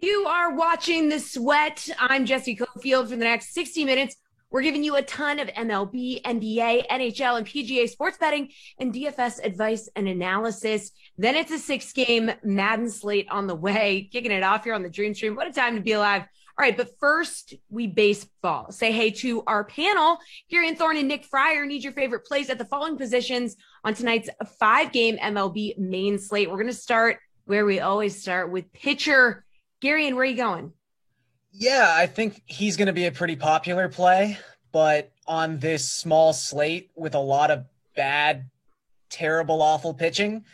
You are watching The Sweat. I'm Jesse Cofield. For the next 60 minutes, we're giving you a ton of MLB, NBA, NHL, and PGA sports betting and DFS advice and analysis. Then it's a 6-game Madden slate on the way, kicking it off here on the Dream Stream. What a time to be alive. All right, but first, we baseball. Say hey to our panel. Kieran Thorne and Nick Fryer need your favorite plays at the following positions on tonight's 5-game MLB main slate. We're going to start where we always start with pitcher. Gary, and where are you going? Yeah, I think he's going to be a pretty popular play, but on this small slate with a lot of bad, terrible, awful pitching,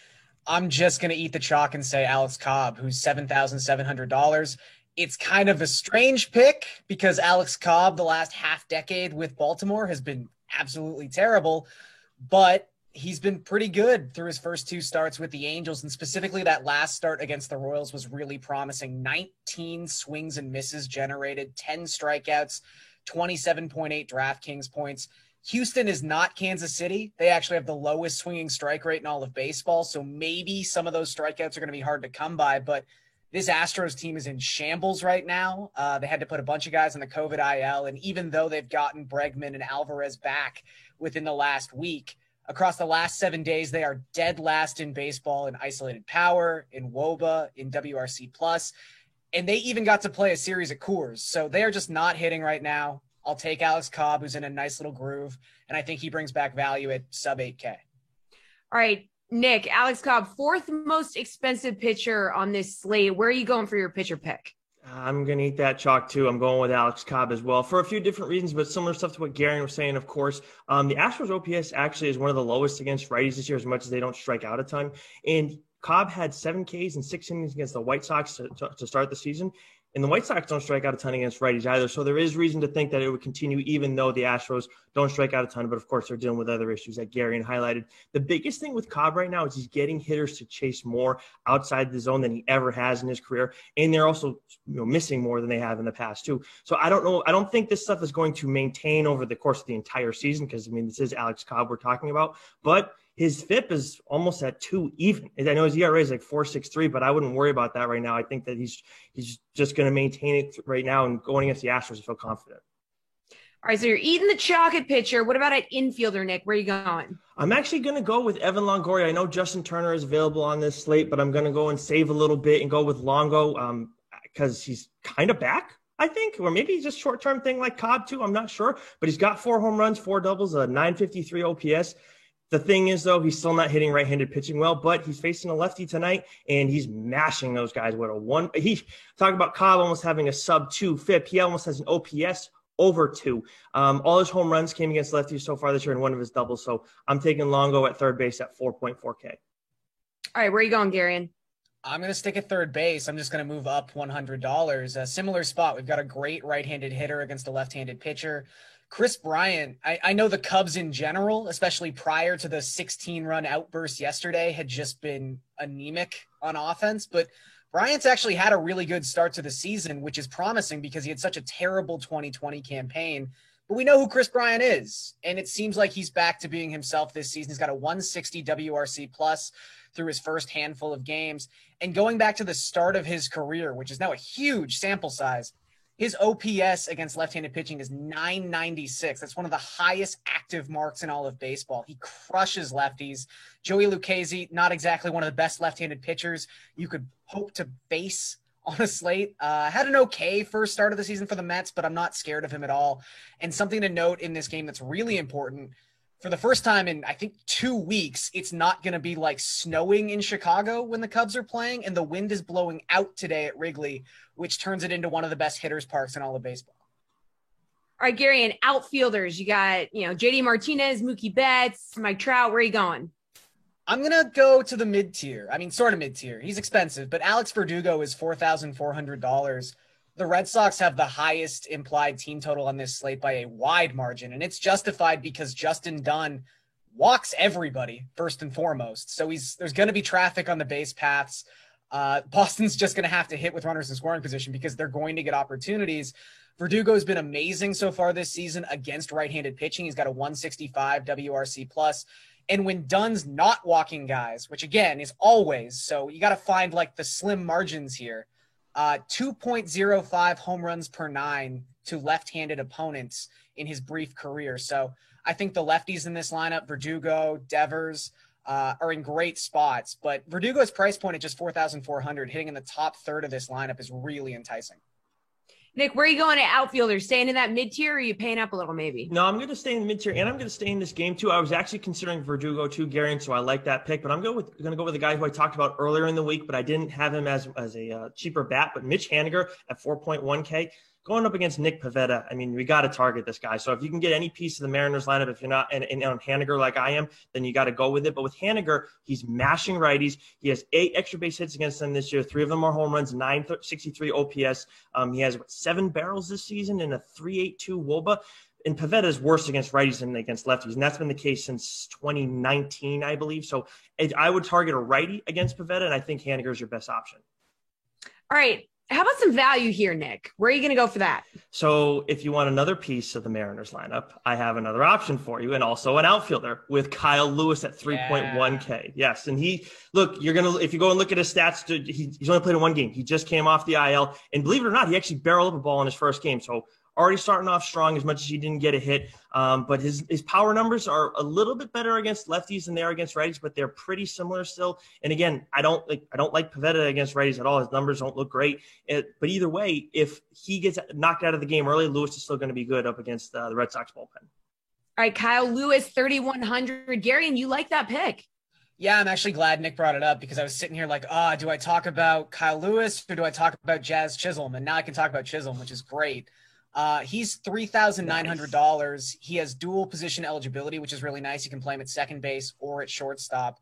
I'm just going to eat the chalk and say Alex Cobb, who's $7,700. It's kind of a strange pick because Alex Cobb, the last half decade with Baltimore, has been absolutely terrible, but he's been pretty good through his first two starts with the Angels, and specifically that last start against the Royals was really promising. 19 swings and misses generated, 10 strikeouts, 27.8 DraftKings points. Houston is not Kansas City. They actually have the lowest swinging strike rate in all of baseball, so maybe some of those strikeouts are going to be hard to come by, but this Astros team is in shambles right now. They had to put a bunch of guys on the COVID IL, and even though they've gotten Bregman and Alvarez back within the last week, across the last 7 days, they are dead last in baseball in isolated power, in WOBA, in WRC+, and they even got to play a series at Coors. So they are just not hitting right now. I'll take Alex Cobb, who's in a nice little groove, and I think he brings back value at sub 8K. All right, Nick, Alex Cobb, fourth most expensive pitcher on this slate. Where are you going for your pitcher pick? I'm going to eat that chalk too. I'm going with Alex Cobb as well for a few different reasons, but similar stuff to what Gary was saying, of course. The Astros OPS actually is one of the lowest against righties this year, as much as they don't strike out a ton. And Cobb had 7 Ks in 6 innings against the White Sox to start the season. And the White Sox don't strike out a ton against righties either. So there is reason to think that it would continue, even though the Astros don't strike out a ton. But of course, they're dealing with other issues that Gary highlighted. The biggest thing with Cobb right now is he's getting hitters to chase more outside the zone than he ever has in his career. And they're also missing more than they have in the past too. So I don't know. I don't think this stuff is going to maintain over the course of the entire season because, this is Alex Cobb we're talking about. But his FIP is almost at 2 even. I know his ERA is like 4.63, but I wouldn't worry about that right now. I think that he's just going to maintain it right now, and going against the Astros, I feel confident. All right, so you're eating the chalk at pitcher. What about at infielder, Nick? Where are you going? I'm actually going to go with Evan Longoria. I know Justin Turner is available on this slate, but I'm going to go and save a little bit and go with Longo because he's kind of back, I think, or maybe just short-term thing like Cobb too. I'm not sure, but he's got 4 home runs, 4 doubles, a 953 OPS. The thing is, though, he's still not hitting right-handed pitching well, but he's facing a lefty tonight, and he's mashing those guys with a 1. Talk about Cobb almost having a sub-2 FIP. He almost has an OPS over 2. All his home runs came against lefties so far this year, and one of his doubles. So I'm taking Longo at third base at 4.4K. All right, where are you going, Garion? I'm going to stick at third base. I'm just going to move up $100. A similar spot. We've got a great right-handed hitter against a left-handed pitcher. Chris Bryant, I know the Cubs in general, especially prior to the 16-run outburst yesterday, had just been anemic on offense, but Bryant's actually had a really good start to the season, which is promising because he had such a terrible 2020 campaign. But we know who Chris Bryant is, and it seems like he's back to being himself this season. He's got a 160 WRC plus through his first handful of games. And going back to the start of his career, which is now a huge sample size, his OPS against left-handed pitching is 996. That's one of the highest active marks in all of baseball. He crushes lefties. Joey Lucchesi, not exactly one of the best left-handed pitchers you could hope to face on a slate. Had an okay first start of the season for the Mets, but I'm not scared of him at all. And something to note in this game that's really important, for the first time in, I think, 2 weeks, it's not going to be like snowing in Chicago when the Cubs are playing, and the wind is blowing out today at Wrigley, which turns it into one of the best hitters parks in all of baseball. All right, Gary, and outfielders, you got, JD Martinez, Mookie Betts, Mike Trout. Where are you going? I'm going to go to the mid-tier. Sort of mid-tier. He's expensive, but Alex Verdugo is $4,400. The Red Sox have the highest implied team total on this slate by a wide margin, and it's justified because Justin Dunn walks everybody, first and foremost. So there's going to be traffic on the base paths. Boston's just going to have to hit with runners in scoring position because they're going to get opportunities. Verdugo's been amazing so far this season against right-handed pitching. He's got a 165 WRC plus. And when Dunn's not walking guys, which again is always, so you got to find like the slim margins here. 2.05 home runs per 9 to left-handed opponents in his brief career. So I think the lefties in this lineup, Verdugo, Devers, are in great spots. But Verdugo's price point at just 4,400, hitting in the top third of this lineup is really enticing. Nick, where are you going to outfielder? Staying in that mid-tier, or are you paying up a little maybe? No, I'm going to stay in the mid-tier, and I'm going to stay in this game too. I was actually considering Verdugo too, Gary, so I like that pick. But I'm going to go with the guy who I talked about earlier in the week, but I didn't have him as a cheaper bat. But Mitch Haniger at 4.1K. Going up against Nick Pivetta, I mean, we got to target this guy. So if you can get any piece of the Mariners lineup, if you're not and on Haniger like I am, then you got to go with it. But with Haniger, he's mashing righties. He has 8 extra base hits against them this year. 3 of them are home runs, 963 OPS. He has 7 barrels this season and a 3.82 WOBA. And Pivetta is worse against righties than against lefties. And that's been the case since 2019, I believe. So I would target a righty against Pivetta, and I think Haniger is your best option. All right. How about some value here, Nick? Where are you going to go for that? So if you want another piece of the Mariners lineup, I have another option for you, and also an outfielder with Kyle Lewis at 3.1K. Yes. And if you go and look at his stats, he's only played in 1 game. He just came off the IL, and believe it or not, he actually barreled up a ball in his first game. So already starting off strong as much as he didn't get a hit. But his power numbers are a little bit better against lefties than they are against righties, but they're pretty similar still. And again, I don't like Pivetta against righties at all. His numbers don't look great. But either way, if he gets knocked out of the game early, Lewis is still going to be good up against the Red Sox bullpen. All right, Kyle Lewis, 3,100. Gary, and you like that pick? Yeah, I'm actually glad Nick brought it up because I was sitting here like, do I talk about Kyle Lewis or do I talk about Jazz Chisholm? And now I can talk about Chisholm, which is great. He's $3,900. Nice. He has dual position eligibility, which is really nice. You can play him at second base or at shortstop.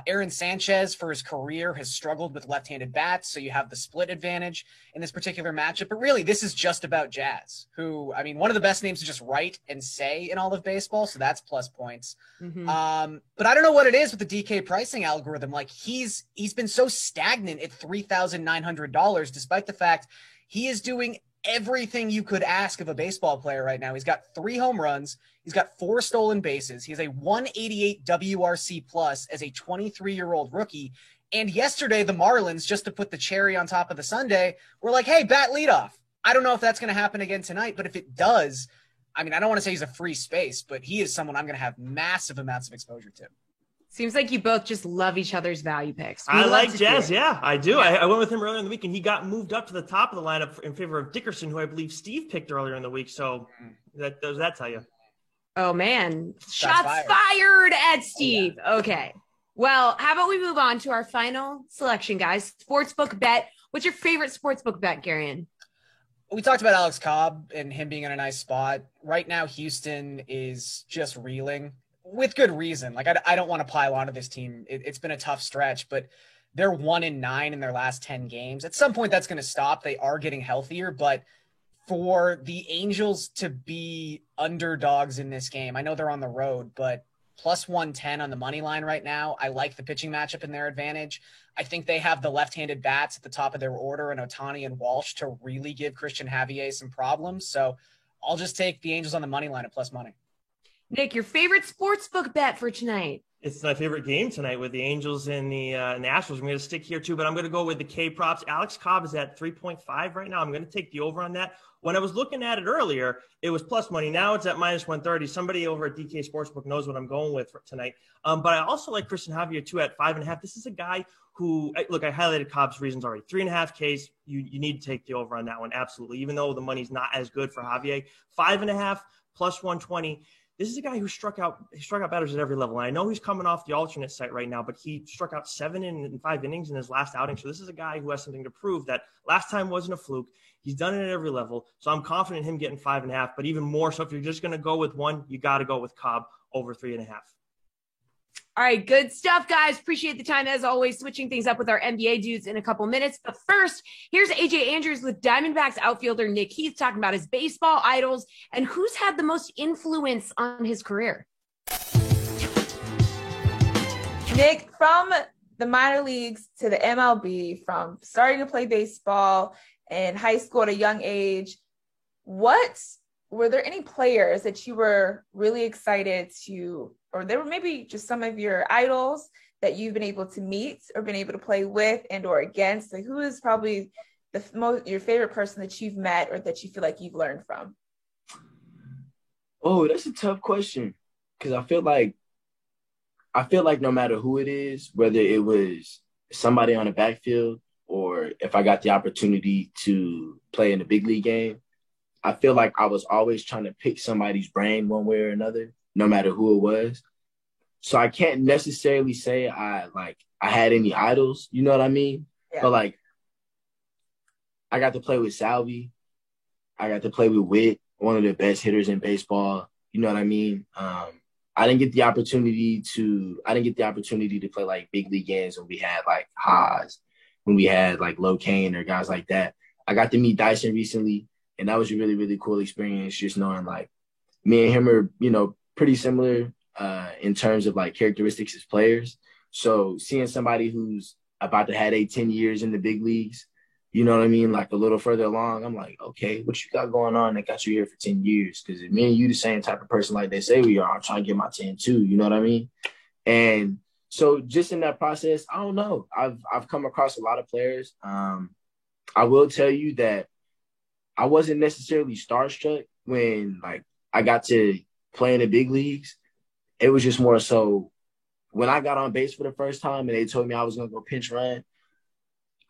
Aaron Sanchez, for his career, has struggled with left-handed bats, so you have the split advantage in this particular matchup. But really, this is just about Jazz, who, I mean, one of the best names to just write and say in all of baseball, so that's plus points. Mm-hmm. But I don't know what it is with the DK pricing algorithm. Like, he's been so stagnant at $3,900, despite the fact he is doing everything you could ask of a baseball player right now. He's got 3 home runs. He's got 4 stolen bases. He has a 188 WRC plus as a 23-year-old rookie. And yesterday, the Marlins, just to put the cherry on top of the sundae, were like, hey, bat leadoff. I don't know if that's going to happen again tonight, but if it does, I mean, I don't want to say he's a free space, but he is someone I'm going to have massive amounts of exposure to. Seems like you both just love each other's value picks. I like Jazz. Yeah, I do. Yeah. I went with him earlier in the week, and he got moved up to the top of the lineup in favor of Dickerson, who I believe Steve picked earlier in the week. So that does that tell you? Oh, man. Shots fired at Steve. Oh, yeah. Okay. Well, how about we move on to our final selection, guys? Sportsbook bet. What's your favorite sportsbook bet, Garion? We talked about Alex Cobb and him being in a nice spot. Right now, Houston is just reeling. With good reason. Like, I don't want to pile onto this team. It's been a tough stretch, but they're 1-9 in their last 10 games. At some point, that's going to stop. They are getting healthier, but for the Angels to be underdogs in this game, I know they're on the road, but plus 110 on the money line right now. I like the pitching matchup in their advantage. I think they have the left-handed bats at the top of their order in Ohtani and Walsh to really give Christian Javier some problems. So I'll just take the Angels on the money line at plus money. Nick, your favorite sportsbook bet for tonight? It's my favorite game tonight with the Angels and the Astros. I'm going to stick here too, but I'm going to go with the K props. Alex Cobb is at 3.5 right now. I'm going to take the over on that. When I was looking at it earlier, it was plus money. Now it's at minus 130. Somebody over at DK Sportsbook knows what I'm going with for tonight. But I also like Christian Javier too at 5.5. This is a guy who, look, I highlighted Cobb's reasons already. 3.5 Ks, you need to take the over on that one. Absolutely. Even though the money's not as good for Javier. 5.5 plus 120. This is a guy who struck out batters at every level. And I know he's coming off the alternate site right now, but he struck out 7 in 5 innings in his last outing. So this is a guy who has something to prove. That last time wasn't a fluke. He's done it at every level. So I'm confident in him getting 5.5, but even more so if you're just going to go with one, you got to go with Cobb over 3.5. All right, good stuff, guys. Appreciate the time, as always, switching things up with our NBA dudes in a couple minutes. But first, here's AJ Andrews with Diamondbacks outfielder Nick Heath talking about his baseball idols and who's had the most influence on his career. Nick, from the minor leagues to the MLB, from starting to play baseball in high school at a young age, were there any players that you were really excited to, or there were maybe just some of your idols that you've been able to meet or been able to play with and or against? Like, who is probably your favorite person that you've met or that you feel like you've learned from? Oh, that's a tough question because I feel like no matter who it is, whether it was somebody on the backfield or if I got the opportunity to play in a big league game, I feel like I was always trying to pick somebody's brain one way or another, no matter who it was. So I can't necessarily say I had any idols, you know what I mean? Yeah. But like, I got to play with Salvi. I got to play with Witt, one of the best hitters in baseball. You know what I mean? I didn't get the opportunity to play like big league games when we had like Haas, when we had like Locaine or guys like that. I got to meet Dyson recently, and that was a really, really cool experience. Just knowing like me and him are, you know, pretty similar in terms of like characteristics as players. So seeing somebody who's about to have 10 years in the big leagues, you know what I mean? Like a little further along, I'm like, okay, what you got going on that got you here for 10 years? Because if me and you the same type of person like they say we are, I'm trying to get my 10 too, you know what I mean? And so just in that process, I don't know. I've come across a lot of players. I will tell you that I wasn't necessarily starstruck when like I got to play in the big leagues. It was just more so when I got on base for the first time and they told me I was going to go pinch run,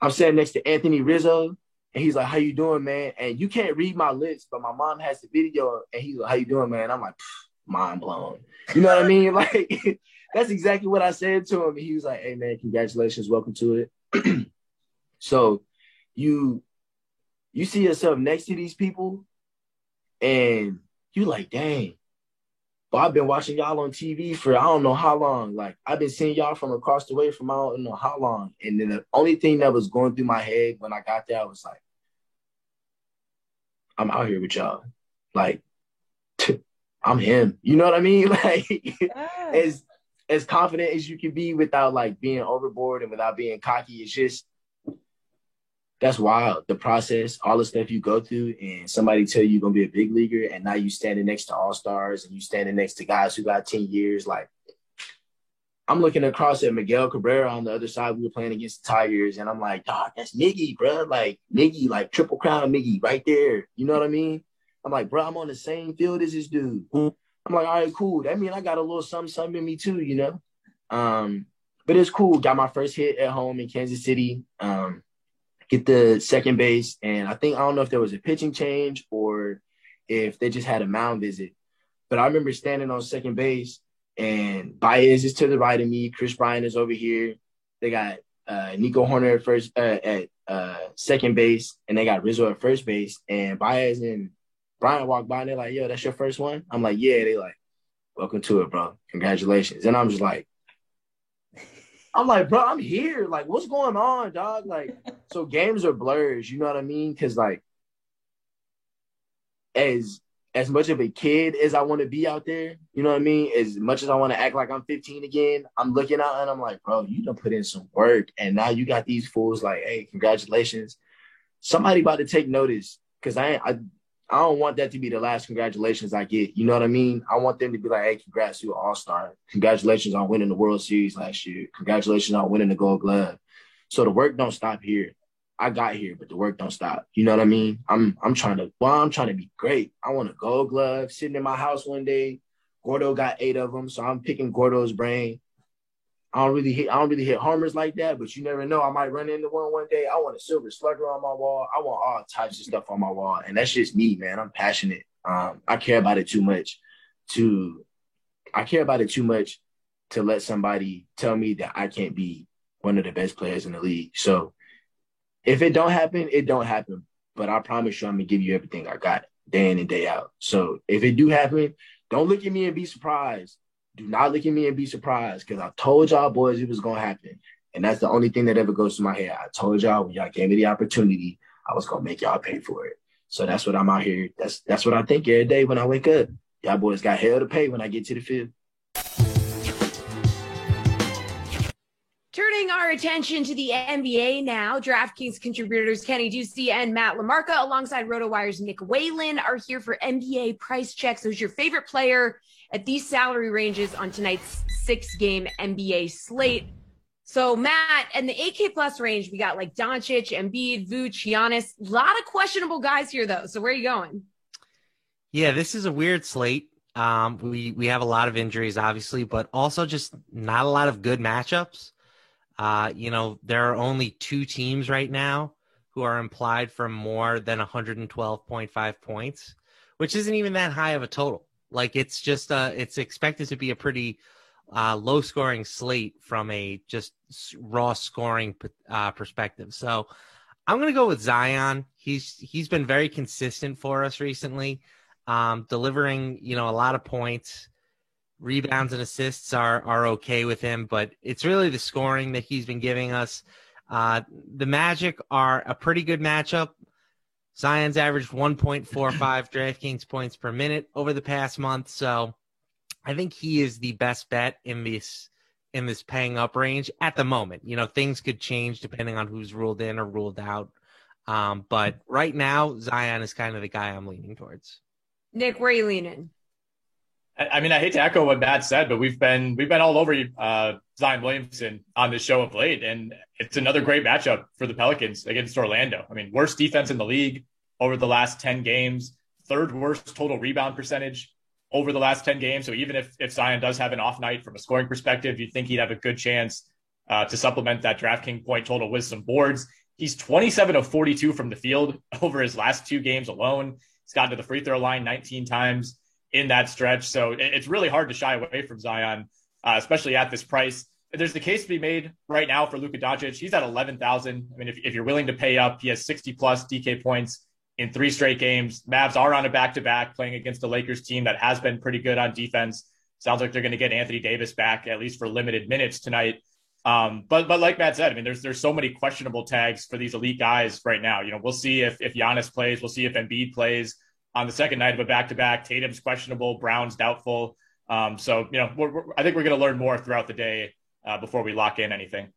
I'm sitting next to Anthony Rizzo, and he's like, how you doing, man? And you can't read my lips, but my mom has the video, and he's like, how you doing, man? I'm like, mind blown. You know what I mean? Like, that's exactly what I said to him. And he was like, hey, man, congratulations. Welcome to it. So you see yourself next to these people, and you're like, dang. But I've been watching y'all on TV for I don't know how long. Like, I've been seeing y'all from across the way from I don't know how long. And then the only thing that was going through my head when I got there, I was like, I'm out here with y'all. Like, I'm him. You know what I mean? Like, as confident as you can be without, like, being overboard and without being cocky. It's just, that's wild. The process, all the stuff you go through, and somebody tell you you're going to be a big leaguer, and now you standing next to all-stars and you standing next to guys who got 10 years. Like, I'm looking across at Miguel Cabrera on the other side. We were playing against the Tigers, and I'm like, dog, that's Miggy, bro. Like, Miggy, like Triple Crown Miggy right there. You know what I mean? I'm like, bro, I'm on the same field as this dude. I'm like, all right, cool. That means I got a little something in me too, you know? But it's cool. Got my first hit at home in Kansas City. Get the second base, and I don't know if there was a pitching change or if they just had a mound visit. But I remember standing on second base, and Baez is to the right of me. Chris Bryant is over here. They got Nico Horner at second base, and they got Rizzo at first base. And Baez and Bryant walk by, and they're like, yo, that's your first one? I'm like, yeah. They like, welcome to it, bro. Congratulations. And I'm just like, bro, I'm here. Like, what's going on, dog? Like, so games are blurs, you know what I mean? Because, like, as much of a kid as I want to be out there, you know what I mean? As much as I want to act like I'm 15 again, I'm looking out and I'm like, bro, you done put in some work. And now you got these fools like, hey, congratulations. Somebody about to take notice, because I don't want that to be the last congratulations I get. You know what I mean? I want them to be like, hey, congrats, you're an all-star. Congratulations on winning the World Series last year. Congratulations on winning the Gold Glove. So the work don't stop here. I got here, but the work don't stop. You know what I mean? I'm trying to be great. I want a Gold Glove sitting in my house one day. Gordo got 8 of them, so I'm picking Gordo's brain. I don't really hit homers like that, but you never know. I might run into one day. I want a silver slugger on my wall. I want all types of stuff on my wall, and that's just me, man. I'm passionate. I care about it too much to let somebody tell me that I can't be one of the best players in the league. So if it don't happen, it don't happen. But I promise you, I'm gonna give you everything I got day in and day out. So if it do happen, don't look at me and be surprised. Do not look at me and be surprised, because I told y'all boys it was going to happen. And that's the only thing that ever goes through my head. I told y'all when y'all gave me the opportunity, I was going to make y'all pay for it. So that's what I'm out here. That's what I think every day when I wake up. Y'all boys got hell to pay when I get to the field. Turning our attention to the NBA now, DraftKings contributors Kenny Ducey and Matt LaMarca alongside RotoWire's Nick Whalen are here for NBA price checks. Who's your favorite player at these salary ranges on tonight's 6-game NBA slate? So Matt, in the 8K plus range, we got like Doncic, Embiid, Vooch, Giannis. A lot of questionable guys here though. So where are you going? Yeah, this is a weird slate. We have a lot of injuries, obviously, but also just not a lot of good matchups. There are only 2 teams right now who are implied for more than 112.5 points, which isn't even that high of a total. Like it's just it's expected to be a pretty low scoring slate from a just raw scoring perspective. So I'm going to go with Zion. He's been very consistent for us recently, delivering, a lot of points. Rebounds and assists are okay with him, but it's really the scoring that he's been giving us. The Magic are a pretty good matchup. Zion's averaged 1.45 DraftKings points per minute over the past month, so I think he is the best bet in this paying up range at the moment. Things could change depending on who's ruled in or ruled out. But right now, Zion is kind of the guy I'm leaning towards. Nick, where are you leaning? I mean, I hate to echo what Matt said, but we've been all over Zion Williamson on this show of late, and it's another great matchup for the Pelicans against Orlando. I mean, worst defense in the league over the last 10 games, 3rd worst total rebound percentage over the last 10 games. So even if Zion does have an off night from a scoring perspective, you'd think he'd have a good chance to supplement that DraftKings point total with some boards. He's 27 of 42 from the field over his last 2 games alone. He's gotten to the free throw line 19 times in that stretch. So it's really hard to shy away from Zion, especially at this price. There's the case to be made right now for Luka Doncic. He's at 11,000. I mean, if you're willing to pay up, he has 60 plus DK points in 3 straight games. Mavs are on a back-to-back playing against the Lakers team that has been pretty good on defense. Sounds like they're going to get Anthony Davis back, at least for limited minutes tonight. But like Matt said, I mean, there's so many questionable tags for these elite guys right now. We'll see if Giannis plays. We'll see if Embiid plays on the second night of a back-to-back. Tatum's questionable. Brown's doubtful. I think we're going to learn more throughout the day before we lock in anything.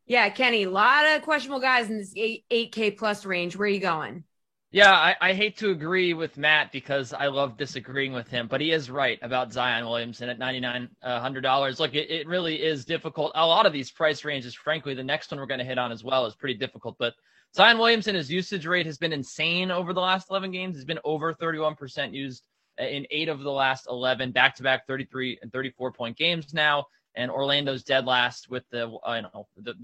Yeah, Kenny, a lot of questionable guys in this 8K plus range. Where are you going? Yeah, I hate to agree with Matt because I love disagreeing with him, but he is right about Zion Williamson at $9,900. Look, it really is difficult. A lot of these price ranges, frankly, the next one we're going to hit on as well is pretty difficult, but Zion Williamson, his usage rate has been insane over the last 11 games. He's been over 31% used in 8 of the last 11, back-to-back 33 and 34-point games now. And Orlando's dead last with the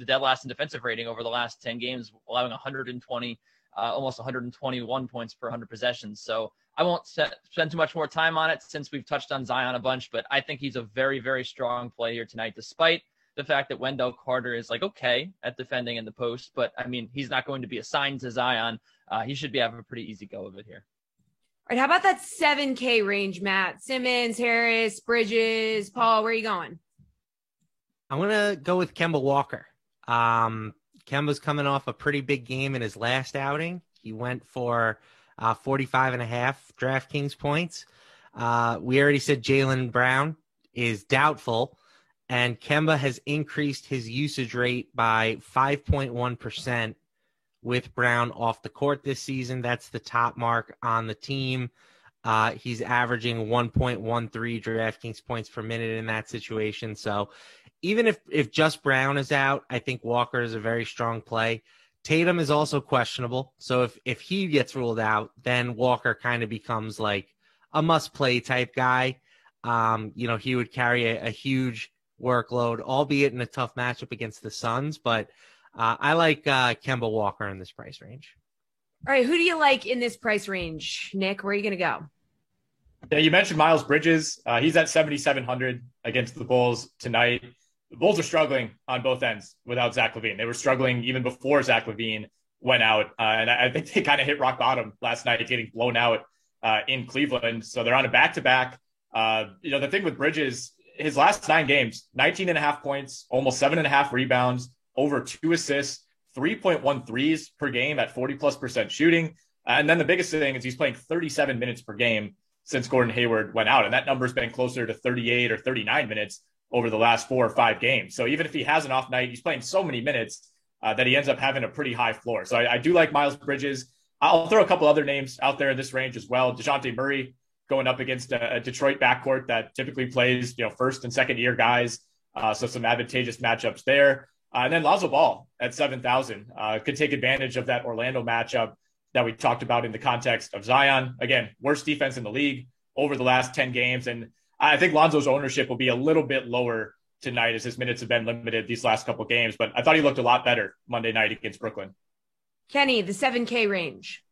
dead last in defensive rating over the last 10 games, allowing 120, almost 121 points per 100 possessions. So I won't spend too much more time on it since we've touched on Zion a bunch, but I think he's a very, very strong play here tonight, despite the fact that Wendell Carter is okay at defending in the post, but I mean, he's not going to be assigned to Zion. He should having a pretty easy go of it here. All right. How about that 7K range, Matt? Simmons, Harris, Bridges, Paul, where are you going? I'm going to go with Kemba Walker. Kemba's coming off a pretty big game in his last outing. He went for 45.5 DraftKings points. We already said Jaylen Brown is doubtful. And Kemba has increased his usage rate by 5.1% with Brown off the court this season. That's the top mark on the team. He's averaging 1.13 DraftKings points per minute in that situation. So even if just Brown is out, I think Walker is a very strong play. Tatum is also questionable. So if he gets ruled out, then Walker kind of becomes like a must-play type guy. He would carry a huge workload, albeit in a tough matchup against the Suns. But I like Kemba Walker in this price range. All right, who do you like in this price range, Nick? Where are you going to go? Yeah, you mentioned Miles Bridges. He's at 7,700 against the Bulls tonight. The Bulls are struggling on both ends without Zach LaVine. They were struggling even before Zach LaVine went out. And I think they kind of hit rock bottom last night, getting blown out in Cleveland. So they're on a back-to-back. The thing with Bridges, his last 9 games, 19.5 points, almost 7.5 rebounds, over 2 assists, 3.1 threes per game at 40+% shooting. And then the biggest thing is he's playing 37 minutes per game since Gordon Hayward went out. And that number's been closer to 38 or 39 minutes over the last 4 or 5 games. So even if he has an off night, he's playing so many minutes that he ends up having a pretty high floor. So I do like Miles Bridges. I'll throw a couple other names out there in this range as well. DeJounte Murray going up against a Detroit backcourt that typically plays, first and second year guys. So some advantageous matchups there. And then Lonzo Ball at 7,000 could take advantage of that Orlando matchup that we talked about in the context of Zion. Again, worst defense in the league over the last 10 games. And I think Lonzo's ownership will be a little bit lower tonight as his minutes have been limited these last couple of games. But I thought he looked a lot better Monday night against Brooklyn. Kenny, the 7K range.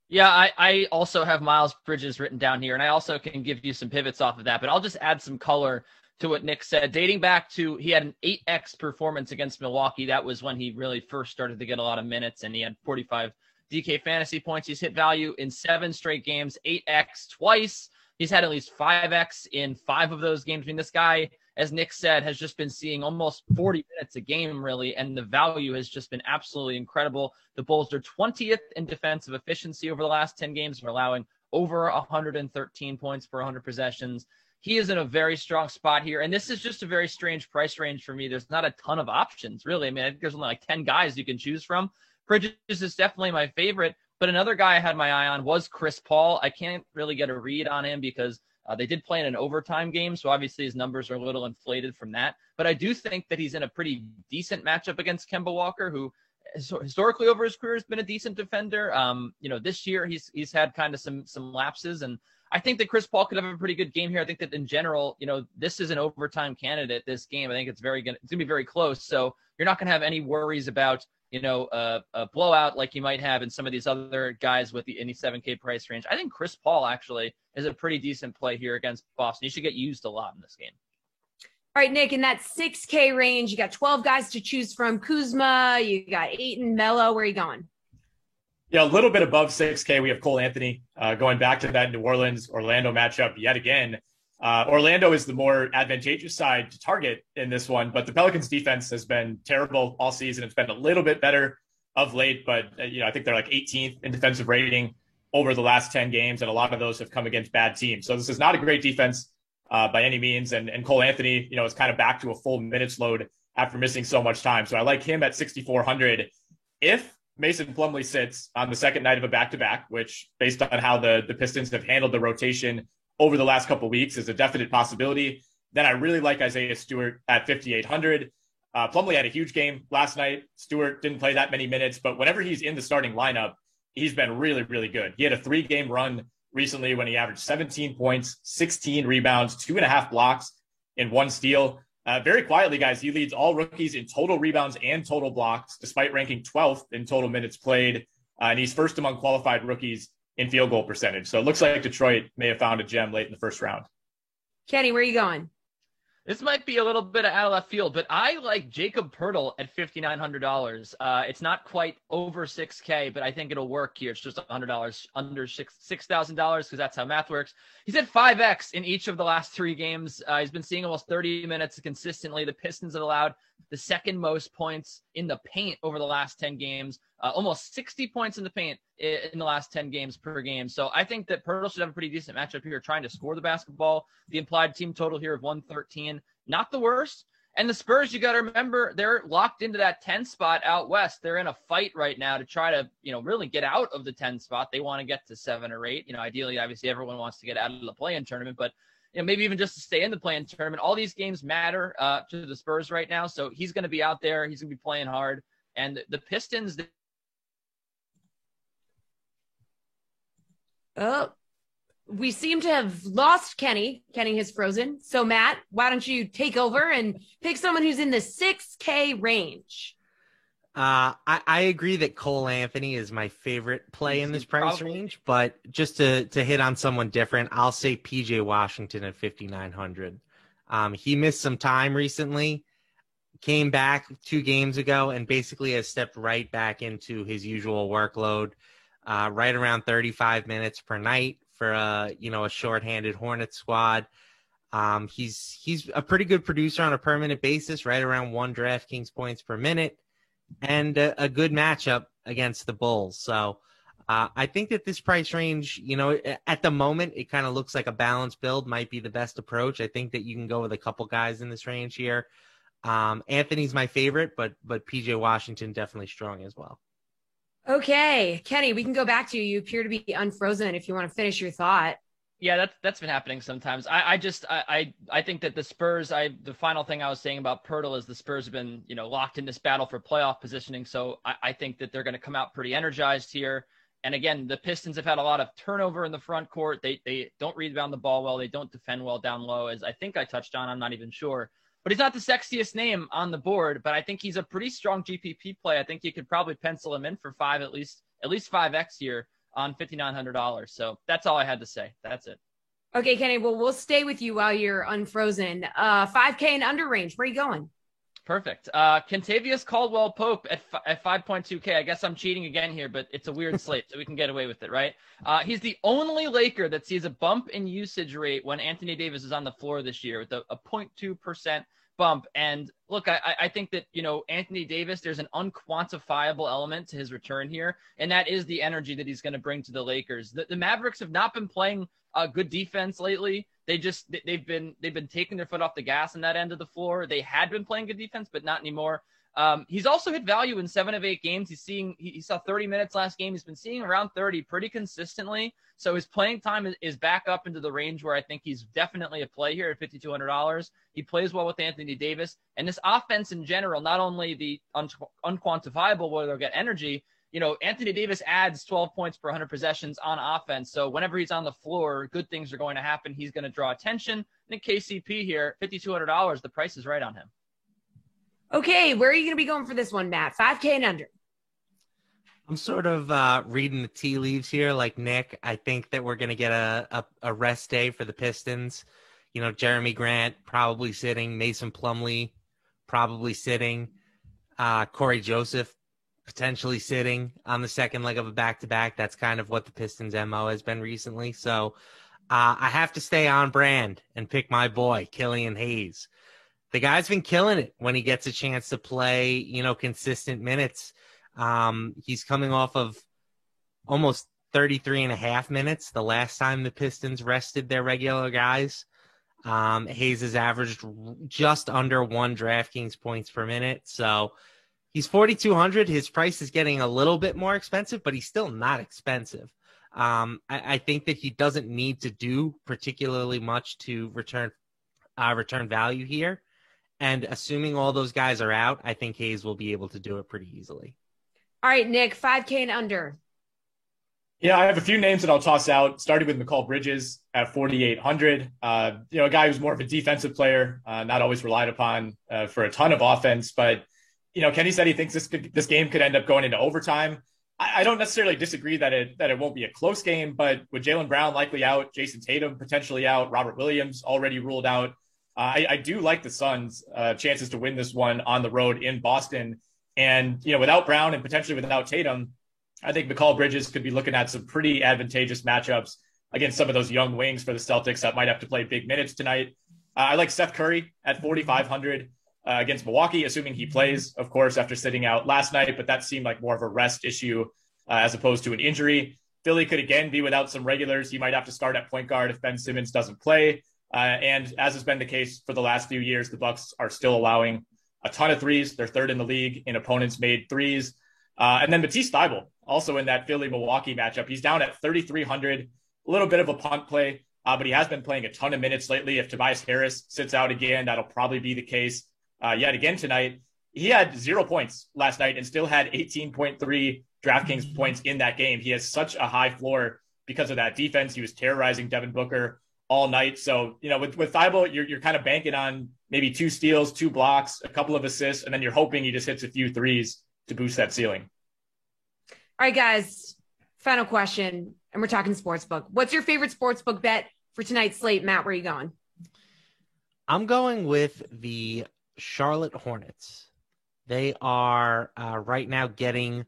Yeah, I also have Miles Bridges written down here, and I also can give you some pivots off of that, but I'll just add some color to what Nick said. Dating back to, he had an 8X performance against Milwaukee. That was when he really first started to get a lot of minutes, and he had 45 DK fantasy points. He's hit value in 7 straight games, 8X twice. He's had at least 5X in 5 of those games. I mean, this guy, as Nick said, has just been seeing almost 40 minutes a game, really, and the value has just been absolutely incredible. The Bulls are 20th in defensive efficiency over the last 10 games. We're allowing over 113 points per 100 possessions. He is in a very strong spot here, and this is just a very strange price range for me. There's not a ton of options, really. I mean, I think there's only like 10 guys you can choose from. Bridges is definitely my favorite, but another guy I had my eye on was Chris Paul. I can't really get a read on him because they did play in an overtime game, so obviously his numbers are a little inflated from that. But I do think that he's in a pretty decent matchup against Kemba Walker, who historically over his career has been a decent defender. This year he's had kind of some lapses, and I think that Chris Paul could have a pretty good game here. I think that in general, this is an overtime candidate, this game. I think it's going to be very close. So you're not going to have any worries about, a blowout like you might have in some of these other guys with the 7K price range. I think Chris Paul actually is a pretty decent play here against Boston. He should get used a lot in this game. All right, Nick, in that 6K range, you got 12 guys to choose from. Kuzma, you got Ayton, Melo. Where are you going? Yeah, a little bit above 6K. We have Cole Anthony going back to that New Orleans-Orlando matchup yet again. Orlando is the more advantageous side to target in this one, but the Pelicans defense has been terrible all season. It's been a little bit better of late, but I think they're like 18th in defensive rating over the last 10 games, and a lot of those have come against bad teams. So this is not a great defense by any means, and Cole Anthony, is kind of back to a full minutes load after missing so much time. So I like him at 6,400. If Mason Plumlee sits on the second night of a back-to-back, which based on how the Pistons have handled the rotation over the last couple of weeks is a definite possibility, then I really like Isaiah Stewart at 5,800. Plumlee had a huge game last night. Stewart didn't play that many minutes, but whenever he's in the starting lineup, he's been really, really good. He had a 3-game run recently when he averaged 17 points, 16 rebounds, 2.5 blocks, and 1 steal. Very quietly, guys, he leads all rookies in total rebounds and total blocks, despite ranking 12th in total minutes played. And he's first among qualified rookies in field goal percentage. So it looks like Detroit may have found a gem late in the first round. Kenny, where are you going? This might be a little bit out of left field, but I like Jakob Poeltl at $5,900. It's not quite over 6K, but I think it'll work here. It's just $100 under $6,000 because that's how math works. He's had 5X in each of the last 3 games. He's been seeing almost 30 minutes consistently. The Pistons have allowed the second most points in the paint over the last 10 games, almost 60 points in the paint in the last 10 games per game. So I think that Poeltl should have a pretty decent matchup here, trying to score the basketball. The implied team total here of 113, not the worst. And the Spurs, you got to remember, they're locked into that 10 spot out west. They're in a fight right now to try to, really get out of the 10 spot. They want to get to 7 or 8. Ideally, obviously, everyone wants to get out of the play-in tournament, but maybe even just to stay in the play-in tournament. All these games matter to the Spurs right now. So he's going to be out there. He's going to be playing hard. And the Pistons. Oh, we seem to have lost Kenny. Kenny has frozen. So Matt, why don't you take over and pick someone who's in the 6K range? I agree that Cole Anthony is my favorite play in this price range, but just to hit on someone different, I'll say PJ Washington at 5,900. He missed some time recently, came back 2 games ago, and basically has stepped right back into his usual workload, right around 35 minutes per night for a shorthanded Hornets squad. He's a pretty good producer on a permanent basis, right around 1 DraftKings points per minute. And a good matchup against the Bulls. So I think that this price range, at the moment, it kind of looks like a balanced build might be the best approach. I think that you can go with a couple guys in this range here. Anthony's my favorite, but PJ Washington definitely strong as well. Okay, Kenny, we can go back to you. You appear to be unfrozen if you want to finish your thought. Yeah, that's been happening sometimes. I think that the Spurs, the final thing I was saying about Pirtle is the Spurs have been, locked in this battle for playoff positioning. So I think that they're going to come out pretty energized here. And again, the Pistons have had a lot of turnover in the front court. They don't rebound the ball well. They don't defend well down low, as I think I touched on. I'm not even sure. But he's not the sexiest name on the board, but I think he's a pretty strong GPP play. I think you could probably pencil him in for at least 5X here on $5,900. So that's all I had to say. That's it. Okay, Kenny. Well, we'll stay with you while you're unfrozen. 5K and under range. Where are you going? Perfect. Kentavious Caldwell-Pope at 5.2K. I guess I'm cheating again here, but it's a weird slate, so we can get away with it, right? He's the only Laker that sees a bump in usage rate when Anthony Davis is on the floor this year with a 0.2% bump. And look, I think that, Anthony Davis, there's an unquantifiable element to his return here, and that is the energy that he's going to bring to the Lakers. The Mavericks have not been playing good defense lately. They've been taking their foot off the gas on that end of the floor. They had been playing good defense, but not anymore. He's also hit value in 7 of 8 games. He saw 30 minutes last game. He's been seeing around 30 pretty consistently. So his playing time is back up into the range where I think he's definitely a play here at $5,200. He plays well with Anthony Davis, and this offense in general, not only the unquantifiable where they'll get energy. Anthony Davis adds 12 points per 100 possessions on offense. So whenever he's on the floor, good things are going to happen. He's going to draw attention. I think KCP here, $5,200, the price is right on him. Okay, where are you going to be going for this one, Matt? 5K and under. I'm sort of reading the tea leaves here like Nick. I think that we're going to get a rest day for the Pistons. Jeremy Grant probably sitting, Mason Plumlee probably sitting, Corey Joseph potentially sitting on the second leg of a back-to-back. That's kind of what the Pistons' MO has been recently. So I have to stay on brand and pick my boy, Killian Hayes. The guy's been killing it when he gets a chance to play, consistent minutes. He's coming off of almost 33 and a half minutes the last time the Pistons rested their regular guys. Hayes has averaged just under 1 DraftKings points per minute. So he's 4,200. His price is getting a little bit more expensive, but he's still not expensive. I think that he doesn't need to do particularly much to return value here. And assuming all those guys are out, I think Hayes will be able to do it pretty easily. All right, Nick, 5K and under. Yeah, I have a few names that I'll toss out, starting with Mikal Bridges at 4,800. A guy who's more of a defensive player, not always relied upon for a ton of offense. But, Kenny said he thinks this game could end up going into overtime. I don't necessarily disagree that it won't be a close game, but with Jaylen Brown likely out, Jason Tatum potentially out, Robert Williams already ruled out, I do like the Suns' chances to win this one on the road in Boston. And, without Brown and potentially without Tatum, I think Mikal Bridges could be looking at some pretty advantageous matchups against some of those young wings for the Celtics that might have to play big minutes tonight. I like Seth Curry at 4,500 against Milwaukee, assuming he plays, of course, after sitting out last night, but that seemed like more of a rest issue as opposed to an injury. Philly could again be without some regulars. He might have to start at point guard if Ben Simmons doesn't play. And as has been the case for the last few years, the Bucks are still allowing a ton of threes. They're third in the league in opponents made threes. And then Matisse Thybulle, also in that Philly-Milwaukee matchup. He's down at 3,300, a little bit of a punt play, but he has been playing a ton of minutes lately. If Tobias Harris sits out again, that'll probably be the case yet again tonight. He had 0 points last night and still had 18.3 DraftKings points in that game. He has such a high floor because of that defense. He was terrorizing Devin Booker all night. So, with Thybulle, you're kind of banking on maybe 2 steals, 2 blocks, a couple of assists, and then you're hoping he just hits a few threes to boost that ceiling. All right, guys, final question, and we're talking sportsbook. What's your favorite sportsbook bet for tonight's slate? Matt, where are you going? I'm going with the Charlotte Hornets. They are right now getting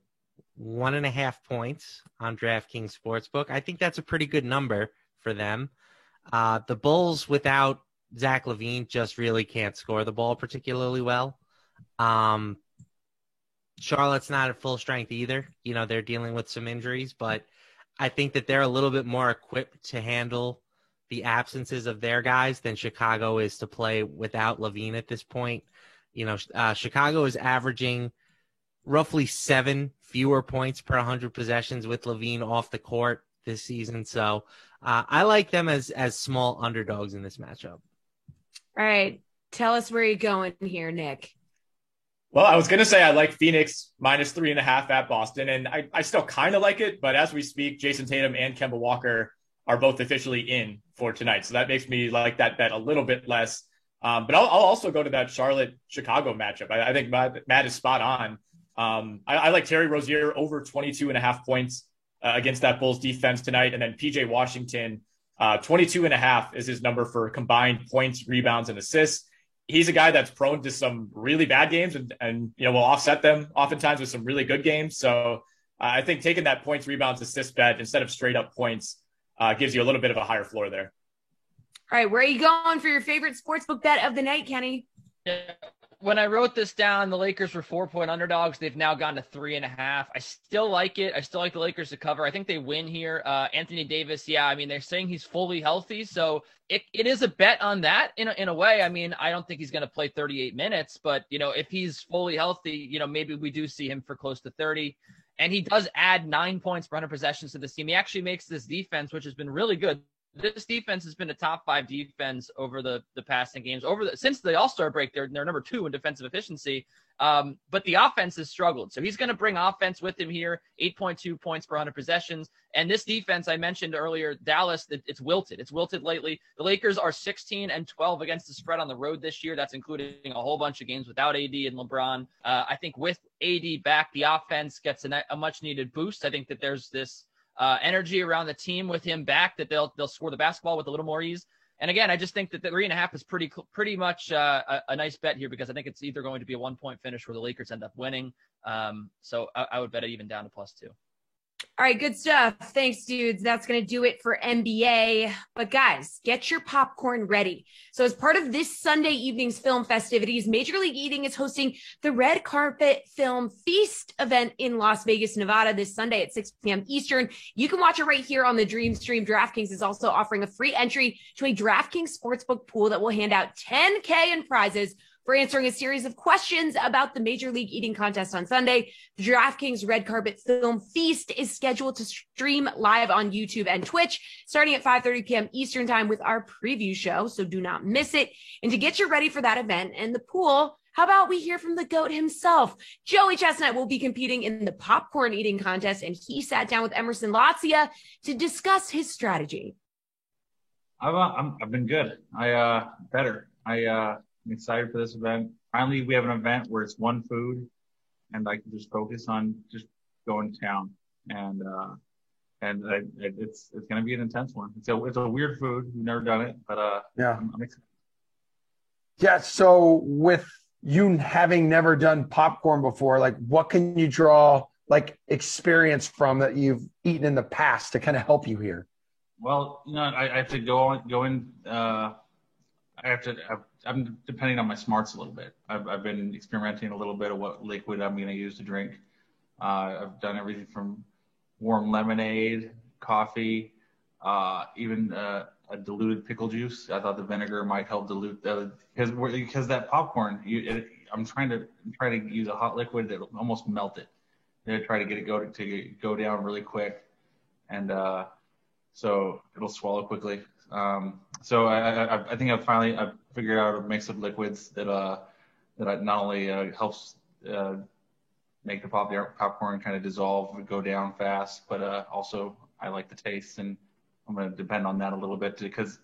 1.5 points on DraftKings Sportsbook. I think that's a pretty good number for them. The Bulls without Zach LaVine just really can't score the ball particularly well. Charlotte's not at full strength either. They're dealing with some injuries, but I think that they're a little bit more equipped to handle the absences of their guys than Chicago is to play without LaVine at this point. Chicago is averaging roughly 7 fewer points per 100 possessions with LaVine off the court this season. So I like them as small underdogs in this matchup. All right. Tell us where you're going here, Nick. Well, I was going to say I like Phoenix -3.5 at Boston, and I still kind of like it. But as we speak, Jason Tatum and Kemba Walker are both officially in for tonight. So that makes me like that bet a little bit less. But I'll also go to that Charlotte-Chicago matchup. I think Matt is spot on. I like Terry Rozier over 22.5 points against that Bulls defense tonight. And then PJ Washington, 22.5 is his number for combined points, rebounds, and assists. He's a guy that's prone to some really bad games and will offset them oftentimes with some really good games. So I think taking that points, rebounds, assist bet instead of straight up points gives you a little bit of a higher floor there. All right, where are you going for your favorite sportsbook bet of the night, Kenny? Yeah. When I wrote this down, the Lakers were 4-point underdogs. They've now gone to 3.5. I still like it. I still like the Lakers to cover. I think they win here. Anthony Davis, yeah, I mean, they're saying he's fully healthy. So it is a bet on that in a way. I mean, I don't think he's going to play 38 minutes, but, if he's fully healthy, maybe we do see him for close to 30. And he does add 9 points per 100 possessions to this team. He actually makes this defense, which has been really good. This defense has been a top 5 defense over the passing games. Since the All-Star break, they're number 2 in defensive efficiency. But the offense has struggled. So he's going to bring offense with him here, 8.2 points per 100 possessions. And this defense, I mentioned earlier, Dallas, it's wilted. It's wilted lately. The Lakers are 16-12 against the spread on the road this year. That's including a whole bunch of games without AD and LeBron. I think with AD back, the offense gets a much-needed boost. I think that there's this energy around the team with him back that they'll score the basketball with a little more ease. And again, I just think that the 3.5 is pretty much a nice bet here because I think it's either going to be a 1-point finish where the Lakers end up winning. So I would bet it even down to +2. All right, good stuff. Thanks, dudes. That's going to do it for NBA. But guys, get your popcorn ready. So as part of this Sunday evening's film festivities, Major League Eating is hosting the Red Carpet Film Feast event in Las Vegas, Nevada this Sunday at 6 p.m. Eastern. You can watch it right here on the Dream Stream. DraftKings is also offering a free entry to a DraftKings Sportsbook pool that will hand out $10K in prizes for answering a series of questions about the Major League Eating contest on Sunday. The DraftKings Red Carpet Film Feast is scheduled to stream live on YouTube and Twitch starting at 5:30 p.m. Eastern time with our preview show, so do not miss it. And to get you ready for that event and the pool, how about we hear from the GOAT himself? Joey Chestnut will be competing in the popcorn eating contest, and he sat down with Emerson Latzia to discuss his strategy. I've been good. I'm excited for this event. Finally, we have an event where it's one food, and I can just focus on just going to town. And it's going to be an intense one. It's a weird food. We've never done it, but yeah, I'm excited. Yeah. So with you having never done popcorn before, like what can you draw like experience from that you've eaten in the past to kind of help you here? Well, I have to go in. I'm depending on my smarts a little bit. I've been experimenting a little bit of what liquid I'm going to use to drink. I've done everything from warm lemonade, coffee, even a diluted pickle juice. I thought the vinegar might help dilute because that popcorn. I'm trying to use a hot liquid that will almost melt it. I'm try to get it to go down really quick, and so it'll swallow quickly. So I think I've figured out a mix of liquids that not only helps make the popcorn kind of dissolve and go down fast, but also I like the taste, and I'm going to depend on that a little bit because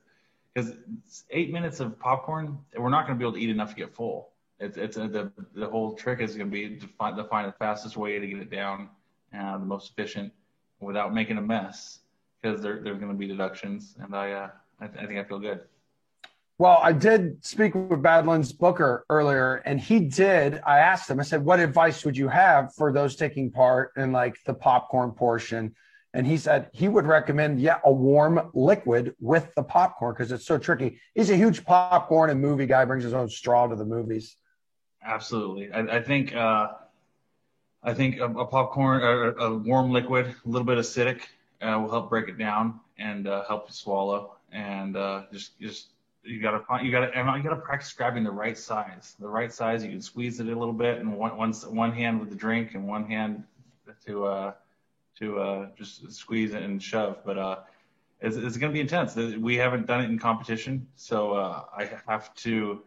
8 minutes of popcorn, we're not going to be able to eat enough to get full. The whole trick is going to be to find the fastest way to get it down, the most efficient, without making a mess. Because there's going to be deductions, and I think I feel good. Well, I did speak with Badlands Booker earlier, and I asked him, I said, what advice would you have for those taking part in like the popcorn portion? And he said he would recommend, a warm liquid with the popcorn because it's so tricky. He's a huge popcorn and movie guy, brings his own straw to the movies. Absolutely. I think a popcorn, a warm liquid, a little bit acidic, will help break it down and help you swallow. And you gotta practice grabbing the right size. The right size, you can squeeze it a little bit, and one hand with the drink, and one hand to to just squeeze and shove. But it's going to be intense. We haven't done it in competition, so I have to.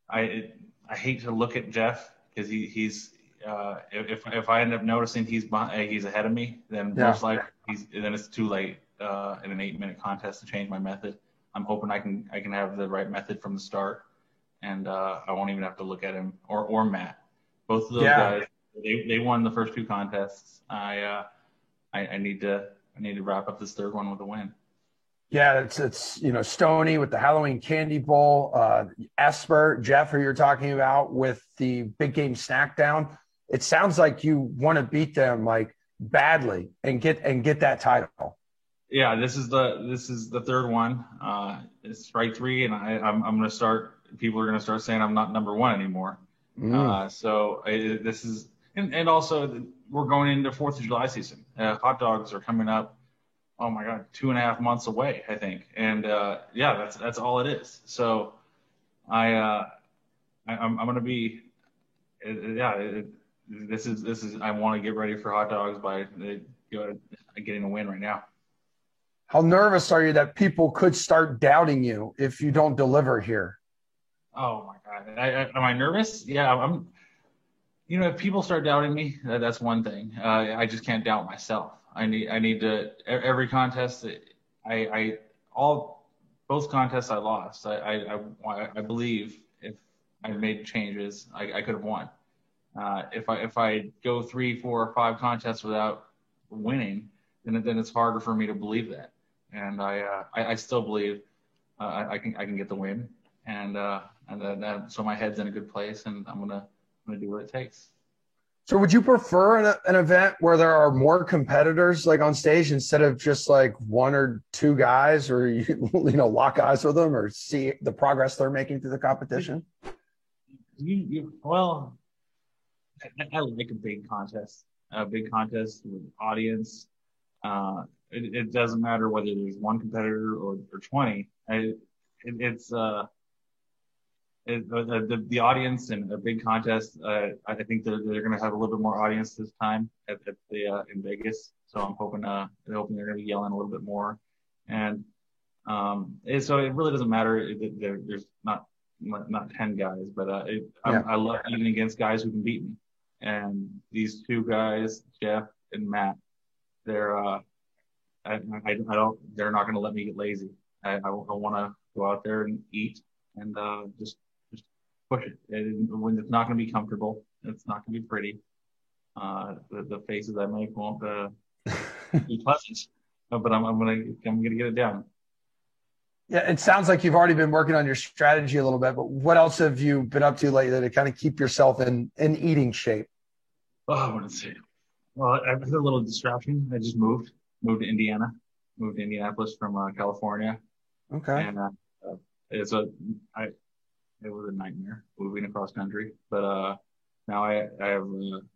I hate to look at Jeff because he's if I end up noticing he's ahead of me, then most likely then it's too late in an 8-minute contest to change my method. I'm hoping I can have the right method from the start, and I won't even have to look at him or Matt. Both of those guys, they won the first 2 contests. I need to wrap up this third one with a win. Yeah, it's Stoney with the Halloween Candy Bowl, Esper, Jeff, who you're talking about with the big game snack down. It sounds like you want to beat them like badly and get that title. Yeah, this is the third one. It's strike 3, and I'm going to start. People are going to start saying I'm not number 1 anymore. This is, and also we're going into 4th of July season. Hot dogs are coming up. Oh my God, 2.5 months away, I think. And that's all it is. So I'm going to be, this is, I want to get ready for hot dogs by getting a win right now. How nervous are you that people could start doubting you if you don't deliver here? Oh my God. Am I nervous? Yeah, I'm, if people start doubting me, that's one thing. I just can't doubt myself. I need to, every contest both contests I lost. I believe if I made changes, I could have won. If I go 3, 4, or 5 contests without winning, then it's harder for me to believe that. And I still believe I can get the win. And then so my head's in a good place, and I'm gonna do what it takes. So would you prefer an event where there are more competitors like on stage instead of just like 1 or 2 guys, or you lock eyes with them or see the progress they're making through the competition? Well, I like a big contest with audience. It doesn't matter whether there's 1 competitor or 20. The audience in a big contest, I think they're going to have a little bit more audience this time in Vegas. So I'm hoping they're going to be yelling a little bit more. And so it really doesn't matter. There's not 10 guys, but I love even against guys who can beat me. And these 2 guys, Jeff and Matt, they're they're not going to let me get lazy. I want to go out there and eat and just push it. When it's not going to be comfortable, it's not going to be pretty. The faces I make won't be pleasant, but I'm gonna get it down. Yeah, it sounds like you've already been working on your strategy a little bit, but what else have you been up to lately to kind of keep yourself in eating shape? Oh, I wouldn't say. Well, I've had a little distraction. I just moved to Indiana, moved to Indianapolis from California. Okay. And it was a nightmare moving across country, but now I have an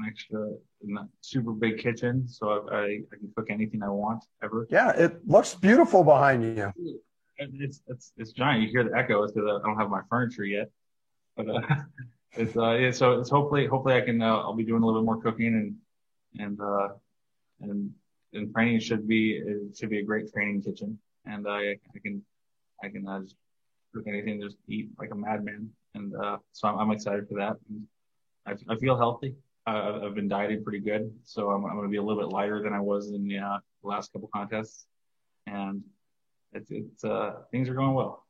extra not super big kitchen, so I can cook anything I want ever. Yeah, it looks beautiful behind you. It's giant. You hear the echo. It's because I don't have my furniture yet, but so it's hopefully I can I'll be doing a little bit more cooking and training should be a great training kitchen, and I can just cook anything, just eat like a madman, and so I'm excited for that. And I feel healthy. I've been dieting pretty good, so I'm going to be a little bit lighter than I was in the last couple contests, and it's things are going well.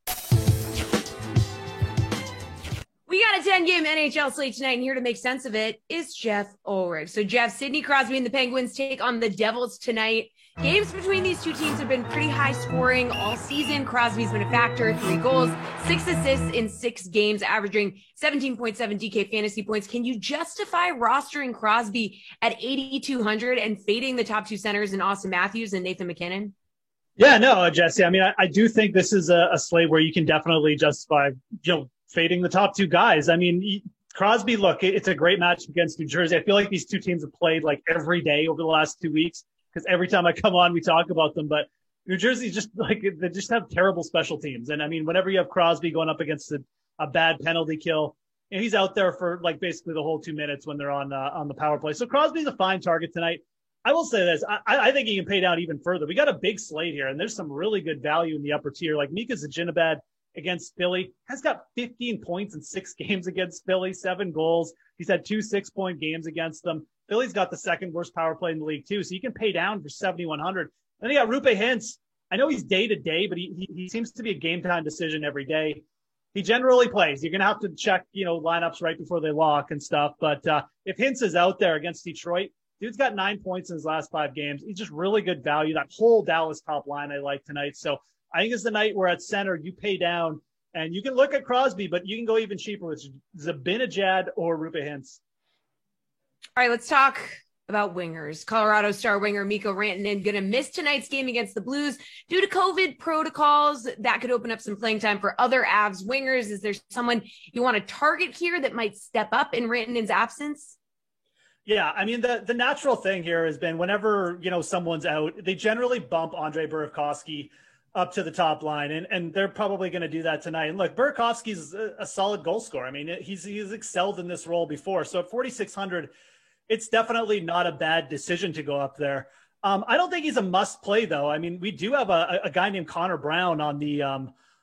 We got a 10-game NHL slate tonight, and here to make sense of it is Jeff Ulrich. So, Jeff, Sidney Crosby and the Penguins take on the Devils tonight. Games between these 2 teams have been pretty high scoring all season. Crosby's been a factor, 3 goals, 6 assists in 6 games, averaging 17.7 DK fantasy points. Can you justify rostering Crosby at 8,200 and fading the top 2 centers in Austin Matthews and Nathan McKinnon? Yeah, no, Jesse. I mean, I do think this is a slate where you can definitely justify, fading the top 2 guys. I mean, Crosby, look, it's a great match against New Jersey. I feel like these 2 teams have played like every day over the last 2 weeks, because every time I come on, we talk about them. But New Jersey just they just have terrible special teams. And I mean, whenever you have Crosby going up against a bad penalty kill, and he's out there for like basically the whole 2 minutes when they're on the power play. So Crosby's a fine target tonight. I will say this. I think he can pay down even further. We got a big slate here, and there's some really good value in the upper tier. Like Mika Zibanejad against Philly has got 15 points in 6 games against Philly, 7 goals. He's had 2 6-point games against them. Philly's got the second worst power play in the league too, so you can pay down for 7,100. Then you got Roope Hintz. I know he's day to day, but he seems to be a game time decision every day. He generally plays. You're going to have to check, lineups right before they lock and stuff. But if Hintz is out there against Detroit, dude's got 9 points in his last 5 games. He's just really good value. That whole Dallas top line I like tonight. So I think it's the night where at center you pay down, and you can look at Crosby, but you can go even cheaper with Zibanejad or Roope Hintz. All right, let's talk about wingers. Colorado star winger Mikko Rantanen going to miss tonight's game against the Blues due to COVID protocols. That could open up some playing time for other Avs wingers. Is there someone you want to target here that might step up in Rantanen's absence? Yeah, I mean, the natural thing here has been whenever, someone's out, they generally bump Andre Burakovsky up to the top line, and they're probably going to do that tonight. And look, Burakovsky's a solid goal scorer. I mean, he's excelled in this role before. So at 4,600, it's definitely not a bad decision to go up there. I don't think he's a must play though. I mean, we do have a guy named Connor Brown on the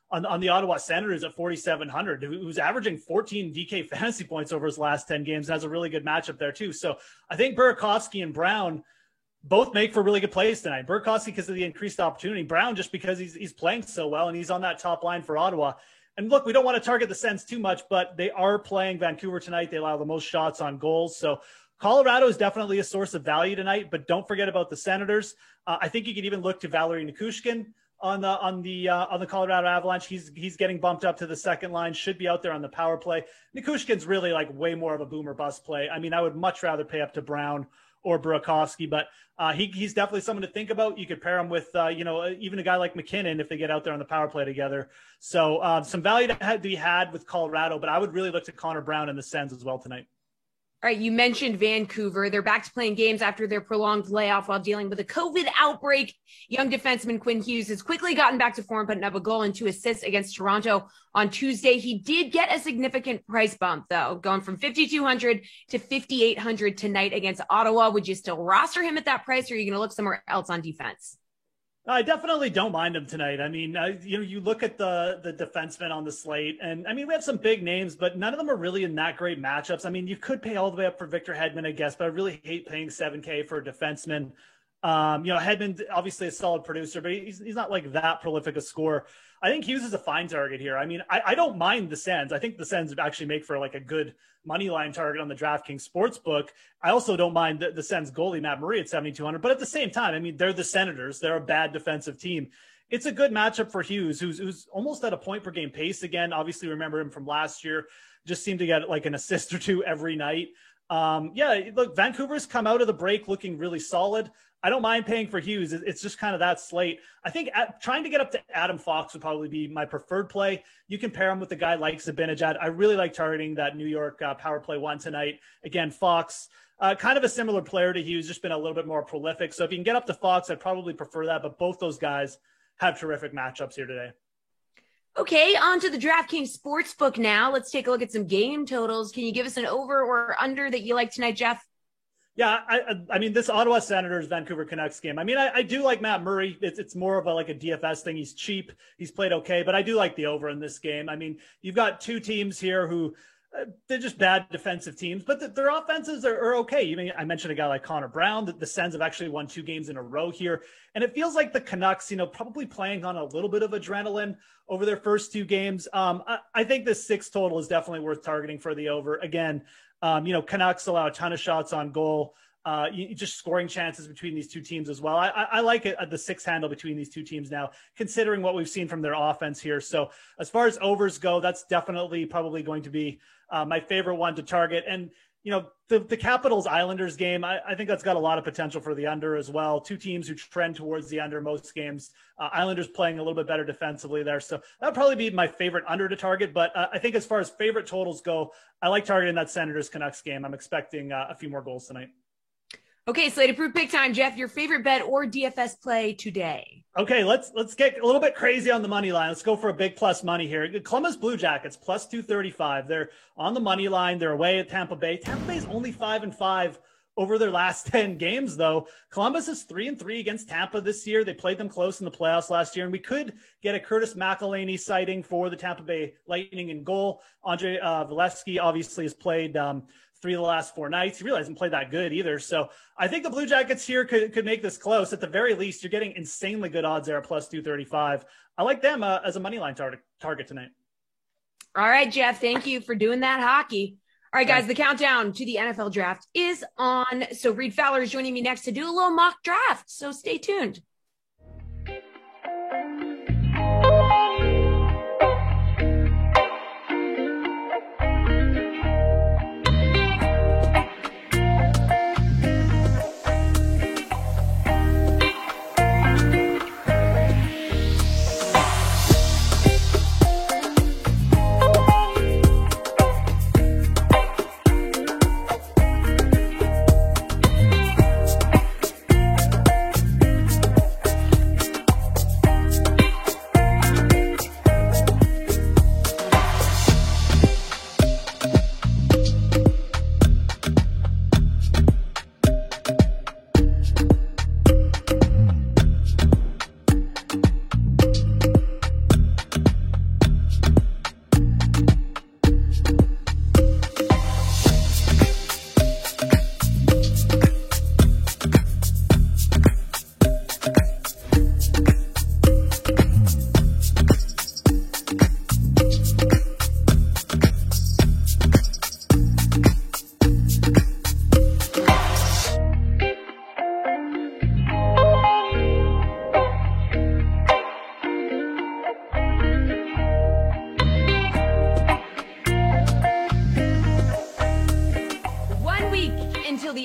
Ottawa Senators at 4,700, who's averaging 14 DK fantasy points over his last 10 games, and has a really good matchup there too. So I think Burakovsky and Brown both make for really good plays tonight. Burakovsky because of the increased opportunity, Brown just because he's playing so well and he's on that top line for Ottawa. And look, we don't want to target the Sens too much, but they are playing Vancouver tonight. They allow the most shots on goals. So Colorado is definitely a source of value tonight, but don't forget about the Senators. I think you could even look to Valeri Nichushkin on the Colorado Avalanche. He's getting bumped up to the second line, should be out there on the power play. Nikushkin's really like way more of a boomer bust play. I mean, I would much rather pay up to Brown or Burakovsky, but he's definitely someone to think about. You could pair him with, even a guy like McKinnon if they get out there on the power play together. So some value to be had with Colorado, but I would really look to Connor Brown and the Sens as well tonight. All right, you mentioned Vancouver. They're back to playing games after their prolonged layoff while dealing with a COVID outbreak. Young defenseman Quinn Hughes has quickly gotten back to form, putting up a goal and 2 assists against Toronto on Tuesday. He did get a significant price bump, though, going from $5,200 to $5,800 tonight against Ottawa. Would you still roster him at that price, or are you going to look somewhere else on defense? I definitely don't mind him tonight. I mean, you look at the defensemen on the slate, and I mean, we have some big names, but none of them are really in that great matchups. I mean, you could pay all the way up for Victor Hedman, I guess, but I really hate paying $7K for a defenseman. Hedman, obviously a solid producer, but he's not like that prolific a scorer. I think Hughes is a fine target here. I mean, I don't mind the Sens. I think the Sens actually make for like a good money line target on the DraftKings Sportsbook. I also don't mind the Sens goalie, Matt Murray, at 7,200. But at the same time, I mean, they're the Senators. They're a bad defensive team. It's a good matchup for Hughes, who's almost at a point per game pace again. Obviously, remember him from last year. Just seemed to get like an assist or two every night. Look, Vancouver's come out of the break looking really solid. I don't mind paying for Hughes. It's just kind of that slate. I think trying to get up to Adam Fox would probably be my preferred play. You can pair him with a guy like Zibanejad. I really like targeting that New York power play one tonight. Again, Fox, kind of a similar player to Hughes, just been a little bit more prolific. So if you can get up to Fox, I'd probably prefer that. But both those guys have terrific matchups here today. Okay, on to the DraftKings Sportsbook now. Let's take a look at some game totals. Can you give us an over or under that you like tonight, Jeff? Yeah, I mean, this Ottawa Senators Vancouver Canucks game. I mean, I do like Matt Murray. It's more of a DFS thing. He's cheap. He's played okay, but I do like the over in this game. I mean, you've got two teams here who they're just bad defensive teams, but their offenses are okay. Even I mentioned a guy like Connor Brown. The Sens have actually won 2 games in a row here, and it feels like the Canucks, probably playing on a little bit of adrenaline over their first 2 games. I think this 6 total is definitely worth targeting for the over. Again, Canucks allow a ton of shots on goal. Just scoring chances between these two teams as well. I like it at the 6 handle between these two teams now, considering what we've seen from their offense here. So as far as overs go, that's definitely probably going to be my favorite one to target. And, the Capitals Islanders game, I think that's got a lot of potential for the under as well. 2 teams who trend towards the under most games. Islanders playing a little bit better defensively there. So that'd probably be my favorite under to target. But I think as far as favorite totals go, I like targeting that Senators Canucks game. I'm expecting a few more goals tonight. Okay, Slate approved pick time. Jeff, your favorite bet or DFS play today? Okay, let's get a little bit crazy on the money line. Let's go for a big plus money here. Columbus Blue Jackets plus 235. They're on the money line. They're away at Tampa Bay. Tampa Bay's only 5-5 over their last 10 games, though. Columbus is 3-3 against Tampa this year. They played them close in the playoffs last year, and we could get a Curtis McElhinney sighting for the Tampa Bay Lightning in goal. Andre Valevsky obviously has played 3 of the last 4 nights. He really hasn't played that good either. So I think the Blue Jackets here could make this close. At the very least, you're getting insanely good odds there at plus 235. I like them as a money line target tonight. All right, Jeff, thank you for doing that hockey. All right, guys, the countdown to the NFL draft is on. So Reed Fowler is joining me next to do a little mock draft. So stay tuned.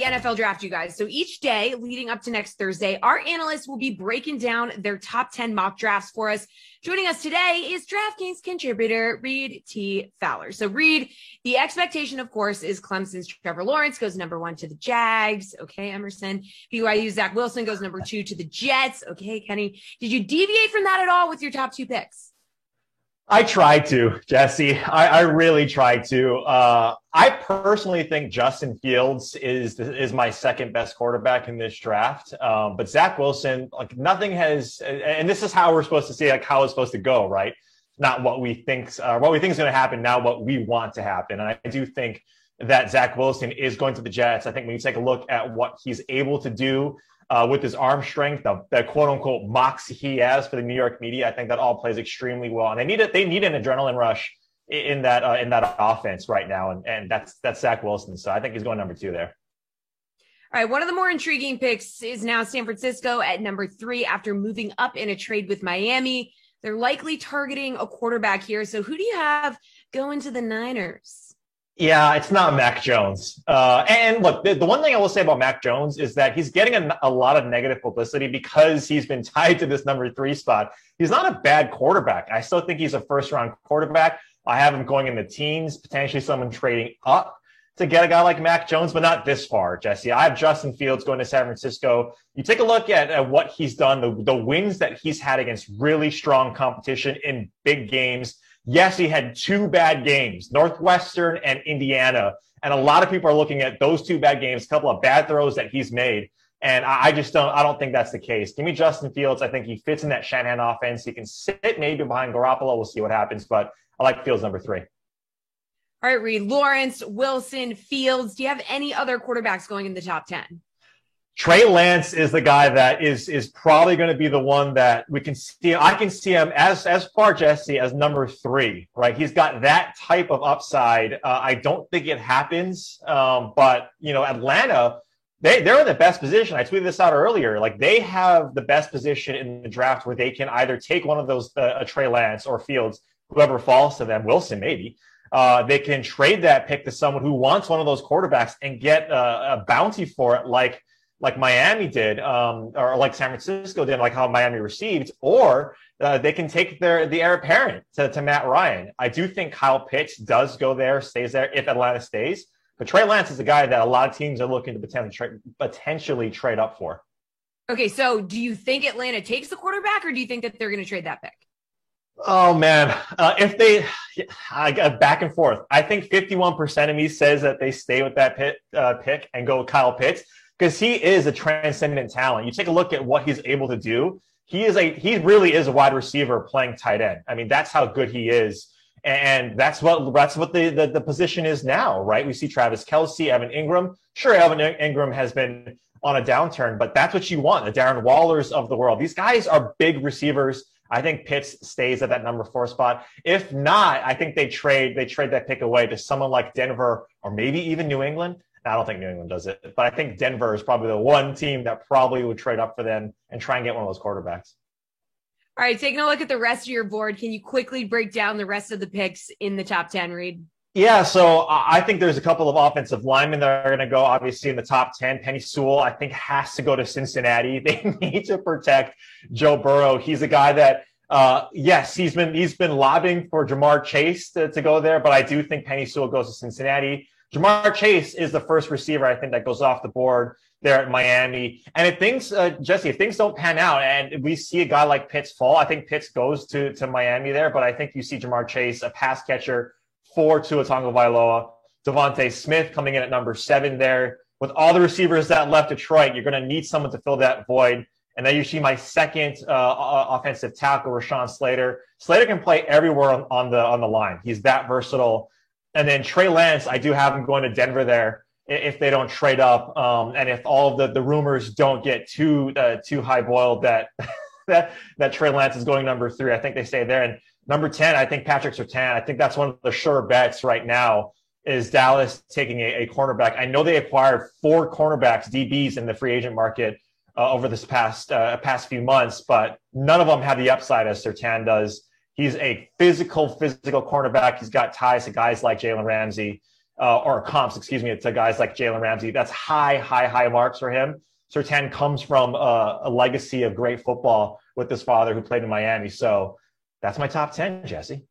NFL draft, you guys. So each day leading up to next Thursday, our analysts will be breaking down their top 10 mock drafts for us. Joining us today is DraftKings contributor Reed T. Fowler. So Reed, the expectation, of course, is Clemson's Trevor Lawrence goes number 1 to the Jags. Okay, Emerson. BYU Zach Wilson goes number 2 to the Jets. Okay, Kenny. Did you deviate from that at all with your top 2 picks? I tried to, Jesse. I really tried to. I personally think Justin Fields is my second best quarterback in this draft. But Zach Wilson, like nothing has, and this is how we're supposed to see like how it's supposed to go, right? Not what we think is going to happen, now what we want to happen. And I do think that Zach Wilson is going to the Jets. I think when you take a look at what he's able to do with his arm strength, the quote unquote moxie he has for the New York media, I think that all plays extremely well. And they need an adrenaline rush in that offense right now. And that's Zach Wilson. So I think he's going number 2 there. All right. One of the more intriguing picks is now San Francisco at number 3 after moving up in a trade with Miami. They're likely targeting a quarterback here. So who do you have going to the Niners? Yeah, it's not Mac Jones. And look, the one thing I will say about Mac Jones is that he's getting a lot of negative publicity because he's been tied to this number 3 spot. He's not a bad quarterback. I still think he's a first-round quarterback. I have him going in the teens, potentially someone trading up to get a guy like Mac Jones, but not this far, Jesse. I have Justin Fields going to San Francisco. You take a look at what he's done, the wins that he's had against really strong competition in big games. Yes, he had 2 bad games, Northwestern and Indiana. And a lot of people are looking at those 2 bad games, a couple of bad throws that he's made. And I don't think that's the case. Give me Justin Fields. I think he fits in that Shanahan offense. He can sit maybe behind Garoppolo. We'll see what happens, but I like Fields number 3. All right, Reed, Lawrence, Wilson, Fields. Do you have any other quarterbacks going in the top 10? Trey Lance is the guy that is probably going to be the one that we can see. I can see him as far, Jesse, as number 3, right? He's got that type of upside. I don't think it happens. But, Atlanta, they're in the best position. I tweeted this out earlier. Like they have the best position in the draft where they can either take one of those, a Trey Lance or Fields, whoever falls to them, Wilson maybe. They can trade that pick to someone who wants one of those quarterbacks and get a bounty for it, like Miami did, or like San Francisco did, like how Miami received, or they can take the heir apparent to Matt Ryan. I do think Kyle Pitts does go there, stays there if Atlanta stays, But Trey Lance is a guy that a lot of teams are looking to potentially trade up for. Okay, so do you think Atlanta takes the quarterback, or do you think that they're going to trade that pick? Oh man, I got back and forth. I think 51% of me says that they stay with that pick and go with Kyle Pitts, because he is a transcendent talent. You take a look at what he's able to do. He really is a wide receiver playing tight end. I mean, that's how good he is. And that's what the position is now, right? We see Travis Kelce, Evan Ingram. Sure, Evan Ingram has been on a downturn, but that's what you want, the Darren Wallers of the world. These guys are big receivers. I think Pitts stays at that number 4 spot. If not, I think they trade that pick away to someone like Denver or maybe even New England. I don't think New England does it, but I think Denver is probably the one team that probably would trade up for them and try and get one of those quarterbacks. All right, taking a look at the rest of your board, can you quickly break down the rest of the picks in the top 10, Reed? Yeah, so I think there's a couple of offensive linemen that are going to go, obviously, in the top 10. Penny Sewell, I think, has to go to Cincinnati. They need to protect Joe Burrow. He's a guy that, yes, he's been lobbying for Jamar Chase to go there, but I do think Penny Sewell goes to Cincinnati. Jamar Chase is the first receiver, I think, that goes off the board there at Miami. And if things, Jesse, if things don't pan out and we see a guy like Pitts fall, I think Pitts goes to Miami there, but I think you see Jamar Chase, a pass catcher for Tua Tagovailoa, Devontae Smith coming in at number 7 there. With all the receivers that left Detroit, you're going to need someone to fill that void. And then you see my second offensive tackle, Rashawn Slater. Slater can play everywhere on the line. He's that versatile. And then Trey Lance, I do have him going to Denver there if they don't trade up, and if all of the rumors don't get too high boiled that Trey Lance is going number 3. I think they stay there. And number 10, I think Patrick Surtain. I think that's one of the sure bets right now is Dallas taking a cornerback. I know they acquired 4 cornerbacks, DBs, in the free agent market over this past few months, but none of them have the upside as Surtain does. He's a physical cornerback. He's got ties to guys like Jalen Ramsey, or comps, to guys like Jalen Ramsey. That's high marks for him. Surtain comes from a legacy of great football with his father who played in Miami. So that's my top 10, Jesse.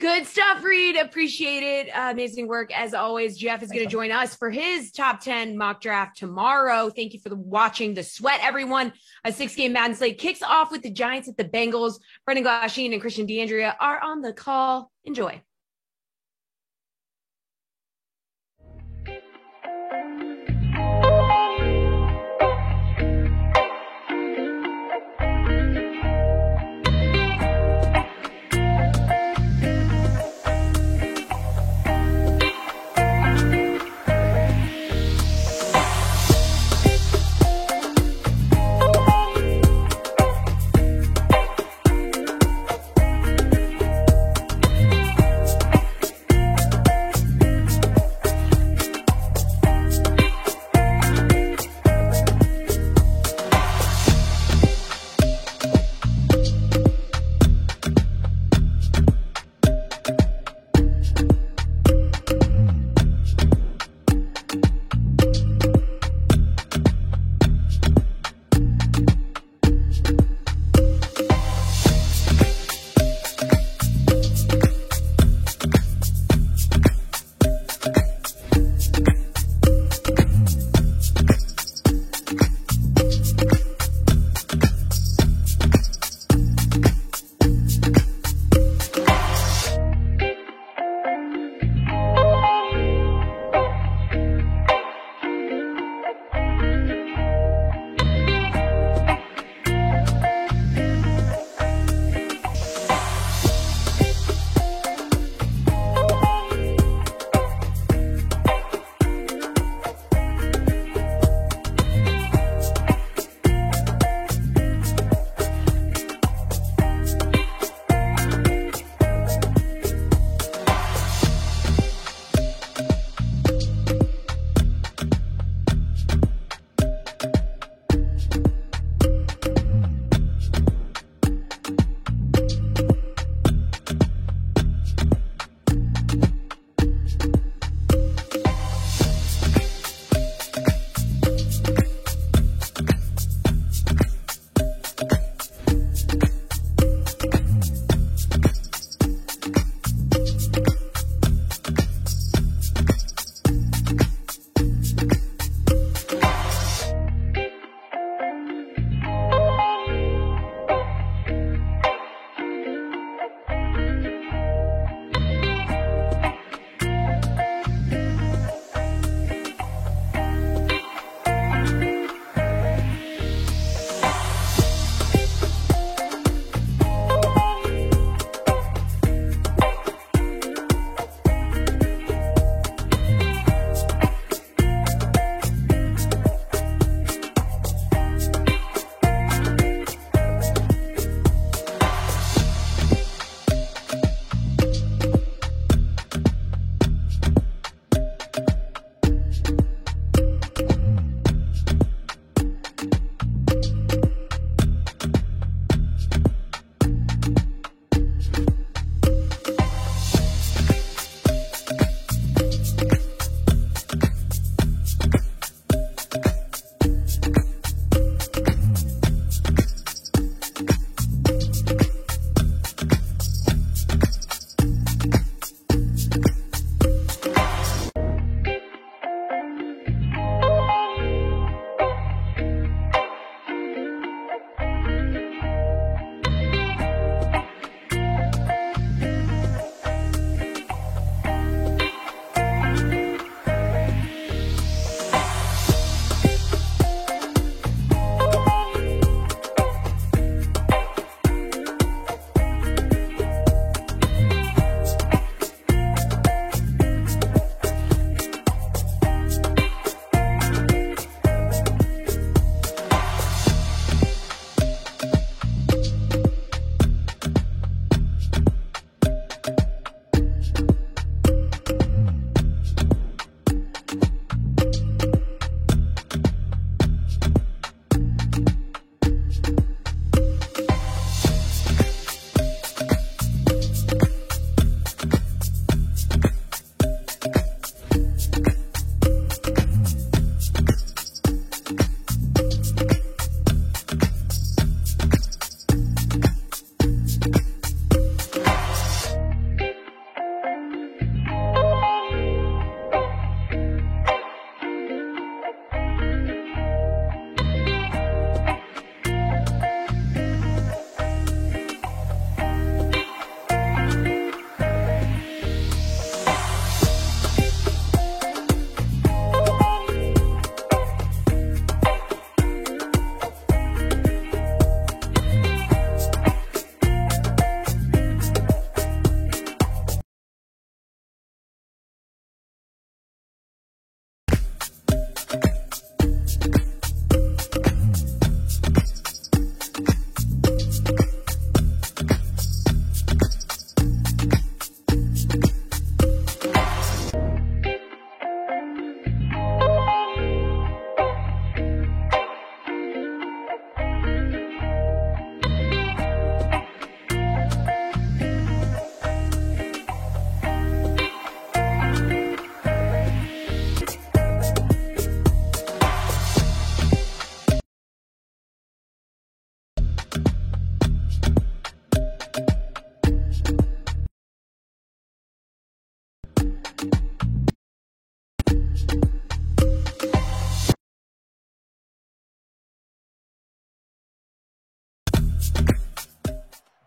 Good stuff, Reed. Appreciate it. Amazing work as always. Jeff is going to join us for his top 10 mock draft tomorrow. Thank you for watching the sweat, everyone. A 6-game Madden slate kicks off with the Giants at the Bengals. Brendan Glasheen and Christian D'Andrea are on the call. Enjoy.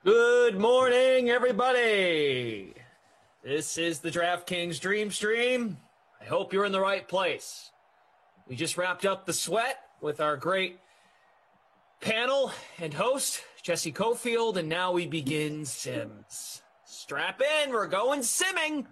Good morning, everybody. This is the DraftKings Dream Stream. I hope you're in the right place. We just wrapped up the sweat with our great panel and host, Jesse Cofield, and now we begin Sims. Strap in, we're going simming.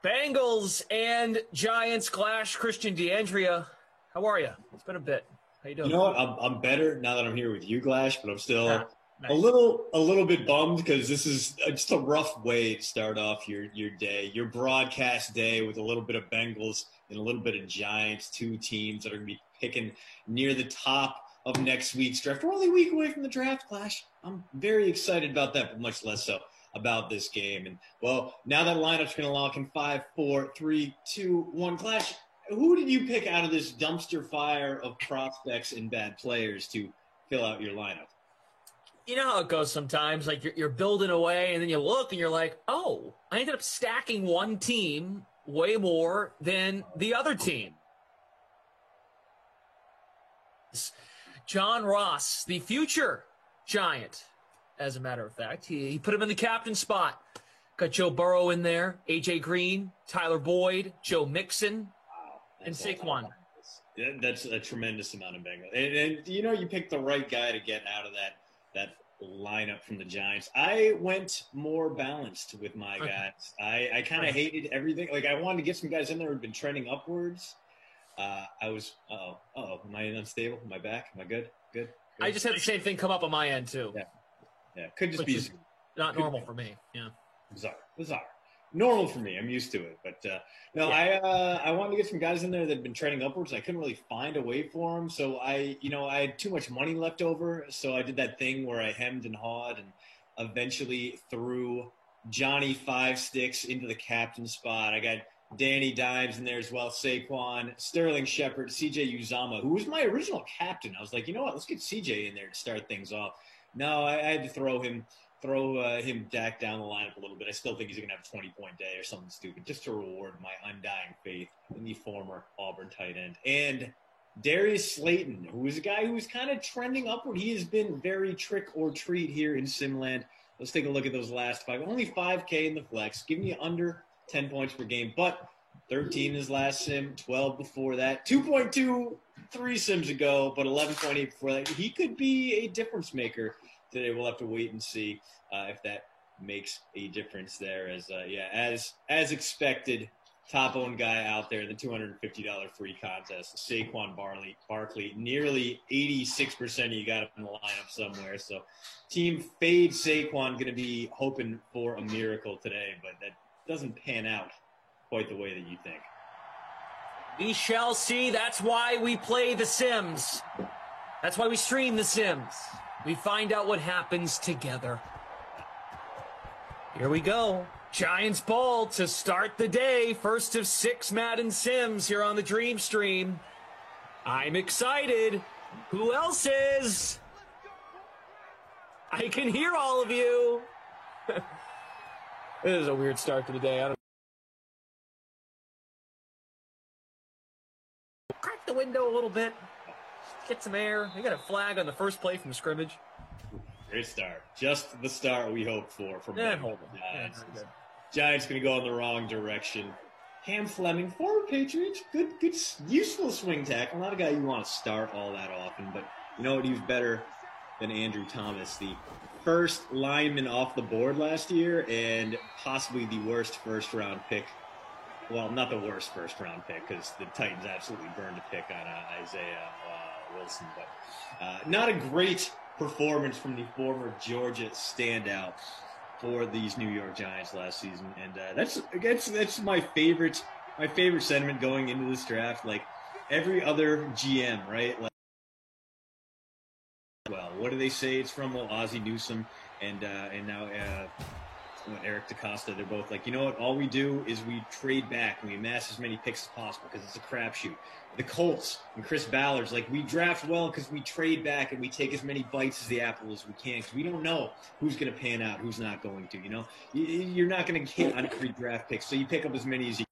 Bengals and Giants clash. Christian D'Andrea, how are you? It's been a bit. How you doing? You know what? I'm better now that I'm here with you, Glash, but I'm still nice. a little bit bummed because this is just a rough way to start off your day, your broadcast day with a little bit of Bengals and a little bit of Giants, two teams that are going to be picking near the top of next week's draft. We're only a week away from the draft, Clash. I'm very excited about that, but much less so about this game. And, well, now that lineup's going to lock in 5, 4, 3, 2, 1. Clash, who did you pick out of this dumpster fire of prospects and bad players to fill out your lineup? You know how it goes sometimes. Like you're building away, and then you look, and you're like, oh, I ended up stacking one team way more than the other team. John Ross, the future Giant, as a matter of fact. He put him in the captain spot. Got Joe Burrow in there, A.J. Green, Tyler Boyd, Joe Mixon, and Saquon. That's a tremendous amount of Bengals. And you picked the right guy to get out of that lineup from the Giants. I went more balanced with my guys. I kind of hated everything. Like, I wanted to get some guys in there who've been trending upwards. I was, am I unstable? Am I back? Am I good? Good. I just had the same thing come up on my end, too. Yeah. Could just be not normal for me. Yeah. Bizarre. Normal for me. I'm used to it. But, I wanted to get some guys in there that had been trending upwards. I couldn't really find a way for them. So I had too much money left over. So I did that thing where I hemmed and hawed and eventually threw Johnny Five Sticks into the captain spot. I got Danny Dimes in there as well, Saquon, Sterling Shepard, CJ Uzama, who was my original captain. I was like, you know what, let's get CJ in there to start things off. No, I had to throw him back down the lineup a little bit. I still think he's going to have a 20-point day or something stupid, just to reward my undying faith in the former Auburn tight end. And Darius Slayton, who is a guy who is kind of trending upward. He has been very trick or treat here in Simland. Let's take a look at those last 5. Only 5K in the flex, giving you under 10 points per game, but 13 in his last sim, 12 before that, 2.2 3 sims ago, but 11.8 before that. He could be a difference maker today. We'll have to wait and see if that makes a difference there. As expected, top-owned guy out there in the $250 free contest, Saquon Barkley, nearly 86% of you got him in the lineup somewhere. So team fade Saquon, going to be hoping for a miracle today, but that doesn't pan out quite the way that you think. We shall see. That's why we play The Sims. That's why we stream The Sims. We find out what happens together. Here we go. Giants ball to start the day. First of 6 Madden Sims here on the Dream Stream. I'm excited. Who else is? I can hear all of you. This is a weird start to the day. I don't crack the window a little bit. Get some air. They got a flag on the first play from scrimmage. Great start. Just the start we hoped for from Giants. Giants going to go in the wrong direction. Cam Fleming, former Patriots, good, useful swing tackle. Not a guy you want to start all that often, but you know what? He was better than Andrew Thomas, the first lineman off the board last year and possibly the worst first-round pick. Well, not the worst first-round pick because the Titans absolutely burned a pick on Isaiah Wilson, but not a great performance from the former Georgia standout for these New York Giants last season, and that's my favorite sentiment going into this draft. Like every other GM, right? Like, well, what do they say it's from? Well, Ozzie Newsome and now Eric DaCosta. They're both like, you know what? All we do is we trade back and we amass as many picks as possible because it's a crapshoot. The Colts and Chris Ballard's like, we draft well because we trade back and we take as many bites as the apple as we can because we don't know who's going to pan out, who's not going to. You know, you're not going to hit on every draft pick, so you pick up as many as you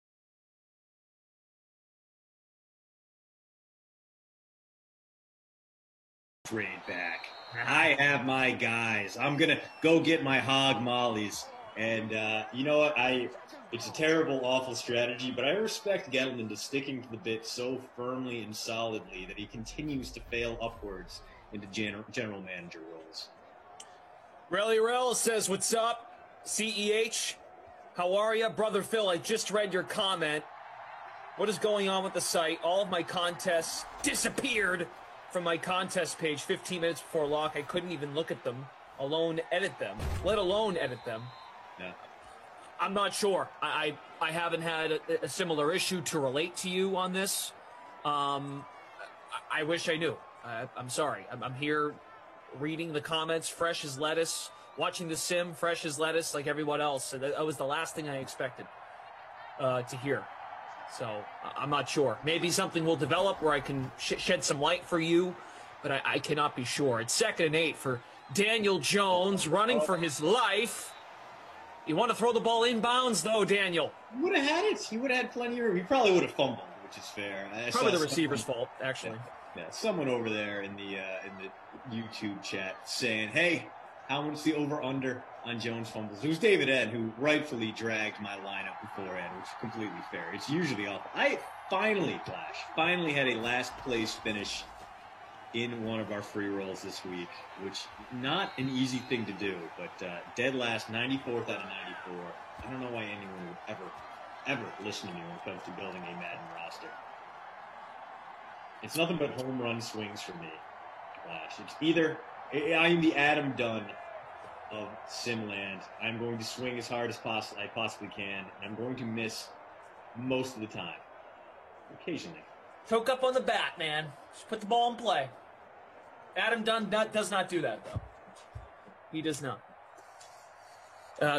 trade back. I have my guys. I'm going to go get my hog mollies. And you know what? It's a terrible, awful strategy, but I respect Gettleman to sticking to the bit so firmly and solidly that he continues to fail upwards into general manager roles. Relly Rel says, what's up? CEH, how are you? Brother Phil, I just read your comment. What is going on with the site? All of my contests disappeared from my contest page 15 minutes before lock. I couldn't even look at them, edit them, let alone edit them. Yeah. I'm not sure. I haven't had a similar issue to relate to you on this. I wish I knew. I'm sorry. I'm here reading the comments, fresh as lettuce, watching the sim, fresh as lettuce, like everyone else. So that was the last thing I expected to hear. So I'm not sure. Maybe something will develop where I can shed some light for you, but I cannot be sure. It's 2nd and 8 for Daniel Jones running for his life. You want to throw the ball inbounds, though, Daniel? He would have had it. He would have had plenty of room. He probably would have fumbled, which is fair. Probably the receiver's fault, actually. Yeah, someone over there in the YouTube chat saying, "Hey, how much the over/under on Jones fumbles?" It was David N, who rightfully dragged my lineup beforehand, which is completely fair. It's usually awful. I finally had a last place finish in one of our free rolls this week, which not an easy thing to do, but dead last, 94th out of 94. I don't know why anyone would ever listen to me when it comes to building a Madden roster. It's nothing but home run swings for me, Flash. It's either I'm the Adam Dunn of Simland. I'm going to swing as hard as I possibly can, and I'm going to miss most of the time. Occasionally. Choke up on the bat, man. Just put the ball in play. Adam Dunn does not do that, though. He does not.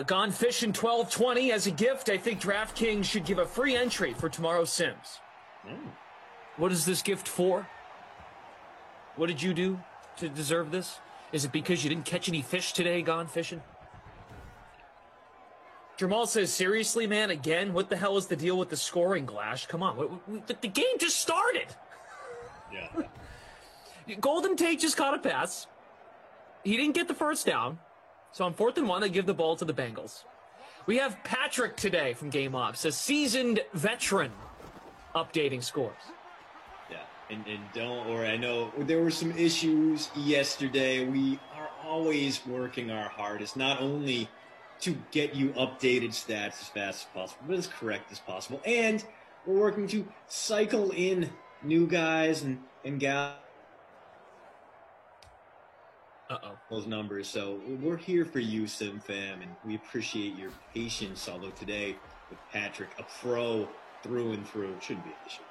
Gone Fishing 1220 as a gift. I think DraftKings should give a free entry for tomorrow's Sims. What is this gift for? What did you do to deserve this? Is it because you didn't catch any fish today, Gone Fishing? Jamal says, seriously, man, again? What the hell is the deal with the scoring, Glash? Come on. The game just started. Yeah. Golden Tate just caught a pass. He didn't get the first down. So on 4th and 1, they give the ball to the Bengals. We have Patrick today from Game Ops, a seasoned veteran, updating scores. Yeah, and don't worry. I know there were some issues yesterday. We are always working our hardest, not only to get you updated stats as fast as possible, but as correct as possible. And we're working to cycle in new guys and gals. Those numbers. So we're here for you, Sim Fam, and we appreciate your patience. Although today with Patrick, a pro through and through, it shouldn't be an issue.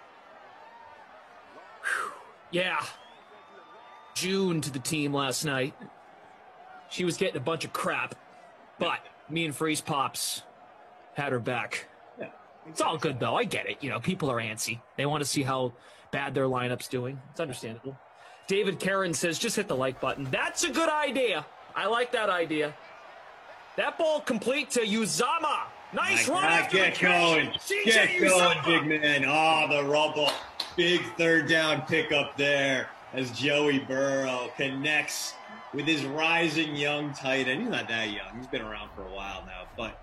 Yeah. June to the team last night. She was getting a bunch of crap, but me and Freeze Pops had her back. Yeah. It's all good, though. I get it. You know, people are antsy. They want to see how bad their lineup's doing. It's understandable. David Karen says, just hit the like button. That's a good idea. I like that idea. That ball complete to Uzama. Nice run after Get going. Get going, big man. The rumble. Big 3rd down pickup there as Joey Burrow connects with his rising young tight end. He's not that young. He's been around for a while now, but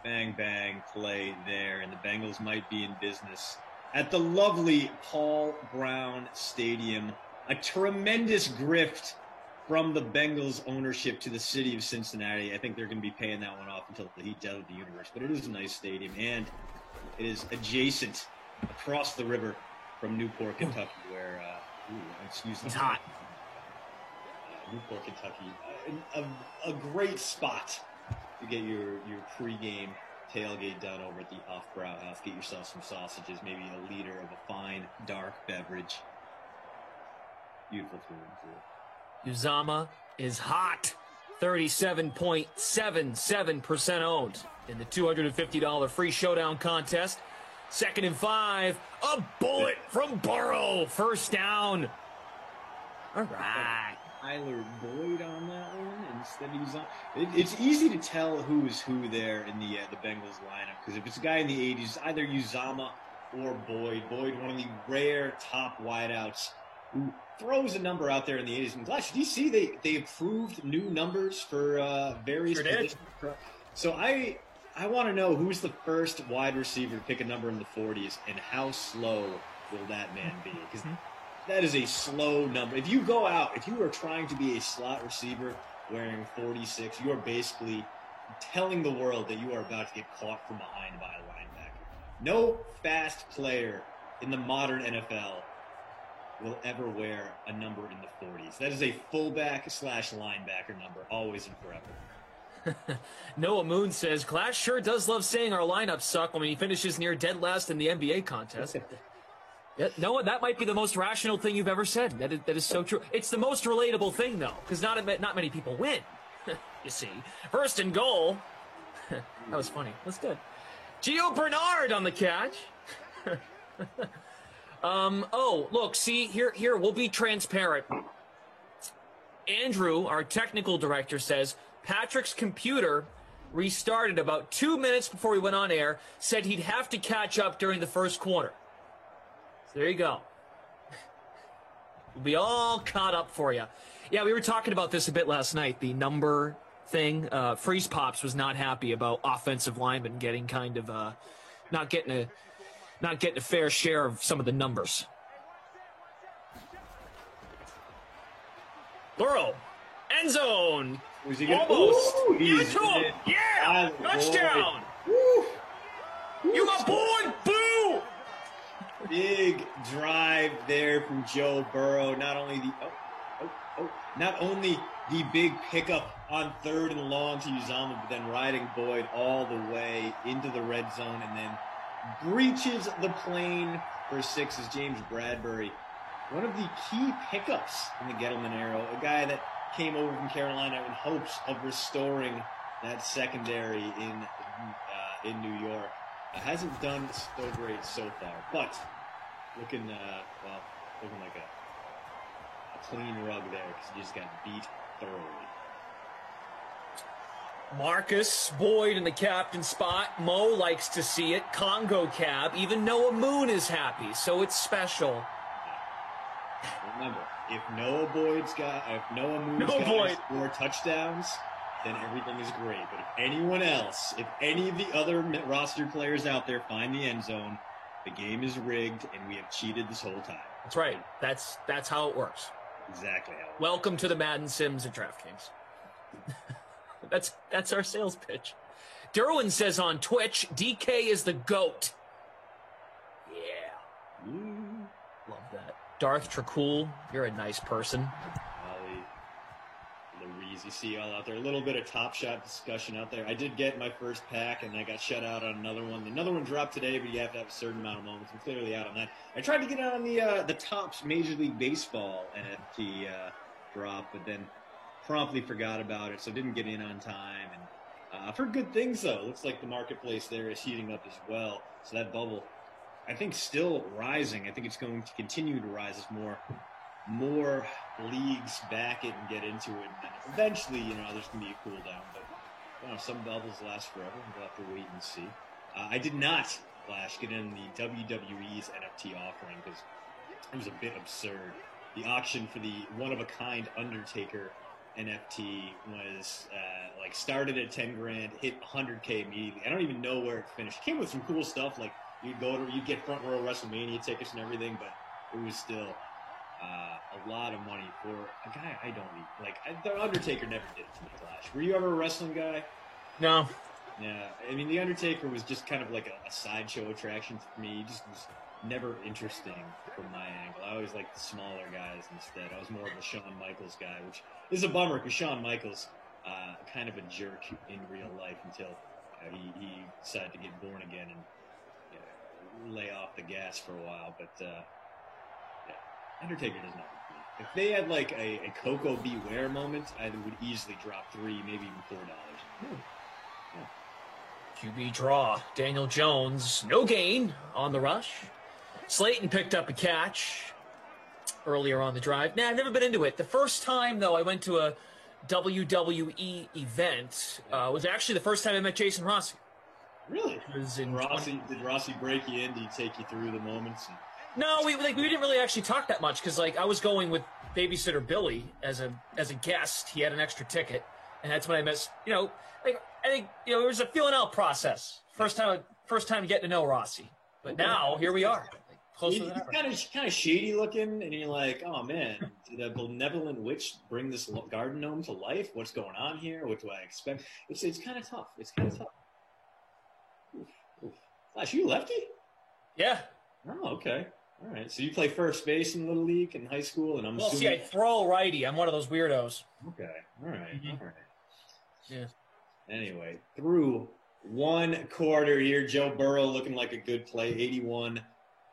bang, bang play there, and the Bengals might be in business at the lovely Paul Brown Stadium. A tremendous grift from the Bengals ownership to the city of Cincinnati. I think they're going to be paying that one off until the heat's out of the universe. But it is a nice stadium, and it is adjacent across the river from Newport, Kentucky, where, excuse me. It's hot. Newport, Kentucky. A great spot to get your pregame tailgate done over at the Hofbrauhaus. Get yourself some sausages, maybe a liter of a fine, dark beverage. Beautiful food. Uzama is hot. 37.77% owned in the $250 free showdown contest. 2nd and 5. A bullet from Burrow. First down. All right. Tyler Boyd on that one instead of Uzama. It's easy to tell who is who there in the Bengals lineup, because if it's a guy in the 80s, either Uzama or Boyd. Boyd, one of the rare top wideouts who throws a number out there in the 80s. And Glash, did you see they approved new numbers for various positions? So I want to know who's the first wide receiver to pick a number in the 40s, and how slow will that man be? Because that is a slow number. If you go out, if you are trying to be a slot receiver wearing 46, you are basically telling the world that you are about to get caught from behind by a linebacker. No fast player in the modern NFL will ever wear a number in the 40s. That is a fullback / linebacker number, always and forever. Noah Moon says, Clash sure does love saying our lineups suck when he finishes near dead last in the NBA contest. Yeah, Noah, that might be the most rational thing you've ever said. That is so true. It's the most relatable thing, though, because not many people win. You see. First and goal. That was funny. That's good. Gio Bernard on the catch. Oh, look, see, here, we'll be transparent. Andrew, our technical director, says Patrick's computer restarted about 2 minutes before we went on air, said he'd have to catch up during the first quarter. So there you go. We'll be all caught up for you. Yeah, we were talking about this a bit last night, the number thing. Freeze Pops was not happy about offensive linemen getting kind of not getting a fair share of some of the numbers. Burrow, end zone, almost. Give it to him. Yeah, touchdown. You my boy, Boo. Big drive there from Joe Burrow. Not only the big pickup on 3rd and long to Uzomah, but then riding Boyd all the way into the red zone, and then breaches the plane for 6 is James Bradbury. One of the key pickups in the Gettleman era, a guy that came over from Carolina in hopes of restoring that secondary in New York. Hasn't done so great so far, but looking like a clean rug there because he just got beat thoroughly. Marcus Boyd in the captain spot. Mo likes to see it. Congo cab. Even Noah Moon is happy, so it's special. Remember, if Noah Moon's got 4 touchdowns, then everything is great. But if anyone else, if any of the other roster players out there find the end zone, the game is rigged and we have cheated this whole time. That's right. That's how it works. Exactly how it works. Welcome to the Madden Sims at DraftKings. That's our sales pitch. Derwin says on Twitch, DK is the GOAT. Yeah. Love that. Darth Tracool, you're a nice person. You see all out there. A little bit of Top Shot discussion out there. I did get my first pack, and I got shut out on another one. Another one dropped today, but you have to have a certain amount of moments. I'm clearly out on that. I tried to get on the Topps Major League Baseball NFT drop, but then promptly forgot about it, so didn't get in on time. And I've heard good things, though. Looks like the marketplace there is heating up as well. So that bubble, I think, still rising. I think it's going to continue to rise as more leagues back it and get into it. And eventually, there's going to be a cool down. But some bubbles last forever. We'll have to wait and see. I did not, Flash, get in the WWE's NFT offering because it was a bit absurd. The auction for the one-of-a-kind Undertaker NFT was started at 10 grand, hit 100K immediately. I don't even know where it finished. It came with some cool stuff, like you'd get front row WrestleMania tickets and everything, but it was still a lot of money for a guy I don't need. The Undertaker never did it to me, Flash. Were you ever a wrestling guy? No. Yeah, I mean, the Undertaker was just kind of like a sideshow attraction for me. He just was never interesting from my angle. I always liked the smaller guys instead. I was more of a Shawn Michaels guy, which is a bummer because Shawn Michaels, kind of a jerk in real life until he decided to get born again and lay off the gas for a while. But Undertaker does not. If they had a Coco Beware moment, I would easily drop $3, maybe even $4. Yeah. QB draw. Daniel Jones, no gain on the rush. Slayton picked up a catch earlier on the drive. I've never been into it. The first time, though, I went to a WWE event was actually the first time I met Jason Rossi. Really? It was in did Rossi break you in? Did he take you through the moments? No, we didn't really actually talk that much because I was going with babysitter Billy as a guest. He had an extra ticket, and that's when I missed. I think it was a feeling out process. First time getting to know Rossi, but now here we are. Closer than ever. He's kind of shady looking, and you're like, oh man, did a benevolent witch bring this garden gnome to life? What's going on here? What do I expect? It's kind of tough. It's kind of tough. Oof. Flash, you lefty? Yeah. Oh, okay. All right. So you play first base in Little League in high school, and I'm assuming... I throw righty. I'm one of those weirdos. Okay. All right. Mm-hmm. All right. Yeah. Anyway, through one quarter here, Joe Burrow looking like a good play, 81,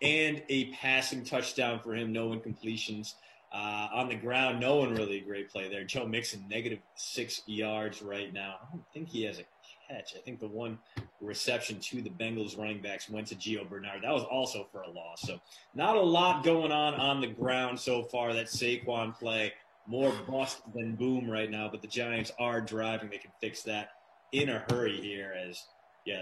and a passing touchdown for him, no incompletions. On the ground, no one really a great play there. Joe Mixon, -6 yards right now. I don't think he has a catch. I think the one reception to the Bengals running backs went to Gio Bernard. That was also for a loss. So not a lot going on the ground so far. That Saquon play, more bust than boom right now, but the Giants are driving. They can fix that in a hurry here as,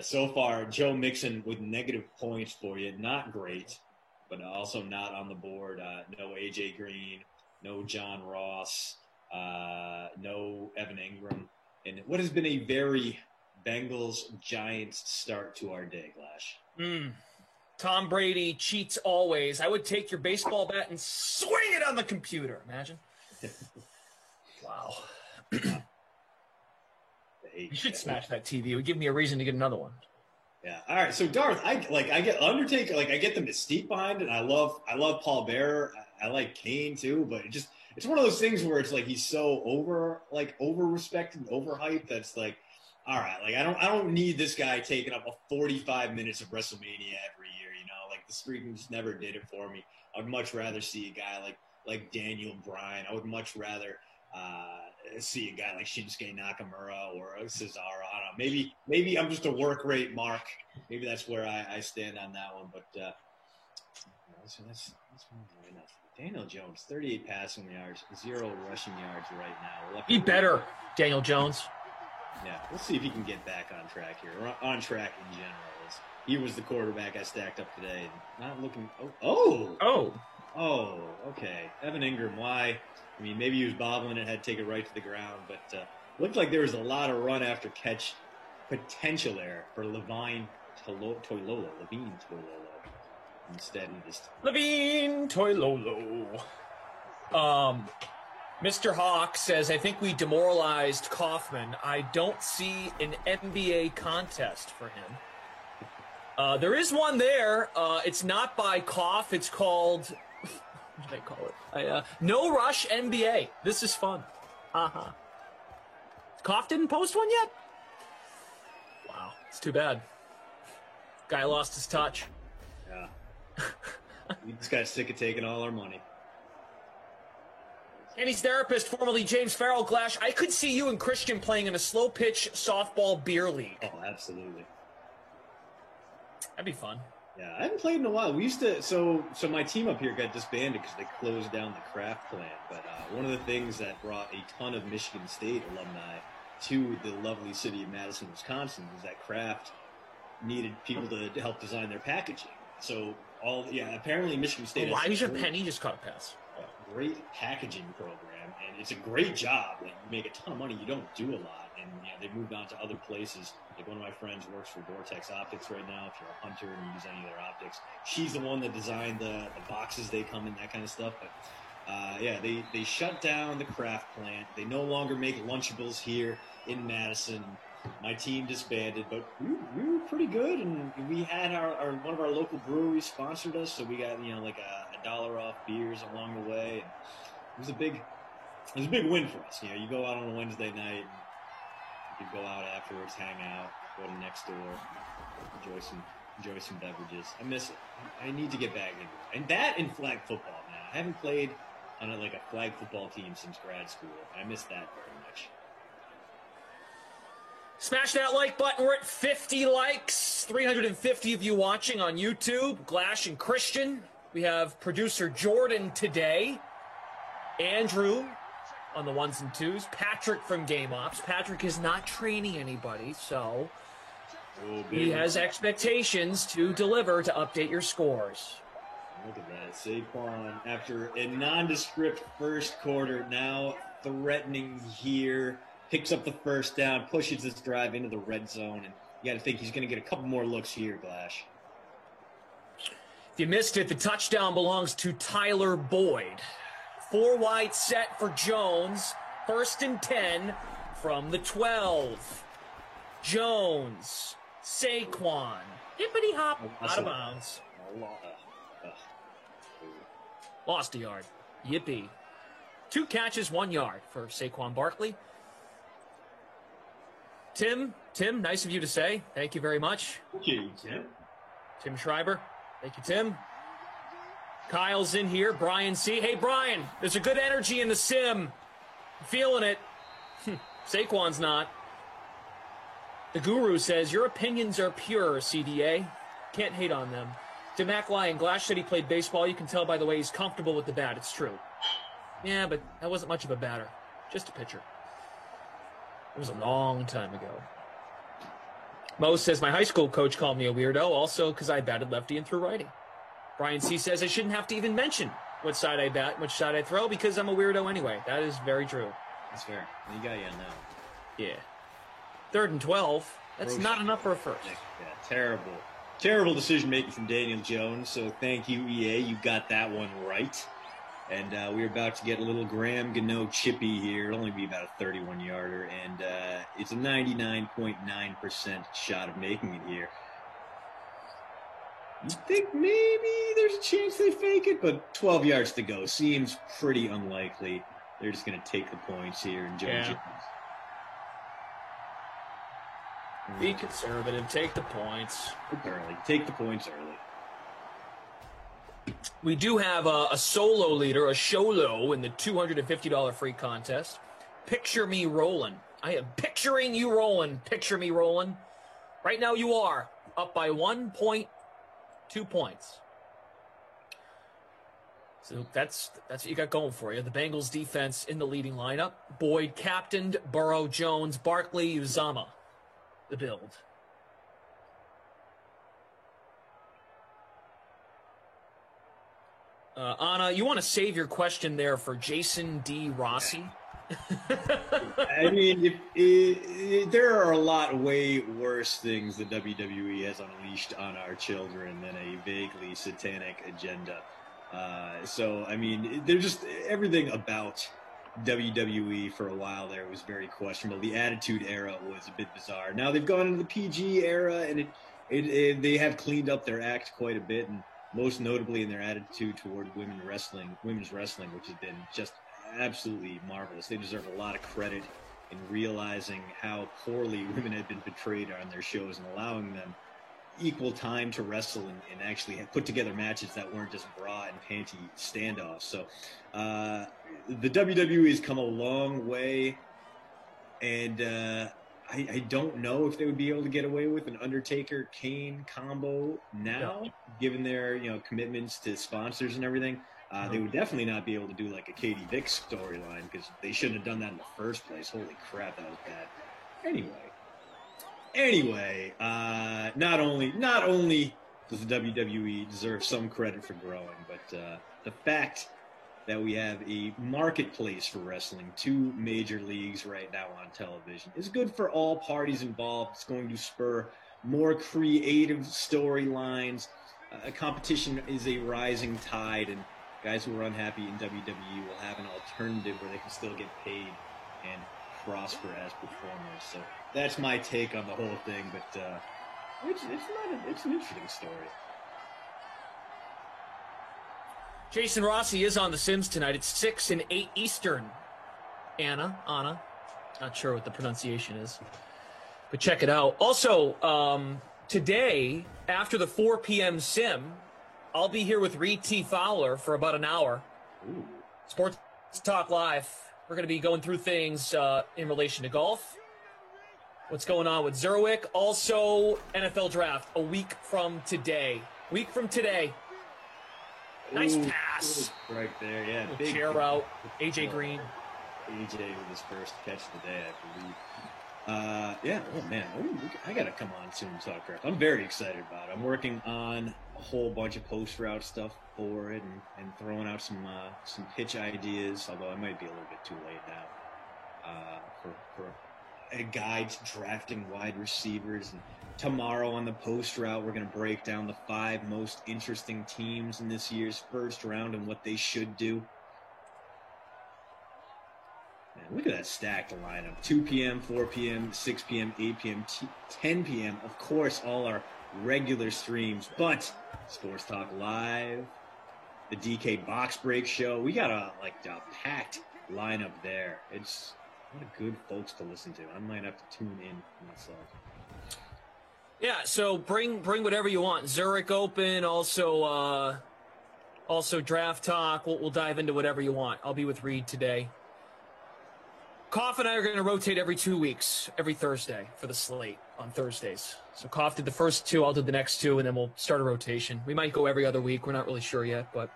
so far, Joe Mixon with negative points for you. Not great, but also not on the board. No A.J. Green, no John Ross, no Evan Ingram. And what has been a very Bengals-Giants start to our day, Glash? Tom Brady cheats always. I would take your baseball bat and swing it on the computer. Imagine. Wow. You should smash that TV. It would give me a reason to get another one. Yeah. All right. So Darth, I get Undertaker. I get the mystique behind it. I love Paul Bearer. I like Kane too. But it's one of those things where it's like he's so over respected, overhyped. That's like, all right. Like I don't need this guy taking up a 45 minutes of WrestleMania every year. The streak just never did it for me. I'd much rather see a guy like Daniel Bryan. I would much rather see a guy like Shinsuke Nakamura or Cesaro. I don't know. Maybe I'm just a work rate mark. Maybe that's where I stand on that one. But so that's right enough. Daniel Jones, 38 passing yards, 0 rushing yards right now. Be better, Daniel Jones. Yeah, we'll see if he can get back on track here. Or on track in general. He was the quarterback I stacked up today. Not looking. Oh, okay. Evan Ingram, why? I mean, maybe he was bobbling it, had to take it right to the ground, but looked like there was a lot of run after catch potential there for Levine Toilolo. Instead, he just Levine Toilolo. Mr. Hawk says, I think we demoralized Kaufman. I don't see an NBA contest for him. There is one there. It's not by Koff. It's called, what did I call it? No Rush NBA. This is fun. Koff didn't post one yet? Wow, it's too bad. Guy lost his touch. Yeah. We just got sick of taking all our money. Kenny's therapist, formerly James Farrell, Glash. I could see you and Christian playing in a slow pitch softball beer league. Oh, absolutely. That'd be fun. Yeah, I haven't played in a while. We used to, so my team up here got disbanded because they closed down the craft plant. But one of the things that brought a ton of Michigan State alumni to the lovely city of Madison, Wisconsin, was that craft needed people to help design their packaging. So apparently Michigan State. Elijah Penny just caught a pass. A great packaging program, and it's a great job. Like, you make a ton of money, you don't do a lot, and they moved on to other places. Like, one of my friends works for Vortex Optics right now. If you're a hunter and you use any of their optics, she's the one that designed the boxes they come in, that kind of stuff. But they shut down the craft plant. They no longer make Lunchables here in Madison. My team disbanded, but we were pretty good, and we had our one of our local breweries sponsored us, so we got like $1 off beers along the way. And it was a big win for us. You go out on a Wednesday night, and you could go out afterwards, hang out, go to next door, enjoy some beverages. I miss it. I need to get back into it, and that in flag football, man. I haven't played on a flag football team since grad school. I miss that very much. Smash that like button. We're at 50 likes. 350 of you watching on YouTube. Glash and Christian. We have producer Jordan today. Andrew on the 1s and 2s. Patrick from Game Ops. Patrick is not training anybody, so he has expectations to deliver to update your scores. Look at that. Saquon, after a nondescript first quarter, now threatening here, picks up the first down, pushes this drive into the red zone, and you got to think he's going to get a couple more looks here, Glash. If you missed it, the touchdown belongs to Tyler Boyd. 4 wide set for Jones. 1st and 10 from the 12. Jones, Saquon, hippity hop, out of bounds. Lost a yard. Yippee. 2 catches, 1 yard for Saquon Barkley. Tim, nice of you to say. Thank you very much. Thank you, Tim. Tim Schreiber. Thank you, Tim. Kyle's in here. Brian C. Hey, Brian, there's a good energy in the sim. I'm feeling it. Saquon's not. The Guru says, your opinions are pure, CDA. Can't hate on them. To Mac Lyon, Glash said he played baseball. You can tell by the way he's comfortable with the bat. It's true. Yeah, but that wasn't much of a batter. Just a pitcher. It was a long time ago. Mo says, my high school coach called me a weirdo, also because I batted lefty and threw righty. Brian C. says, I shouldn't have to even mention what side I bat, which side I throw, because I'm a weirdo anyway. That is very true. That's fair. You got you on that. Yeah. 3rd and 12. That's not enough for a first. Yeah, terrible. Terrible decision-making from Daniel Jones, so thank you, EA. You got that one right. And we're about to get a little Graham Gano chippy here. It'll only be about a 31-yarder, and it's a 99.9% shot of making it here. You think maybe there's a chance they fake it, but 12 yards to go seems pretty unlikely. They're just going to take the points here, and Jones. Be conservative. Take the points. Early. Take the points early. We do have a solo leader, a Sholo, in the $250 free contest. Picture me rolling. I am picturing you rolling. Picture me rolling. Right now you are up by 1.2 points. So that's what you got going for you. The Bengals defense in the leading lineup. Boyd captained, Burrow, Jones, Barkley, Uzama. The build. Anna, you want to save your question there for Jason D. Rossi? I mean, there are a lot way worse things that WWE has unleashed on our children than a vaguely satanic agenda. So, I mean, they're just everything about WWE for a while there was very questionable. The Attitude Era was a bit bizarre. Now they've gone into the PG era, and they have cleaned up their act quite a bit, and most notably in their attitude toward women's wrestling, which has been just absolutely marvelous. They deserve a lot of credit in realizing how poorly women had been portrayed on their shows and allowing them equal time to wrestle and actually put together matches that weren't just bra and panty standoffs. So the WWE has come a long way, and I don't know if they would be able to get away with an Undertaker-Kane combo now, given their commitments to sponsors and everything. They would definitely not be able to do like a Katie Vick storyline because they shouldn't have done that in the first place. Holy crap, that was bad. Anyway, not only does the WWE deserve some credit for growing, but the fact that we have a marketplace for wrestling, 2 major leagues right now on television, is good for all parties involved. It's going to spur more creative storylines. Competition is a rising tide, and guys who are unhappy in WWE will have an alternative where they can still get paid and prosper as performers. So that's my take on the whole thing, but it's an interesting story. Jason Rossi is on The Sims tonight. It's 6 and 8 Eastern. Anna, not sure what the pronunciation is, but check it out. Also, today, after the 4 p.m. Sim, I'll be here with Reed T. Fowler for about an hour. Ooh. Sports Talk Live. We're going to be going through things in relation to golf. What's going on with Zerwick. Also, NFL Draft a week from today. Nice pass. Right there, yeah. Big chair out. AJ Green. AJ with his first catch of the day, I believe. Yeah, oh man, I got to come on soon and talk draft. I'm very excited about it. I'm working on a whole bunch of post route stuff for it and throwing out some pitch ideas, although I might be a little bit too late now for a guide to drafting wide receivers. And tomorrow on the post route, we're going to break down the 5 most interesting teams in this year's first round and what they should do. Man, look at that stacked lineup. 2 p.m., 4 p.m., 6 p.m., 8 p.m., 10 p.m. Of course, all our regular streams, but Sports Talk Live, the DK Box Break Show. We got a packed lineup there. It's a lot of good folks to listen to. I might have to tune in myself. Yeah, so bring whatever you want. Zurich Open, also Draft Talk. We'll dive into whatever you want. I'll be with Reed today. Koff and I are going to rotate every 2 weeks, every Thursday for the slate on Thursdays. So Koff did the first 2, I'll do the next 2, and then we'll start a rotation. We might go every other week. We're not really sure yet, but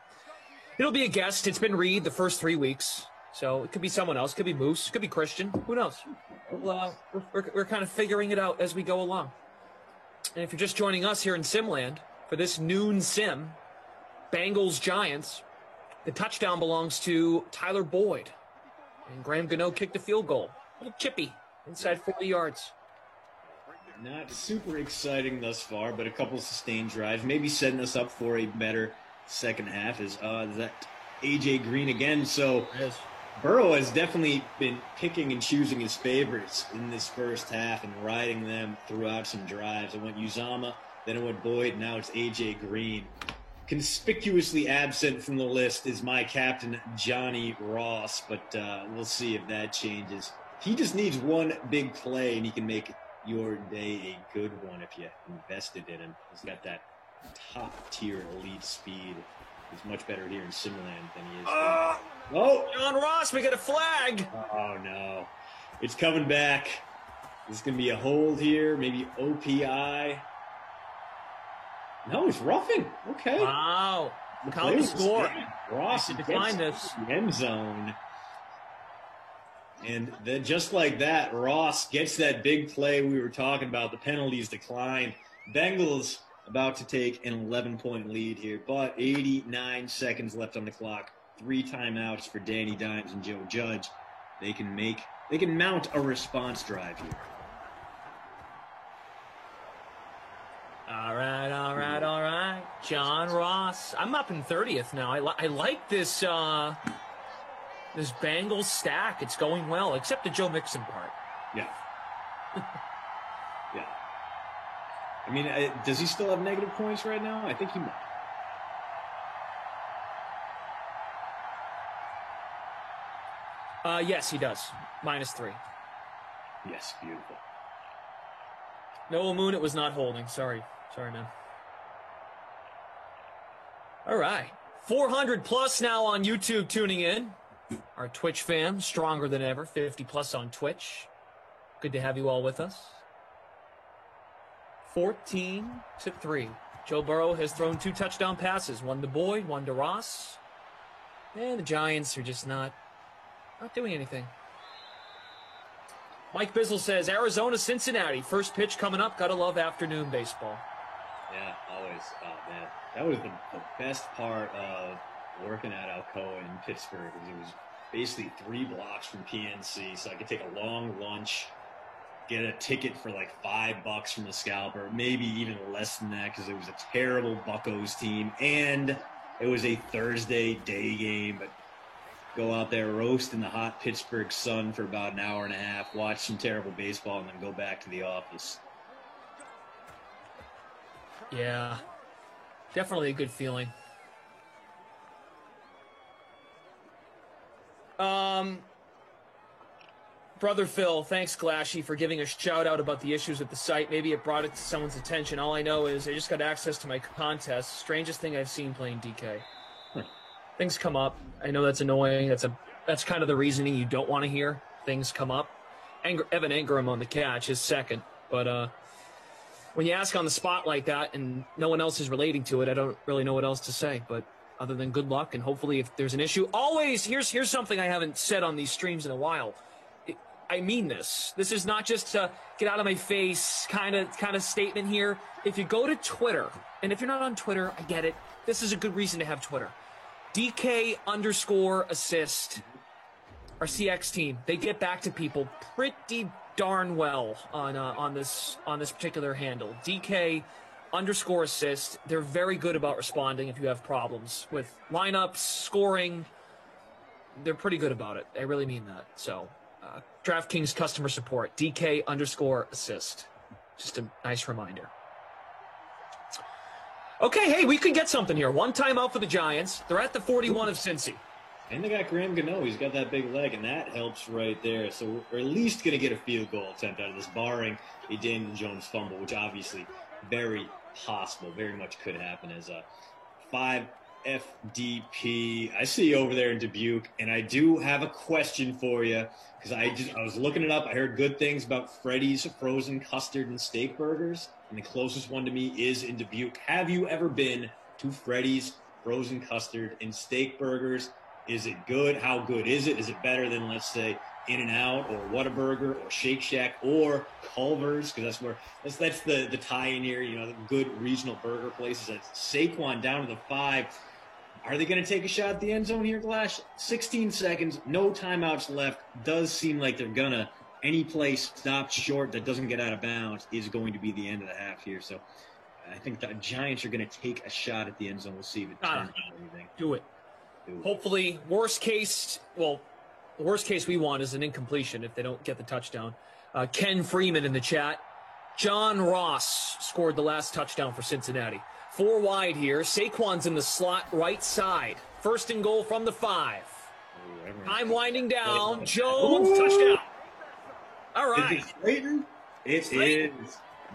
it'll be a guest. It's been Reed the first 3 weeks. So it could be someone else. It could be Moose. It could be Christian. Who knows? We're kind of figuring it out as we go along. And if you're just joining us here in Simland for this noon sim, Bengals-Giants, the touchdown belongs to Tyler Boyd. And Graham Gano kicked a field goal. A little chippy, inside 40 yards. Not super exciting thus far, but a couple sustained drives. Maybe setting us up for a better second half is that A.J. Green again. So Burrow has definitely been picking and choosing his favorites in this first half and riding them throughout some drives. It went Uzama, then it went Boyd, now it's A.J. Green. Conspicuously absent from the list is my captain, Johnny Ross, but we'll see if that changes. He just needs one big play, and he can make your day a good one if you invested in him. He's got that top-tier elite speed. He's much better here in Simmerland than he is. Oh! John Ross, we got a flag! Oh, no. It's coming back. There's going to be a hold here, maybe OPI. No, it's roughing. Okay. Wow. Count the score. Ross declined this. The end zone. And then just like that, Ross gets that big play we were talking about. The penalties declined. Bengals about to take an 11-point lead here, but 89 seconds left on the clock. 3 timeouts for Danny Dimes and Joe Judge. They can mount a response drive here. All right. John Ross. I'm up in 30th now. I like this this Bengals stack. It's going well, except the Joe Mixon part. Yeah. Yeah. I mean, does he still have negative points right now? I think he might. Yes, he does. -3. Yes, beautiful. Noah Moon, it was not holding. Sorry, man. All right. 400 plus now on YouTube tuning in. Our Twitch fam, stronger than ever. 50 plus on Twitch. Good to have you all with us. 14-3. Joe Burrow has thrown 2 touchdown passes. 1 to Boyd, 1 to Ross. And the Giants are just not doing anything. Mike Bizzle says, Arizona, Cincinnati. First pitch coming up. Gotta love afternoon baseball. Yeah, always. Oh, man. That was the best part of working at Alcoa in Pittsburgh. It was basically 3 blocks from PNC, so I could take a long lunch, get a ticket for like $5 from the scalper, maybe even less than that because it was a terrible Buccos team, and it was a Thursday day game, but go out there, roast in the hot Pittsburgh sun for about an hour and a half, watch some terrible baseball, and then go back to the office. Yeah, definitely a good feeling. Brother Phil, thanks Glashy for giving a shout out about the issues with the site. Maybe it brought it to someone's attention. All I know is I just got access to my contest. Strangest thing I've seen playing DK. Things come up. I know that's annoying. That's kind of the reasoning you don't want to hear. Things come up. Evan Engram on the catch is second. But when you ask on the spot like that and no one else is relating to it, I don't really know what else to say. But other than good luck, and hopefully if there's an issue, always, here's something I haven't said on these streams in a while. I mean this. This is not just a get out of my face kind of statement here. If you go to Twitter, and if you're not on Twitter, I get it. This is a good reason to have Twitter. DK_assist, our CX team, they get back to people pretty darn well on this particular handle. DK_assist. They're very good about responding if you have problems with lineups, scoring. They're pretty good about it. I really mean that. So, DraftKings customer support, DK_assist. Just a nice reminder. Okay, hey, we could get something here. One timeout for the Giants. They're at the 41 of Cincy. And they got Graham Gano. He's got that big leg, and that helps right there. So we're at least going to get a field goal attempt out of this, barring a Daniel Jones fumble, which obviously very possible, very much could happen as a 5 FDP. I see you over there in Dubuque, and I do have a question for you because I was looking it up. I heard good things about Freddy's frozen custard and steak burgers, and the closest one to me is in Dubuque. Have you ever been to Freddy's frozen custard and steak burgers? Is it good? How good is it? Is it better than, let's say, In-N-Out or Whataburger or Shake Shack or Culver's? Because that's the tie-in here. You know, the good regional burger places. That's Saquon down to the 5. Are they going to take a shot at the end zone here, Glash? 16 seconds, no timeouts left. Does seem like they're going to. Any play stopped short that doesn't get out of bounds is going to be the end of the half here. So I think the Giants are going to take a shot at the end zone. We'll see if it turns out anything. Do it. Hopefully, the worst case we want is an incompletion if they don't get the touchdown. Ken Freeman in the chat. John Ross scored the last touchdown for Cincinnati. 4 wide here. Saquon's in the slot right side. First and goal from the 5. Time winding down. Jones, touchdown. All right. Is it Slayton? It is.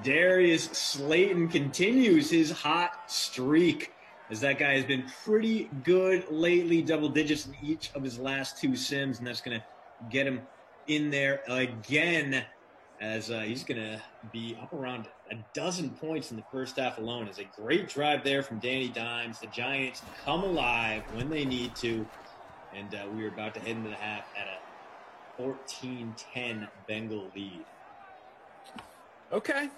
Darius Slayton continues his hot streak, as that guy has been pretty good lately, double digits in each of his last 2 sims, and that's going to get him in there again, as he's going to be up around a dozen points in the first half alone. It's a great drive there from Danny Dimes. The Giants come alive when they need to, and we are about to head into the half at a 14-10 Bengal lead. Okay.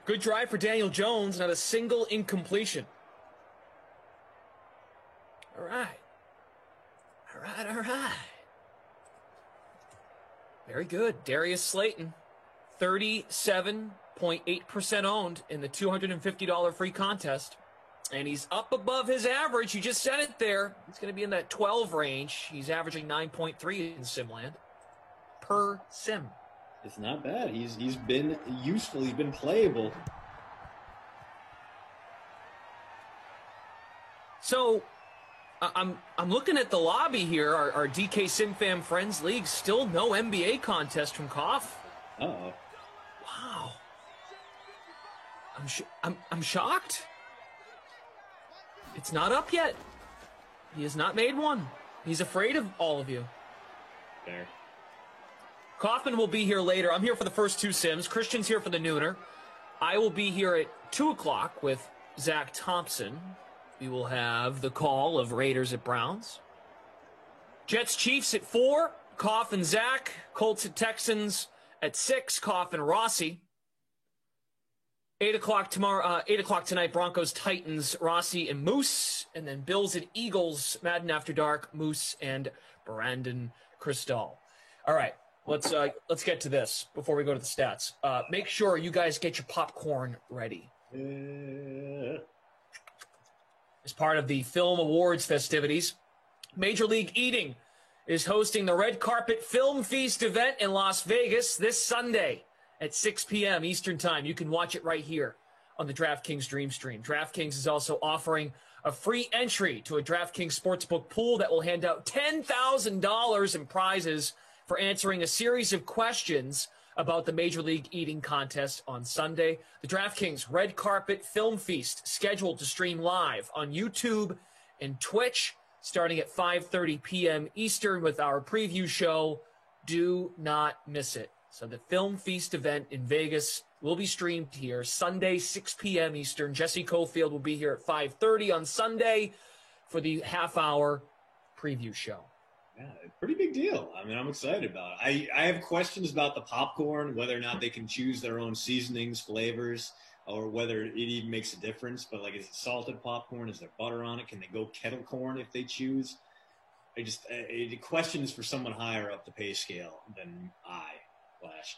Good drive for Daniel Jones, not a single incompletion. All right. Very good. Darius Slayton, 37.8% owned in the $250 free contest. And he's up above his average. You just said it there. He's going to be in that 12 range. He's averaging 9.3 in Simland per sim. It's not bad. He's been useful. He's been playable. So I'm looking at the lobby here. Our DK SimFam Friends League, still no NBA contest from Koff. Uh-oh. Wow. I'm shocked. It's not up yet. He has not made one. He's afraid of all of you. Fair. Kaufman will be here later. I'm here for the first 2 sims. Christian's here for the nooner. I will be here at 2 o'clock with Zach Thompson. We will have the call of Raiders at Browns. Jets Chiefs at 4. Koff and Zach. Colts at Texans at 6. Koff and Rossi. 8 o'clock tomorrow. 8 o'clock tonight. Broncos Titans. Rossi and Moose, and then Bills and Eagles. Madden After Dark. Moose and Brandon Cristal. All right. Let's get to this before we go to the stats. Make sure you guys get your popcorn ready. As part of the Film Awards festivities, Major League Eating is hosting the Red Carpet Film Feast event in Las Vegas this Sunday at 6 p.m. Eastern Time. You can watch it right here on the DraftKings Dream Stream. DraftKings is also offering a free entry to a DraftKings Sportsbook pool that will hand out $10,000 in prizes for answering a series of questions about the Major League Eating contest on Sunday. The DraftKings Red Carpet Film Feast, scheduled to stream live on YouTube and Twitch starting at 5:30 p.m. Eastern with our preview show. Do not miss it. So the Film Feast event in Vegas will be streamed here Sunday, 6 p.m. Eastern. Jesse Cofield will be here at 5:30 on Sunday for the half-hour preview show. Yeah, pretty big deal. I mean, I'm excited about it. I have questions about the popcorn, whether or not they can choose their own seasonings, flavors, or whether it even makes a difference. But like, is it salted popcorn? Is there butter on it? Can they go kettle corn if they choose? Questions for someone higher up the pay scale than Flash.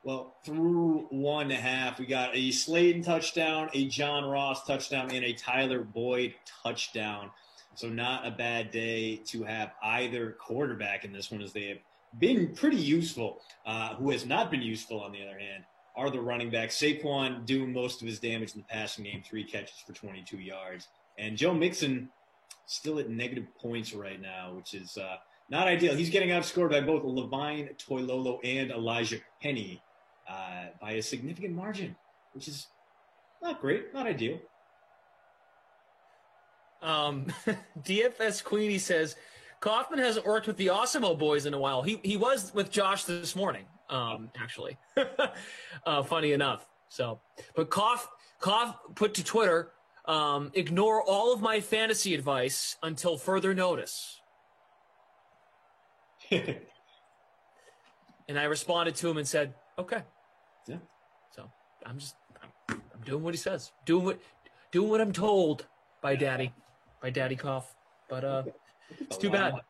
Well, through 1.5, we got a Slayton touchdown, a John Ross touchdown, and a Tyler Boyd touchdown. So not a bad day to have either quarterback in this one, as they have been pretty useful. Who has not been useful, on the other hand, are the running backs. Saquon doing most of his damage in the passing game, 3 catches for 22 yards. And Joe Mixon still at negative points right now, which is not ideal. He's getting outscored by both Levine Toilolo and Elijah Penny by a significant margin, which is not great, not ideal. DFS Queenie says Kaufman hasn't worked with the Awesemo boys in a while. He was with Josh this morning, actually. Funny enough. So, but Koff put to Twitter, ignore all of my fantasy advice until further notice. And I responded to him and said, okay. Yeah. So I'm doing what he says. Doing what I'm told by Daddy Koff. But it's too bad. Look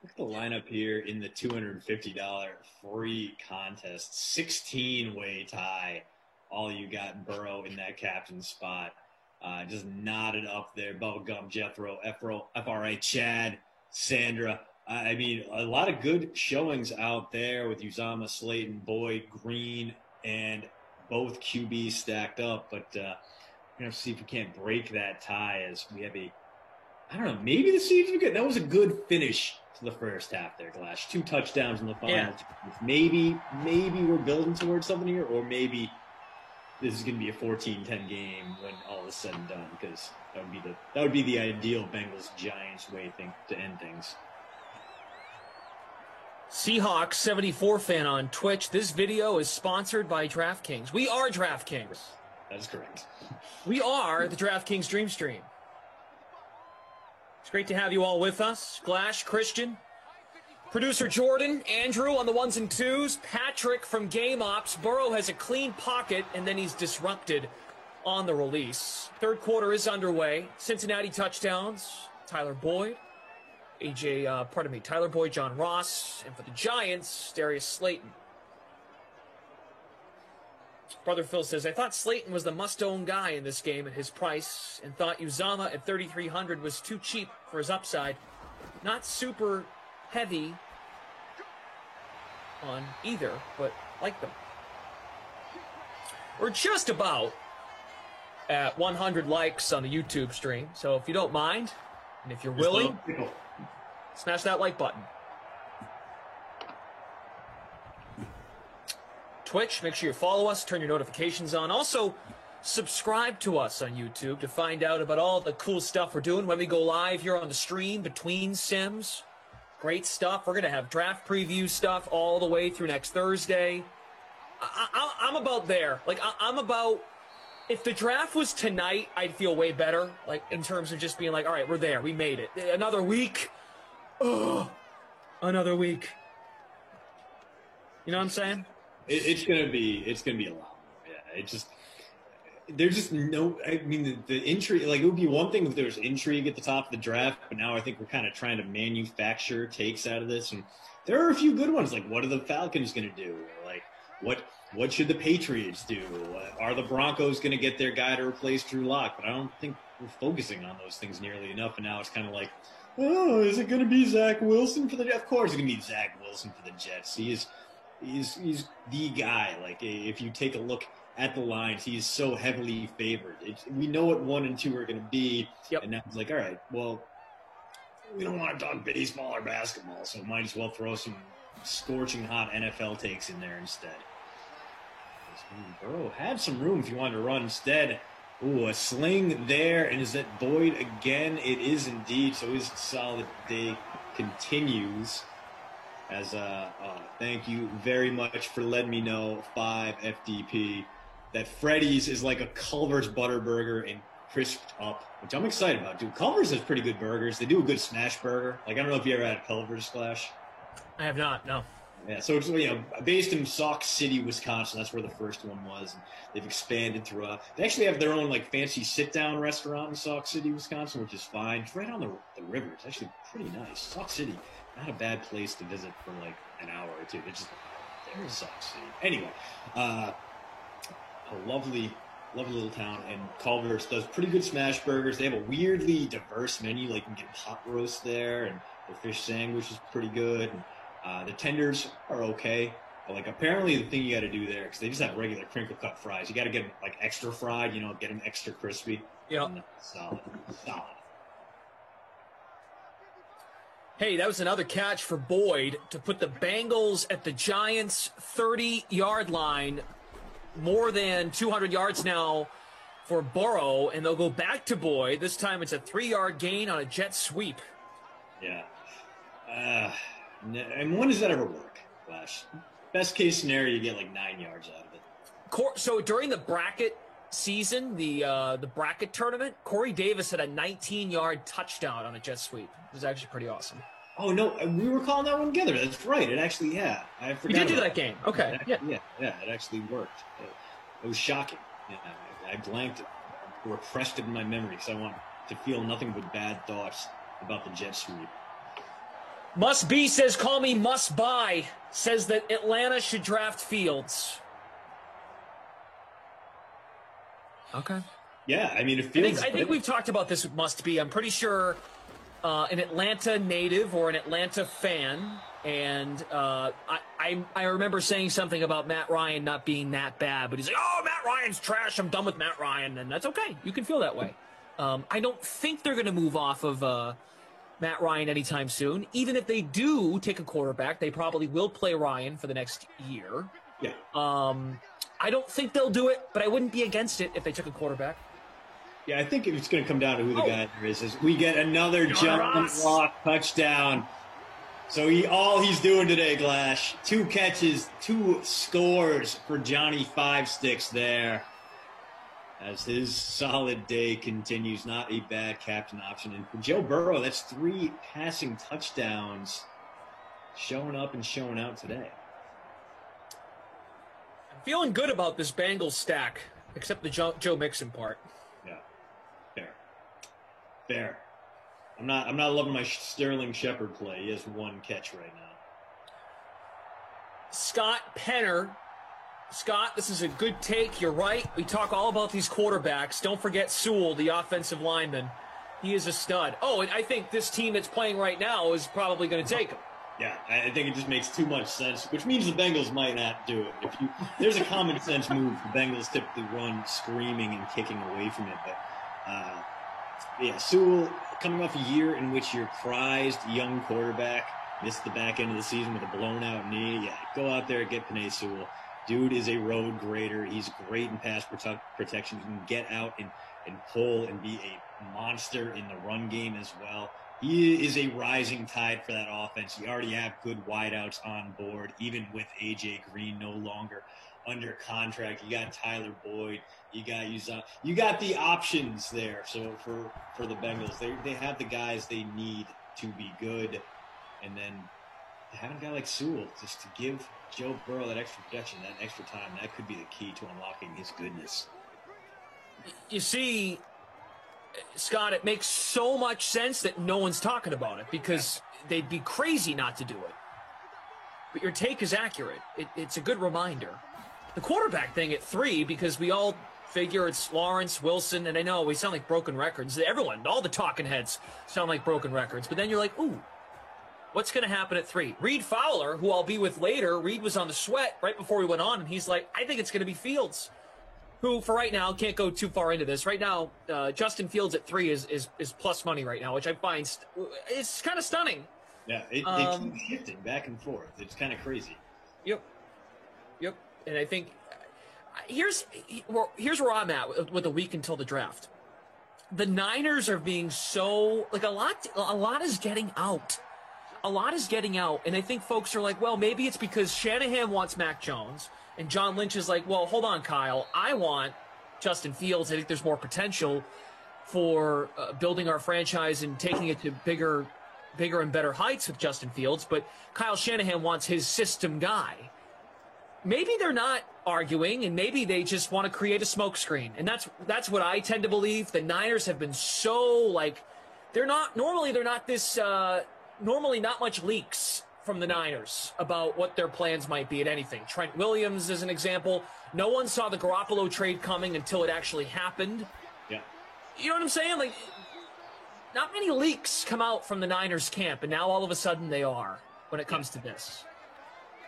at the lineup here in the $250 free contest. 16-way tie. All you got Burrow in that captain spot. Just knotted up there. Bubblegum, Jethro, FRA, Chad, Sandra. I mean, a lot of good showings out there with Uzomah, Slayton, Boyd, Green, and both QBs stacked up. But we're going to have to see if we can't break that tie, as we have I don't know, maybe the Seeds are good. That was a good finish to the first half there, Glash. 2 touchdowns in the final. Yeah. Maybe we're building towards something here, or maybe this is going to be a 14-10 game when all is said and done, because that would be the ideal Bengals-Giants way to end things. Seahawks 74 fan on Twitch. This video is sponsored by DraftKings. We are DraftKings. That's correct. We are the DraftKings Dream Stream. It's great to have you all with us. Glash, Christian, producer Jordan, Andrew on the 1s and 2s, Patrick from Game Ops. Burrow has a clean pocket, and then he's disrupted on the release. Third quarter is underway. Cincinnati touchdowns. Tyler Boyd, Tyler Boyd, John Ross, and for the Giants, Darius Slayton. Brother Phil says, I thought Slayton was the must-own guy in this game at his price, and thought Uzomah at $3,300 was too cheap for his upside. Not super heavy on either, but like them. We're just about at 100 likes on the YouTube stream, so if you don't mind, and if you're willing, smash that like button. Twitch, make sure you follow us, turn your notifications on. Also, subscribe to us on YouTube to find out about all the cool stuff we're doing when we go live here on the stream between Sims. Great stuff. We're going to have draft preview stuff all the way through next Thursday. I'm about there. Like, I'm about... If the draft was tonight, I'd feel way better. Like, in terms of just being like, all right, we're there. We made it. Another week. Oh, another week. You know what I'm saying? It's gonna be a lot more. Yeah, there's just no. I mean, the intrigue. Like, it would be one thing if there was intrigue at the top of the draft, but now I think we're kind of trying to manufacture takes out of this. And there are a few good ones. Like, what are the Falcons gonna do? Like, what should the Patriots do? Are the Broncos gonna get their guy to replace Drew Lock? But I don't think we're focusing on those things nearly enough. And now it's kind of like, oh, is it gonna be Zach Wilson for the Jets? Of course, it's gonna be Zach Wilson for the Jets. He's the guy. Like, if you take a look at the lines, he's so heavily favored. We know what 1 and 2 are going to be. Yep. And now it's like, all right, well, we don't want to talk baseball or basketball, so might as well throw some scorching hot NFL takes in there instead. Burrow had some room if you wanted to run instead. Ooh, a sling there, and is that Boyd again? It is indeed. So his solid day continues. As thank you very much for letting me know, 5 FDP, that Freddy's is like a Culver's Butterburger and crisped up, which I'm excited about. Dude, Culver's has pretty good burgers. They do a good smash burger. Like, I don't know if you ever had Culver's Splash. I have not, no. Yeah, so it's, based in Sauk City, Wisconsin. That's where the first one was. And they've expanded throughout. They actually have their own like fancy sit-down restaurant in Sauk City, Wisconsin, which is fine. It's right on the river. It's actually pretty nice. Sauk City, not a bad place to visit for like an hour or two. It's just there's Sauk City. Anyway, a lovely little town, and Culver's does pretty good smash burgers. They have a weirdly diverse menu. Like, you can get pot roast there, and the fish sandwich is pretty good. And, the tenders are okay. But, like, apparently the thing you got to do there, because they just have regular crinkle cut fries, you got to get them like extra fried, get them extra crispy. Yeah. Solid. Hey, that was another catch for Boyd to put the Bengals at the Giants' 30-yard line. More than 200 yards now for Burrow, and they'll go back to Boyd. This time it's a 3-yard gain on a jet sweep. Yeah. And when does that ever work, Flash? Best case scenario, you get like 9 yards out of it. So during the bracket season, the bracket tournament, Corey Davis had a 19-yard touchdown on a jet sweep. It was actually pretty awesome. Oh, no, we were calling that one together. That's right. It actually, yeah. I forgot. You did do that game. Okay. Yeah, it actually worked. It was shocking. Yeah, I blanked it, repressed it in my memory because I want to feel nothing but bad thoughts about the jet sweep. Must Be says, call me Must Buy, says that Atlanta should draft Fields. Okay. Yeah, I mean, I think we've talked about this with Must Be. I'm pretty sure an Atlanta native or an Atlanta fan, and I remember saying something about Matt Ryan not being that bad, but he's like, oh, Matt Ryan's trash, I'm done with Matt Ryan, and that's okay. You can feel that way. I don't think they're going to move off of Matt Ryan anytime soon. Even if they do take a quarterback, they probably will play Ryan for the next year. Yeah. I don't think they'll do it, but I wouldn't be against it if they took a quarterback. Yeah, I think it's going to come down to who the guy is we get another John Ross touchdown. So all he's doing today, Glash, 2 catches, 2 scores for Johnny Five Sticks there. As his solid day continues, not a bad captain option. And for Joe Burrow, that's 3 passing touchdowns showing up and showing out today. I'm feeling good about this Bengals stack, except the Joe Mixon part. Yeah, fair. I'm not loving my Sterling Shepard play. He has 1 catch right now. Scott Penner. Scott, this is a good take. You're right. We talk all about these quarterbacks. Don't forget Sewell, the offensive lineman. He is a stud. Oh, and I think this team that's playing right now is probably going to take him. Yeah, I think it just makes too much sense, which means the Bengals might not do it. There's a common sense move. The Bengals typically run screaming and kicking away from it. But, Sewell, coming off a year in which your prized young quarterback missed the back end of the season with a blown-out knee, go out there and get Penei Sewell. Dude is a road grader. He's great in pass protection. He can get out and pull and be a monster in the run game as well. He is a rising tide for that offense. You already have good wideouts on board, even with A.J. Green no longer under contract. You got Tyler Boyd. You got the options there. So for the Bengals, they have the guys they need to be good. And then having a guy like Sewell just to give Joe Burrow that extra protection, that extra time, that could be the key to unlocking his goodness. You see, Scott, it makes so much sense that no one's talking about it because they'd be crazy not to do it. But your take is accurate. It's a good reminder. The quarterback thing at 3, because we all figure it's Lawrence, Wilson, and I know we sound like broken records. Everyone, all the talking heads sound like broken records. But then you're like, ooh, what's going to happen at 3? Reed Fowler, who I'll be with later, Reed was on the sweat right before we went on, and he's like, I think it's going to be Fields, who for right now, can't go too far into this. Right now, Justin Fields at 3 is plus money right now, which I find it's kind of stunning. Yeah, it keeps shifting back and forth. It's kind of crazy. Yep. And I think here's where I'm at with a week until the draft. The Niners are being so a lot is getting out. A lot is getting out, and I think folks are like, well, maybe it's because Shanahan wants Mac Jones, and John Lynch is like, well, hold on, Kyle, I want Justin Fields. I think there's more potential. for building our franchise and taking it to bigger and better heights with Justin Fields, but Kyle Shanahan wants his system guy. Maybe they're not arguing, and maybe they just want to create a smokescreen. And that's what I tend to believe. The Niners have been so, normally not much leaks from the Niners about what their plans might be at anything. Trent Williams is an example. No one saw the Garoppolo trade coming until it actually happened. Yeah. You know what I'm saying? Like, not many leaks come out from the Niners camp, and now all of a sudden they are when it comes to this.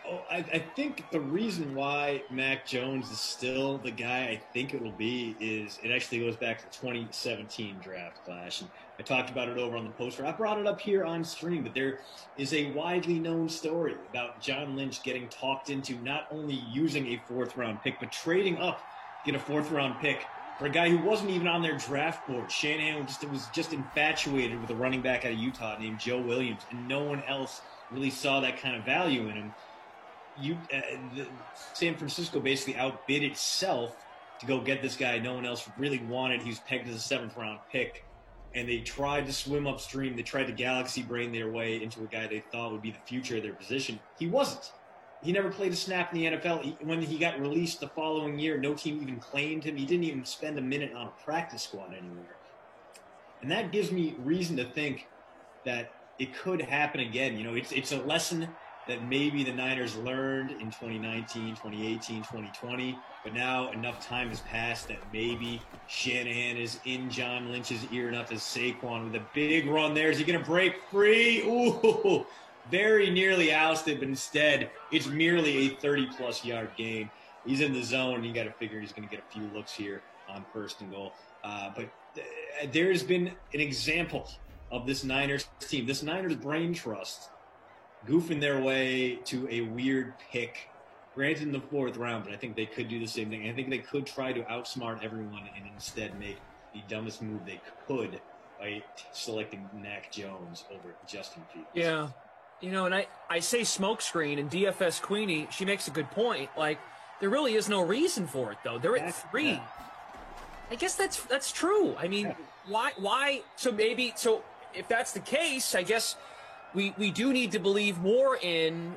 Oh, I think the reason why Mac Jones is still the guy I think it will be is it actually goes back to the 2017 draft class. And I talked about it over on the poster. I brought it up here on stream, but there is a widely known story about John Lynch getting talked into not only using a 4th-round pick, but trading up to get a 4th-round pick for a guy who wasn't even on their draft board. Shanahan was just infatuated with a running back out of Utah named Joe Williams, and no one else really saw that kind of value in him. San Francisco basically outbid itself to go get this guy no one else really wanted. He was pegged as a 7th-round pick, and they tried to swim upstream. They tried to galaxy brain their way into a guy they thought would be the future of their position. He wasn't. He never played a snap in the NFL. When he got released the following year, no team even claimed him. He didn't even spend a minute on a practice squad anywhere. And that gives me reason to think that it could happen again. You know, it's a lesson that maybe the Niners learned in 2019, 2018, 2020, but now enough time has passed that maybe Shanahan is in John Lynch's ear enough as Saquon with a big run there. Is he going to break free? Ooh, very nearly ousted, but instead it's merely a 30-plus yard gain. He's in the zone, and you got to figure he's going to get a few looks here on 1st and goal. But there's been an example of this Niners team, this Niners brain trust, goofing their way to a weird pick, granted in the 4th round, but I think they could do the same thing. I think they could try to outsmart everyone and instead make the dumbest move they could by selecting Mac Jones over Justin Fields. Yeah. You know, and I say smokescreen, and DFS Queenie, she makes a good point. Like, there really is no reason for it, though. They're at 3. Yeah. I guess that's true. I mean, why? So if that's the case, I guess we do need to believe more in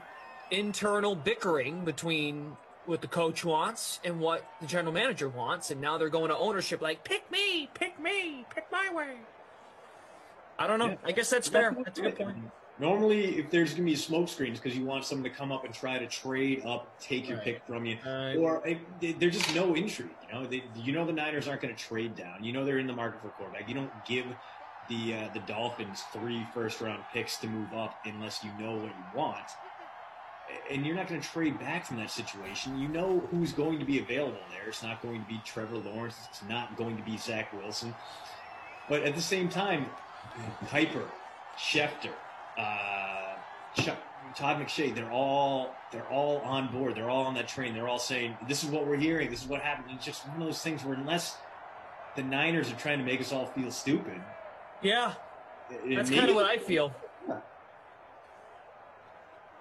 internal bickering between what the coach wants and what the general manager wants, and now they're going to ownership like, pick me, pick my way. I don't know. Yeah. I guess that's fair. That's a good point. Normally, if there's going to be smoke screens because you want someone to come up and try to trade up, take your pick from you, or there's just no intrigue. You know the Niners aren't going to trade down. You know they're in the market for a quarterback. You don't give the Dolphins 3 first-round picks to move up unless you know what you want. And you're not going to trade back from that situation. You know who's going to be available there. It's not going to be Trevor Lawrence. It's not going to be Zach Wilson. But at the same time, Piper, Schefter, Todd McShay, they're all on board. They're all on that train. They're all saying, this is what we're hearing. This is what happened. It's just one of those things where unless the Niners are trying to make us all feel stupid. Yeah, that's kind of what I feel.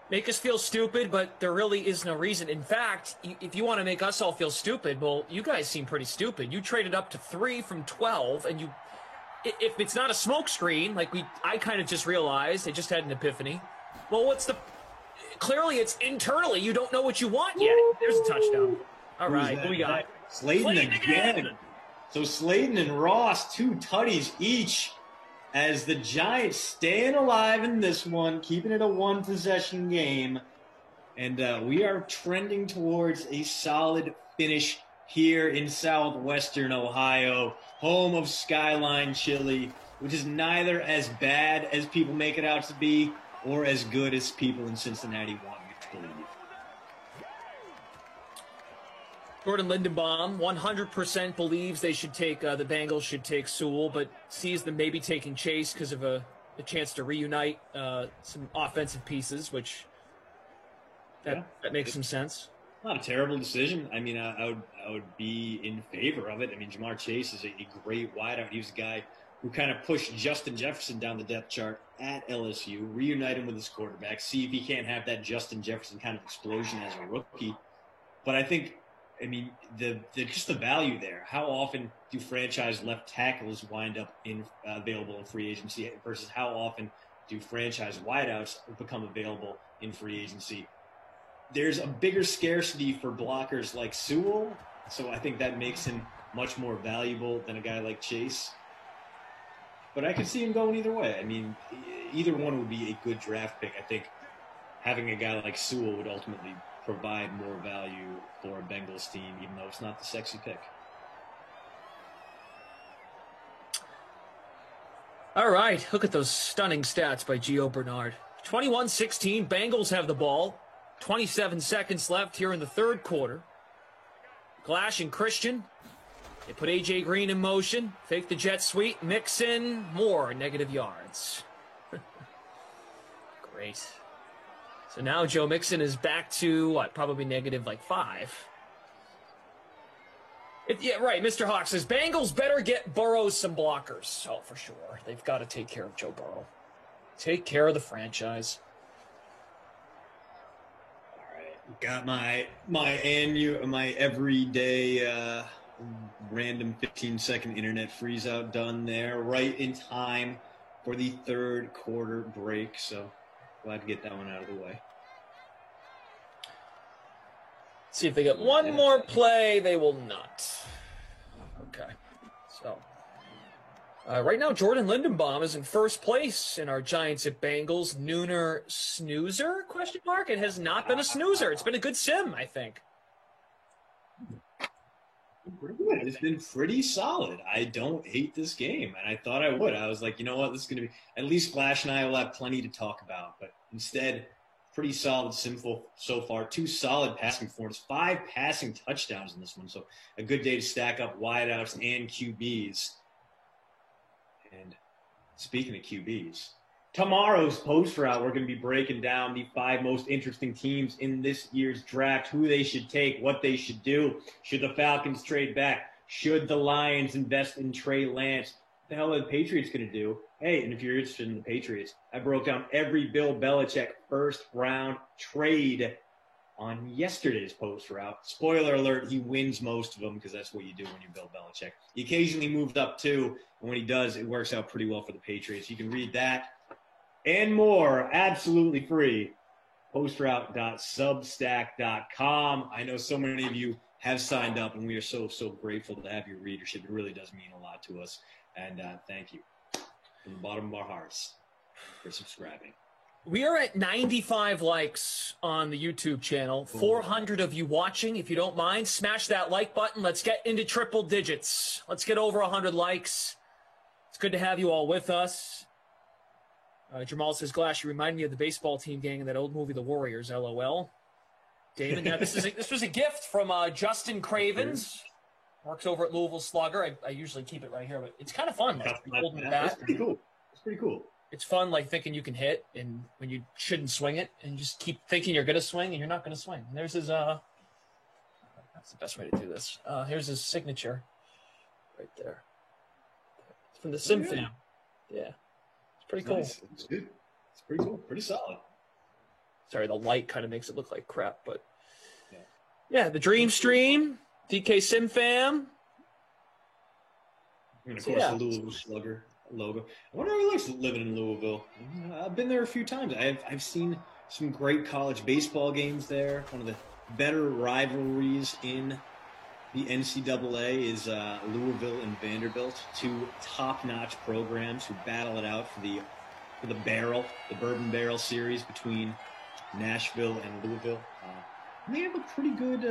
Make us feel stupid, but there really is no reason. In fact, if you want to make us all feel stupid, well, you guys seem pretty stupid. You traded up to 3 from 12, and if it's not a smokescreen, like I kind of just realized, I just had an epiphany. Well, clearly it's internally. You don't know what you want yet. There's a touchdown. All right, who we got? Slayton again. So Slayton and Ross, 2 tutties each, as the Giants staying alive in this one, keeping it a 1-possession game. And we are trending towards a solid finish here in southwestern Ohio, home of Skyline Chili, which is neither as bad as people make it out to be or as good as people in Cincinnati want you to believe. Jordan Lindenbaum 100% believes they should take the Bengals should take Sewell, but sees them maybe taking Chase because of a chance to reunite some offensive pieces, which that makes some sense. Not a terrible decision. I mean, I would be in favor of it. I mean, Jamar Chase is a great wideout. He was a guy who kind of pushed Justin Jefferson down the depth chart at LSU, reunite him with his quarterback, see if he can't have that Justin Jefferson kind of explosion as a rookie. But I think I mean, the just the value there. How often do franchise left tackles wind up available in free agency versus how often do franchise wideouts become available in free agency? There's a bigger scarcity for blockers like Sewell, so I think that makes him much more valuable than a guy like Chase. But I could see him going either way. I mean, either one would be a good draft pick. I think having a guy like Sewell would ultimately provide more value for a Bengals team, even though it's not the sexy pick. All right, look at those stunning stats by Gio Bernard. 21-16, Bengals have the ball. 27 seconds left here in the third quarter. Glash and Christian. They put A.J. Green in motion. Fake the jet sweep. Mixon. More negative yards. Great. So now Joe Mixon is back to, probably negative 5. Yeah, right. Mr. Hawk says, Bengals better get Burrow some blockers. Oh, for sure. They've got to take care of Joe Burrow. Take care of the franchise. Got my everyday random 15-second internet freeze out done there, right in time for the third quarter break. So glad to get that one out of the way. See if they get one more play. They will not. Okay. So right now, Jordan Lindenbaum is in first place in our Giants at Bengals Nooner snoozer? ? It has not been a snoozer. It's been a good sim, I think. It's been pretty solid. I don't hate this game, and I thought I would. I was like, you know what, this is going to be at least Flash and I will have plenty to talk about. But instead, pretty solid, simple so far. 2 solid passing performances, 5 passing touchdowns in this one. So a good day to stack up wideouts and QBs. And speaking of QBs, tomorrow's post route, we're going to be breaking down the 5 most interesting teams in this year's draft, who they should take, what they should do. Should the Falcons trade back? Should the Lions invest in Trey Lance? What the hell are the Patriots going to do? Hey, and if you're interested in the Patriots, I broke down every Bill Belichick first-round trade on yesterday's post route. Spoiler alert, he wins most of them because that's what you do when you Bill Belichick. He occasionally moved up too, and when he does, it works out pretty well for the Patriots. You can read that and more absolutely free. Postroute.substack.com. I know so many of you have signed up, and we are so grateful to have your readership. It really does mean a lot to us, and thank you from the bottom of our hearts for subscribing. We are at 95 likes on the YouTube channel. 400 of you watching. If you don't mind, smash that like button. Let's get into triple digits. Let's get over 100 likes. It's good to have you all with us. Jamal says, Glash, you remind me of the baseball team gang in that old movie, The Warriors, LOL. Damon, now this was a gift from Justin Cravens. Works over at Louisville Slugger. I usually keep it right here, but it's kind of fun. That's pretty cool. It's pretty cool. It's fun, thinking you can hit, and when you shouldn't swing it, and you just keep thinking you're going to swing, and you're not going to swing. And there's his, that's the best way to do this. Here's his signature, right there. It's from the Sim Fam. Yeah, it's pretty cool. Nice. It's good. It's pretty cool. Pretty solid. Sorry, the light kind of makes it look like crap, but yeah, the Dream Stream, DK Sim Fam. And of course, the Louisville Slugger logo. I wonder who likes living in Louisville. I've been there a few times. I've seen some great college baseball games there. One of the better rivalries in the NCAA is Louisville and Vanderbilt, 2 top-notch programs who battle it out for the barrel, the Bourbon Barrel series between Nashville and Louisville. And they have a pretty good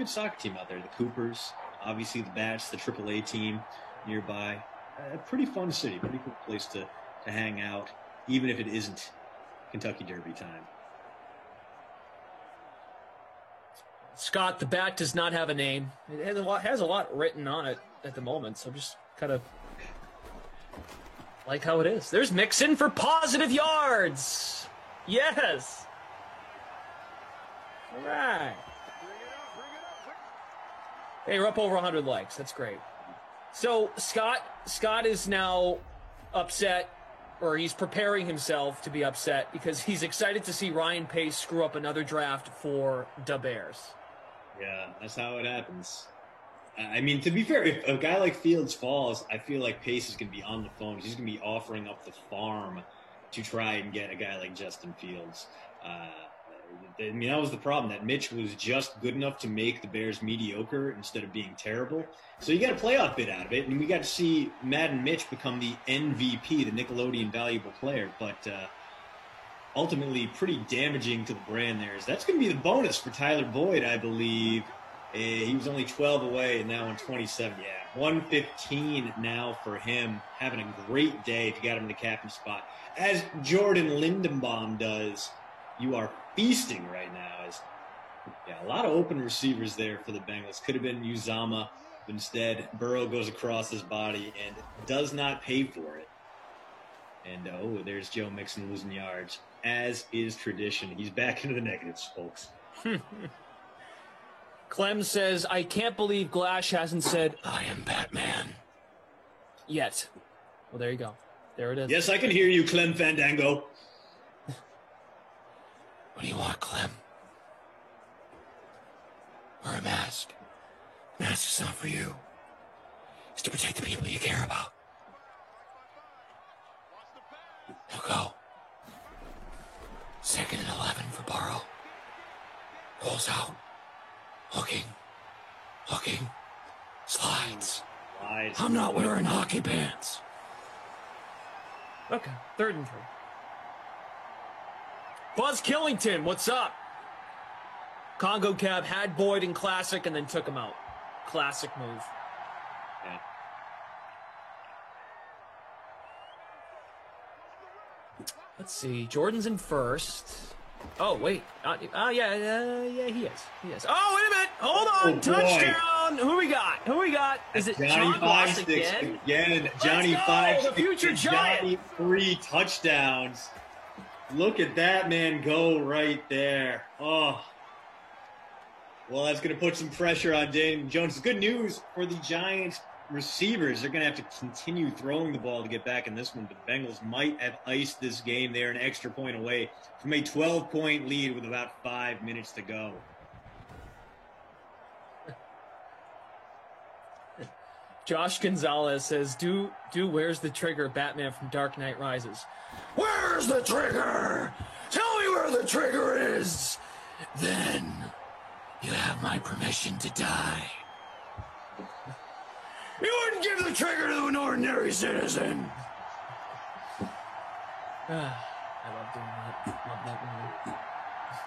soccer team out there. The Coopers, obviously the Bats, the AAA team nearby. A pretty fun city, pretty cool place to hang out, even if it isn't Kentucky Derby time. Scott, the bat does not have a name. It has a lot written on it at the moment, so just kind of like how it is. There's Mixon for positive yards. Yes. All right. Hey, we're up over 100 likes. That's great. So Scott is now upset, or he's preparing himself to be upset because he's excited to see Ryan Pace screw up another draft for the Bears. Yeah, that's how it happens. I mean, to be fair, if a guy like Fields falls, I feel like Pace is going to be on the phone. He's going to be offering up the farm to try and get a guy like Justin Fields. I mean, that was the problem, that Mitch was just good enough to make the Bears mediocre instead of being terrible. So you got a playoff bid out of it, and we got to see Madden Mitch become the MVP, the Nickelodeon valuable player. But ultimately pretty damaging to the brand there. That's going to be the bonus for Tyler Boyd, I believe. He was only 12 away and now on 27. Yeah, 115 now for him. Having a great day if you got him in the captain spot. As Jordan Lindenbaum does, you are feasting right now. A lot of open receivers there for the Bengals. Could have been Uzama. But instead, Burrow goes across his body and does not pay for it. And, there's Joe Mixon losing yards. As is tradition, he's back into the negatives, folks. Clem says, I can't believe Glash hasn't said, I am Batman. Yet. Well, there you go. There it is. Yes, I can hear you, Clem Fandango. What do you want, Clem? Wear a mask. Mask is not for you. It's to protect the people you care about. Now go. 2nd and 11 for Burrow. Rolls out. Looking, slides. I'm not wearing hockey pants. Okay, 3rd and 3. Buzz Killington, what's up? Congo Cab had Boyd in Classic and then took him out. Classic move. Yeah. Let's see, Jordan's in first. Oh, wait. Yeah, he is. Oh, wait a minute. Hold on. Touchdown. Who we got? Is it Johnny John Ross 5-6 again? Johnny 5-6. The future Giant. Johnny 3 touchdowns. Look at that man go right there. Oh. Well, that's going to put some pressure on Daniel Jones. Good news for the Giants receivers. They're going to have to continue throwing the ball to get back in this one. The Bengals might have iced this game. They're an extra point away from a 12-point lead with about 5 minutes to go. Josh Gonzalez says, do where's the trigger, Batman from Dark Knight Rises. Where's the trigger? Tell me where the trigger is. Then you have my permission to die. You wouldn't give the trigger to an ordinary citizen. I love doing that. Love that movie.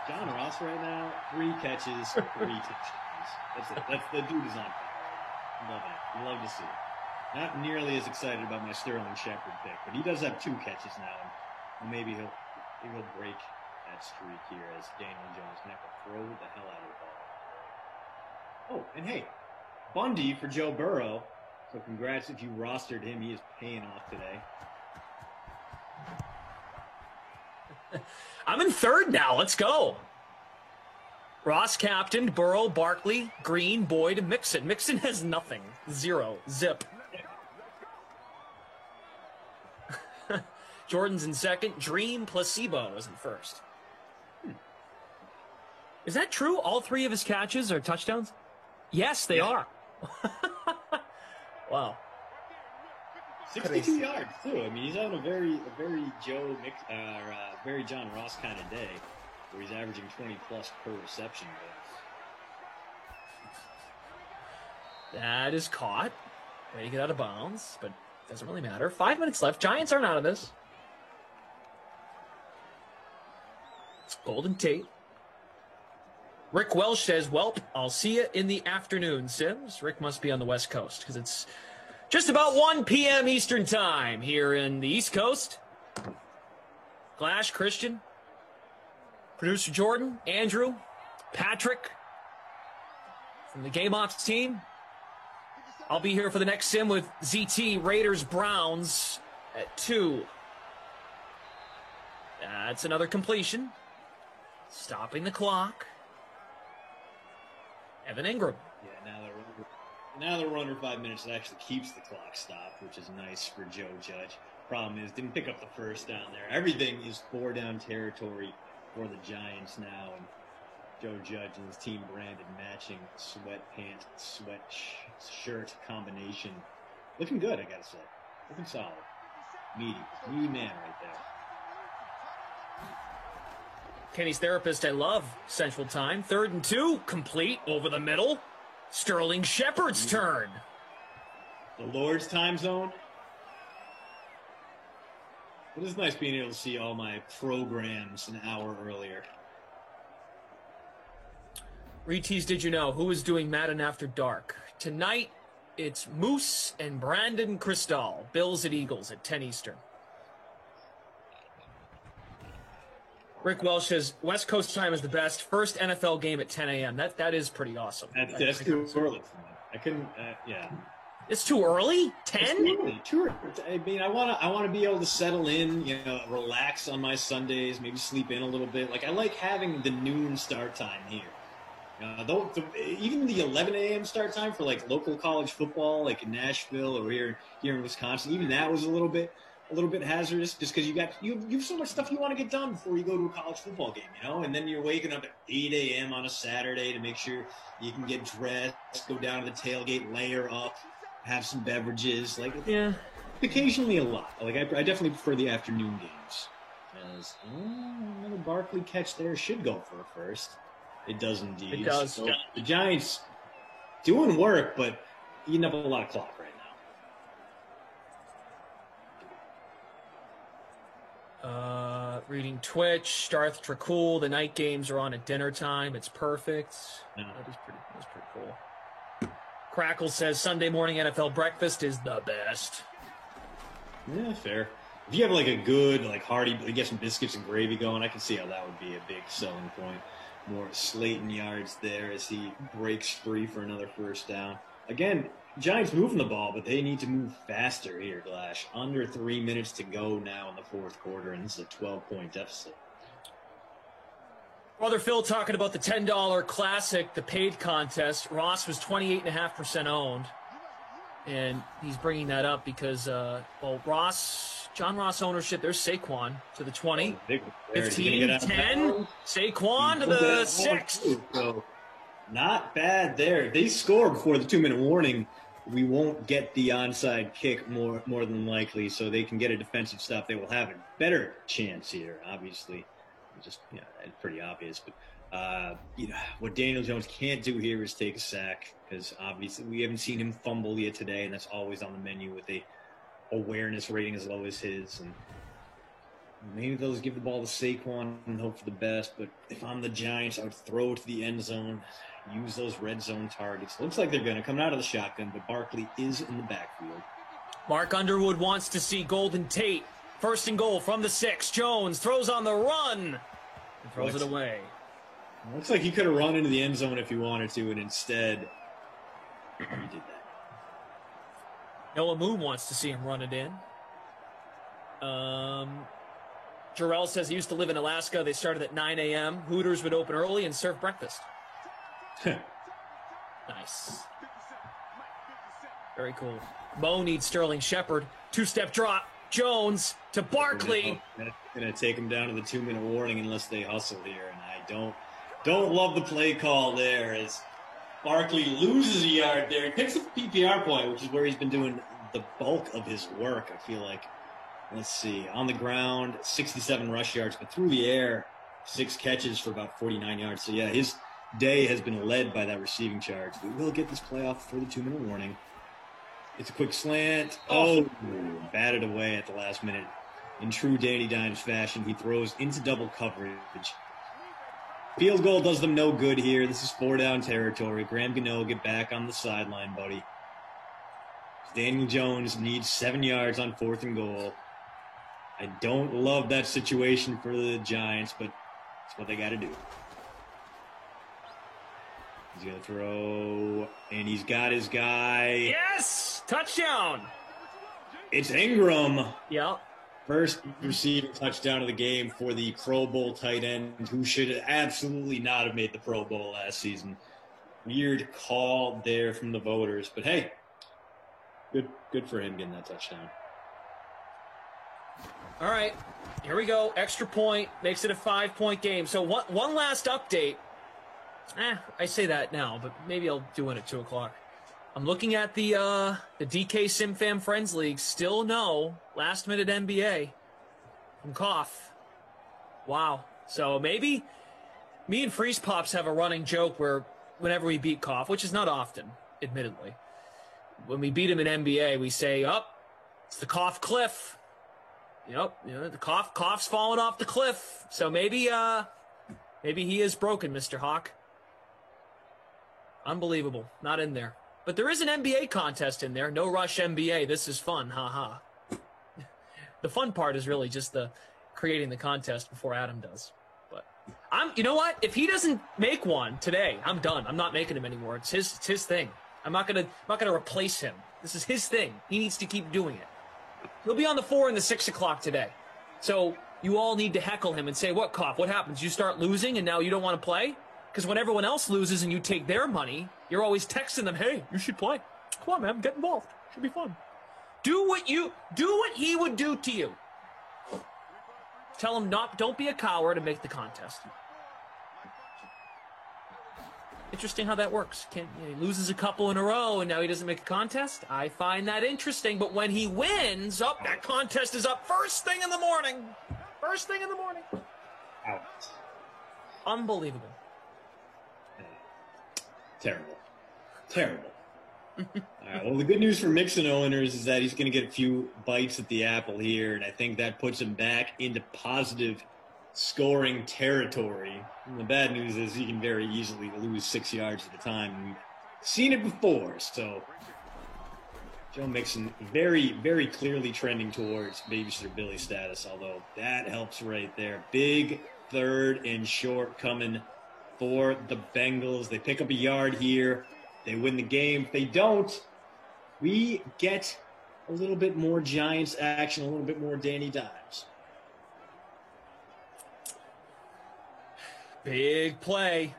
John Ross right now, 3 catches, 3 touchdowns. That's it. That's the dude is on fire. Love it. Love to see it. Not nearly as excited about my Sterling Shepard pick, but he does have 2 catches now, and maybe he'll break that streak here as Daniel Jones can have to throw the hell out of the ball. Oh, and hey, Bundy for Joe Burrow. So congrats if you rostered him. He is paying off today. I'm in 3rd now. Let's go. Ross captained, Burrow, Barkley, Green, Boyd, and Mixon. Mixon has nothing. 0. Zip. Jordan's in 2nd. Dream Placebo is in 1st. Is that true? All 3 of his catches are touchdowns? Yes, they are. Wow. 62 yards too. I mean, he's having a very very John Ross kind of day, where he's averaging 20 plus per reception. That is caught. Way to get out of bounds, but doesn't really matter. 5 minutes left. Giants aren't out of this. It's Golden Tate. Rick Welsh says, "Welp, I'll see you in the afternoon, Sims." Rick must be on the West Coast because it's just about 1 p.m. Eastern time here in the East Coast. Glash, Christian, producer Jordan, Andrew, Patrick from the Game Ops team. I'll be here for the next sim with ZT Raiders Browns at 2. That's another completion. Stopping the clock. Evan Ingram. Yeah, now they're under 5 minutes. It actually keeps the clock stopped, which is nice for Joe Judge. Problem is, didn't pick up the first down there. Everything is 4 down territory for the Giants now. And Joe Judge and his team branded matching sweatpants, shirt combination. Looking good, I gotta say. Looking solid. Meaty man right there. Kenny's therapist, I love Central Time. 3rd and 2, complete over the middle. Sterling Shepard's turn. The Lord's time zone. It is nice being able to see all my programs an hour earlier. Retease, did you know who is doing Madden After Dark? Tonight, it's Moose and Brandon Cristal. Bills at Eagles at 10 Eastern. Rick Welsh says West Coast time is the best. First NFL game at 10 a.m. That is pretty awesome. That's too early for me. I couldn't. Yeah. It's too early. 10. I mean, I want to be able to settle in. Relax on my Sundays. Maybe sleep in a little bit. Like I like having the noon start time here. Even the 11 a.m. start time for like local college football, like in Nashville or here in Wisconsin, even that was a little bit hazardous, just because you have so much stuff you want to get done before you go to a college football game, and then you're waking up at 8 a.m. on a Saturday to make sure you can get dressed, go down to the tailgate, layer up, have some beverages, occasionally a lot. Like I definitely prefer the afternoon games. As another Barkley catch there should go for a first. It does indeed. It does. So the Giants doing work, but eating up a lot of clock right now. Reading Twitch, Darth Dracul. The night games are on at dinner time. It's perfect. Yeah. That's pretty cool. Crackle says Sunday morning NFL breakfast is the best. Yeah, fair. If you have like a good, hearty, you get some biscuits and gravy going, I can see how that would be a big selling point. More Slayton yards there as he breaks free for another first down. Again, Giants moving the ball, but they need to move faster here, Glash. Under 3 minutes to go now in the fourth quarter, and this is a 12-point deficit. Brother Phil talking about the $10 Classic, the paid contest. Ross was 28.5% owned, and he's bringing that up because, John Ross ownership, there's Saquon to the 20, 15, 10, Saquon to the 6. So not bad there. If they score before the 2-minute warning, we won't get the onside kick more than likely, so they can get a defensive stop. They will have a better chance here, obviously. It's pretty obvious. But, what Daniel Jones can't do here is take a sack because obviously we haven't seen him fumble yet today, and that's always on the menu with a awareness rating as low as his, and maybe they'll just give the ball to Saquon and hope for the best. But if I'm the Giants, I would throw it to the end zone, use those red zone targets. Looks like they're going to come out of the shotgun, but Barkley is in the backfield. Mark Underwood wants to see Golden Tate. 1st and goal from the 6. Jones throws on the run and throws it away. Looks like he could have run into the end zone if he wanted to, and instead he did that. Noah Moon wants to see him run it in. Jarrell says he used to live in Alaska. They started at 9 a.m. Hooters would open early and serve breakfast. Nice. Very cool. Mo needs Sterling Shepard. 2-step drop. Jones to Barkley. Going to take him down to the 2-minute warning unless they hustle here. And I don't love the play call there as Barkley loses a yard there. He picks up a PPR point, which is where he's been doing the bulk of his work, I feel like. Let's see. On the ground, 67 rush yards, but through the air, 6 catches for about 49 yards. So, yeah, his day has been led by that receiving charge. We will get this playoff for the 2-minute warning. It's a quick slant. Batted away at the last minute. In true Danny Dimes fashion, he throws into double coverage. Field goal does them no good here. This is 4-down territory. Graham Gano, get back on the sideline, buddy. Daniel Jones needs 7 yards on 4th and goal. I don't love that situation for the Giants, but it's what they got to do. He's going to throw, and he's got his guy. Yes! Touchdown! It's Ingram. Yep. First receiving touchdown of the game for the Pro Bowl tight end, who should absolutely not have made the Pro Bowl last season. Weird call there from the voters, but hey, good for him getting that touchdown. All right, here we go. Extra point makes it a 5-point game. So one last update. I say that now, but maybe I'll do it at 2 o'clock. I'm looking at the DK SimFam Friends League. Still no last minute NBA from Koff. Wow. So maybe me and Freeze Pops have a running joke where whenever we beat Koff, which is not often, admittedly, when we beat him in NBA, we say, it's the Koff cliff. Yep, the Koff's falling off the cliff. So maybe he is broken, Mr. Hawk. Unbelievable. Not in there. But there is an NBA contest in there. No Rush NBA. This is fun. Ha. The fun part is really just the creating the contest before Adam does. But you know what? If he doesn't make one today, I'm done. I'm not making him anymore. It's his thing. I'm not gonna replace him. This is his thing. He needs to keep doing it. He'll be on the 4 and the 6 o'clock today. So you all need to heckle him and say, what, Koff? What happens? You start losing and now you don't want to play? Because when everyone else loses and you take their money, you're always texting them, hey, you should play. Come on, man, get involved. Should be fun. Do what he would do to you. Tell him don't be a coward and make the contest. Interesting how that works. He loses a couple in a row and now he doesn't make a contest. I find that interesting, but when he wins, that contest is up first thing in the morning. First thing in the morning. Out. Unbelievable. Terrible. All right, well, the good news for Mixon owners is that he's going to get a few bites at the apple here, and I think that puts him back into positive scoring territory. And the bad news is he can very easily lose 6 yards at a time. We've seen it before, so Joe Mixon very, very clearly trending towards Babysitter Billy status, although that helps right there. Big 3rd and short coming for the Bengals. They pick up a yard here. They win the game. If they don't, we get a little bit more Giants action, a little bit more Danny Dimes. Big play.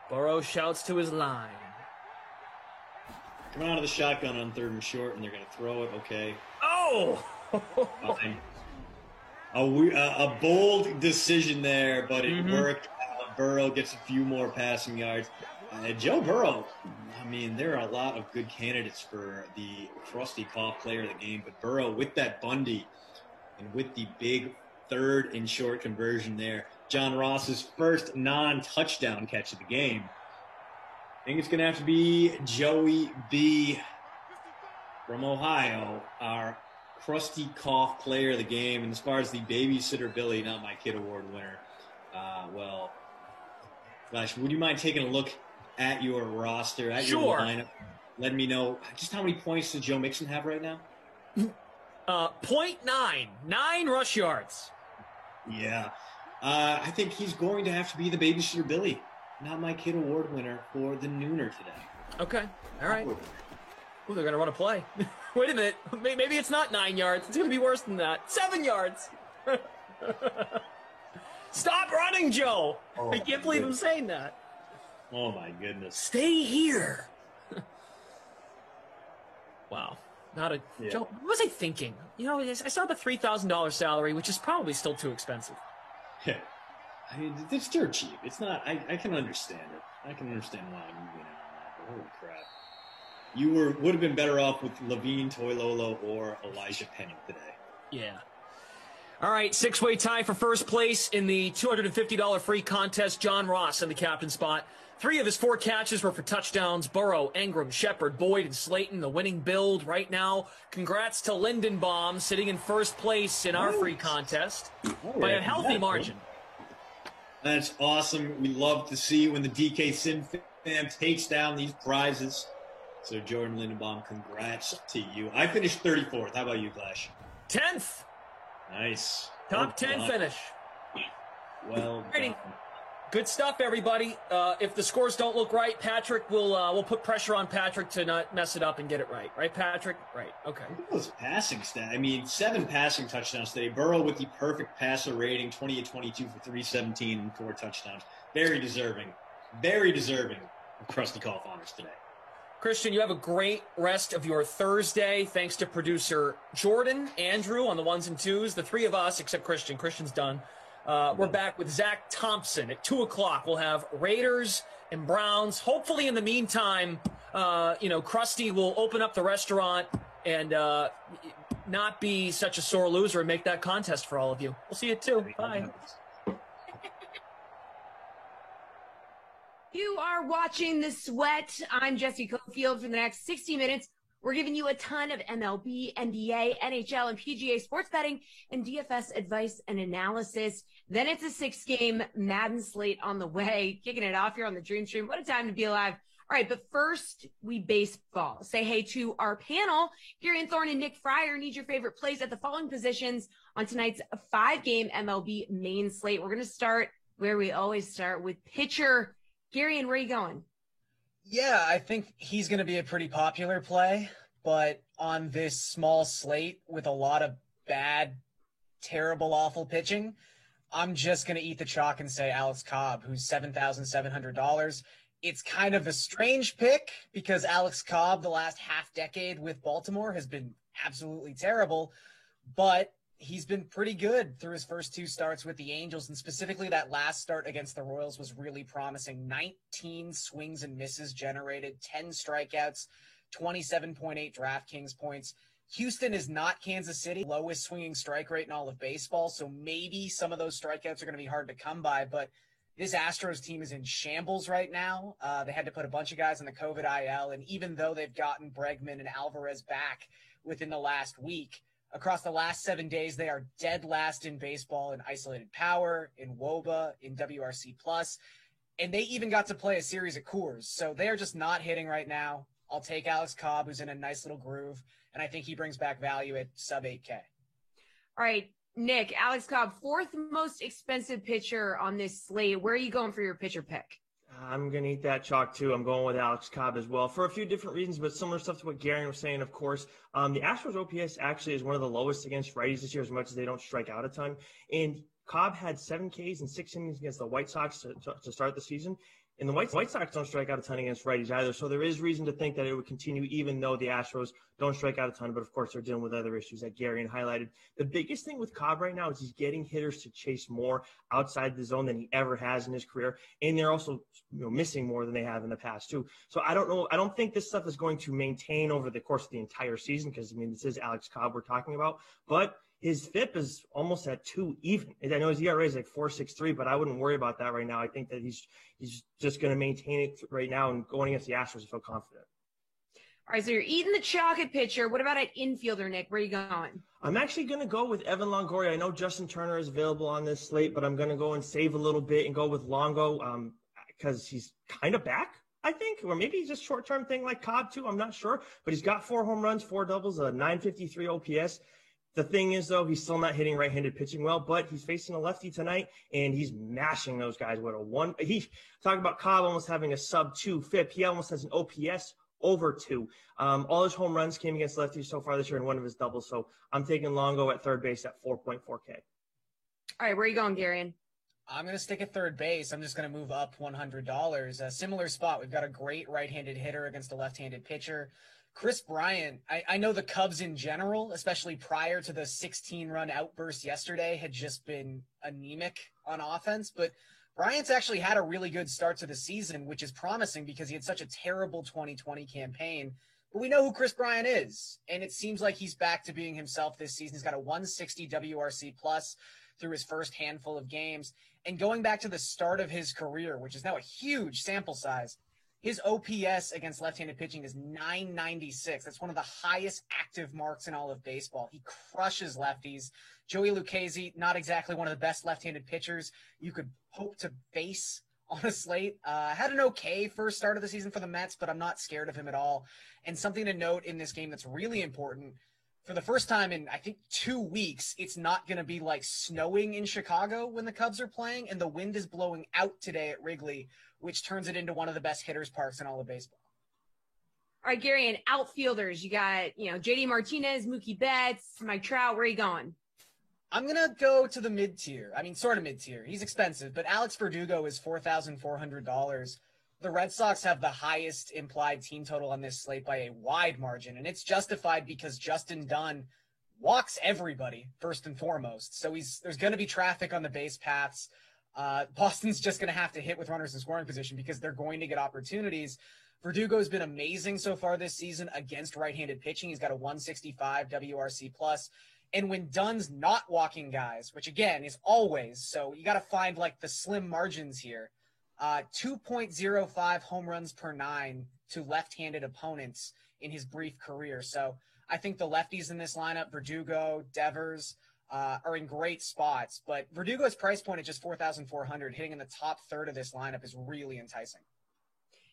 Burrow shouts to his line. Coming out of the shotgun on 3rd and short, and they're going to throw it. Okay. Oh! Fine. A bold decision there, but it worked. Burrow gets a few more passing yards. Joe Burrow, I mean, there are a lot of good candidates for the Krusty Koff player of the game, but Burrow with that Bundy and with the big 3rd and short conversion there, John Ross's first non-touchdown catch of the game. I think it's going to have to be Joey B. from Ohio, our Krusty Koff player of the game. And as far as the Babysitter Billy, not my kid award winner, well, gosh, would you mind taking a look at your roster, at your lineup? Let me know just how many points does Joe Mixon have right now? 0.9. 9 rush yards. Yeah. I think he's going to have to be the Babysitter Billy, not my kid award winner for the Nooner today. Okay. All right. Ooh, they're going to run a play. Wait a minute. Maybe it's not 9 yards. It's going to be worse than that. 7 yards. Stop running, Joe. I can't believe I'm saying that. Oh, my goodness. Stay here. Wow. Joe, what was I thinking? I still have a $3,000 salary, which is probably still too expensive. Yeah. I mean, it's dirt cheap. It's not. I can understand it. I can understand why I'm moving on that. But holy crap. You would have been better off with Levine Toilolo or Elijah Penny today. Yeah. All right, 6-way tie for first place in the $250 free contest. John Ross in the captain spot. 3 of his 4 catches were for touchdowns. Burrow, Engram, Shepard, Boyd, and Slayton, the winning build right now. Congrats to Lindenbaum, sitting in first place in our free contest by a healthy margin. That's awesome. We love to see when the DK Sim fam takes down these prizes. So, Jordan Lindenbaum, congrats to you. I finished 34th. How about you, Clash? 10th. Nice. Top 10 finish. Well done. Good stuff, everybody. If the scores don't look right, Patrick we'll put pressure on Patrick to not mess it up and get it right. Right, Patrick? Right. Okay. Look at those passing stats. I mean, 7 passing touchdowns today. Burrow with the perfect passer rating, 20-22 for 317 and 4 touchdowns. Very deserving of Krusty Koff honors today. Christian, you have a great rest of your Thursday. Thanks to producer Jordan, Andrew on the 1s and 2s. The 3 of us, except Christian. Christian's done. We're back with Zach Thompson at 2 o'clock. We'll have Raiders and Browns. Hopefully, in the meantime, Krusty will open up the restaurant and not be such a sore loser and make that contest for all of you. We'll see you at 2. Bye. You are watching The Sweat. I'm Jesse Cofield. For the next 60 minutes, we're giving you a ton of MLB, NBA, NHL, and PGA sports betting and DFS advice and analysis. Then it's a 6-game Madden slate on the way. Kicking it off here on the Dream Stream. What a time to be alive. All right, but first, we baseball. Say hey to our panel. Gary Thorne and Nick Fryer need your favorite plays at the following positions on tonight's 5-game MLB main slate. We're going to start where we always start, with pitcher. Gary, and where are you going? Yeah, I think he's going to be a pretty popular play, but on this small slate with a lot of bad, terrible, awful pitching, I'm just going to eat the chalk and say Alex Cobb, who's $7,700. It's kind of a strange pick because Alex Cobb, the last half decade with Baltimore, has been absolutely terrible, but he's been pretty good through his first 2 starts with the Angels, and specifically that last start against the Royals was really promising. 19 swings and misses generated, 10 strikeouts, 27.8 DraftKings points. Houston is not Kansas City, lowest swinging strike rate in all of baseball, so maybe some of those strikeouts are going to be hard to come by, but this Astros team is in shambles right now. They had to put a bunch of guys on the COVID IL, and even though they've gotten Bregman and Alvarez back within the last week, across the last 7 days, they are dead last in baseball in isolated power, in WOBA, in WRC+, and they even got to play a series at Coors. So they are just not hitting right now. I'll take Alex Cobb, who's in a nice little groove, and I think he brings back value at sub 8K. All right, Nick, Alex Cobb, 4th most expensive pitcher on this slate. Where are you going for your pitcher pick? I'm going to eat that chalk too. I'm going with Alex Cobb as well for a few different reasons, but similar stuff to what Gary was saying, of course. The Astros OPS actually is one of the lowest against righties this year, as much as they don't strike out a ton. And Cobb had 7 Ks in 6 innings against the White Sox to start the season. And the White Sox don't strike out a ton against righties either. So there is reason to think that it would continue, even though the Astros don't strike out a ton. But, of course, they're dealing with other issues that Gary highlighted. The biggest thing with Cobb right now is he's getting hitters to chase more outside the zone than he ever has in his career. And they're also missing more than they have in the past, too. So I don't know. I don't think this stuff is going to maintain over the course of the entire season because, this is Alex Cobb we're talking about. But his FIP is almost at 2 even. I know his ERA is like 4.63, but I wouldn't worry about that right now. I think that he's just going to maintain it right now, and going against the Astros, I feel confident. All right, so you're eating the chalk at pitcher. What about at infielder, Nick? Where are you going? I'm actually going to go with Evan Longoria. I know Justin Turner is available on this slate, but I'm going to go and save a little bit and go with Longo because he's kind of back, I think, or maybe he's a short-term thing like Cobb too. I'm not sure, but he's got 4 home runs, 4 doubles, a 953 OPS. The thing is, though, he's still not hitting right-handed pitching well, but he's facing a lefty tonight, and he's mashing those guys with a 1. He talking about Cobb almost having a sub-2 FIP. He almost has an OPS over 2. All his home runs came against lefties so far this year, and one of his doubles. So I'm taking Longo at third base at 4.4K. All right, where are you going, Gary? I'm going to stick at third base. I'm just going to move up $100. A similar spot. We've got a great right-handed hitter against a left-handed pitcher. Chris Bryant, I know the Cubs in general, especially prior to the 16-run outburst yesterday, had just been anemic on offense, but Bryant's actually had a really good start to the season, which is promising because he had such a terrible 2020 campaign. But we know who Chris Bryant is, and it seems like he's back to being himself this season. He's got a 160 WRC plus through his first handful of games. And going back to the start of his career, which is now a huge sample size, his OPS against left-handed pitching is 996. That's one of the highest active marks in all of baseball. He crushes lefties. Joey Lucchesi, not exactly one of the best left-handed pitchers you could hope to face on a slate. Had an okay first start of the season for the Mets, but I'm not scared of him at all. And something to note in this game that's really important, for the first time in, I think, 2 weeks, it's not going to be like snowing in Chicago when the Cubs are playing, and the wind is blowing out today at Wrigley, which turns it into one of the best hitters parks in all of baseball. All right, Gary, and outfielders, you got, JD Martinez, Mookie Betts, Mike Trout. Where are you going? I'm going to go to the mid-tier. I mean, sort of mid-tier. He's expensive, but Alex Verdugo is $4,400. The Red Sox have the highest implied team total on this slate by a wide margin, and it's justified because Justin Dunn walks everybody first and foremost. So there's going to be traffic on the base paths. Boston's just going to have to hit with runners in scoring position because they're going to get opportunities. Verdugo's been amazing so far this season against right-handed pitching. He's got a 165 WRC plus. And when Dunn's not walking guys, which again is always, so you got to find like the slim margins here. 2.05 home runs per 9 to left-handed opponents in his brief career. So I think the lefties in this lineup, Verdugo, Devers, are in great spots. But Verdugo's price point at just 4,400, hitting in the top third of this lineup is really enticing.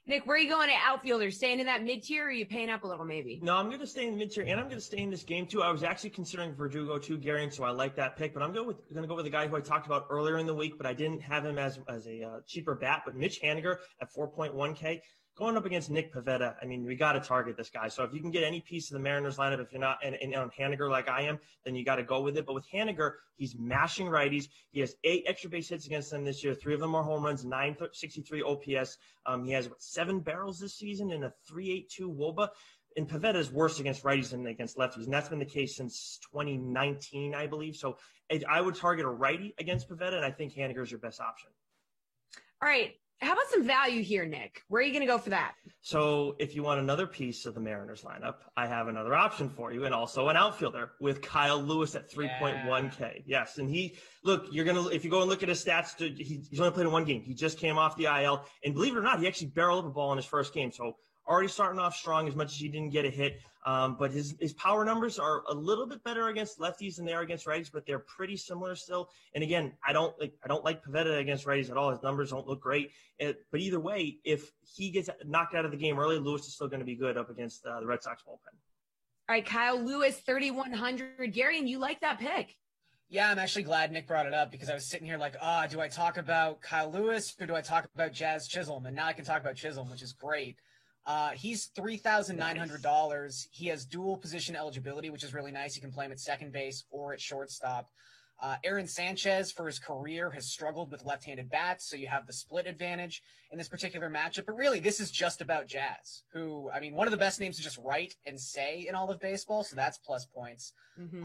Nick, where are you going to outfielder? Staying in that mid-tier, or are you paying up a little maybe? No, I'm going to stay in the mid-tier, and I'm going to stay in this game, too. I was actually considering Verdugo, too, Gary, so I like that pick. But I'm going to go with a guy who I talked about earlier in the week, but I didn't have him as a cheaper bat. But Mitch Haniger at 4.1K. Going up against Nick Pivetta, I mean, we got to target this guy. So if you can get any piece of the Mariners lineup, if you're not on Haniger like I am, then you got to go with it. But with Haniger, he's mashing righties. He has 8 extra base hits against them this year. 3 of them are home runs, 963 OPS. He has 7 barrels this season and a 3.82 WOBA. And Pivetta is worse against righties than against lefties, and that's been the case since 2019, I believe. So I would target a righty against Pivetta, and I think Haniger is your best option. All right. How about some value here, Nick? Where are you going to go for that? So if you want another piece of the Mariners lineup, I have another option for you, and also an outfielder with Kyle Lewis at 3.1K. Yes, and if you go and look at his stats, he's only played in 1 game. He just came off the IL, and believe it or not, he actually barreled up a ball in his first game. So already starting off strong as much as he didn't get a hit. But his power numbers are a little bit better against lefties than they are against righties, but they're pretty similar still. And again, I don't like Pivetta against righties at all. His numbers don't look great. But either way, if he gets knocked out of the game early, Lewis is still going to be good up against the Red Sox bullpen. All right, Kyle Lewis, 3,100. Gary, and you like that pick? Yeah, I'm actually glad Nick brought it up because I was sitting here like, do I talk about Kyle Lewis or do I talk about Jazz Chisholm? And now I can talk about Chisholm, which is great. He's $3,900. He has dual position eligibility, which is really nice. He can play him at second base or at shortstop. Aaron Sanchez, for his career, has struggled with left-handed bats, so you have the split advantage in this particular matchup. But really, this is just about Jazz, who, I mean, one of the best names to just write and say in all of baseball, so that's plus points. Mm-hmm.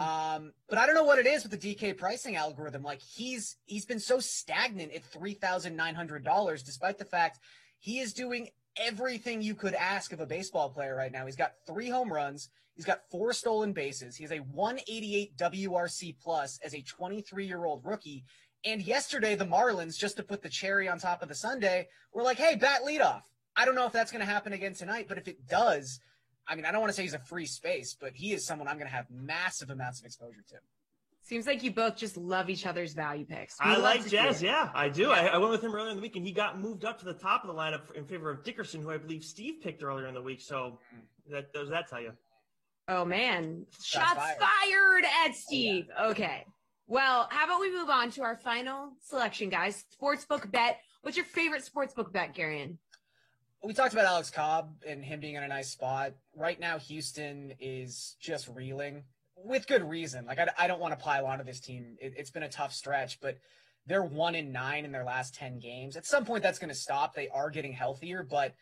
But I don't know what it is with the DK pricing algorithm. Like, he's been so stagnant at $3,900, despite the fact he is doing everything you could ask of a baseball player right now. He's got 3 home runs. He's got 4 stolen bases. He has a 188 WRC plus as a 23-year-old rookie. And yesterday, the Marlins, just to put the cherry on top of the sundae, were like, hey, bat leadoff. I don't know if that's going to happen again tonight, but if it does, I mean, I don't want to say he's a free space, but he is someone I'm going to have massive amounts of exposure to. Seems like you both just love each other's value picks. I like Jazz, yeah, I do. Yeah. I went with him earlier in the week, and he got moved up to the top of the lineup in favor of Dickerson, who I believe Steve picked earlier in the week. So that does that tell you? Oh, man. Shots fired at Steve. Yeah. Okay. Well, how about we move on to our final selection, guys? Sportsbook bet. What's your favorite sportsbook bet, Garion? We talked about Alex Cobb and him being in a nice spot. Right now, Houston is just reeling. With good reason. Like, I don't want to pile onto this team. It's been a tough stretch, but they're 1-9 in their last 10 games. At some point, that's going to stop. They are getting healthier, but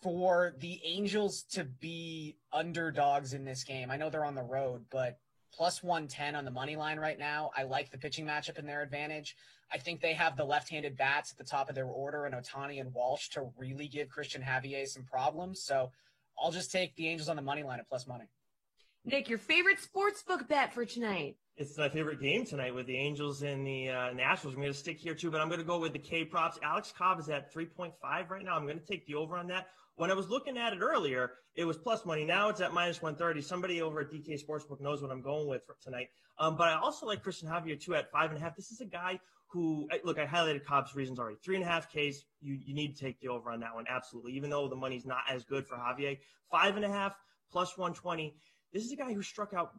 for the Angels to be underdogs in this game, I know they're on the road, but plus 110 on the money line right now. I like the pitching matchup in their advantage. I think they have the left-handed bats at the top of their order, and Ohtani and Walsh to really give Christian Javier some problems. So I'll just take the Angels on the money line at plus money. Nick, your favorite sportsbook bet for tonight? It's my favorite game tonight with the Angels and the Nationals. I'm going to stick here, too, but I'm going to go with the K props. Alex Cobb is at 3.5 right now. I'm going to take the over on that. When I was looking at it earlier, it was plus money. Now it's at minus 130. Somebody over at DK Sportsbook knows what I'm going with for tonight. But I also like Christian Javier, too, at 5.5. This is a guy who, look, I highlighted Cobb's reasons already. 3.5 Ks, you need to take the over on that one, absolutely, even though the money's not as good for Javier. 5.5 plus 120. This is a guy who struck out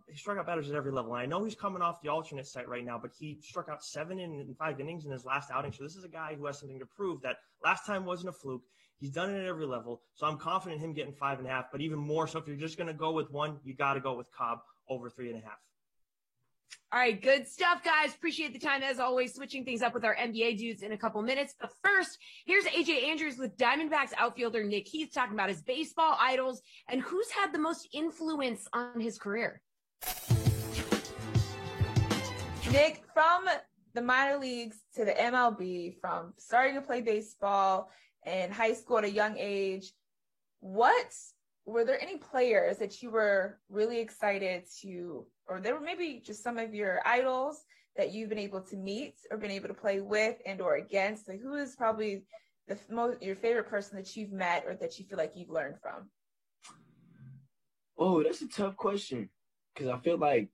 batters at every level. And I know he's coming off the alternate site right now, but he struck out 7 in 5 innings in his last outing. So this is a guy who has something to prove that last time wasn't a fluke. He's done it at every level. So I'm confident in him getting 5.5, but even more so if you're just going to go with one, you got to go with Cobb over 3.5. All right, good stuff, guys. Appreciate the time, as always, switching things up with our NBA dudes in a couple minutes. But first, here's AJ Andrews with Diamondbacks outfielder Nick Heath talking about his baseball idols and who's had the most influence on his career. Nick, from the minor leagues to the MLB, from starting to play baseball in high school at a young age, were there any players that you were really excited to, or there were maybe just some of your idols that you've been able to meet or been able to play with and or against? Like, who is probably your favorite person that you've met or that you feel like you've learned from? Oh, that's a tough question, because I feel like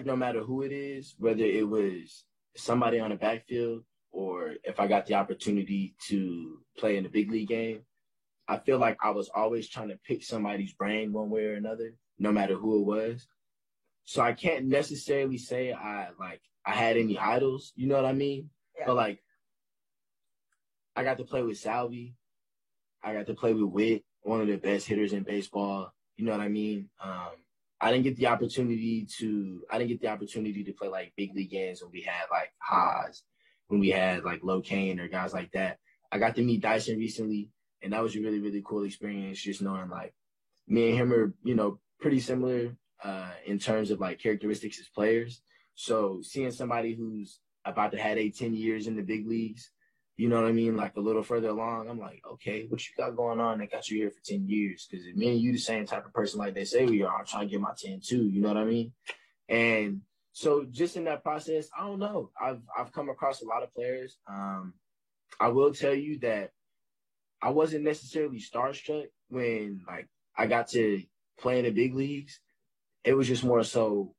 no matter who it is, whether it was somebody on the backfield or if I got the opportunity to play in a big league game, I feel like I was always trying to pick somebody's brain one way or another, no matter who it was. So I can't necessarily say I had any idols, you know what I mean? Yeah. But like, I got to play with Salvi. I got to play with Witt, one of the best hitters in baseball. You know what I mean? I didn't get the opportunity to play like big league games when we had like Haas, when we had like Locaine or guys like that. I got to meet Dyson recently, and that was a really, really cool experience, just knowing like me and him are, you know, pretty similar in terms of like characteristics as players. So seeing somebody who's about to have 10 years in the big leagues, you know what I mean, like a little further along, I'm like, okay, what you got going on that got you here for 10 years? Because me and you the same type of person like they say we are. I'm trying to get my 10 too, you know what I mean? And so just in that process, I don't know. I've come across a lot of players. I will tell you that I wasn't necessarily starstruck when like I got to play in the big leagues. It was just more so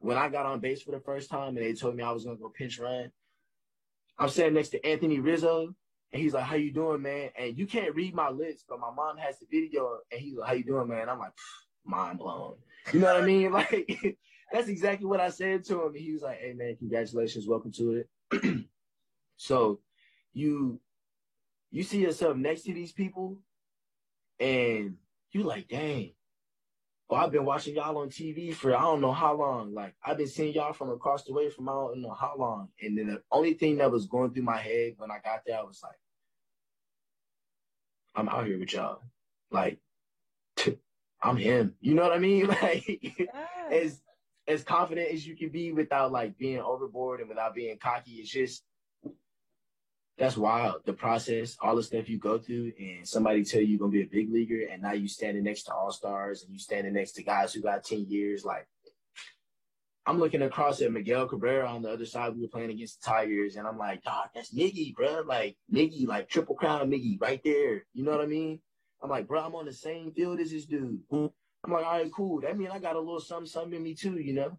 when I got on base for the first time and they told me I was going to go pinch run, I'm sitting next to Anthony Rizzo, and he's like, how you doing, man? And you can't read my lips, but my mom has the video, and he's like, how you doing, man? I'm like, mind blown. You know what I mean? Like, that's exactly what I said to him. And he was like, hey, man, congratulations. Welcome to it. So you see yourself next to these people, and you like, dang. Well, I've been watching y'all on TV for I don't know how long. Like, I've been seeing y'all from across the way from I don't know how long. And then the only thing that was going through my head when I got there, I was like, I'm out here with y'all. Like, I'm him. You know what I mean? Like, as confident as you can be without, like, being overboard and without being cocky. It's just, that's wild. The process, all the stuff you go through, and somebody tell you you're going to be a big leaguer, and now you standing next to all-stars, and you standing next to guys who got 10 years. Like, I'm looking across at Miguel Cabrera on the other side. We were playing against the Tigers, and I'm like, dog, that's Miggy, bro. Like, Miggy, like, Triple Crown Miggy right there. You know what I mean? I'm like, bro, I'm on the same field as this dude. I'm like, all right, cool. That means I got a little something in me too, you know?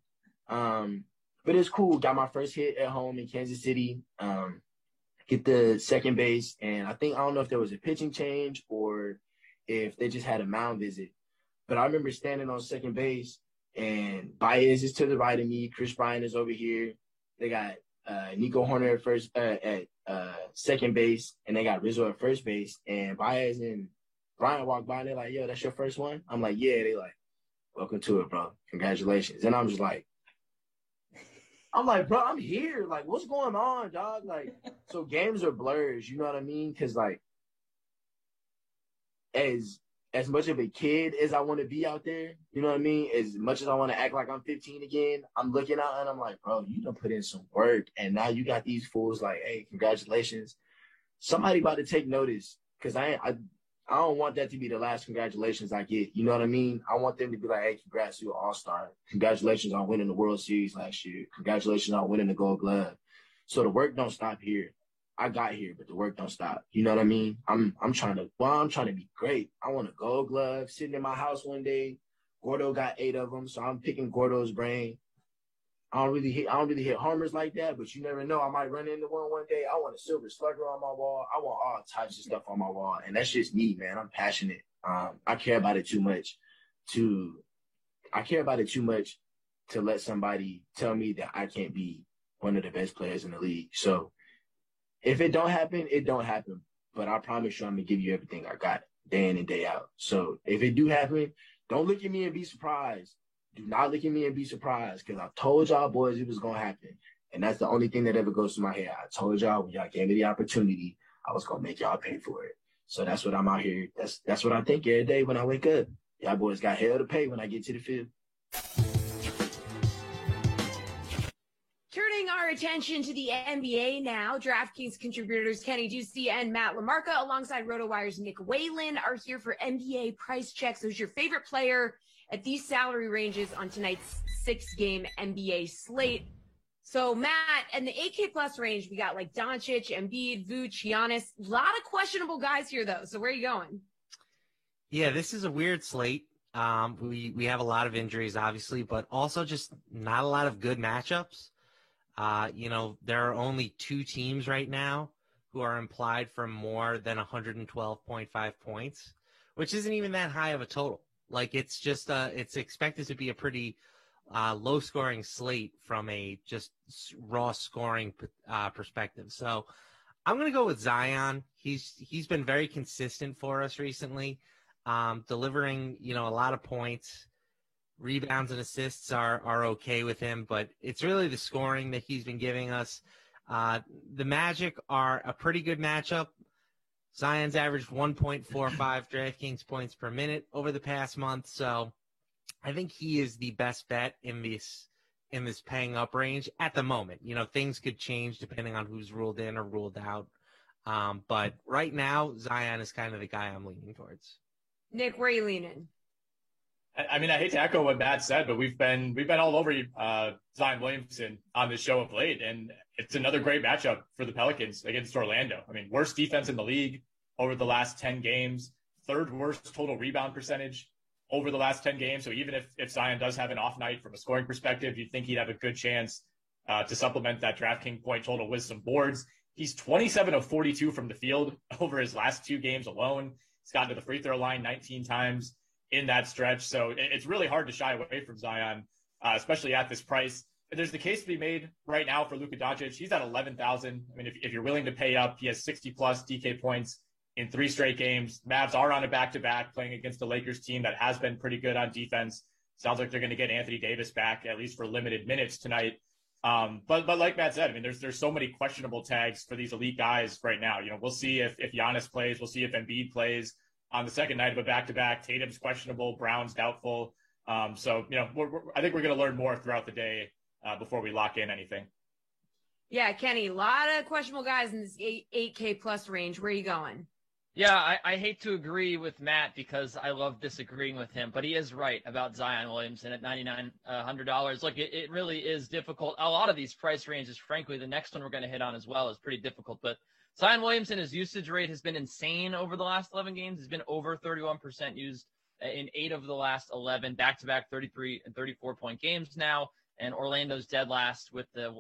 But it's cool. Got my first hit at home in Kansas City. Get the second base, and I don't know if there was a pitching change or if they just had a mound visit, but I remember standing on second base, and Baez is to the right of me, Chris Bryant is over here, they got Nico Horner at second base, and they got Rizzo at first base, and Baez and Bryant walked by, and they're like, yo, that's your first one? I'm like, yeah. They like, welcome to it, bro, congratulations. And I'm just like, bro, I'm here. Like, what's going on, dog? Like, so games are blurs, you know what I mean? Because, like, as much of a kid as I want to be out there, you know what I mean? As much as I want to act like I'm 15 again, I'm looking out and I'm like, bro, you done put in some work. And now you got these fools like, hey, congratulations. Somebody about to take notice, because I don't want that to be the last congratulations I get. You know what I mean? I want them to be like, hey, congrats, you're an all-star. Congratulations on winning the World Series last year. Congratulations on winning the Gold Glove. So the work don't stop here. I got here, but the work don't stop. You know what I mean? I'm trying to be great. I want a Gold Glove sitting in my house one day. Gordo got 8 of them, so I'm picking Gordo's brain. I don't really hit homers like that, but you never know. I might run into one day. I want a Silver Slugger on my wall. I want all types of stuff on my wall, and that's just me, man. I'm passionate. I care about it too much to let somebody tell me that I can't be one of the best players in the league. So if it don't happen, it don't happen. But I promise you, I'm gonna give you everything I got day in and day out. So if it do happen, don't look at me and be surprised. Do not look at me and be surprised, because I told y'all boys it was going to happen. And that's the only thing that ever goes through my head. I told y'all when y'all gave me the opportunity, I was going to make y'all pay for it. So that's what I'm out here. That's what I think every day when I wake up. Y'all boys got hell to pay when I get to the field. Turning our attention to the NBA now, DraftKings contributors Kenny Ducey and Matt LaMarca, alongside RotoWire's Nick Whalen, are here for NBA price checks. Who's your favorite player at these salary ranges on tonight's 6-game NBA slate? So, Matt, in the 8K plus range, we got like Doncic, Embiid, Vooch, Giannis. A lot of questionable guys here, though. So, where are you going? Yeah, this is a weird slate. We have a lot of injuries, obviously, but also just not a lot of good matchups. There are only 2 teams right now who are implied for more than 112.5 points, which isn't even that high of a total. Like, it's just it's expected to be a pretty low scoring slate from a just raw scoring perspective. So I'm going to go with Zion. He's been very consistent for us recently, delivering, a lot of points. Rebounds and assists are okay with him, but it's really the scoring that he's been giving us. The Magic are a pretty good matchup. Zion's averaged 1.45 DraftKings points per minute over the past month, so I think he is the best bet in this paying up range at the moment. Things could change depending on who's ruled in or ruled out. But right now, Zion is kind of the guy I'm leaning towards. Nick, where are you leaning? I mean, I hate to echo what Matt said, but we've been all over Zion Williamson on this show of late, and it's another great matchup for the Pelicans against Orlando. I mean, worst defense in the league over the last 10 games, 3rd worst total rebound percentage over the last 10 games. So even if Zion does have an off night from a scoring perspective, you'd think he'd have a good chance to supplement that DraftKings point total with some boards. He's 27 of 42 from the field over his last 2 games alone. He's gotten to the free throw line 19 times in that stretch. So it's really hard to shy away from Zion, especially at this price. There's the case to be made right now for Luka Doncic. He's at 11,000. I mean, if you're willing to pay up, he has 60 plus DK points in 3 straight games. Mavs are on a back-to-back playing against the Lakers team that has been pretty good on defense. Sounds like they're going to get Anthony Davis back, at least for limited minutes tonight. But like Matt said, I mean, there's so many questionable tags for these elite guys right now. We'll see if Giannis plays. We'll see if Embiid plays on the second night of a back-to-back. Tatum's questionable. Brown's doubtful. I think we're going to learn more throughout the day before we lock in anything. Yeah, Kenny, a lot of questionable guys in this 8K plus range. Where are you going? Yeah, I hate to agree with Matt because I love disagreeing with him, but he is right about Zion Williamson at $9,900. Look, it really is difficult. A lot of these price ranges, frankly, the next one we're going to hit on as well is pretty difficult. But Zion Williamson, his usage rate has been insane over the last 11 games. He's been over 31% used in 8 of the last 11, back-to-back 33 and 34-point games now. And Orlando's dead last with the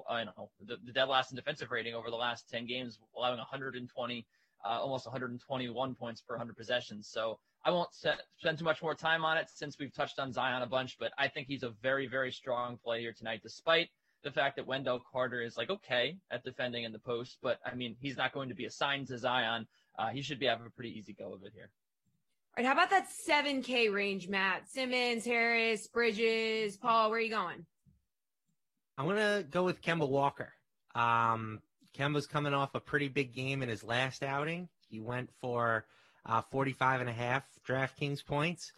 dead last in defensive rating over the last 10 games, allowing 120 almost 121 points per 100 possessions. So I won't spend too much more time on it since we've touched on Zion a bunch, but I think he's a very, very strong play here tonight, despite the fact that Wendell Carter is okay at defending in the post. But I mean, he's not going to be assigned to Zion. He should having a pretty easy go of it here. All right, how about that 7K range, Matt? Simmons, Harris, Bridges, Paul, where are you going? I'm going to go with Kemba Walker. Kemba's coming off a pretty big game in his last outing. He went for 45.5 DraftKings points.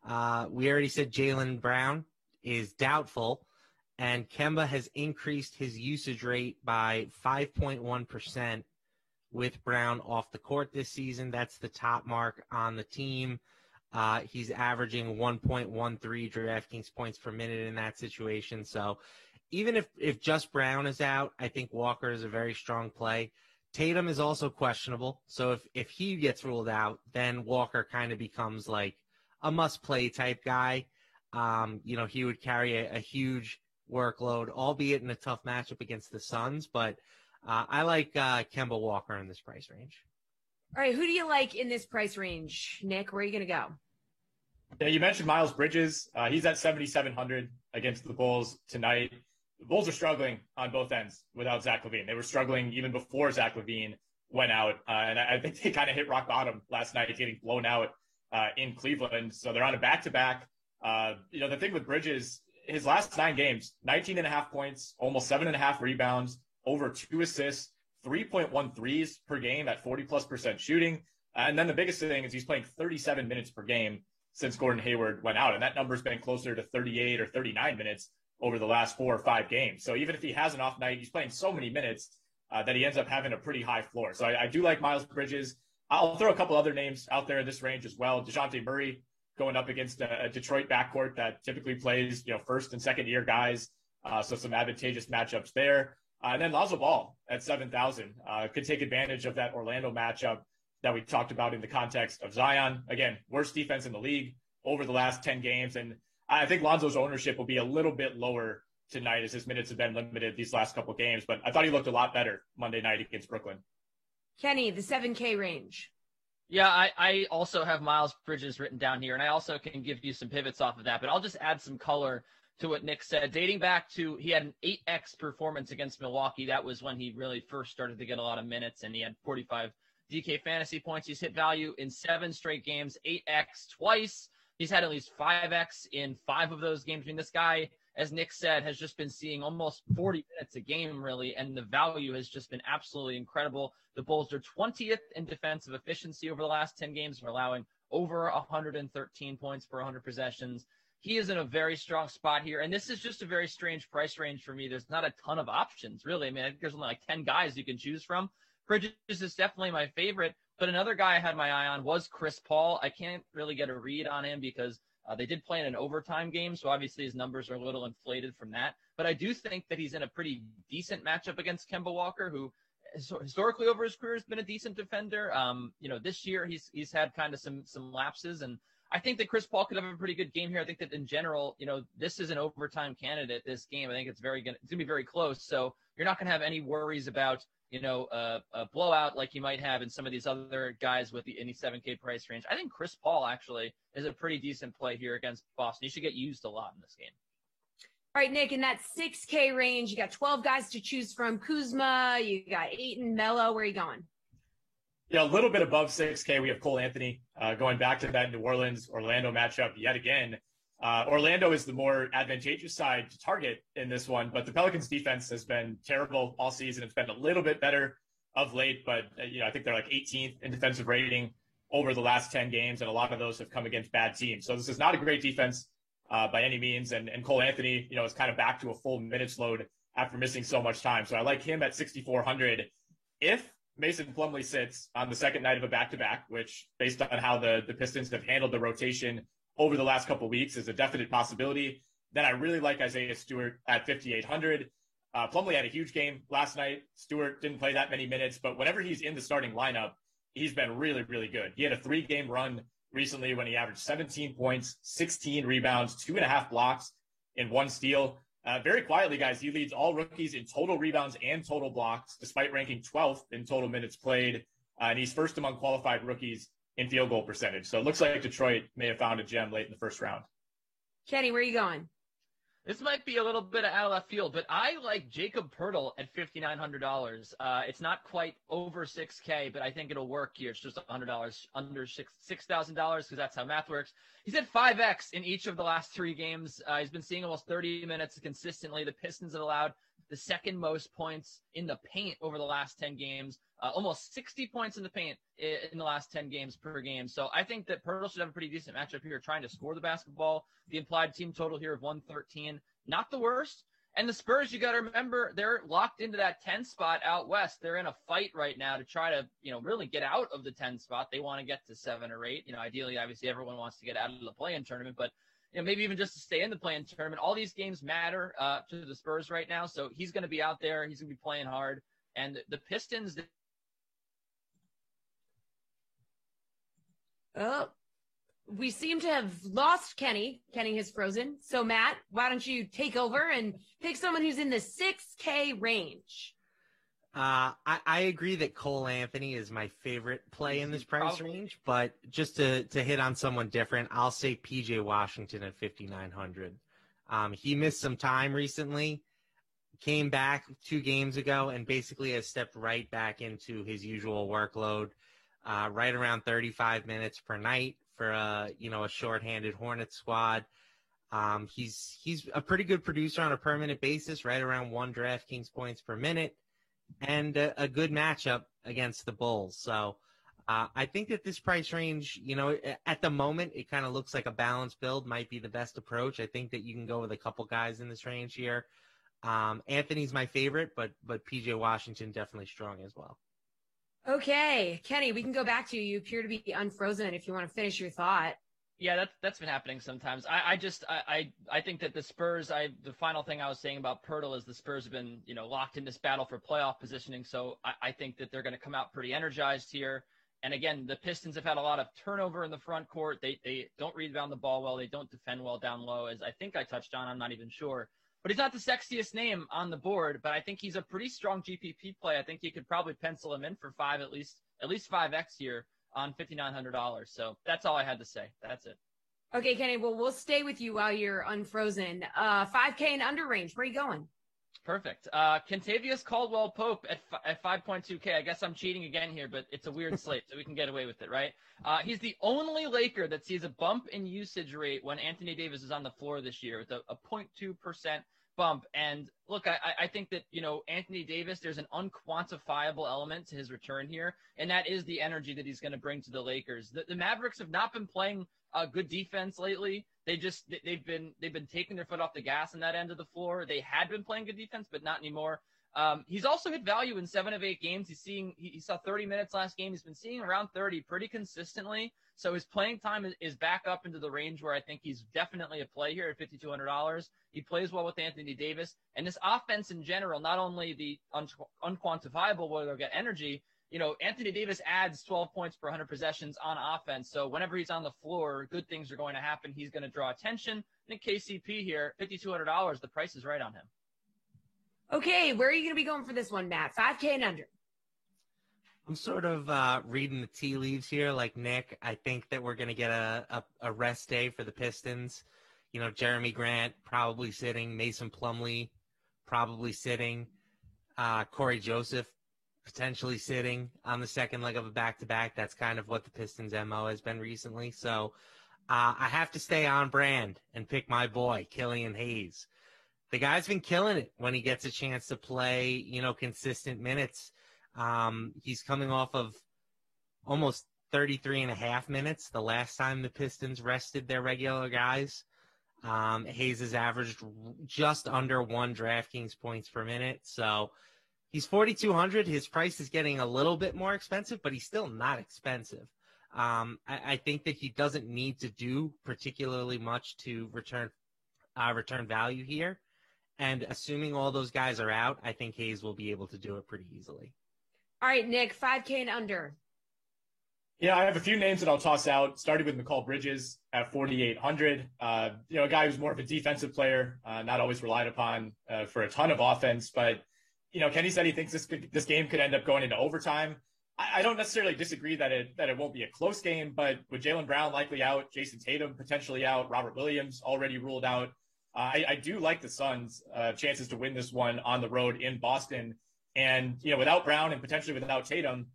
We already said Jaylen Brown is doubtful, and Kemba has increased his usage rate by 5.1% with Brown off the court this season. That's the top mark on the team. He's averaging 1.13 DraftKings points per minute in that situation. So even if just Brown is out, I think Walker is a very strong play. Tatum is also questionable. So if he gets ruled out, then Walker kind of becomes like a must-play type guy. He would carry a huge workload, albeit in a tough matchup against the Suns. But I like Kemba Walker in this price range. All right, who do you like in this price range? Nick, where are you going to go? Yeah, you mentioned Miles Bridges. He's at 7,700 against the Bulls tonight. The Bulls are struggling on both ends without Zach LaVine. They were struggling even before Zach LaVine went out. And I think they kind of hit rock bottom last night, getting blown out in Cleveland. So they're on a back-to-back. The thing with Bridges, his last 9 games, 19.5 points, almost 7.5 rebounds, over 2 assists, 3.1 threes per game at 40+% shooting. And then the biggest thing is he's playing 37 minutes per game since Gordon Hayward went out. And that number's been closer to 38 or 39 minutes over the last 4 or 5 games. So even if he has an off night, he's playing so many minutes that he ends up having a pretty high floor. So I do like Miles Bridges. I'll throw a couple other names out there in this range as well. DeJounte Murray going up against a Detroit backcourt that typically plays, first and second year guys. So some advantageous matchups there. And then Lonzo Ball at 7,000 could take advantage of that Orlando matchup that we talked about in the context of Zion. Again, worst defense in the league over the last 10 games. And I think Lonzo's ownership will be a little bit lower tonight as his minutes have been limited these last couple of games. But I thought he looked a lot better Monday night against Brooklyn. Kenny, the 7K range. Yeah, I also have Miles Bridges written down here, and I also can give you some pivots off of that, but I'll just add some color to what Nick said. Dating back to, he had an 8X performance against Milwaukee. That was when he really first started to get a lot of minutes, and he had 45 DK fantasy points. He's hit value in 7 straight games, 8X twice. He's had at least 5X in 5 of those games. I mean, this guy, as Nick said, has just been seeing almost 40 minutes a game, really, and the value has just been absolutely incredible. The Bulls are 20th in defensive efficiency over the last 10 games. They're allowing over 113 points per 100 possessions. He is in a very strong spot here, and this is just a very strange price range for me. There's not a ton of options, really. I mean, I think there's only like 10 guys you can choose from. Bridges is definitely my favorite, but another guy I had my eye on was Chris Paul. I can't really get a read on him because they did play in an overtime game, so obviously his numbers are a little inflated from that. But I do think that he's in a pretty decent matchup against Kemba Walker, who historically over his career has been a decent defender. This year he's had kind of some lapses, and I think that Chris Paul could have a pretty good game here. I think that in general, this is an overtime candidate, this game. I think it's going to be very close, so you're not going to have any worries about a blowout like you might have in some of these other guys with any 7K price range. I think Chris Paul actually is a pretty decent play here against Boston. He should get used a lot in this game. All right, Nick, in that 6K range, you got 12 guys to choose from. Kuzma, you got Ayton, Melo. Where are you going? Yeah, a little bit above 6K. We have Cole Anthony going back to that New Orleans-Orlando matchup yet again. Orlando is the more advantageous side to target in this one, but the Pelicans defense has been terrible all season. It's been a little bit better of late, but I think they're like 18th in defensive rating over the last 10 games, and a lot of those have come against bad teams. So this is not a great defense by any means, and Cole Anthony, is kind of back to a full minutes load after missing so much time. So I like him at 6,400. If Mason Plumlee sits on the second night of a back-to-back, which based on how the Pistons have handled the rotation over the last couple of weeks is a definite possibility, then I really like Isaiah Stewart at 5,800. Plumlee had a huge game last night. Stewart didn't play that many minutes, but whenever he's in the starting lineup, he's been really, really good. He had a 3-game run recently when he averaged 17 points, 16 rebounds, 2.5 blocks, and 1 steal. Very quietly, guys, he leads all rookies in total rebounds and total blocks, despite ranking 12th in total minutes played. And he's first among qualified rookies in field goal percentage. So it looks like Detroit may have found a gem late in the first round. Kenny, where are you going? This might be a little bit out of left field, but I like Jakob Poeltl at $5,900. It's not quite over 6K, but I think it'll work here. It's just $100 under $6,000 because that's how math works. He's had 5X in each of the last 3 games. He's been seeing almost 30 minutes consistently. The Pistons have allowed the second most points in the paint over the last 10 games, almost 60 points in the paint in the last 10 games per game. So I think that Poeltl should have a pretty decent matchup here trying to score the basketball. The implied team total here of 113, not the worst. And the Spurs, you got to remember, they're locked into that 10 spot out west. They're in a fight right now to try to, really get out of the 10 spot. They want to get to 7 or 8. Ideally, obviously, everyone wants to get out of the play-in tournament, but maybe even just to stay in the play-in tournament. All these games matter to the Spurs right now, so he's going to be out there. He's going to be playing hard. And the Pistons... Oh, we seem to have lost Kenny. Kenny has frozen. So, Matt, why don't you take over and pick someone who's in the 6K range? I agree that Cole Anthony is my favorite play in this price range, but just to hit on someone different, I'll say PJ Washington at 5,900. He missed some time recently, came back 2 games ago, and basically has stepped right back into his usual workload, right around 35 minutes per night for a shorthanded Hornets squad. He's a pretty good producer on a permanent basis, right around 1 DraftKings points per minute. And a good matchup against the Bulls. So I think that this price range, at the moment, it kind of looks like a balanced build might be the best approach. I think that you can go with a couple guys in this range here. Anthony's my favorite, but PJ Washington definitely strong as well. Okay, Kenny, we can go back to you. You appear to be unfrozen if you want to finish your thought. Yeah, that's been happening sometimes. I think that the Spurs, the final thing I was saying about Pirtle is the Spurs have been, locked in this battle for playoff positioning. So I think that they're going to come out pretty energized here. And again, the Pistons have had a lot of turnover in the front court. They don't rebound the ball well. They don't defend well down low, as I think I touched on. I'm not even sure. But he's not the sexiest name on the board, but I think he's a pretty strong GPP play. I think you could probably pencil him in for at least 5X here on $5,900. So that's all I had to say. That's it. Okay, Kenny, well, we'll stay with you while you're unfrozen. 5K and under range. Where are you going? Perfect. Kentavious Caldwell-Pope at 5.2K. I guess I'm cheating again here, but it's a weird slate, so we can get away with it, right? He's the only Laker that sees a bump in usage rate when Anthony Davis is on the floor this year with a 0.2% bump. And look, I think that, Anthony Davis, there's an unquantifiable element to his return here, and that is the energy that he's going to bring to the Lakers. The Mavericks have not been playing good defense lately. They've been taking their foot off the gas on that end of the floor. They had been playing good defense, but not anymore. He's also hit value in 7 of 8 games. He saw 30 minutes last game. He's been seeing around 30 pretty consistently. So his playing time is back up into the range where I think he's definitely a play here at $5,200. He plays well with Anthony Davis. And this offense in general, not only the unquantifiable where they'll get energy, Anthony Davis adds 12 points per 100 possessions on offense. So whenever he's on the floor, good things are going to happen. He's going to draw attention. I think KCP here, $5,200, the price is right on him. Okay, where are you going to be going for this one, Matt? 5K and under. I'm sort of reading the tea leaves here like Nick. I think that we're going to get a rest day for the Pistons. Jeremy Grant probably sitting, Mason Plumlee probably sitting, Corey Joseph potentially sitting on the second leg of a back-to-back. That's kind of what the Pistons' MO has been recently. So I have to stay on brand and pick my boy, Killian Hayes. The guy's been killing it when he gets a chance to play, consistent minutes. He's coming off of almost 33 and a half minutes the last time the Pistons rested their regular guys. Hayes has averaged just under 1 DraftKings points per minute. So he's 4,200. His price is getting a little bit more expensive, but he's still not expensive. I think that he doesn't need to do particularly much to return value here. And assuming all those guys are out, I think Hayes will be able to do it pretty easily. All right, Nick, 5K and under. Yeah, I have a few names that I'll toss out, starting with Mikal Bridges at 4,800. A guy who's more of a defensive player, not always relied upon for a ton of offense. But, Kenny said he thinks this game could end up going into overtime. I don't necessarily disagree that it won't be a close game, but with Jaylen Brown likely out, Jason Tatum potentially out, Robert Williams already ruled out, I do like the Suns' chances to win this one on the road in Boston. And, without Brown and potentially without Tatum,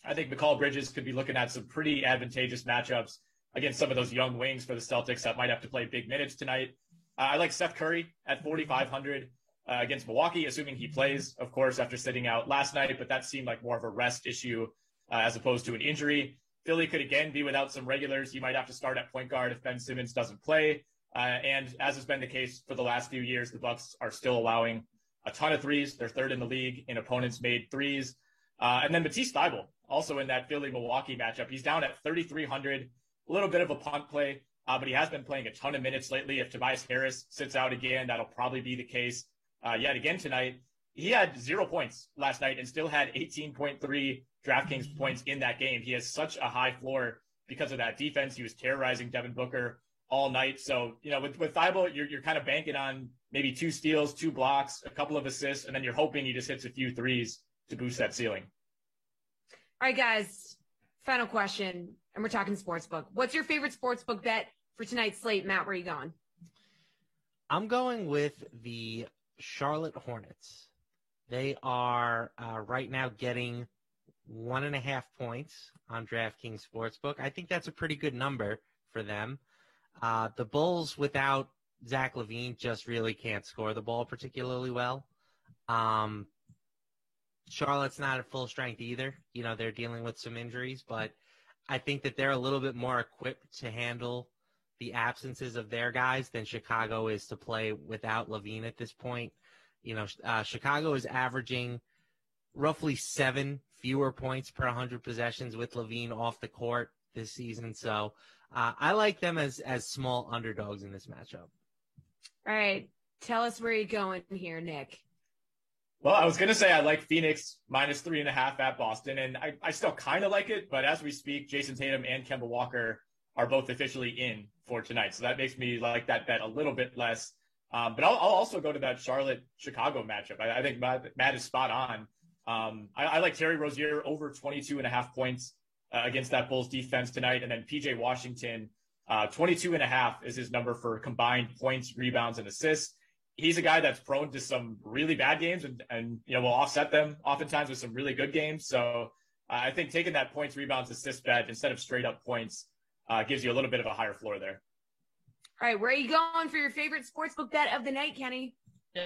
I think Mikal Bridges could be looking at some pretty advantageous matchups against some of those young wings for the Celtics that might have to play big minutes tonight. I like Seth Curry at 4,500 against Milwaukee, assuming he plays, of course, after sitting out last night, but that seemed like more of a rest issue as opposed to an injury. Philly could again be without some regulars. He might have to start at point guard if Ben Simmons doesn't play. And as has been the case for the last few years, the Bucks are still allowing a ton of threes. They're third in the league in opponents made threes. And then Matisse Thybulle, also in that Philly-Milwaukee matchup. He's down at 3,300, a little bit of a punt play, but he has been playing a ton of minutes lately. If Tobias Harris sits out again, that'll probably be the case yet again tonight. He had 0 points last night and still had 18.3 DraftKings points in that game. He has such a high floor because of that defense. He was terrorizing Devin Booker all night. So, with Thybulle, you're kind of banking on maybe 2 steals, 2 blocks, a couple of assists, and then you're hoping he just hits a few threes to boost that ceiling. All right, guys, final question, and we're talking sportsbook. What's your favorite sportsbook bet for tonight's slate? Matt, where are you going? I'm going with the Charlotte Hornets. They are right now getting 1.5 points on DraftKings Sportsbook. I think that's a pretty good number for them. The Bulls without Zach LaVine just really can't score the ball particularly well. Charlotte's not at full strength either. They're dealing with some injuries, but I think that they're a little bit more equipped to handle the absences of their guys than Chicago is to play without LaVine at this point. Chicago is averaging roughly 7 fewer points per 100 possessions with LaVine off the court this season. So I like them as small underdogs in this matchup. All right. Tell us where you're going here, Nick. Well, I was going to say I like Phoenix -3.5 at Boston, and I still kind of like it. But as we speak, Jason Tatum and Kemba Walker are both officially in for tonight. So that makes me like that bet a little bit less. But I'll also go to that Charlotte-Chicago matchup. I think Matt is spot on. I like Terry Rozier over 22.5 points against that Bulls defense tonight. And then PJ Washington, 22.5 is his number for combined points, rebounds, and assists. He's a guy that's prone to some really bad games and will offset them oftentimes with some really good games. So I think taking that points, rebounds, assist bet instead of straight up points gives you a little bit of a higher floor there. All right, where are you going for your favorite sportsbook bet of the night, Kenny? Yeah.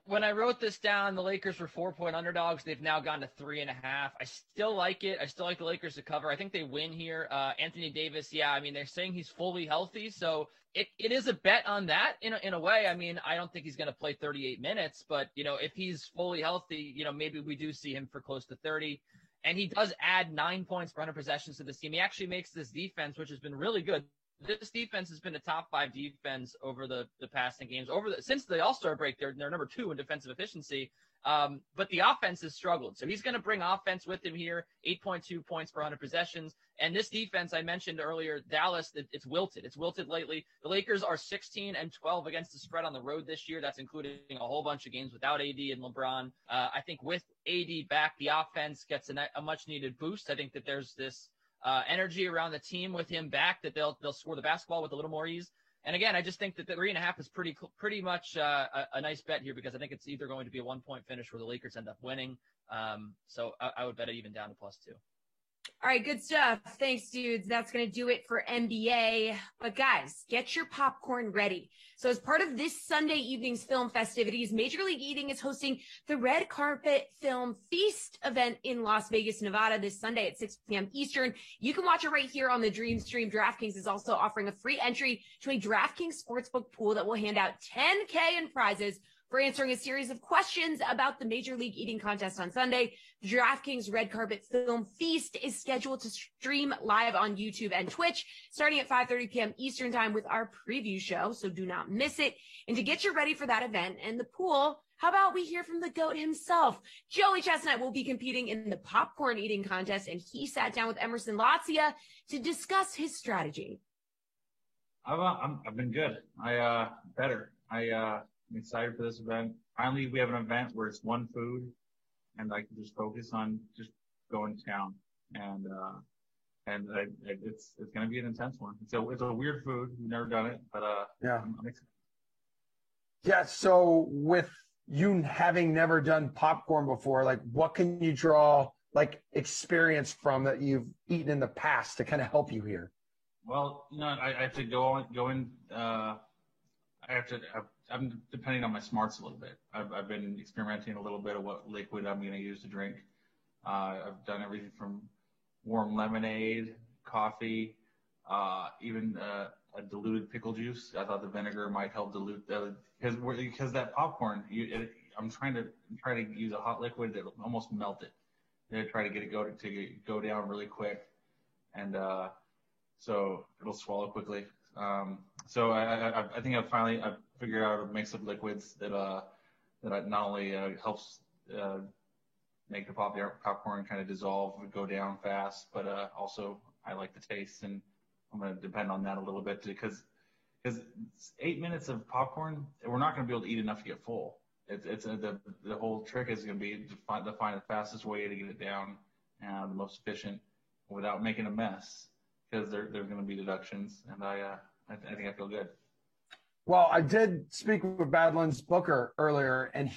When I wrote this down, the Lakers were 4-point underdogs. They've now gone to 3.5. I still like it. I still like the Lakers to cover. I think they win here. Anthony Davis, they're saying he's fully healthy. So it is a bet on that in a way. I mean, I don't think he's going to play 38 minutes, but, if he's fully healthy, maybe we do see him for close to 30. And he does add 9 points per 100 possessions to this team. He actually makes this defense, which has been really good. This defense has been a top 5 defense over the past games. Since the All-Star break, they're number 2 in defensive efficiency. But the offense has struggled. So he's going to bring offense with him here, 8.2 points per 100 possessions. And this defense, I mentioned earlier, Dallas, it's wilted. It's wilted lately. The Lakers are 16-12 against the spread on the road this year. That's including a whole bunch of games without AD and LeBron. I think with AD back, the offense gets a much-needed boost. I think that there's this energy around the team with him back that they'll score the basketball with a little more ease. And again, I just think that the 3.5 is pretty much a nice bet here because I think it's either going to be a 1-point finish where the Lakers end up winning. So I would bet it even down to +2. All right, good stuff. Thanks, dudes. That's going to do it for NBA. But guys, get your popcorn ready. So as part of this Sunday evening's film festivities, Major League Eating is hosting the Red Carpet Film Feast event in Las Vegas, Nevada this Sunday at 6 p.m. Eastern. You can watch it right here on the Dream Stream. DraftKings is also offering a free entry to a DraftKings Sportsbook pool that will hand out $10K in prizes for answering a series of questions about the Major League Eating contest on Sunday. The DraftKings Red Carpet Film Feast is scheduled to stream live on YouTube and Twitch starting at 5:30 p.m. Eastern time with our preview show, so do not miss it. And to get you ready for that event and the pool, how about we hear from the GOAT himself? Joey Chestnut will be competing in the popcorn eating contest, and he sat down with Emerson Latzia to discuss his strategy. I've been good. I'm excited for this event. Finally, we have an event where it's one food and I can just focus on just going to town. And it's going to be an intense one. It's a weird food. We've never done it, but I'm excited. Yeah. So with you having never done popcorn before, like what can you draw experience from that you've eaten in the past to kind of help you here? Well, I have to go in, I'm depending on my smarts a little bit. I've been experimenting a little bit of what liquid I'm going to use to drink. I've done everything from warm lemonade, coffee, even a diluted pickle juice. I thought the vinegar might help dilute because that popcorn. I'm trying to use a hot liquid that'll almost melt it. Try to get it to go down really quick, and so it'll swallow quickly. So I think I've figured out a mix of liquids that not only helps make the popcorn kind of dissolve and go down fast, but also I like the taste, and I'm going to depend on that a little bit because 8 minutes of popcorn, we're not going to be able to eat enough to get full. The whole trick is going to be to find the fastest way to get it down and the most efficient without making a mess, because there's going to be deductions, and I think I feel good. Well, I did speak with Badlands Booker earlier, and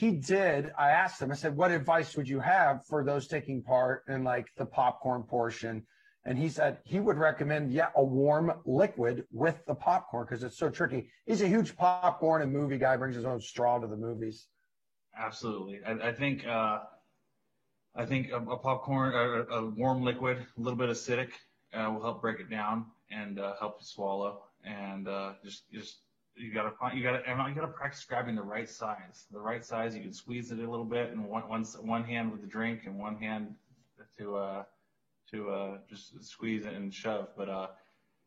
I asked him, I said, what advice would you have for those taking part in the popcorn portion? And he said he would recommend, a warm liquid with the popcorn because it's so tricky. He's a huge popcorn and movie guy, brings his own straw to the movies. Absolutely. I think I think a popcorn, a warm liquid, a little bit acidic, will help break it down and help you swallow. And just you gotta practice grabbing the right size. The right size, you can squeeze it a little bit, and one hand with the drink and one hand to just squeeze it and shove. But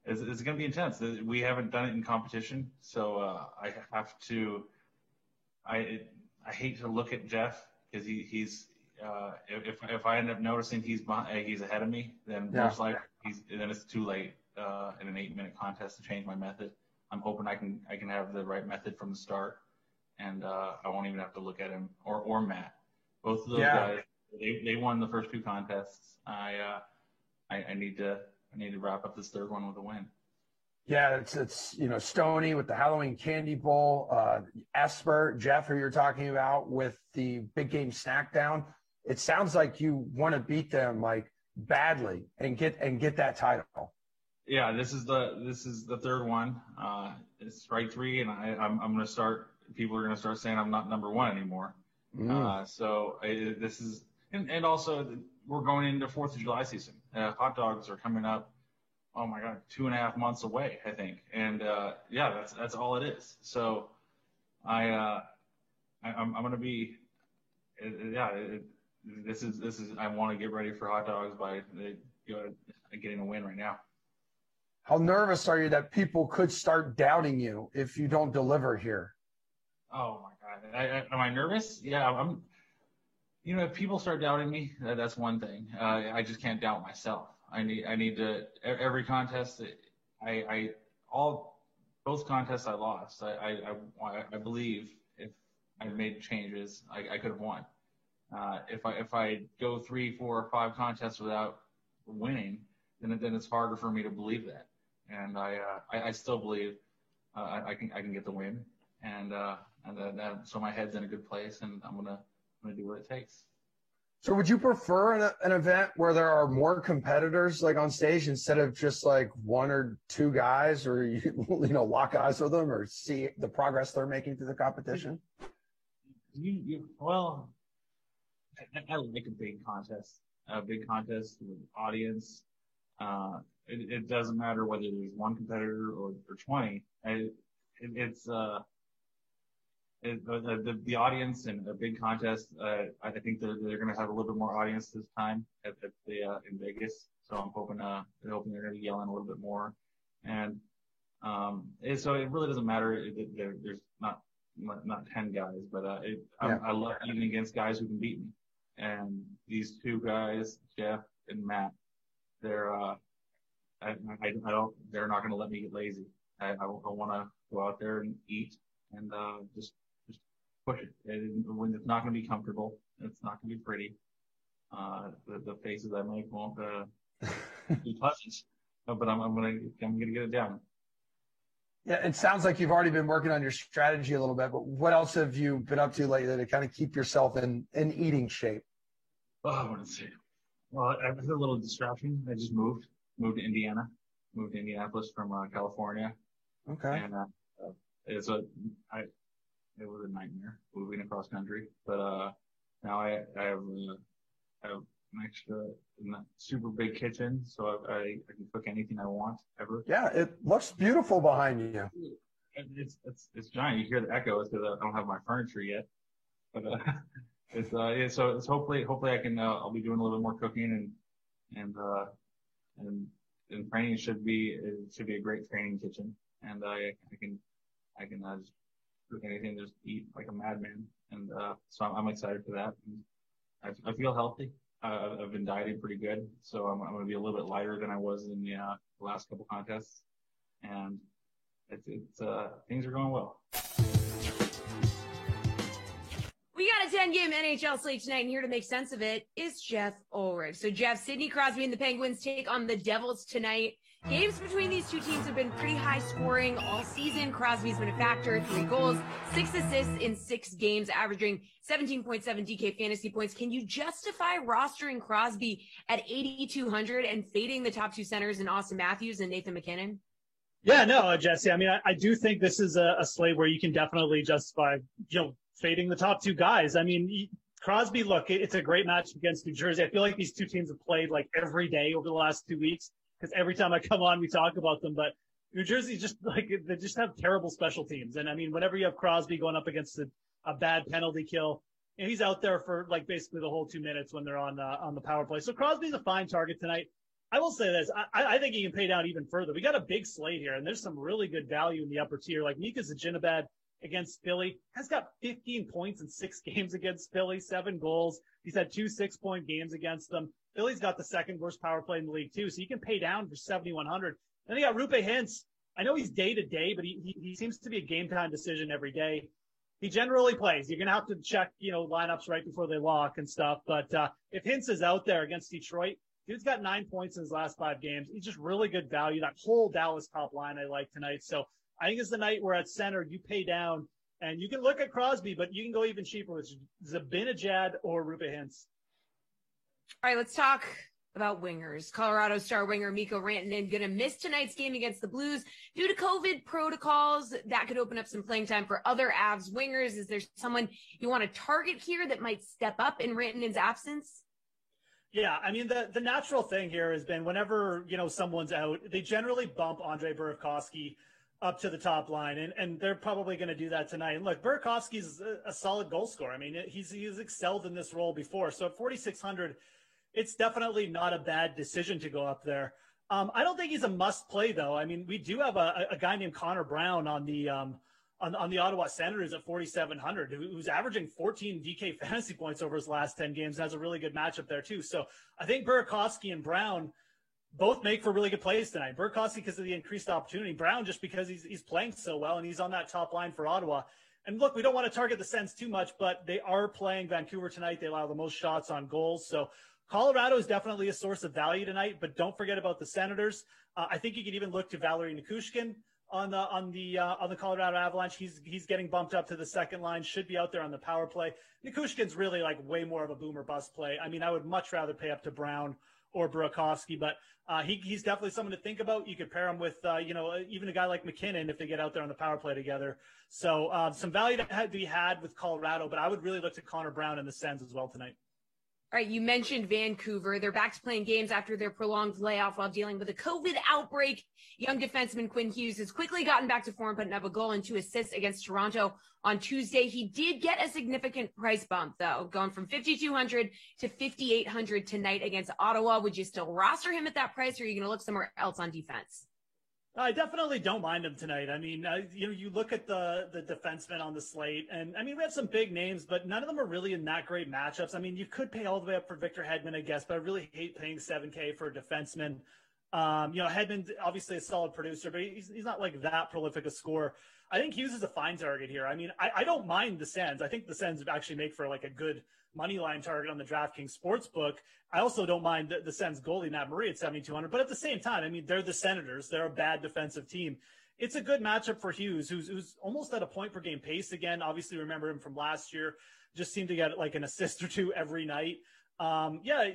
it's going to be intense. We haven't done it in competition, so I have to. I hate to look at Jeff because he's if I end up noticing he's ahead of me, then most likely then it's too late in an 8-minute contest to change my method. I'm hoping I can have the right method from the start, and I won't even have to look at him or Matt. Both of those guys, they won the first 2 contests. I need to wrap up this third one with a win. Yeah, it's Stoney with the Halloween Candy Bowl, Esper, Jeff, who you're talking about with the Big Game Snack Down. It sounds like you want to beat them like badly and get that title. Yeah, this is the third one. It's strike 3, and I'm going to start. People are going to start saying I'm not number 1 anymore. This is, and also we're going into 4th of July season. Hot dogs are coming up. Oh my God, 2.5 months away, I think. And that's all it is. So I'm going to be. This is. I want to get ready for hot dogs by getting a win right now. How nervous are you that people could start doubting you if you don't deliver here? Oh my God, am I nervous? Yeah, I'm. If people start doubting me, that's one thing. I just can't doubt myself. I need to every contest. Both contests I lost. I believe if I made changes, I could have won. If I go 3, 4, or 5 contests without winning, then it's harder for me to believe that. And I still believe I can get the win, and so my head's in a good place, and I'm gonna do what it takes. So would you prefer an event where there are more competitors like on stage instead of just like 1 or 2 guys, or lock eyes with them or see the progress they're making through the competition? Well, I like a big contest with audience. It doesn't matter whether there's 1 competitor or 20. The audience in a big contest, I think they're going to have a little bit more audience this time in Vegas. So I'm hoping they're going to be yelling a little bit more. And so it really doesn't matter. There's not 10 guys, but I love even against guys who can beat me. And these 2 guys, Jeff and Matt, they're they're not going to let me get lazy. I want to go out there and eat and just push it. When it's not going to be comfortable, it's not going to be pretty. The faces I make won't be pleasant, but I'm going to get it down. Yeah, it sounds like you've already been working on your strategy a little bit, but what else have you been up to lately to kind of keep yourself in eating shape? Oh, I wouldn't say. Well, I had a little distraction. I just moved to Indiana, moved to Indianapolis from California. Okay. And it was a nightmare moving across country, but now I have an extra super big kitchen, so I can cook anything I want ever. Yeah, it looks beautiful behind you. It's giant. You hear the echo because I don't have my furniture yet, but so it's hopefully I can I'll be doing a little bit more cooking and training should be a great training kitchen, and I can just cook anything, just eat like a madman, and so I'm excited for that. And I feel healthy. I've been dieting pretty good, so I'm going to be a little bit lighter than I was in the last couple contests, and it's things are going well. We got a 10-game NHL slate tonight, and here to make sense of it is Jeff Ulrich. So, Jeff, Sidney Crosby and the Penguins take on the Devils tonight. Games between these two teams have been pretty high scoring all season. Crosby's been a factor, 3 goals, 6 assists in 6 games, averaging 17.7 DK fantasy points. Can you justify rostering Crosby at 8,200 and fading the top 2 centers in Austin Matthews and Nathan MacKinnon? Yeah, no, Jesse. I mean, I do think this is a slate where you can definitely justify, fading the top 2 guys. I mean, Crosby, look, it's a great match against New Jersey. I feel like these two teams have played like every day over the last 2 weeks because every time I come on, we talk about them. But New Jersey just like they just have terrible special teams. And I mean, whenever you have Crosby going up against a bad penalty kill, and he's out there for like basically the whole 2 minutes when they're on the power play. So Crosby's a fine target tonight. I will say this. I think he can pay down even further. We got a big slate here, and there's some really good value in the upper tier. Like Mika Zibanejad against Philly has got 15 points in 6 games against Philly, 7 goals. He's had 2 6-point games against them. Philly's got the second worst power play in the league too, so you can pay down for 7,100. Then you got Roope Hintz. I know he's day to day, but he seems to be a game time decision every day. He generally plays. You're going to have to check, lineups right before they lock and stuff. But if Hintz is out there against Detroit, dude's got 9 points in his last 5 games. He's just really good value. That whole Dallas top line I like tonight. So I think it's the night where at center you pay down and you can look at Crosby, but you can go even cheaper with Zibanejad or Roope Hintz. All right, let's talk about wingers. Colorado star winger Mikko Rantanen going to miss tonight's game against the Blues due to COVID protocols. That could open up some playing time for other Avs wingers. Is there someone you want to target here that might step up in Rantanen's absence? Yeah, I mean, the natural thing here has been whenever, someone's out, they generally bump Andre Burakovsky up to the top line, and they're probably going to do that tonight. And look, Burakovsky's a solid goal scorer. I mean, he's excelled in this role before. So at 4,600, it's definitely not a bad decision to go up there. I don't think he's a must play though. I mean, we do have a guy named Connor Brown on the Ottawa Senators at 4,700, who's averaging 14 DK fantasy points over his last 10 games, has a really good matchup there too. So I think Burakovsky and Brown both make for really good plays tonight. Burakovsky because of the increased opportunity, Brown just because he's playing so well and he's on that top line for Ottawa. And look, we don't want to target the Sens too much, but they are playing Vancouver tonight. They allow the most shots on goals. So Colorado is definitely a source of value tonight, but don't forget about the Senators. I think you could even look to Valeri Nichushkin on the Colorado Avalanche. He's getting bumped up to the second line, should be out there on the power play. Nichushkin's really like way more of a boom or bust play. I mean, I would much rather pay up to Brown or Burakovsky, but he's definitely someone to think about. You could pair him with, even a guy like McKinnon if they get out there on the power play together. So some value to be had with Colorado, but I would really look to Connor Brown and the Sens as well tonight. All right, you mentioned Vancouver. They're back to playing games after their prolonged layoff while dealing with a COVID outbreak. Young defenseman Quinn Hughes has quickly gotten back to form, putting up a goal and 2 assists against Toronto on Tuesday. He did get a significant price bump, though, going from $5,200 to $5,800 tonight against Ottawa. Would you still roster him at that price, or are you going to look somewhere else on defense? I definitely don't mind him tonight. I mean, you look at the defensemen on the slate, and I mean, we have some big names, but none of them are really in that great matchups. I mean, you could pay all the way up for Victor Hedman, I guess, but I really hate paying $7K for a defenseman. Hedman's obviously a solid producer, but he's not like that prolific a scorer. I think Hughes is a fine target here. I mean, I don't mind the Sens. I think the Sens actually make for like a good money line target on the DraftKings Sportsbook. I also don't mind the Sens goalie, Matt Murray, at 7,200. But at the same time, I mean, they're the Senators. They're a bad defensive team. It's a good matchup for Hughes, who's almost at a point per game pace again. Obviously, remember him from last year. Just seemed to get like an assist or two every night.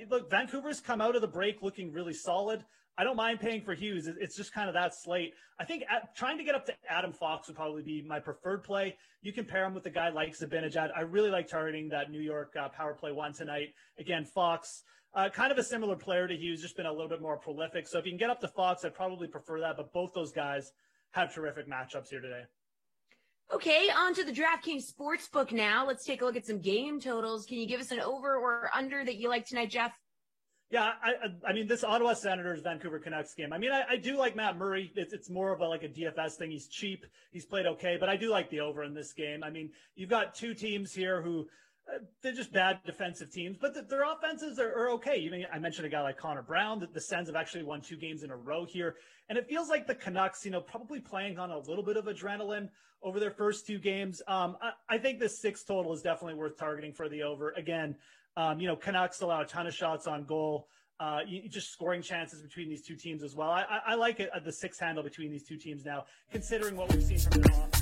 Look, Vancouver's come out of the break looking really solid. I don't mind paying for Hughes. It's just kind of that slate. I think trying to get up to Adam Fox would probably be my preferred play. You can pair him with a guy like Zibanejad. I really like targeting that New York power play one tonight. Again, Fox, kind of a similar player to Hughes, just been a little bit more prolific. So if you can get up to Fox, I'd probably prefer that. But both those guys have terrific matchups here today. Okay, on to the DraftKings Sportsbook now. Let's take a look at some game totals. Can you give us an over or under that you like tonight, Jeff? Yeah, I mean, this Ottawa Senators Vancouver Canucks game. I mean, I do like Matt Murray. It's more of a DFS thing. He's cheap. He's played okay, but I do like the over in this game. I mean, you've got two teams here who they're just bad defensive teams, but their offenses are okay. Even I mentioned a guy like Connor Brown. The Sens have actually won 2 games in a row here, and it feels like the Canucks, probably playing on a little bit of adrenaline over their first 2 games. I think this 6 total is definitely worth targeting for the over. Again, Canucks allow a ton of shots on goal. Just scoring chances between these two teams as well. I like it the 6 handle between these two teams now, considering what we've seen from their offense.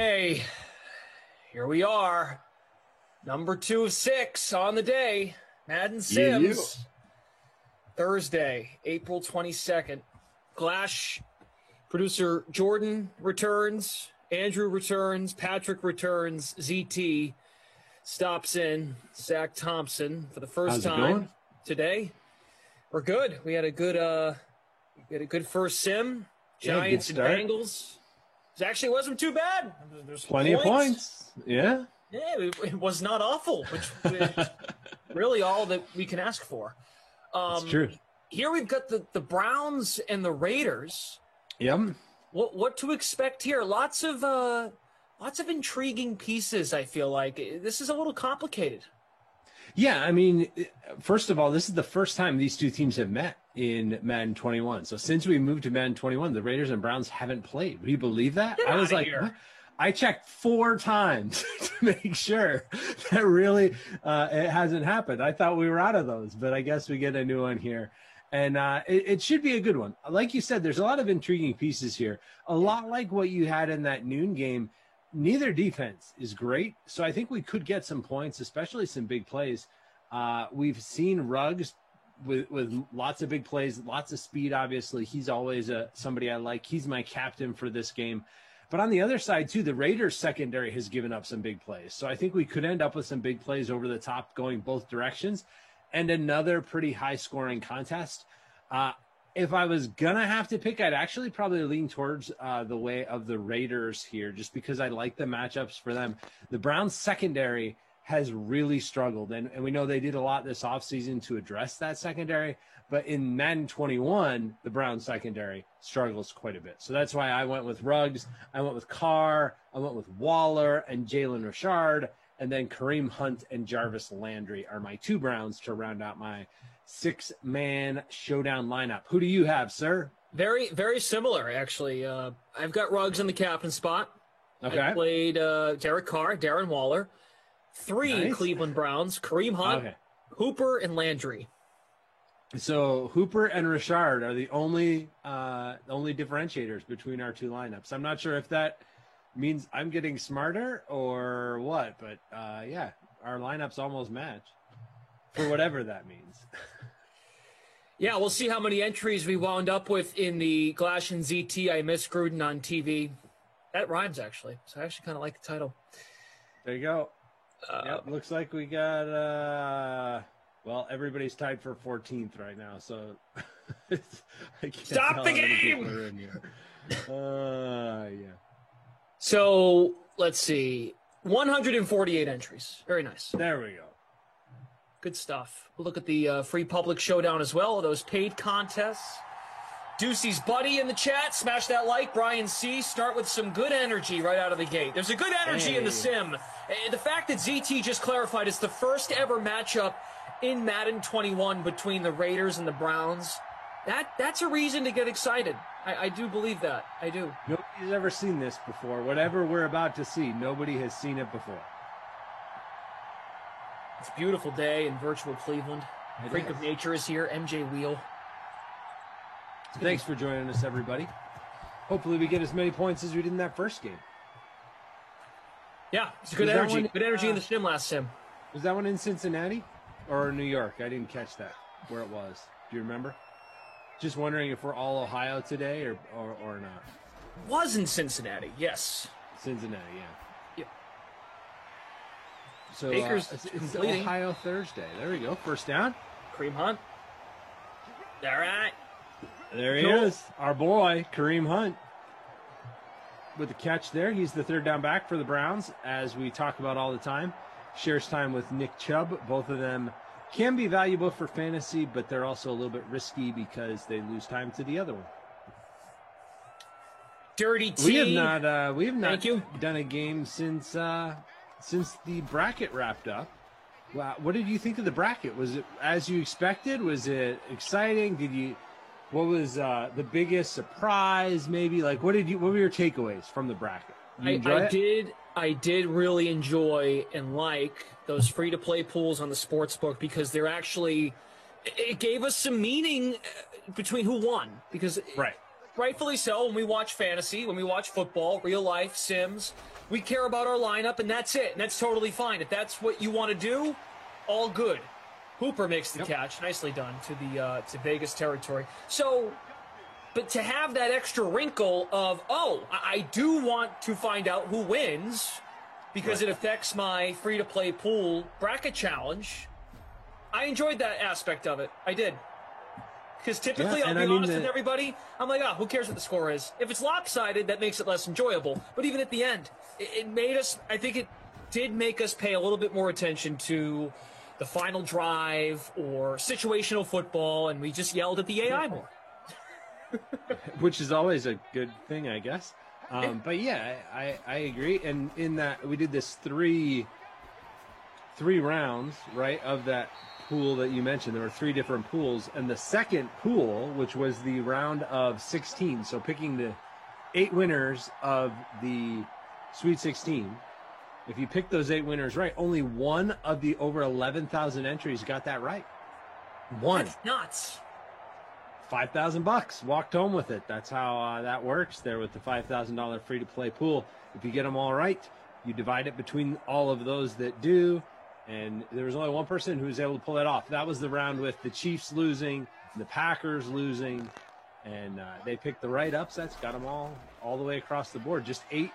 Okay, here we are. Number 2 of 6 on the day. Madden Sims. Thursday, April 22nd. Glash, producer Jordan returns. Andrew returns. Patrick returns. ZT stops in. Zach Thompson for the first time today. We're good. We had a good first sim. Giants and Bengals. It actually wasn't too bad. There's plenty of points. Yeah. Yeah, it was not awful, which is really all that we can ask for. That's true. Here we've got the Browns and the Raiders. Yep. What to expect here? Lots of intriguing pieces. I feel like this is a little complicated. Yeah, I mean, first of all, this is the first time these two teams have met in Madden 21. So since we moved to Madden 21, the Raiders and Browns haven't played. Would you believe that? I was like, what? I checked 4 times to make sure that really it hasn't happened. I thought we were out of those, but I guess we get a new one here. And it should be a good one. Like you said, there's a lot of intriguing pieces here. A lot like what you had in that noon game. Neither defense is great, so I think we could get some points, especially some big plays. We've seen Ruggs with lots of big plays, lots of speed, obviously. He's always somebody I like. He's my captain for this game. But on the other side, too, the Raiders secondary has given up some big plays. So I think we could end up with some big plays over the top going both directions and another pretty high-scoring contest. If I was going to have to pick, I'd actually probably lean towards the way of the Raiders here just because I like the matchups for them. The Browns secondary has really struggled, and we know they did a lot this offseason to address that secondary, but in Madden 21, the Browns secondary struggles quite a bit. So that's why I went with Ruggs, I went with Carr, I went with Waller and Jalen Richard, and then Kareem Hunt and Jarvis Landry are my 2 Browns to round out my 6-man showdown lineup. Who do you have, sir? Very, very similar, actually. I've got Ruggs in the captain spot. Okay. I played Derek Carr, Darren Waller. 3 Cleveland Browns, Kareem Hunt, Hooper, and Landry. So Hooper and Richard are the only differentiators between our 2 lineups. I'm not sure if that means I'm getting smarter or what, but yeah, our lineups almost match for whatever that means. Yeah, we'll see how many entries we wound up with in the Glash and ZT. I miss Gruden on TV. That rhymes, actually, so I actually kind of like the title. There you go. Yep, looks like we got, well, everybody's tied for 14th right now, so I can't Stop the game! Yeah. So, let's see. 148 entries. Very nice. There we go. Good stuff. We'll look at the Free Public Showdown as well, those paid contests. Ducey's buddy in the chat, smash that like. Brian C, start with some good energy right out of the gate. There's a good energy in the sim. And the fact that ZT just clarified it's the first ever matchup in Madden 21 between the Raiders and the Browns, that's a reason to get excited. I do believe that. I do. Nobody's ever seen this before. Whatever we're about to see, nobody has seen it before. It's a beautiful day in virtual Cleveland. Freak of Nature is here. MJ Wheel. Thanks for joining us, everybody. Hopefully we get as many points as we did in that first game. Yeah, it's good energy. Good energy in the sim last sim. Was that one in Cincinnati or New York? I didn't catch that, where it was. Do you remember? Just wondering if we're all Ohio today or not. Was in Cincinnati, yes. Cincinnati, yeah. Yep. So Baker's it's Ohio Thursday. There we go. First down. Kareem Hunt. All right. There he is, our boy, Kareem Hunt. With the catch there, he's the 3rd down back for the Browns, as we talk about all the time. Shares time with Nick Chubb. Both of them can be valuable for fantasy, but they're also a little bit risky because they lose time to the other one. Dirty T. We have not done a game since the bracket wrapped up. Wow, what did you think of the bracket? Was it as you expected? Was it exciting? What was the biggest surprise? Maybe what were your takeaways from the bracket? I did really enjoy and like those free to play pools on the sportsbook because they're actually, it gave us some meaning between who won because rightfully so. When we watch fantasy, when we watch football, real life, Sims, we care about our lineup, and that's it. And that's totally fine. If that's what you want to do, all good. Hooper makes the catch. Nicely done to the to Vegas territory. So, but to have that extra wrinkle of, I do want to find out who wins because it affects my free-to-play pool bracket challenge. I enjoyed that aspect of it. I did. Because typically, I'll be honest with everybody, I'm like, who cares what the score is? If it's lopsided, that makes it less enjoyable. But even at the end, it made us, I think it did make us pay a little bit more attention to the final drive or situational football, and we just yelled at the AI more. Which is always a good thing, I guess. But yeah, I agree. And in that, we did this three rounds, right, of that pool that you mentioned. There were 3 different pools, and the second pool, which was the round of 16, so picking the 8 winners of the Sweet 16. If you pick those 8 winners right, only one of the over 11,000 entries got that right. One. That's nuts. $5,000 walked home with it. That's how that works there with the $5,000 free-to-play pool. If you get them all right, you divide it between all of those that do. And there was only one person who was able to pull that off. That was the round with the Chiefs losing, the Packers losing, and they picked the right upsets, got them all the way across the board. Just 8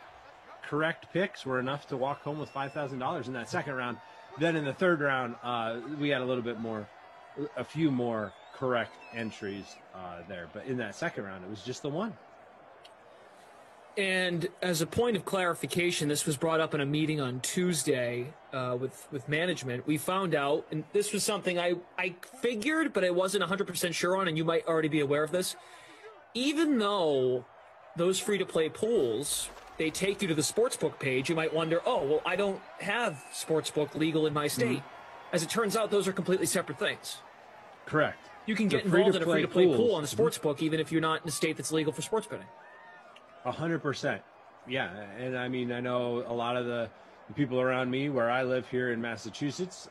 correct picks were enough to walk home with $5,000 in that second round. Then in the third round, we had a few more correct entries there. But in that second round, it was just the one. And as a point of clarification, this was brought up in a meeting on Tuesday with management. We found out, and this was something I figured, but I wasn't 100% sure on, and you might already be aware of this. Even though those free-to-play pools, they take you to the sportsbook page, you might wonder, I don't have sportsbook legal in my state. As it turns out, those are completely separate things. Correct. You can get involved in a free-to-play pool on the sportsbook even if you're not in a state that's legal for sports betting. 100%. Yeah, and I mean, I know a lot of the people around me where I live here in Massachusetts,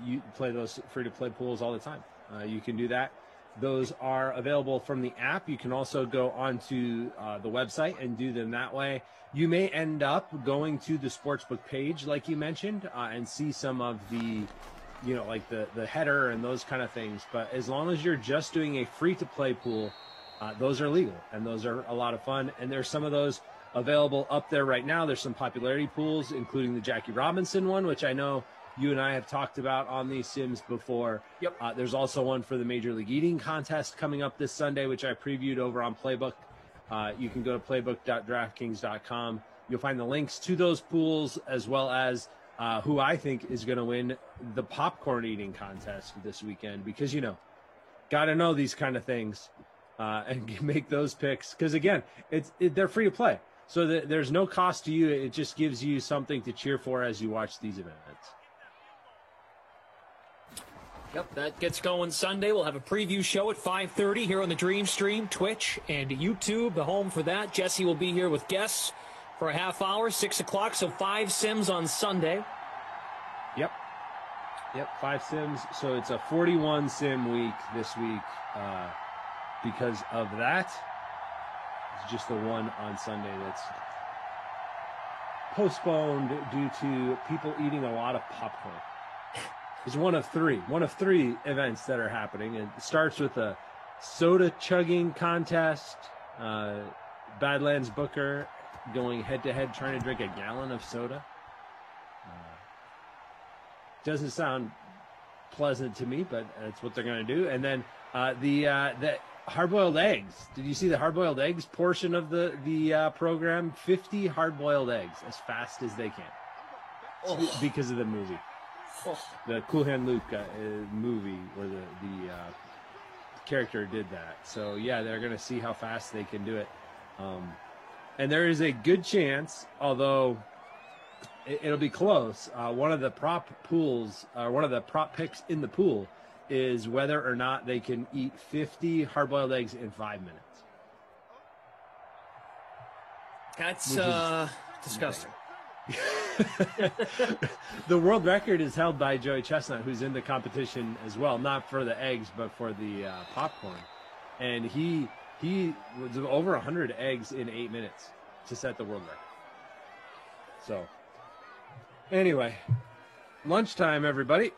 you play those free-to-play pools all the time. You can do that. Those are available from the app. You can also go onto the website and do them that way. You may end up going to the sportsbook page, like you mentioned, and see some of the, like the header and those kind of things. But as long as you're just doing a free-to-play pool, those are legal, and those are a lot of fun. And there's some of those available up there right now. There's some popularity pools, including the Jackie Robinson one, which I know you and I have talked about on these Sims before. Yep. There's also one for the Major League Eating contest coming up this Sunday, which I previewed over on Playbook. You can go to playbook.draftkings.com. You'll find the links to those pools, as well as who I think is going to win the popcorn eating contest this weekend, because, got to know these kind of things and make those picks. Because, again, they're free to play. So there's no cost to you. It just gives you something to cheer for as you watch these events. Yep, that gets going Sunday. We'll have a preview show at 5:30 here on the Dream Stream, Twitch, and YouTube, the home for that. Jesse will be here with guests for a half hour, 6 o'clock, so 5 Sims on Sunday. Yep, 5 Sims. So it's a 41 Sim week this week because of that. It's just the one on Sunday that's postponed due to people eating a lot of popcorn. It's one of three events that are happening. It starts with a soda chugging contest. Badlands Booker going head-to-head trying to drink a gallon of soda. Doesn't sound pleasant to me, but that's what they're going to do. And then the hard-boiled eggs. Did you see the hard-boiled eggs portion of the program? 50 hard-boiled eggs as fast as they can because of the movie. The Cool Hand Luke movie where the character did that. So, yeah, they're going to see how fast they can do it. And there is a good chance, although it'll be close, one of the prop picks in the pool is whether or not they can eat 50 hard-boiled eggs in 5 minutes. That's disgusting. The world record is held by Joey Chestnut, who's in the competition as well, not for the eggs, but for the popcorn. And he He was over 100 eggs in 8 minutes to set the world record. So, anyway, lunchtime, everybody.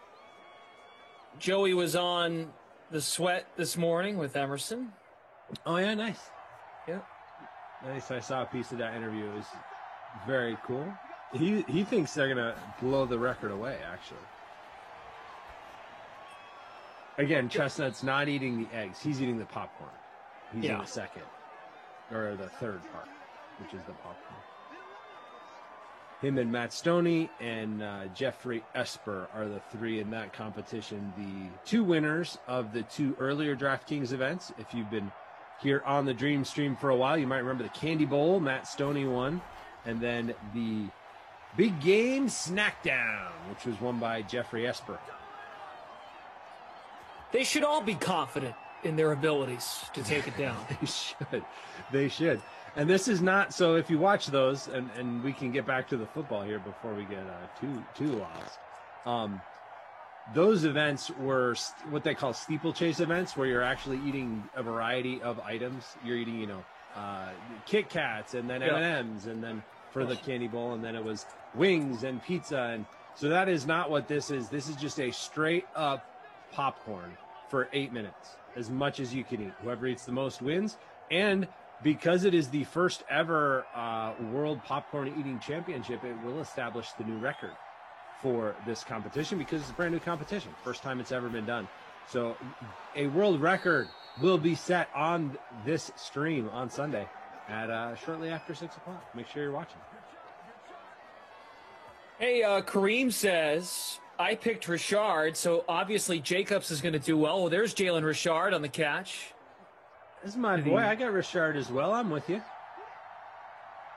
Joey was on The Sweat this morning with Emerson. Oh, yeah, nice. Yep. Nice. I saw a piece of that interview. It was very cool. He thinks they're going to blow the record away, actually. Again, Chestnut's not eating the eggs. He's eating the popcorn. He's in the second, or the third part, which is the popcorn. Him and Matt Stoney and Jeffrey Esper are the three in that competition. The two winners of the two earlier DraftKings events. If you've been here on the Dream Stream for a while, you might remember the Candy Bowl. Matt Stoney won. And then the Big Game Snackdown, which was won by Jeffrey Esper. They should all be confident in their abilities to take it down. They should. And this is not, so if you watch those, and we can get back to the football here before we get too lost. Those events were what they call steeplechase events, where you're actually eating a variety of items. You're eating, Kit Kats, and then M&Ms, and then for the Candy Bowl, and then it was wings and pizza. And so that is not what this is. This is just a straight up popcorn for 8 minutes, as much as you can eat. Whoever eats the most wins. And because it is the first ever World Popcorn Eating Championship, it will establish the new record for this competition, because it's a brand new competition. First time it's ever been done. So a world record will be set on this stream on Sunday at shortly after 6 o'clock. Make sure you're watching. Hey, Kareem says, I picked Richard, so obviously Jacobs is going to do well. Well, there's Jalen Richard on the catch. This is my boy. I got Richard as well. I'm with you.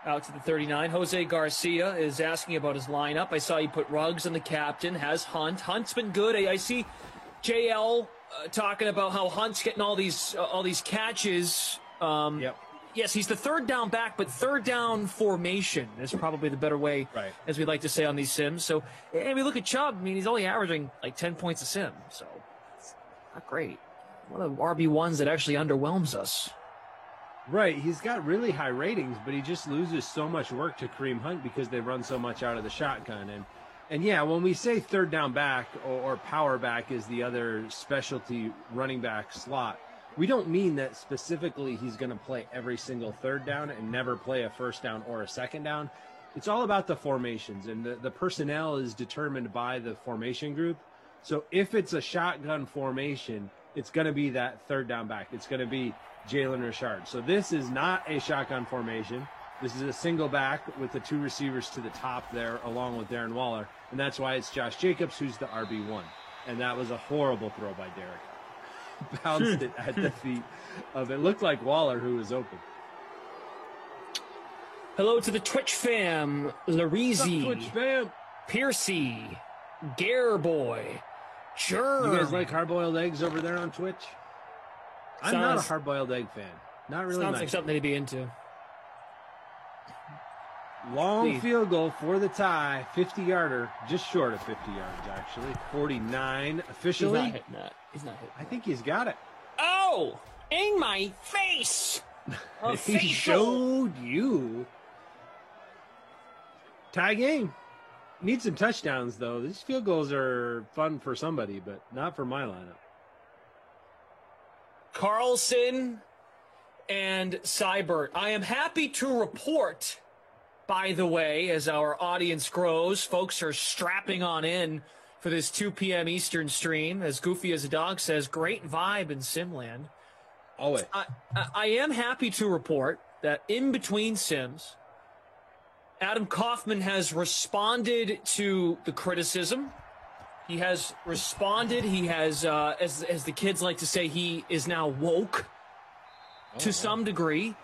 Out to the 39. Jose Garcia is asking about his lineup. I saw you put Ruggs on the captain, has Hunt. Hunt's been good. I see JL talking about how Hunt's getting all these catches. Yep. Yes, he's the third down back, but third down formation is probably the better way, right, as we like to say on these sims. So, and we look at Chubb. I mean, he's only averaging like 10 points a sim, so it's not great. One of the RB1s that actually underwhelms us. Right, he's got really high ratings, but he just loses so much work to Kareem Hunt because they run so much out of the shotgun. And yeah, when we say third down back or power back is the other specialty running back slot, we don't mean that specifically he's going to play every single third down and never play a first down or a second down. It's all about the formations, and the personnel is determined by the formation group. So if it's a shotgun formation, it's going to be that third down back. It's going to be Jalen Richard. So this is not a shotgun formation. This is a single back with the two receivers to the top there, along with Darren Waller. And that's why it's Josh Jacobs who's the RB1. And that was a horrible throw by Derek. Bounced it at the feet of, it looked like Waller, who was open. Hello to the Twitch fam. Larizi. Twitch fam. Piercy. Gareboy. Sure. You guys like hard-boiled eggs over there on Twitch? I'm not a hard-boiled egg fan. Not really. Sounds like something to be into. Long field goal for the tie, 50-yarder, just short of 50 yards actually. 49 officially. He's not hitting that. He's not hitting. I think he's got it. Oh, in my face! He showed you. Tie game. Need some touchdowns though. These field goals are fun for somebody, but not for my lineup. Carlson and Seibert. I am happy to report, by the way, as our audience grows, folks are strapping on in for this 2 p.m. Eastern stream. As goofy as a dog says, great vibe in Simland. Always. I am happy to report that in between sims, Adam Kaufman has responded to the criticism. He has responded. He has, as the kids like to say, he is now woke to some degree.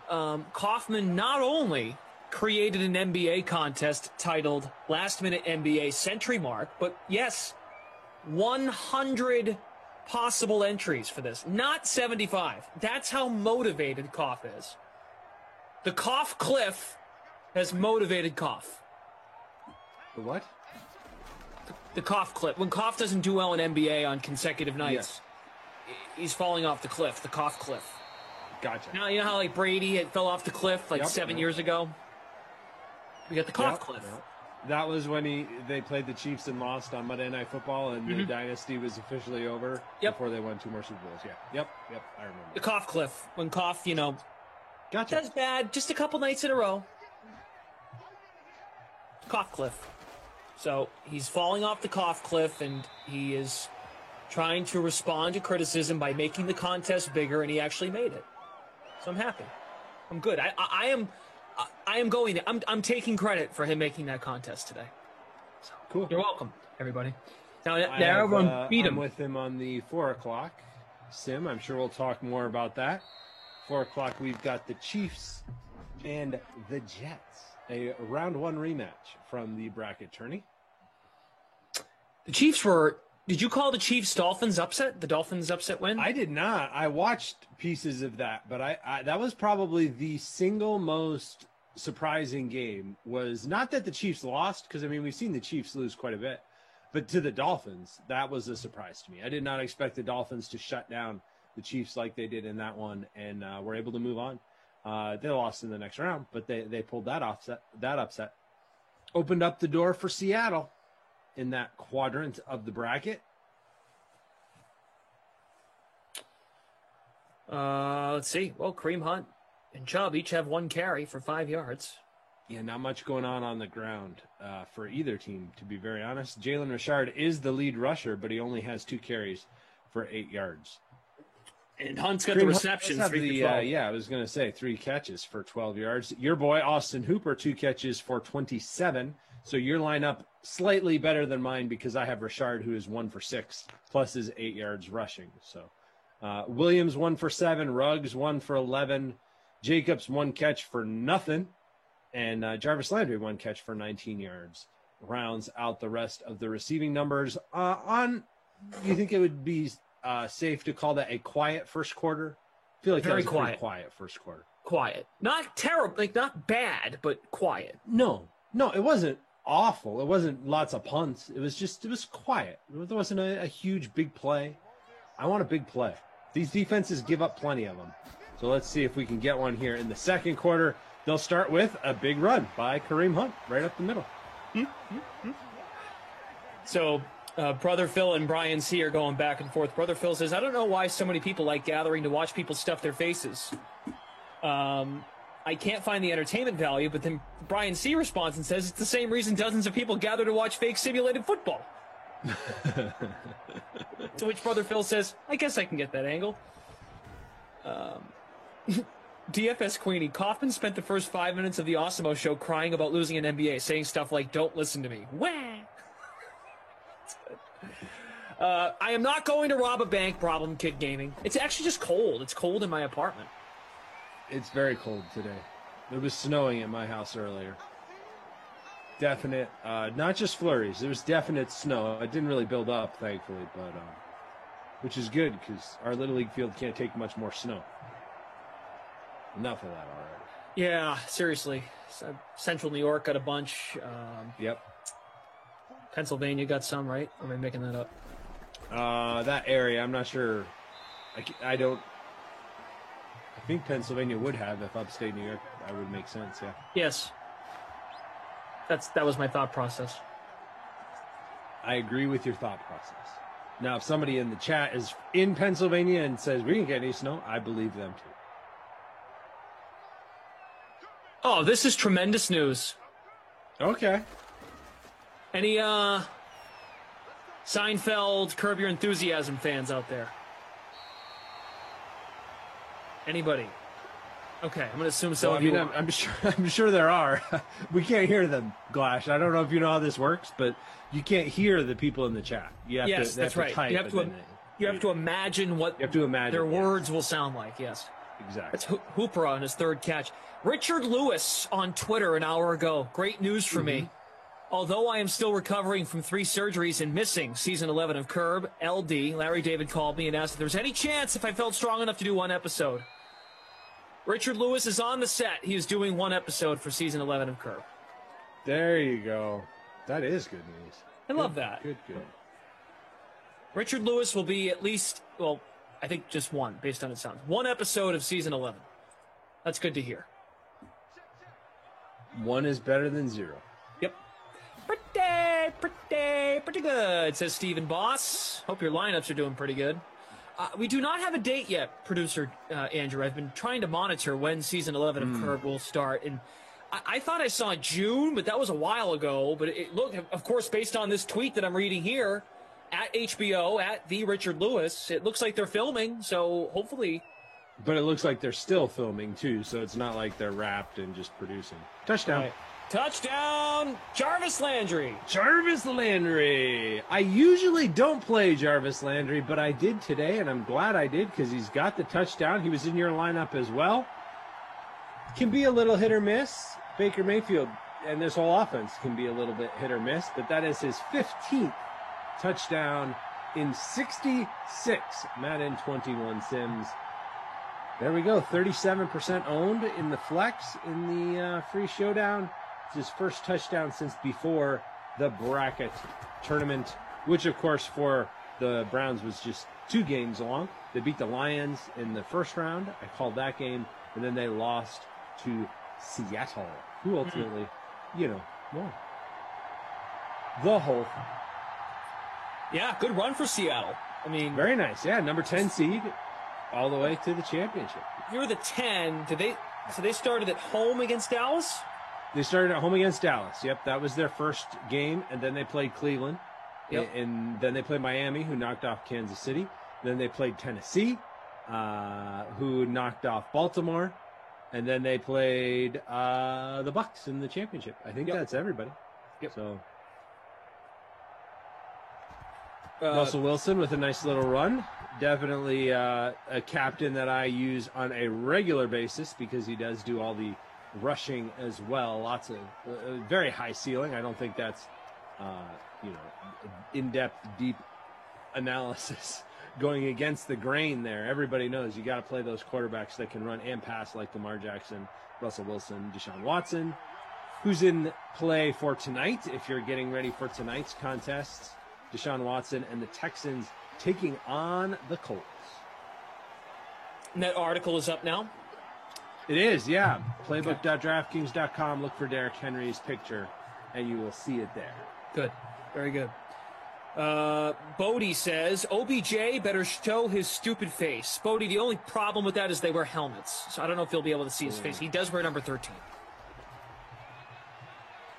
Kaufman not only created an NBA contest titled Last Minute NBA Century Mark, but yes, 100 possible entries for this, not 75. That's how motivated Koff is. The Koff Cliff has motivated Koff. The what? The Koff clip. When Koff doesn't do well in NBA on consecutive nights, he's falling off the cliff, the Koff cliff. Gotcha. Now, you know how like Brady had fell off the cliff like 7 years ago? We got the cough cliff. Yep. That was when they played the Chiefs and lost on Monday Night Football, and the dynasty was officially over before they won 2 more Super Bowls. Yeah. Yep. I remember. The cough cliff. When cough, gotcha. does bad just a couple nights in a row. Cough cliff. So he's falling off the cough cliff, and he is trying to respond to criticism by making the contest bigger, and he actually made it. So I'm happy. I'm good. I am going there. I'm taking credit for him making that contest today. So, cool. You're welcome, everybody. Now everyone beat him. I'm with him on the 4 o'clock sim. I'm sure we'll talk more about that. 4 o'clock, we've got the Chiefs and the Jets. A round 1 rematch from the bracket tourney. The Chiefs were... Did you call the Chiefs-Dolphins upset? The Dolphins upset win? I did not. I watched pieces of that, but I that was probably the single most surprising game. Was not that the Chiefs lost, because, I mean, we've seen the Chiefs lose quite a bit, but to the Dolphins, that was a surprise to me. I did not expect the Dolphins to shut down the Chiefs like they did in that one, and were able to move on. They lost in the next round, but they pulled that upset. Opened up the door for Seattle in that quadrant of the bracket. Let's see. Well, Kareem Hunt and Chubb each have 1 carry for 5 yards. Yeah, not much going on the ground for either team, to be very honest. Jalen Richard is the lead rusher, but he only has 2 carries for 8 yards. And Hunt's got the reception, 3 for 12. I was going to say 3 catches for 12 yards. Your boy, Austin Hooper, 2 catches for 27. So your lineup slightly better than mine because I have Richard, who is 1 for 6, plus his 8 yards rushing. So Williams 1 for 7, Ruggs 1 for 11, Jacobs 1 catch for nothing, and Jarvis Landry 1 catch for 19 yards. Rounds out the rest of the receiving numbers. Do you think it would be safe to call that a quiet first quarter? I feel like Very that was a pretty quiet first quarter. Quiet. Not terrible, like not bad, but quiet. No, it wasn't awful. It wasn't lots of punts. It was quiet. There wasn't a huge big play. I want a big play. These defenses give up plenty of them. So let's see if we can get one here in the second quarter. They'll start with a big run by Kareem Hunt right up the middle. So Brother Phil and Brian C are going back and forth. Brother Phil says, I don't know why so many people like gathering to watch people stuff their faces. I can't find the entertainment value, but then Brian C responds and says it's the same reason dozens of people gather to watch fake simulated football. To which Brother Phil says, I guess I can get that angle. DFS Queenie, Kaufman spent the first 5 minutes of the Osimo show crying about losing an NBA, saying stuff like, don't listen to me. Wah! I am not going to rob a bank, Problem Kid Gaming. It's actually just cold. It's cold in my apartment. It's very cold today. It was snowing at my house earlier. Definite, not just flurries. There was definite snow. It didn't really build up, thankfully, but which is good because our Little League field can't take much more snow. Enough of that already. Yeah, seriously. Central New York got a bunch. Yep. Pennsylvania got some, right? Or am I making that up? That area, I'm not sure. I think Pennsylvania would have if upstate New York. That would make sense, yeah. Yes. That was my thought process. I agree with your thought process. Now, if somebody in the chat is in Pennsylvania and says we didn't get any snow, I believe them too. Oh, this is tremendous news. Okay. Any Seinfeld, Curb Your Enthusiasm fans out there? Anybody? Okay, I'm going to assume some of you are. I'm sure there are. We can't hear them, Glash. I don't know if you know how this works, but you can't hear the people in the chat. Yes, that's right. You have to imagine what their words will sound like, yes. Exactly. That's Hooper on his third catch. Richard Lewis on Twitter an hour ago. Great news for me. Although I am still recovering from 3 surgeries and missing season 11 of Curb, LD, Larry David called me and asked if there was any chance if I felt strong enough to do 1 episode. Richard Lewis is on the set. He is doing 1 episode for season 11 of Curb. There you go. That is good news. I love that. Good. Richard Lewis will be at least, well, I think just one, based on it sounds. One episode of season 11. That's good to hear. One is better than 0. Yep. Pretty good, says Stephen Boss. Hope your lineups are doing pretty good. We do not have a date yet, producer Andrew. I've been trying to monitor when season 11 of Curb will start, and I thought I saw June, but that was a while ago. But it looked, of course, based on this tweet that I'm reading here, at HBO, at the Richard Lewis, it looks like they're filming, so hopefully. But it looks like they're still filming, too, so it's not like they're wrapped and just producing. Touchdown. Right. Touchdown, Jarvis Landry. Jarvis Landry. I usually don't play Jarvis Landry, but I did today, and I'm glad I did because he's got the touchdown. He was in your lineup as well. Can be a little hit or miss. Baker Mayfield and this whole offense can be a little bit hit or miss, but that is his 15th touchdown in 66 Madden 21 Sims. There we go. 37% owned in the flex in the free showdown. It's his first touchdown since before the bracket tournament, which, of course, for the Browns was just 2 games long. They beat the Lions in the first round. I called that game. And then they lost to Seattle, who ultimately, won the whole thing. Yeah, good run for Seattle. I mean, very nice. Yeah, number 10 seed all the way to the championship. You're the 10. So they started at home against Dallas? They started at home against Dallas. Yep, that was their first game, and then they played Cleveland. Yep. And then they played Miami, who knocked off Kansas City. Then they played Tennessee, who knocked off Baltimore. And then they played the Bucs in the championship. I think that's everybody. Yep. So Russell Wilson with a nice little run. Definitely a captain that I use on a regular basis because he does do all the rushing as well. Lots of very high ceiling. I don't think that's in-depth, deep analysis going against the grain there. Everybody knows you got to play those quarterbacks that can run and pass like Lamar Jackson, Russell Wilson, Deshaun Watson, who's in play for tonight. If you're getting ready for tonight's contests, Deshaun Watson and the Texans taking on the Colts. And that article is up now? It is, yeah. Playbook.draftkings.com. Look for Derrick Henry's picture, and you will see it there. Good. Very good. Bodie says, OBJ better show his stupid face. Bodie, the only problem with that is they wear helmets. So I don't know if you'll be able to see his face. He does wear number 13.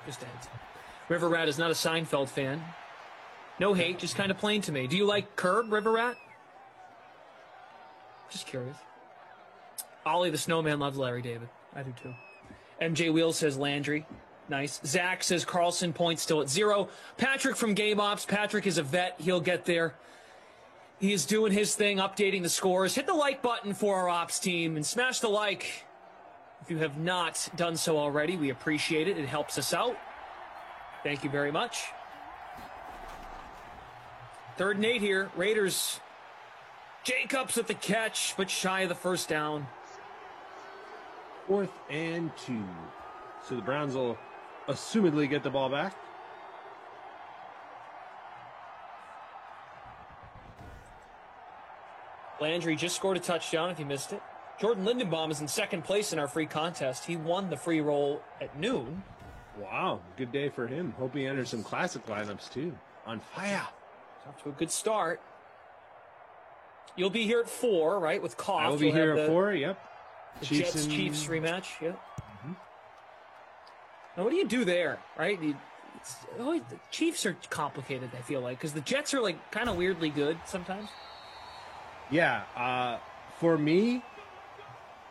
Just a heads up. River Rat is not a Seinfeld fan. No hate, just kind of plain to me. Do you like Curb, River Rat? Just curious. Ollie the Snowman loves Larry David. I do too. MJ Wheels says Landry. Nice. Zach says Carlson points still at 0. Patrick from Game Ops. Patrick is a vet. He'll get there. He is doing his thing, updating the scores. Hit the like button for our ops team and smash the like if you have not done so already. We appreciate it. It helps us out. Thank you very much. 3rd and 8 here. Raiders. Jacobs with the catch, but shy of the first down. 4th and 2. So the Browns will assumedly get the ball back. Landry just scored a touchdown if you missed it. Jordan Lindenbaum is in 2nd place in our free contest. He won the free roll at noon. Wow, good day for him. Hope he enters some classic lineups too. On fire. It's off to a good start. You'll be here at 4, right, with Koff. I will be here at 4, yep. The Jets-Chiefs rematch, yep. Mm-hmm. Now, what do you do there, right? The Chiefs are complicated, I feel like, because the Jets are, like, kind of weirdly good sometimes. Yeah, for me,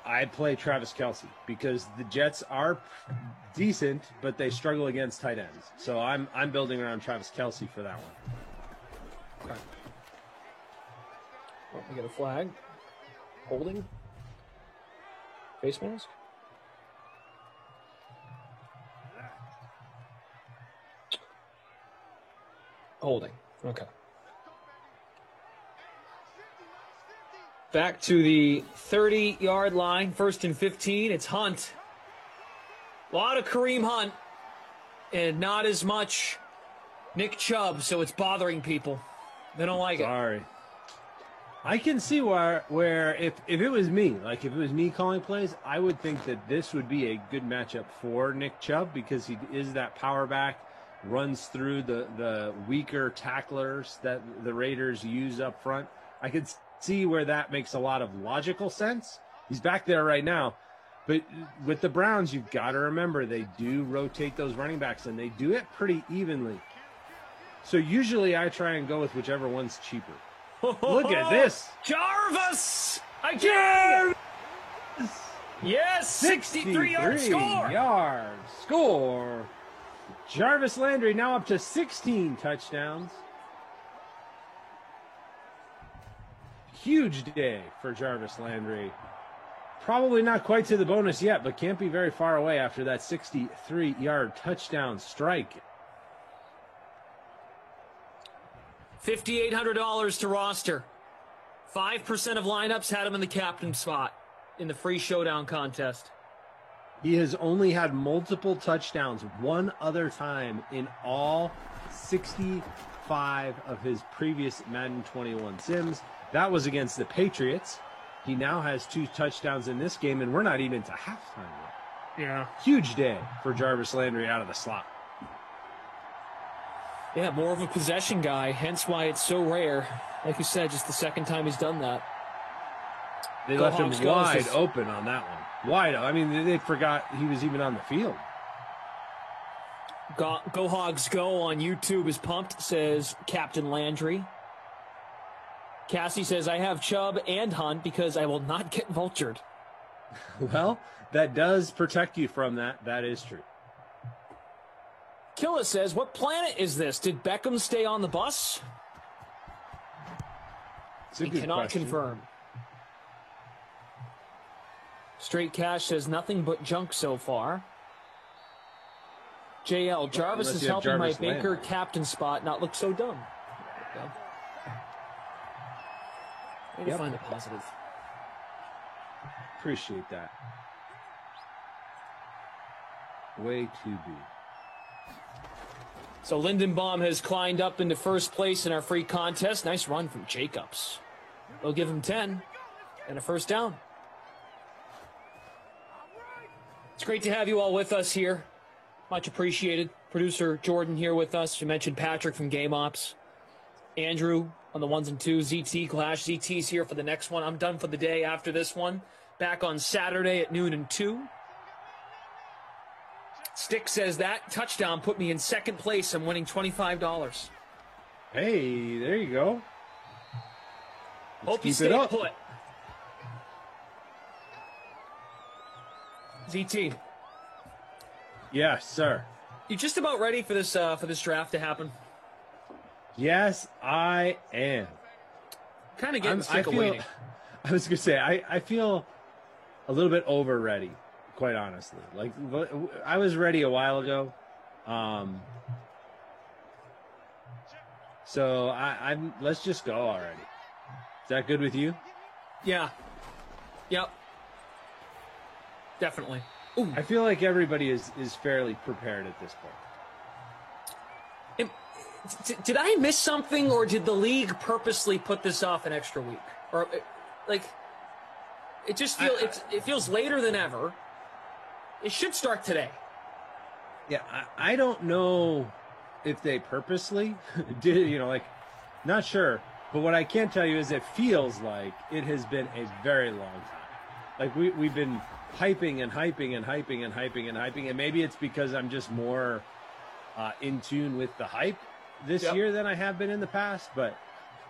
I play Travis Kelce because the Jets are decent, but they struggle against tight ends. So I'm building around Travis Kelce for that one. Okay. Oh, we get a flag. Holding. Face mask. Holding. Okay. Back to the 30-yard line. 1st and 15. It's Hunt. A lot of Kareem Hunt. And not as much Nick Chubb, so it's bothering people. They don't like it. Sorry. I can see where if it was me, like if it was me calling plays, I would think that this would be a good matchup for Nick Chubb because he is that power back, runs through the weaker tacklers that the Raiders use up front. I could see where that makes a lot of logical sense. He's back there right now. But with the Browns, you've got to remember they do rotate those running backs, and they do it pretty evenly. So usually I try and go with whichever one's cheaper. Look at this. Jarvis! Again! Yes! 63-yard score! Yard score. Jarvis Landry now up to 16 touchdowns. Huge day for Jarvis Landry. Probably not quite to the bonus yet, but can't be very far away after that 63-yard touchdown strike. $5,800 to roster. 5% of lineups had him in the captain spot in the free showdown contest. He has only had multiple touchdowns one other time in all 65 of his previous Madden 21 sims. That was against the Patriots. He now has 2 touchdowns in this game, and we're not even to halftime yet. Yeah. Huge day for Jarvis Landry out of the slot. Yeah, more of a possession guy, hence why it's so rare. Like you said, just the second time he's done that. They Go left Hogs, him go. wide open on that one. Wide. I mean, they forgot he was even on the field. Go Hogs Go on YouTube is pumped, says Captain Landry. Cassie says, I have Chubb and Hunt because I will not get vultured. Well, that does protect you from that. That is true. Killa says, what planet is this? Did Beckham stay on the bus? It's a He good cannot question. confirm. Straight Cash says nothing but junk so far. JL, Jarvis Unless is you have helping Jarvis my Baker Landry. captain spot not look so dumb. There you go. Way to Yep. find the positive. Appreciate that. Way to be. So Lindenbaum has climbed up into first place in our free contest. Nice run from Jacobs. They'll give him 10 and a first down. It's great to have you all with us here. Much appreciated. Producer Jordan here with us. You mentioned Patrick from Game Ops. Andrew on the 1s and 2s. ZT Clash. ZT's here for the next one. I'm done for the day after this one. Back on Saturday at noon and 2. Stick says that touchdown put me in second place. I'm winning $25. Hey, there you go. Hope you keep stay it up. put. ZT, Yes, sir. you just about ready for this draft to happen? Yes, I am. Kind of getting I sick of feel- waiting. I was going to say, I feel a little bit over ready, quite honestly. Like, I was ready a while ago. So I'm let's just go already. Is that good with you? Yeah. Yep. Definitely. Ooh. I feel like everybody is fairly prepared at this point. Did I miss something, or did the league purposely put this off an extra week? Or, like, it just feels it feels later than ever. It should start today. Yeah, I don't know if they purposely did, not sure. But what I can tell you is it feels like it has been a very long time. Like we've been hyping and hyping and hyping and hyping and hyping, and maybe it's because I'm just more in tune with the hype this year than I have been in the past, but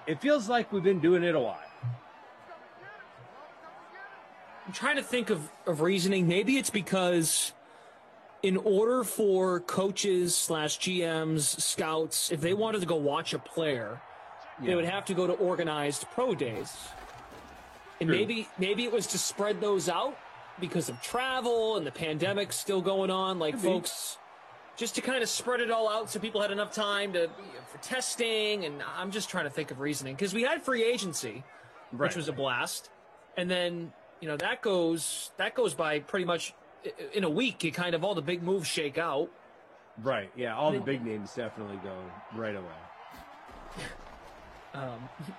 it feels like we've been doing it a while. I'm trying to think of reasoning. Maybe it's because in order for coaches / GMs, scouts, if they wanted to go watch a player, they would have to go to organized pro days. And True. maybe it was to spread those out because of travel and the pandemic still going on, like Could be. folks, just to kind of spread it all out so people had enough time for testing. And I'm just trying to think of reasoning because we had free agency, Right. which was a blast. And then, that goes by pretty much in a week. You kind of all the big moves shake out. Right, yeah, all the big names definitely go right away.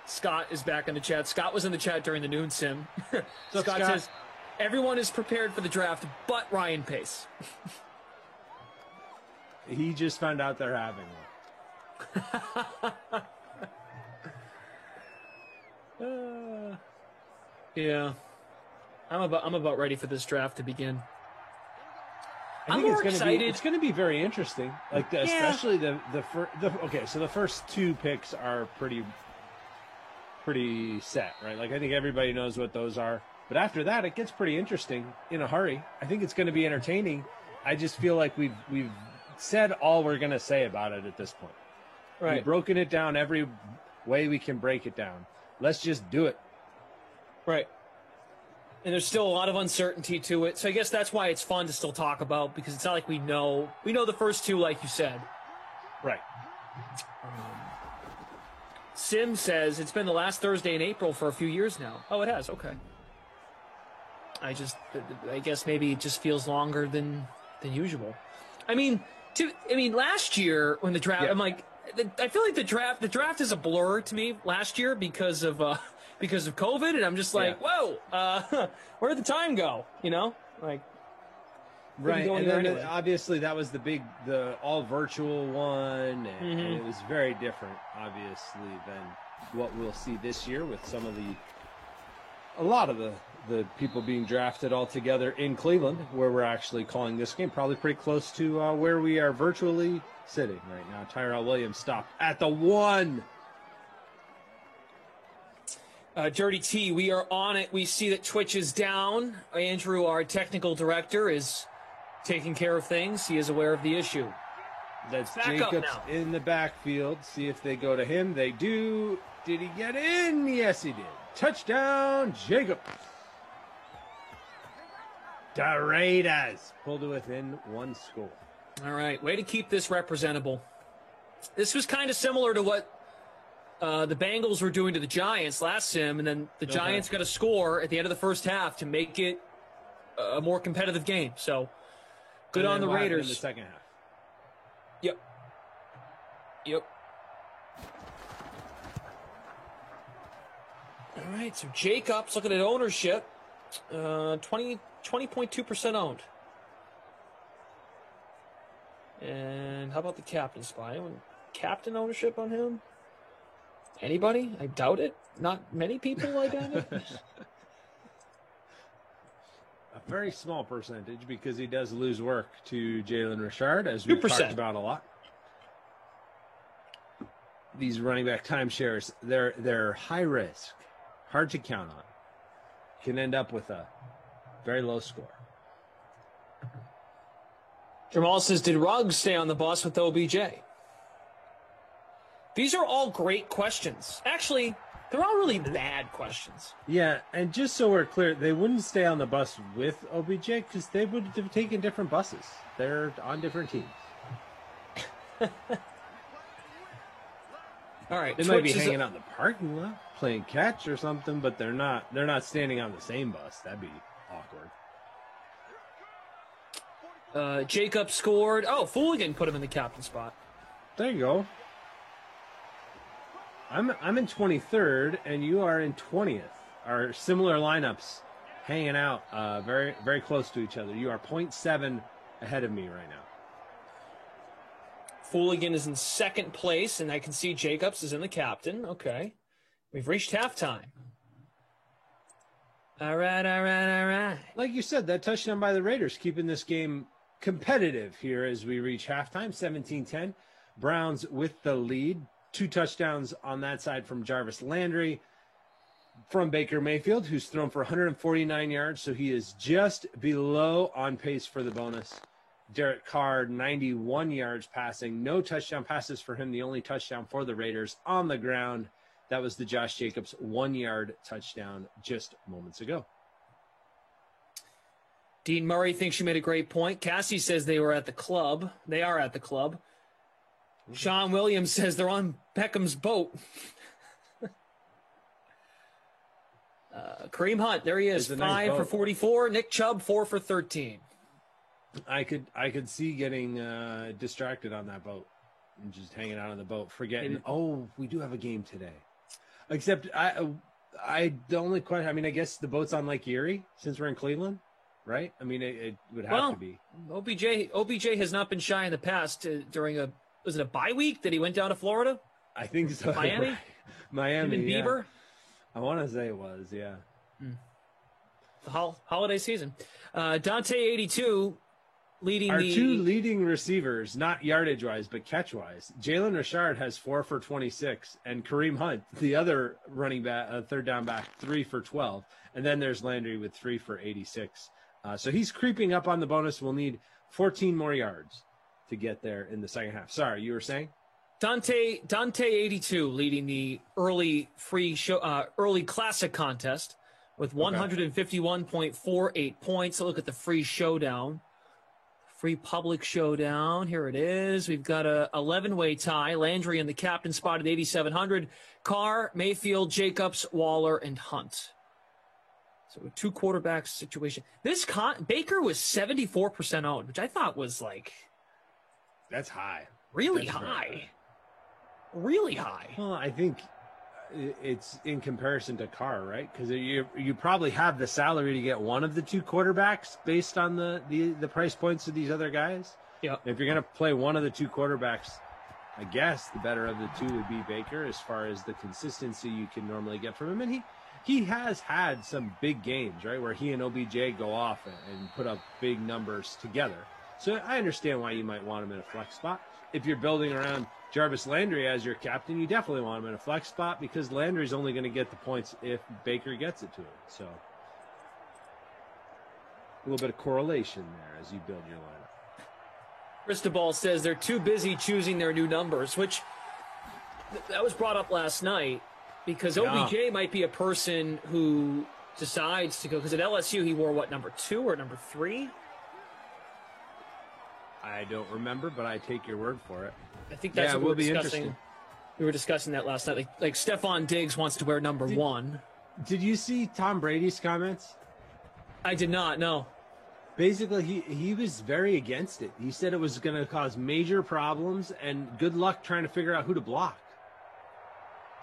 Scott is back in the chat. Scott was in the chat during the noon sim. So Scott says, everyone is prepared for the draft, but Ryan Pace. He just found out they're having one. Yeah. I'm about ready for this draft to begin. I think it's going to be very interesting. Like especially the first two picks are pretty set, right? Like I think everybody knows what those are. But after that, it gets pretty interesting in a hurry. I think it's going to be entertaining. I just feel like we've said all we're going to say about it at this point. Right. We've broken it down every way we can break it down. Let's just do it. Right. And there's still a lot of uncertainty to it. So I guess that's why it's fun to still talk about, because it's not like we know the first two, like you said. Right. Sim says it's been the last Thursday in April for a few years now. Oh, it has. Okay. I guess maybe it just feels longer than usual. I mean, last year when the draft, I'm like, I feel like the draft is a blur to me last year because of COVID, and I'm just like, whoa, where did the time go? You know, like, right. And then obviously that was the all virtual one, and it was very different, obviously, than what we'll see this year with a lot of the people being drafted all together in Cleveland, where we're actually calling this game, probably pretty close to where we are virtually sitting right now. Tyrell Williams stopped at the 1. Dirty T, we are on it. We see that Twitch is down. Andrew, our technical director, is taking care of things. He is aware of the issue. That's Jacobs in the backfield. See if they go to him. They do. Did he get in? Yes, he did. Touchdown, Jacobs. The Raiders pulled it within 1 score. All right, way to keep this representable. This was kind of similar to what the Bengals were doing to the Giants last sim, and then the Giants got a score at the end of the first half to make it a more competitive game. So good on the Raiders. In the second half. Yep. All right, so Jacobs looking at ownership, 20.2% owned. And how about the captain spot? Anyone captain ownership on him? Anybody? I doubt it. Not many people, I doubt it. A very small percentage, because he does lose work to Jalen Richard, as we've 2%. talked about a lot. These running back timeshares, they're high risk, hard to count on. Can end up with a very low score. Jamal says, did Ruggs stay on the bus with OBJ? These are all great questions. Actually, they're all really bad questions. Yeah, and just so we're clear, they wouldn't stay on the bus with OBJ because they would have taken different buses. They're on different teams. All right, they might be hanging out in the parking lot playing catch or something, but they're not standing on the same bus. That'd be awkward. Jacob scored. Oh, Fooligan put him in the captain spot. There you go. I'm in 23rd, and you are in 20th. Our similar lineups hanging out very, very close to each other. You are 0.7 ahead of me right now. Fooligan is in second place, and I can see Jacobs is in the captain. Okay. We've reached halftime. All right. Like you said, that touchdown by the Raiders, keeping this game competitive here as we reach halftime, 17-10. Browns with the lead. 2 touchdowns on that side from Jarvis Landry, from Baker Mayfield, who's thrown for 149 yards, so he is just below on pace for the bonus. Derek Carr, 91 yards passing. No touchdown passes for him. The only touchdown for the Raiders on the ground. That was the Josh Jacobs 1-yard touchdown just moments ago. Dean Murray thinks you made a great point. Cassie says they were at the club. They are at the club. Sean Williams says they're on Beckham's boat. Kareem Hunt, there he is, 5 for 44. Nick Chubb, 4 for 13. I could see getting distracted on that boat and just hanging out on the boat, forgetting, we do have a game today. Except the only question, I mean, I guess the boat's on Lake Erie since we're in Cleveland, right? I mean, it would have to be. OBJ has not been shy in the past during was it a bye week that he went down to Florida? I think so. Miami? Right. Miami, Him and yeah. Bieber? I want to say it was, yeah. The holiday season. Dante 82 leading Our the two leading receivers, not yardage-wise, but catch-wise. Jalen Richard has 4 for 26, and Kareem Hunt, the other running back, third down back, 3 for 12. And then there's Landry with 3 for 86. So he's creeping up on the bonus. We'll need 14 more yards to get there in the second half. Sorry, you were saying? Dante 82 leading the early early classic contest with 151.48 points. So look at the free showdown. Free public showdown. Here it is. We've got a 11-way tie. Landry in the captain spot at 8,700. Carr, Mayfield, Jacobs, Waller, and Hunt. So a 2 quarterbacks situation. Baker was 74% owned, which I thought was like that's high. Really That's high. Really high. Well, I think it's in comparison to Carr, right? Because you probably have the salary to get one of the 2 quarterbacks based on the price points of these other guys. Yeah. If you're going to play one of the 2 quarterbacks, I guess the better of the 2 would be Baker as far as the consistency you can normally get from him. And he has had some big games, right, where he and OBJ go off and put up big numbers together. So I understand why you might want him in a flex spot. If you're building around Jarvis Landry as your captain, you definitely want him in a flex spot because Landry's only going to get the points if Baker gets it to him. So a little bit of correlation there as you build your lineup. Cristobal says they're too busy choosing their new numbers, which that was brought up last night because OBJ might be a person who decides to go, because at LSU he wore number 2 or number 3? I don't remember, but I take your word for it. I think that's what we'll we be were discussing. interesting. We were discussing that last night. Like Stephon Diggs wants to wear number 1. Did you see Tom Brady's comments? I did not, no. Basically, he was very against it. He said it was going to cause major problems and good luck trying to figure out who to block.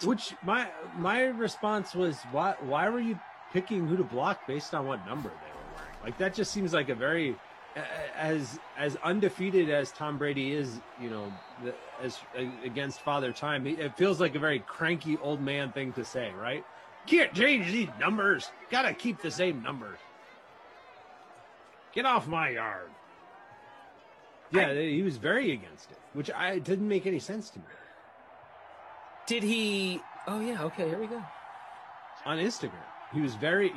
Which my response was, why were you picking who to block based on what number they were wearing? Like, that just seems like a very... As undefeated as Tom Brady is, as against Father Time, it feels like a very cranky old man thing to say, right? Can't change these numbers. Got to keep the same numbers. Get off my yard. Yeah, he was very against it, which didn't make any sense to me. Did he? Oh yeah, okay, here we go. On Instagram. He was very,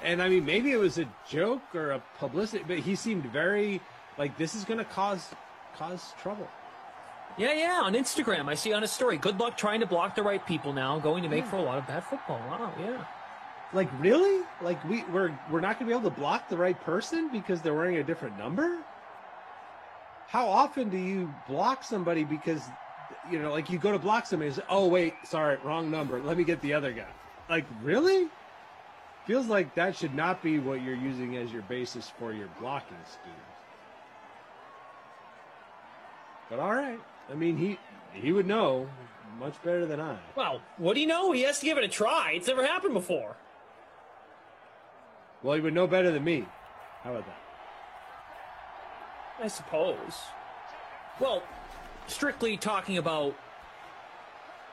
and I mean, maybe it was a joke or a publicity, but he seemed very like this is going to cause trouble. Yeah, on Instagram, I see on his story. Good luck trying to block the right people now. Going to make for a lot of bad football. Wow, yeah. Like really? Like we're not going to be able to block the right person because they're wearing a different number? How often do you block somebody because like you go to block somebody and say, "Oh wait, sorry, wrong number. Let me get the other guy." Like really? Feels like that should not be what you're using as your basis for your blocking schemes. But all right. I mean, he would know much better than I. Well, what do you know? He has to give it a try. It's never happened before. Well, he would know better than me. How about that? I suppose. Well, strictly talking about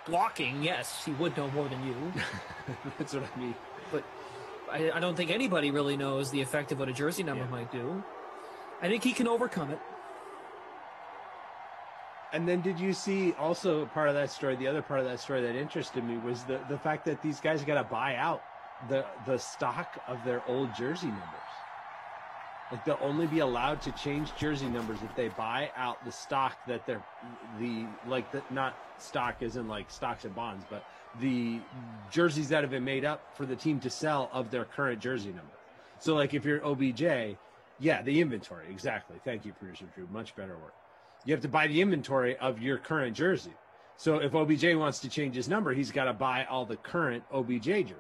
blocking, yes, he would know more than you. That's what I mean. But I don't think anybody really knows the effect of what a jersey number might do. I think he can overcome it. And then did you see also part of that story, the other part of that story that interested me was the fact that these guys got to buy out the stock of their old jersey numbers. Like they'll only be allowed to change jersey numbers if they buy out the stock that they're not stock as in like stocks and bonds, but the jerseys that have been made up for the team to sell of their current jersey number. So like if you're OBJ, yeah, the inventory, exactly. Thank you, producer Drew. Much better work. You have to buy the inventory of your current jersey. So if OBJ wants to change his number, he's got to buy all the current OBJ jerseys.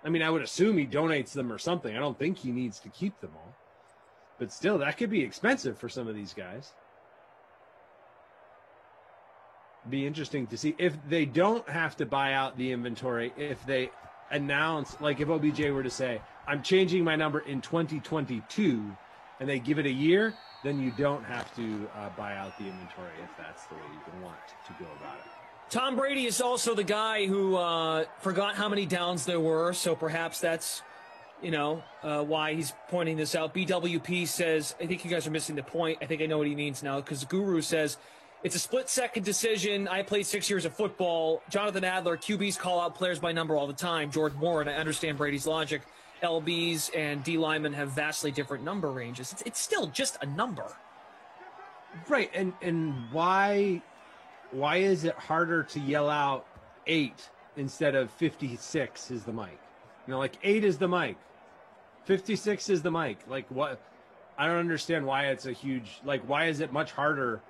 I mean, I would assume he donates them or something. I don't think he needs to keep them all. But still, that could be expensive for some of these guys. Be interesting to see if they don't have to buy out the inventory. If they announce, like if OBJ were to say, I'm changing my number in 2022, and they give it a year, then you don't have to buy out the inventory if that's the way you want to go about it. Tom Brady is also the guy who forgot how many downs there were, so perhaps that's, why he's pointing this out. BWP says, I think you guys are missing the point. I think I know what he means now, because Guru says, it's a split-second decision. I played 6 years of football. Jonathan Adler, QBs call out players by number all the time. George Moore, and I understand Brady's logic. LBs and D linemen have vastly different number ranges. It's still just a number. Right, and why is it harder to yell out 8 instead of 56 is the mic? 8 is the mic. 56 is the mic. Like, what? I don't understand why it's a huge, why is it much harder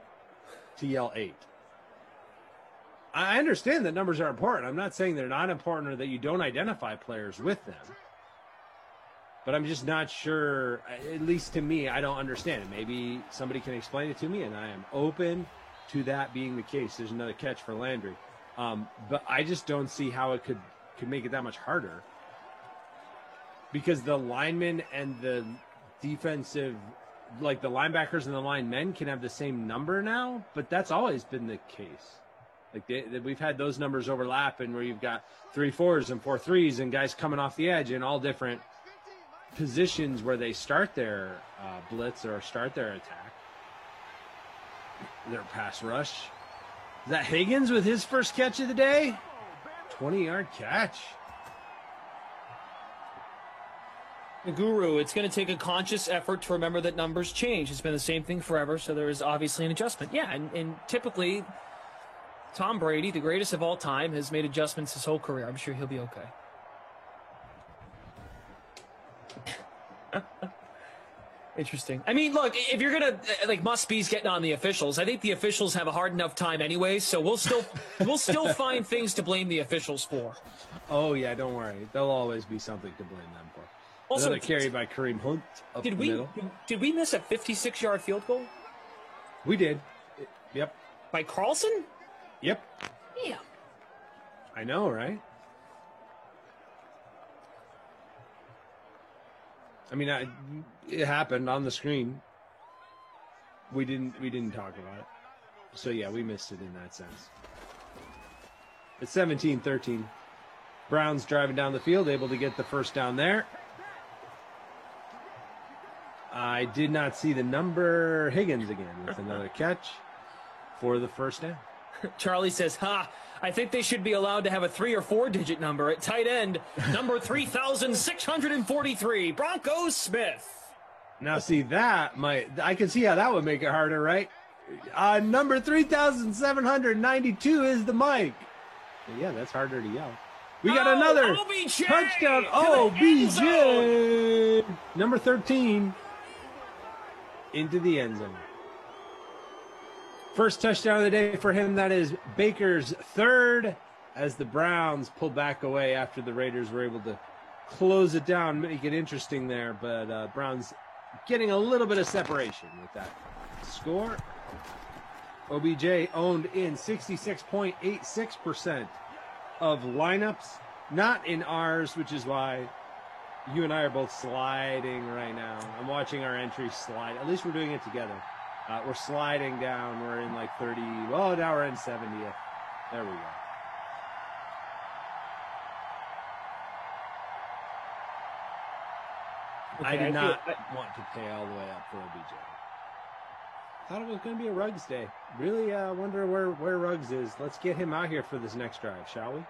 to yell 8? I understand that numbers are important. I'm not saying they're not important or that you don't identify players with them. But I'm just not sure, at least to me, I don't understand it. Maybe somebody can explain it to me, and I am open to that being the case. There's another catch for Landry. But I just don't see how it could make it that much harder. Because the linemen and the defensive, the linebackers and the linemen can have the same number now, but that's always been the case. We've had those numbers overlap, and where you've got 3 4s and 4 3s and guys coming off the edge in all different positions where they start their blitz or start their attack, their pass rush. Is that Higgins with his first catch of the day? 20-yard catch. The Guru, it's going to take a conscious effort to remember that numbers change. It's been the same thing forever, so there is obviously an adjustment. Yeah, and typically, Tom Brady, the greatest of all time, has made adjustments his whole career. I'm sure he'll be okay. Interesting. I mean, look, if you're gonna must-be's getting on the officials, I think the officials have a hard enough time anyway. So we'll still find things to blame the officials for. Oh yeah, don't worry. There'll always be something to blame them for. Also, another carry by Kareem Hunt up the middle. Did we miss a 56-yard field goal? We did. Yep. By Carlson? Yep. Yeah. I know, right? I mean, it happened on the screen. We didn't talk about it. So yeah, we missed it in that sense. It's 17-13. Browns driving down the field, able to get the first down there. I did not see the number. Higgins again with another catch for the first down. Charlie says, I think they should be allowed to have a 3 or 4 digit number at tight end. Number 3,643, Broncos Smith. Now see, I can see how that would make it harder, right? Number 3,792 is the mic. Yeah, that's harder to yell. We got another OBJ touchdown. OBJ. Number 13 into the end zone. First touchdown of the day for him. That is Baker's third, as the Browns pull back away after the Raiders were able to close it down, make it interesting there. But Browns getting a little bit of separation with that score. OBJ owned in 66.86% of lineups, not in ours, which is why you and I are both sliding right now. I'm watching our entries slide. At least we're doing it together. We're sliding down. We're in 30. Well, now we're in 70th. There we go. Okay, I did not want to pay all the way up for OBJ. Thought it was going to be a Ruggs day. Really wonder where Ruggs is. Let's get him out here for this next drive, shall we?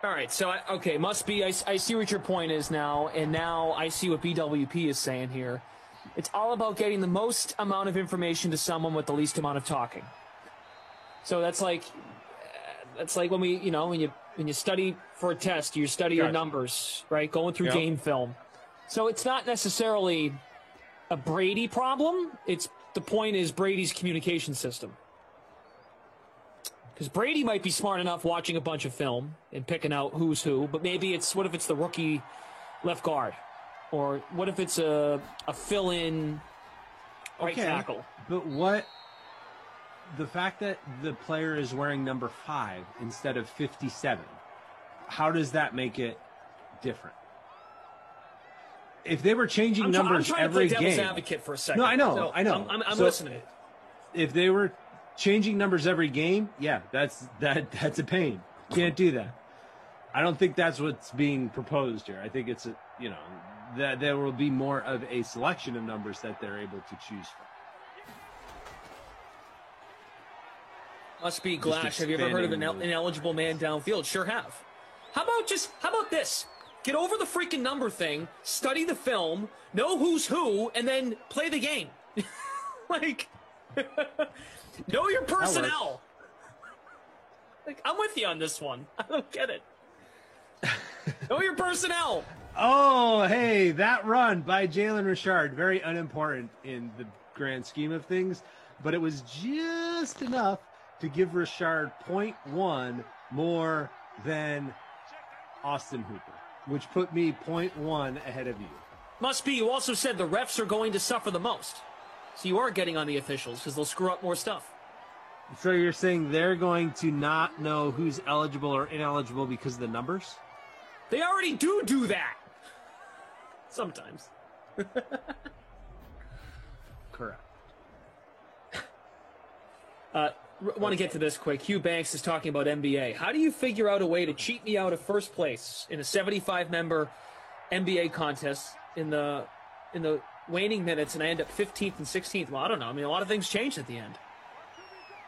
All right, so, must be. I see what your point is now, and now I see what BWP is saying here. It's all about getting the most amount of information to someone with the least amount of talking. So that's like when we, when you study for a test, you study your numbers, right? Going through game film. So it's not necessarily a Brady problem. The point is Brady's communication system. Because Brady might be smart enough watching a bunch of film and picking out who's who, but maybe what if it's the rookie left guard? Or what if it's a fill-in right tackle? But what the fact that the player is wearing number 5 instead of 57, how does that make it different? If they were changing numbers every game, I'm trying to play devil's advocate for a second. No, I know, So I know. I'm So listening. If they were changing numbers every game, yeah, that's a pain. Can't do that. I don't think that's what's being proposed here. I think it's that there will be more of a selection of numbers that they're able to choose from. Must be Glash. Have you ever heard of an ineligible man downfield? Sure have. How about this? Get over the freaking number thing, study the film, know who's who, and then play the game. Like, know your personnel. Like, I'm with you on this one. I don't get it. Know your personnel. Oh, hey, that run by Jalen Richard, very unimportant in the grand scheme of things, but it was just enough to give Richard 0.1 more than Austin Hooper, which put me 0.1 ahead of you. Must be you also said the refs are going to suffer the most. So you are getting on the officials because they'll screw up more stuff. So you're saying they're going to not know who's eligible or ineligible because of the numbers? They already do that. Sometimes. Correct. Want to get to this quick. Hugh Banks is talking about NBA. How do you figure out a way to cheat me out of first place in a 75-member NBA contest in the waning minutes, and I end up 15th and 16th? Well, I don't know. I mean, a lot of things changed at the end.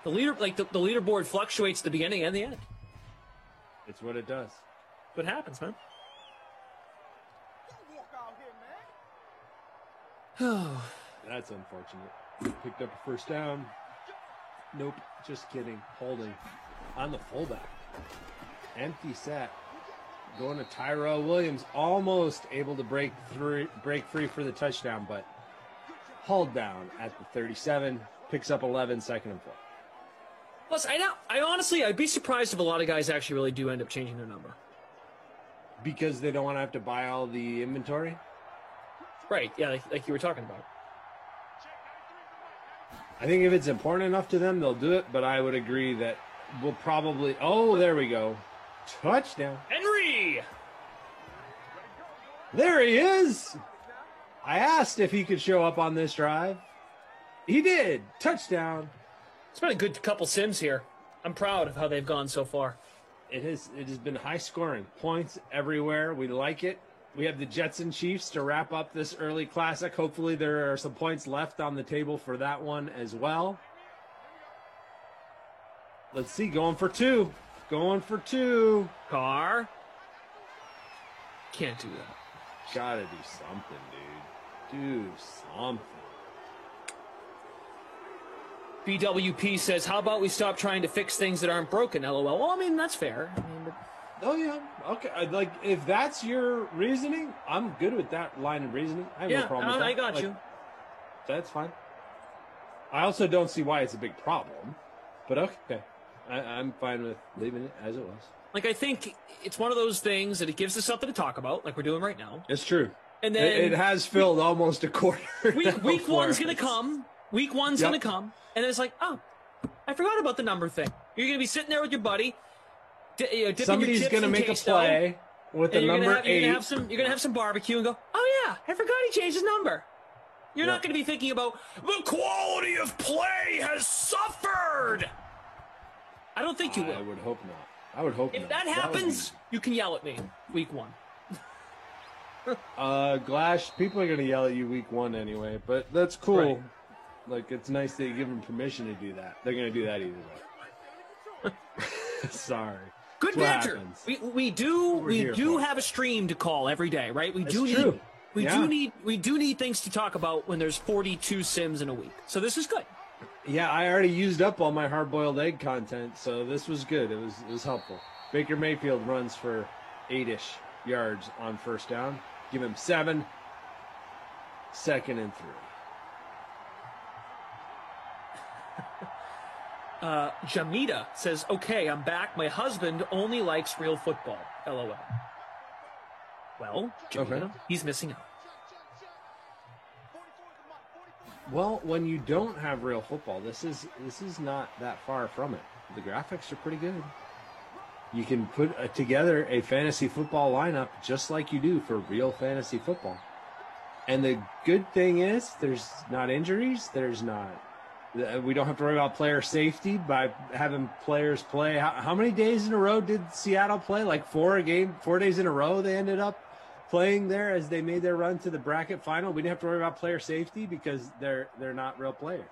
The leaderboard fluctuates at the beginning and the end. It's what it does. What happens, man? That's unfortunate. Picked up a first down. Nope, just kidding. Holding on the fullback. Empty set. Going to Tyrell Williams. Almost able to break free for the touchdown, but hauled down at the 37. Picks up 11, second and 4. Plus, I'd be surprised if a lot of guys actually really do end up changing their number. Because they don't want to have to buy all the inventory? Right, yeah, like you were talking about. I think if it's important enough to them, they'll do it, but I would agree that we'll probably... Oh, there we go. Touchdown. Henry! There he is! I asked if he could show up on this drive. He did. Touchdown. It's been a good couple sims here. I'm proud of how they've gone so far. It has been high scoring. Points everywhere. We like it. We have the Jets and Chiefs to wrap up this early classic. Hopefully there are some points left on the table for that one as well. Let's see. Going for two. Carr. Can't do that. Gotta do something, dude. Do something. BWP says, how about we stop trying to fix things that aren't broken, LOL. Well, I mean, that's fair. Oh, yeah. Okay. Like, if that's your reasoning, I'm good with that line of reasoning. I have no problem with that. I got you. That's fine. I also don't see why it's a big problem, but okay. I'm fine with leaving it as it was. Like, I think it's one of those things that it gives us something to talk about, like we're doing right now. It's true. And then it has filled almost a quarter. Week one's going to come. Week one's going to come. And then it's like, oh, I forgot about the number thing. You're going to be sitting there with your buddy. Somebody's going to make a play with the number 8. You're going to have some barbecue and go, oh, yeah, I forgot he changed his number. You're not going to be thinking about, the quality of play has suffered. I don't think you will. I would hope not. If that happens, you can yell at me week one. Glash, people are going to yell at you week one anyway, but that's cool. Right. Like, it's nice that you give them permission to do that. They're going to do that either way. Sorry. Good banter. We do have a stream to call every day, right? We do need things to talk about when there's 42 sims in a week. So this is good. Yeah, I already used up all my hard-boiled egg content, so this was good. It was helpful. Baker Mayfield runs for 8-ish yards on first down. Give him 7. Second and 3. Jamita says, okay, I'm back. My husband only likes real football. LOL. Well, Jamita, he's missing out. Well, when you don't have real football, this is not that far from it. The graphics are pretty good. You can put together a fantasy football lineup just like you do for real fantasy football. And the good thing is there's not injuries. We don't have to worry about player safety by having players play. How many days in a row did Seattle play? Like 4 days in a row they ended up playing there as they made their run to the bracket final. We didn't have to worry about player safety because they're not real players.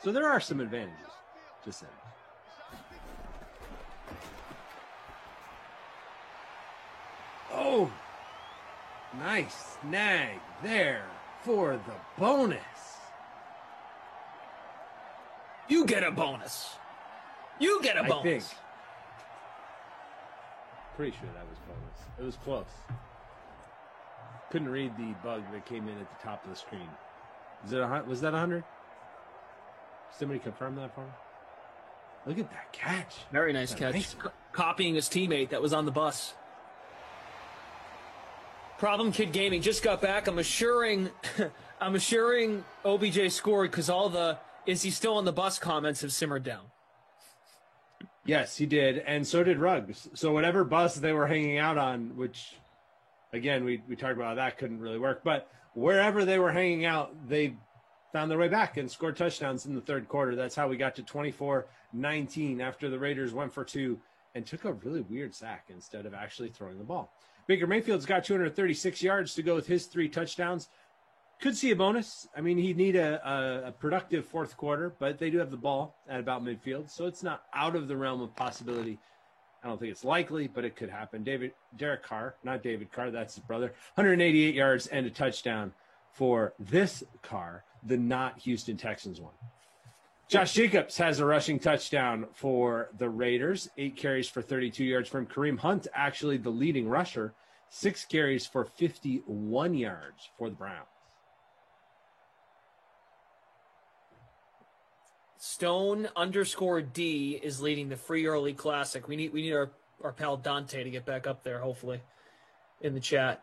So there are some advantages. Just saying. Oh, nice snag there for the bonus. You get a bonus. You get a bonus. I think. Pretty sure that was bonus. It was close. Couldn't read the bug that came in at the top of the screen. Was that 100? Somebody confirm that for me? Look at that catch. Very nice catch. Nice. Copying his teammate that was on the bus. Problem Kid Gaming just got back. I'm assuring OBJ scored because all the "is he still on the bus" comments have simmered down. Yes, he did, and so did Ruggs. So whatever bus they were hanging out on, which, again, we talked about that couldn't really work, but wherever they were hanging out, they found their way back and scored touchdowns in the third quarter. That's how we got to 24-19 after the Raiders went for 2 and took a really weird sack instead of actually throwing the ball. Baker Mayfield's got 236 yards to go with his 3 touchdowns. Could see a bonus. I mean, he'd need a productive fourth quarter, but they do have the ball at about midfield, so it's not out of the realm of possibility. I don't think it's likely, but it could happen. Derek Carr, not David Carr, that's his brother, 188 yards and a touchdown for this Carr, the not Houston Texans one. Josh Jacobs has a rushing touchdown for the Raiders, 8 carries for 32 yards from Kareem Hunt, actually the leading rusher, 6 carries for 51 yards for the Browns. Stone_D is leading the Free Early Classic. We need our pal Dante to get back up there, hopefully, in the chat.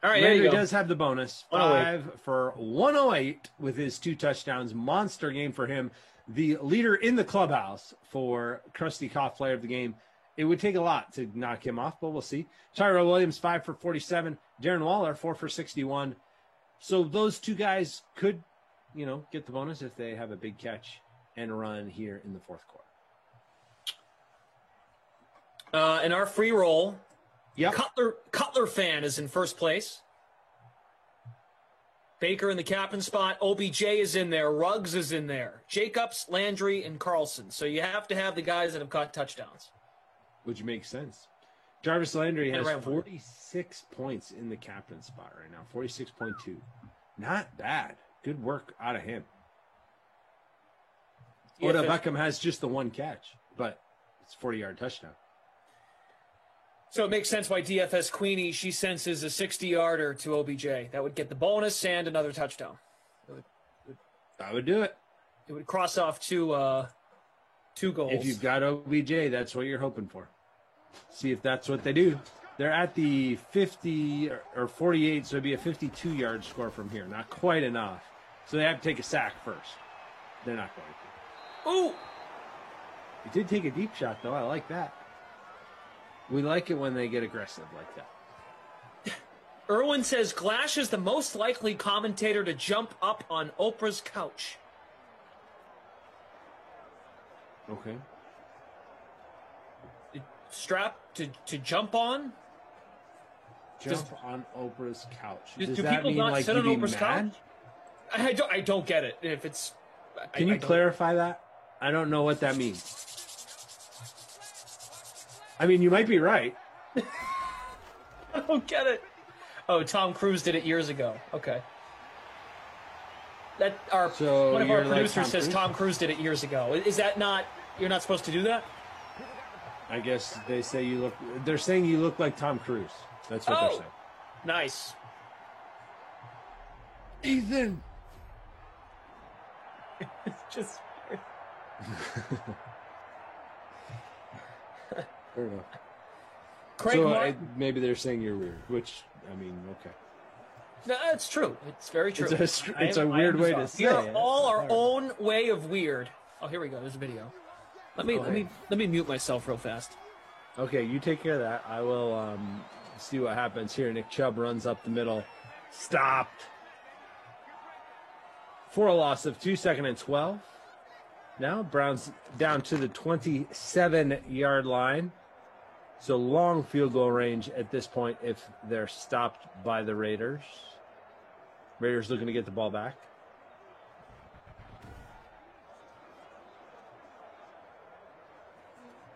All right, Landry there you go. does have the bonus. 5 for 108 with his 2 touchdowns. Monster game for him. The leader in the clubhouse for Krusty Koff player of the game. It would take a lot to knock him off, but we'll see. Tyrell Williams, 5 for 47. Darren Waller, 4 for 61. So those 2 guys could, get the bonus if they have a big catch and run here in the fourth quarter. In our free roll, yep. Cutler fan is in first place. Baker in the captain spot. OBJ is in there. Ruggs is in there. Jacobs, Landry, and Carlson. So you have to have the guys that have caught touchdowns. Which makes sense. Jarvis Landry has 46 points in the captain spot right now. 46.2. Not bad. Good work out of him. Oda Beckham has just the 1 catch, but it's a 40-yard touchdown. So it makes sense why DFS Queenie, she senses a 60-yarder to OBJ. That would get the bonus and another touchdown. I would do it. It would cross off 2 goals. If you've got OBJ, that's what you're hoping for. See if that's what they do. They're at the 50 or 48, so it'd be a 52-yard score from here. Not quite enough. So they have to take a sack first. They're not going to. Ooh! He did take a deep shot, though. I like that. We like it when they get aggressive like that. Irwin says Glash is the most likely commentator to jump up on Oprah's couch. Okay. Strap to jump on? Jump on Oprah's couch. Do Does that people mean not like sit you on be Oprah's mad? couch? I don't get it. If it's Can you clarify that? I don't know what that means. I mean, you might be right. I don't get it. Oh, Tom Cruise did it years ago. Okay. One of our producers says Tom Cruise did it years ago. Is that not? You're not supposed to do that? I guess they say you look. They're saying you look like Tom Cruise. That's what they're saying. Nice. Ethan. It's just. Fair enough. Craig so Martin. maybe they're saying you're weird, which I mean, okay. No, it's true. It's very true. It's a weird way to say We are it. all our own way of weird. Oh, here we go. There's a video. Let me mute myself real fast. Okay, you take care of that. I will see what happens here. Nick Chubb runs up the middle. Stopped. For a loss of 2 2nd and 12. Now Browns down to the 27-yard line. So long field goal range at this point if they're stopped by the Raiders. Raiders looking to get the ball back.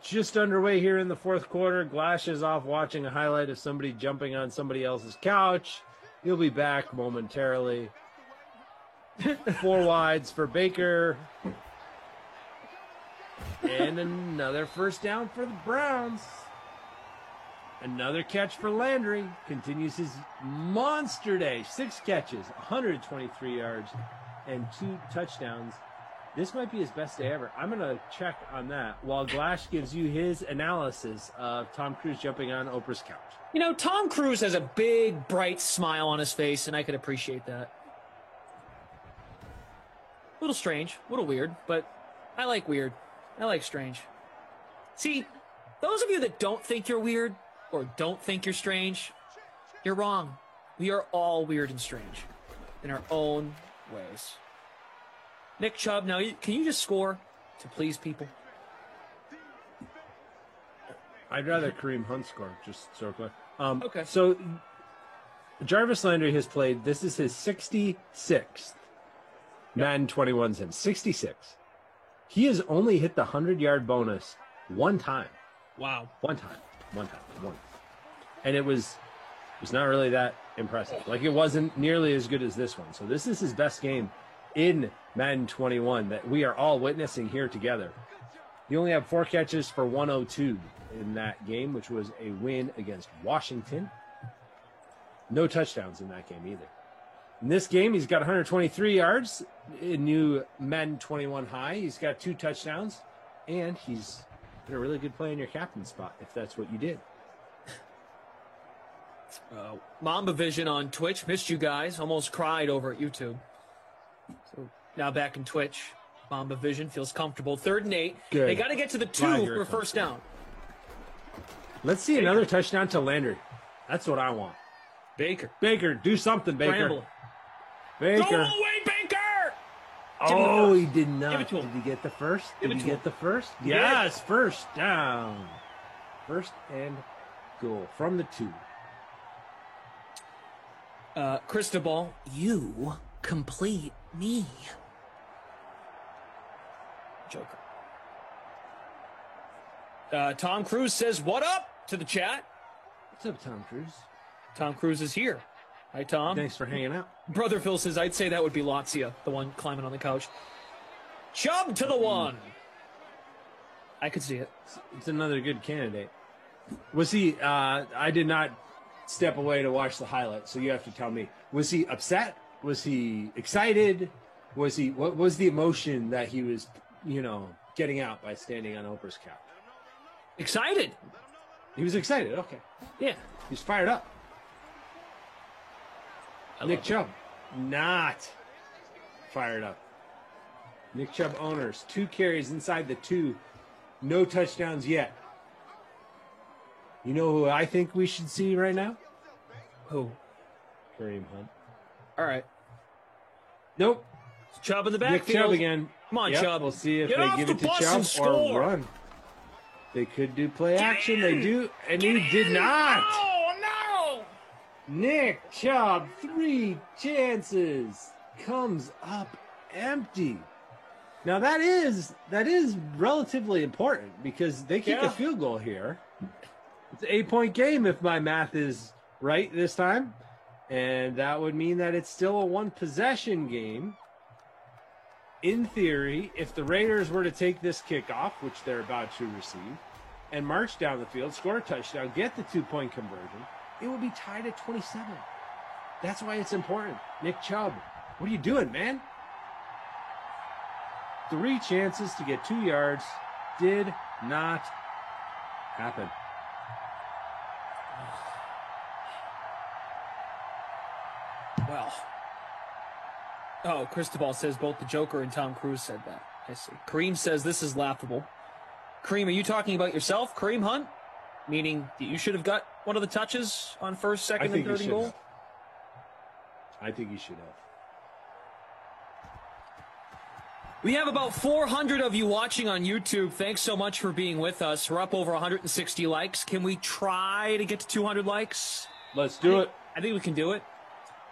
Just underway here in the fourth quarter. Glash is off watching a highlight of somebody jumping on somebody else's couch. He'll be back momentarily. 4 wides for Baker. And another first down for the Browns. Another catch for Landry. Continues his monster day. 6 catches, 123 yards, and 2 touchdowns. This might be his best day ever. I'm going to check on that while Glash gives you his analysis of Tom Cruise jumping on Oprah's couch. You know, Tom Cruise has a big, bright smile on his face, and I could appreciate that. A little strange, a little weird, but I like weird. I like strange. See, those of you that don't think you're weird or don't think you're strange, you're wrong. We are all weird and strange in our own ways. Nick Chubb, now, can you just score to please people? I'd rather Kareem Hunt score, just so clear. Okay. So Jarvis Landry has played, this is his 66th Madden 21 sim. 66. He has only hit the 100-yard bonus one time. Wow. One time. And it was not really that impressive. Like, it wasn't nearly as good as this one. So this is his best game in Madden 21 that we are all witnessing here together. He only had 4 catches for 102 in that game, which was a win against Washington. No touchdowns in that game either. In this game, he's got 123 yards, a new Madden 21 high. He's got 2 touchdowns, and he's been a really good play in your captain spot, if that's what you did. Mamba Vision on Twitch. Missed you guys. Almost cried over at YouTube. So now back in Twitch. Mamba Vision feels comfortable. 3rd and 8. Good. They got to get to the 2 for first down. Let's see another touchdown to Landry. That's what I want. Baker, do something, Baker. Scramble. Baker. Go away, Baker! Oh, he did not. Give it to him. Did he get the first? Give Did it he to get him. the first? He Yes, first down. First and goal from the 2. Cristobal, you complete me. Joker. Tom Cruise says, "What up?" to the chat. What's up, Tom Cruise? Tom Cruise is here. Hi, Tom. Thanks for hanging out. Brother Phil says, "I'd say that would be Lazio, the one climbing on the couch." Chubb to the 1. I could see it. It's another good candidate. Was he? I did not step away to watch the highlight, so you have to tell me. Was he upset? Was he excited? Was he? What was the emotion that he was, getting out by standing on Oprah's couch? Excited. He was excited. Okay. Yeah. He's fired up. Nick Chubb, not fired up. Nick Chubb owners, 2 carries inside the 2. No touchdowns yet. You know who I think we should see right now? Who? Kareem Hunt. All right. Nope. It's Chubb in the Nick backfield. Chubb again. Come on, Yep, Chubb. We'll see if Get they off give the it to bus Chubb and or score. run. They could do play action. They do, and he did not. Oh, no! Nick Chubb, 3 chances, comes up empty. Now that is relatively important because they kick a field goal here. It's an 8-point game if my math is right this time, and that would mean that it's still a 1-possession game. In theory, if the Raiders were to take this kickoff, which they're about to receive, and march down the field, score a touchdown, get the 2-point conversion, it would be tied at 27. That's why it's important. Nick Chubb, what are you doing, man? 3 chances to get 2 yards. Did not happen. Well. Oh, Cristobal says both the Joker and Tom Cruise said that. I see. Kareem says this is laughable. Kareem, are you talking about yourself, Kareem Hunt? Meaning that you should have got one of the touches on first, second, and third and goal? I think you should have. We have about 400 of you watching on YouTube. Thanks so much for being with us. We're up over 160 likes. Can we try to get to 200 likes? Let's do it. I think we can do it.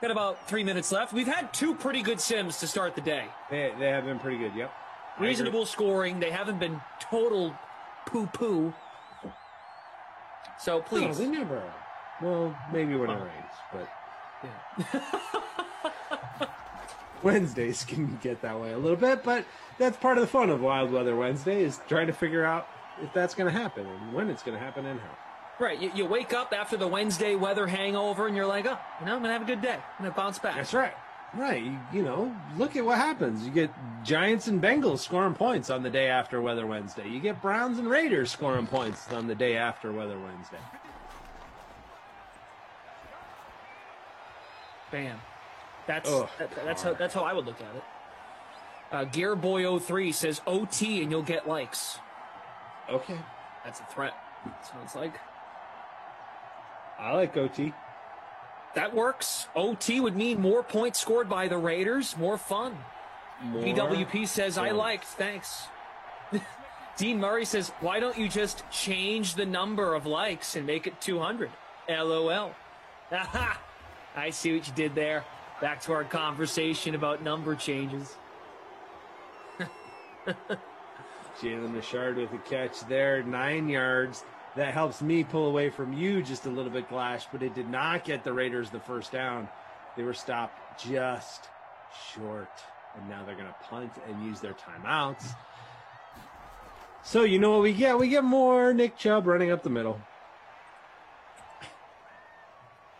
Got about 3 minutes left. We've had 2 pretty good sims to start the day. They have been pretty good, yep. Reasonable scoring. They haven't been total poo-poo. So please. No, they never are. Well, maybe when it rains, but yeah. Wednesdays can get that way a little bit, but that's part of the fun of Wild Weather Wednesday is trying to figure out if that's going to happen and when it's going to happen and how. Right. You wake up after the Wednesday weather hangover and you're like, oh, I'm going to have a good day. I'm going to bounce back. That's right. Right. You know, look at what happens. You get Giants and Bengals scoring points on the day after Weather Wednesday. You get Browns and Raiders scoring points on the day after Weather Wednesday. Bam. That's how I would look at it. Gearboy03 says OT and you'll get likes. Okay. That's a threat. Sounds like. I like OT. That works. OT would mean more points scored by the Raiders, more fun. PWP says, I liked, thanks. Dean Murray says, why don't you just change the number of likes and make it 200? LOL. Aha! I see what you did there. Back to our conversation about number changes. Jalen Richard with a catch there, 9 yards. That helps me pull away from you just a little bit, Glash, but it did not get the Raiders the first down. They were stopped just short, and now they're going to punt and use their timeouts. So you know what we get? We get more Nick Chubb running up the middle.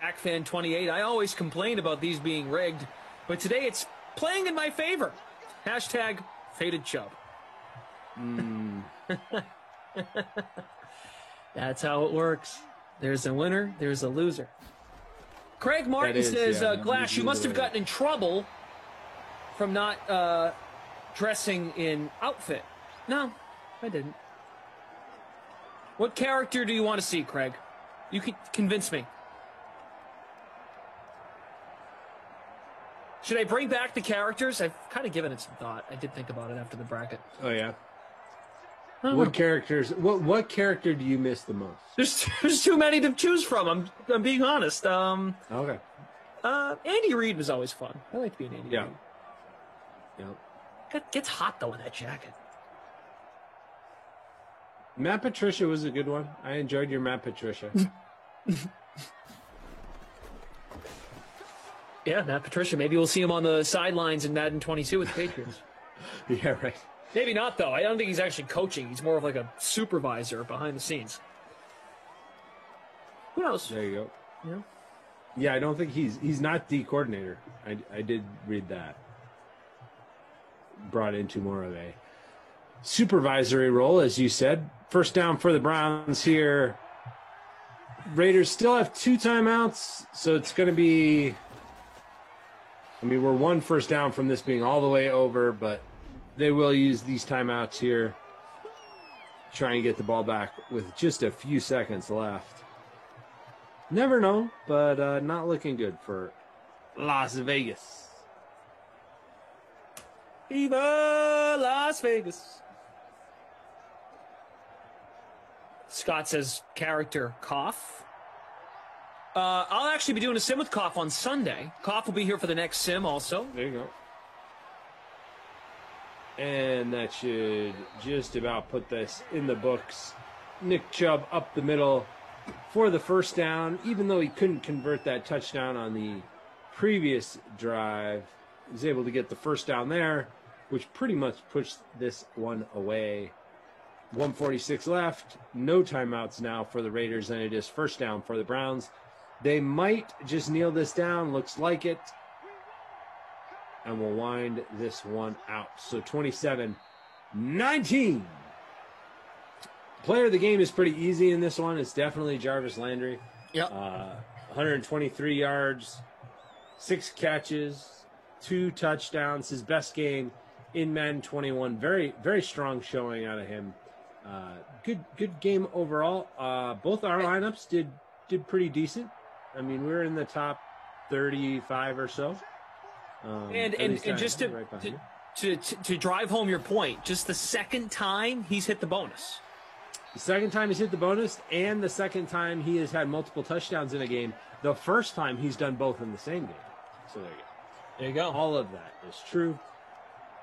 AcFan28, I always complain about these being rigged, but today it's playing in my favor. Hashtag faded Chubb. That's how it works. There's a winner, there's a loser. Craig Martin says, Glash, you must have gotten in trouble from not dressing in outfit. No, I didn't. What character do you want to see, Craig? You can convince me. Should I bring back the characters? I've kind of given it some thought. I did think about it after the bracket. Oh, yeah? What characters? What character do you miss the most? There's too many to choose from. I'm being honest. Okay. Andy Reid was always fun. I like being Andy Reid. Yeah. Gets hot though in that jacket. Matt Patricia was a good one. I enjoyed your Matt Patricia. Yeah, Matt Patricia. Maybe we'll see him on the sidelines in Madden 22 with the Patriots. Yeah, right. Maybe not, though. I don't think he's actually coaching. He's more of like a supervisor behind the scenes. Who knows? There you go. Yeah. Yeah, I don't think he's not the coordinator. I did read that. Brought into more of a supervisory role, as you said. First down for the Browns here. Raiders still have 2 timeouts, so it's going to be... I mean, we're 1 first down from this being all the way over, but they will use these timeouts here. Try and get the ball back with just a few seconds left. Never know, but not looking good for Las Vegas. Viva Las Vegas. Scott says character Koff. I'll actually be doing a sim with Koff on Sunday. Koff will be here for the next sim also. There you go. And that should just about put this in the books. Nick Chubb up the middle for the first down. Even though he couldn't convert that touchdown on the previous drive, he was able to get the first down there, which pretty much pushed this one away. 1:46 left. No timeouts now for the Raiders, and it is first down for the Browns. They might just kneel this down. Looks like it. And we'll wind this one out. So 27-19. Player of the game is pretty easy in this one. It's definitely Jarvis Landry. Yep. 123 yards, 6 catches, 2 touchdowns, his best game in Madden 21. Very, very strong showing out of him. Good game overall. Both our lineups did pretty decent. I mean, we're in the top 35 or so. And just to drive home your point, just the second time he's hit the bonus. The second time he's hit the bonus, and the second time he has had multiple touchdowns in a game. The first time he's done both in the same game. So there you go. There you go. All of that is true.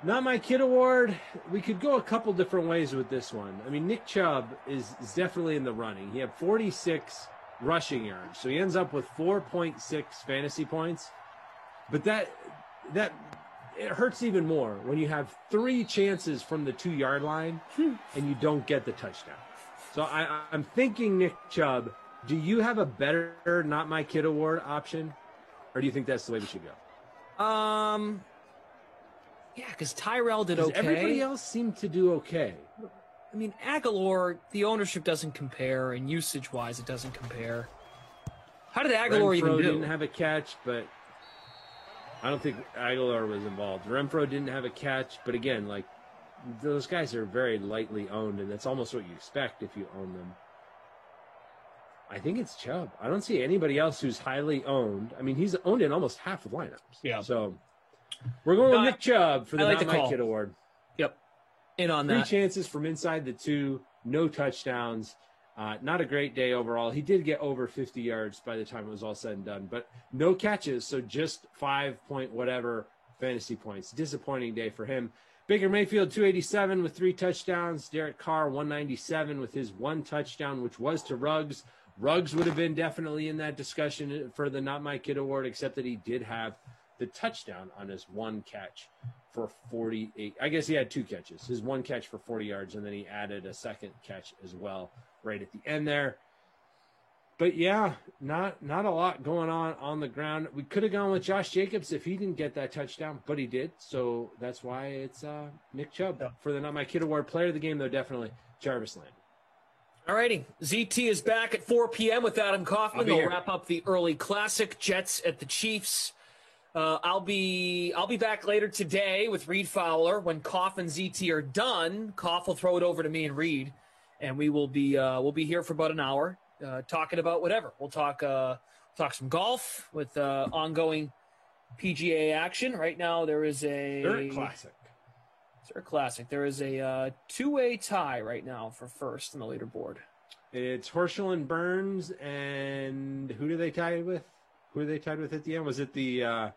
Not My Kid Award. We could go a couple different ways with this one. I mean, Nick Chubb is definitely in the running. He had 46 rushing yards, so he ends up with 4.6 fantasy points. But that it hurts even more when you have 3 chances from the 2-yard line and you don't get the touchdown. So I'm thinking Nick Chubb. Do you have a better Not My Kid Award option, or do you think that's the way we should go? Yeah, because Tyrell did okay. Everybody else seemed to do okay. I mean, Aguilar, the ownership doesn't compare, and usage-wise, it doesn't compare. How did Aguilar even do? Didn't have a catch, but I don't think Aguilar was involved. Renfro didn't have a catch, but again, like, those guys are very lightly owned, and that's almost what you expect if you own them. I think it's Chubb. I don't see anybody else who's highly owned. I mean, he's owned in almost half of lineups. Yeah. So we're going with Nick Chubb for the Not My Kid Award. Yep. In on 3 that. 3 chances from inside the 2, no touchdowns. Not a great day overall. He did get over 50 yards by the time it was all said and done, but no catches, so just 5-point-whatever fantasy points. Disappointing day for him. Baker Mayfield, 287 with 3 touchdowns. Derek Carr, 197 with his 1 touchdown, which was to Ruggs. Ruggs would have been definitely in that discussion for the Not My Kid Award, except that he did have the touchdown on his 1 catch for 48. I guess he had 2 catches. His 1 catch for 40 yards, and then he added a second catch as well right at the end there. But yeah, not a lot going on the ground. We could have gone with Josh Jacobs if he didn't get that touchdown, but he did. So that's why it's Nick Chubb for the Not My Kid Award. Player of the game, though, definitely Jarvis Landry. All righty. ZT is back at 4 p.m. with Adam Kaufman. They'll wrap up the early classic, Jets at the Chiefs. I'll be back later today with Reed Fowler. When Koff and ZT are done, Koff will throw it over to me and Reed, and we'll be here for about an hour. Talking about whatever. We'll talk some golf with ongoing PGA action. Right now there is a Third Classic. There is a 2-way tie right now for first on the leaderboard. It's Horschel and Burns, and who do they tie with? Who are they tied with at the end? Was it the was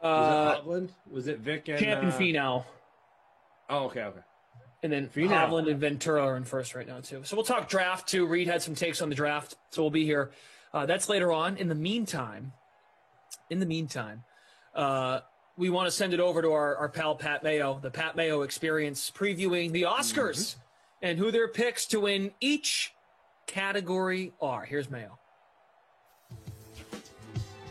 it Hovland? Was it Vic and Champ and Finau? Oh, okay. And then Hovland and Ventura are in first right now, too. So we'll talk draft, too. Reed had some takes on the draft, so we'll be here. That's later on. In the meantime, we want to send it over to our pal Pat Mayo, the Pat Mayo Experience, previewing the Oscars and who their picks to win each category are. Here's Mayo.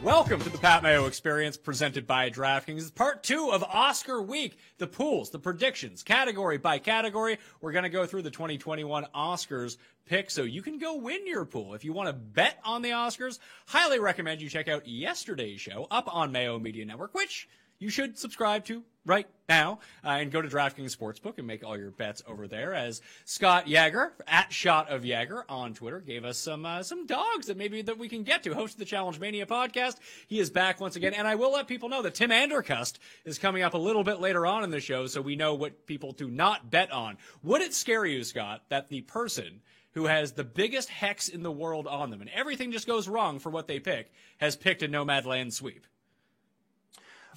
Welcome to the Pat Mayo Experience presented by DraftKings. It's part 2 of Oscar Week. The pools, the predictions, category by category. We're going to go through the 2021 Oscars pick so you can go win your pool. If you want to bet on the Oscars, highly recommend you check out yesterday's show up on Mayo Media Network, which you should subscribe to right now, and go to DraftKings Sportsbook and make all your bets over there. As Scott Yager, at Shot of Yager on Twitter, gave us some dogs that we can get to. Host of the Challenge Mania podcast. He is back once again, and I will let people know that Tim Andercust is coming up a little bit later on in the show, so we know what people do not bet on. Would it scare you, Scott, that the person who has the biggest hex in the world on them, and everything just goes wrong for what they pick, has picked a Nomadland sweep?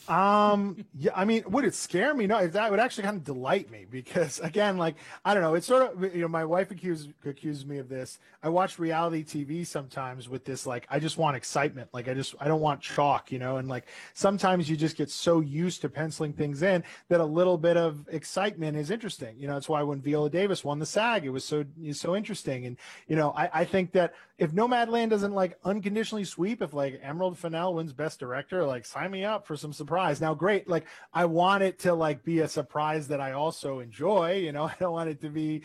Yeah, I mean, would it scare me? No, that would actually kind of delight me because, again, like, I don't know, it's sort of, my wife accused me of this. I watch reality TV sometimes with this, like, I just want excitement. Like, I don't want chalk, and like, sometimes you just get so used to penciling things in that a little bit of excitement is interesting. It's why when Viola Davis won the SAG, it was so interesting. And, I think that if Nomadland doesn't like unconditionally sweep, if like Emerald Fennell wins Best Director, like sign me up for some surprise. Now, great. Like, I want it to like be a surprise that I also enjoy. You know, I don't want it to be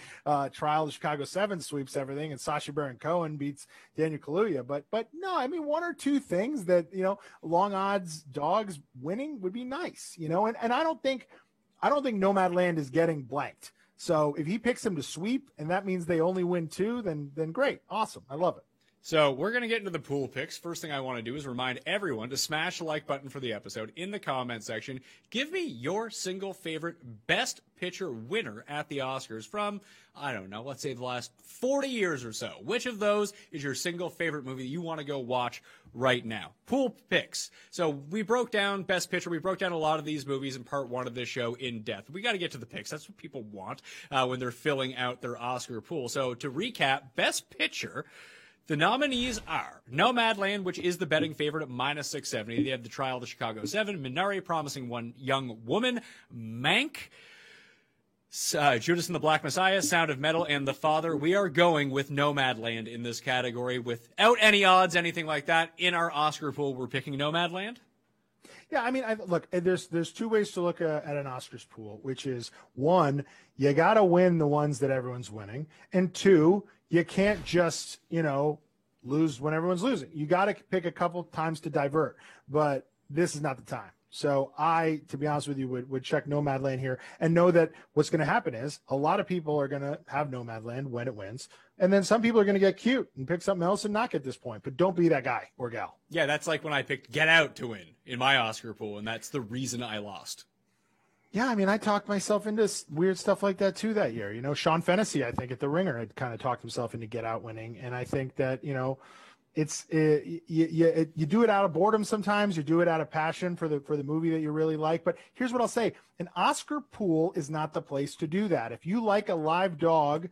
trial. The Chicago 7 sweeps everything and Sacha Baron Cohen beats Daniel Kaluuya. But no, I mean, one or two things that, you know, long odds dogs winning would be nice, you know, and I don't think Nomadland is getting blanked. So if he picks him to sweep and that means they only win 2, then great. Awesome. I love it. So we're going to get into the pool picks. First thing I want to do is remind everyone to smash the like button for the episode in the comment section. Give me your single favorite best picture winner at the Oscars from, I don't know, let's say the last 40 years or so. Which of those is your single favorite movie that you want to go watch right now? Pool picks. So we broke down best picture. We broke down a lot of these movies in part 1 of this show in depth. We got to get to the picks. That's what people want when they're filling out their Oscar pool. So to recap, best picture, the nominees are Nomadland, which is the betting favorite at -670. They have The Trial of the Chicago 7, Minari, Promising One Young Woman, Mank, Judas and the Black Messiah, Sound of Metal, and The Father. We are going with Nomadland in this category without any odds, anything like that. In our Oscar pool, we're picking Nomadland. Yeah, I mean, look, there's two ways to look at an Oscars pool, which is, one, you got to win the ones that everyone's winning, and two, you can't just, you know, lose when everyone's losing. You got to pick a couple times to divert, but this is not the time. So I, to be honest with you, would check Nomadland here and know that what's going to happen is a lot of people are going to have Nomadland when it wins. And then some people are going to get cute and pick something else and not get this point. But don't be that guy or gal. Yeah, that's like when I picked Get Out to win in my Oscar pool, and that's the reason I lost. Yeah, I mean, I talked myself into weird stuff like that too that year. You know, Sean Fennessy, I think, at The Ringer had kind of talked himself into Get Out winning. And I think that, you know, you do it out of boredom sometimes. You do it out of passion for the movie that you really like. But here's what I'll say. An Oscar pool is not the place to do that. If you like a live dog,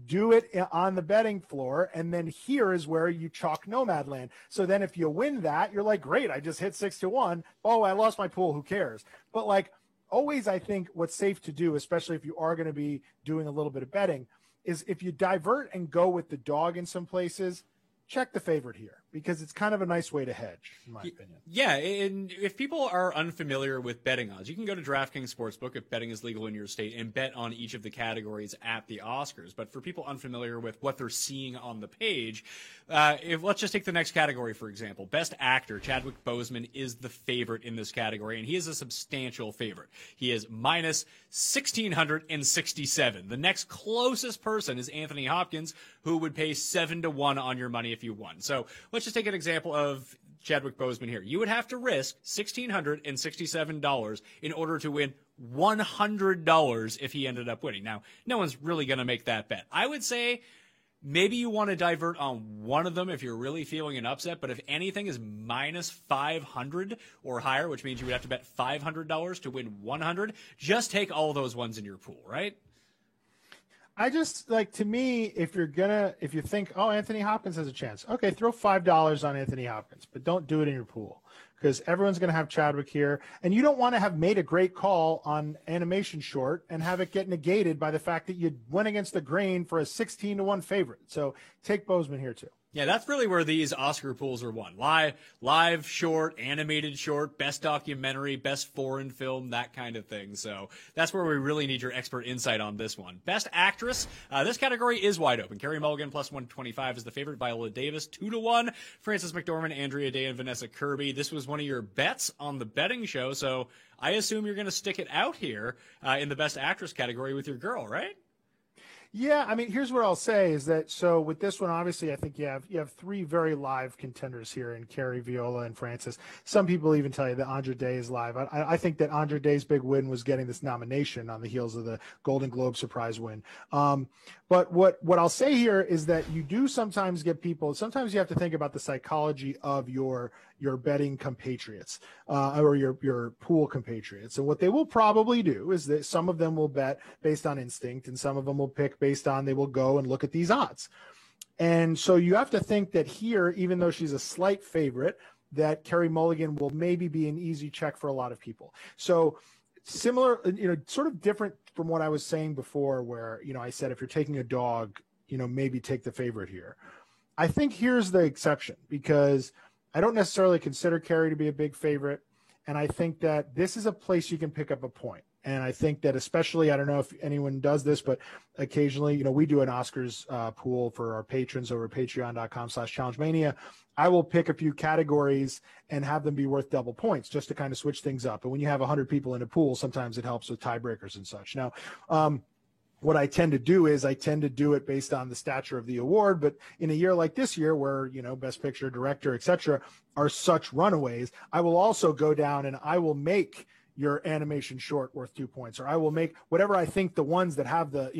do it on the betting floor. And then here is where you chalk Nomadland. So then if you win that, you're like, great, I just hit 6-1. Oh, I lost my pool. Who cares? But like always, I think what's safe to do, especially if you are going to be doing a little bit of betting, is if you divert and go with the dog in some places, check the favorite here because it's kind of a nice way to hedge, in my opinion. Yeah, and if people are unfamiliar with betting odds, you can go to DraftKings Sportsbook if betting is legal in your state and bet on each of the categories at the Oscars. But for people unfamiliar with what they're seeing on the page, let's just take the next category, for example. Best Actor, Chadwick Boseman is the favorite in this category, and he is a substantial favorite. He is minus 1,667. The next closest person is Anthony Hopkins, who would pay 7-1 on your money if you won. So let's just take an example of Chadwick Boseman here. You would have to risk $1,667 in order to win $100 if he ended up winning. Now, no one's really going to make that bet. I would say maybe you want to divert on one of them if you're really feeling an upset, but if anything is minus 500 or higher, which means you would have to bet $500 to win 100, just take all those ones in your pool, right? I just like, to me, if you think, oh, Anthony Hopkins has a chance, okay, throw $5 on Anthony Hopkins, but don't do it in your pool because everyone's going to have Chadwick here. And you don't want to have made a great call on animation short and have it get negated by the fact that you went against the grain for a 16-1 favorite. So take Boseman here too. Yeah, that's really where these Oscar pools are won. Live short, animated short, best documentary, best foreign film, that kind of thing. So that's where we really need your expert insight on this one. Best Actress, this category is wide open. Carey Mulligan plus 125 is the favorite. Viola Davis 2-1. Frances McDormand, Andrea Day, and Vanessa Kirby. This was one of your bets on the betting show, so I assume you're going to stick it out here in the Best Actress category with your girl, right? Yeah, I mean, here's what I'll say is that, so with this one, obviously, I think you have three very live contenders here in Carey, Viola, and Frances. Some people even tell you that Andra Day is live. I think that Andra Day's big win was getting this nomination on the heels of the Golden Globe surprise win. But what I'll say here is that you do sometimes get people, sometimes you have to think about the psychology of your betting compatriots or your pool compatriots. And what they will probably do is that some of them will bet based on instinct and some of them will pick based on they will go and look at these odds. And so you have to think that here, even though she's a slight favorite, that Carey Mulligan will maybe be an easy check for a lot of people. So similar, sort of different from what I was saying before where, I said if you're taking a dog, maybe take the favorite here. I think here's the exception because I don't necessarily consider Carey to be a big favorite. And I think that this is a place you can pick up a point. And I think that especially, I don't know if anyone does this, but occasionally, we do an Oscars pool for our patrons over at patreon.com/challengemania. I will pick a few categories and have them be worth double points just to kind of switch things up. And when you have 100 people in a pool, sometimes it helps with tiebreakers and such. Now, what I tend to do is I tend to do it based on the stature of the award. But in a year like this year, where, Best Picture, Director, etc., are such runaways, I will also go down and I will make your animation short worth 2 points, or I will make whatever I think the ones that have the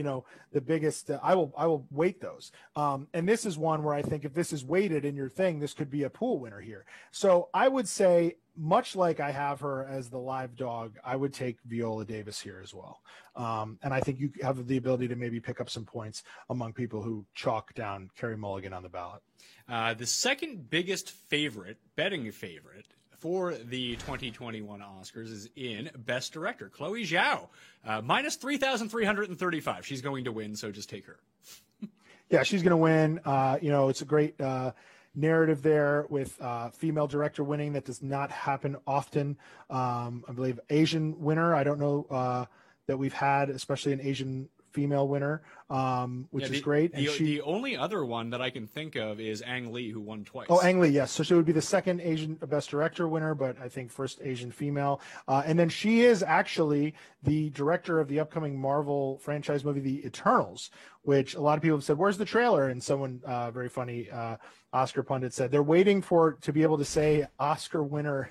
biggest, I will weight those. And this is one where I think if this is weighted in your thing, this could be a pool winner here. So I would say, much like I have her as the live dog, I would take Viola Davis here as well. And I think you have the ability to maybe pick up some points among people who chalk down Carey Mulligan on the ballot. The second biggest betting favorite for the 2021 Oscars is in Best Director, Chloe Zhao, minus 3,335. She's going to win, so just take her. Yeah, she's going to win. It's a great narrative there with female director winning. That does not happen often. I believe Asian winner. I don't know that we've had, especially an Asian female winner, which is great. And the only other one that I can think of is Ang Lee, who won twice. Oh, Ang Lee, yes. So she would be the second Asian Best Director winner, but I think first Asian female. And then she is actually the director of the upcoming Marvel franchise movie, The Eternals, which a lot of people have said, where's the trailer? And someone very funny Oscar pundit said they're waiting to be able to say Oscar winner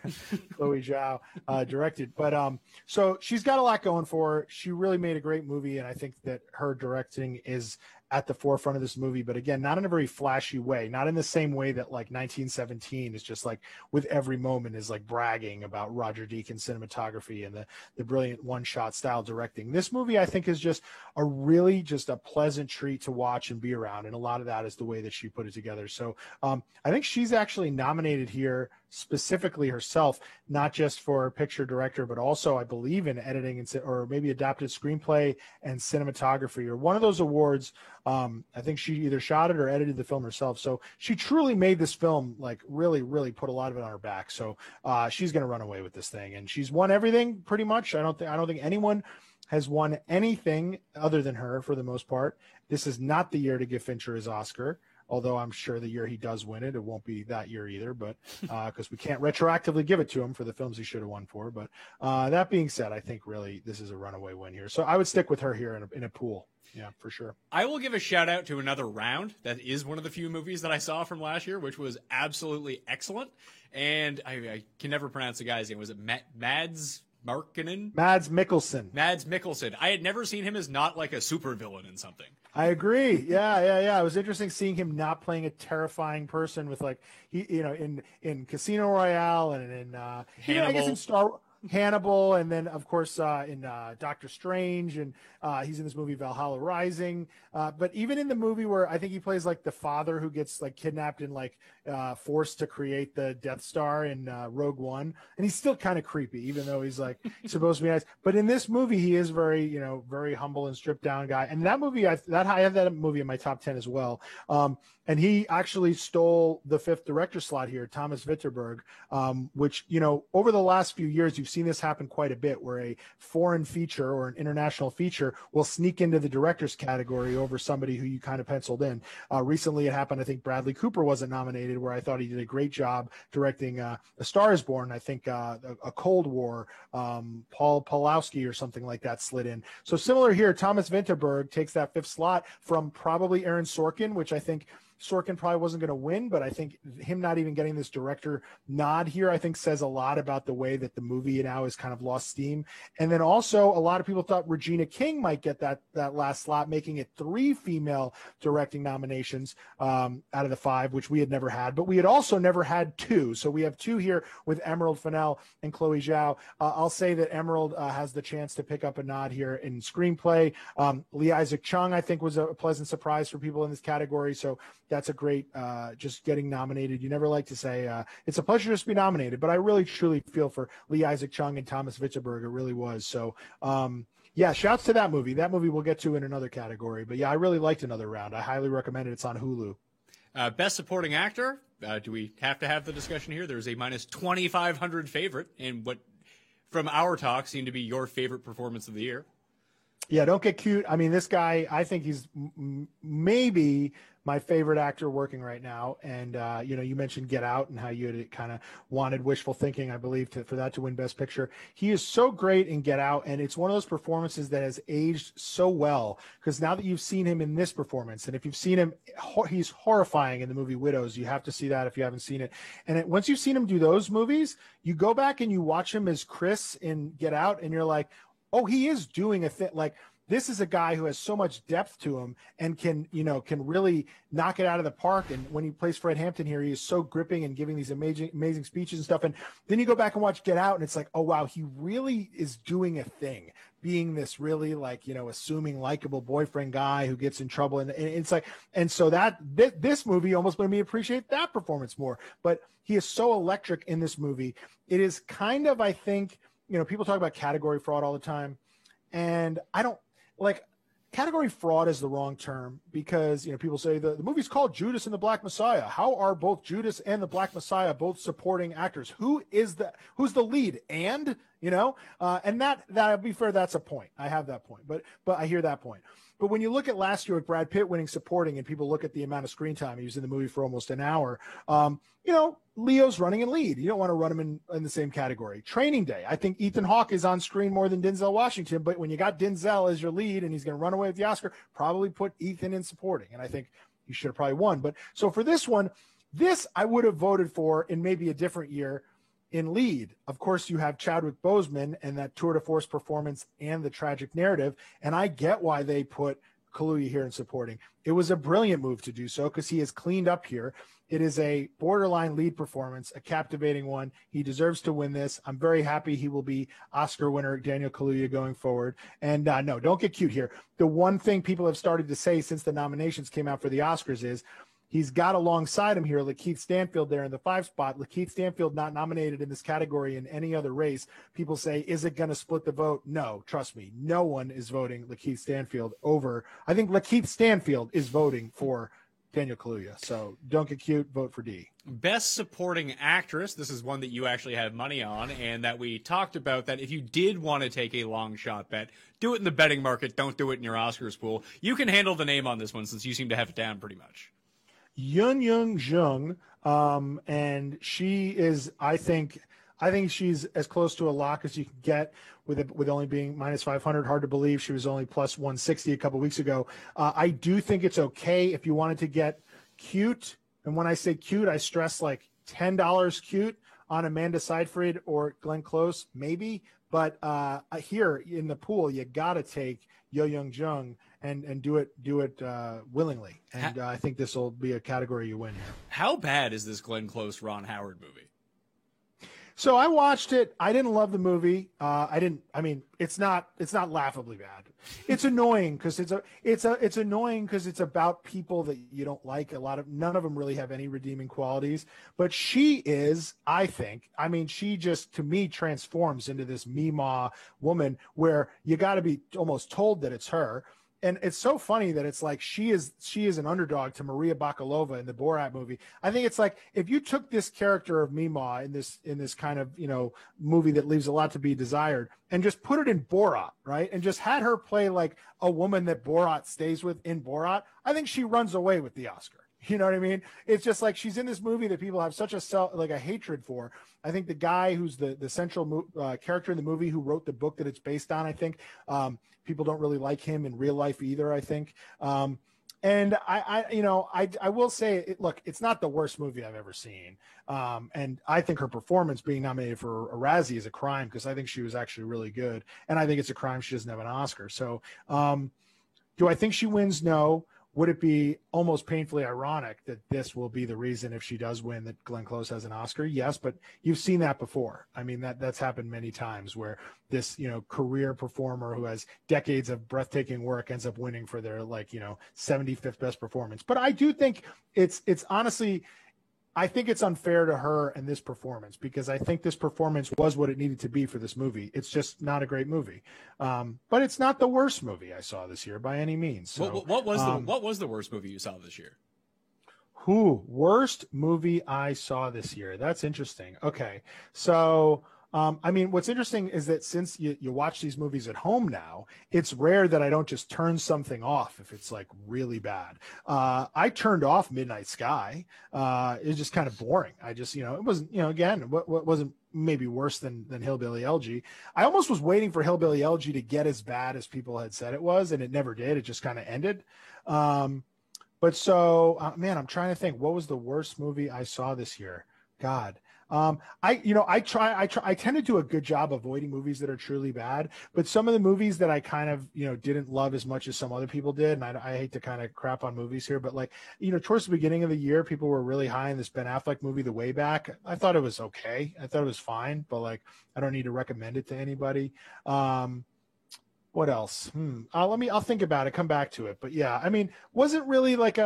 Chloe Zhao directed. But so she's got a lot going for her. She really made a great movie, and I think that her directing is at the forefront of this movie, but again, not in a very flashy way, not in the same way that like 1917 is just like with every moment is like bragging about Roger Deakins cinematography and the brilliant one-shot style directing. This movie, I think, is just a pleasant treat to watch and be around. And a lot of that is the way that she put it together. So I think she's actually nominated here specifically herself, not just for picture director, but also I believe in editing or maybe adapted screenplay and cinematography, or one of those awards. I think she either shot it or edited the film herself. So she truly made this film, like really, really put a lot of it on her back. So she's going to run away with this thing, and she's won everything pretty much. I don't think anyone has won anything other than her for the most part. This is not the year to give Fincher his Oscar. Although I'm sure the year he does win it, it won't be that year either, but because we can't retroactively give it to him for the films he should have won for. But that being said, I think really this is a runaway win here. So I would stick with her here in a pool. Yeah, for sure. I will give a shout out to another round. That is one of the few movies that I saw from last year, which was absolutely excellent. And I can never pronounce the guy's name. Was it Mads Mikkelsen? Mads Mikkelsen. Mads Mikkelsen. I had never seen him as not like a supervillain in something. I agree. Yeah. It was interesting seeing him not playing a terrifying person with like in Casino Royale and in Hannibal. I guess in Hannibal, and then of course in Doctor Strange, and he's in this movie Valhalla Rising. But even in the movie where I think he plays like the father who gets like kidnapped and like forced to create the Death Star in Rogue One, and he's still kind of creepy, even though he's like supposed to be nice. But in this movie, he is very very humble and stripped down guy. And that movie, I have that movie in my top 10 as well. And he actually stole the fifth director slot here, Thomas Vinterberg, which over the last few years you've seen this happen quite a bit, where a foreign feature or an international feature will sneak into the director's category over somebody who you kind of penciled in. Recently it happened. I think Bradley Cooper wasn't nominated, where I thought he did a great job directing A Star is Born. I think a Cold War, Paul Pawlowski or something like that slid in. So similar here, Thomas Vinterberg takes that fifth slot from probably Aaron Sorkin, which I think Sorkin probably wasn't going to win, but I think him not even getting this director nod here, I think says a lot about the way that the movie now has kind of lost steam. And then also a lot of people thought Regina King might get that last slot, making it 3 female directing nominations out of the 5, which we had never had, but we had also never had 2. So we have 2 here with Emerald Fennell and Chloe Zhao. I'll say that Emerald has the chance to pick up a nod here in screenplay. Lee Isaac Chung, I think, was a pleasant surprise for people in this category. So that's a great just getting nominated. You never like to say it's a pleasure just to be nominated, but I really truly feel for Lee Isaac Chung and Thomas Vinterberg. It really was. So yeah, shouts to that movie. That movie we'll get to in another category. But yeah, I really liked Another Round. I highly recommend it. It's on Hulu. Best Supporting Actor, Do we have to have the discussion here? There's a minus 2,500 favorite in what, from our talk, seemed to be your favorite performance of the year. Yeah, don't get cute. I mean, this guy, I think he's maybe my favorite actor working right now. And, you mentioned Get Out and how you had kind of wanted wishful thinking, I believe, for that to win Best Picture. He is so great in Get Out, and it's one of those performances that has aged so well, because now that you've seen him in this performance, and if you've seen him, he's horrifying in the movie Widows. You have to see that if you haven't seen it. And once you've seen him do those movies, you go back and you watch him as Chris in Get Out, and you're like, oh, he is doing a thing. Like, this is a guy who has so much depth to him and can really knock it out of the park. And when he plays Fred Hampton here, he is so gripping and giving these amazing speeches and stuff. And then you go back and watch Get Out, and it's like, oh, wow, he really is doing a thing, being this really assuming likable boyfriend guy who gets in trouble. And it's like, and so this movie almost made me appreciate that performance more. But he is so electric in this movie. It is kind of, I think, people talk about category fraud all the time. And I don't, category fraud is the wrong term, because people say the movie's called Judas and the Black Messiah. How are both Judas and the Black Messiah both supporting actors? Who's the lead? And that I'll be fair, that's a point. I have that point, but I hear that point. But when you look at last year with Brad Pitt winning supporting, and people look at the amount of screen time, he was in the movie for almost an hour. Leo's running in lead. You don't want to run him in the same category. Training Day, I think Ethan Hawke is on screen more than Denzel Washington, but when you got Denzel as your lead and he's going to run away with the Oscar, probably put Ethan in supporting. And I think he should have probably won. But so for this one, I would have voted for in maybe a different year. In lead, of course, you have Chadwick Boseman and that tour de force performance and the tragic narrative. And I get why they put Kaluuya here in supporting. It was a brilliant move to do so, because he has cleaned up here. It is a borderline lead performance, a captivating one. He deserves to win this. I'm very happy he will be Oscar winner Daniel Kaluuya going forward. And no, don't get cute here. The one thing people have started to say since the nominations came out for the Oscars is, he's got alongside him here Lakeith Stanfield there in the 5 spot. Lakeith Stanfield not nominated in this category in any other race. People say, is it going to split the vote? No, trust me. No one is voting Lakeith Stanfield over. I think Lakeith Stanfield is voting for Daniel Kaluuya. So don't get cute. Vote for D. Best Supporting Actress. This is one that you actually have money on, and that we talked about, that if you did want to take a long shot bet, do it in the betting market. Don't do it in your Oscars pool. You can handle the name on this one, since you seem to have it down pretty much. Eun Jung, and she is, I think she's as close to a lock as you can get, with only being minus 500. Hard to believe she was only plus 160 a couple weeks ago. I do think it's okay if you wanted to get cute, and when I say cute, I stress like $10 cute on Amanda Seyfried or Glenn Close, maybe. But here in the pool, you got to take Yo-Young Jung and do it willingly. And I think this will be a category you win here. How bad is this Glenn Close, Ron Howard movie? So I watched it. I didn't love the movie. It's not laughably bad. It's annoying because it's annoying because it's about people that you don't like. None of them really have any redeeming qualities. But she is, I think, she just, to me, transforms into this Mima woman where you got to be almost told that it's her. And it's so funny that it's like she is an underdog to Maria Bakalova in the Borat movie. I think it's like, if you took this character of Mima in this kind of movie that leaves a lot to be desired, and just put it in Borat, right, and just had her play like a woman that Borat stays with in Borat, I think she runs away with the Oscar. You know what I mean? It's just like she's in this movie that people have such a hatred for. I think the guy who's the central character in the movie, who wrote the book that it's based on, I think people don't really like him in real life either, I think. And I will say, look, it's not the worst movie I've ever seen. And I think her performance being nominated for a Razzie is a crime, because I think she was actually really good. And I think it's a crime she doesn't have an Oscar. So do I think she wins? No. Would it be almost painfully ironic that this will be the reason, if she does win, that Glenn Close has an Oscar? Yes, but you've seen that before. I mean, that's happened many times, where this, career performer who has decades of breathtaking work ends up winning for their 75th best performance. But I do think it's honestly, I think it's unfair to her and this performance, because I think this performance was what it needed to be for this movie. It's just not a great movie, but it's not the worst movie I saw this year by any means. So, what was the worst movie you saw this year? Worst movie I saw this year. That's interesting. Okay. So, I mean, what's interesting is that since you watch these movies at home now, it's rare that I don't just turn something off if it's like really bad. I turned off Midnight Sky. It was just kind of boring. I just, it wasn't, again, what wasn't maybe worse than Hillbilly Elegy. I almost was waiting for Hillbilly Elegy to get as bad as people had said it was, and it never did. It just kind of ended. But so, man, I'm trying to think, what was the worst movie I saw this year? God. I tend to do a good job avoiding movies that are truly bad, but some of the movies that I kind of, didn't love as much as some other people did. And I hate to kind of crap on movies here, but like, towards the beginning of the year, people were really high in this Ben Affleck movie, The Way Back. I thought it was okay. I thought it was fine, but like, I don't need to recommend it to anybody. What else? I'll think about it, come back to it. But yeah, I mean, wasn't really like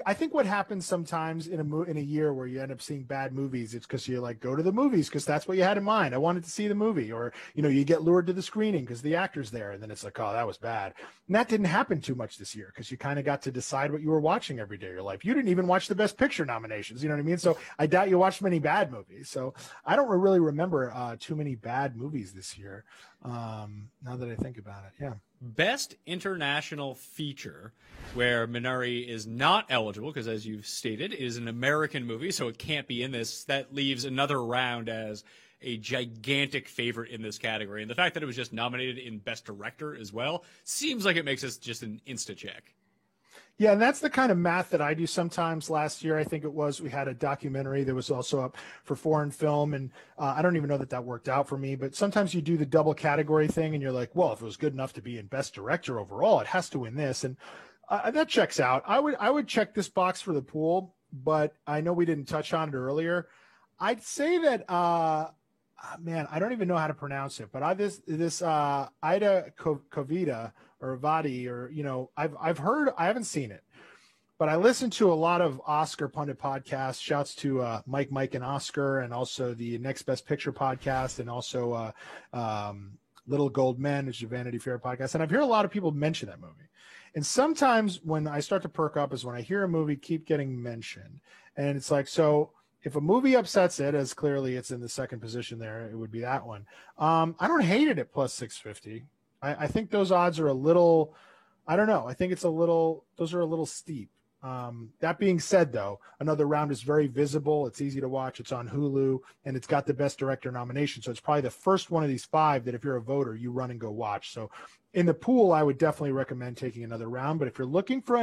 I think what happens sometimes in a year where you end up seeing bad movies, it's because you like go to the movies because that's what you had in mind. I wanted to see the movie, or you get lured to the screening because the actor's there, and then it's like, oh, that was bad. And that didn't happen too much this year because you kind of got to decide what you were watching every day of your life. You didn't even watch the Best Picture nominations. You know what I mean? So I doubt you watched many bad movies. So I don't really remember too many bad movies this year. Now that I think about it, yeah. Best international feature, where Minari is not eligible because, as you've stated, it is an American movie, so it can't be in this. That leaves Another Round as a gigantic favorite in this category. And the fact that it was just nominated in Best Director as well seems like it makes us just an insta-check. Yeah, and that's the kind of math that I do sometimes. Last year, I think it was, we had a documentary that was also up for foreign film, and I don't even know that worked out for me, but sometimes you do the double category thing, and you're like, well, if it was good enough to be in Best Director overall, it has to win this, and that checks out. I would check this box for the pool, but I know we didn't touch on it earlier. I'd say that, man, I don't even know how to pronounce it, but this Ida Kovita, or Vadi, or I've heard, I haven't seen it, but I listen to a lot of Oscar pundit podcasts. Shouts to Mike, and Oscar, and also the Next Best Picture podcast, and also Little Gold Men, which is a Vanity Fair podcast. And I've heard a lot of people mention that movie. And sometimes when I start to perk up is when I hear a movie keep getting mentioned, and it's like, so if a movie upsets it, as clearly it's in the second position there, it would be that one. I don't hate it at plus 650. I think those odds are a little, I don't know. I think those are a little steep. That being said, though, Another Round is very visible. It's easy to watch. It's on Hulu, and it's got the Best Director nomination. So it's probably the first one of these five that if you're a voter, you run and go watch. So in the pool, I would definitely recommend taking Another Round. But if you're looking for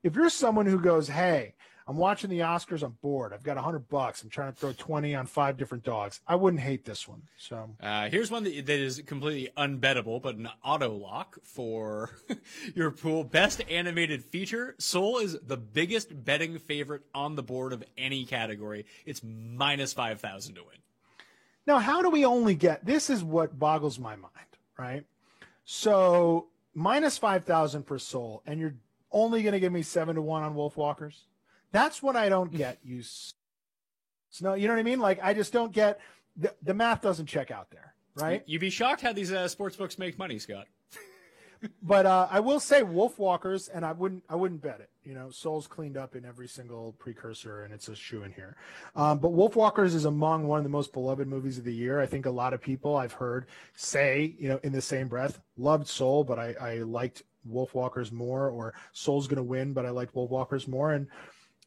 if you're someone who goes, hey, I'm watching the Oscars, I'm bored, I've got $100, I'm trying to throw 20 on 5 different dogs, I wouldn't hate this one. So here's one that is completely unbettable, but an auto lock for your pool. Best animated feature. Soul is the biggest betting favorite on the board of any category. It's minus 5,000 to win. Now, how do we only get, this is what boggles my mind, right? So minus 5,000 for Soul, and you're only going to give me 7-1 on Wolfwalkers? That's what I don't get. You know what I mean? Like, I just don't get the math doesn't check out there, right? You'd be shocked how these sports books make money, Scott. But I will say Wolfwalkers, and I wouldn't bet it. Soul's cleaned up in every single precursor, and it's a shoe in here. But Wolfwalkers is among one of the most beloved movies of the year. I think a lot of people I've heard say, in the same breath, loved Soul, but I liked Wolfwalkers more, or Soul's going to win, but I liked Wolfwalkers more. And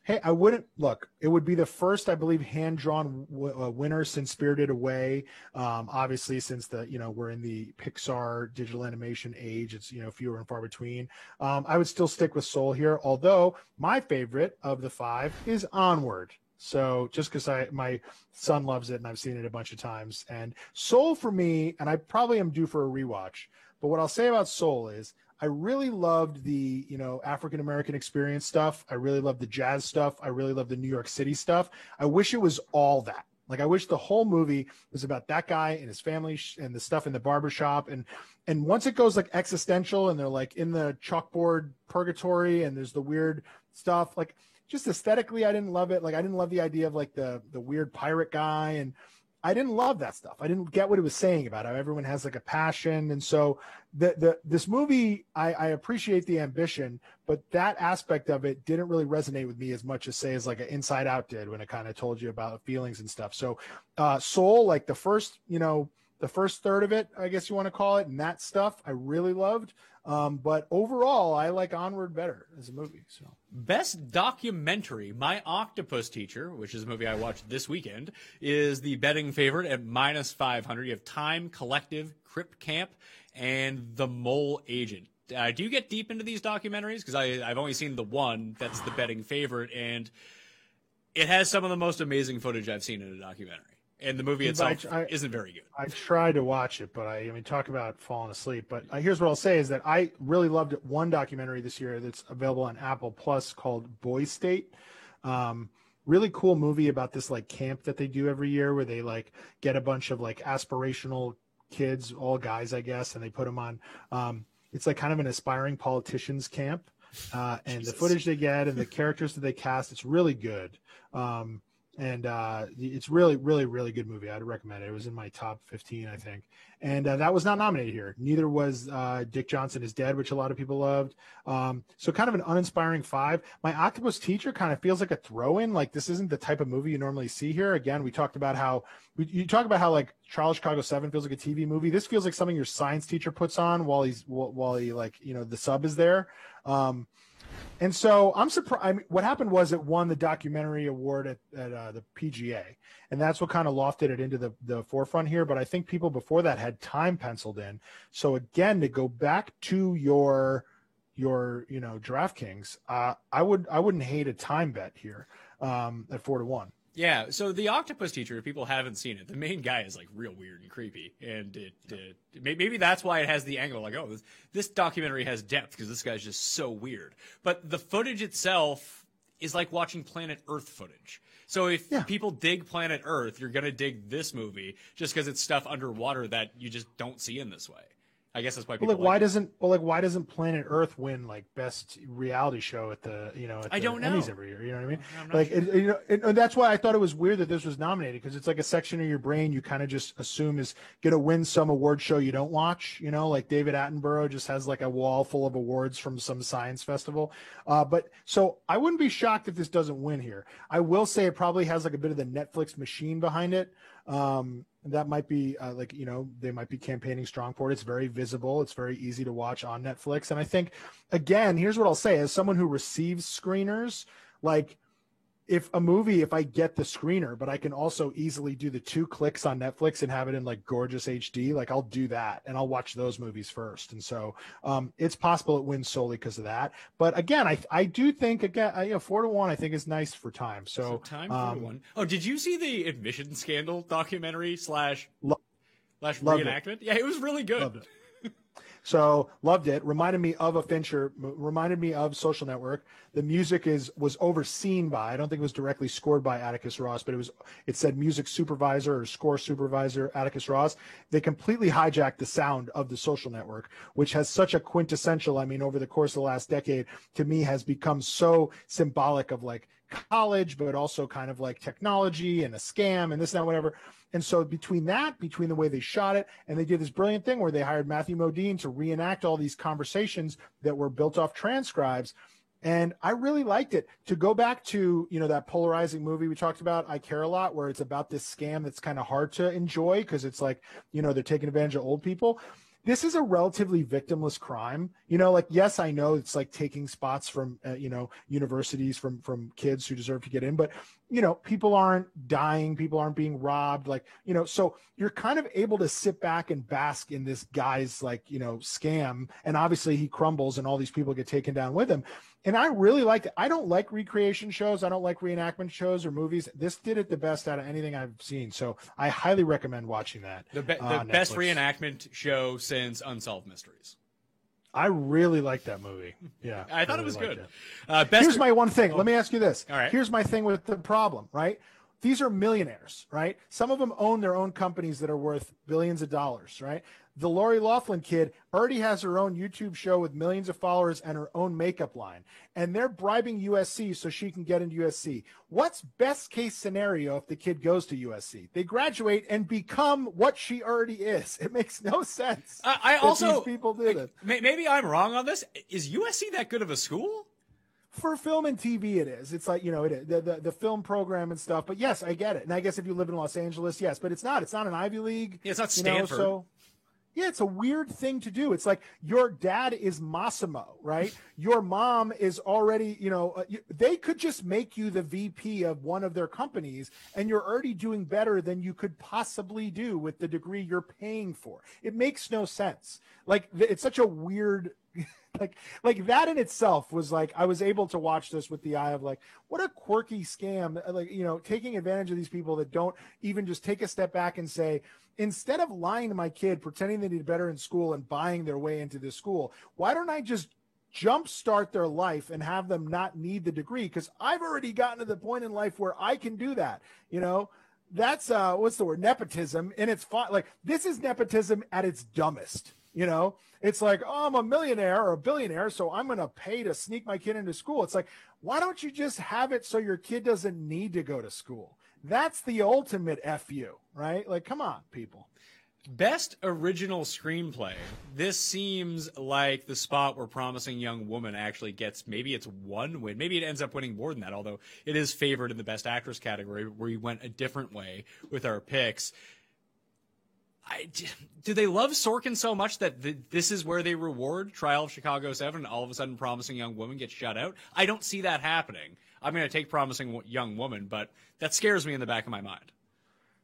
hey, I wouldn't look. It would be the first, I believe, hand-drawn winner since Spirited Away. Obviously, since we're in the Pixar digital animation age, it's fewer and far between. I would still stick with Soul here, although my favorite of the 5 is Onward. So just because my son loves it and I've seen it a bunch of times, and Soul for me, and I probably am due for a rewatch. But what I'll say about Soul is, I really loved the, African-American experience stuff. I really loved the jazz stuff. I really loved the New York City stuff. I wish it was all that. Like, I wish the whole movie was about that guy and his family and the stuff in the barbershop. And once it goes like existential and they're like in the chalkboard purgatory and there's the weird stuff, like just aesthetically, I didn't love it. Like, I didn't love the idea of like the weird pirate guy. And I didn't love that stuff. I didn't get what it was saying about how everyone has like a passion. And so this movie, I appreciate the ambition, but that aspect of it didn't really resonate with me as much as say as like an Inside Out did when it kind of told you about feelings and stuff. So Soul, like the first third of it, I guess you want to call it, and that stuff I really loved. But overall, I like Onward better as a movie. So Best documentary, My Octopus Teacher, which is a movie I watched this weekend, is the betting favorite at -500. You have Time, Collective, Crip Camp, and The Mole Agent. Do you get deep into these documentaries? Because I've only seen the one that's the betting favorite, and it has some of the most amazing footage I've seen in a documentary. And the movie itself isn't very good. I tried to watch it, but I mean, talk about falling asleep. But here's what I'll say is that I really loved one documentary this year that's available on Apple Plus called Boy State. Really cool movie about this like camp that they do every year where they like get a bunch of like aspirational kids, all guys, I guess, and they put them on. It's like kind of an aspiring politicians camp. And the footage they get and the characters that they cast, it's really good. And it's really, really, really good movie. I'd recommend it. It was in my top 15, I think. And that was not nominated here. Neither was Dick Johnson Is Dead, which a lot of people loved. So kind of an uninspiring 5. My Octopus Teacher kind of feels like a throw-in. Like this isn't the type of movie you normally see here. Again, we talked about how you talk about how like Charles Chicago 7 feels like a TV movie. This feels like something your science teacher puts on while he like, you know, the sub is there. And so I'm surprised. I mean, what happened was it won the documentary award at the PGA, and that's what kind of lofted it into the forefront here. But I think people before that had Time penciled in. So again, to go back to your DraftKings, I wouldn't hate a Time bet here at 4-1. Yeah, so The Octopus Teacher, if people haven't seen it, the main guy is like real weird and creepy, and maybe that's why it has the angle like, oh, this documentary has depth because this guy's just so weird. But the footage itself is like watching Planet Earth footage. So if people dig Planet Earth, you're gonna dig this movie just because it's stuff underwater that you just don't see in this way. I guess that's why people. Why doesn't Planet Earth win like best reality show at the Emmys every year? You know what I mean? And that's why I thought it was weird that this was nominated because it's like a section of your brain you kind of just assume is gonna win some award show you don't watch. You know, like David Attenborough just has like a wall full of awards from some science festival. But so I wouldn't be shocked if this doesn't win here. I will say it probably has like a bit of the Netflix machine behind it. That might be they might be campaigning strong for it. It's very visible. It's very easy to watch on Netflix. And I think, again, here's what I'll say. As someone who receives screeners, like if I get the screener, but I can also easily do the 2 clicks on Netflix and have it in like gorgeous HD, like I'll do that and I'll watch those movies first. And so it's possible it wins solely because of that. But again, I do think 4-1 I think is nice for Time. So Time 4-1. Oh, did you see the admission scandal documentary / reenactment? Yeah, it was really good. Loved it. So loved it. Reminded me of a Fincher. Reminded me of Social Network. The music was overseen by. I don't think it was directly scored by Atticus Ross, but it said music supervisor or score supervisor Atticus Ross. They completely hijacked the sound of the Social Network, which has such a quintessential. I mean, over the course of the last decade, to me, has become so symbolic of like college, but also kind of like technology and a scam and this and that, whatever. And so between the way they shot it, and they did this brilliant thing where they hired Matthew Modine to reenact all these conversations that were built off transcribes. And I really liked it. To go back to, that polarizing movie we talked about, I Care a Lot, where it's about this scam that's kind of hard to enjoy because it's like, they're taking advantage of old people. This is a relatively victimless crime. Yes, I know it's like taking spots from, universities from kids who deserve to get in, but, people aren't dying. People aren't being robbed. So you're kind of able to sit back and bask in this guy's scam. And obviously he crumbles and all these people get taken down with him. And I really liked it. I don't like recreation shows. I don't like reenactment shows or movies. This did it the best out of anything I've seen. So I highly recommend watching that. The best reenactment show since Unsolved Mysteries. I really liked that movie. Yeah. I thought it was good. Here's my one thing. Oh. Let me ask you this. All right. Here's my thing with the problem, right? these are millionaires, right? Some of them own their own companies that are worth billions of dollars, right? The Lori Loughlin kid already has her own YouTube show with millions of followers and her own makeup line. And they're bribing USC so she can get into USC. What's best case scenario if the kid goes to USC? They graduate and become what she already is. It makes no sense. I also, these people did it. Maybe I'm wrong on this. Is USC that good of a school? For film and TV, it is. It's like, it is the film program and stuff. But yes, I get it. And I guess if you live in Los Angeles, yes. But it's not. It's not an Ivy League. Yeah, it's not Stanford. So yeah, it's a weird thing to do. It's like your dad is Massimo, right? Your mom is already, they could just make you the VP of one of their companies, and you're already doing better than you could possibly do with the degree you're paying for. It makes no sense. Like, it's such a weird. Like that in itself was like, I was able to watch this with the eye of like, what a quirky scam, like, taking advantage of these people that don't even just take a step back and say, instead of lying to my kid, pretending they did better in school and buying their way into this school, why don't I just jumpstart their life and have them not need the degree? Because I've already gotten to the point in life where I can do that. That's what's the word? Nepotism. And it's fun. Like, this is nepotism at its dumbest. It's like, oh, I'm a millionaire or a billionaire, so I'm going to pay to sneak my kid into school. It's like, why don't you just have it so your kid doesn't need to go to school? That's the ultimate FU, right? Like, come on, people. Best original screenplay. This seems like the spot where Promising Young Woman actually gets, maybe it's one win. Maybe it ends up winning more than that, although it is favored in the Best Actress category, where we went a different way with our picks. Do they love Sorkin so much that this is where they reward Trial of Chicago 7 and all of a sudden Promising Young Woman gets shut out? I don't see that happening. I'm going to take Promising Young Woman, but that scares me in the back of my mind.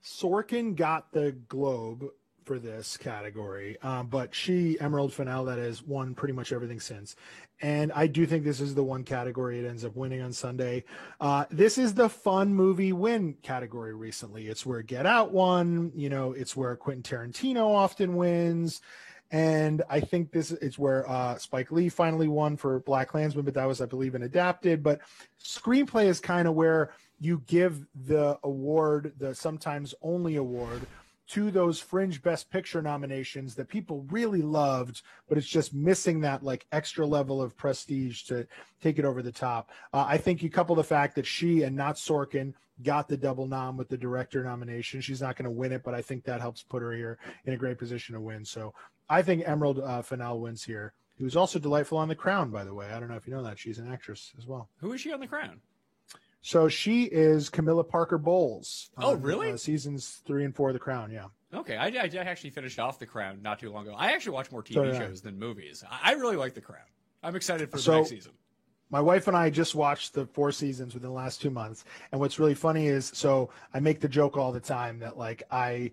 Sorkin got the Globe for this category, but Emerald Fennell, that is, won pretty much everything since. And I do think this is the one category it ends up winning on Sunday. This is the fun movie win category recently. It's where Get Out won, it's where Quentin Tarantino often wins. And I think it's where Spike Lee finally won for BlacKkKlansman, but that was, I believe, an adapted. But screenplay is kind of where you give the award, the sometimes only award, to those fringe Best Picture nominations that people really loved, but it's just missing that like extra level of prestige to take it over the top. I think you couple the fact that she and not Sorkin got the double nom with the director nomination. She's not going to win it, but I think that helps put her here in a great position to win. So I think Emerald Fennell wins here, who's also delightful on The Crown, by the way. I don't know if you know that. She's an actress as well. Who is she on The Crown? So she is Camilla Parker Bowles. Oh, really? Seasons 3 and 4 of The Crown, yeah. Okay, I actually finished off The Crown not too long ago. I actually watch more TV shows than movies. I really like The Crown. I'm excited for the next season. My wife and I just watched the 4 seasons within the last 2 months. And what's really funny is, so I make the joke all the time that like I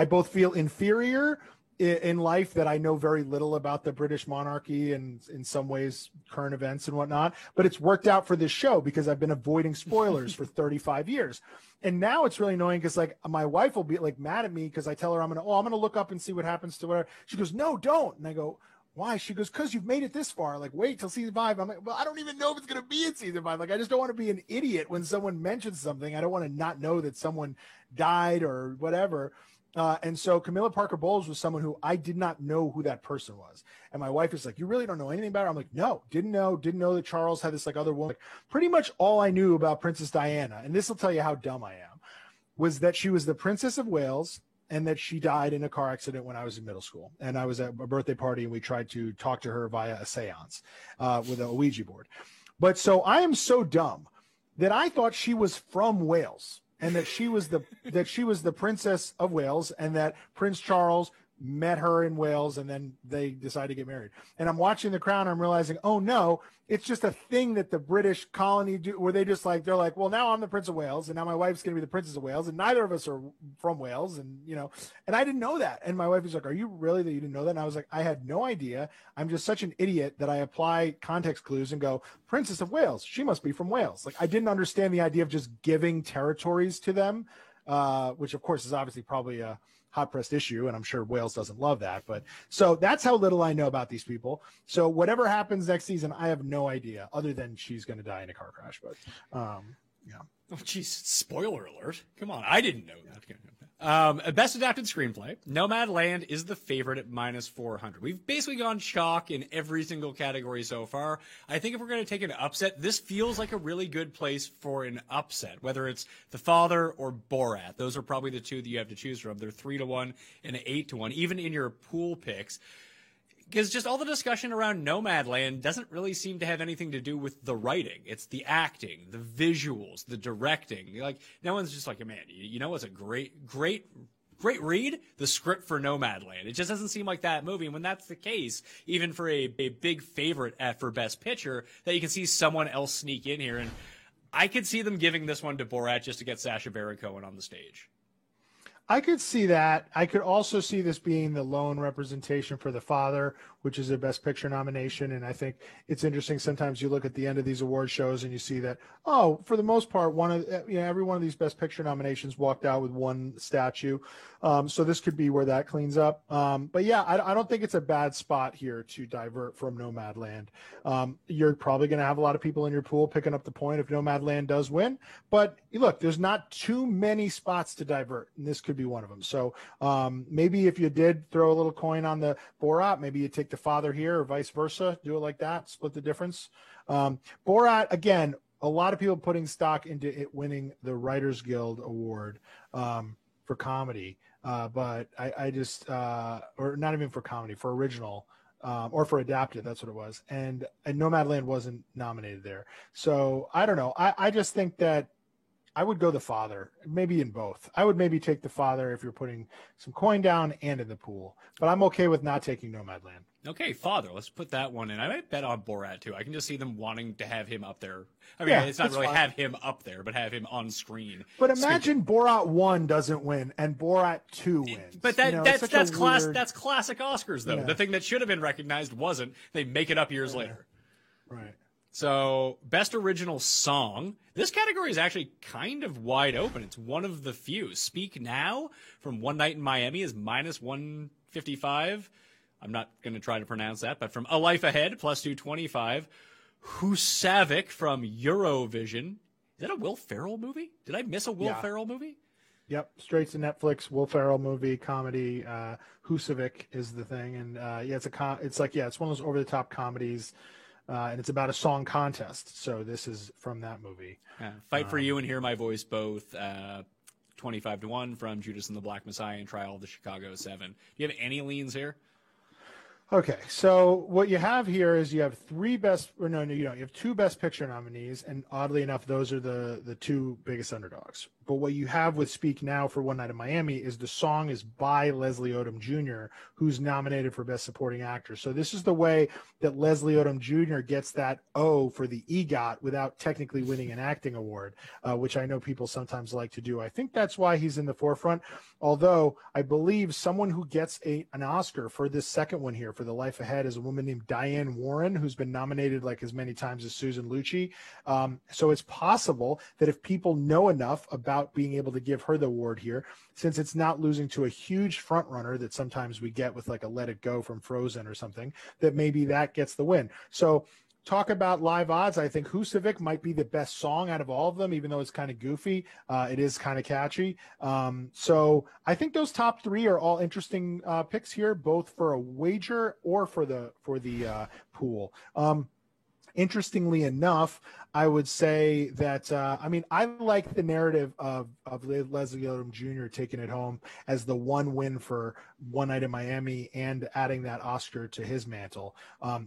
both feel inferior in life, that I know very little about the British monarchy and in some ways current events and whatnot, but it's worked out for this show because I've been avoiding spoilers for 35 years. And now it's really annoying because like my wife will be like mad at me because I tell her I'm going to look up and see what happens to her. She goes, no, don't. And I go, why? She goes, because you've made it this far. Like, wait till season 5. I'm like, well, I don't even know if it's going to be in season 5. Like, I just don't want to be an idiot when someone mentions something. I don't want to not know that someone died or whatever. And so Camilla Parker Bowles was someone who I did not know who that person was. And my wife is like, you really don't know anything about her? I'm like, no, didn't know that Charles had this like other woman. Like, pretty much all I knew about Princess Diana, and this will tell you how dumb I am, was that she was the Princess of Wales and that she died in a car accident when I was in middle school. And I was at a birthday party and we tried to talk to her via a seance with a Ouija board. But so I am so dumb that I thought she was from Wales. And that she was the Princess of Wales, and that Prince Charles met her in Wales, and then they decided to get married. And I'm watching The Crown, and I'm realizing, oh no, it's just a thing that the British colony do, where they're like, well, now I'm the Prince of Wales, and now my wife's going to be the Princess of Wales, and neither of us are from Wales, and and I didn't know that. And my wife was like, are you really that you didn't know that? And I was like, I had no idea. I'm just such an idiot that I apply context clues and go, Princess of Wales, she must be from Wales. Like, I didn't understand the idea of just giving territories to them, which of course is obviously probably a hot pressed issue, and I'm sure Wales doesn't love that. But so that's how little I know about these people. So whatever happens next season, I have no idea, other than she's going to die in a car crash. But Oh, jeez. Spoiler alert. Come on. I didn't know that. Best adapted screenplay. Nomadland is the favorite at -400. We've basically gone chalk in every single category so far. I think if we're going to take an upset, this feels like a really good place for an upset, whether it's The Father or Borat. Those are probably the two that you have to choose from. They're 3-1 and 8-1, even in your pool picks. Because just all the discussion around Nomadland doesn't really seem to have anything to do with the writing. It's the acting, the visuals, the directing. Like, no one's just like, man, you know what's a great read? The script for Nomadland. It just doesn't seem like that movie. And when that's the case, even for a big favorite for Best Picture, that you can see someone else sneak in here. And I could see them giving this one to Borat just to get Sacha Baron Cohen on the stage. I could see that. I could also see this being the lone representation for The Father, which is a Best Picture nomination. And I think it's interesting. Sometimes you look at the end of these award shows and you see that, for the most part, every one of these Best Picture nominations walked out with one statue. So this could be where that cleans up. But yeah, I don't think it's a bad spot here to divert from Nomadland. You're probably going to have a lot of people in your pool picking up the point if Nomadland does win. But look, there's not too many spots to divert, and this could be one of them. So maybe if you did throw a little coin on the Borat, maybe you take The Father here or vice versa, do it like that, split the difference. Borat, again, a lot of people putting stock into it winning the Writers Guild Award for comedy, but I just, or not even for comedy, for original, or for adapted, that's what it was. And Nomadland wasn't nominated there. So I don't know. I just think that I would go The Father, maybe in both. I would maybe take The Father if you're putting some coin down and in the pool, but I'm okay with not taking Nomadland. Okay, Father, let's put that one in. I might bet on Borat too. I can just see them wanting to have him up there. I mean, it's not really fine. Have him up there, but have him on screen. But imagine Borat 1 doesn't win and Borat 2 wins. But that's classic Oscars though. Yeah. The thing that should have been recognized wasn't. They make it up years later. Right. So, Best Original Song. This category is actually kind of wide open. It's one of the few. Speak Now from One Night in Miami is -155. I'm not going to try to pronounce that, but from A Life Ahead, +225. Husavik from Eurovision. Is that a Will Ferrell movie? Did I miss a Will Ferrell movie? Yep, straight to Netflix. Will Ferrell movie, comedy. Husavik is the thing, and it's one of those over the top comedies. And it's about a song contest. So this is from that movie. Fight for You and Hear My Voice both. 25-1 from Judas and the Black Messiah and Trial of the Chicago 7. Do you have any leans here? Okay, so what you have here is you have you have two Best Picture nominees, and oddly enough, those are the two biggest underdogs. But what you have with Speak Now for One Night in Miami is the song is by Leslie Odom Jr., who's nominated for Best Supporting Actor. So this is the way that Leslie Odom Jr. gets that O for the EGOT without technically winning an acting award, which I know people sometimes like to do. I think that's why he's in the forefront, although I believe someone who gets an Oscar for this second one here, for The Life Ahead, is a woman named Diane Warren, who's been nominated like as many times as Susan Lucci. So it's possible that if people know enough about being able to give her the award here, since it's not losing to a huge front runner that sometimes we get with like a Let It Go from Frozen or something, that maybe that gets the win. So talk about live odds. I think Husavik might be the best song out of all of them, even though it's kind of goofy. It is kind of catchy. So I think those top three are all interesting picks here, both for a wager or for the pool. Interestingly enough, I would say that, I like the narrative of Leslie Odom Jr. taking it home as the one win for One Night in Miami and adding that Oscar to his mantle.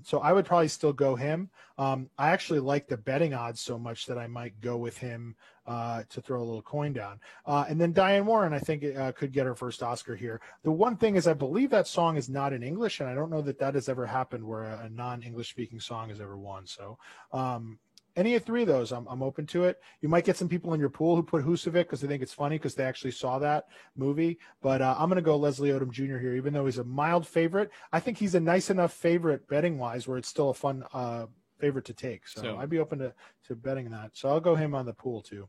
So I would probably still go him. I actually like the betting odds so much that I might go with him to throw a little coin down. And then Diane Warren, I think, could get her first Oscar here. The one thing is I believe that song is not in English, and I don't know that has ever happened where a non-English speaking song has ever won. So any of three of those, I'm open to it. You might get some people in your pool who put Husavik because they think it's funny because they actually saw that movie. But I'm going to go Leslie Odom Jr. here, even though he's a mild favorite. I think he's a nice enough favorite betting-wise where it's still a fun favorite to take. So I'd be open to betting that. So I'll go him on the pool too.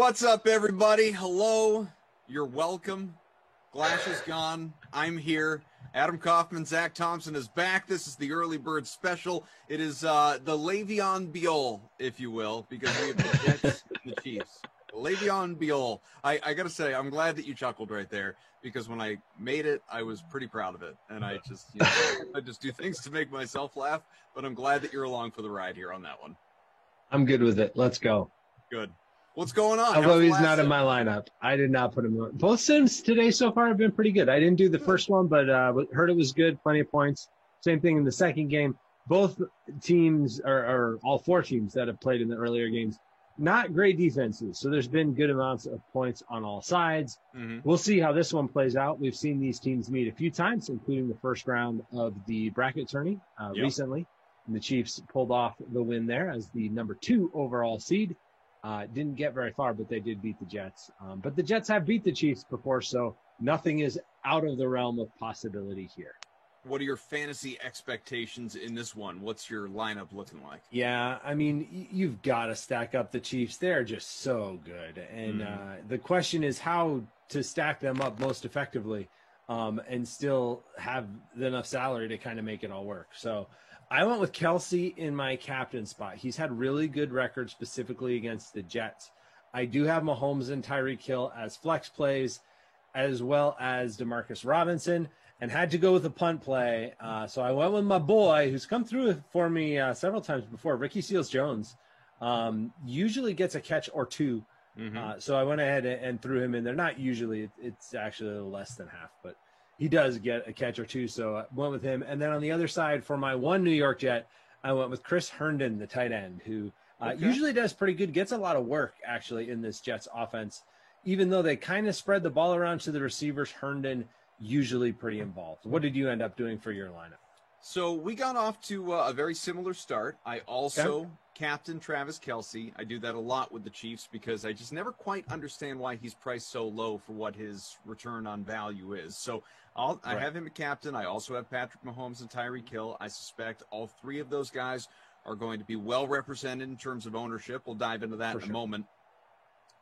What's up, everybody? Hello. You're welcome. Glash is gone. I'm here. Adam Kaufman, Zach Thompson is back. This is the early bird special. It is the Le'Veon Bell, if you will, because we have the Jets and the Chiefs. Le'Veon Bell. I got to say, I'm glad that you chuckled right there, because when I made it, I was pretty proud of it. And I just, I just do things to make myself laugh, but I'm glad that you're along for the ride here on that one. I'm good with it. Let's go. Good. What's going on? Although he's not in my lineup. I did not put him in. Both sims today so far have been pretty good. I didn't do the first one, but heard it was good. Plenty of points. Same thing in the second game. Both teams, or all four teams that have played in the earlier games, not great defenses. So there's been good amounts of points on all sides. Mm-hmm. We'll see how this one plays out. We've seen these teams meet a few times, including the first round of the bracket tourney recently. And the Chiefs pulled off the win there as the number 2 overall seed. Didn't get very far, but they did beat the Jets. But the Jets have beat the Chiefs before, so nothing is out of the realm of possibility here. What are your fantasy expectations in this one? What's your lineup looking like? Yeah, I mean, you've got to stack up the Chiefs. They're just so good. And the question is how to stack them up most effectively and still have enough salary to kind of make it all work. So I went with Kelce in my captain spot. He's had really good records specifically against the Jets. I do have Mahomes and Tyreek Hill as flex plays, as well as Demarcus Robinson, and had to go with a punt play. So I went with my boy, who's come through for me several times before, Ricky Seals-Jones. Usually gets a catch or two. So I went ahead and threw him in there. Not usually, it's actually a little less than half, but he does get a catch or two, so I went with him. And then on the other side, for my one New York Jet, I went with Chris Herndon, the tight end, who usually does pretty good, gets a lot of work, actually, in this Jets offense. Even though they kind of spread the ball around to the receivers, Herndon usually pretty involved. What did you end up doing for your lineup? So we got off to a very similar start. I also captain Travis Kelce. I do that a lot with the Chiefs because I just never quite understand why he's priced so low for what his return on value is. So I have him a captain. I also have Patrick Mahomes and Tyreek Hill. I suspect all three of those guys are going to be well represented in terms of ownership. We'll dive into that in a moment.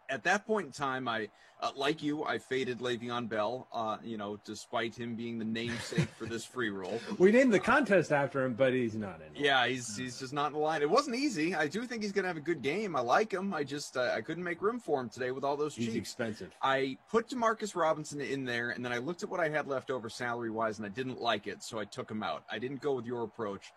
At that point in time, I like you, I faded Le'Veon Bell, despite him being the namesake for this free roll. We named the contest after him, but he's not in it. Yeah, he's just not in the line. It wasn't easy. I do think he's going to have a good game. I like him. I just I couldn't make room for him today with all those Chiefs. He's expensive. I put Demarcus Robinson in there, and then I looked at what I had left over salary-wise, and I didn't like it, so I took him out. I didn't go with your approach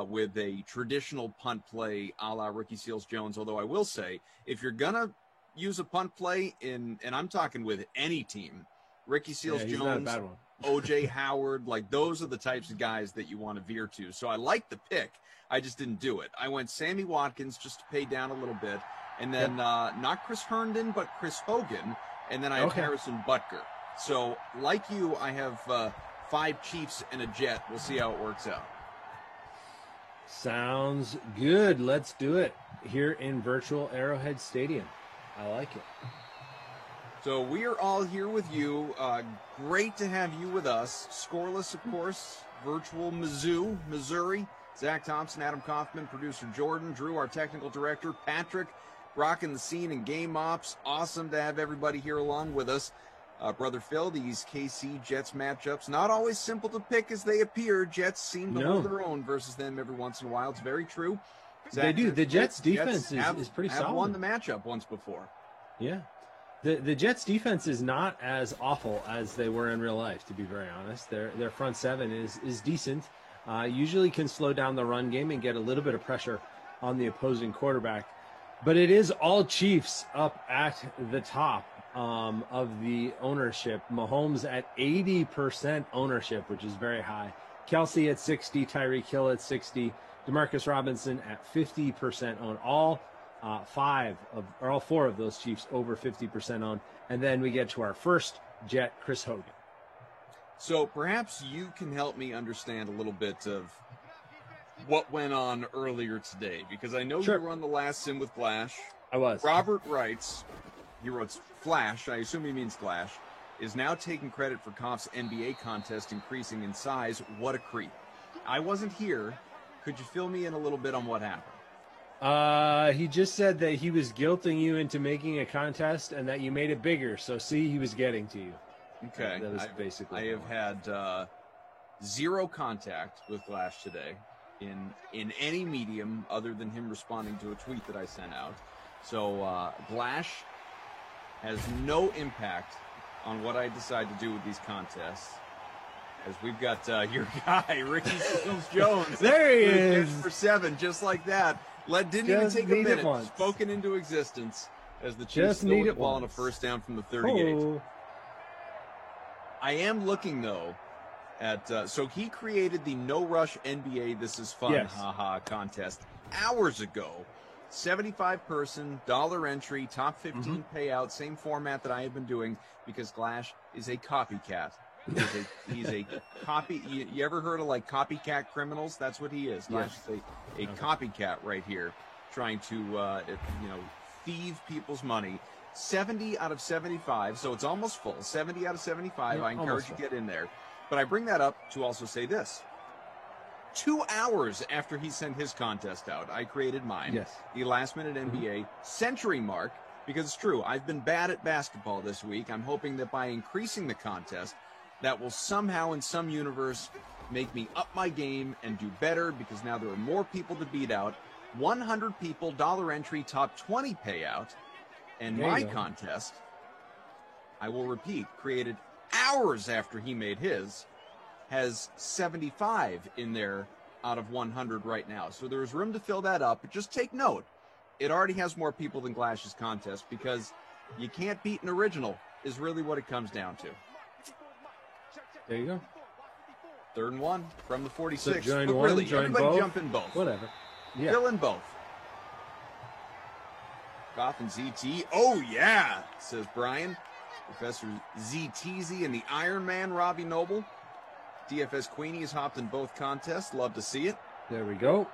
with a traditional punt play a la Ricky Seals-Jones, although I will say, if you're going to use a punt play and I'm talking with any team, Ricky Seals-Jones, OJ Howard, like those are the types of guys that you want to veer to. So I like the pick. I just didn't do it. I went Sammy Watkins just to pay down a little bit. And then not Chris Herndon, but Chris Hogan. And then I have Harrison Butker. So like you, I have 5 Chiefs and a Jet. We'll see how it works out. Sounds good. Let's do it here in virtual Arrowhead Stadium. I like it. So we are all here with you. Great to have you with us. Scoreless, of course, virtual Mizzou, Missouri. Zach Thompson, Adam Kaufman, producer Jordan, Drew, our technical director, Patrick, rocking the scene in Game Ops. Awesome to have everybody here along with us. Brother Phil, these KC Jets matchups, not always simple to pick as they appear. Jets seem to hold their own versus them every once in a while. It's very true. They do. The Jets' defense is pretty solid. Have won the matchup once before. Yeah. The Jets' defense is not as awful as they were in real life, to be very honest. Their front seven is decent. Usually can slow down the run game and get a little bit of pressure on the opposing quarterback. But it is all Chiefs up at the top of the ownership. Mahomes at 80% ownership, which is very high. Kelce at 60, Tyreek Hill at 60, Demarcus Robinson at 50% owned. All 4 of those Chiefs over 50% owned. And then we get to our first Jet, Chris Hogan. So perhaps you can help me understand a little bit of what went on earlier today, because I know you were on the last sim with Glash. I was. Robert writes, he wrote Flash, I assume he means Glash, is now taking credit for Koff's NBA contest increasing in size. What a creep. I wasn't here. Could you fill me in a little bit on what happened? He just said that he was guilting you into making a contest and that you made it bigger. So see, he was getting to you. Okay. That was basically. I have had zero contact with Glash today in any medium other than him responding to a tweet that I sent out. So Glash has no impact on what I decide to do with these contests. As we've got your guy, Ricky Jones. There he is. For 7, just like that. Didn't Just even take a need it minute. once. Spoken into existence as the Chiefs Just still need with it the ball on a once. first down from the 38. Oh. I am looking, though, at so he created the No Rush NBA This Is Fun Yes. haha contest hours ago. 75-person dollar entry, top 15 payout, same format that I have been doing because Glash is a copycat. He's a copy. You ever heard of like copycat criminals? That's what he is. Glash is a copycat right here, trying to thieve people's money. 70 out of 75, so it's almost full. 70 out of 75. Yeah, I encourage almost you to full. get in there. But I bring that up to also say this. 2 hours after he sent his contest out, I created mine. Yes. The last-minute NBA century mark, because it's true. I've been bad at basketball this week. I'm hoping that by increasing the contest, that will somehow in some universe make me up my game and do better because now there are more people to beat out. 100 people, dollar entry, top 20 payout. And There you my go. contest, I will repeat, created hours after he made his, has 75 in there out of 100 right now. So there's room to fill that up. But just take note, it already has more people than Glash's contest because you can't beat an original is really what it comes down to. There you go. 3rd and 1 from the 46. So join But one, really, join everybody both. jump in both. Whatever. Yeah. Fill in both. Goff and ZT. Oh, yeah, says Brian. Professor ZTZ and the Iron Man, Robbie Noble. DFS Queenie has hopped in both contests. Love to see it. There we go.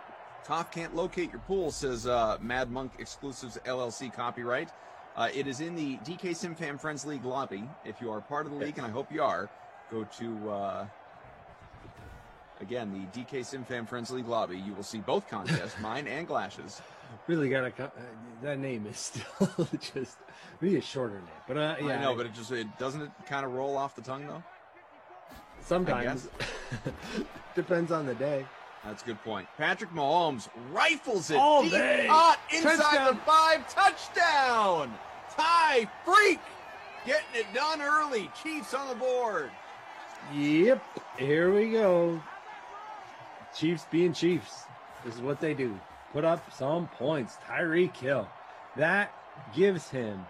Top can't locate your pool, says Mad Monk Exclusives LLC copyright. It is in the DK SimFam Friends League lobby. If you are part of the league, and I hope you are, go to, again, the DK SimFam Friends League lobby. You will see both contests, mine and Glash's. Really got to. That name is still just maybe a shorter name, but yeah, I know, but it doesn't it kind of roll off the tongue though. Sometimes depends on the day. That's a good point. Patrick Mahomes rifles it All deep, day. hot inside Touchdown. the 5. Touchdown! Ty Freak getting it done early. Chiefs on the board. Yep, here we go. Chiefs being Chiefs. This is what they do. Put up some points. Tyreek Hill. That gives him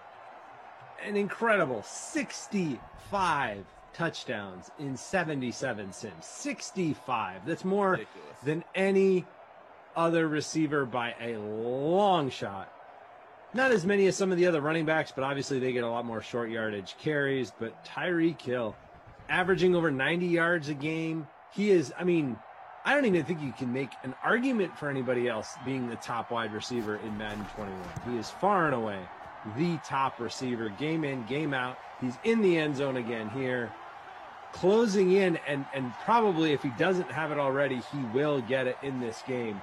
an incredible 65 touchdowns in 77 sims. 65. That's more Ridiculous. than any other receiver by a long shot. Not as many as some of the other running backs, but obviously they get a lot more short yardage carries. But Tyreek Hill, averaging over 90 yards a game. He is, I mean, I don't even think you can make an argument for anybody else being the top wide receiver in Madden 21. He is far and away the top receiver, game in, game out. He's in the end zone again here, closing in, and probably if he doesn't have it already, he will get it in this game.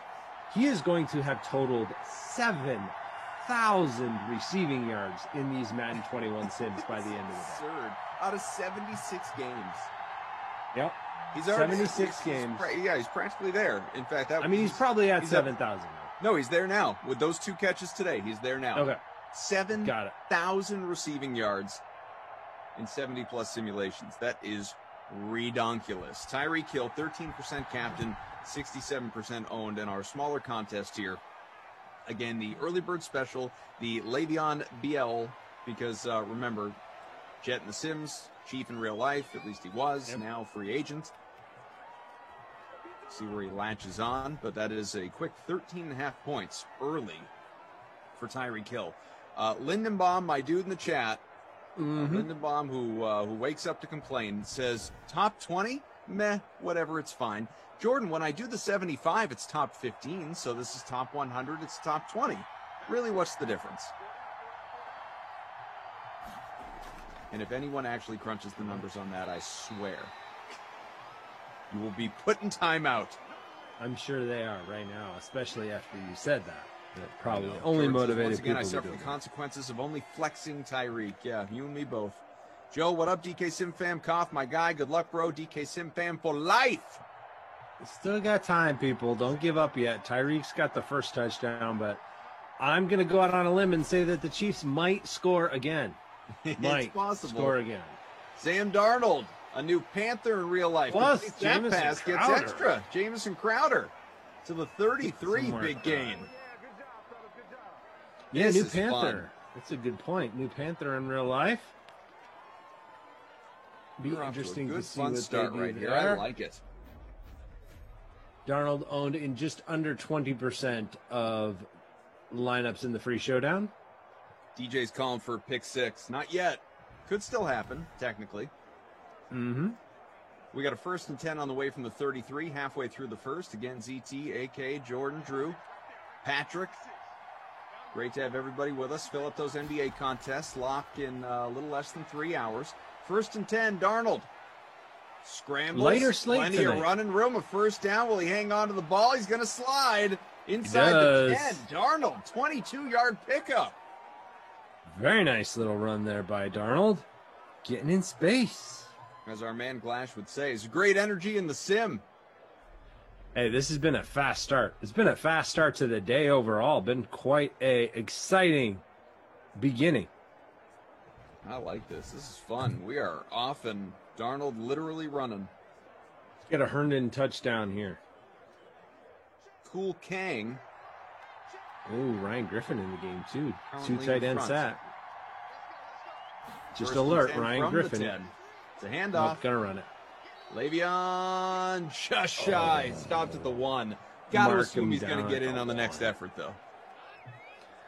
He is going to have totaled 7,000 receiving yards in these Madden 21 sims by the end of the day. Absurd. Out of 76 games. Yep. He's already 76 games. He's practically there. In fact, He's probably at he's 7,000. No, he's there now. With those 2 catches today, he's there now. Okay. 7,000 receiving yards in 70-plus simulations. That is redonkulous. Tyreek Hill, 13% captain, 67% owned in our smaller contest here. Again, the early bird special, the Le'Veon BL, because remember, Jet in the Sims, Chief in real life, at least he was, now free agent. See where he latches on, but that is a quick 13.5 points early for Tyreek Hill. Lindenbaum, my dude in the chat, Lindenbaum, who wakes up to complain, says, top 20? Meh, whatever, it's fine. Jordan, when I do the 75, it's top 15, so this is top 100, it's top 20. Really, what's the difference? And if anyone actually crunches the numbers on that, I swear, you will be put in timeout. I'm sure they are right now, especially after you said that. probably only George says, motivated once again, I people to suffer do the it. consequences of only flexing Tyreek. Yeah, you and me both. Joe, what up, DK Sim fam? Koff, my guy. Good luck, bro. DK Sim fam for life. Still got time, people. Don't give up yet. Tyreek's got the first touchdown, but I'm going to go out on a limb and say that the Chiefs might score again. It's possible. Score again. Sam Darnold, a new Panther in real life. Plus, Completes that Jamison pass gets Crowder. extra. Jamison Crowder to the 33. Somewhere Big gain. Yeah, This new is Panther. fun. That's a good point. New Panther in real life. Be We're off to a interesting good, to see fun what start they do right here. there. I like it. Darnold owned in just under 20% of lineups in the free showdown. DJ's calling for a pick six. Not yet. Could still happen, technically. Mm-hmm. We got a 1st and 10 on the way from the 33, halfway through the first. Again, ZT, AK, Jordan, Drew, Patrick. Great to have everybody with us. Fill up those NBA contests. Lock in a little less than 3 hours. 1st and 10, Darnold. Scrambles. Lighter slate Plenty tonight. of running room. A first down. Will he hang on to the ball? He's going to slide inside the 10. Darnold, 22-yard pickup. Very nice little run there by Darnold. Getting in space. As our man Glash would say, it's great energy in the sim. Hey, this has been a fast start. It's been a fast start to the day overall. Been quite a exciting beginning. I like this. This is fun. We are off and Darnold literally running. Let's get a Herndon touchdown here. Cool Kang. Ooh, Ryan Griffin in the game too. Currently 2 tight in end front. sat. Just 1st and alert, 10 Ryan from Griffin. the 10. It's a handoff. Nope, gonna run it. Le'Veon just shy. Stopped at the 1. Got to Mark assume him he's going down to get at in the on the next effort, though.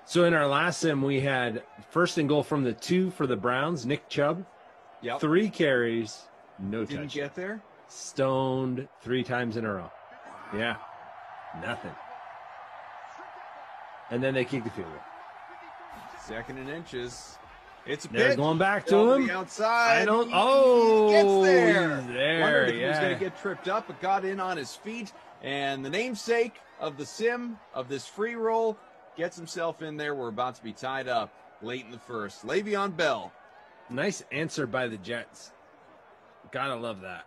So in our last sim, we had 1st and goal from the 2 for the Browns. Nick Chubb, Yep. 3 carries, no Didn't touch. get there? Stoned 3 times in a row. Yeah, nothing. And then they kicked the field goal. 2nd and inches. It's a They're pitch. going back to Over him. the outside. I don't. He Oh, gets there. he's there. Wondered if he was Yeah. going to get tripped up, but got in on his feet. And the namesake of the sim of this free roll gets himself in there. We're about to be tied up late in the first. Le'Veon Bell. Nice answer by the Jets. Gotta love that.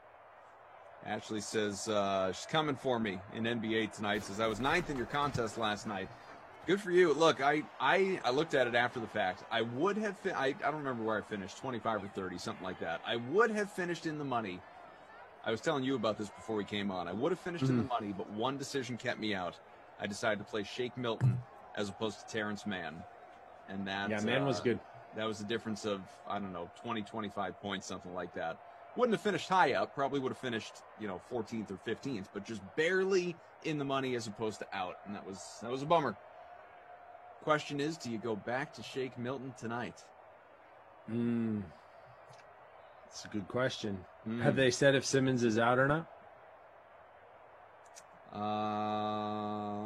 Ashley says she's coming for me in NBA tonight. Says I was 9th in your contest last night. Good for you. Look, I looked at it after the fact. I would have I don't remember where I finished, 25 or 30, something like that. I would have finished in the money. I was telling you about this before we came on. I would have finished in the money, but one decision kept me out. I decided to play Shake Milton as opposed to Terrence Mann. And that Mann was good. That was a difference of, I don't know, 20, 25 points, something like that. Wouldn't have finished high up, probably would have finished, 14th or 15th, but just barely in the money as opposed to out. And that was a bummer. Question is, do you go back to Shake Milton tonight? That's a good question. Have they said if Simmons is out or not?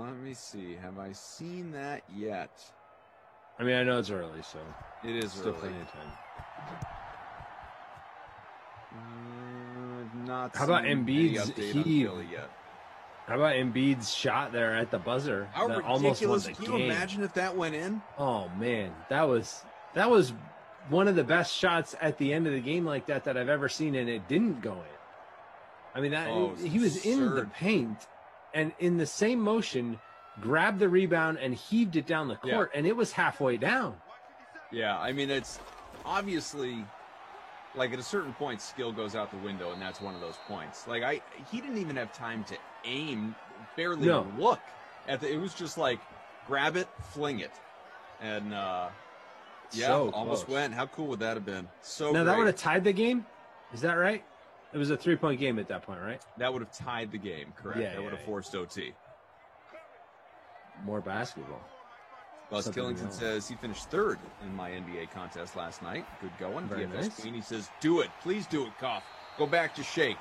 Let me see. Have I seen that yet? I mean, I know it's early, so It is still early. plenty of time. Not How about seen any Embiid's update on heave? Philly yet. How about Embiid's shot there at the buzzer? How that almost won ridiculous! the Can game. you imagine if that went in? Oh man, that was one of the best shots at the end of the game like that I've ever seen, and it didn't go in. I mean, he was in the absurd. paint, and in the same motion, grabbed the rebound and heaved it down the court, and it was halfway down. Yeah, I mean, it's obviously like at a certain point, skill goes out the window, and that's one of those points. Like he didn't even have time to aim, barely No. look at the. It was just like grab it, fling it, and So almost close. went. How cool would that have been? So Now that great. would have tied the game. Is that right? It was a 3-point game at that point, right? That would have tied the game, correct? Yeah, that would have yeah. forced OT. More basketball. Buzz Something Killington else. says he finished 3rd in my NBA contest last night. Good going. Very DFS nice. Queen, he says, do it. Please do it, Koff. Go back to Shake.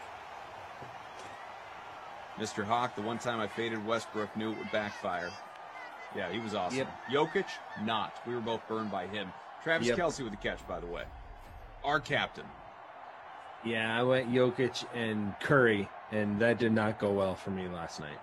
Mr. Hawk, the one time I faded Westbrook, knew it would backfire. Yeah, he was awesome. Yep. Jokic, not. We were both burned by him. Travis Yep. Kelce with the catch, by the way. Our captain. Yeah, I went Jokic and Curry, and that did not go well for me last night.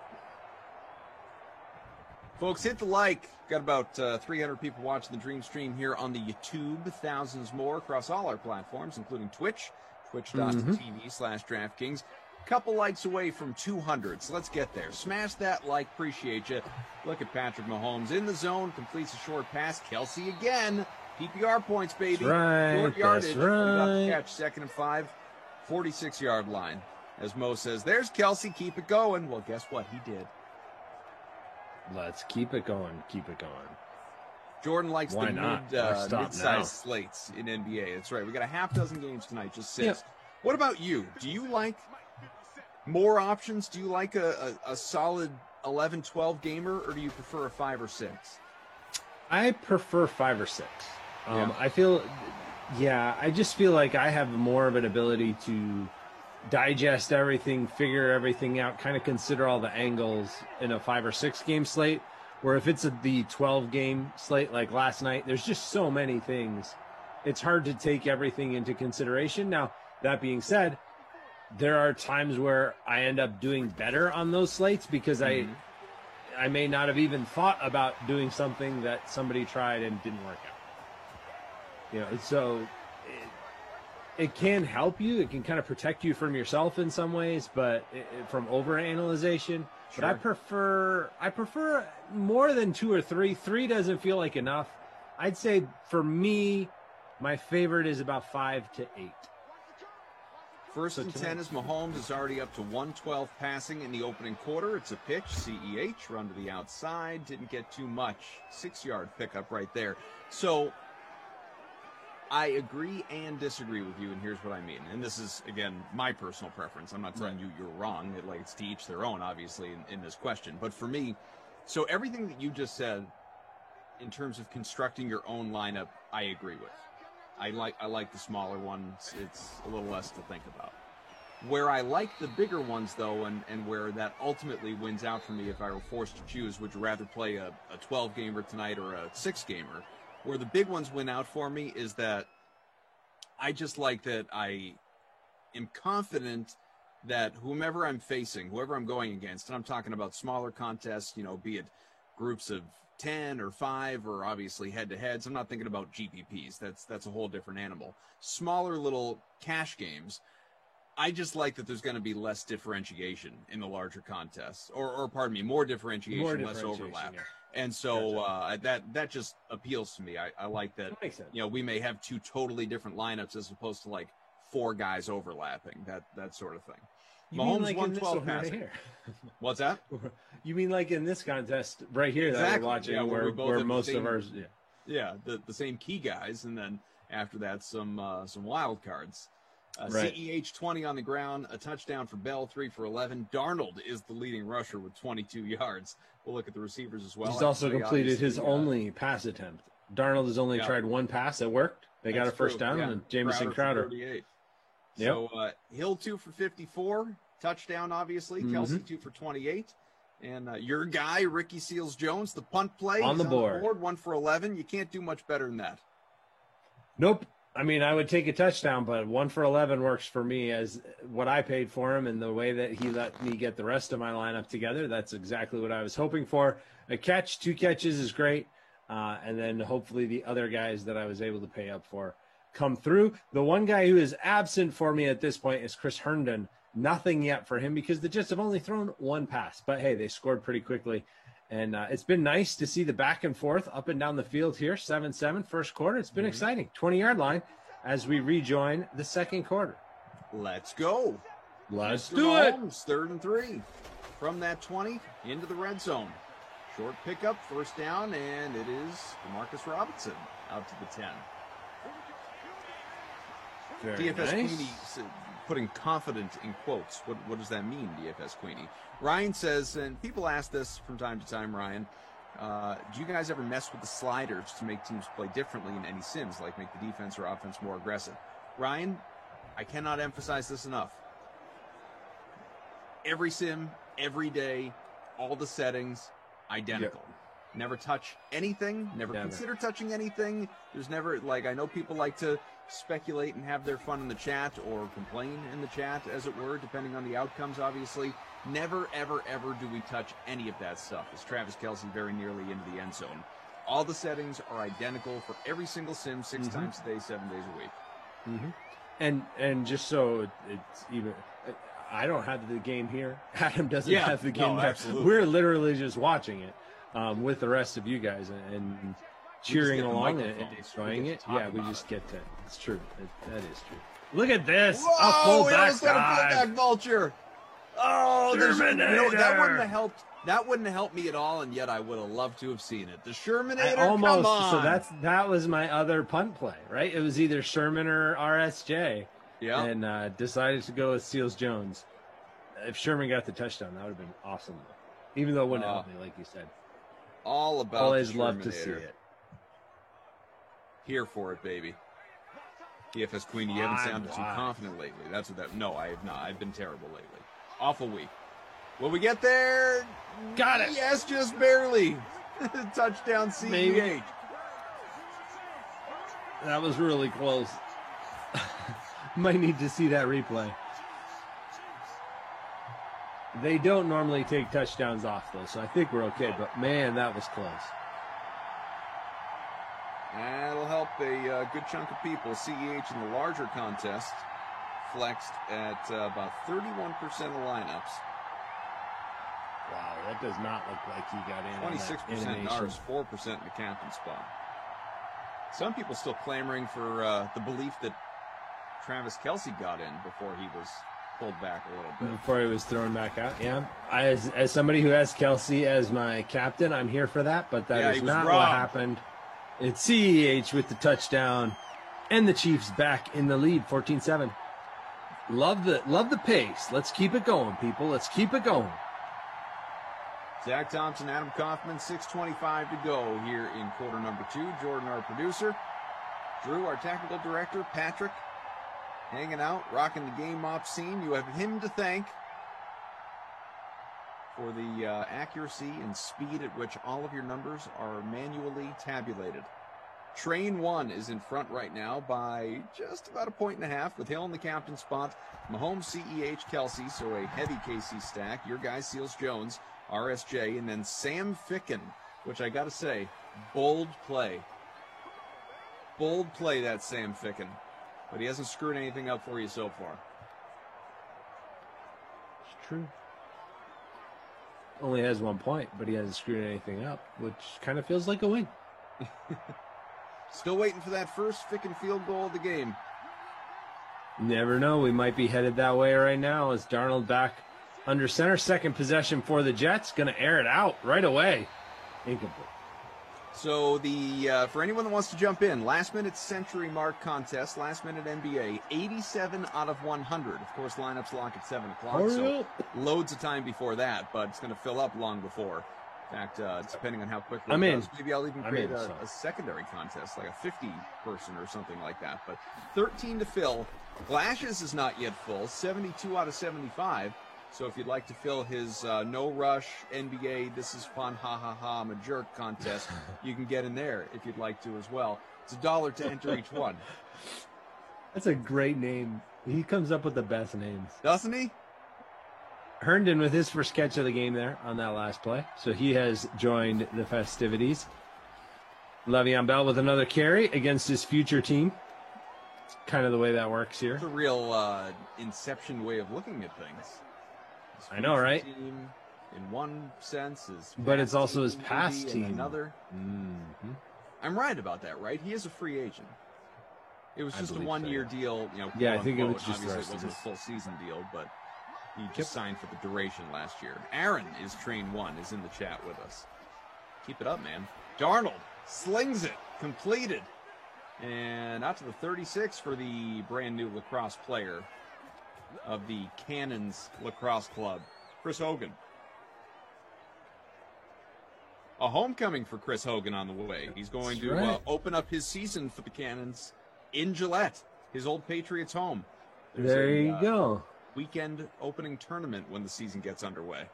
Folks, hit the like. Got about 300 people watching the Dream Stream here on the YouTube. Thousands more across all our platforms, including Twitch, twitch.tv/DraftKings. Couple likes away from 200, so let's get there. Smash that like. Appreciate you. Look at Patrick Mahomes in the zone. Completes a short pass. Kelsey again. PPR points, baby. Right, Short yardage. that's right. Got the catch. 2nd and 5. 46-yard line. As Mo says, there's Kelsey. Keep it going. Well, guess what? He did. Let's keep it going. Keep it going. Jordan likes Why the not? Why stop now? mid-sized slates in NBA. That's right. We got a half dozen games tonight, just 6. Yep. What about you? Do you like more options? Do you like a solid 11, 12 gamer, or do you prefer a 5 or 6? I prefer 5 or 6. Yeah. I just feel like I have more of an ability to digest everything, figure everything out, kind of consider all the angles in a 5 or 6 game slate. Where if it's the 12 game slate like last night, there's just so many things. It's hard to take everything into consideration. Now, that being said, there are times where I end up doing better on those slates because I may not have even thought about doing something that somebody tried and didn't work out. So it can help you. It can kind of protect you from yourself in some ways, but from overanalyzation. Sure. But I prefer more than 2 or 3. 3 doesn't feel like enough. I'd say for me, my favorite is about 5 to 8. First and 10 as Mahomes is already up to 112 passing in the opening quarter. It's a pitch, CEH, run to the outside. Didn't get too much. 6-yard pickup right there. So I agree and disagree with you, and here's what I mean. And this is, again, my personal preference. I'm not telling you you're wrong. It's to each their own, obviously, in this question. But for me, so everything that you just said in terms of constructing your own lineup, I agree with. I like the smaller ones. It's a little less to think about. Where I like the bigger ones, though, and where that ultimately wins out for me if I were forced to choose, would you rather play a 12-gamer tonight or a 6-gamer? Where the big ones win out for me is that I just like that I am confident that whomever I'm facing, whoever I'm going against, and I'm talking about smaller contests, be it groups of 10 or 5 or obviously head-to-heads. I'm not thinking about GPPs. That's a whole different animal. Smaller little cash games. I just like that there's going to be less differentiation in the larger contests, or pardon me, more differentiation, less overlap. Yeah. And so that just appeals to me. I like that. That makes sense. We may have 2 totally different lineups as opposed to like 4 guys overlapping. That sort of thing. Mahomes 112 passing. Right here. What's that? You mean like in this contest right here that we're watching, where most of ours, the same key guys, and then after that some wild cards. Right. CEH 20 on the ground, a touchdown for Bell, 3 for 11. Darnold is the leading rusher with 22 yards. We'll look at the receivers as well. He's also completed his only pass attempt. Darnold has only tried 1 pass that worked. They got a first down, and Jamison Crowder. 38. So Hill 2 for 54, touchdown obviously. Kelsey 2 for 28. And your guy, Ricky Seals-Jones, the punt play. On the board. 1 for 11. You can't do much better than that. Nope. I mean, I would take a touchdown, but 1 for 11 works for me as what I paid for him and the way that he let me get the rest of my lineup together. That's exactly what I was hoping for. A catch, 2 catches is great. And then hopefully the other guys that I was able to pay up for come through. The one guy who is absent for me at this point is Chris Herndon. Nothing yet for him because the Jets have only thrown 1 pass. But, hey, they scored pretty quickly. And it's been nice to see the back and forth up and down the field here. 7-7 first quarter. It's been exciting. 20-yard line as we rejoin the second quarter. Let's go. Let's Mr. do Mahomes, 3rd and 3. From that 20 into the red zone. Short pickup, first down, and it is Demarcus Robinson out to the 10. Very DFS nice. Queenie putting confident in quotes. What does that mean, DFS Queenie? Ryan says, and people ask this from time to time, Ryan, do you guys ever mess with the sliders to make teams play differently in any sims, like make the defense or offense more aggressive? Ryan, I cannot emphasize this enough. Every sim, every day, all the settings, identical. Yep. Never touch anything. Never consider touching anything. There's never, I know people like to speculate and have their fun in the chat or complain in the chat, as it were, depending on the outcomes, obviously. Never, ever, ever do we touch any of that stuff. Is Travis Kelce very nearly into the end zone? All the settings are identical for every single sim, 6 times a day, 7 days a week. And just so it's even, I don't have the game here. Adam doesn't have the game here. Absolutely. We're literally just watching it with the rest of you guys and cheering along and enjoying it. Yeah, we just get to. It's true. That is true. Look at this. Whoa, A fullback we almost got a dive. fullback vulture. Oh, that Shermanator. wouldn't have helped. That wouldn't have helped me at all, and yet I would have loved to have seen it. The Shermanator, come on. So that was my other punt play, right? It was either Sherman or RSJ. Yeah. And decided to go with Seals Jones. If Sherman got the touchdown, that would have been awesome. Even though it wouldn't help me, like you said. All about Always the love to see Shermanator. it. Here for it, baby. DFS Queen, you haven't sounded too confident lately. That's what that. No, I have not. I've been terrible lately. Awful week. Will we get there? Got it. Yes, just barely. Touchdown, CEH. Maybe. That was really close. Might need to see that replay. They don't normally take touchdowns off, though, so I think we're okay. But, man, that was close. That'll help a good chunk of people. CEH in the larger contest flexed at about 31% of lineups. Wow, that does not look like he got in. 26% in ours, 4% in the captain spot. Some people still clamoring for the belief that Travis Kelce got in before he was pulled back a little bit. Before he was thrown back out, yeah. As somebody who has Kelce as my captain, I'm here for that, but that is not what happened. It's CEH with the touchdown, and the Chiefs back in the lead, 14-7. Love the pace. Let's keep it going, people. Let's keep it going. Zach Thompson, Adam Kaufman, 6:25 to go here in quarter number 2. Jordan, our producer. Drew, our technical director. Patrick, hanging out, rocking the game op scene. You have him to thank for the accuracy and speed at which all of your numbers are manually tabulated. Train 1 is in front right now by just about 1.5 points with Hill in the captain spot. Mahomes, CEH, Kelce, so a heavy KC stack. Your guy, Seals Jones, RSJ, and then Sam Ficken, which I got to say, bold play. Bold play, that Sam Ficken. But he hasn't screwed anything up for you so far. It's true. Only has 1 point, but he hasn't screwed anything up, which kind of feels like a win. Still waiting for that first Ficken field goal of the game. Never know. We might be headed that way right now as Darnold back under center. Second possession for the Jets. Going to air it out right away. Incomplete. So the for anyone that wants to jump in, last-minute century mark contest, last-minute NBA, 87 out of 100. Of course, lineups lock at 7 o'clock, so loads of time before that, but it's going to fill up long before. In fact, depending on how quickly it goes, maybe I'll even create a secondary contest, like a 50-person or something like that. But 13 to fill. Glashes is not yet full, 72 out of 75. So if you'd like to fill his no rush NBA, this is fun, ha ha ha, I'm a jerk contest, you can get in there if you'd like to as well. It's $1 to enter each one. That's a great name. He comes up with the best names. Doesn't he? Herndon with his first catch of the game there on that last play. So he has joined the festivities. Le'Veon Bell with another carry against his future team. Kind of the way that works here. It's a real Inception way of looking at things. I know, right? Team, in one sense, is but it's also his past team. In another. Mm-hmm. I'm right about that, right? He is a free agent. It was just a one-year deal, you know. Yeah, I think it was just obviously it wasn't a full season deal, but he just signed for the duration last year. Aaron is Train 1, is in the chat with us. Keep it up, man. Darnold slings it, completed, and out to the 36 for the brand new lacrosse player of the Cannons Lacrosse Club, Chris Hogan. A homecoming for Chris Hogan on the way. He's going to open up his season for the Cannons in Gillette, his old Patriots home. There you go. Weekend opening tournament when the season gets underway.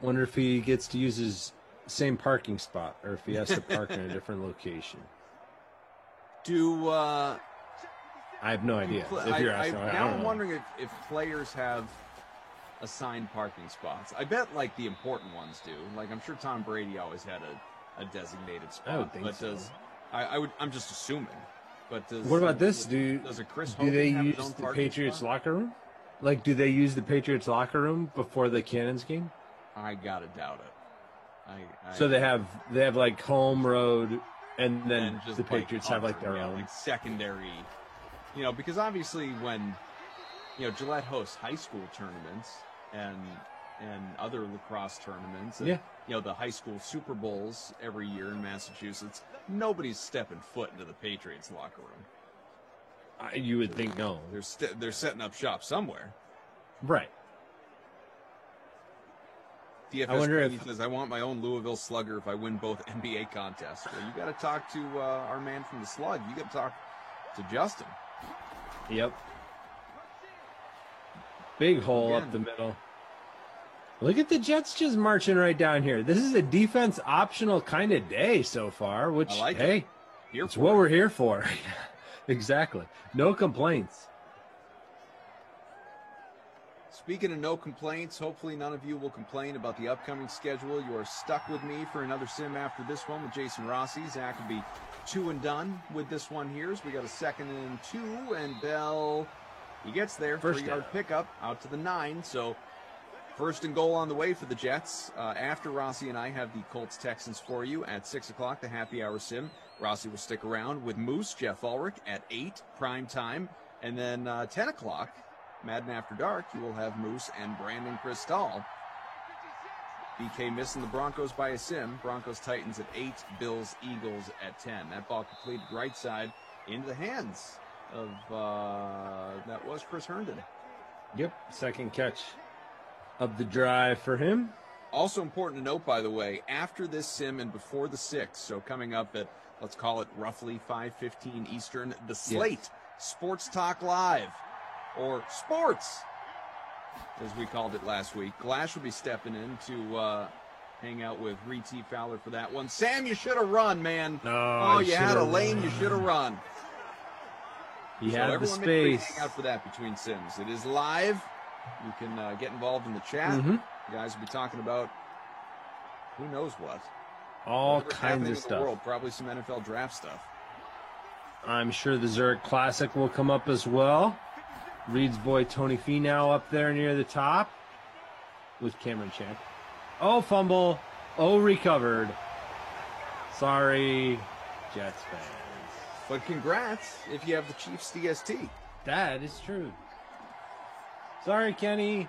Wonder if he gets to use his same parking spot or if he has to park in a different location. Do I have no idea. If you're asking, I now don't I'm know. wondering if players have assigned parking spots. I bet like the important ones do. Like I'm sure Tom Brady always had a designated spot. I would think but so. I'm just assuming. But What about this? Does a Chris do they Hogan have his use own the parking Patriots spot? locker room? Like, do they use the Patriots locker room before the Cannons game? I gotta doubt it. So they have like home road, and then and just the Patriots have like their yeah, own. like secondary. Because obviously when Gillette hosts high school tournaments and other lacrosse tournaments, and, Yeah. the high school Super Bowls every year in Massachusetts, nobody's stepping foot into the Patriots locker room. You would think no. They're setting up shop somewhere. Right. DFS I wonder Queenie says, I want my own Louisville Slugger if I win both NBA contests. Well, you got to talk to our man from the Slug. You got to talk to Justin. Yep. Big hole Again. up the middle. Look at the Jets just marching right down here. This is a defense optional kind of day so far, which, I like it. hey, Here it's for what it. we're here for. Exactly. No complaints. Speaking of no complaints, hopefully none of you will complain about the upcoming schedule. You are stuck with me for another sim after this one with Jason Rossi. Zach will be 2 and done with this one here. So we got a 2nd and 2, and Bell, he gets there. First 3-yard down. pickup out to the 9. So 1st and goal on the way for the Jets. After Rossi and I have the Colts Texans for you at 6 o'clock, the happy hour sim. Rossi will stick around with Moose, Jeff Ulrich at 8, prime time. And then 10 o'clock, Madden After Dark, you will have Moose and Brandon Cristal. BK missing the Broncos by a sim. Broncos Titans at 8, Bills Eagles at 10. That ball completed right side into the hands of that was Chris Herndon. Yep. Second catch of the drive for him. Also important to note, by the way, after this sim and before the 6, so coming up at, let's call it roughly 5:15 Eastern, the Slate Sports Talk Live, or Sports, as we called it last week. Glash will be stepping in to hang out with Reed Fowler for that one. Sam, you should have run, man. Oh, you had a should've lane, run. you should have run. He So had the everyone make sure you space. hang out for that between sims. It is live. You can get involved in the chat. Mhm. You guys will be talking about who knows what. All Whatever's kinds happening of in the stuff. world, probably some NFL draft stuff. I'm sure the Zurich Classic will come up as well. Reed's boy Tony Finau up there near the top with Cameron Check. Oh, fumble. Oh, recovered. Sorry, Jets fans. But congrats if you have the Chiefs DST. That is true. Sorry, Kenny.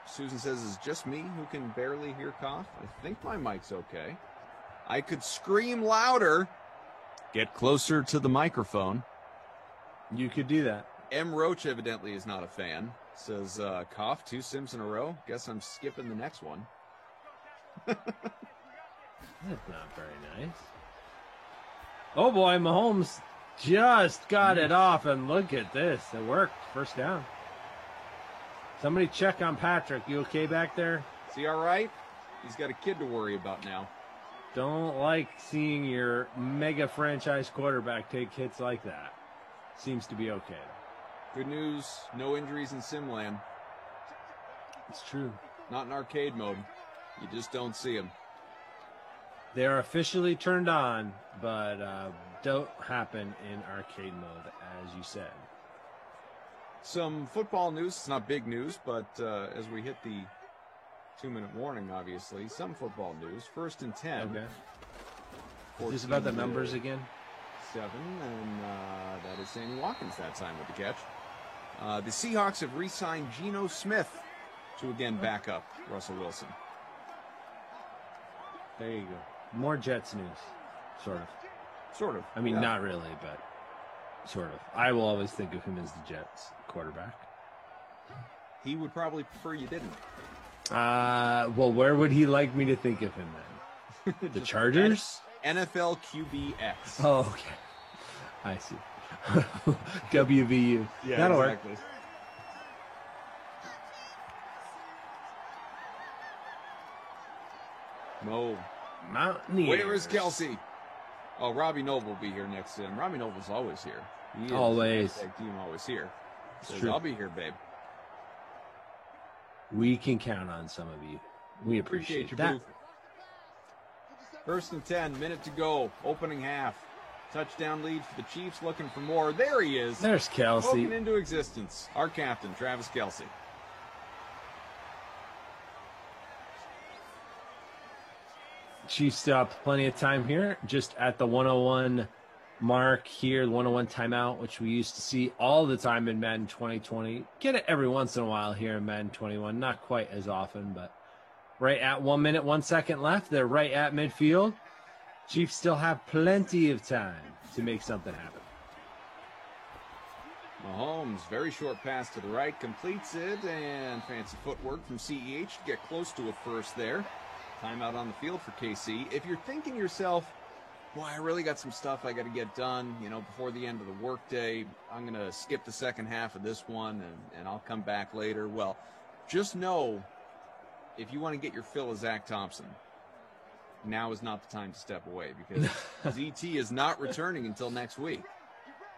Susan says, it's just me who can barely hear cough. I think my mic's okay. I could scream louder. Get closer to the microphone. You could do that. M. Roach evidently is not a fan. Says, cough 2 sims in a row. Guess I'm skipping the next one. That's not very nice. Oh boy, Mahomes just got it off, and look at this. It worked. First down. Somebody check on Patrick. You okay back there? Is he all right? He's got a kid to worry about now. Don't like seeing your mega franchise quarterback take hits like that. Seems to be okay. Good news, no injuries in Simland. It's true. Not in arcade mode. You just don't see them. They are officially turned on, but don't happen in arcade mode, as you said. Some football news. It's not big news, but as we hit the 2-minute warning, obviously, some football news. 1st and 10. Okay. Is this about the numbers again? 7, and that is Sammy Watkins that time with the catch. The Seahawks have re-signed Geno Smith to again back up Russell Wilson. There you go. More Jets news, sort of. Sort of. I mean, yeah. not really, but sort of. I will always think of him as the Jets quarterback. He would probably prefer you didn't. Well, where would he like me to think of him then? The Just Chargers? NFL QBX. Oh, okay. I see. WVU. Yeah, That'll exactly. work. Mo. Mountaineers. Where is Kelsey? Oh, Robbie Noble will be here next sim. Robbie Noble's always here. He is. Always. Team always here. Says, true. I'll be here, babe. We can count on some of you. We appreciate your that. move. 1st and 10, minute to go. Opening half. Touchdown lead for the Chiefs, looking for more. There he is. There's Kelce. Spoken into existence. Our captain, Travis Kelce. Chiefs still have plenty of time here, just at the 101 mark here, the 101 timeout, which we used to see all the time in Madden 2020. Get it every once in a while here in Madden 21, not quite as often, but right at 1 minute, 1 second left. They're right at midfield. Chiefs still have plenty of time to make something happen. Mahomes, very short pass to the right, completes it, and fancy footwork from CEH to get close to a first there. Timeout on the field for KC. If you're thinking yourself, boy, I really got some stuff I got to get done, before the end of the workday. I'm going to skip the second half of this one, and I'll come back later. Well, just know, if you want to get your fill of Zach Thompson, now is not the time to step away, because ZT is not returning until next week.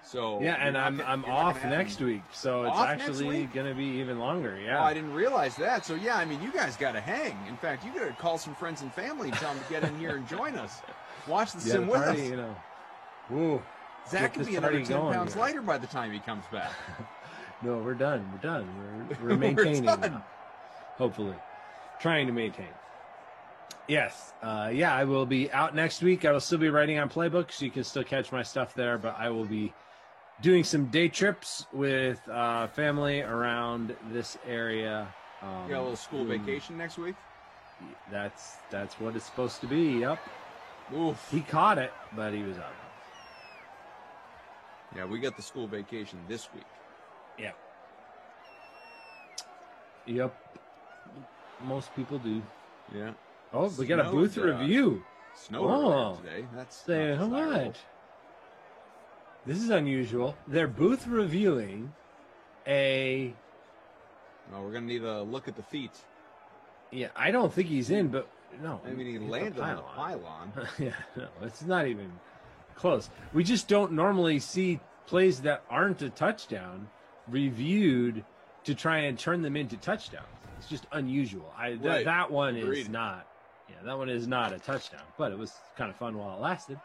So yeah, and I'm off next week, so it's actually going to be even longer. Yeah. Oh, I didn't realize that. So yeah, you guys got to hang. In fact, you got to call some friends and family and tell them to get in here and join us. Watch the sim with party, us. Woo. Zach could be another 10 pounds lighter by the time he comes back. No, we're done. We're maintaining. We're done. Hopefully, trying to maintain. Yes. I will be out next week. I will still be writing on Playbook, so you can still catch my stuff there, but I will be doing some day trips with family around this area. You got a little school vacation next week? That's what it's supposed to be. Yep. Oof. He caught it, but he was out. Yeah, we got the school vacation this week. Yeah. Yep. Most people do. Yeah. Oh, we got a booth review. Snow today. That's say what? This is unusual. They're booth reviewing a. Well, we're gonna need a look at the feet. Yeah, I don't think he's in, but no. I mean, he landed on the pylon. Yeah, no, it's not even close. We just don't normally see plays that aren't a touchdown reviewed to try and turn them into touchdowns. It's just unusual. That one is not. Yeah, that one is not a touchdown, but it was kind of fun while it lasted.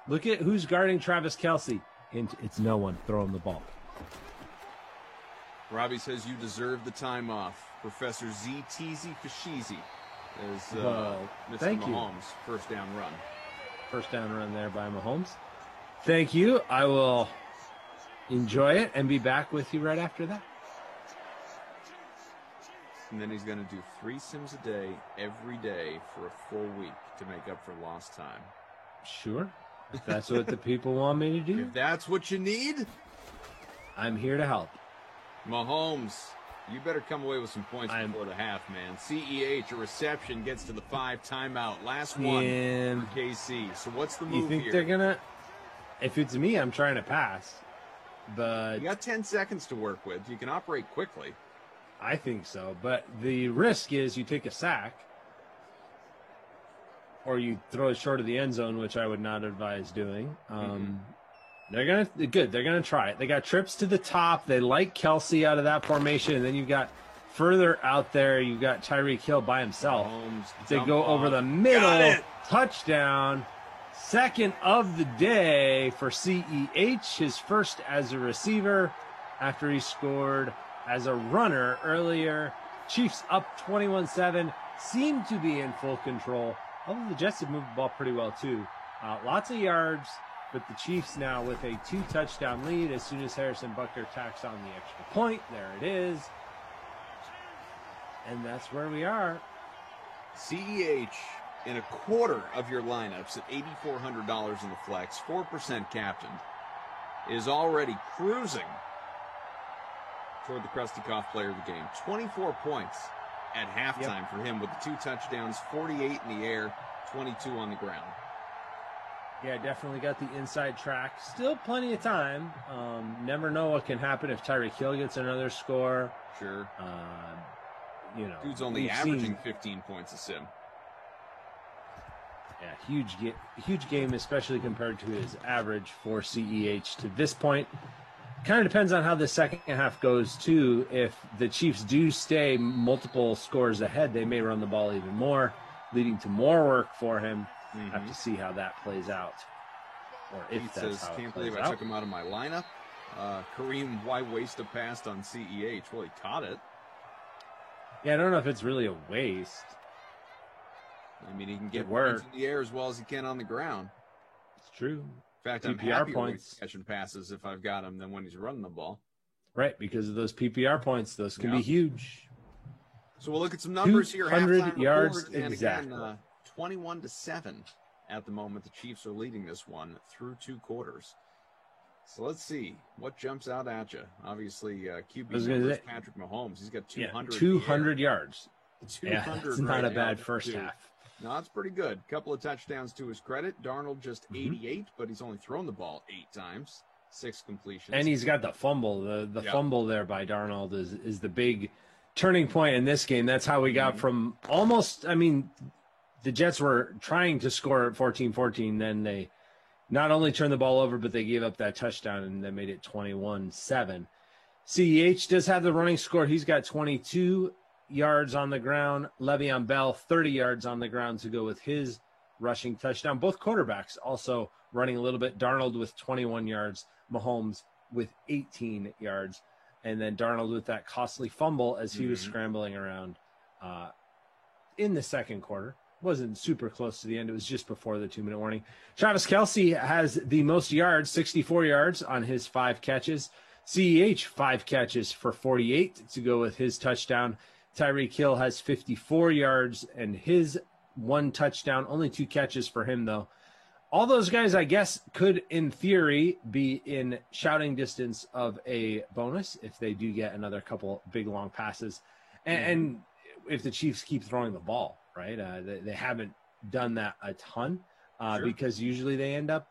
Look at who's guarding Travis Kelce. It's no one. Throw him the ball. Robbie says you deserve the time off. Professor Z Teasy Fashizi is Mr. Mahomes' first down run. First down run there by Mahomes. Thank you. I will enjoy it and be back with you right after that. And then he's going to do 3 sims a day, every day, for a full week to make up for lost time. Sure. If that's what the people want me to do. If that's what you need, I'm here to help. Mahomes, you better come away with some points before the half, man. CEH, a reception, gets to the 5 timeout. Last one for KC. So what's the move here? You think they're going to... If it's me, I'm trying to pass. But you got 10 seconds to work with. You can operate quickly. I think so. But the risk is you take a sack or you throw it short of the end zone, which I would not advise doing. They're gonna try it. They got trips to the top. They like Kelce out of that formation, and then you've got further out there. You've got Tyreek Hill by himself. They go over the middle, touchdown, second of the day for CEH. His first as a receiver after he scored as a runner earlier. Chiefs up 21-7, seem to be in full control. Although the Jets have moved the ball pretty well too. Lots of yards, but the Chiefs now with a 2-touchdown lead as soon as Harrison Butker tacks on the extra point. There it is. And that's where we are. CEH in a quarter of your lineups at $8,400 in the flex, 4% captain, is already cruising toward the Krusty Koff player of the game. 24 points at halftime for him with the 2 touchdowns, 48 in the air, 22 on the ground. Yeah, definitely got the inside track. Still plenty of time. Never know what can happen if Tyreek Hill gets another score. Sure. Dude's only averaging 15 points a sim. Yeah, huge game, especially compared to his average for CEH to this point. Kind of depends on how the second half goes, too. If the Chiefs do stay multiple scores ahead, they may run the ball even more, leading to more work for him. Have to see how that plays out. Or if Pete that's says, how can't it plays believe I out. took him out of my lineup. Kareem, why waste a pass on CEH? Well, he caught it. Yeah, I don't know if it's really a waste. I mean, he can get worked. points in the air as well as he can on the ground. It's true. In fact, I'm PPR happier points. catching passes if I've got him than when he's running the ball. Right, because of those PPR points. Those can be huge. So we'll look at some numbers here. 200 Halftime yards report, and exactly. again, 21-7 at the moment. The Chiefs are leading this one through 2 quarters. So let's see what jumps out at you. Obviously, QB numbers, Patrick Mahomes. He's got 200. 200 yards. 200. Yeah, it's not right a now, bad first too. half. No, it's pretty good. Couple of touchdowns to his credit. Darnold just Mm-hmm. 88, but he's only thrown the ball 8 times, 6 completions. And he's got the fumble. The fumble there by Darnold is the big turning point in this game. That's how we got from almost, I mean, the Jets were trying to score at 14-14. Then they not only turned the ball over, but they gave up that touchdown and they made it 21-7. CEH does have the running score. He's got 22 yards on the ground. Le'Veon Bell, 30 yards on the ground to go with his rushing touchdown. Both quarterbacks also running a little bit. Darnold with 21 yards, Mahomes with 18 yards, and then Darnold with that costly fumble as he was scrambling around in the second quarter. Wasn't super close to the end. It was just before the 2-minute warning. Travis Kelce has the most yards, 64 yards on his 5 catches. CEH, 5 catches for 48 to go with his touchdown. Tyreek Hill has 54 yards and his 1 touchdown. Only 2 catches for him, though. All those guys, I guess, could, in theory, be in shouting distance of a bonus if they do get another couple big, long passes. And if the Chiefs keep throwing the ball, right? They haven't done that a ton because usually they end up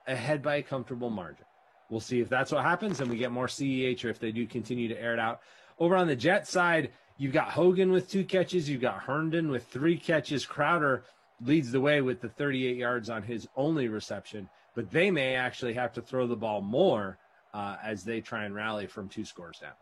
ahead by a comfortable margin. We'll see if that's what happens and we get more CEH or if they do continue to air it out. Over on the Jet side, you've got Hogan with 2 catches. You've got Herndon with 3 catches. Crowder leads the way with the 38 yards on his only reception. But they may actually have to throw the ball more as they try and rally from 2 scores down.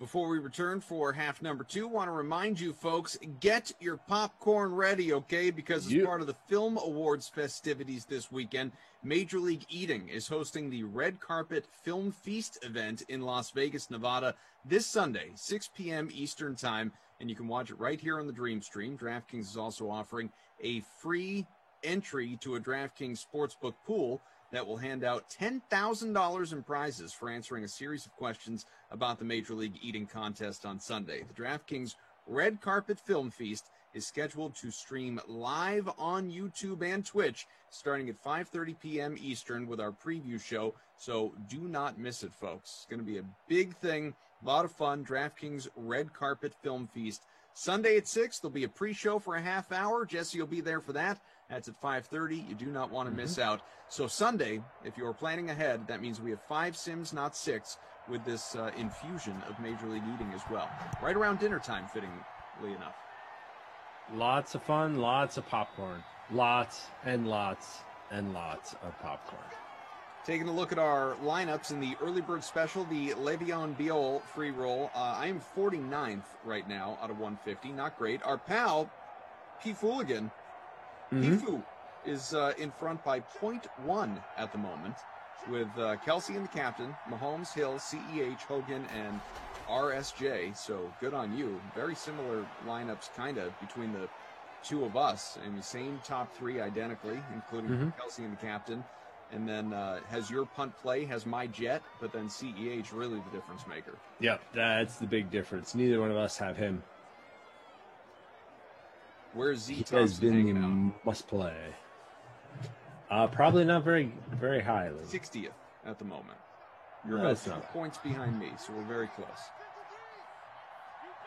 Before we return for half number 2, want to remind you folks, get your popcorn ready, okay? Because as part of the Film Awards festivities this weekend, Major League Eating is hosting the Red Carpet Film Feast event in Las Vegas, Nevada this Sunday, 6 p.m. Eastern Time, and you can watch it right here on the Dream Stream. DraftKings is also offering a free entry to a DraftKings Sportsbook pool that will hand out $10,000 in prizes for answering a series of questions about the Major League Eating contest on Sunday. The DraftKings Red Carpet Film Feast is scheduled to stream live on YouTube and Twitch starting at 5:30 p.m. Eastern with our preview show, so do not miss it, folks. It's going to be a big thing, a lot of fun. DraftKings Red Carpet Film Feast. Sunday at 6, there'll be a pre-show for a half hour. Jesse will be there for that. That's at 5:30. You do not want to miss out. So Sunday, if you're planning ahead, that means we have 5 sims, not 6, with this infusion of Major League Eating as well. Right around dinner time, fittingly enough. Lots of fun, lots of popcorn. Lots and lots and lots of popcorn. Taking a look at our lineups in the early bird special, the Le'Veon Bell free roll. I am 49th right now out of 150. Not great. Our pal, P. Fooligan, Pifu, is in front by 0.1 at the moment, with Kelce and the captain, Mahomes, Hill, CEH, Hogan, and RSJ. So good on you. Very similar lineups, kind of, between the 2 of us. I mean, same top 3 identically, including Kelce and the captain. And then has your punt play, has my Jet, but then CEH really the difference maker. Yep, that's the big difference. Neither one of us have him. Where's Z He Thompson has been hanging the out? must play. Probably not very highly. 60th at the moment. You're No, about it's 2 not. points behind me, so we're very close.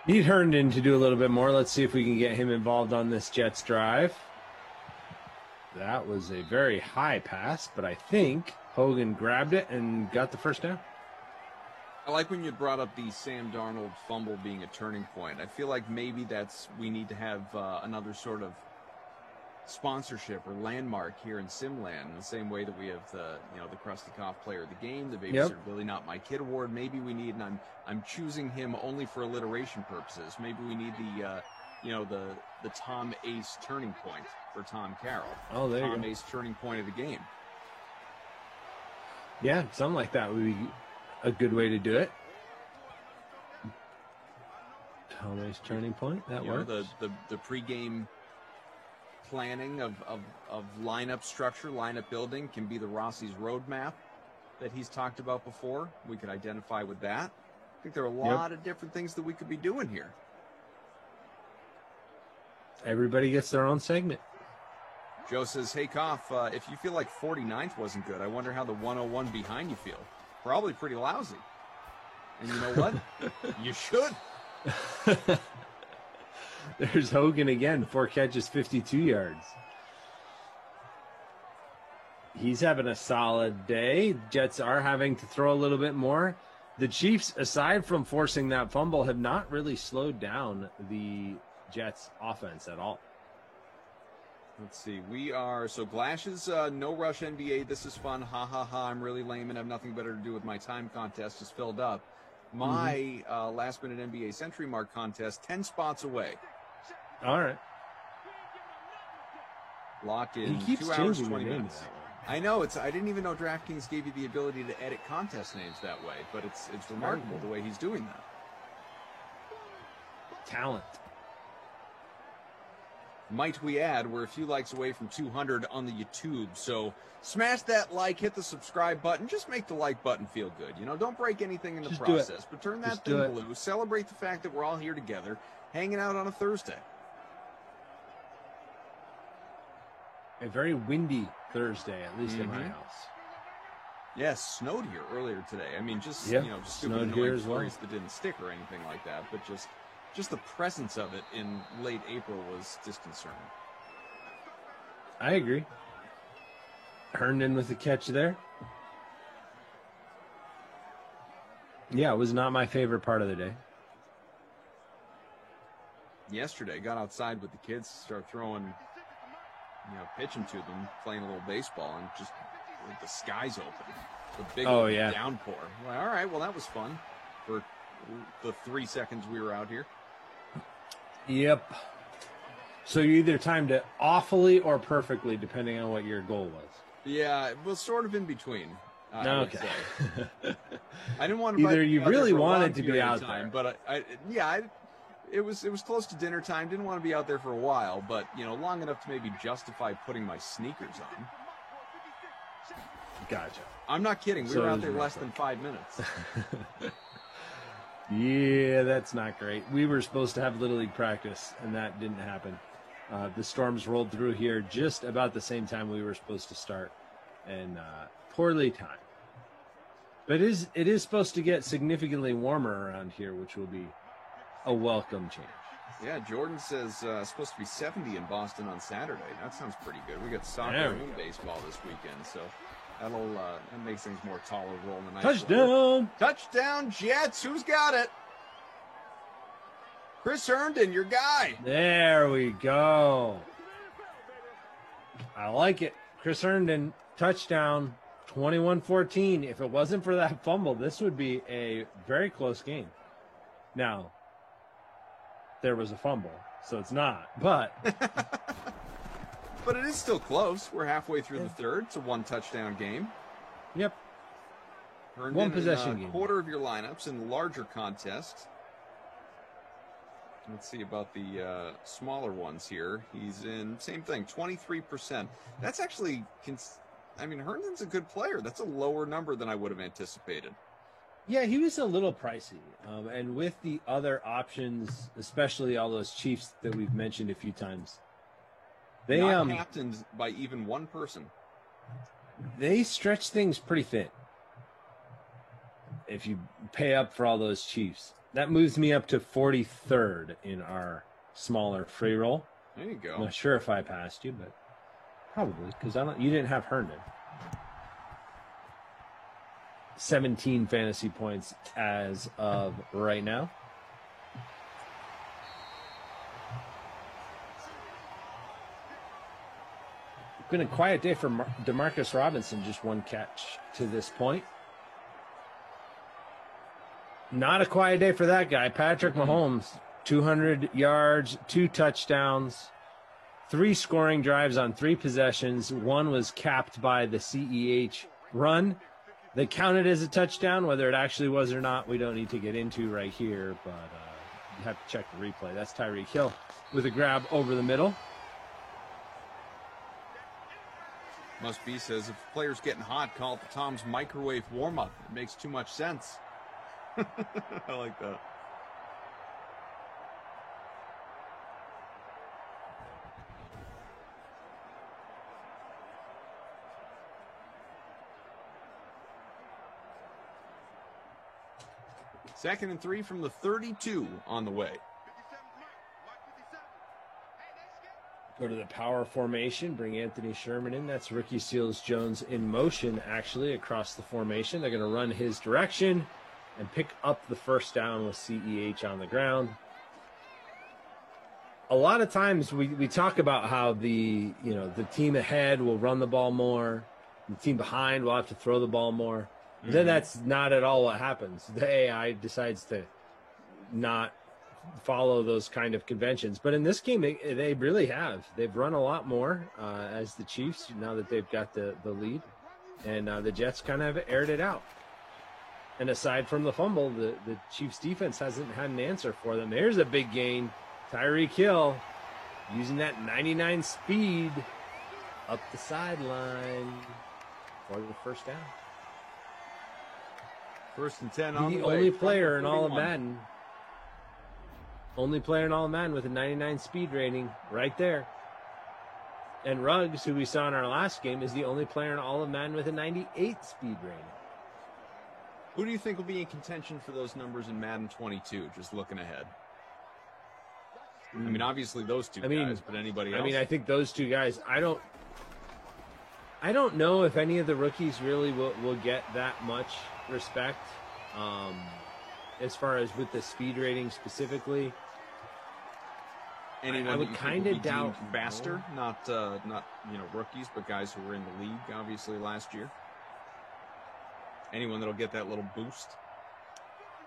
Need Herndon to do a little bit more. Let's see if we can get him involved on this Jets drive. That was a very high pass, but I think Hogan grabbed it and got the first down. I like when you brought up the Sam Darnold fumble being a turning point. I feel like maybe we need to have another sort of sponsorship or landmark here in Simland, in the same way that we have the Krusty Koff Player of the Game, the Babysitter Billy Not My Kid Award. Maybe we need, and I'm choosing him only for alliteration purposes. Maybe we need the Tom Ace turning point for Tom Carroll. Oh, there you go. Tom Ace turning point of the game. Yeah, something like that would be a good way to do it. Tom Ace turning point. That works. The pregame planning of lineup structure, lineup building can be the Rossi's roadmap that he's talked about before. We could identify with that. I think there are a lot of different things that we could be doing here. Everybody gets their own segment. Joe says, hey, Koff, if you feel like 49th wasn't good, I wonder how the 101 behind you feel. Probably pretty lousy. And you know what? You should. There's Hogan again, 4 catches, 52 yards. He's having a solid day. Jets are having to throw a little bit more. The Chiefs, aside from forcing that fumble, have not really slowed down the Jets offense at all. Let's see. So Glash's No Rush NBA. This is fun. Ha ha ha. I'm really lame and have nothing better to do with my time contest is filled up. My last minute NBA Century Mark contest, 10 spots away. All right. Locked in. He keeps 2 hours, changing 20 the minutes. names. I know. I didn't even know DraftKings gave you the ability to edit contest names that way, but it's remarkable the way he's doing that. Talent. Might we add, we're a few likes away from 200 on the YouTube, so smash that like, hit the subscribe button, just make the like button feel good. Don't break anything in the process, but turn that thing blue, celebrate the fact that we're all here together, hanging out on a Thursday. A very windy Thursday, at least in my house. Yes, snowed here earlier today. I mean, just just snowed stupid here as well. flurries that didn't stick or anything like that, but just the presence of it in late April was disconcerting. I agree. Herndon with the catch there. Yeah, it was not my favorite part of the day. Yesterday, got outside with the kids, started throwing, pitching to them, playing a little baseball, and just the skies open. The big downpour. Like, all right, well, that was fun for the 3 seconds we were out here. Yep. So you either timed it awfully or perfectly, depending on what your goal was. Yeah, it was sort of in between. Okay. I didn't want to. Either you really wanted to be out there, but it was close to dinner time. Didn't want to be out there for a while, but long enough to maybe justify putting my sneakers on. Gotcha. I'm not kidding. We were out there less than 5 minutes. Yeah, that's not great. We were supposed to have Little League practice, and that didn't happen. The storms rolled through here just about the same time we were supposed to start, and poorly timed. But it is supposed to get significantly warmer around here, which will be a welcome change. Yeah, Jordan says it's supposed to be 70 in Boston on Saturday. That sounds pretty good. We got soccer and baseball this weekend, so that makes things more tolerable in the night. Touchdown! Touchdown, Jets! Who's got it? Chris Herndon, your guy. There we go. I like it. Chris Herndon, touchdown, 21-14. If it wasn't for that fumble, this would be a very close game. Now, there was a fumble, so it's not, but... But it is still close. We're halfway through the third. It's a one-touchdown game. Yep. Herndon one possession in game. Quarter of your lineups in the larger contest. Let's see about the smaller ones here. He's in, same thing, 23%. That's actually, Herndon's a good player. That's a lower number than I would have anticipated. Yeah, he was a little pricey. And with the other options, especially all those Chiefs that we've mentioned a few times, they not captained by even one person. They stretch things pretty thin. If you pay up for all those Chiefs, that moves me up to 43rd in our smaller free roll. There you go. I'm not sure if I passed you, but probably because you didn't have Herndon. 17 fantasy points as of right now. been a quiet day for Demarcus Robinson, just one catch to this point. Not a quiet day for that guy. Patrick Mahomes, 200 yards, 2 touchdowns, 3 scoring drives on 3 possessions. One was capped by the CEH run. They counted as a touchdown. Whether it actually was or not, we don't need to get into right here, but you have to check the replay. That's Tyreek Hill with a grab over the middle. Must be says if a player's getting hot, call it the Tom's microwave warm-up. It makes too much sense. I like that. Second and 3 from the 32 on the way. Go to the power formation, bring Anthony Sherman in. That's Ricky Seals-Jones in motion, actually, across the formation. They're going to run his direction and pick up the first down with CEH on the ground. A lot of times we talk about how the team ahead will run the ball more, the team behind will have to throw the ball more. Then that's not at all what happens. The AI decides to not follow those kind of conventions. But in this game, they really have. They've run a lot more as the Chiefs now that they've got the lead. And the Jets kind of have aired it out. And aside from the fumble, the Chiefs defense hasn't had an answer for them. There's a big gain. Tyreek Hill using that 99 speed up the sideline for the first down. First and 10 on the way. The only player in all of Madden. Only player in all of Madden with a 99 speed rating right there. And Ruggs, who we saw in our last game, is the only player in all of Madden with a 98 speed rating. Who do you think will be in contention for those numbers in Madden 22, just looking ahead? I mean, obviously those two guys, but anybody else? I mean, I think those two guys, I don't know if any of the rookies really will get that much respect as far as with the speed rating specifically. Anyone I would kind of doubt faster, not rookies, but guys who were in the league obviously last year. Anyone that'll get that little boost.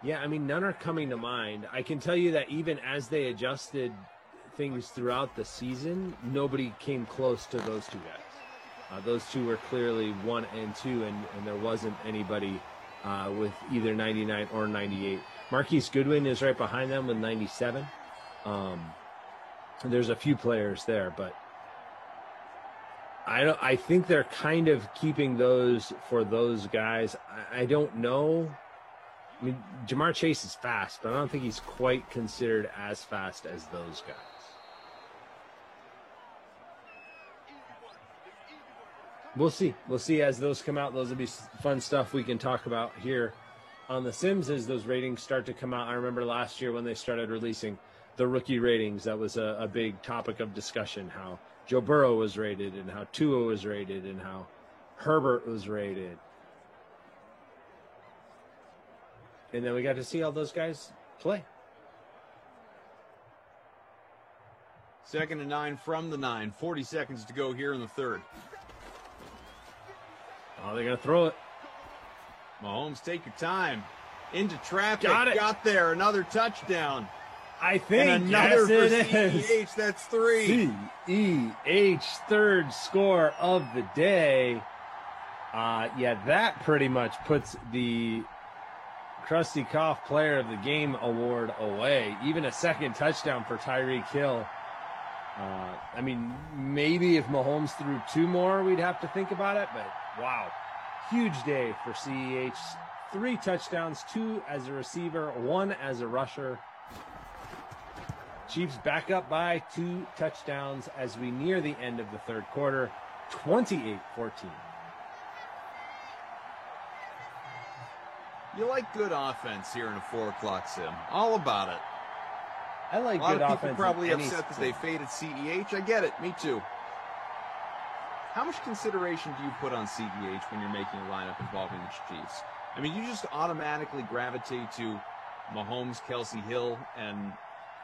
Yeah, I mean, none are coming to mind. I can tell you that even as they adjusted things throughout the season, nobody came close to those two guys. Those two were clearly 1 and 2, and there wasn't anybody with either 99 or 98. Marquise Goodwin is right behind them with 97. There's a few players there, but I think they're kind of keeping those for those guys. I don't know. I mean, Jamar Chase is fast, but I don't think he's quite considered as fast as those guys. We'll see. We'll see as those come out. Those will be fun stuff we can talk about here on The Sims as those ratings start to come out. I remember last year when they started releasing the rookie ratings, that was a big topic of discussion, how Joe Burrow was rated and how Tua was rated and how Herbert was rated. And then we got to see all those guys play. Second and 9 from the 9. 40 seconds to go here in the third. Oh, they're going to throw it. Mahomes, take your time. Into traffic. Got it. Got there. Another touchdown. I think. And another yes, for it CEH. is. That's 3. CEH, third score of the day. Yeah, that pretty much puts the Krusty Koff Player of the Game award away. Even a second touchdown for Tyreek Hill. I mean, maybe if Mahomes threw 2 more, we'd have to think about it. But wow, huge day for CEH. 3 touchdowns, 2 as a receiver, 1 as a rusher. Chiefs back up by 2 touchdowns as we near the end of the third quarter, 28-14. You like good offense here in a 4 o'clock sim. All about it. I like good offense. A lot of people offense probably in any upset that sport. they faded CEH. I get it. Me too. How much consideration do you put on CEH when you're making a lineup involving the Chiefs? I mean, you just automatically gravitate to Mahomes, Kelsey Hill, and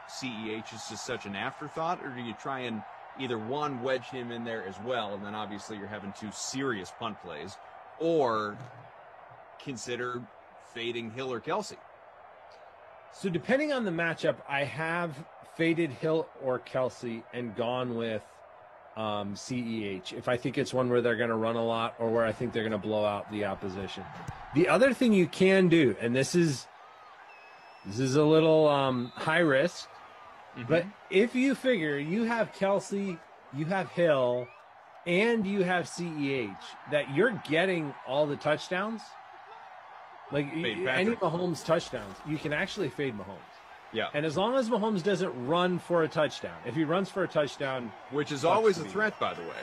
CEH is just such an afterthought, or do you try and either one, wedge him in there as well, and then obviously you're having 2 serious punt plays, or consider fading Hill or Kelce. So depending on the matchup, I have faded Hill or Kelce and gone with CEH if I think it's one where they're going to run a lot or where I think they're going to blow out the opposition. The other thing you can do, and this is a little high risk, but if you figure you have Kelce, you have Hill, and you have CEH, that you're getting all the touchdowns, like any Mahomes touchdowns, you can actually fade Mahomes. Yeah. And as long as Mahomes doesn't run for a touchdown, if he runs for a touchdown, which is always a threat, by the way.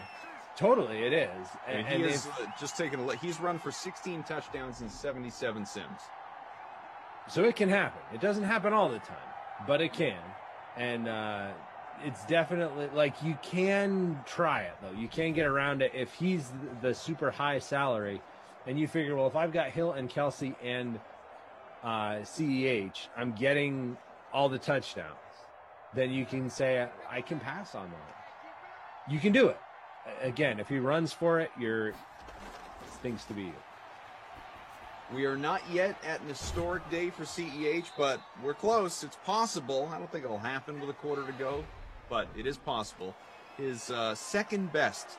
Totally, it is. And he is just taking a look. He's run for 16 touchdowns and 77 sims. So it can happen. It doesn't happen all the time, but it can. And it's definitely like you can try it though. You can get around it if he's the super high salary, and you figure, well, if I've got Hill and Kelce and CEH, I'm getting all the touchdowns. Then you can say I can pass on that. You can do it. Again, if he runs for it, it stinks to be you. We are not yet at an historic day for CEH, but we're close. It's possible. I don't think it'll happen with a quarter to go, but it is possible. His second best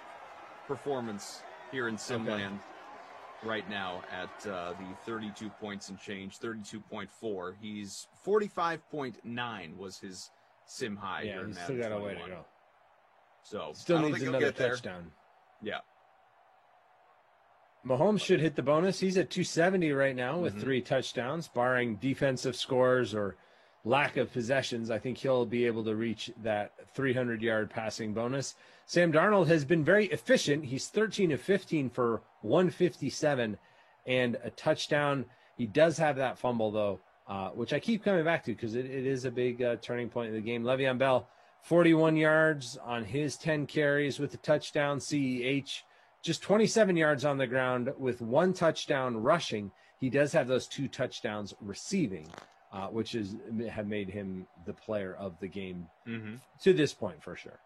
performance here in Simland right now at the 32 points and change, 32.4. He's 45.9 was his sim high. Yeah, here in he's still got a way to 21. go. So Still I don't needs think he'll another get there. touchdown. Yeah. Mahomes should hit the bonus. He's at 270 right now with 3 touchdowns, barring defensive scores or lack of possessions. I think he'll be able to reach that 300-yard passing bonus. Sam Darnold has been very efficient. He's 13 of 15 for 157 and a touchdown. He does have that fumble, though, which I keep coming back to because it is a big turning point in the game. Le'Veon Bell, 41 yards on his 10 carries with a touchdown. CEH, just 27 yards on the ground with 1 touchdown rushing. He does have those 2 touchdowns receiving, which have made him the player of the game to this point for sure.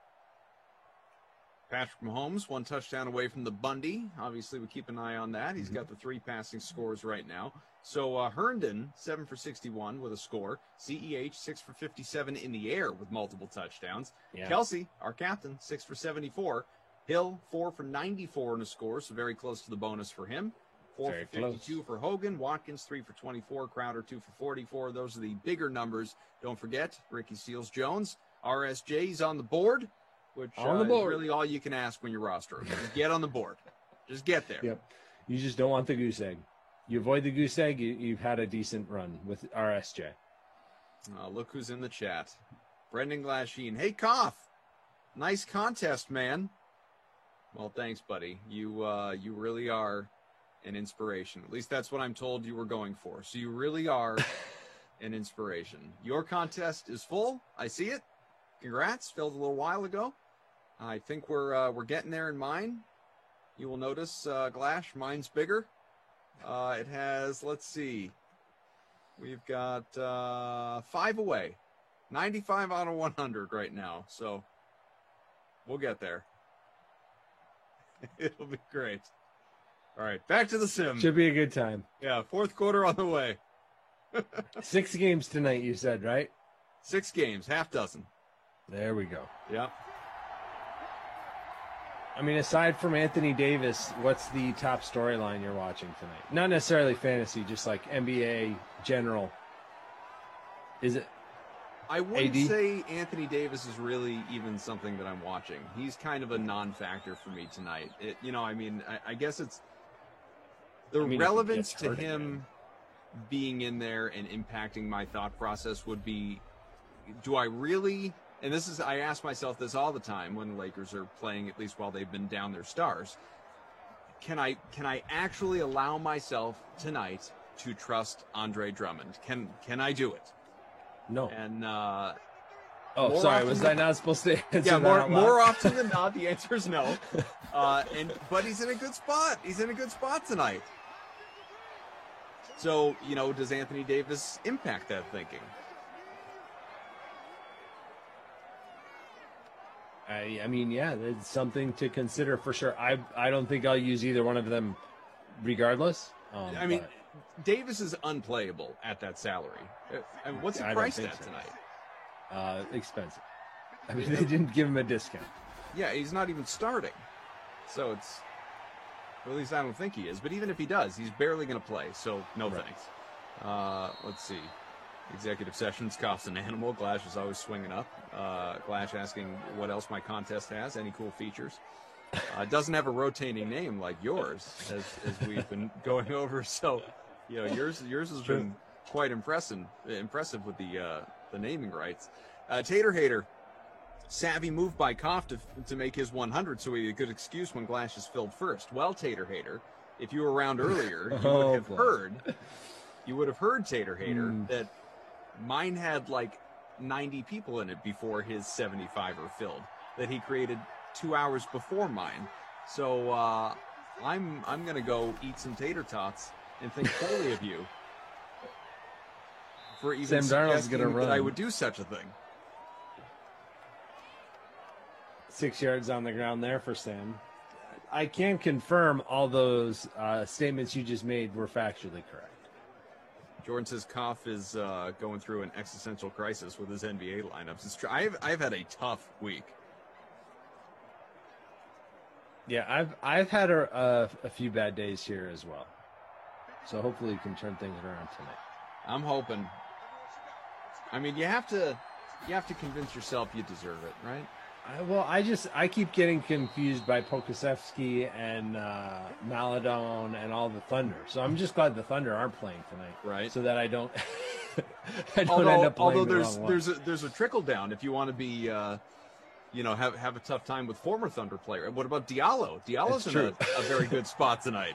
Patrick Mahomes, 1 touchdown away from the Bundy. Obviously, we keep an eye on that. He's got the 3 passing scores right now. So Herndon, 7 for 61 with a score. CEH, 6 for 57 in the air with multiple touchdowns. Yeah. Kelce, our captain, 6 for 74. Hill, 4 for 94 in a score, so very close to the bonus for him. 4 Very for 52 for Hogan. Watkins, 3 for 24. Crowder, 2 for 44. Those are the bigger numbers. Don't forget, Ricky Seals-Jones. RSJ's on the board, which On the board. is really all you can ask when you're rostering. Just get on the board. Just get there. Yep. You just don't want the goose egg. You avoid the goose egg, you've had a decent run with RSJ. Look who's in the chat. Brendan Glasheen. Hey, Koff. Nice contest, man. Well, thanks, buddy. You really are an inspiration. At least that's what I'm told you were going for. So you really are an inspiration. Your contest is full. I see it. Congrats. Filled a little while ago. I think we're getting there in mine. You will notice, Glash, mine's bigger. It has, let's see, we've got 5 away. 95 out of 100 right now. So we'll get there. It'll be great. All right, back to the sim. Should be a good time. Yeah, 4th quarter on the way. 6 games tonight, you said, right? 6 games, half dozen. There we go. Yep. I mean, aside from Anthony Davis, what's the top storyline you're watching tonight? Not necessarily fantasy, just like NBA general. Is it? I wouldn't AD? say Anthony Davis is really even something that I'm watching. He's kind of a non-factor for me tonight. I guess it's the if he relevance gets to hurt him being in there and impacting my thought process would be, do I really, and I ask myself this all the time when the Lakers are playing, at least while they've been down their stars, can I actually allow myself tonight to trust Andre Drummond? Can I do it? No. And oh, sorry, was I not supposed to answer yeah, that out loud? more often than not, the answer is no. But he's in a good spot. He's in a good spot tonight. So, does Anthony Davis impact that thinking? I mean, yeah, it's something to consider for sure. I don't think I'll use either one of them regardless. I mean, Davis is unplayable at that salary. I mean, what's he priced at tonight? Expensive. I mean, they didn't give him a discount. Yeah, he's not even starting. So it's, or at least I don't think he is. But even if he does, he's barely going to play. So no thanks. Let's see. Executive Sessions coughs an animal. Glash is always swinging up. Glash asking what else my contest has. Any cool features? It doesn't have a rotating name like yours, as we've been going over. So, you know, yours has been quite impressive with the naming rights. Tater Hater, savvy move by Koff to make his 100, so he had a good excuse when Glash is filled first. Well, Tater Hater, if you were around earlier, you would have heard Tater Hater that mine had like 90 people in it before his 75er filled, that he created 2 hours before mine. So I'm gonna go eat some tater tots and think poorly of you for even Sam Darnold's gonna suggesting run. that I would do such a thing. 6 yards on the ground there for Sam. I can confirm all those statements you just made were factually correct. Jordan says Koff is going through an existential crisis with his NBA lineups. It's true. I've had a tough week. Yeah, I've had a few bad days here as well. So hopefully you can turn things around tonight. I'm hoping. I mean, you have to convince yourself you deserve it, right? I keep getting confused by Pokusevski and Maladon and all the Thunder. So I'm just glad the Thunder aren't playing tonight, right? So that I don't end up playing although the wrong one. there's a trickle down if you want to be have a tough time with former Thunder player. What about Diallo? Diallo's in a very good spot tonight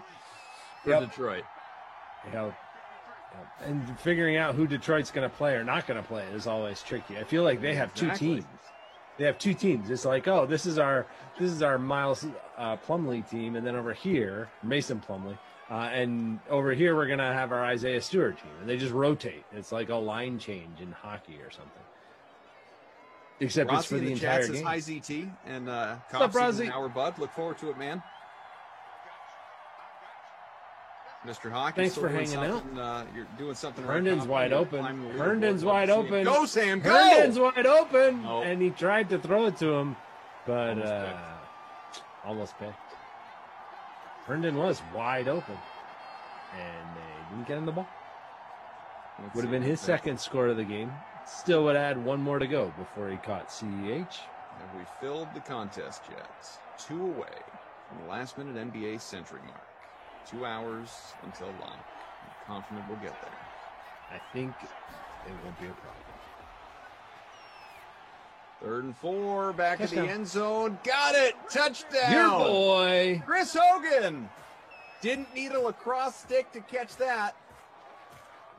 for Detroit. Yeah. And figuring out who Detroit's going to play or not going to play is always tricky. I feel like they have two teams. They have two teams. It's like, oh, this is our Miles Plumlee team, and then over here, Mason Plumlee, and over here we're gonna have our Isaiah Stewart team, and they just rotate. It's like a line change in hockey or something. Except Rossi it's for the in entire chat says, game. hi ZT and up, Cops Rossi? an hour bud. Look forward to it, man. Mr. Hockey, Thanks still for doing hanging out. something, you're doing something. Herndon's wide open. Herndon's Let's wide see. open. Go, Sam, go! Herndon's wide open. Oh. And he tried to throw it to him, but almost picked. Herndon was wide open, and they didn't get him the ball. Would have been his second score of the game. Still would have had one more to go before he caught CEH. Have we filled the contest yet? 2 away from the last minute NBA century mark. 2 hours until lock. I'm confident we'll get there. I think it won't be a problem. 3rd and 4, back at the Touchdown. end zone. Got it! Touchdown! Your boy! Chris Hogan! Didn't need a lacrosse stick to catch that.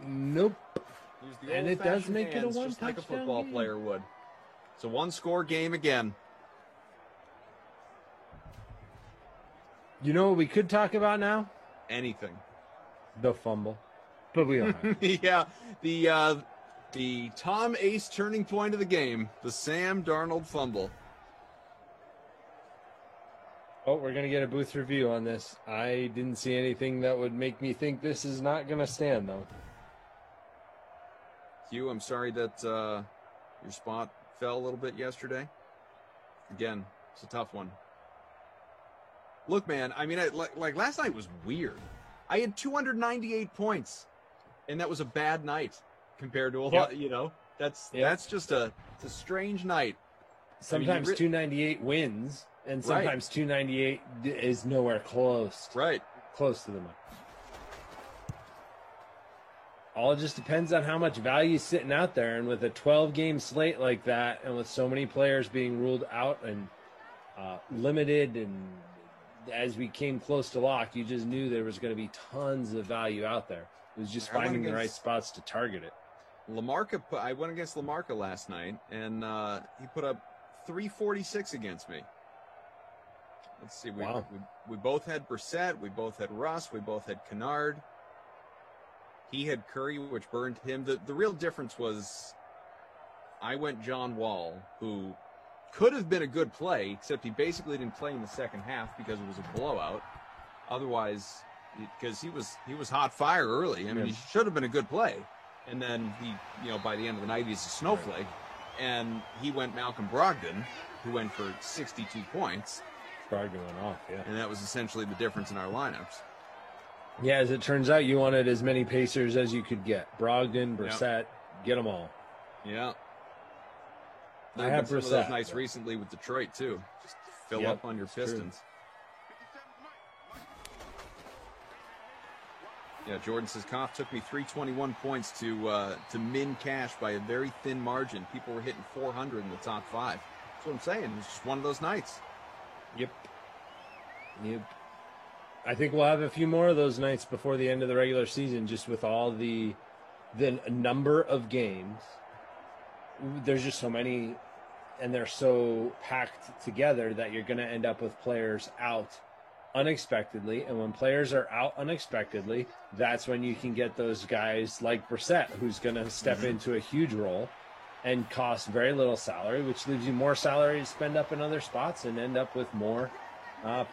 Nope. Use the And it does old-fashioned make it a hands, one just like a touchdown football game. player would. It's a 1-score game again. You know what we could talk about now? Anything. The fumble. But we don't have to. Yeah, the Tom Ace turning point of the game, the Sam Darnold fumble. Oh, we're going to get a booth review on this. I didn't see anything that would make me think this is not going to stand, though. Hugh, I'm sorry that your spot fell a little bit yesterday. Again, it's a tough one. Look, man, I mean, like last night was weird. I had 298 points, and that was a bad night compared to a lot, That's just it's a strange night. Sometimes 298 wins, and sometimes 298 is nowhere close. Right. Close to the money. All just depends on how much value is sitting out there. And with a 12-game slate like that, and with so many players being ruled out and limited, and as we came close to lock, you just knew there was going to be tons of value out there. It was just finding the right spots to target it. I went against Lamarca last night, and he put up 346 against me. Let's see. We both had Brissett. We both had Russ. We both had Kennard. He had Curry, which burned him. The real difference was I went John Wall, who could have been a good play, except he basically didn't play in the second half because it was a blowout. Otherwise, because he was hot fire early. I mean, he should have been a good play. And then he, by the end of the night, he's a snowflake. And he went Malcolm Brogdon, who went for 62 points. Brogdon went off, yeah. And that was essentially the difference in our lineups. Yeah, as it turns out, you wanted as many Pacers as you could get. Brogdon, Brissett, get them all. Yeah. I have some of Brissett. those nights recently with Detroit, too. Just fill up on your Pistons. True. Yeah, Jordan says, Koff took me 321 points to min cash by a very thin margin. People were hitting 400 in the top 5. That's what I'm saying. It was just one of those nights. Yep. I think we'll have a few more of those nights before the end of the regular season, just with all the number of games. There's just so many, and they're so packed together that you're going to end up with players out unexpectedly. And when players are out unexpectedly, that's when you can get those guys like Brissett, who's going to step into a huge role and cost very little salary, which leaves you more salary to spend up in other spots and end up with more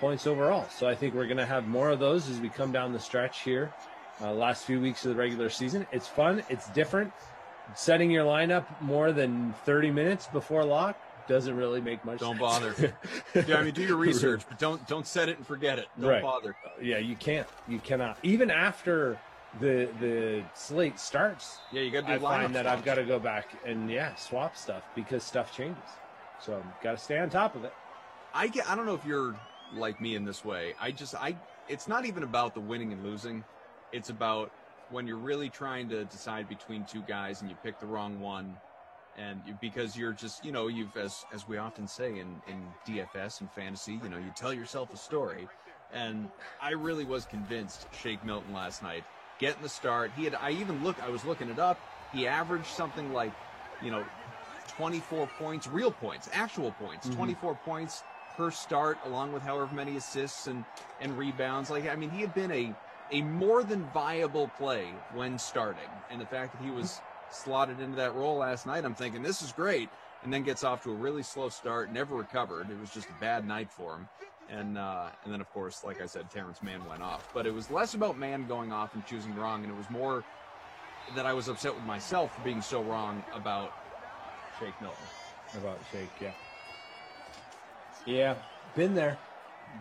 points overall. So I think we're going to have more of those as we come down the stretch here. Last few weeks of the regular season. It's fun. It's different. Setting your lineup more than 30 minutes before lock doesn't really make much sense. Don't bother. Yeah, I mean, do your research, but don't set it and forget it. Don't bother. Yeah, you can't. You cannot. Even after the slate starts, yeah, you got to do I lineup find that swaps. I've got to go back and swap stuff because stuff changes. So got to stay on top of it. I don't know if you're like me in this way. It's not even about the winning and losing. It's about when you're really trying to decide between two guys and you pick the wrong one, and because you're just, you've, as we often say in DFS and fantasy, you tell yourself a story. And I really was convinced Shake Milton last night, getting the start. I was looking it up. He averaged something like, 24 points, real points, actual points, 24 points per start, along with however many assists and rebounds. He had been a more than viable play when starting. And the fact that he was slotted into that role last night, I'm thinking this is great, and then gets off to a really slow start, never recovered. It was just a bad night for him. And then, of course, like I said, Terrence Mann went off. But it was less about Mann going off and choosing wrong, and it was more that I was upset with myself for being so wrong about Shake Milton. About Shake, yeah. Yeah, been there.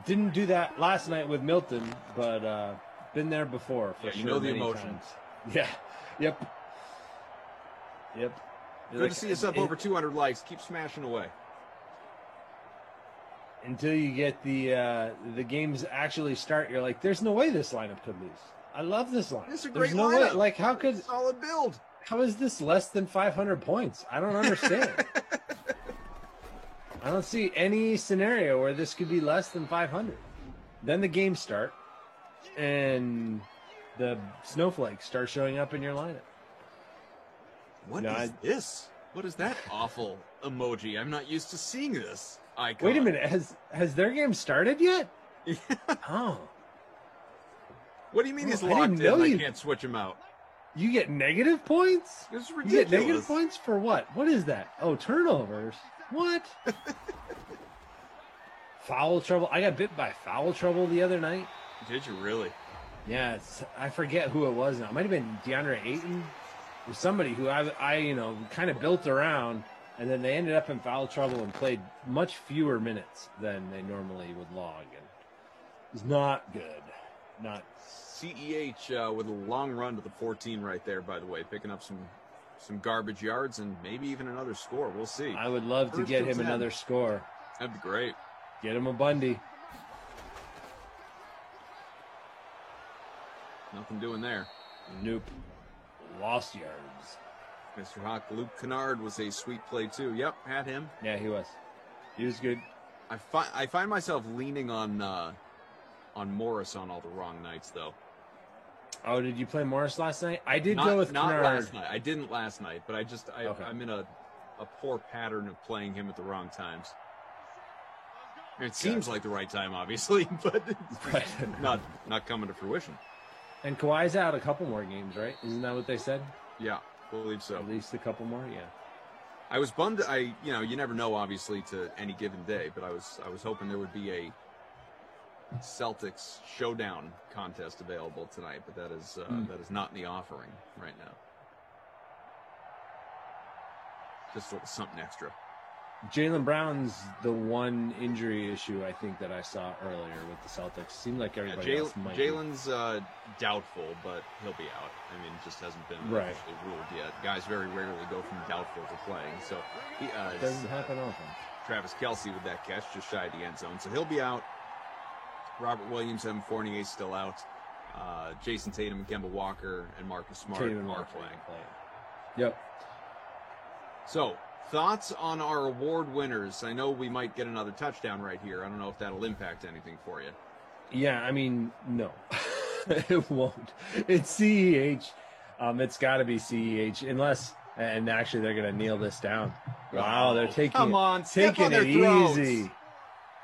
Didn't do that last night with Milton, but been there before. For You sure, know the many emotions. times. Yeah. Yep. Good to see us up over 200 likes. Keep smashing away. Until you get the games actually start, you're like, there's no way this lineup could lose. I love this lineup. It's a There's great no lineup. way. How could solid build? How is this less than 500 points? I don't understand. I don't see any scenario where this could be less than 500. Then the games start, and the snowflakes start showing up in your lineup. What is this? What is that awful emoji? I'm not used to seeing this icon. Wait a minute. Has their game started yet? Yeah. Oh. What do you mean he's I didn't locked in know and I you- can't switch him out? You get negative points? It's You get negative ridiculous. points for what? What is that? Oh, turnovers. What? Foul trouble. I got bit by foul trouble the other night. Did you really? Yeah, I forget who it was now. It might have been DeAndre Ayton or somebody who I kind of built around, and then they ended up in foul trouble and played much fewer minutes than they normally would log, and it was not good. Not CEH with a long run to the 14 right there, by the way, picking up some garbage yards and maybe even another score. We'll see. I would love to First get and him 10. another score. That'd be great. Get him a Bundy. Nothing doing there. Nope. Lost yards. Mr. Hawk, Luke Kennard was a sweet play too. Yep, had him. Yeah, he was. He was good. I find myself leaning on Morris on all the wrong nights though. Oh, did you play Morris last night? I did not, go with not Kennard. last night. I didn't last night, but Okay. I'm in a poor pattern of playing him at the wrong times. It seems like the right time, obviously, but it's not coming to fruition. And Kawhi's out a couple more games, right? Isn't that what they said? Yeah, believe so. At least a couple more, yeah. I was bummed. You never know, obviously, to any given day, but I was hoping there would be a Celtics showdown contest available tonight, but that is not in the offering right now. Just sort of something extra. Jaylen Brown's the one injury issue I think that I saw earlier with the Celtics. Seemed like everybody else might. Jaylen's doubtful, but he'll be out. I mean, it just hasn't been officially ruled yet. Guys very rarely go from doubtful to playing, so it doesn't happen often. Travis Kelce with that catch just shy of the end zone, so he'll be out. Robert Williams, Evan Fournier still out. Jason Tatum, Kemba Walker, and Marcus Smart are playing. Yep. So, thoughts on our award winners? I know we might get another touchdown right here. I don't know if that'll impact anything for you. Yeah, I mean, no. It won't. It's CEH. It's got to be CEH, unless, and actually they're going to kneel this down. Wow, they're taking it easy.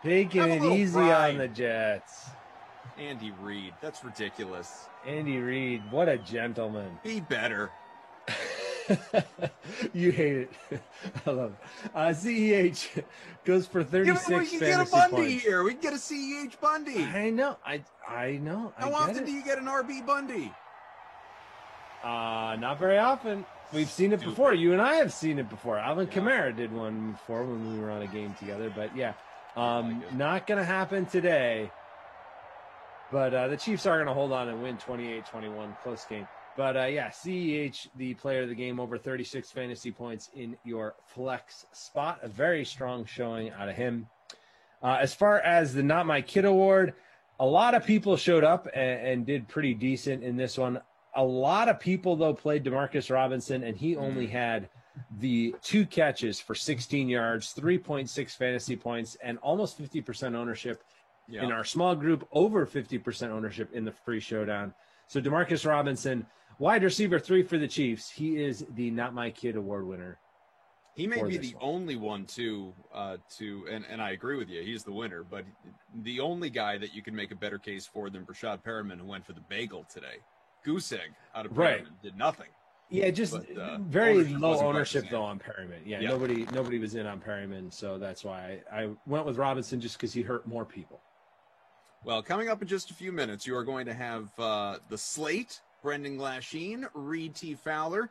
Taking it easy on the Jets. Andy Reid, that's ridiculous. Andy Reid, what a gentleman. Be better. You hate it. I love it. CEH goes for 36 we can get a Bundy here. We can get a CEH Bundy. I know. I know. How often do you get an RB Bundy? Not very often. We've seen it before. You and I have seen it before. Alvin Kamara did one before when we were on a game together. But yeah, not going to happen today. But the Chiefs are going to hold on and win 28-21. Close game. But, CEH, the player of the game, over 36 fantasy points in your flex spot. A very strong showing out of him. As far as the Not My Kid Award, a lot of people showed up and did pretty decent in this one. A lot of people, though, played DeMarcus Robinson, and he only had the 2 catches for 16 yards, 3.6 fantasy points, and almost 50% ownership. In our small group, over 50% ownership in the free showdown. So DeMarcus Robinson, wide receiver 3 for the Chiefs. He is the Not My Kid Award winner. He may be the only one and I agree with you, he's the winner, but the only guy that you can make a better case for than Brashad Perriman, who went for the bagel today. Goose egg out of Perriman, did nothing. Yeah, just very low ownership though on Perriman. Yeah, nobody was in on Perriman, so that's why I went with Robinson just because he hurt more people. Well, coming up in just a few minutes, you are going to have the slate, Brendan Glasheen, Reed T. Fowler.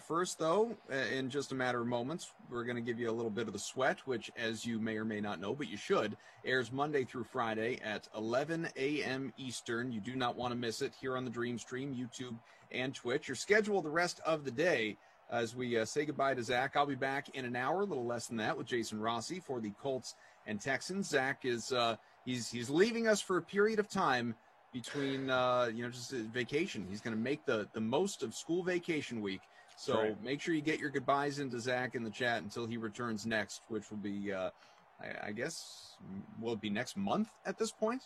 First, though, in just a matter of moments, we're going to give you a little bit of the sweat, which, as you may or may not know, but you should, airs Monday through Friday at 11 a.m. Eastern. You do not want to miss it here on the Dream Stream, YouTube, and Twitch. Your schedule the rest of the day as we say goodbye to Zach. I'll be back in an hour, a little less than that, with Jason Rossi for the Colts and Texans. Zach is he's leaving us for a period of time between just a vacation. He's going to make the most of school vacation week. So make sure you get your goodbyes into Zach in the chat until he returns next, which will be I guess will it be next month at this point?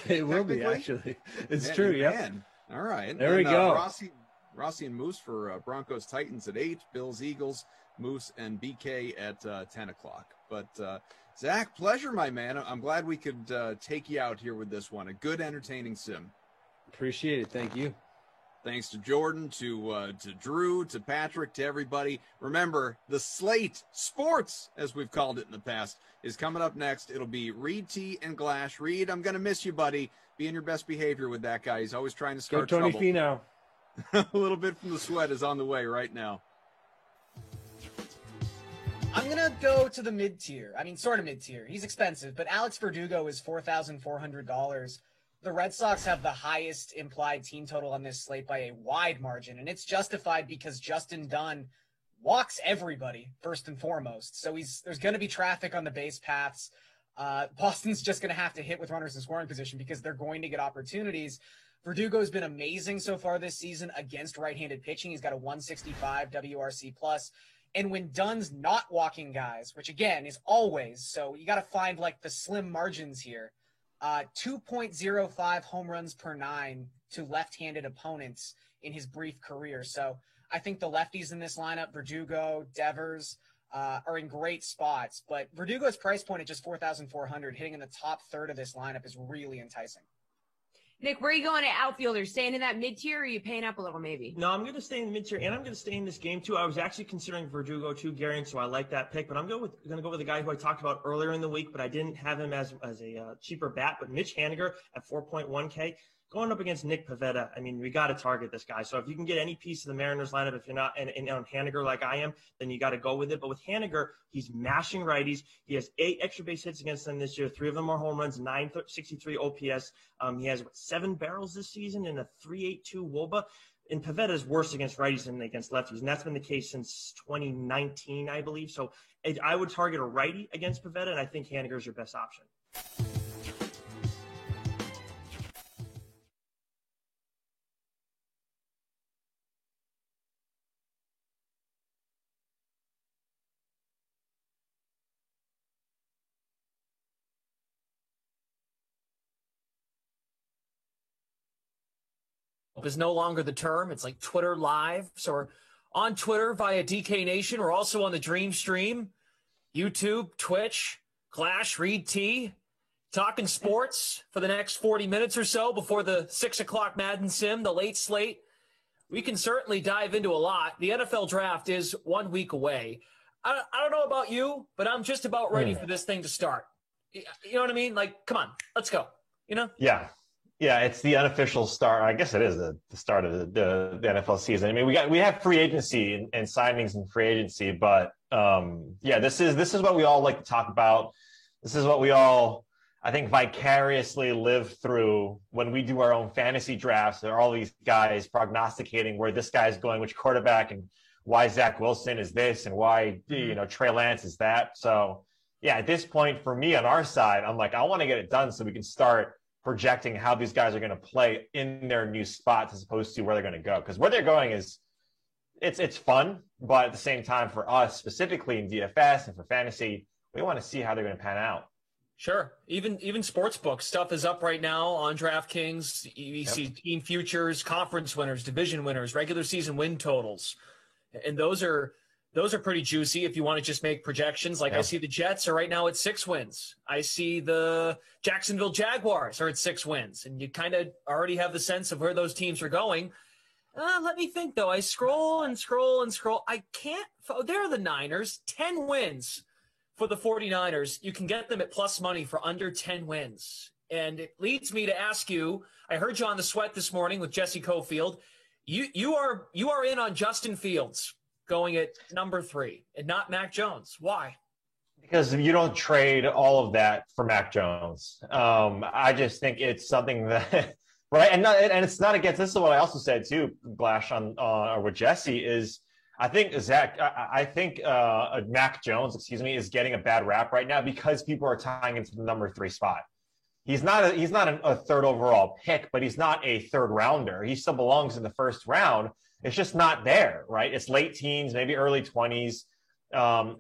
It will be, actually. It's true, yeah. All right. There we go. Rossi and Moose for Broncos Titans at 8, Bills Eagles, Moose and BK at 10 o'clock. But Zach, pleasure, my man. I'm glad we could take you out here with this one. A good, entertaining sim. Appreciate it. Thank you. Thanks to Jordan, to Drew, to Patrick, to everybody. Remember, the slate, sports, as we've called it in the past, is coming up next. It'll be Reed T. and Glash. Reed, I'm going to miss you, buddy. Be in your best behavior with that guy. He's always trying to start Tony trouble. Finau. A little bit from the sweat is on the way right now. I'm going to go to the mid-tier. I mean, sort of mid-tier. He's expensive, but Alex Verdugo is $4,400. The Red Sox have the highest implied team total on this slate by a wide margin, and it's justified because Justin Dunn walks everybody, first and foremost. So there's going to be traffic on the base paths. Boston's just going to have to hit with runners in scoring position because they're going to get opportunities. Verdugo's been amazing so far this season against right-handed pitching. He's got a 165 WRC+. And when Dunn's not walking guys, which again is always, so you got to find like the slim margins here, 2.05 home runs per 9 to left-handed opponents in his brief career. So I think the lefties in this lineup, Verdugo, Devers, are in great spots. But Verdugo's price point at just $4,400, hitting in the top third of this lineup is really enticing. Nick, where are you going at outfielder? Staying in that mid tier, or are you paying up a little maybe? No, I'm going to stay in the mid tier, and I'm going to stay in this game too. I was actually considering Verdugo too, Gary, so I like that pick. But I'm going to go with a guy who I talked about earlier in the week, but I didn't have him as a cheaper bat. But Mitch Haniger at 4.1K. Going up against Nick Pivetta, I mean, we got to target this guy. So if you can get any piece of the Mariners lineup, if you're not on Haniger like I am, then you got to go with it. But with Haniger, he's mashing righties. He has 8 extra base hits against them this year. 3 of them are home runs, 963 OPS. He has 7 barrels this season and a 3.82 WOBA. And Pivetta is worse against righties than against lefties, and that's been the case since 2019, I believe. So I would target a righty against Pivetta, and I think Haniger is your best option. Is no longer the term. It's like Twitter Live. So we're on Twitter via DK Nation. We're also on the Dream Stream, YouTube, Twitch, Clash, Reed T, talking sports for the next 40 minutes or so before the 6 o'clock Madden Sim, the late slate. We can certainly dive into a lot. The NFL draft is 1 week away. I don't know about you, but I'm just about ready for this thing to start. You know what I mean? Like, come on, let's go. You know? Yeah. Yeah, it's the unofficial start. I guess it is the start of the NFL season. I mean, we have free agency and signings and free agency, but this is what we all like to talk about. This is what we all, I think, vicariously live through when we do our own fantasy drafts. There are all these guys prognosticating where this guy's going, which quarterback, and why Zach Wilson is this, and why Trey Lance is that. So yeah, at this point for me on our side, I'm like, I want to get it done so we can start projecting how these guys are going to play in their new spots as opposed to where they're going to go. Because where they're going is it's fun, but at the same time for us, specifically in DFS and for fantasy, we want to see how they're going to pan out. Sure. Even sportsbook stuff is up right now on DraftKings. You see team futures, conference winners, division winners, regular season win totals. And those are pretty juicy if you want to just make projections. Like I see the Jets are right now at 6 wins. I see the Jacksonville Jaguars are at 6 wins. And you kind of already have the sense of where those teams are going. Let me think, though. I scroll and scroll and scroll. I can't. They're the Niners. 10 wins for the 49ers. You can get them at plus money for under 10 wins. And it leads me to ask you, I heard you on The Sweat this morning with Jesse Cofield. You are in on Justin Fields going at number 3 and not Mac Jones. Why? Because you don't trade all of that for Mac Jones. I just think it's something that, right? And it's not against, this is what I also said too, Glash, or with Jesse, is I think Mac Jones, is getting a bad rap right now because people are tying into the number 3 spot. He's not a third overall pick, but he's not a third rounder. He still belongs in the first round. It's just not there, right? It's late teens, maybe early 20s.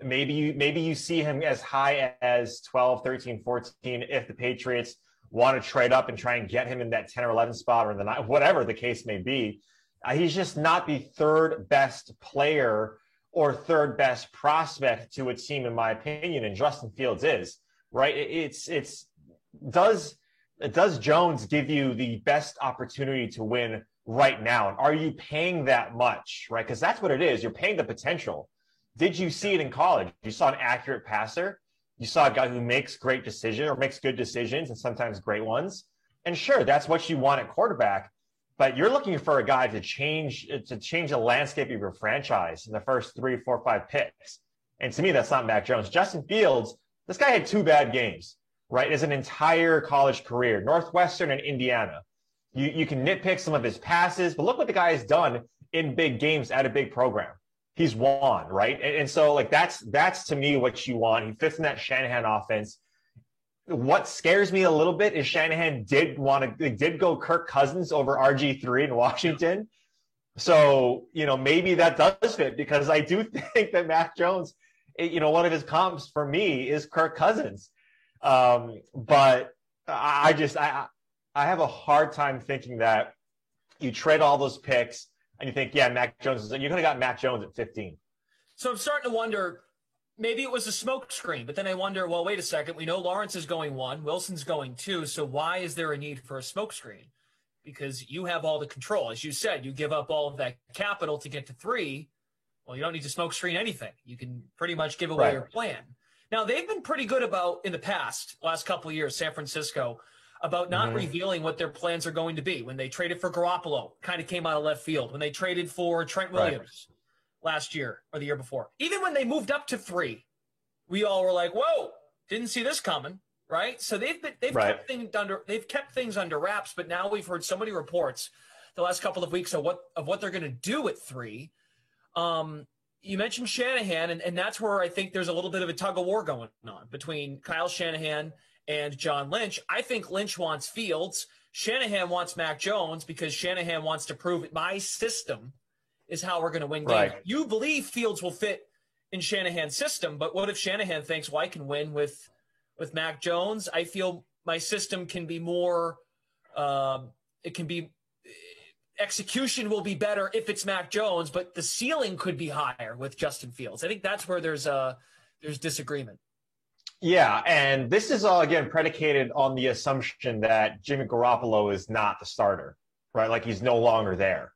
Maybe you see him as high as 12, 13, 14 if the Patriots want to trade up and try and get him in that 10 or 11 spot or whatever the case may be. He's just not the third best player or third best prospect to a team, in my opinion, and Justin Fields is, right? Does Jones give you the best opportunity to win right now? And are you paying that much, right? Because that's what it is. You're paying the potential. Did you see it in college? You saw an accurate passer. You saw a guy who makes great decisions or makes good decisions and sometimes great ones. And sure, that's what you want at quarterback. But you're looking for a guy to change the landscape of your franchise in the first 3, 4, 5 picks. And to me, that's not Mac Jones. Justin Fields, this guy had 2 bad games, right? His entire college career, Northwestern and Indiana. You can nitpick some of his passes, but look what the guy has done in big games at a big program. He's won, right? And so like that's to me what you want. He fits in that Shanahan offense. What scares me a little bit is Shanahan did go Kirk Cousins over RG3 in Washington. So, maybe that does fit, because I do think that Mac Jones, one of his comps for me is Kirk Cousins. But I have a hard time thinking that you trade all those picks and you think, Mac Jones, you could have got Mac Jones at 15. So I'm starting to wonder, maybe it was a smoke screen, but then I wonder, well, wait a second. We know Lawrence is going 1, Wilson's going 2. So why is there a need for a smoke screen? because you have all the control. As you said, you give up all of that capital to get to 3. Well, you don't need to smoke screen anything. You can pretty much give away your plan. Now, they've been pretty good about, in the past, last couple of years, San Francisco, about not revealing what their plans are going to be. When they traded for Garoppolo, kind of came out of left field. When they traded for Trent Williams last year or the year before. Even when they moved up to 3, we all were like, whoa, didn't see this coming, right? So they've kept things under wraps, but now we've heard so many reports the last couple of weeks of what they're going to do at 3. You mentioned Shanahan, and that's where I think there's a little bit of a tug of war going on between Kyle Shanahan and John Lynch. I think Lynch wants Fields. Shanahan wants Mac Jones because Shanahan wants to prove it. My system is how we're going to win games. You believe Fields will fit in Shanahan's system, but what if Shanahan thinks, well, I can win with Mac Jones? I feel my system can be more execution will be better if it's Mac Jones, but the ceiling could be higher with Justin Fields. I think that's where there's disagreement. Yeah, and this is all, again, predicated on the assumption that Jimmy Garoppolo is not the starter, right? Like he's no longer there.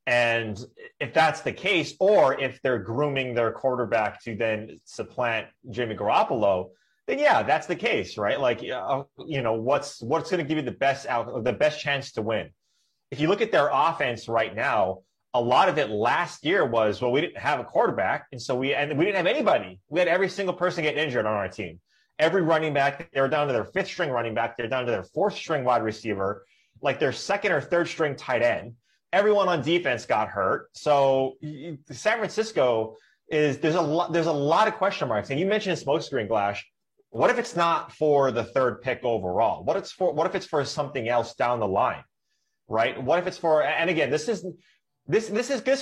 And if that's the case, or if they're grooming their quarterback to then supplant Jimmy Garoppolo, then yeah, that's the case, right? Like, what's going to give you the best chance to win? If you look at their offense right now, a lot of it last year was, well, we didn't have a quarterback, and we didn't have anybody. We had every single person get injured on our team. Every running back, they were down to their 5th string running back. They're down to their 4th string wide receiver, like their 2nd or 3rd string tight end. Everyone on defense got hurt. So San Francisco there's a lot of question marks. And you mentioned smokescreen, Glash. What if it's not for the 3rd pick overall? What if it's for something else down the line? Right? What if it's for, and again, this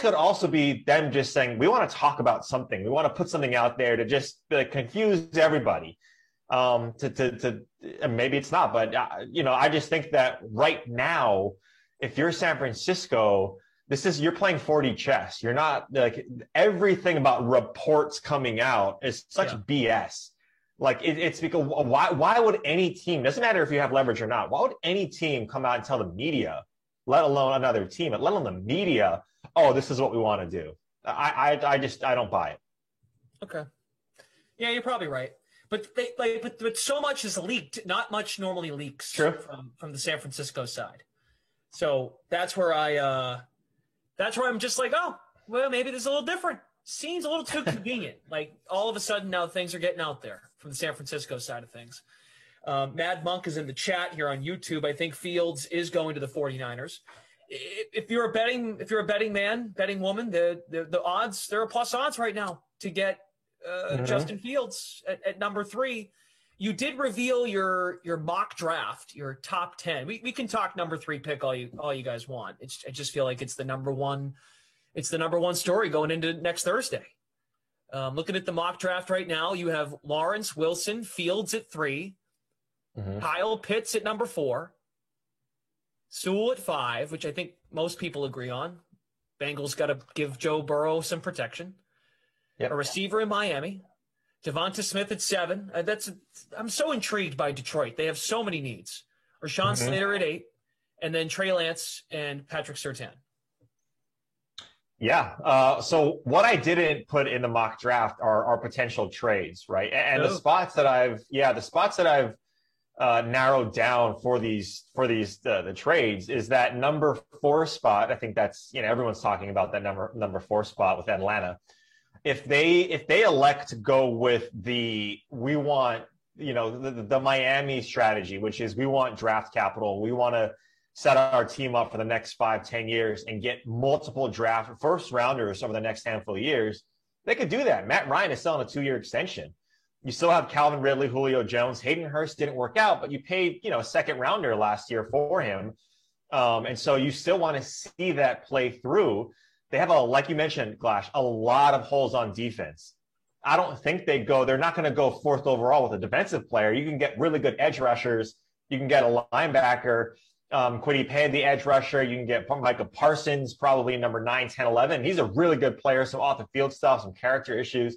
could also be them just saying, we want to talk about something. We want to put something out there to just confuse everybody. Maybe it's not, but I just think that right now, if you're San Francisco, you're playing 4D chess. You're not like everything about reports coming out is such BS. Like it's because why would any team, doesn't matter if you have leverage or not, why would any team come out and tell the media, let alone another team, let alone the media, oh, this is what we want to do? I don't buy it. Okay. Yeah, you're probably right. But but so much is leaked. Not much normally leaks from the San Francisco side. So that's where I'm just like, oh, well, maybe this is a little different. Seems a little too convenient. Like all of a sudden now things are getting out there from the San Francisco side of things. Mad Monk is in the chat here on YouTube. I think Fields is going to the 49ers. If you're a betting man, betting woman, the odds, there are plus odds right now to get Justin Fields at number 3. You did reveal your mock draft, your top 10. We can talk number 3 pick all you guys want. I just feel like it's the number one story going into next Thursday. Looking at the mock draft right now, you have Lawrence, Wilson, Fields at 3, Kyle Pitts at number 4, Sewell at 5, which I think most people agree on. Bengals got to give Joe Burrow some protection. A receiver in Miami. Devonta Smith at 7. I'm so intrigued by Detroit. They have so many needs. Rashawn Slater at 8, and then Trey Lance and Patrick Surtain. Yeah. So what I didn't put in the mock draft are potential trades, right? And the spots that I've narrowed down for the trades is that number 4 spot. I think that's, everyone's talking about that number 4 spot with Atlanta. If they elect to go with the Miami strategy, which is we want draft capital, we want to set our team up for the next 5-10 years and get multiple draft first rounders over the next handful of years, they could do that. Matt Ryan is still on a 2-year extension. You still have Calvin Ridley, Julio Jones. Hayden Hurst didn't work out, but you paid, a 2nd rounder last year for him. And so you still want to see that play through. They have like you mentioned, Glash, a lot of holes on defense. I don't think they're not going to go 4th overall with a defensive player. You can get really good edge rushers. You can get a linebacker. Kwity Paye, the edge rusher. You can get Micah Parsons, probably number 9, 10, 11. He's a really good player, some off the field stuff, some character issues.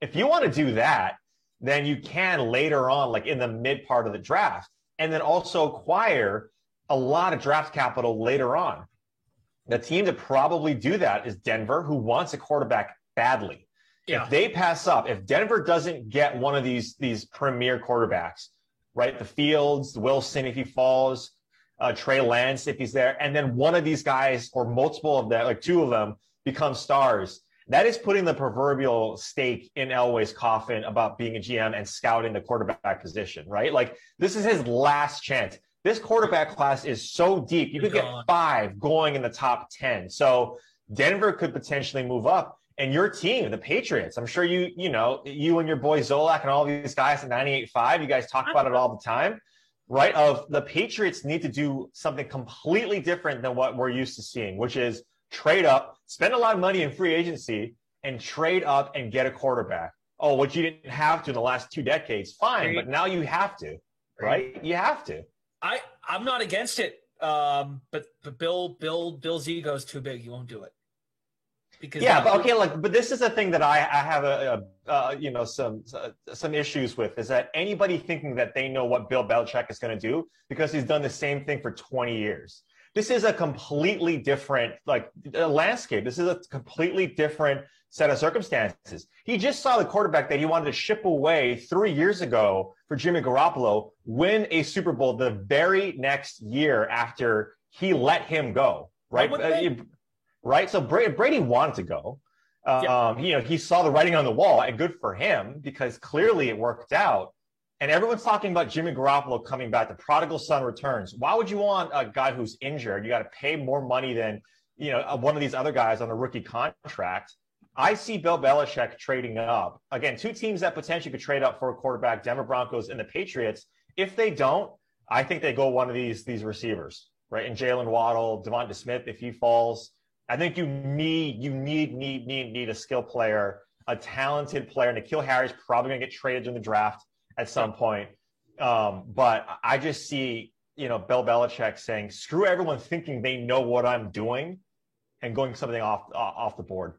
If you want to do that, then you can later on, like in the mid part of the draft, and then also acquire a lot of draft capital later on. The team to probably do that is Denver, who wants a quarterback badly. Yeah. If they pass up, if Denver doesn't get one of these premier quarterbacks, right? The Fields, Wilson, if he falls, Trey Lance, if he's there, and then one of these guys or multiple of them, like two of them, become stars, that is putting the proverbial stake in Elway's coffin about being a GM and scouting the quarterback position, right? Like, this is his last chance. This quarterback class is so deep. You could get 5 going in the top 10. So Denver could potentially move up. And your team, the Patriots, I'm sure you and your boy Zolak and all these guys at 98.5, you guys talk about it all the time, right? Of the Patriots need to do something completely different than what we're used to seeing, which is trade up, spend a lot of money in free agency, and trade up and get a quarterback. Oh, what you didn't have to in the last 2 decades, fine, but now you have to, right? You have to. I'm not against it, but Bill's ego is too big. He won't do it. But this is a thing that I have some issues with, is that anybody thinking that they know what Bill Belichick is going to do because he's done the same thing for 20 years. This is a completely different landscape. This is a completely different set of circumstances. He just saw the quarterback that he wanted to ship away 3 years ago for Jimmy Garoppolo win a Super Bowl the very next year after he let him go, right? Right. So Brady wanted to go. He saw the writing on the wall, and good for him, because clearly it worked out. And everyone's talking about Jimmy Garoppolo coming back. The prodigal son returns. Why would you want a guy who's injured? You got to pay more money than, one of these other guys on a rookie contract. I see Bill Belichick trading up. Again, 2 teams that potentially could trade up for a quarterback, Denver Broncos and the Patriots. If they don't, I think they go one of these receivers, right? And Jalen Waddle, Devonta Smith, if he falls. I think you need a skill player, a talented player. N'Keal Harry's probably going to get traded in the draft at some point. But I just see, Bill Belichick saying, screw everyone thinking they know what I'm doing, and going something off the board.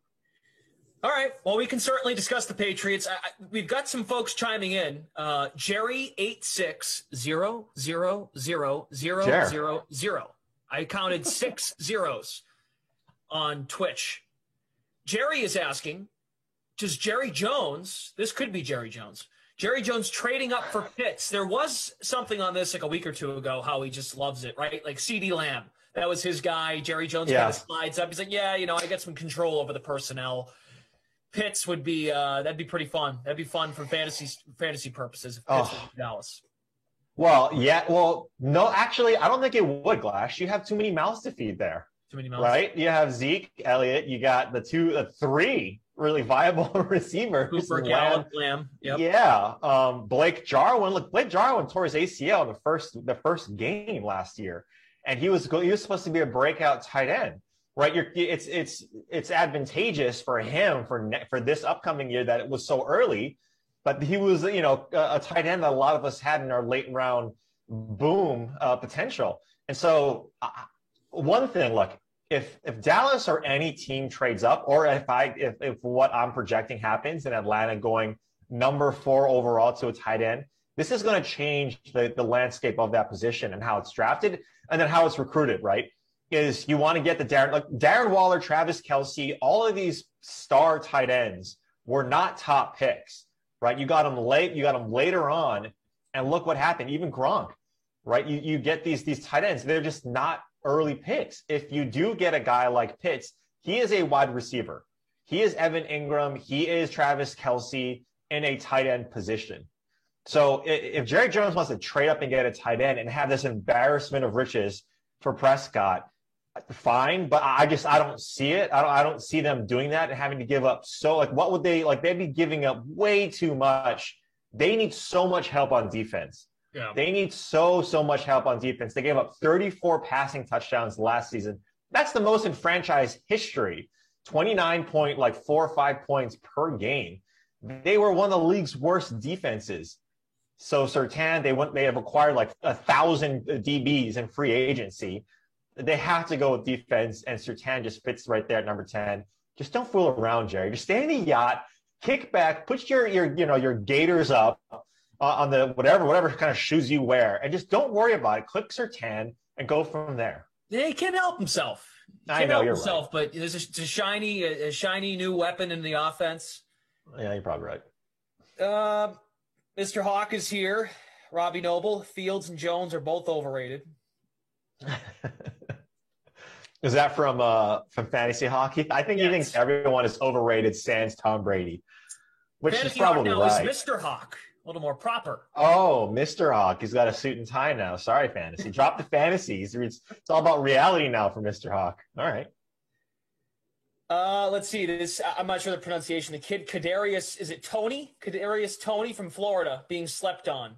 All right. Well, we can certainly discuss the Patriots. We've got some folks chiming in. Jerry 86000000. I counted 6 zeros on Twitch. Jerry is asking, does Jerry Jones, this could be Jerry Jones trading up for Pitts? There was something on this like a week or 2 ago, how he just loves it, right? Like CeeDee Lamb, that was his guy. Jerry Jones kind of slides up. He's like, I got some control over the personnel. Pitts would be, that'd be pretty fun. That'd be fun for fantasy purposes if Pitts was in Dallas. Well, no, actually, I don't think it would, Glash. You have too many mouths to feed there. Too many mouths. Right? You have Zeke, Elliott. You got the 3 really viable receivers. Cooper, Gallup, Lamb. Yep. Yeah. Blake Jarwin. Look, Blake Jarwin tore his ACL in the first game last year, and he was supposed to be a breakout tight end. Right? It's advantageous for him for this upcoming year that it was so early, but he was a tight end that a lot of us had in our late round boom potential. And so one thing, look, if Dallas or any team trades up, or if what I'm projecting happens in Atlanta going number 4 overall to a tight end, this is going to change the landscape of that position and how it's drafted and then how it's recruited, right? Is you want to get the Darren Waller, Travis Kelce, all of these star tight ends were not top picks, right? You got them late, you got them later on, and look what happened. Even Gronk, right? You get these tight ends, they're just not early picks. If you do get a guy like Pitts, he is a wide receiver. He is Evan Ingram. He is Travis Kelce in a tight end position. So if Jerry Jones wants to trade up and get a tight end and have this embarrassment of riches for Prescott, fine, but I don't see it. I don't see them doing that and having to give up. So what would they they'd be giving up way too much. They need so much help on defense. Yeah. They need so much help on defense. They gave up 34 passing touchdowns last season. That's the most in franchise history. 29.4 or 5 points per game. They were one of the league's worst defenses. So Surtain, they have acquired 1,000 DBs in free agency. They have to go with defense, and Surtain just fits right there at number 10. Just don't fool around, Jerry. Just stay in the yacht, kick back, put your gaiters up on the whatever kind of shoes you wear, and just don't worry about it. Click Surtain, and go from there. Yeah, he can't help himself. I know, you're himself, but there's a shiny new weapon in the offense. Yeah, you're probably right. Mr. Hawk is here. Robbie Noble, Fields, and Jones are both overrated. Is that from fantasy hockey? I think he thinks everyone is overrated sans Tom Brady, which Fantasy is probably Hawk now right. is Mr. Hawk, a little more proper. Oh, Mr. Hawk. He's got a suit and tie now. Sorry, fantasy. Drop the fantasies. It's all about reality now for Mr. Hawk. All right. Let's see. This I'm not sure the pronunciation. The kid Kadarius, is it Tony? Kadarius Tony from Florida being slept on.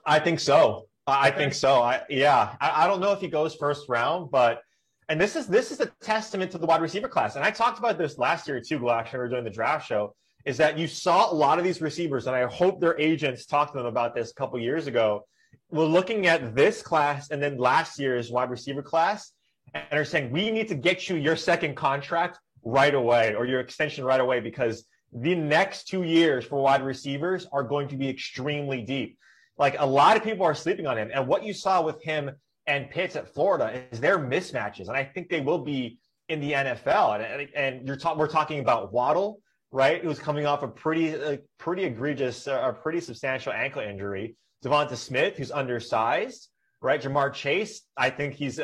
I think so. I think so. I don't know if he goes first round, but and this is a testament to the wide receiver class. And I talked about this last year too, Glash, when we were doing the draft show, is that you saw a lot of these receivers, and I hope their agents talked to them about this a couple years ago. We're looking at this class and then last year's wide receiver class, and are saying, we need to get you your second contract right away or your extension right away because the next 2 years for wide receivers are going to be extremely deep. Like a lot of people are sleeping on him. And what you saw with him and Pitts at Florida is their mismatches. And I think they will be in the NFL. And we're talking about Waddle, right? Who's coming off a pretty egregious, pretty substantial ankle injury. Devonta Smith, who's undersized, right? Jamar Chase, I think he's,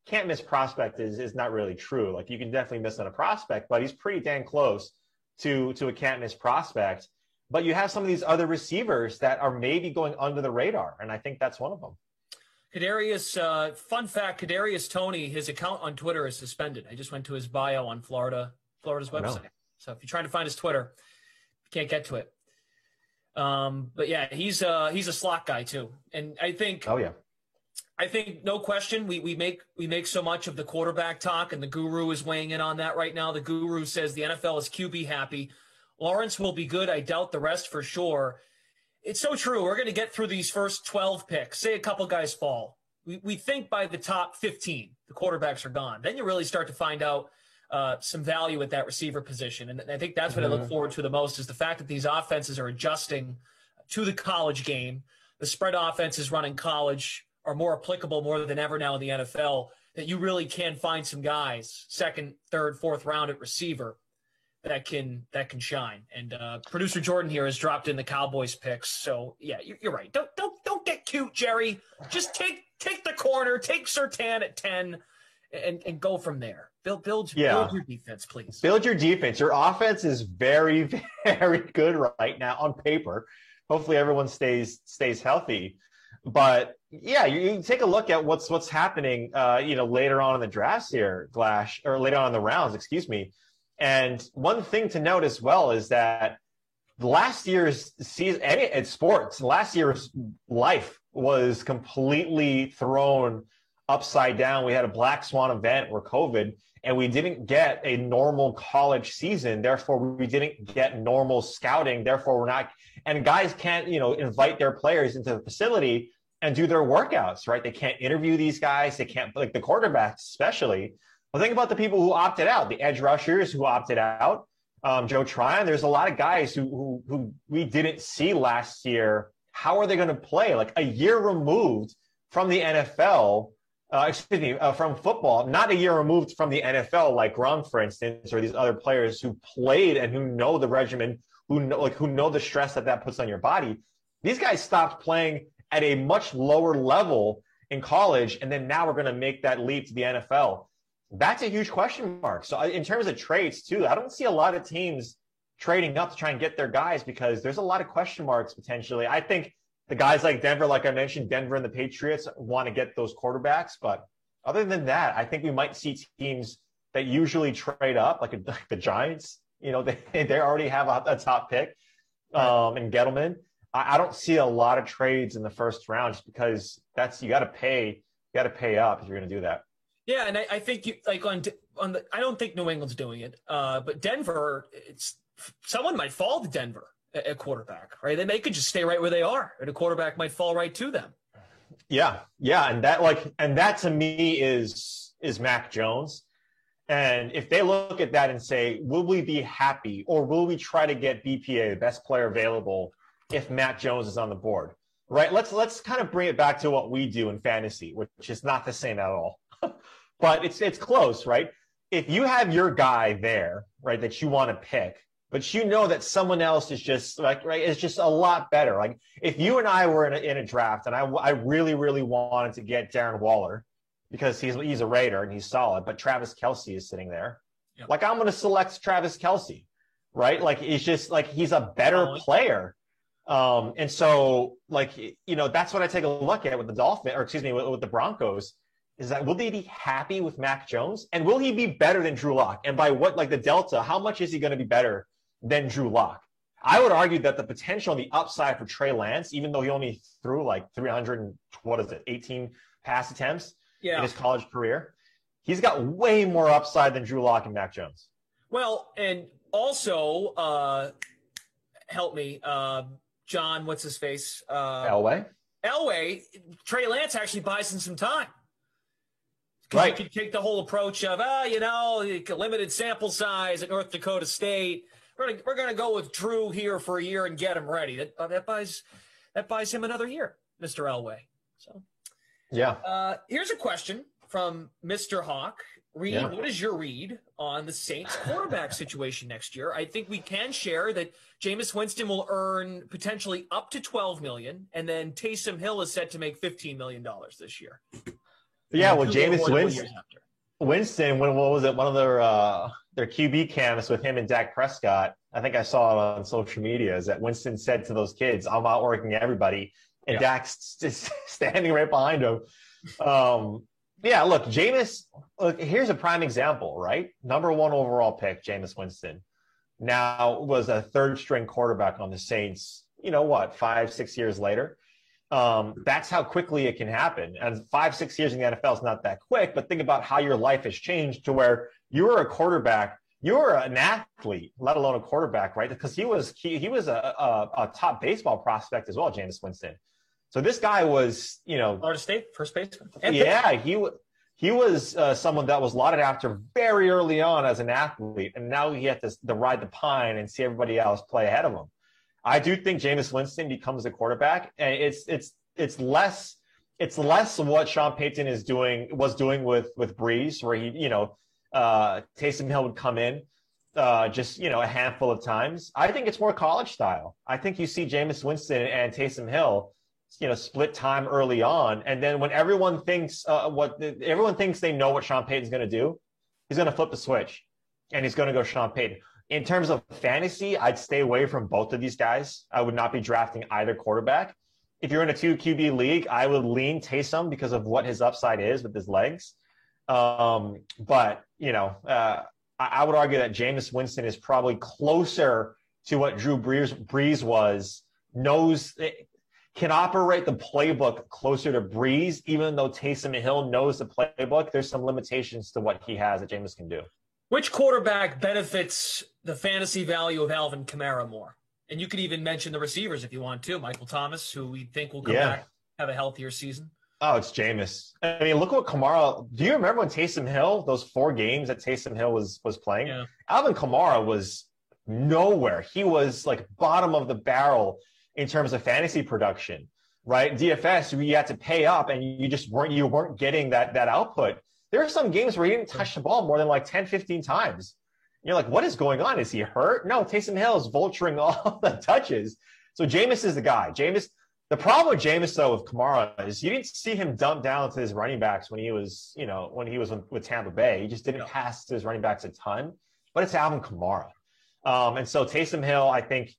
can't miss prospect is not really true. Like you can definitely miss on a prospect, but he's pretty dang close to a can't miss prospect. But you have some of these other receivers that are maybe going under the radar, and I think that's one of them. Kadarius, fun fact, Kadarius Toney, his account on Twitter is suspended. I just went to his bio on Florida's website. No. So if you're trying to find his Twitter, you can't get to it. But yeah, he's a slot guy too. And I think I think no question we make so much of the quarterback talk, and the guru is weighing in on that right now. The guru says the NFL is QB happy. Lawrence will be good. I doubt the rest for sure. It's so true. We're going to get through these first 12 picks. Say a couple guys fall. We think by the top 15, the quarterbacks are gone. Then you really start to find out some value at that receiver position. And I think that's what I look forward to the most is the fact that these offenses are adjusting to the college game. The spread offenses running college are more applicable more than ever now in the NFL, that you really can find some guys, second, third, fourth round at receiver, that can shine. And producer Jordan here has dropped in the Cowboys picks. So yeah, you're right. Don't get cute, Jerry. Just take the corner, take Surtain at 10, and go from there. Build your defense, please. Build your defense. Your offense is very, very good right now on paper. Hopefully everyone stays healthy. But yeah, you take a look at what's happening later on in the drafts here, Glash, or later on in the rounds, excuse me. And one thing to note as well is that last year's season, in sports, last year's life was completely thrown upside down. We had a black swan event where COVID, and we didn't get a normal college season. Therefore, we didn't get normal scouting. Therefore, we're not, and guys can't, invite their players into the facility and do their workouts, right? They can't interview these guys. They can't, like the quarterbacks especially. Well, think about the people who opted out, the edge rushers who opted out, Joe Tryon. There's a lot of guys who we didn't see last year. How are they going to play? Like a year removed from the NFL, from football, not a year removed from the NFL, like Gronk, for instance, or these other players who played and who know the regimen, who know the stress that puts on your body. These guys stopped playing at a much lower level in college, and then now we're going to make that leap to the NFL. That's a huge question mark. So in terms of trades too, I don't see a lot of teams trading up to try and get their guys because there's a lot of question marks potentially. I think the guys like Denver, like I mentioned, Denver and the Patriots want to get those quarterbacks. But other than that, I think we might see teams that usually trade up, like the Giants. They already have a top pick in Gettleman. I don't see a lot of trades in the first round just because you got to pay up if you're going to do that. Yeah, and I think I don't think New England's doing it, but Denver, someone might fall to Denver at quarterback, right? They could just stay right where they are, and a quarterback might fall right to them. Yeah, and that to me is Mac Jones, and if they look at that and say, will we be happy or will we try to get BPA, the best player available, if Mac Jones is on the board? right? Let's kind of bring it back to what we do in fantasy, which is not the same at all. But it's close, right? If you have your guy there, right, that you want to pick, but you know that someone else is just like, right, is just a lot better. Like if you and I were in a draft and I really, really wanted to get Darren Waller because he's a Raider and he's solid, but Travis Kelce is sitting there. Yep. Like I'm going to select Travis Kelce, right? Like it's just like he's a better player. And so like, you know, that's what I take a look at with the Dolphins, or excuse me, with the Broncos. Is that will they be happy with Mac Jones? And will he be better than Drew Lock? And by what, like the delta, how much is he going to be better than Drew Lock? I would argue that the potential and the upside for Trey Lance, even though he only threw like 18 pass attempts in his college career, he's got way more upside than Drew Lock and Mac Jones. Well, and also, help me, John, what's his face? Elway, Trey Lance actually buys him some time. Right. You could take the whole approach of, limited sample size at North Dakota State. We're gonna go with Drew here for a year and get him ready. That buys him another year, Mr. Elway. So yeah. Here's a question from Mr. Hawk. Reed, what is your read on the Saints quarterback situation next year? I think we can share that Jameis Winston will earn potentially up to $12 million, and then Taysom Hill is set to make $15 million this year. Yeah, well, Jameis Winston, what was it? One of their QB camps with him and Dak Prescott. I think I saw it on social media. Is that Winston said to those kids, "I'm outworking everybody," and Dak's just standing right behind him. Look, Jameis. Look, here's a prime example, right? Number 1 overall pick, Jameis Winston. Now was a third-string quarterback on the Saints. You know what? 5-6 years later. That's how quickly it can happen. And 5-6 years in the NFL is not that quick, but think about how your life has changed to where you were a quarterback, you were an athlete, let alone a quarterback, right? Because he was a top baseball prospect as well, Jameis Winston. So this guy was, Florida State first baseman. Yeah, he was someone that was lauded after very early on as an athlete, and now he had to ride the pine and see everybody else play ahead of him. I do think Jameis Winston becomes a quarterback, and it's less what Sean Payton was doing with Breeze, where he Taysom Hill would come in just a handful of times. I think it's more college style. I think you see Jameis Winston and Taysom Hill split time early on, and then when everyone thinks they know what Sean Payton's going to do, he's going to flip the switch, and he's going to go Sean Payton. In terms of fantasy, I'd stay away from both of these guys. I would not be drafting either quarterback. If you're in a 2 QB league, I would lean Taysom because of what his upside is with his legs. I would argue that Jameis Winston is probably closer to what Drew Brees was, can operate the playbook closer to Brees, even though Taysom Hill knows the playbook. There's some limitations to what he has that Jameis can do. Which quarterback benefits the fantasy value of Alvin Kamara more? And you could even mention the receivers if you want to. Michael Thomas, who we think will come back, have a healthier season. Oh, it's Jameis. I mean, look what Kamara. Do you remember when Taysom Hill, those 4 games that Taysom Hill was playing? Yeah. Alvin Kamara was nowhere. He was like bottom of the barrel in terms of fantasy production, right? DFS, you had to pay up, and you weren't getting that output. There are some games where he didn't touch the ball more than like 10, 15 times. You're like, what is going on? Is he hurt? No, Taysom Hill is vulturing all the touches. So Jameis is the guy. The problem with Jameis, though, with Kamara is you didn't see him dump down to his running backs when he was with Tampa Bay. He just didn't pass to his running backs a ton. But it's Alvin Kamara. And so Taysom Hill, I think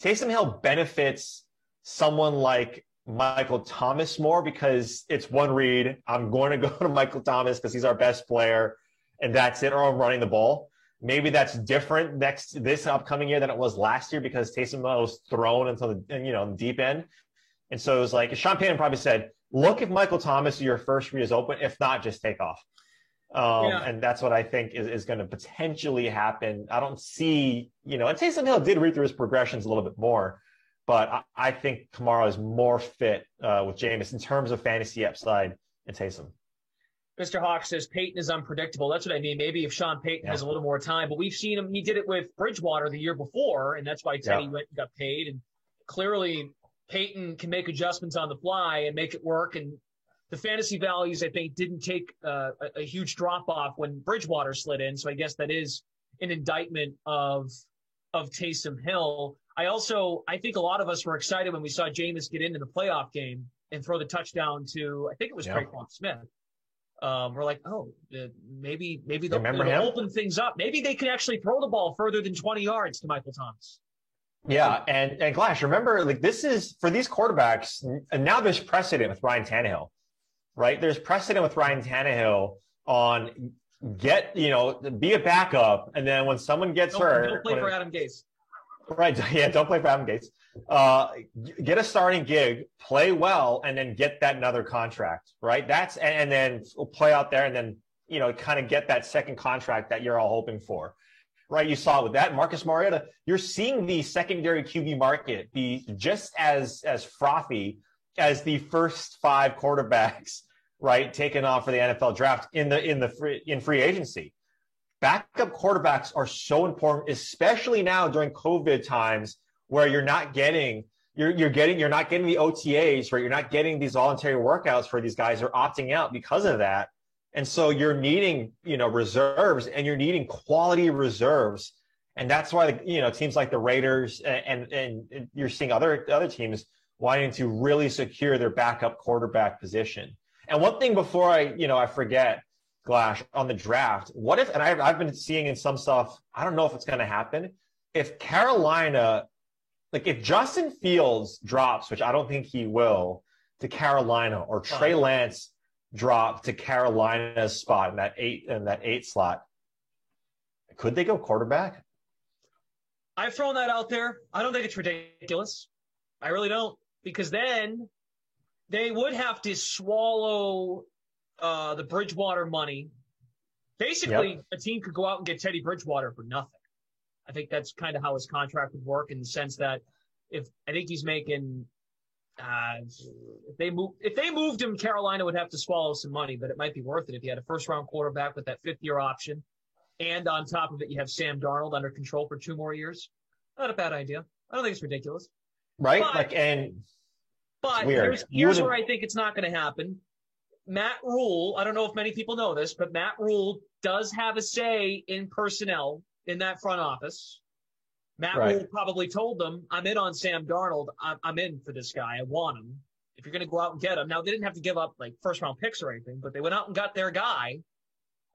Taysom Hill benefits someone like Michael Thomas more because it's one read. I'm going to go to Michael Thomas because he's our best player, and that's it, or I'm running the ball. Maybe that's different this upcoming year than it was last year because Taysom Hill was thrown into the deep end. And so it was like Sean Payton probably said, look, if Michael Thomas, your first read is open. If not, just take off. And that's what I think is going to potentially happen. I don't see, and Taysom Hill did read through his progressions a little bit more, but I think Kamara is more fit with Jameis in terms of fantasy upside than Taysom. Mr. Hawk says Payton is unpredictable. That's what I mean. Maybe if Sean Payton has a little more time, but we've seen him. He did it with Bridgewater the year before, and that's why Teddy went and got paid. And clearly Peyton can make adjustments on the fly and make it work. And the fantasy values, I think, didn't take a huge drop off when Bridgewater slid in. So I guess that is an indictment of Taysom Hill. I think a lot of us were excited when we saw Jameis get into the playoff game and throw the touchdown to, I think it was Tre'Quan Smith. We're like, maybe they'll open things up. Maybe they can actually throw the ball further than 20 yards to Michael Thomas. Yeah, and Glash, remember, like, this is for these quarterbacks, and now there's precedent with Ryan Tannehill, right? There's precedent with Ryan Tannehill on be a backup, and then when someone gets hurt, don't play for Adam Gase. Right? Yeah, don't play for Adam Gase. Get a starting gig, play well, and then get that another contract, right? And then play out there, and then kind of get that second contract that you're all hoping for. Right, you saw it with that Marcus Mariota. You're seeing the secondary QB market be just as frothy as the first 5 quarterbacks, right, taken off for the NFL draft in free agency. Backup quarterbacks are so important, especially now during COVID times where you're not getting the OTAs, right? You're not getting these voluntary workouts for these guys who are opting out because of that. And so you're needing, reserves, and you're needing quality reserves. And that's why, teams like the Raiders and you're seeing other teams wanting to really secure their backup quarterback position. And one thing before I forget, Glash, on the draft, what if, and I've been seeing in some stuff, I don't know if it's going to happen. If Carolina, if Justin Fields drops, which I don't think he will, to Carolina, or Trey Lance drop to Carolina's spot in that 8 slot, could they go quarterback? I've thrown that out there. I don't think it's ridiculous. I really don't, because then they would have to swallow the Bridgewater money. Basically, a team could go out and get Teddy Bridgewater for nothing. I think that's kind of how his contract would work, in the sense that I think he's making. If they moved him, Carolina would have to swallow some money, but it might be worth it if you had a first-round quarterback with that 5th-year option, and on top of it, you have Sam Darnold under control for 2 more years. Not a bad idea. I don't think it's ridiculous. Right? But here's where I think it's not going to happen. Matt Rule, I don't know if many people know this, but Matt Rule does have a say in personnel in that front office. Matt Rule probably told them, I'm in on Sam Darnold. I'm in for this guy. I want him. If you're going to go out and get him. Now, they didn't have to give up first-round picks or anything, but they went out and got their guy.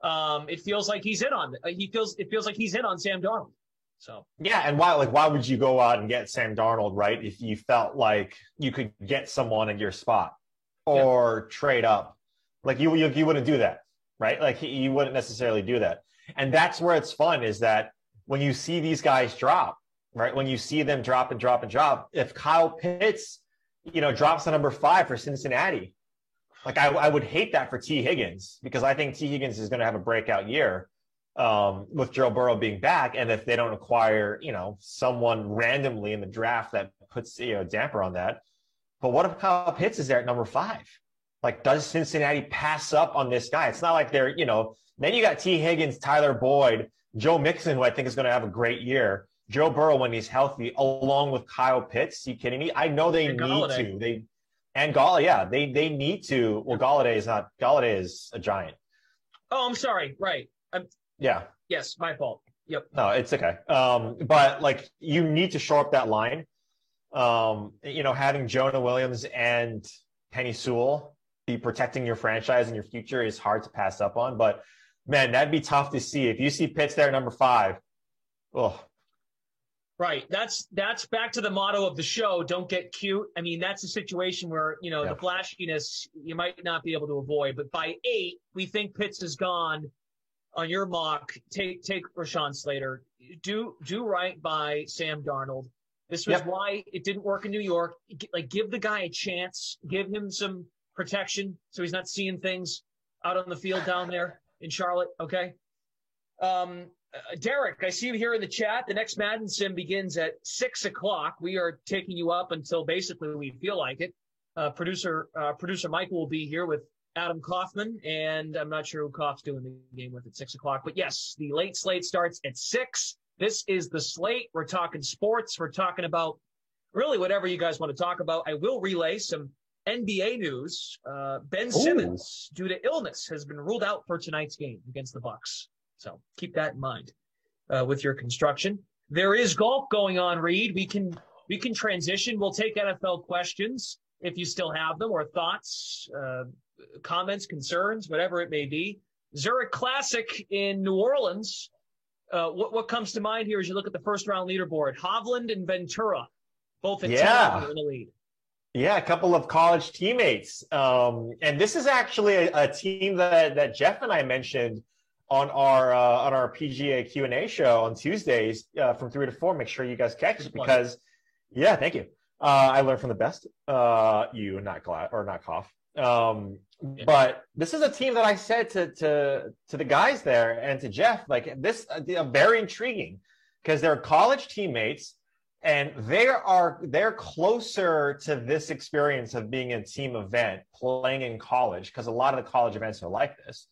It feels like he's in on it. It feels like he's in on Sam Darnold. So yeah, and why would you go out and get Sam Darnold, right, if you felt like you could get someone in your spot or trade up? You wouldn't do that, right? You wouldn't necessarily do that. And that's where it's fun, is that when you see these guys drop, right? When you see them drop and drop and drop, if Kyle Pitts, drops to number 5 for Cincinnati, I would hate that for T. Higgins, because I think T. Higgins is going to have a breakout year with Joe Burrow being back. And if they don't acquire, someone randomly in the draft that puts a damper on that. But what if Kyle Pitts is there at number 5? Does Cincinnati pass up on this guy? It's not like they're, then you got T. Higgins, Tyler Boyd, Joe Mixon, who I think is going to have a great year, Joe Burrow when he's healthy, along with Kyle Pitts. You kidding me? I know they need to. They need to. Well, Galladay is a giant. Oh, I'm sorry. Right. Yeah. Yes, my fault. Yep. No, it's okay. But you need to shore up that line. Having Jonah Williams and Penny Sewell be protecting your franchise and your future is hard to pass up on. But man, that'd be tough to see. If you see Pitts there at number 5, Right. That's back to the motto of the show, don't get cute. I mean, that's a situation where, the flashiness you might not be able to avoid. But by 8, we think Pitts is gone. On your mock, take Rashawn Slater. Do right by Sam Darnold. This was why it didn't work in New York. Give the guy a chance. Give him some protection so he's not seeing things out on the field down there in Charlotte, okay? Derek, I see you here in the chat. The next Madden Sim begins at 6 o'clock. We are taking you up until basically we feel like it. Producer Michael will be here with Adam Kaufman, and I'm not sure who Kauf's doing the game with at 6 o'clock. But yes, the late slate starts at 6. This is the slate. We're talking sports. We're talking about really whatever you guys want to talk about. I will relay some NBA news. Ben Simmons, due to illness, has been ruled out for tonight's game against the Bucks. So keep that in mind with your construction. There is golf going on, Reed. We can transition. We'll take NFL questions if you still have them, or thoughts, comments, concerns, whatever it may be. Zurich Classic in New Orleans. What comes to mind here as you look at the first round leaderboard? Hovland and Ventura, both in 10 in the lead. Yeah, a couple of college teammates. And this is actually a team that Jeff and I mentioned on our PGA Q&A show on Tuesdays from 3 to 4. Make sure you guys catch it because, yeah, thank you. I learned from the best. You, not Cough. But this is a team that I said to the guys there and to Jeff, like this, very intriguing because they're college teammates and they're closer to this experience of being a team event playing in college, because a lot of the college events are like this.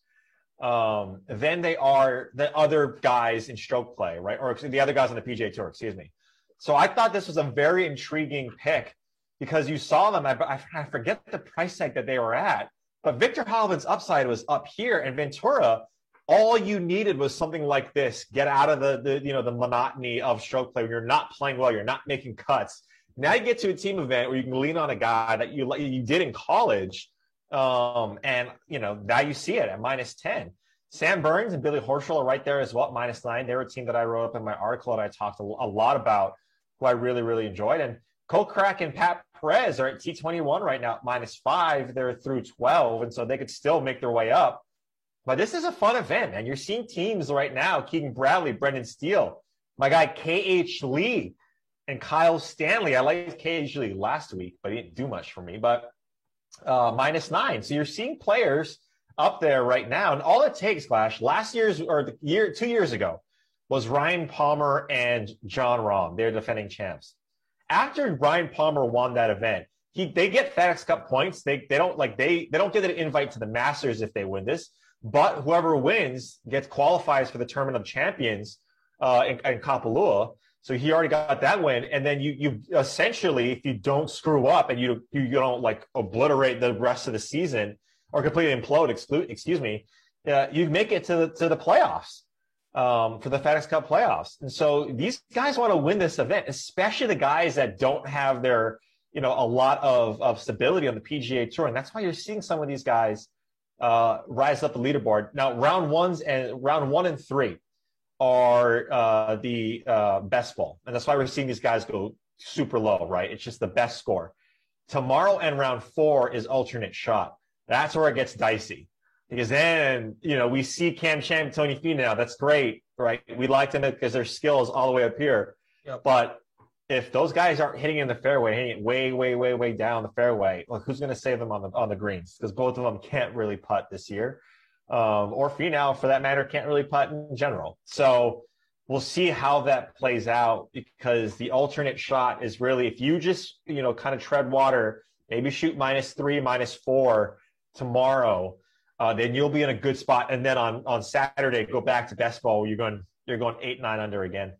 Than they are the other guys in stroke play, right? Or the other guys on the PGA Tour, excuse me. So I thought this was a very intriguing pick because you saw them. I forget the price tag that they were at, but Victor Hovland's upside was up here, and Ventura, all you needed was something like this. Get out of the monotony of stroke play when you're not playing well, you're not making cuts. Now you get to a team event where you can lean on a guy that you did in college, and now you see it at -10. Sam Burns and Billy Horschel are right there as well, -9. They're a team that I wrote up in my article and I talked a lot about, who I really, really enjoyed. And Kokrak and Pat Perez are at T21 right now at -5. They're through 12, and so they could still make their way up. But this is a fun event, and you're seeing teams right now, Keegan Bradley, Brendan Steele, my guy K.H. Lee, and Kyle Stanley. I liked K.H. Lee last week, but he didn't do much for me. But -9. So you're seeing players up there right now. And all it takes, Clash, 2 years ago, was Ryan Palmer and John Rahm. They're defending champs. After Ryan Palmer won that event, they get FedEx Cup points. They don't get an invite to the Masters if they win this, but whoever wins qualifies for the Tournament of Champions in Kapalua. So he already got that win, and then you essentially, if you don't screw up and you don't like obliterate the rest of the season or completely implode, you make it to the playoffs. For the FedEx Cup playoffs. And so these guys want to win this event, especially the guys that don't have their, a lot of stability on the PGA Tour. And that's why you're seeing some of these guys rise up the leaderboard. Now, round 1 and 3 are the best ball. And that's why we're seeing these guys go super low, right? It's just the best score. Tomorrow and round 4 is alternate shot. That's where it gets dicey. Because then, we see Cam Champ, Tony Finau. That's great, right? We like them because their skill is all the way up here. Yep. But if those guys aren't hitting in the fairway, hitting it way, way, way, way down the fairway, who's going to save them on the greens? Because both of them can't really putt this year. Or Finau, for that matter, can't really putt in general. So we'll see how that plays out, because the alternate shot is really, if you just, kind of tread water, maybe shoot -3, -4 tomorrow, then you'll be in a good spot. And then on Saturday, go back to best ball where you're going 8, 9 under again.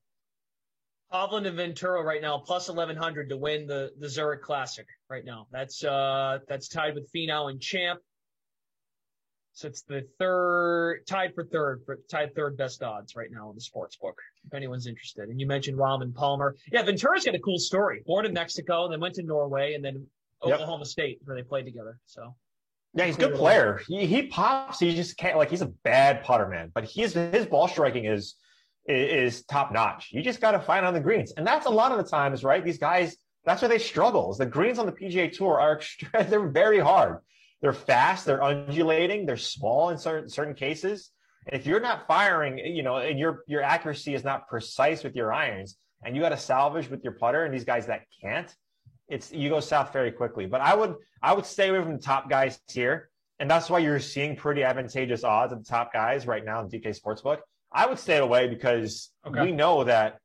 Hovland and Ventura right now, plus 1,100 to win the Zurich Classic right now. That's tied with Finau and Champ. So it's the tied third best odds right now in the sports book, if anyone's interested. And you mentioned Rahm and Palmer. Yeah, Ventura's got a cool story. Born in Mexico, then went to Norway, and then Oklahoma State, where they played together. So. Yeah, he's a good player. He pops. He just can't, he's a bad putter, man. But his ball striking is top notch. You just got to find on the greens, and that's a lot of the times, right? These guys, that's where they struggle. The greens on the PGA Tour they're very hard. They're fast. They're undulating. They're small in certain cases. And if you're not firing, and your accuracy is not precise with your irons, and you got to salvage with your putter, and these guys that can't, you go south very quickly. But I would stay away from the top guys here, and that's why you're seeing pretty advantageous odds of the top guys right now in DK Sportsbook. I would stay away because we know that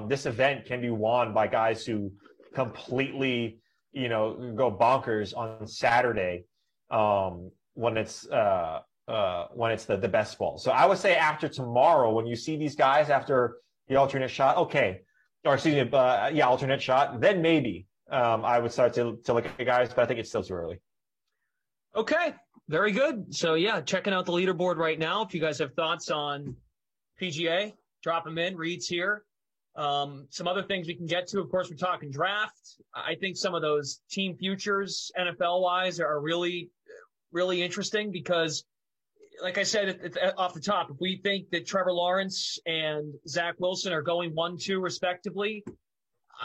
this event can be won by guys who completely, go bonkers on Saturday when it's the best ball. So I would say after tomorrow, when you see these guys after the alternate shot, okay, or excuse me, alternate shot, then maybe I would start to look at guys, but I think it's still too early. Okay, very good. So, yeah, checking out the leaderboard right now. If you guys have thoughts on PGA, drop them in. Reed's here. Some other things we can get to. Of course, we're talking draft. I think some of those team futures, NFL-wise, are really, really interesting because, like I said off the top, if we think that Trevor Lawrence and Zach Wilson are going 1-2 respectively,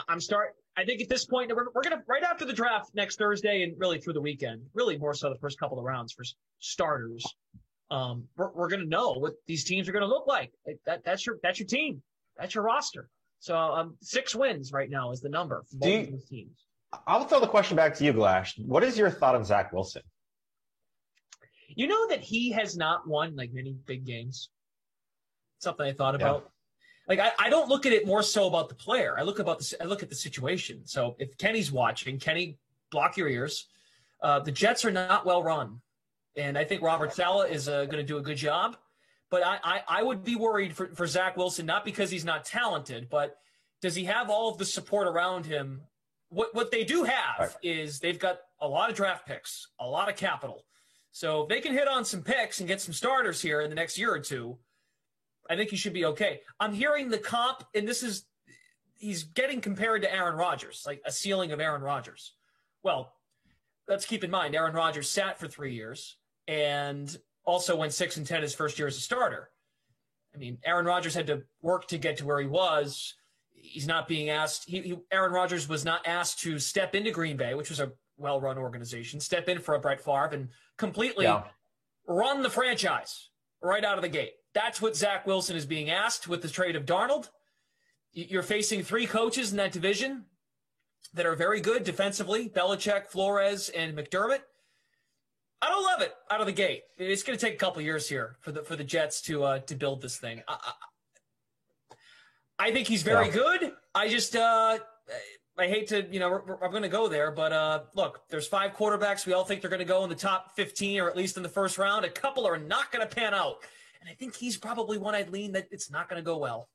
I think at this point, we're going to, right after the draft next Thursday and really through the weekend, really more so the first couple of rounds for starters, we're going to know what these teams are going to look like. That's your team. That's your roster. So 6 wins right now is the number for both of these teams. I'll throw the question back to you, Glash. What is your thought on Zach Wilson? You know that he has not won like many big games. Something I thought about. Yeah. Like I don't look at it more so about the player. I look at the situation. So if Kenny's watching, Kenny, block your ears. The Jets are not well run, and I think Robert Saleh is going to do a good job. But I would be worried for Zach Wilson, not because he's not talented, but does he have all of the support around him? What they do have is they've got a lot of draft picks, a lot of capital. So if they can hit on some picks and get some starters here in the next year or two, I think he should be okay. I'm hearing the comp, and he's getting compared to Aaron Rodgers, like a ceiling of Aaron Rodgers. Well, let's keep in mind, Aaron Rodgers sat for 3 years and also went 6-10 his first year as a starter. I mean, Aaron Rodgers had to work to get to where he was. He's not being asked. Aaron Rodgers was not asked to step into Green Bay, which was a well-run organization, step in for a Brett Favre and completely run the franchise right out of the gate. That's what Zach Wilson is being asked with the trade of Darnold. You're facing 3 coaches in that division that are very good defensively, Belichick, Flores, and McDermott. I don't love it out of the gate. It's going to take a couple years here for the Jets to build this thing. I think he's very good. I just I hate to, I'm going to go there, but look, there's 5 quarterbacks. We all think they're going to go in the top 15 or at least in the first round. A couple are not going to pan out. And I think he's probably one I'd lean that it's not going to go well.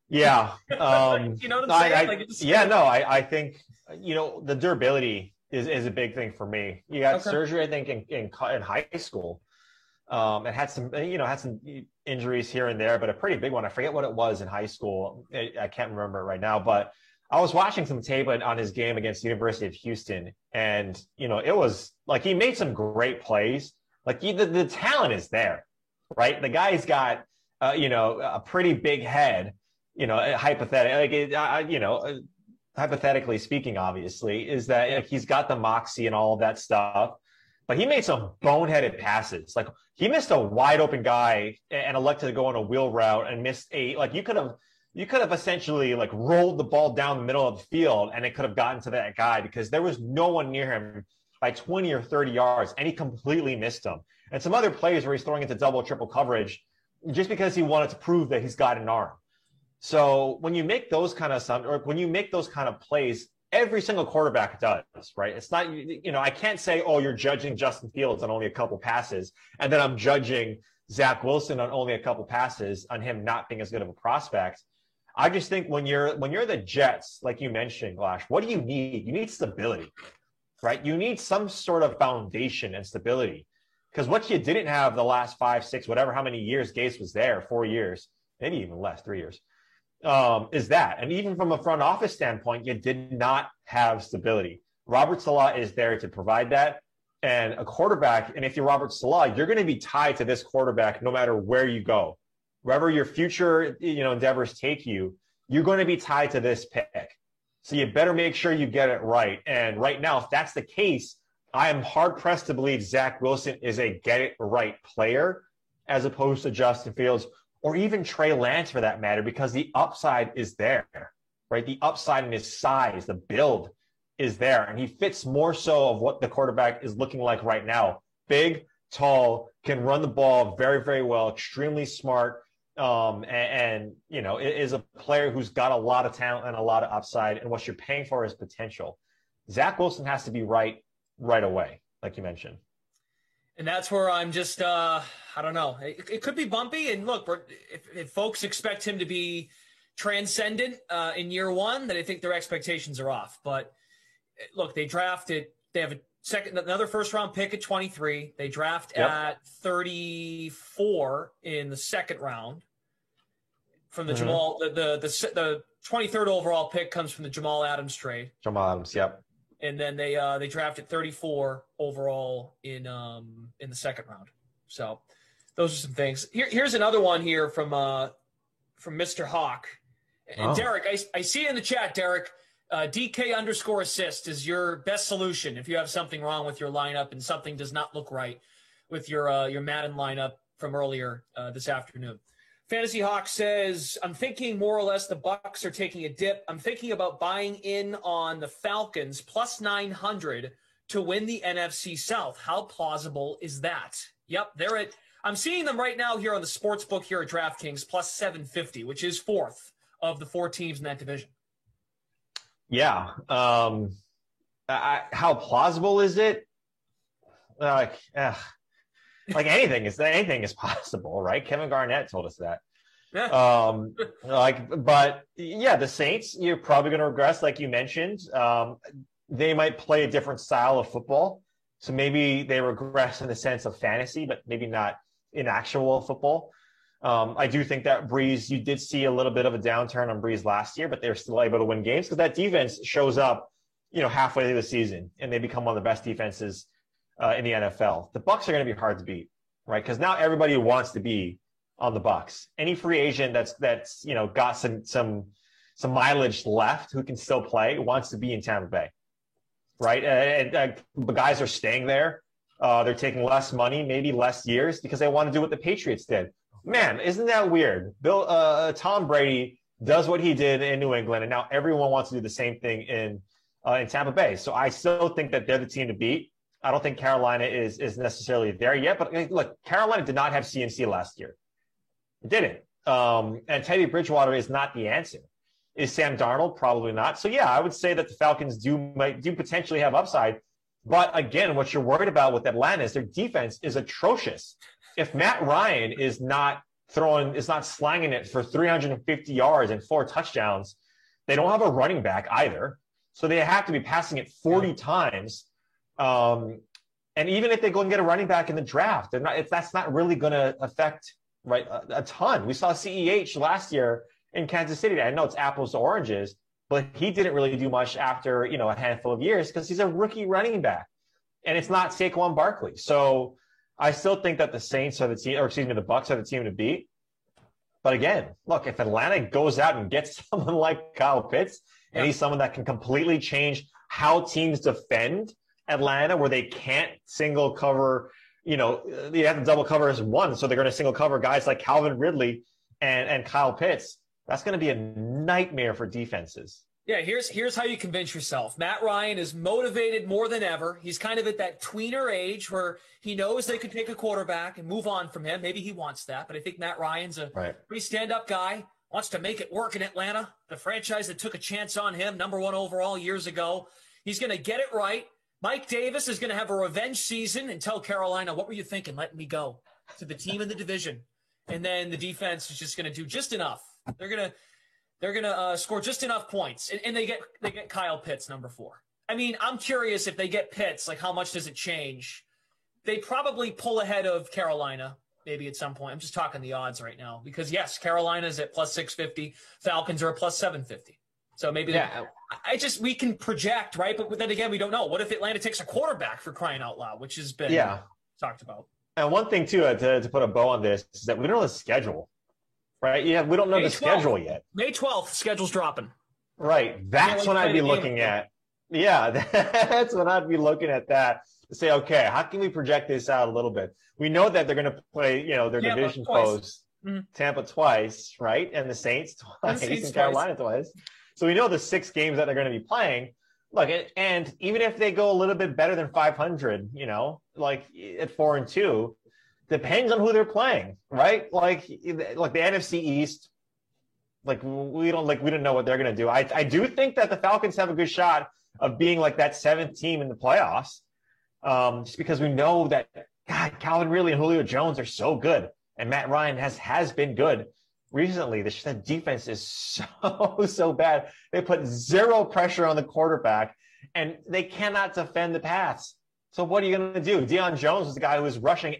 Yeah. You know what I'm saying? I think, the durability is a big thing for me. You got surgery, I think, in high school. And had some injuries here and there, but a pretty big one. I forget what it was in high school. I can't remember it right now, but I was watching some tape on his game against the University of Houston, and it was like he made some great plays. Like the talent is there, right? The guy's got a pretty big head. Hypothetically speaking, obviously, is that he's got the moxie and all of that stuff. But he made some boneheaded passes. Like he missed a wide open guy and elected to go on a wheel route and missed you could have essentially like rolled the ball down the middle of the field and it could have gotten to that guy because there was no one near him by 20 or 30 yards and he completely missed them. And some other plays where he's throwing into double, triple coverage just because he wanted to prove that he's got an arm. So when you make those kind of plays, every single quarterback does, right? It's not, I can't say, oh, you're judging Justin Fields on only a couple passes, and then I'm judging Zach Wilson on only a couple passes on him not being as good of a prospect. I just think when you're the Jets, like you mentioned, Glash, what do you need? You need stability, right? You need some sort of foundation and stability. Because what you didn't have the last 5, 6, whatever, how many years Gase was there, 4 years, maybe even less, 3 years. Is that. And even from a front office standpoint, you did not have stability. Robert Saleh is there to provide that. And a quarterback, and if you're Robert Saleh, you're going to be tied to this quarterback no matter where you go. Wherever your future endeavors take you, you're going to be tied to this pick. So you better make sure you get it right. And right now, if that's the case, I am hard-pressed to believe Zach Wilson is a get-it-right player as opposed to Justin Fields or even Trey Lance for that matter, because the upside is there, right? The upside in his size, the build is there, and he fits more so of what the quarterback is looking like right now. Big, tall, can run the ball very, very well, extremely smart, and is a player who's got a lot of talent and a lot of upside, and what you're paying for is potential. Zach Wilson has to be right away, like you mentioned. And that's where I'm just, I don't know. It could be bumpy. And look, if folks expect him to be transcendent in year one that I think their expectations are off. But look, they have another first round pick at 23. They draft at 34 in the second round from the Jamal. The 23rd overall pick comes from the Jamal Adams trade. Jamal Adams, yep. And then they drafted 34 overall in the second round. So those are some things. Here's another one here from Mr. Hawk. And Derek, I see in the chat, Derek, DK_assist is your best solution if you have something wrong with your lineup and something does not look right with your Madden lineup from earlier this afternoon. Fantasy Hawk says, I'm thinking more or less the Bucs are taking a dip. I'm thinking about buying in on the Falcons plus 900 to win the NFC South. How plausible is that? Yep, I'm seeing them right now here on the sports book here at DraftKings plus 750, which is fourth of the 4 teams in that division. Yeah. How plausible is it? Anything is possible, right? Kevin Garnett told us that. But yeah, the Saints, you're probably going to regress, like you mentioned. They might play a different style of football. So maybe they regress in the sense of fantasy, but maybe not in actual football. I do think that Breeze, you did see a little bit of a downturn on Breeze last year, but they're still able to win games because that defense shows up, halfway through the season and they become one of the best defenses in the NFL. The Bucs are going to be hard to beat, right? Because now everybody wants to be on the Bucs. Any free agent that's got some mileage left who can still play wants to be in Tampa Bay, right? The guys are staying there. They're taking less money, maybe less years, because they want to do what the Patriots did. Man, isn't that weird? Tom Brady does what he did in New England, and now everyone wants to do the same thing in Tampa Bay. So I still think that they're the team to beat. I don't think Carolina is necessarily there yet. But look, Carolina did not have CMC last year. It didn't. And Teddy Bridgewater is not the answer. Is Sam Darnold? Probably not. So yeah, I would say that the Falcons do potentially have upside. But again, what you're worried about with Atlanta is their defense is atrocious. If Matt Ryan is not slanging it for 350 yards and 4 touchdowns, they don't have a running back either. So they have to be passing it 40 times. And even if they go and get a running back in the draft, that's not really going to affect a ton. We saw CEH last year in Kansas City. I know it's apples to oranges, but he didn't really do much after a handful of years because he's a rookie running back, and it's not Saquon Barkley. So I still think that the Saints are the team, or excuse me, the Bucs are the team to beat. But again, look, if Atlanta goes out and gets someone like Kyle Pitts, and he's someone that can completely change how teams defend Atlanta, where they can't single cover, you have to double cover as one. So they're going to single cover guys like Calvin Ridley and Kyle Pitts. That's going to be a nightmare for defenses. Yeah, here's how you convince yourself. Matt Ryan is motivated more than ever. He's kind of at that tweener age where he knows they could take a quarterback and move on from him. Maybe he wants that, but I think Matt Ryan's a pretty stand-up guy, wants to make it work in Atlanta, the franchise that took a chance on him, number 1 overall years ago. He's going to get it right. Mike Davis is going to have a revenge season and tell Carolina, what were you thinking, letting me go to the team in the division? And then the defense is just going to do just enough. They're going to score just enough points, and they get Kyle Pitts, number 4. I mean, I'm curious if they get Pitts, like how much does it change? They probably pull ahead of Carolina maybe at some point. I'm just talking the odds right now because yes, Carolina's at plus 650, Falcons are at plus 750. So maybe we can project, right? But then again, we don't know. What if Atlanta takes a quarterback, for crying out loud, which has been talked about. And one thing too, to put a bow on this, is that we don't know the schedule. Right? Yeah, we don't know the schedule yet. May 12th, schedule's dropping. Right. That's when I'd be looking at. Yeah, that's when I'd be looking at that to say, okay, how can we project this out a little bit? We know that they're going to play, their division foes, Tampa twice, right? And the Saints twice, and Carolina twice. So we know the 6 games that they're going to be playing. Look, and even if they go a little bit better than 500, like at 4-2, depends on who they're playing, right? Like the NFC East, we don't know what they're going to do. I do think that the Falcons have a good shot of being like that 7th team in the playoffs, just because we know that Calvin Ridley and Julio Jones are so good, and Matt Ryan has been good recently, the defense is so bad. They put zero pressure on the quarterback, and they cannot defend the pass. So what are you going to do? Deion Jones was the guy who was rushing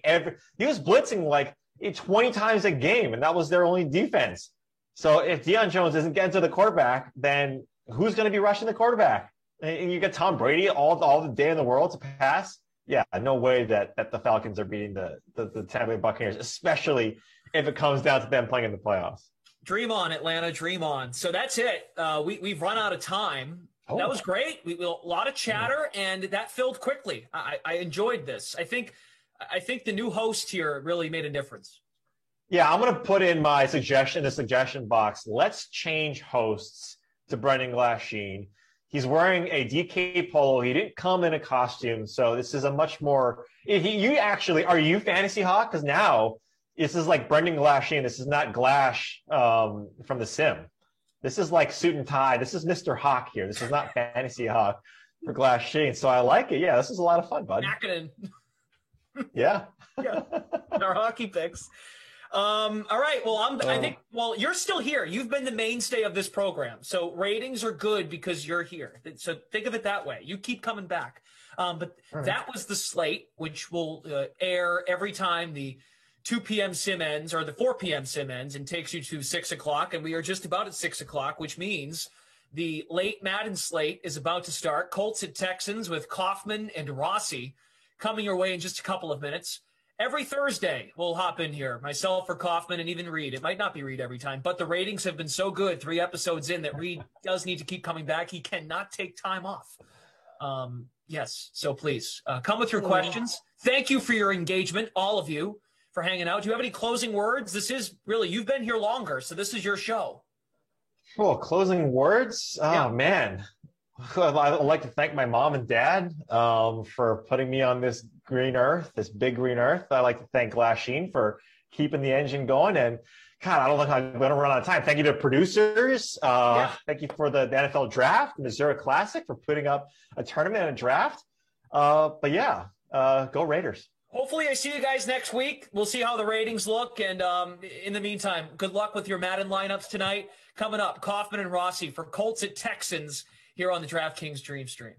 he was blitzing like 20 times a game, and that was their only defense. So if Deion Jones doesn't get to the quarterback, then who's going to be rushing the quarterback? And you get Tom Brady all the day in the world to pass. Yeah, no way that the Falcons are beating the Tampa Bay Buccaneers, especially if it comes down to them playing in the playoffs. Dream on, Atlanta, dream on. So that's it. We've run out of time. Oh. That was great. A lot of chatter, and that filled quickly. I enjoyed this. I think the new host here really made a difference. Yeah, I'm going to put in my suggestion box. Let's change hosts to Brendan Glasheen. He's wearing a DK polo. He didn't come in a costume, so this is a much more. Are you Fantasy Hawk? Because now this is like Brendan Glasheen. This is not Glash from The Sim. This is like suit and tie. This is Mr. Hawk here. This is not Fantasy Hawk for Glasheen. So I like it. Yeah, this is a lot of fun, bud. Yeah. Yeah. Our hockey picks. All right. Well, you're still here. You've been the mainstay of this program. So ratings are good because you're here. So think of it that way. You keep coming back. But that was the slate, which will air every time the 2 p.m. sim ends or the 4 p.m. sim ends and takes you to 6 o'clock. And we are just about at 6 o'clock, which means the late Madden slate is about to start. Colts at Texans with Kaufman and Rossi coming your way in just a couple of minutes. Every Thursday, we'll hop in here, myself or Kaufman and even Reed. It might not be Reed every time, but the ratings have been so good, 3 episodes in, that Reed does need to keep coming back. He cannot take time off. Yes, so please, come with your questions. Thank you for your engagement, all of you, for hanging out. Do you have any closing words? This is really, you've been here longer, so this is your show. Cool. Closing words? Oh, man. I'd like to thank my mom and dad for putting me on this green earth, this big green earth. I'd like to thank Glasheen for keeping the engine going. And, God, I don't know how I'm going to run out of time. Thank you to producers. Thank you for the NFL Draft, Missouri Classic, for putting up a tournament and a draft. Go Raiders. Hopefully I see you guys next week. We'll see how the ratings look. And in the meantime, good luck with your Madden lineups tonight. Coming up, Kaufman and Rossi for Colts at Texans here on the DraftKings Dream Stream.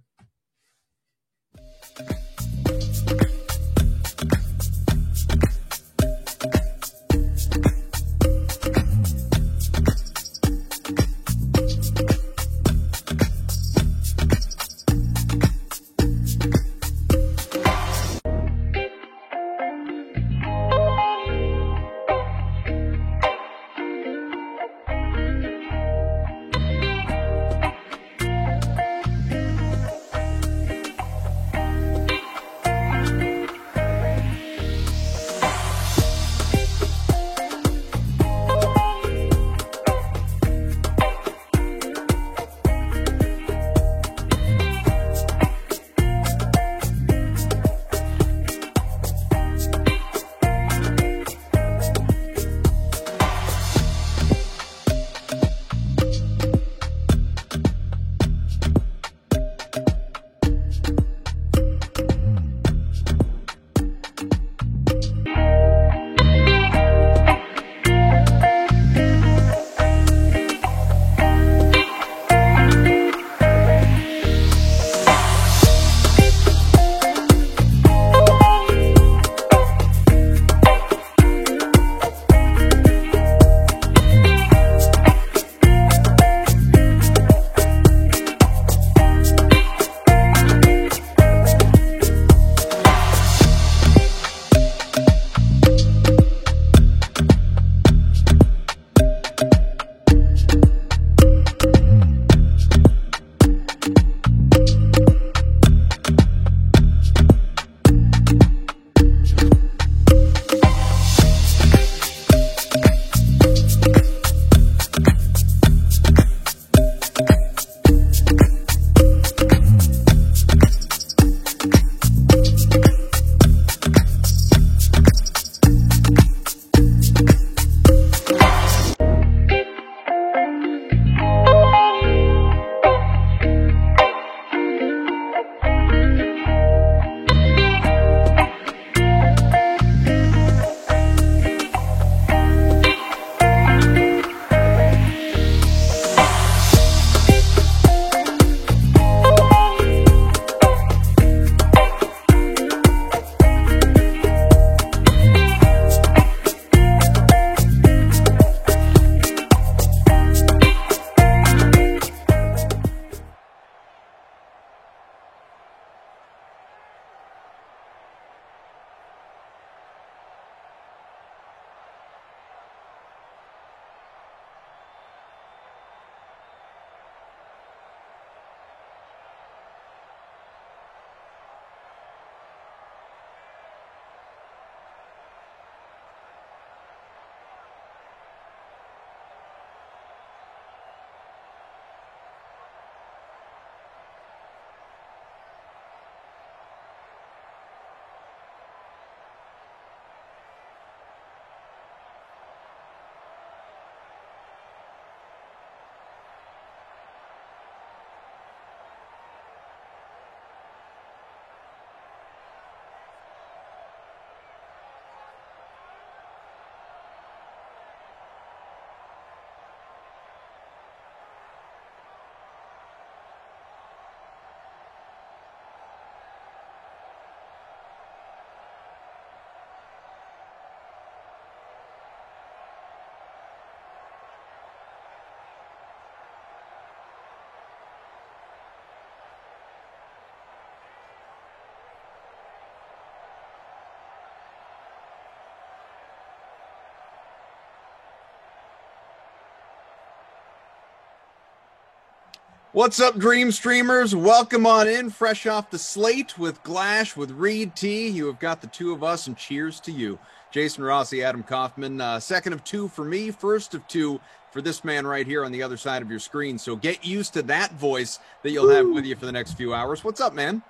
What's up, Dream Streamers? Welcome on in, fresh off the slate with Glash, with Reed T. You have got the two of us, and cheers to you. Jason Rossi, Adam Kaufman, second of two for me, first of two for this man right here on the other side of your screen. So get used to that voice that you'll have with you for the next few hours. What's up, man?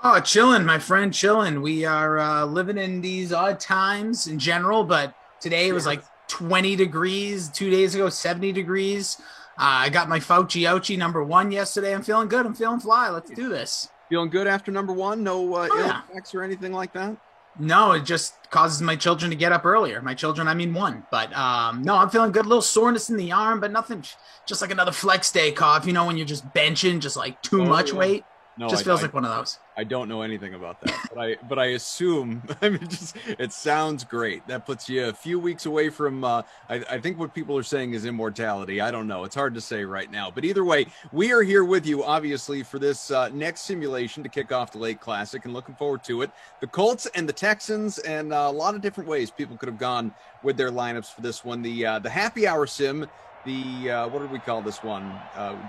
Oh, chilling, my friend, chilling. We are living in these odd times in general, but today it was like 20 degrees. 2 days ago, 70 degrees. I got my Fauci Ouchie #1 yesterday. I'm feeling good. I'm feeling fly. Let's do this. Feeling good after #1? No ill effects or anything like that? No, it just causes my children to get up earlier. My children, I mean one. But no, I'm feeling good. A little soreness in the arm, but nothing. Just like another flex day cough. You know, when you're just benching, just like too much weight. No, just feels like one of those. I don't know anything about that, but I assume. I mean, it sounds great. That puts you a few weeks away from. I think what people are saying is immortality. I don't know. It's hard to say right now. But either way, we are here with you, obviously, for this next simulation to kick off the Lake Classic, and looking forward to it. The Colts and the Texans, and a lot of different ways people could have gone with their lineups for this one. The happy hour sim. What did we call this one?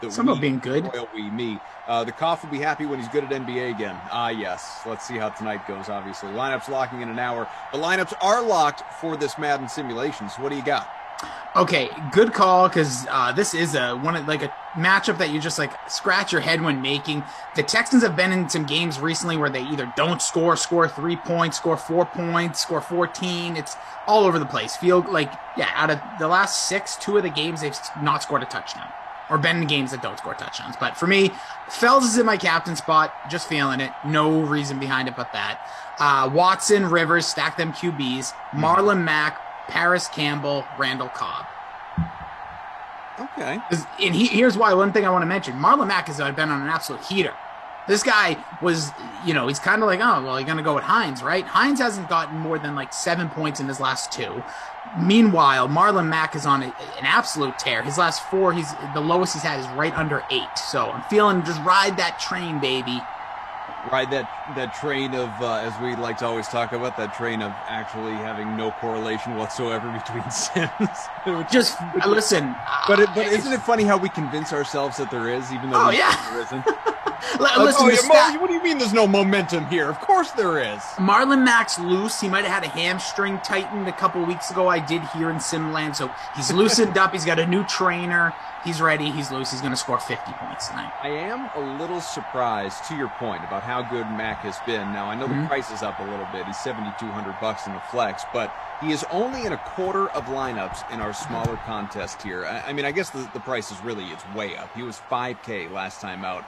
Some of being good. The Koff will be happy when he's good at NBA again. Yes. Let's see how tonight goes, obviously. Lineups locking in an hour. The lineups are locked for this Madden simulation. So what do you got? Okay, good call, because this is a matchup that you just like scratch your head when making. The Texans have been in some games recently where they either don't score 3 points, score 4 points, score 14. It's all over the place. Feel like, out of the last 6, 2 of the games, they've not scored a touchdown. Or been in games that don't score touchdowns. But for me, Fells is in my captain spot. Just feeling it. No reason behind it but that. Watson, Rivers, stack them QBs. Marlon Mack, Paris Campbell, Randall Cobb. Okay. And here's why. One thing I want to mention. Marlon Mack has been on an absolute heater. This guy was, he's kind of like, oh, well, you're going to go with Hines, right? Hines hasn't gotten more than like 7 points in his last 2. Meanwhile, Marlon Mack is on an absolute tear. His last 4, the lowest he's had is right under 8. So I'm feeling just ride that train, baby. Ride that train of, as we like to always talk about, that train of actually having no correlation whatsoever between sims. Listen. But isn't it funny how we convince ourselves that there is, even though there isn't? What do you mean there's no momentum here? Of course there is. Marlon Mack's loose. He might have had a hamstring tightened a couple weeks ago. I did hear in Simland. So he's loosened up. He's got a new trainer. He's ready. He's loose. He's going to score 50 points tonight. I am a little surprised, to your point, about how good Mack has been. Now, I know the price is up a little bit. He's $7,200 in the flex, but he is only in a quarter of lineups in our smaller contest here. I mean, I guess the price is it's way up. He was $5K last time out,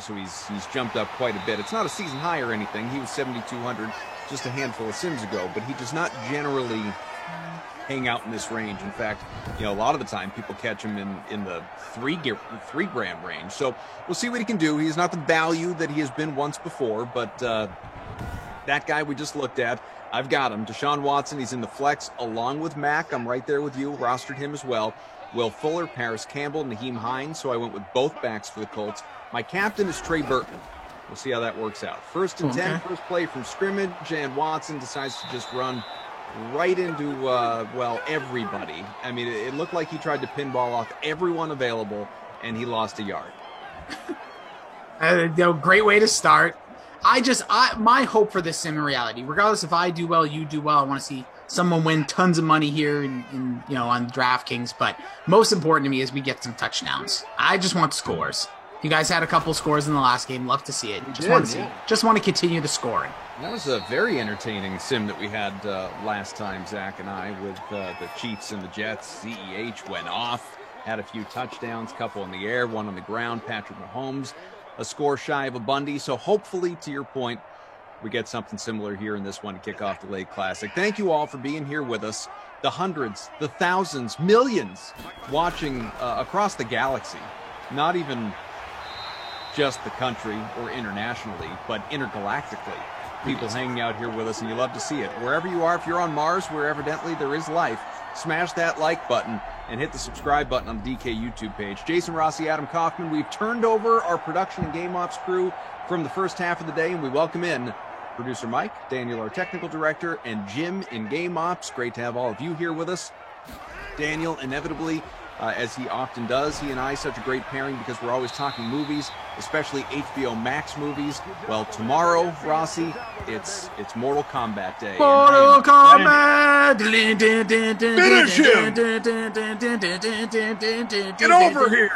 so he's jumped up quite a bit. It's not a season high or anything. He was $7,200 just a handful of sims ago, but he does not generally hang out in this range. In fact, a lot of the time people catch him in the 3 gram range. So we'll see what he can do. He's not the value that he has been once before, but that guy we just looked at, I've got him. Deshaun Watson, he's in the flex along with Mack. I'm right there with you. Rostered him as well. Will Fuller, Paris Campbell, Naheem Hines. So I went with both backs for the Colts. My captain is Trey Burton. We'll see how that works out. 1st and 10, first play from scrimmage, and Watson decides to just run right into, everybody. I mean, it looked like he tried to pinball off everyone available, and he lost a yard. Great way to start. My hope for this sim in reality, regardless if I do well, you do well, I want to see someone win tons of money here on DraftKings, but most important to me is we get some touchdowns. I just want scores. You guys had a couple scores in the last game. Love to see it. Just want to continue the scoring. That was a very entertaining sim that we had last time, Zach and I, with the Chiefs and the Jets. CEH went off, had a few touchdowns, couple in the air, one on the ground. Patrick Mahomes, a score shy of a Bundy. So hopefully, to your point, we get something similar here in this one to kick off the Lake Classic. Thank you all for being here with us. The hundreds, the thousands, millions watching across the galaxy. Not even just the country or internationally, but intergalactically. People hanging out here with us, and you love to see it. Wherever you are, if you're on Mars, where evidently there is life, smash that like button and hit the subscribe button on the DK YouTube page. Jason Rossi, Adam Kaufman, we've turned over our production and game ops crew from the first half of the day, and we welcome in producer Mike, Daniel, our technical director, and Jim in game ops. Great to have all of you here with us. Daniel, inevitably, as he often does. He and I, such a great pairing because we're always talking movies, especially HBO Max movies. Well, tomorrow, Rossi, it's Mortal Kombat Day. Mortal Kombat! Finish him! Get over here!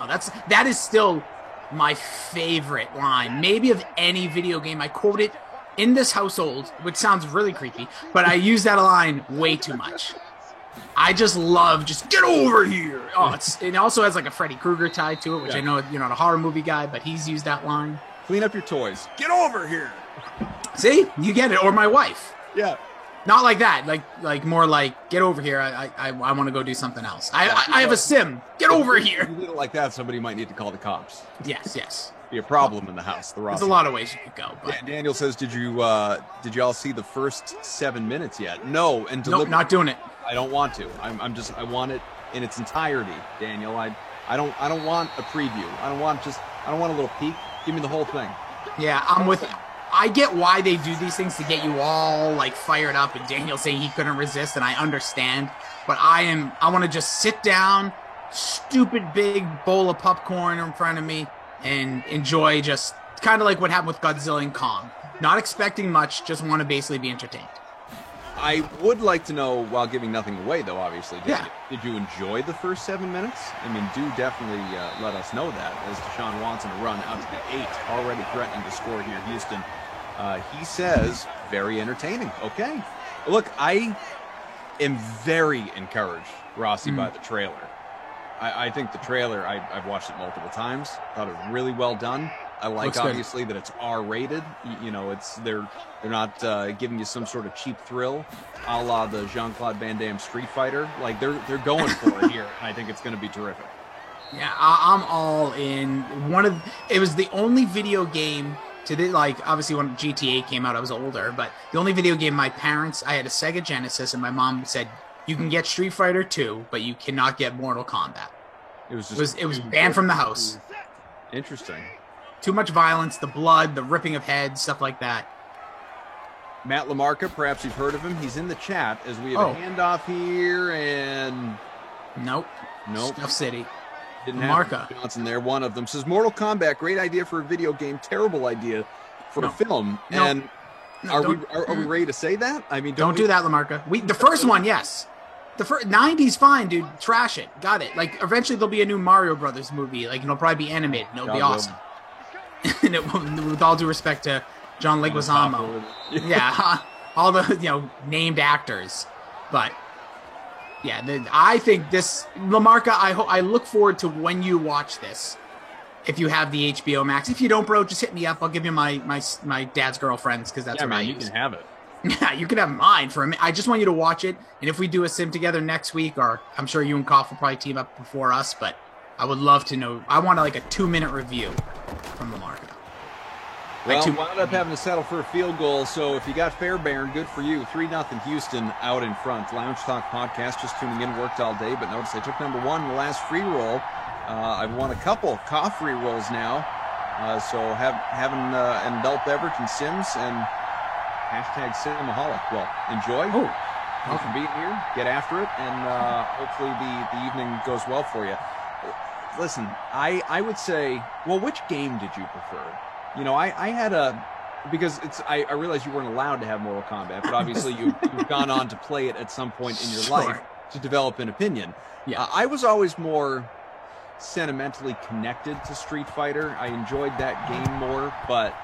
Oh, that is still my favorite line, maybe of any video game. I quote it in this household, which sounds really creepy, but I use that line way too much. I just love get over here. Oh, it also has like a Freddy Krueger tie to it, which I know you're not a horror movie guy, but he's used that line. Clean up your toys. Get over here. See, you get it. Or my wife. Yeah. Not like that. Like more like, get over here. I want to go do something else. I have a sim. Get over here. If you did it like that, somebody might need to call the cops. Yes. Be a problem in the house. There's a lot of ways you could go. But. Yeah, Daniel says, did you all see the first 7 minutes yet? No, and nope, not doing it. I don't want to. I want it in its entirety, Daniel. I don't want a preview. I don't want a little peek. Give me the whole thing. Yeah, I'm with you. I get why they do these things to get you all like fired up, and Daniel saying he couldn't resist, and I understand. But I want to just sit down, stupid big bowl of popcorn in front of me, and enjoy just kind of like what happened with Godzilla and Kong. Not expecting much, just want to basically be entertained. I would like to know, while giving nothing away, though, obviously, did you enjoy the first 7 minutes? I mean, do definitely let us know that, as Deshaun Watson a run out to the 8, already threatening to score here, Houston. He says, very entertaining. Okay. Look, I am very encouraged, Rossi, by the trailer. I think the trailer, I've watched it multiple times, thought it was really well done. I like, looks obviously, that it's R-rated. You know, they're not giving you some sort of cheap thrill, a la the Jean-Claude Van Damme Street Fighter. Like, they're going for it here, and I think it's going to be terrific. Yeah, I'm all in. It was the only video game obviously when GTA came out, I was older, but the only video game I had a Sega Genesis, and my mom said, you can get Street Fighter 2, but you cannot get Mortal Kombat. It was banned from the house. Interesting. Too much violence, the blood, the ripping of heads, stuff like that. Matt LaMarca, perhaps you've heard of him. He's in the chat as we have a handoff here, and Nope. Stuff City. Didn't have Johnson there. One of them says, Mortal Kombat, great idea for a video game, terrible idea for a film. No. And are we ready to say that? I mean, don't do that, LaMarca. The first one, yes. The 90s, fine, dude. Trash it. Got it. Like, eventually there'll be a new Mario Brothers movie. Like, it'll probably be animated. And it'll be awesome. And with all due respect to John Leguizamo. Yeah, all the, named actors. But, yeah, I think this, LaMarca, I look forward to when you watch this. If you have the HBO Max. If you don't, bro, just hit me up. I'll give you my dad's girlfriends, because that's what I use. You can have it. Yeah, you can have mine for a minute. I just want you to watch it. And if we do a sim together next week, or I'm sure you and Koff will probably team up before us, but I would love to know. I want a 2-minute review from LaMarca. Well, wound up having to settle for a field goal, so if you got Fairbairn, good for you. 3-0 Houston out in front. Lounge Talk Podcast, just tuning in, worked all day, but notice I took number 1 in the last free roll. I've won a couple Koff free rolls now, so having an adult beverage and Sims, and hashtag Simaholic. Well, enjoy. Thanks for being here. Get after it, and hopefully the evening goes well for you. Listen, I would say, well, which game did you prefer? I had because I realized you weren't allowed to have Mortal Kombat, but obviously you've gone on to play it at some point in your life to develop an opinion. Yeah, I was always more sentimentally connected to Street Fighter. I enjoyed that game more, but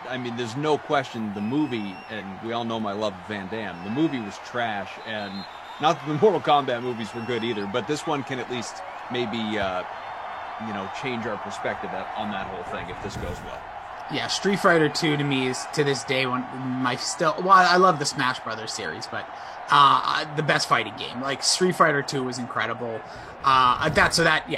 I mean, there's no question the movie, and we all know my love of Van Damme, the movie was trash, and not that the Mortal Kombat movies were good either, but this one can at least maybe change our perspective on that whole thing if this goes well. Yeah, Street Fighter 2 to me is, to this day, I love the Smash Brothers series, but the best fighting game. Like, Street Fighter 2 was incredible.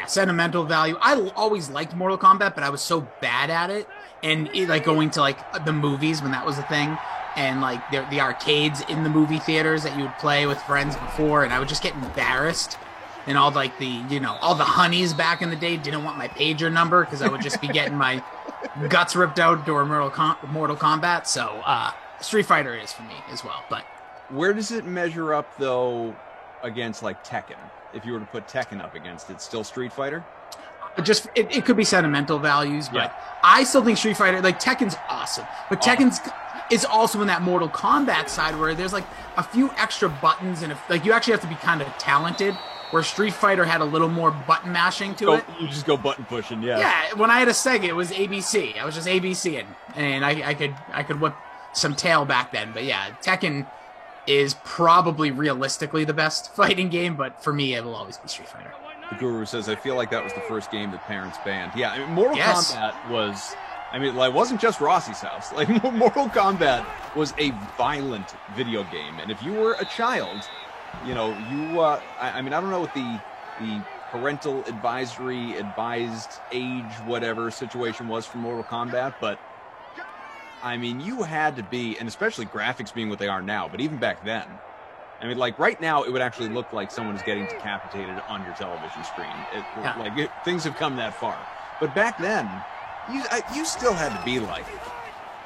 Sentimental value. I always liked Mortal Kombat, but I was so bad at it. And going to the movies when that was a thing, and the arcades in the movie theaters that you would play with friends before, and I would just get embarrassed. And all all the honeys back in the day didn't want my pager number because I would just be getting my guts ripped out during Mortal Kombat. So Street Fighter is for me as well. But where does it measure up though against like Tekken? If you were to put Tekken up against it, still Street Fighter? Just it could be sentimental values, but I still think Street Fighter, like Tekken's awesome, but Tekken's is also in that Mortal Kombat side where there's like a few extra buttons and like you actually have to be kind of talented. Where Street Fighter had a little more button mashing to it. You just go button pushing, yeah. Yeah, when I had a Sega, it was ABC. I was just ABCing, and I could whip some tail back then. But yeah, Tekken is probably realistically the best fighting game, but for me, it will always be Street Fighter. The Guru says, I feel like that was the first game that parents banned. Yeah, I mean, Mortal Kombat was, I mean, it wasn't just Rossi's house. Like, Mortal Kombat was a violent video game, and if you were a child, you know, I mean, I don't know what the parental advisory, advised age, whatever situation was for Mortal Kombat, but I mean, you had to be, and especially graphics being what they are now, but even back then, I mean, like right now, it would actually look like someone is getting decapitated on your television screen. Things have come that far. But back then, you still had to be like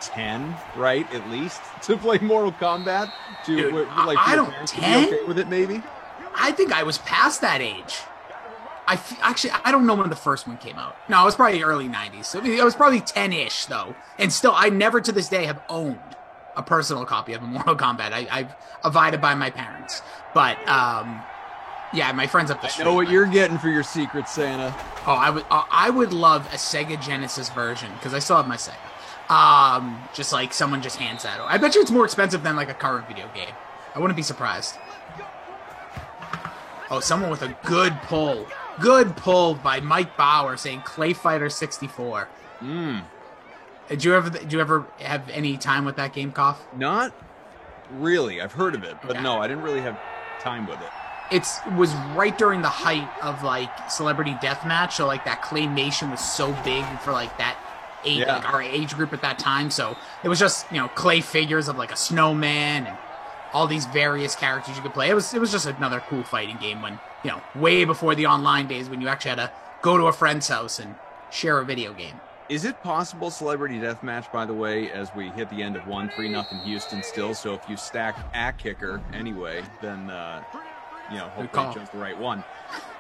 10, right, at least, to play Mortal Kombat. I don't 10 okay with it, maybe. I think I was past that age. I don't know when the first one came out. No, it was probably early 90s. So it was probably 10-ish though, and still, I never to this day have owned a personal copy of a Mortal Kombat. I've abided by my parents, but yeah, my friends up the street. I know what you're getting for your Secret Santa. Oh, I would love a Sega Genesis version because I still have my Sega. Just like someone just hands that over. I bet you it's more expensive than like a current video game. I wouldn't be surprised. Oh, someone with a good pull. Good pull by Mike Bauer saying Clay Fighter 64. Did you ever have any time with that game, Koff? Not really. I've heard of it, but no, I didn't really have time with it. It was right during the height of like Celebrity Deathmatch, so like that claymation was so big for like that like our age group at that time. So it was just, you know, clay figures of like a snowman and all these various characters you could play. It was just another cool fighting game when, you know, way before the online days when you actually had to go to a friend's house and share a video game. Is it possible Celebrity Deathmatch, by the way, as we hit the end of 1-3-0 Houston still, so if you stack a kicker anyway, then, you know, hopefully you chose the right one.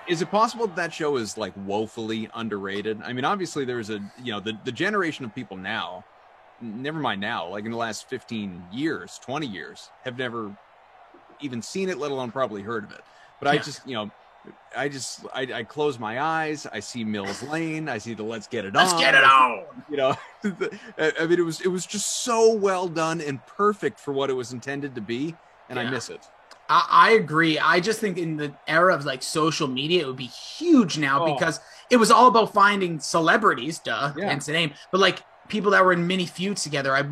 Is it possible that show is, like, woefully underrated? I mean, obviously there's a, you know, the generation of people now, never mind now, like in the last 15 years, 20 years, have never even seen it, let alone probably heard of it. But I just, you know, I close my eyes, I see Mills Lane, I see the Let's Get It On. Let's get it on! You know, I mean, it was just so well done and perfect for what it was intended to be, and I miss it. I agree. I just think in the era of like social media, it would be huge now because it was all about finding celebrities, hence the name, but like people that were in mini feuds together. I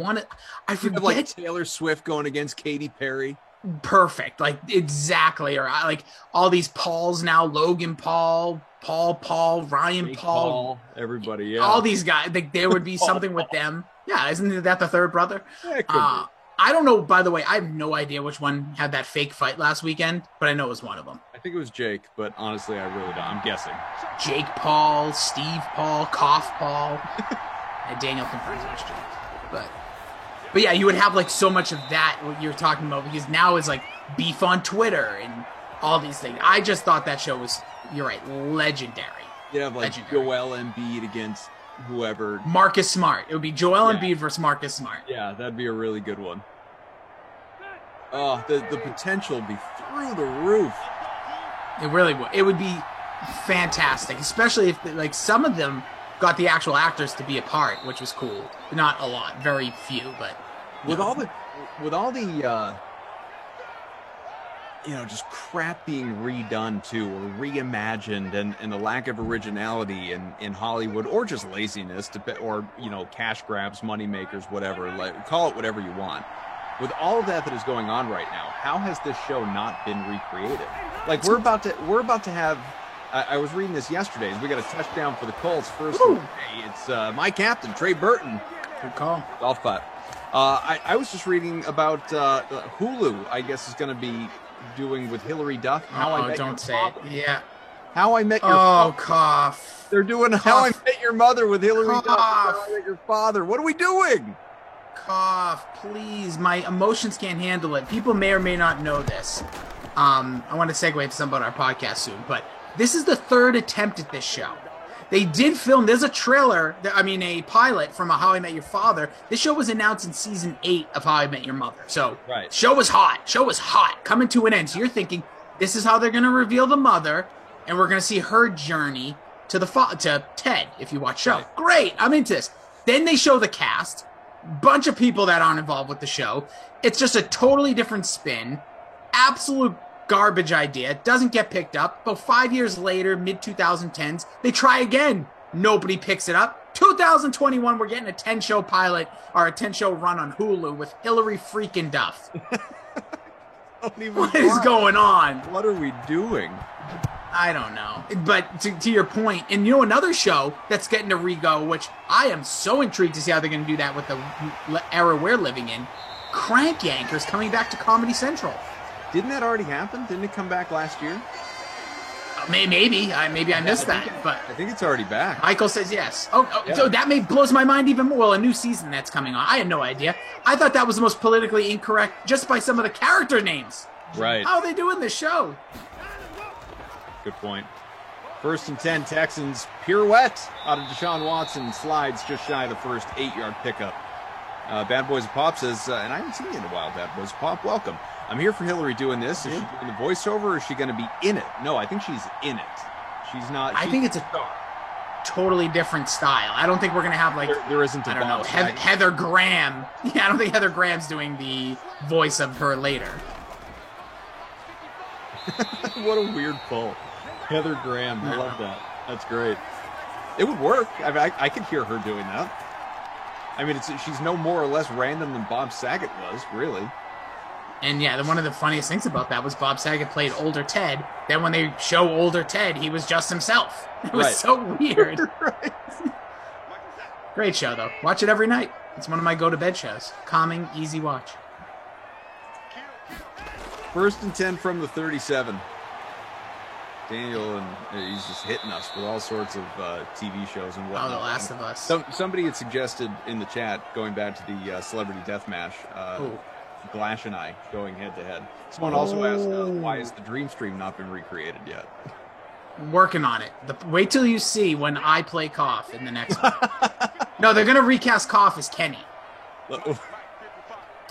forget, like Taylor Swift going against Katy Perry. Perfect, like exactly, or like all these Pauls now, Logan Paul, Ryan Jake Paul, everybody, all these guys. Like there would be something with them. Yeah, isn't that the third brother? Yeah, it could be. I don't know, by the way, I have no idea which one had that fake fight last weekend, but I know it was one of them. I think it was Jake, but honestly, I really don't. I'm guessing. Jake Paul, Steve Paul, Koff Paul, and Daniel confirms which Jake. But yeah, you would have like so much of that, what you're talking about, because now it's like beef on Twitter and all these things. I just thought that show was, you're right, legendary. You'd have like Joel Embiid against whoever. Marcus Smart. It would be Joel Embiid versus Marcus Smart. Yeah, that'd be a really good one. Oh, the potential would be through the roof. It really would. It would be fantastic, especially if like some of them got the actual actors to be a part, which was cool. Not a lot, very few, but with all the you know, just crap being redone too, or reimagined, and the lack of originality in Hollywood, or just laziness, or, you know, cash grabs, money makers, whatever, like, call it whatever you want. With all of that is going on right now, how has this show not been recreated? Like, we're about to have. I was reading this yesterday. We got a touchdown for the Colts first. Hey, it's my captain, Trey Burton. Good call. Golf clap. I was just reading about Hulu. I guess is going to be doing with Hillary Duff. Don't say it. Yeah. How I Met Your Father. Koff. They're doing How I Met Your Mother with Hillary Duff. How I Met Your Father. What are we doing? Koff, please. My emotions can't handle it. People may or may not know this. I want to segue to something about our podcast soon, but this is the third attempt at this show. They did film, there's a a pilot from How I Met Your Father. This show was announced in season 8 of How I Met Your Mother. So, show was hot, coming to an end. So you're thinking, this is how they're going to reveal the mother, and we're going to see her journey to Ted, if you watch show. Right. Great, I'm into this. Then they show the cast, bunch of people that aren't involved with the show. It's just a totally different spin. Absolute garbage idea. Doesn't get picked up. About 5 years later, mid-2010s, they try again. Nobody picks it up. 2021, we're getting a 10-show pilot or a 10-show run on Hulu with Hillary freaking Duff. What is going on? What are we doing? I don't know. But to your point, and another show that's getting to re-go, which I am so intrigued to see how they're going to do that with the era we're living in, Crank Yankers coming back to Comedy Central. Didn't that already happen? Didn't it come back last year? Maybe I missed that, but I think it's already back. Michael says yes. So that blows my mind even more. Well, a new season that's coming on. I had no idea. I thought that was the most politically incorrect just by some of the character names. Right. How are they doing this show? Good point. 1st and 10, Texans pirouette out of Deshaun Watson, slides just shy of the first 8-yard pickup. Bad Boys of Pop says, and I haven't seen you in a while, Bad Boys of Pop, welcome. I'm here for Hillary doing this. Is she doing the voiceover or is she going to be in it? No, I think she's in it. She's not. I think it's a totally different style. I don't think we're going to have there isn't I don't know, Heather Graham. Yeah, I don't think Heather Graham's doing the voice of her later. What a weird pull. Heather Graham. I love that. That's great. It would work. I could hear her doing that. I mean, she's no more or less random than Bob Saget was, really. And yeah, one of the funniest things about that was Bob Saget played older Ted. Then when they show older Ted, he was just himself. It was so weird. Right. Great show, though. Watch it every night. It's one of my go-to-bed shows. Calming, easy watch. 1st and 10 from the 37. Daniel, and he's just hitting us with all sorts of TV shows and whatnot. Oh, The Last of Us. Somebody had suggested in the chat, going back to the Celebrity Deathmatch, Glash and I going head-to-head. Someone also asked, why has the Dream Stream not been recreated yet? Working on it. Wait till you see when I play Koff in the next one. No, they're going to recast Koff as Kenny.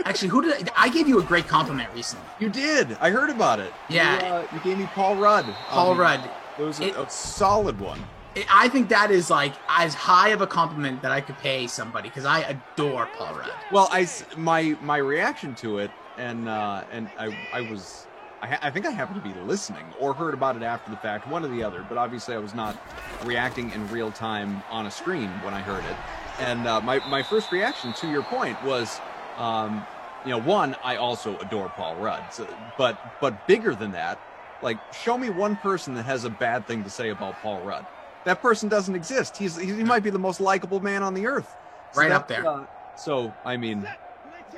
Actually, I gave you a great compliment recently. You did. I heard about it. Yeah. You gave me Paul Rudd. Paul Rudd. It was a solid one. I think that is like as high of a compliment that I could pay somebody because I adore Paul Rudd. Well, my reaction to it, and I think I happened to be listening or heard about it after the fact, one or the other. But obviously, I was not reacting in real time on a screen when I heard it. And my first reaction, to your point, was, one, I also adore Paul Rudd. So, but bigger than that, like, show me one person that has a bad thing to say about Paul Rudd. That person doesn't exist. He might be the most likable man on the earth. Right up there. So, I mean,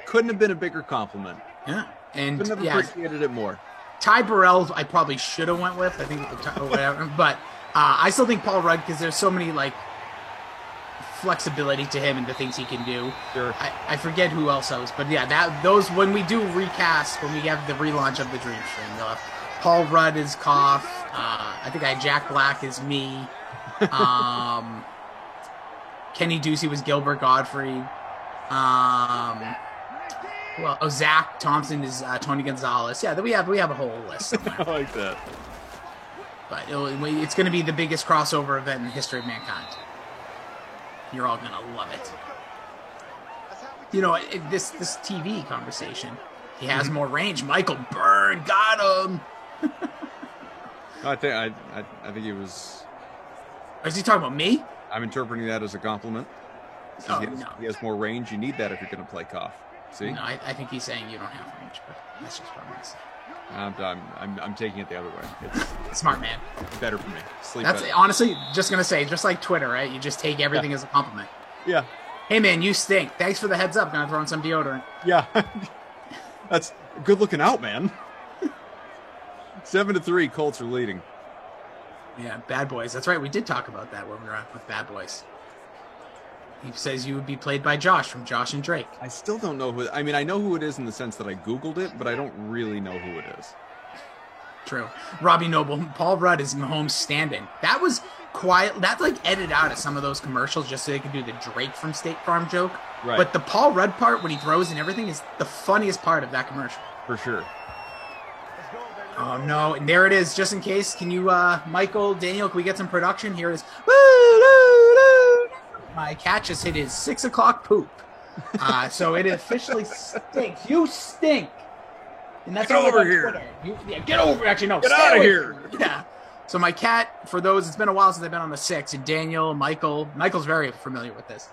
couldn't have been a bigger compliment. Yeah. And couldn't have appreciated it more. Ty Burrell, I probably should have went with. I think, or whatever. But I still think Paul Rudd, because there's so many, like, flexibility to him and the things he can do. Sure. I forget who else I was. But yeah, those, when we do recast, when we have the relaunch of the Dream Stream, they'll have Paul Rudd is Koff. I think I had Jack Black as me. Kenny Ducey was Gilbert Gottfried. Zach Thompson is Tony Gonzalez. Yeah, we have a whole list somewhere. I like that. But it's going to be the biggest crossover event in the history of mankind. You're all going to love it. You know, this TV conversation, he has more range. Michael Byrne got him. I think he was. Is he talking about me? I'm interpreting that as a compliment. He has more range. You need that if you're going to play Koff. See? No, I think he's saying you don't have range, but that's just what I'm going to say. I'm taking it the other way. It's smart man. Better for me. Sleep That's better. Honestly just going to say, just like Twitter, right? You just take everything as a compliment. Yeah. Hey man, you stink. Thanks for the heads up. Gonna throw in some deodorant. Yeah. That's good looking out, man. 7-3, Colts are leading. Yeah, Bad Boys. That's right. We did talk about that when we were on with Bad Boys. He says you would be played by Josh from Josh and Drake. I still don't know who. I mean, I know who it is in the sense that I Googled it, but I don't really know who it is. True. Robbie Noble, Paul Rudd is Mahomes standing. That was quiet. That's like edited out of some of those commercials just so they could do the Drake from State Farm joke. Right. But the Paul Rudd part when he throws and everything is the funniest part of that commercial. For sure. Oh no, and there it is. Just in case, can you, Michael, Daniel, can we get some production? Here it is. Woo, woo, woo. My cat just hit his 6 o'clock poop. So it officially stinks. You stink. And that's Get all over about here. Twitter. Get over. Actually, no. Get stay out of away. here. Yeah. So my cat, for those, it's been a while since I've been on the 6. And Daniel, Michael's very familiar with this.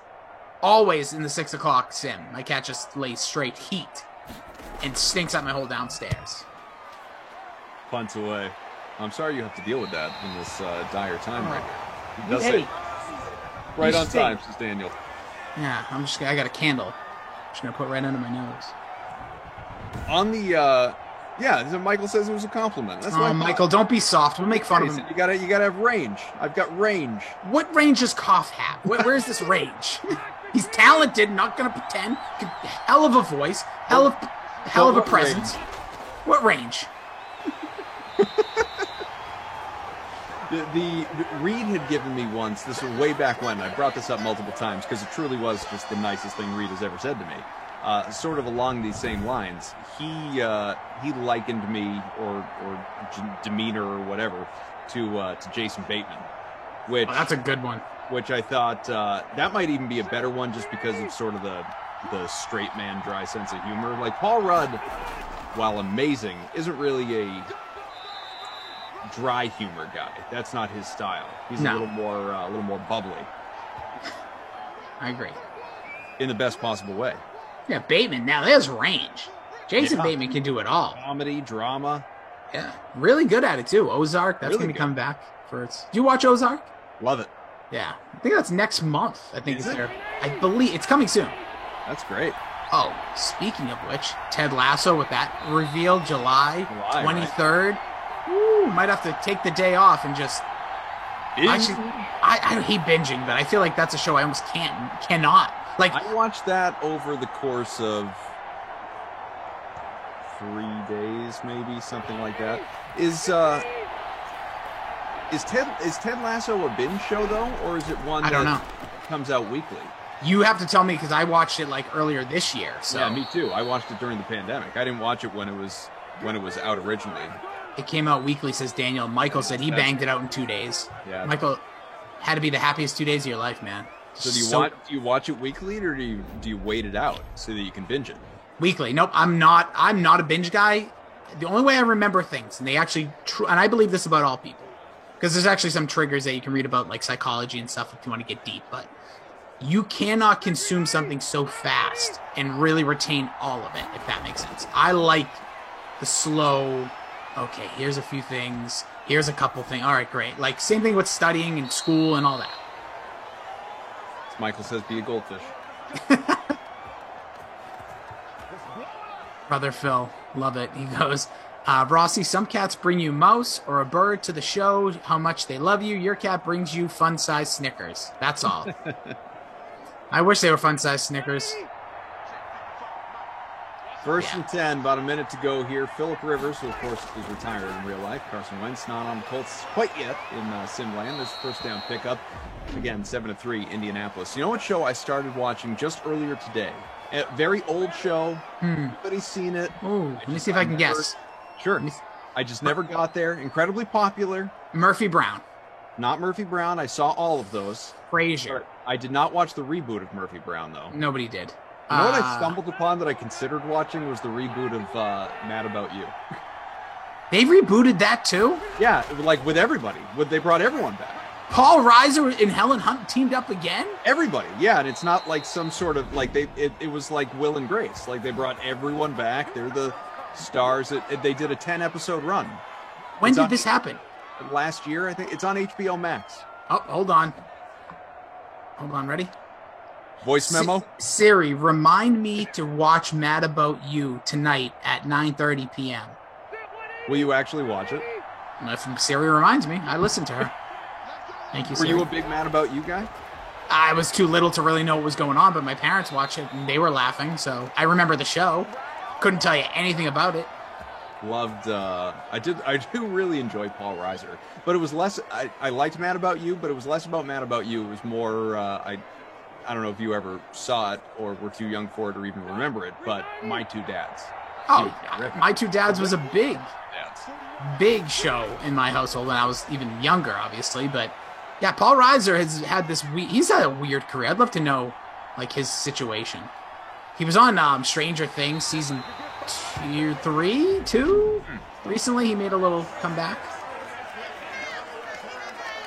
Always in the 6 o'clock sim, my cat just lays straight heat and stinks up my whole downstairs. Punts away. I'm sorry you have to deal with that in this dire time right here. He does Hey, it right you on stink. time, says Daniel. Yeah, I got a candle. I'm just gonna put it right under my nose. On the so Michael says it was a compliment. That's why Michael, don't be soft. We'll make fun of him. You gotta have range. I've got range. What range does Koff have? Where's this range? He's talented, not gonna pretend. Hell of a voice, hell of a what presence. range? What range? The Reed had given me once, this was way back when, I brought this up multiple times because it truly was just the nicest thing Reed has ever said to me. Sort of along these same lines, he likened me or demeanor or whatever to Jason Bateman, which that's a good one. Which I thought that might even be a better one just because of sort of the straight man dry sense of humor. Like Paul Rudd, while amazing, isn't really a dry humor guy. That's not his style. He's a little more bubbly. I agree. In the best possible way. Yeah, Bateman. Now there's range. Jason Bateman can do it all. Comedy, drama. Yeah, really good at it too. Ozark. That's Really gonna be good. coming back for its. Do you watch Ozark? Love it. Yeah, I think that's next month. I think Is it's it? there. I believe it's coming soon. That's great. Oh, speaking of which, Ted Lasso with that reveal July right? 23rd. Ooh, might have to take the day off and just. Actually, I hate binging, but I feel like that's a show I almost cannot. Like I watched that over the course of 3 days, maybe something like that. Is Ted Lasso a binge show though, or is it one I don't know. Comes out weekly? You have to tell me because I watched it like earlier this year. So Yeah, me too. I watched it during the pandemic. I didn't watch it when it was out originally. it came out weekly, says Daniel. Michael said he banged it out in 2 days. Yeah. Michael had to be the happiest 2 days of your life, man. So do you watch it weekly, or do you wait it out so that you can binge it? Weekly. Nope, I'm not a binge guy. The only way I remember things, and they actually, and I believe this about all people, because there's actually some triggers that you can read about, like psychology and stuff, if you want to get deep. But you cannot consume something so fast and really retain all of it, if that makes sense. I like the slow. Okay, here's a few things. Here's a couple things. All right, great. Like same thing with studying and school and all that. As Michael says, be a goldfish. Brother Phil, love it. He goes, Rossi, some cats bring you mouse or a bird to the show, how much they love you. Your cat brings you fun-sized Snickers. That's all. I wish they were fun-sized Snickers. First and 10, about a minute to go here. Phillip Rivers, who of course is retired in real life. Carson Wentz not on the Colts quite yet in Simland. This first down pickup. Again, 7-3, Indianapolis. You know what show I started watching just earlier today? A very old show. Everybody's seen it. Ooh, let me see if I can guess. Sure. I just never got there. Incredibly popular. Murphy Brown. Not Murphy Brown. I saw all of those. Frasier. I did not watch the reboot of Murphy Brown, though. Nobody did. You know what I stumbled upon that I considered watching was the reboot of Mad About You. They rebooted that too? Yeah, like with everybody. They brought everyone back. Paul Reiser and Helen Hunt teamed up again? Everybody, yeah, and it's not like some sort of like it was like Will and Grace. Like they brought everyone back. They're the stars. They did a 10-episode run. When did this happen? Last year, I think. It's on HBO Max. Oh, hold on. Hold on, ready? Voice memo? Siri, remind me to watch Mad About You tonight at 9:30 p.m. Will you actually watch it? If Siri reminds me, I listen to her. Thank you, Were Siri. you a big Mad About You guy? I was too little to really know what was going on, but my parents watched it and they were laughing, so I remember the show. Couldn't tell you anything about it. Loved. I do really enjoy Paul Reiser, but it was less. I liked Mad About You, but it was less about Mad About You. It was more. I don't know if you ever saw it or were too young for it or even remember it, but My Two Dads. Oh, My Two Dads was a big show in my household when I was even younger, obviously. But yeah, Paul Reiser has had this. He's had a weird career. I'd love to know like his situation. He was on Stranger Things season 2. Recently, he made a little comeback.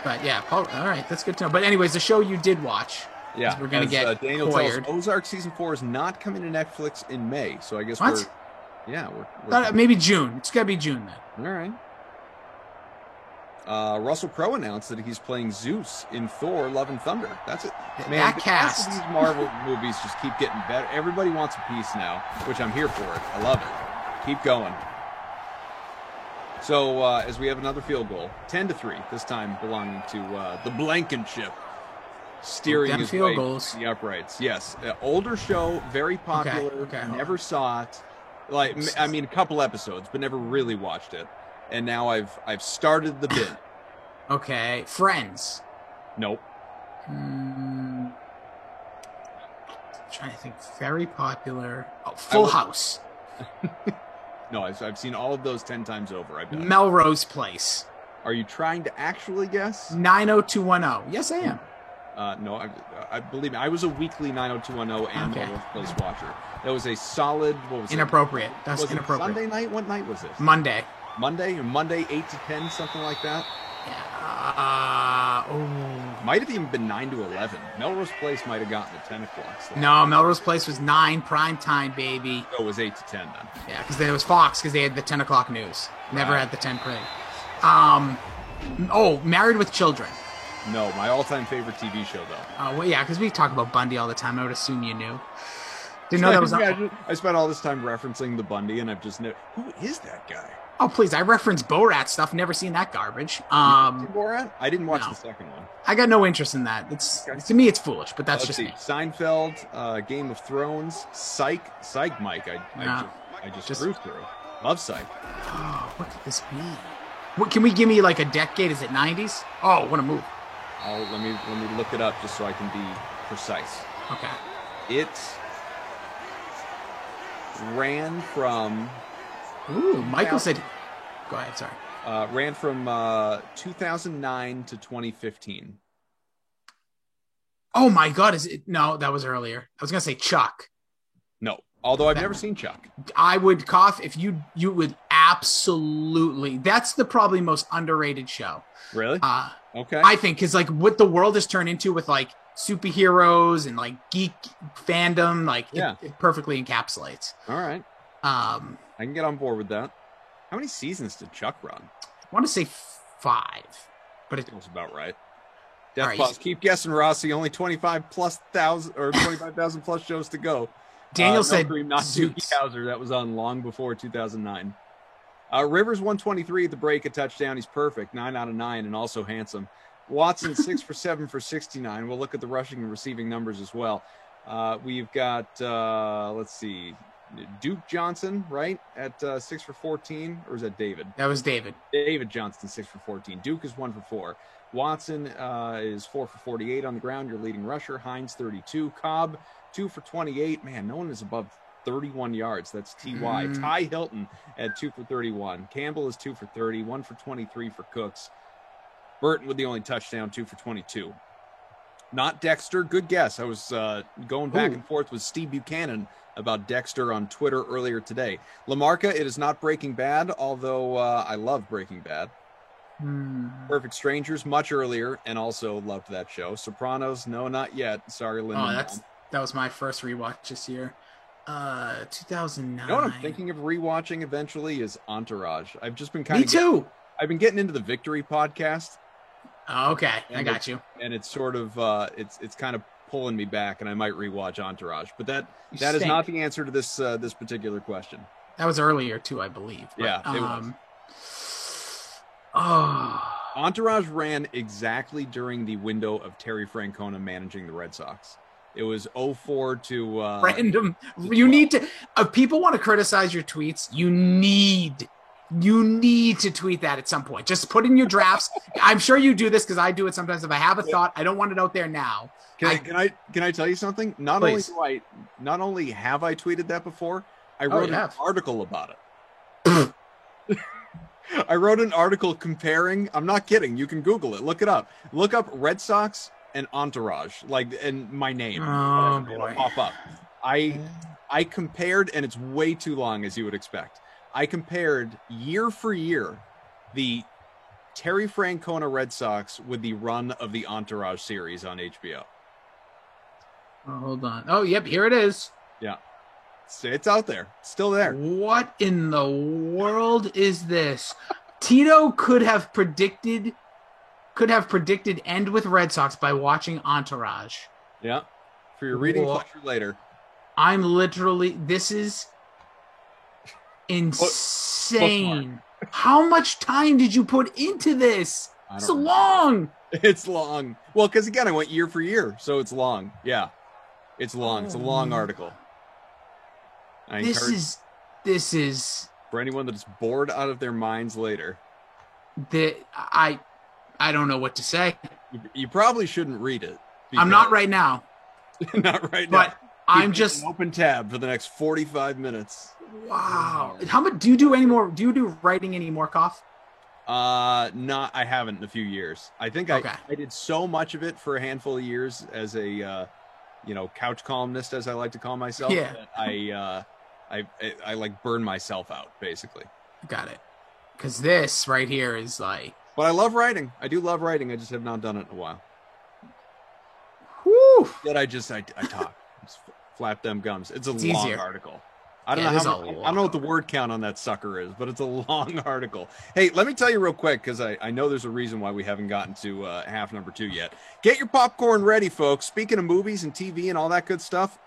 But yeah, Paul. All right, that's good to know. But anyways, the show you did watch. Yeah, we're gonna get Daniel tells us, Ozark season 4 is not coming to Netflix in May, so I guess we're maybe June. It's gotta be June then. All right. Russell Crowe announced that he's playing Zeus in Thor: Love and Thunder. That's it. Man, that cast. These Marvel movies just keep getting better. Everybody wants a piece now, which I'm here for it. I love it. Keep going. So as we have another field goal, 10-3, this time belonging to the Blankenship. Steering his way to the uprights. Yes, older show, very popular. Okay. Never saw it. I mean, a couple episodes, but never really watched it. And now I've started the bit. Okay, Friends. Nope. Trying to think. Very popular. Oh, Full House. No, I've seen all of those 10 times over. I've done. Melrose Place. Are you trying to actually guess? 90210. Yes, I am. No, I believe me. I was a weekly 90210 and Melrose Place watcher. That was a solid. What was inappropriate? It? That's was inappropriate. It Sunday night? What night was it? Monday. Monday 8 to 10, something like that. Yeah. Might have even been 9 to 11. Melrose Place might have gotten the 10 o'clock slot. No, Melrose Place was 9 prime time, baby. So it was 8 to 10 then. Yeah, because it was Fox because they had the 10 o'clock news. Never had the 10 parade. Married with Children. No, my all-time favorite TV show though. Well, yeah, because we talk about Bundy all the time. I would assume you knew. Didn't know that was. I spent all this time referencing the Bundy, and I've just never. Who is that guy? Oh please! I reference Borat stuff. Never seen that garbage. Borat? I didn't watch the second one. I got no interest in that. To me, it's foolish. But that's just me. Seinfeld, Game of Thrones, Psych, Mike. I just grew through. Love Psych. Oh, what could this be? Can we give me like a decade? Is it 90s? Oh, what a move! Let me look it up just so I can be precise. Okay. It ran from. Ooh, Michael said. Go ahead. Sorry. Ran from 2009 to 2015. Oh my God! Is it? No, that was earlier. I was gonna say Chuck. No, although I've never seen Chuck. I would cough if you would absolutely. That's the probably most underrated show. Really? Okay. I think because like what the world has turned into with like superheroes and like geek fandom, like it perfectly encapsulates. All right. I can get on board with that. How many seasons did Chuck run? I want to say 5, but it was about right. Death Pause. Keep guessing, Rossi. Only 25,000 plus shows to go. Daniel said not Doogie Howser. That was on long before 2009. Rivers 123 at the break, a touchdown. He's perfect, 9 out of 9, and also handsome. Watson 6 for 7 for 69. We'll look at the rushing and receiving numbers as well. We've got let's see, Duke Johnson, right, at 6 for 14, or is that David? That was David. David Johnson 6 for 14. Duke is 1 for 4. Watson is 4 for 48 on the ground. Your leading rusher. Hines 32. Cobb 2 for 28. Man, no one is above 31 yards. That's T.Y. Ty Hilton at 2 for 31. Campbell is 2 for 30. 1 for 23 for Cooks. Burton with the only touchdown, 2 for 22. Not Dexter. Good guess. I was going back and forth with Steve Buchanan about Dexter on Twitter earlier today. LaMarca, it is not Breaking Bad, although I love Breaking Bad. Perfect Strangers, much earlier, and also loved that show. Sopranos, no, not yet. Sorry, Linda. That was my first rewatch this year. 2009. You know what I'm thinking of rewatching eventually is Entourage. I've just been Me too. I've been getting into the Victory podcast. Oh, okay, I got you. And it's sort of it's kind of pulling me back, and I might rewatch Entourage. But that is not the answer to this this particular question. That was earlier too, I believe. But, yeah, it was. Entourage ran exactly during the window of Terry Francona managing the Red Sox. It was 04 to random. You need to. If people want to criticize your tweets, you need You need to tweet that at some point. Just put in your drafts. I'm sure you do this because I do it sometimes. If I have a thought, I don't want it out there now. Can I tell you something? Not only have I tweeted that before, I wrote an article about it. I wrote an article comparing. I'm not kidding. You can Google it. Look it up. Look up Red Sox and Entourage, and my name. Oh boy, it'll pop up. I compared, and it's way too long, as you would expect. I compared year for year the Terry Francona Red Sox with the run of the Entourage series on HBO. Oh, hold on. Oh, yep, here it is. Yeah. It's out there. It's still there. What in the world is this? Tito could have predicted End with Red Sox by watching Entourage. Yeah. For your reading pleasure later. I'm literally, this is insane. How much time did you put into this? It's long. It's long. Well, because again, I went year for year, so it's long. Yeah. It's long. It's a long article. This is for anyone that's bored out of their minds later. I don't know what to say. You probably shouldn't read it. I'm not right now. Not right now. But I'm just an open tab for the next 45 minutes. Wow. How much do you do anymore? Do you do writing anymore, Koff? I haven't in a few years. I think I did so much of it for a handful of years as a couch columnist, as I like to call myself. Yeah. That I like burn myself out, basically. Got it. Because this right here is like. But I love writing. I do love writing. I just have not done it in a while. Whew. That I talk. Just flap them gums. It's long easier. article. I don't know what the word count on that sucker is, but it's a long article. Hey, let me tell you real quick, because I know there's a reason why we haven't gotten to half number 2 yet. Get your popcorn ready, folks. Speaking of movies and TV and all that good stuff,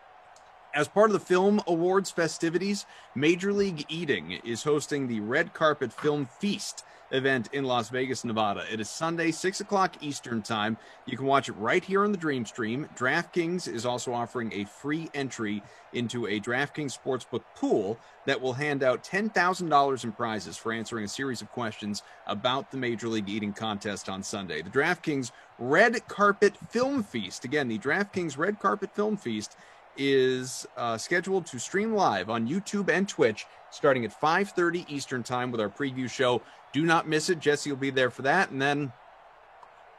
as part of the Film Awards festivities, Major League Eating is hosting the Red Carpet Film Feast event in Las Vegas, Nevada. It is Sunday, 6 o'clock Eastern time. You can watch it right here on the Dream Stream. DraftKings is also offering a free entry into a DraftKings Sportsbook pool that will hand out $10,000 in prizes for answering a series of questions about the Major League Eating contest on Sunday. The DraftKings Red Carpet Film Feast, again, the DraftKings Red Carpet Film Feast is scheduled to stream live on YouTube and Twitch starting at 5:30 Eastern time with our preview show. Do not miss it. Jesse will be there for that. And then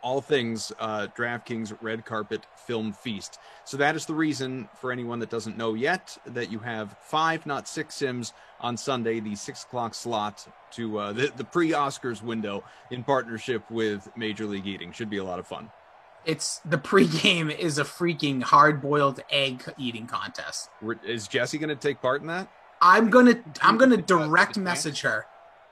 all things DraftKings Red Carpet Film Feast. So that is the reason, for anyone that doesn't know yet, that you have 5, not 6 sims on Sunday, the 6 o'clock slot to the pre-Oscars window in partnership with Major League Eating. Should be a lot of fun. It's the pregame is a freaking hard-boiled egg eating contest. Is Jesse going to take part in that? I'm gonna direct message her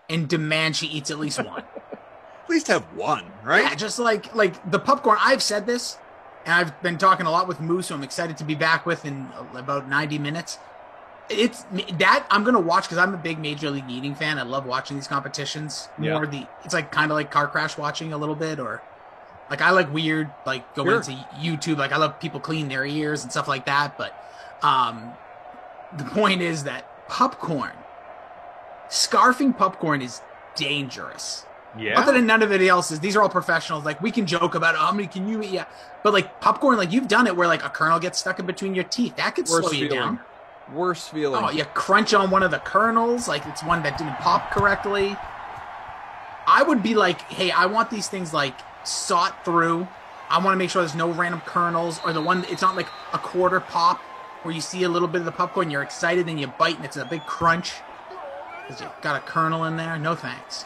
and demand she eats at least one. At least have one, right? Yeah, just like the popcorn. I've said this, and I've been talking a lot with Moose, who I'm excited to be back with in about 90 minutes. It's that I'm gonna watch because I'm a big Major League Eating fan. I love watching these competitions. It's like kind of like car crash watching a little bit, or like I like weird going into YouTube. Like I love people clean their ears and stuff like that. But the point is that scarfing popcorn is dangerous. Yeah. Other than none of it else is, these are all professionals. Like we can joke about how many can you eat? Yeah. But like popcorn, like you've done it where like a kernel gets stuck in between your teeth. That could slow you down. Worst feeling. Oh, you crunch on one of the kernels, like it's one that didn't pop correctly. I would be like, hey, I want these things like sought through. I want to make sure there's no random kernels, or the one, it's not like a quarter pop where you see a little bit of the popcorn, you're excited, and you bite, and it's a big crunch because you got a kernel in there. No thanks.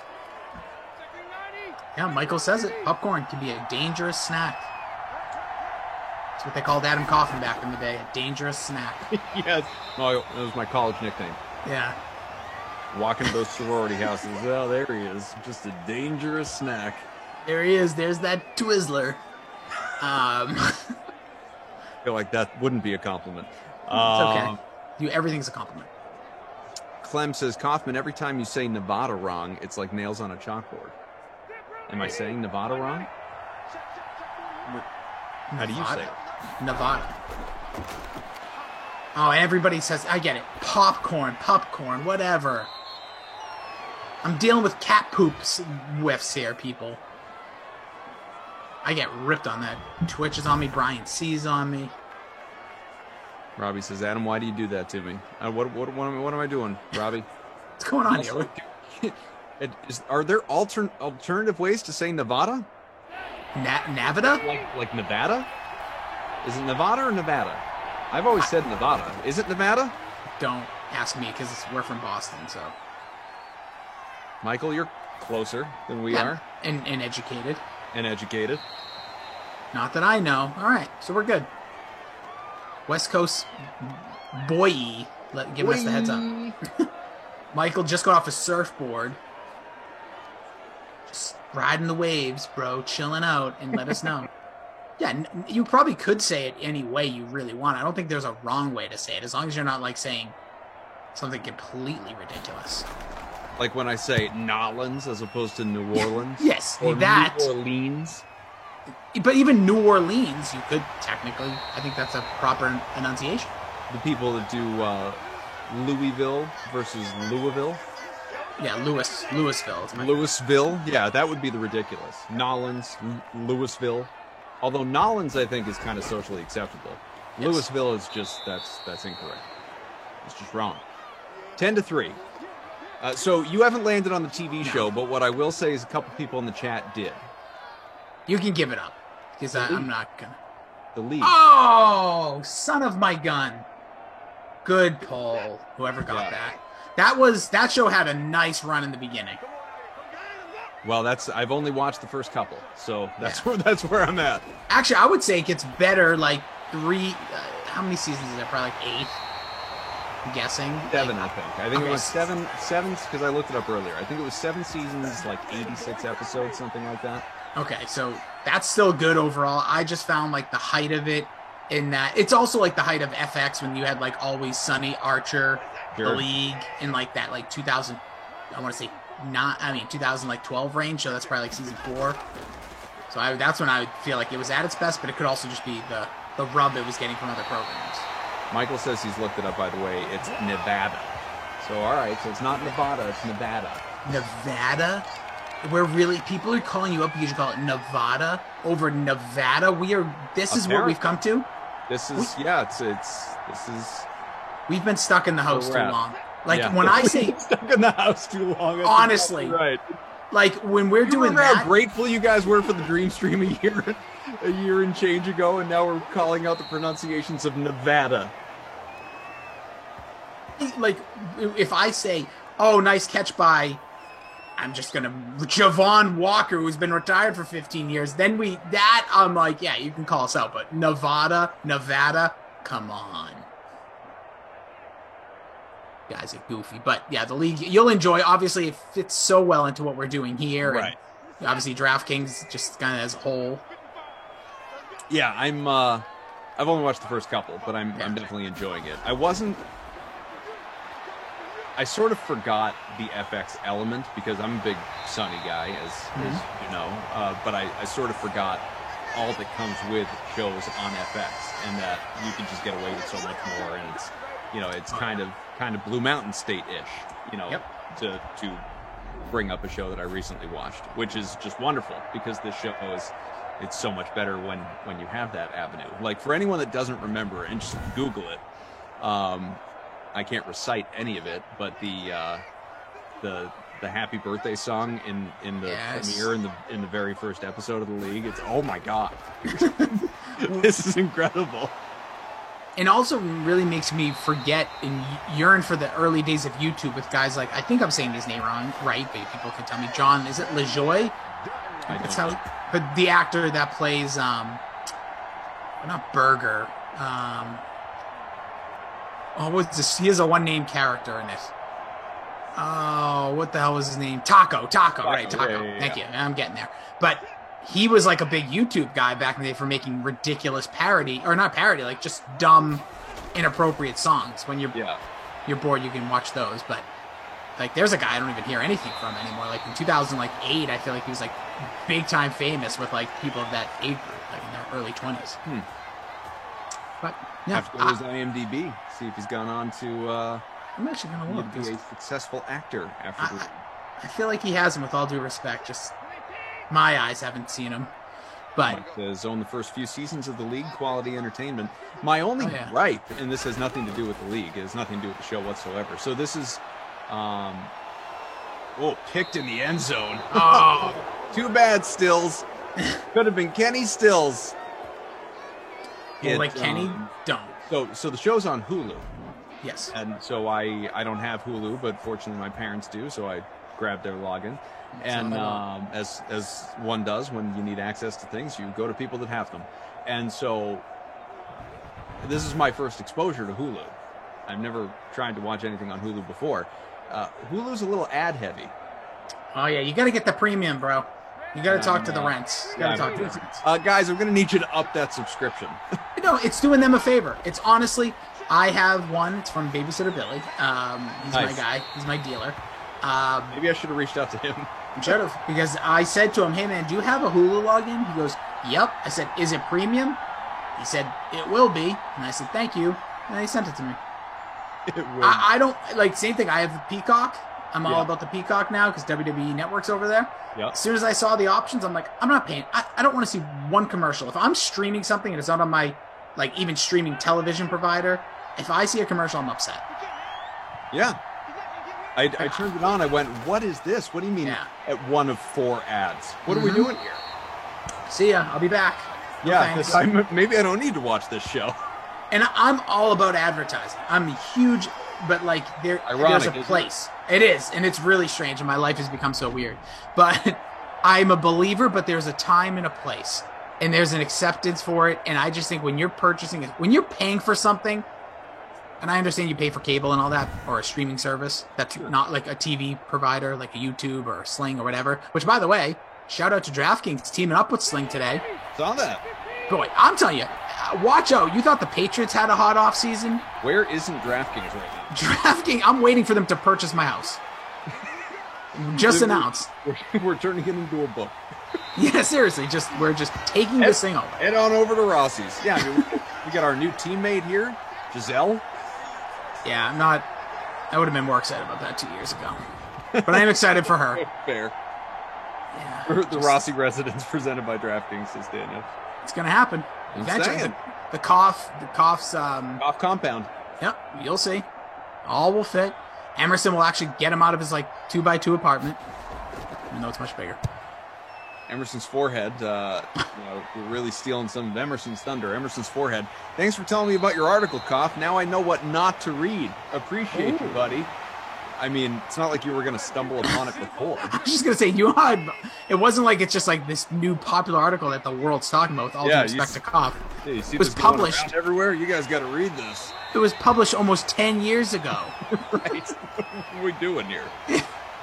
Yeah, Michael says it. Popcorn can be a dangerous snack. That's what they called Adam Coffin back in the day, a dangerous snack. Yes. Oh, that was my college nickname. Yeah. Walking to those sorority houses. Oh, there he is. Just a dangerous snack. There he is. There's that Twizzler. I feel like that wouldn't be a compliment. It's okay. Everything's a compliment. Clem says, Kaufman, every time you say Nevada wrong, it's like nails on a chalkboard. Am I saying Nevada wrong? How do you say it? Nevada. Oh, everybody says, I get it. Popcorn, whatever. I'm dealing with cat poops whiffs here, people. I get ripped on that. Twitch is on me. Brian C's on me. Robbie says, Adam, why do you do that to me? What am I doing, Robbie? What's going on here? Are there alternative ways to say Nevada? Nevada? Like Nevada? Is it Nevada or Nevada? I've always said Nevada. Is it Nevada? Don't ask me because we're from Boston, so. Michael, you're closer than we are. And educated. And educated. Not that I know. All right, so we're good. West Coast boy, giving us the heads up. Michael just got off a surfboard. Just riding the waves, bro. Chilling out, and let us know. Yeah, you probably could say it any way you really want. I don't think there's a wrong way to say it, as long as you're not like saying something completely ridiculous. Like when I say Nolans as opposed to New Orleans? Yes, or that. New Orleans. But even New Orleans, you could technically. I think that's a proper enunciation. The people that do Louisville versus Louisville. Yeah, Louisville. Louisville. Yeah, that would be the ridiculous. Nolans, Louisville. Although Nolans, I think, is kind of socially acceptable. Yes. Louisville is just that's incorrect. It's just wrong. 10-3. So you haven't landed on the TV show, but what I will say is a couple people in the chat did. You can give it up, because I'm not gonna. The lead. Oh, son of my gun! Good pull, whoever got that. That show had a nice run in the beginning. Well, I've only watched the first couple, so that's where I'm at. Actually, I would say it gets better. Like how many seasons is it? Probably like 8. I'm guessing 7, I think. I think it was seven because I looked it up earlier. I think it was 7 seasons, like 86 episodes, something like that. Okay, so that's still good overall. I just found like the height of it in that it's also like the height of FX when you had like Always Sunny, Archer, The League, in like that like 2000. I want to say 2012 range. So that's probably like season 4. So that's when I would feel like it was at its best, but it could also just be the rub it was getting from other programs. Michael says he's looked it up, by the way. It's Nevada. So, all right. So it's not Nevada. It's Nevada. Nevada? People are calling you up because you call it Nevada over Nevada. This is what we've come to. This is, we've been stuck in the house too long. Like when I say stuck in the house too long. Honestly. Right. Like when we're doing that. How grateful you guys were for the Dream Stream a year and change ago, and now we're calling out the pronunciations of Nevada. Like, if I say, oh, nice catch by, I'm just going to, Javon Walker, who's been retired for 15 years, I'm like, yeah, you can call us out, but Nevada, come on. You guys are goofy. But, yeah, the league, you'll enjoy. Obviously, it fits so well into what we're doing here. Right. And obviously, DraftKings, just kind of as a whole. Yeah, I've only watched the first couple, but I'm definitely enjoying it. I sort of forgot the FX element because I'm a big Sunny guy, as you know, but I sort of forgot all that comes with shows on FX, and that you can just get away with so much more, and it's kind of Blue Mountain State-ish, to bring up a show that I recently watched, which is just wonderful because this show it's so much better when you have that avenue. Like, for anyone that doesn't remember, and just Google it, I can't recite any of it, but the happy birthday song in the premiere in the very first episode of the league, it's oh my god. This is incredible. And also really makes me forget and yearn for the early days of YouTube with guys like, I think I'm saying his name wrong, right? But people can tell me. John, is it LaJoy? That's how. But the actor that plays, not Burger. What's this? He has a one-name character in it. Oh, what the hell was his name? Taco, right? Taco. Yeah. Thank you. I'm getting there. But he was like a big YouTube guy back in the day for making ridiculous parody, or not parody, like just dumb, inappropriate songs. When you're bored, you can watch those. But like, there's a guy I don't even hear anything from anymore. Like in 2008, I feel like he was like big time famous with like people of that age group, like in their early 20s. But yeah, have to go to his IMDb, see if he's gone on to. I'm actually gonna look. Be a successful actor after. I feel like he has him, with all due respect. Just my eyes haven't seen him. But his own the first few seasons of the league, quality entertainment. My only gripe, and this has nothing to do with the league, it has nothing to do with the show whatsoever. So this is, picked in the end zone. Oh, too bad, Stills. Could have been Kenny Stills. Kenny, don't. So the show's on Hulu. Yes. And so I don't have Hulu, but fortunately my parents do, so I grabbed their login. And as one does when you need access to things, you go to people that have them. And so this is my first exposure to Hulu. I've never tried to watch anything on Hulu before. Hulu's a little ad heavy. Oh yeah, you got to get the premium, bro. You got to talk to the rents. You got to talk to the rents. Guys, I'm going to need you to up that subscription. No, it's doing them a favor. It's honestly, I have one. It's from Babysitter Billy. He's my guy. He's my dealer. Maybe I should have reached out to him. Should have, because I said to him, "Hey man, do you have a Hulu login?" He goes, "Yep." I said, "Is it premium?" He said, "It will be." And I said, "Thank you." And he sent it to me. I don't like, same thing. I have the Peacock. I'm all about the Peacock now because WWE Network's over there. Yep. As soon as I saw the options, I'm like, I'm not paying. I don't want to see one commercial. If I'm streaming something and it's not on my, like, even streaming television provider, if I see a commercial, I'm upset. Yeah. I turned it on. I went, what is this? What do you mean at one of 4 ads? What are we doing here? See ya. I'll be back. Yeah, maybe I don't need to watch this show. And I'm all about advertising. I'm huge, but like there's a place. It is, and it's really strange, and my life has become so weird. But I'm a believer, but there's a time and a place, and there's an acceptance for it. And I just think when you're paying for something, and I understand you pay for cable and all that, or a streaming service that's not like a TV provider, like a YouTube or a Sling or whatever. Which, by the way, shout out to DraftKings teaming up with Sling today. Saw that. Boy, I'm telling you, watch out. You thought the Patriots had a hot off season? Where isn't DraftKings right now? DraftKings, I'm waiting for them to purchase my house. Just announced. We're turning it into a book. Yeah, seriously, we're just taking this thing over. Head on over to Rossi's. Yeah, we got our new teammate here, Giselle. Yeah, I would have been more excited about that 2 years ago. But I am excited for her. Fair. Yeah, the Rossi residence presented by DraftKings, says Daniel. It's going to happen. Eventually. The cough's cough compound. Yep, you'll see. All will fit. Emerson will actually get him out of his 2x2 apartment, even though it's much bigger. Emerson's forehead, we're really stealing some of Emerson's thunder. Emerson's forehead. Thanks for telling me about your article, Koff. Now I know what not to read. Appreciate you, buddy. I mean, it's not like you were going to stumble upon it before. I was just going to say, it wasn't like it's just like this new popular article that the world's talking about with all due respect to Koff. Yeah, you see it was published everywhere. You guys got to read this. It was published almost 10 years ago. Right. What are we doing here?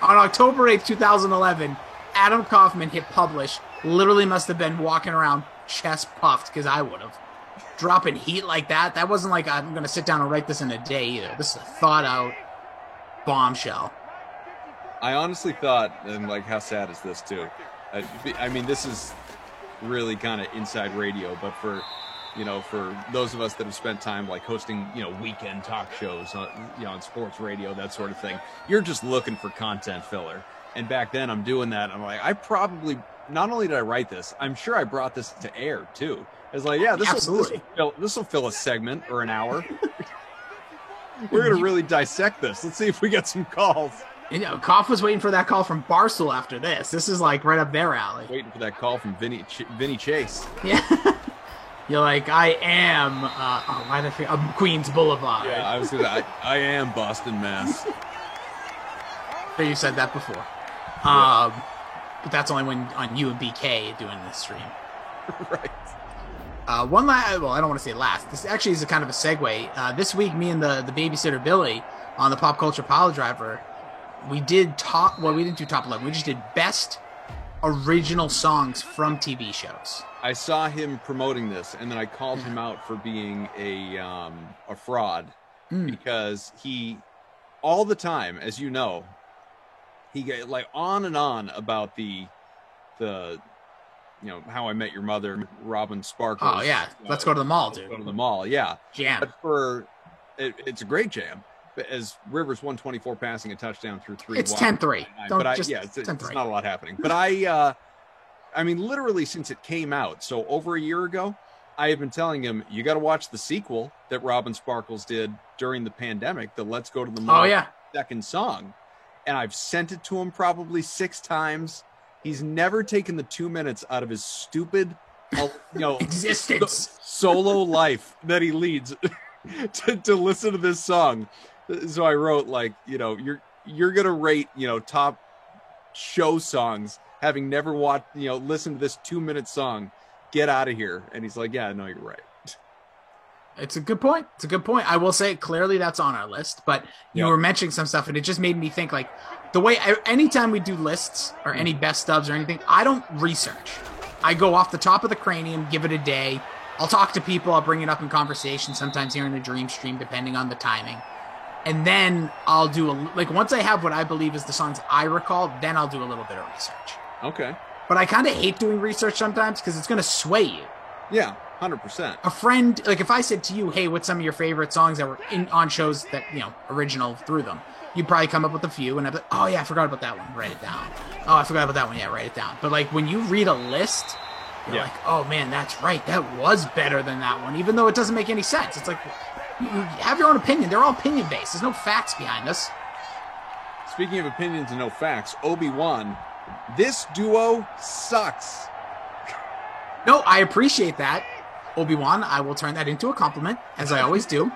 On October 8th, 2011, Adam Kaufman hit publish. Literally must have been walking around chest puffed, because I would have. Dropping heat like that. That wasn't like I'm going to sit down and write this in a day either. This is a thought out bombshell. I honestly thought, and how sad is this too? I mean, this is really kind of inside radio, but for those of us that have spent time hosting, weekend talk shows, on sports radio, that sort of thing, you're just looking for content filler. And back then I'm doing that. I'm like, I probably, not only did I write this, I'm sure I brought this to air too. It's like, yeah, this will fill a segment or an hour. We're going to really dissect this. Let's see if we get some calls. Koff was waiting for that call from Barstool after this. This is right up their alley. Waiting for that call from Vinny Chase. Yeah. You're like, I am, Queens Boulevard. Yeah, I was going to, I am Boston, Mass. But you said that before. Yeah. But that's only when on you and BK doing this stream. Right. One last, well, I don't want to say last. This actually is a kind of a segue. This week, me and the babysitter Billy on the Pop Culture Pile Driver, we didn't do top 11. We just did best original songs from TV shows. I saw him promoting this, and then I called him out for being a fraud because he, all the time, as you know, he get on and on about the How I Met Your Mother, Robin Sparkles. Oh yeah, let's go to the mall, dude. Go to the mall, yeah. Jam. But it's a great jam. as Rivers 124 passing a touchdown through 3. It's 10-3. It's not a lot happening. But I mean, literally since it came out, so over a year ago, I have been telling him, you got to watch the sequel that Robin Sparkles did during the pandemic, the Let's Go to the Mall second song. And I've sent it to him probably 6 times. He's never taken the 2 minutes out of his stupid, existence solo life that he leads to listen to this song. So I wrote, like, you're going to rate, top show songs having never watched, listened to this 2-minute song. Get out of here. And he's like, yeah, no, you're right. It's a good point. I will say clearly that's on our list, but you were mentioning some stuff and it just made me think, like, the way anytime we do lists or any best stubs or anything, I don't research. I go off the top of the cranium, give it a day. I'll talk to people. I'll bring it up in conversation, sometimes here in the Dream Stream, depending on the timing. And then I'll do once I have what I believe is the songs I recall, then I'll do a little bit of research. Okay. But I kind of hate doing research sometimes because it's going to sway you. Yeah, 100%. A friend, like if I said to you, hey, what's some of your favorite songs that were on shows that, original through them? You'd probably come up with a few and I'd be like, oh yeah, I forgot about that one. Write it down. Oh, I forgot about that one. Yeah, write it down. But like when you read a list, you're like, oh man, that's right. That was better than that one, even though it doesn't make any sense. It's like, you have your own opinion. They're all opinion based. There's no facts behind us. Speaking of opinions and no facts, Obi-Wan, this duo sucks. No, I appreciate that, Obi-Wan. I will turn that into a compliment, as I always do.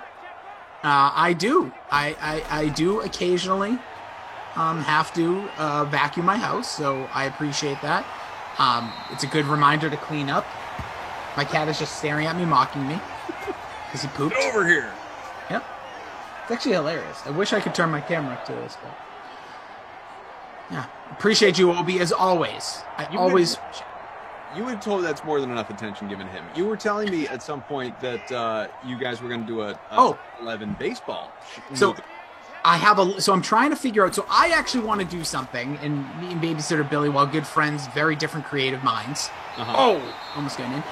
I do. I do occasionally have to vacuum my house, so I appreciate that. It's a good reminder to clean up. My cat is just staring at me, mocking me because he pooped. Get over here. Yep. It's actually hilarious. I wish I could turn my camera up to this, but yeah. Appreciate you, Obi, as always. You would have told that's more than enough attention given him. You were telling me at some point that you guys were going to do a 11 baseball. So so I'm trying to figure out. So I actually want to do something, and me and Babysitter Billy, while good friends, very different creative minds. Almost getting in.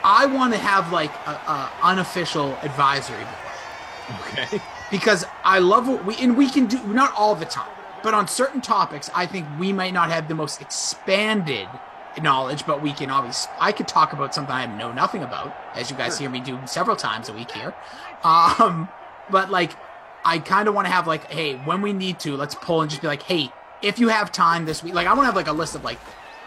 I want to have like a unofficial advisory board. Okay. Because I love what we can do, not all the time, but on certain topics, I think we might not have the most expanded knowledge, but we can I could talk about something I know nothing about, as you guys hear me do several times a week here. But like, I kind of want to have like, hey, when we need to, let's pull and just be like, hey, if you have time this week, like I want to have like a list of like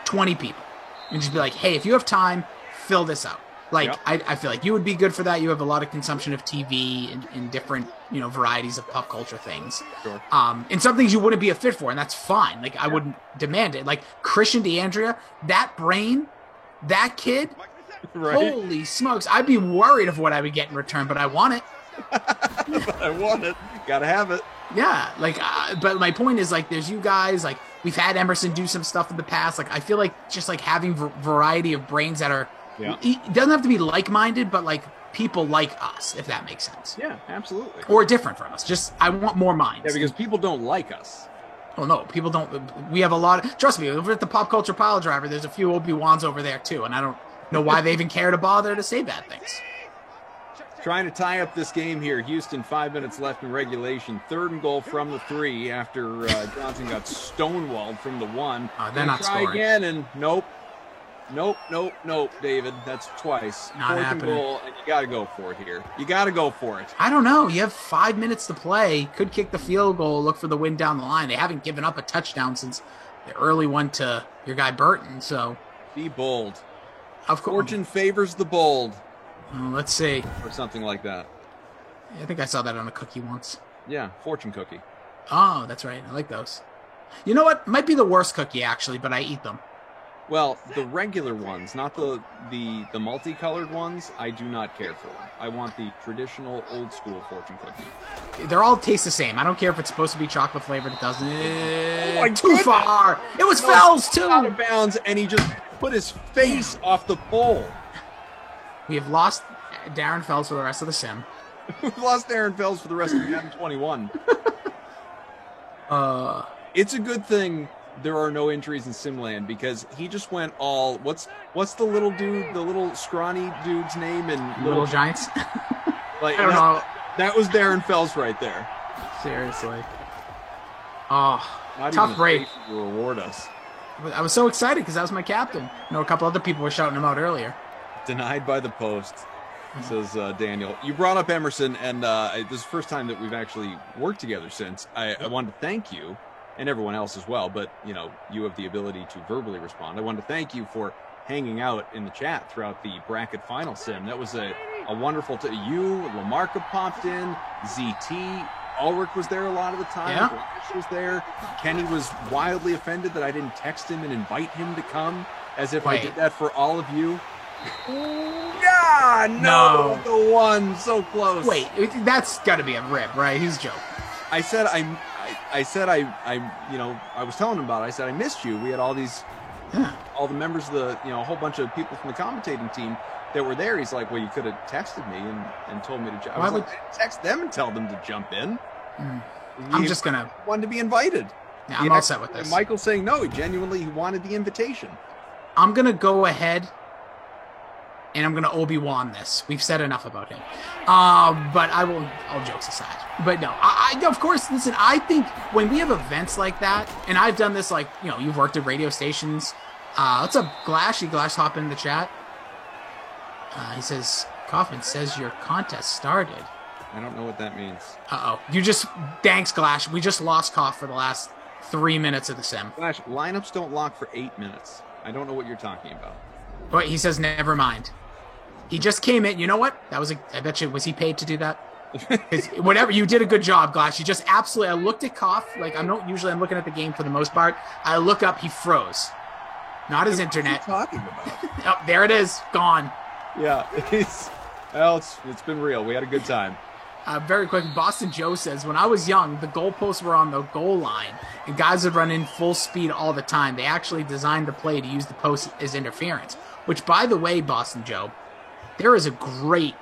20 people and just be like, hey, if you have time, fill this out. Like, I feel like you would be good for that. You have a lot of consumption of TV and different, varieties of pop culture things. Sure. And some things you wouldn't be a fit for, and that's fine. Like, I wouldn't demand it. Like, Christian DeAndrea, that brain, that kid, holy smokes. I'd be worried of what I would get in return, but I want it. But I want it. Gotta have it. Yeah, like, but my point is, like, there's you guys, like, we've had Emerson do some stuff in the past. Like, I feel like just, like, having variety of brains that are, it doesn't have to be like-minded, but, like, people like us, if that makes sense. Yeah, absolutely. Or different from us. Just, I want more minds. Yeah, because people don't like us. Well, no, people don't. We have a lot. Trust me, over at the Pop Culture Pile Driver, there's a few Obi-Wans over there, too, and I don't know why they even care to bother to say bad things. Trying to tie up this game here. Houston, 5 minutes left in regulation. 3rd and goal from the 3 after Johnson got stonewalled from the 1. They're not try scoring. Again, and nope, David. That's twice. Not 4th happening. and goal, and you got to go for it here. You got to go for it. I don't know. You have 5 minutes to play. Could kick the field goal, look for the win down the line. They haven't given up a touchdown since the early one to your guy Burton, so. Be bold. Of course. Fortune favors the bold. Let's see. Or something like that. I think I saw that on a cookie once. Yeah, fortune cookie. Oh, that's right. I like those. You know what? Might be the worst cookie, actually, but I eat them. Well, the regular ones, not the multicolored ones, I do not care for. I want the traditional old school fortune cookie. They're all taste the same. I don't care if it's supposed to be chocolate flavored. It doesn't. Oh my Too far. It was Fells, too. Out of bounds, and he just put his face off the pole. We have lost Darren Fells for the rest of the sim. We've lost Darren Fells for the rest of the M21. It's a good thing there are no injuries in Simland, because he just went all what's the little dude, the little scrawny dude's name in Little Giants? Like, I don't know. That was Darren Fells right there. Seriously. Oh, Not tough even break. to reward us. I was so excited because that was my captain. I know a couple other people were shouting him out earlier. Denied by the post, says Daniel. You brought up Emerson, and this is the first time that we've actually worked together since. I wanted to thank you, and everyone else as well, but you have the ability to verbally respond. I wanted to thank you for hanging out in the chat throughout the bracket final sim. That was a wonderful you, Lamarca popped in, ZT, Ulrich was there a lot of the time. Yeah. Blash was there. Kenny was wildly offended that I didn't text him and invite him to come, as if I did that for all of you. Yeah, no, the one so close. Wait, that's got to be a rib, right? He's joking. I said I was telling him about it. I said I missed you. We had all these, all the members of the, a whole bunch of people from the commentating team that were there. He's like, well, you could have texted me and told me to jump. I text them and tell them to jump in. I'm just gonna wanted to be invited. Yeah, I'm all set with this. And Michael's saying no. He genuinely wanted the invitation. I'm gonna go ahead and I'm gonna Obi-Wan this. We've said enough about him. But I will. All jokes aside, but no, I of course. Listen, I think when we have events like that, and I've done this, like you've worked at radio stations. What's up, Glash? Glash, hop in the chat. He says, Kaufman says your contest started. I don't know what that means. Thanks, Glash. We just lost Koff for the last 3 minutes of the sim. Glash, lineups don't lock for 8 minutes. I don't know what you're talking about. But he says, never mind. He just came in. You know what? I bet you, was he paid to do that? Whatever, you did a good job, Glash. You just absolutely, I looked at Koff, I'm looking at the game for the most part. I look up, he froze. Not his internet. What are you talking about? Oh, there it is, gone. Yeah, it's been real. We had a good time. Very quick, Boston Joe says, when I was young, the goalposts were on the goal line, and guys would run in full speed all the time. They actually designed the play to use the post as interference. Which, by the way, Boston Joe, there is a great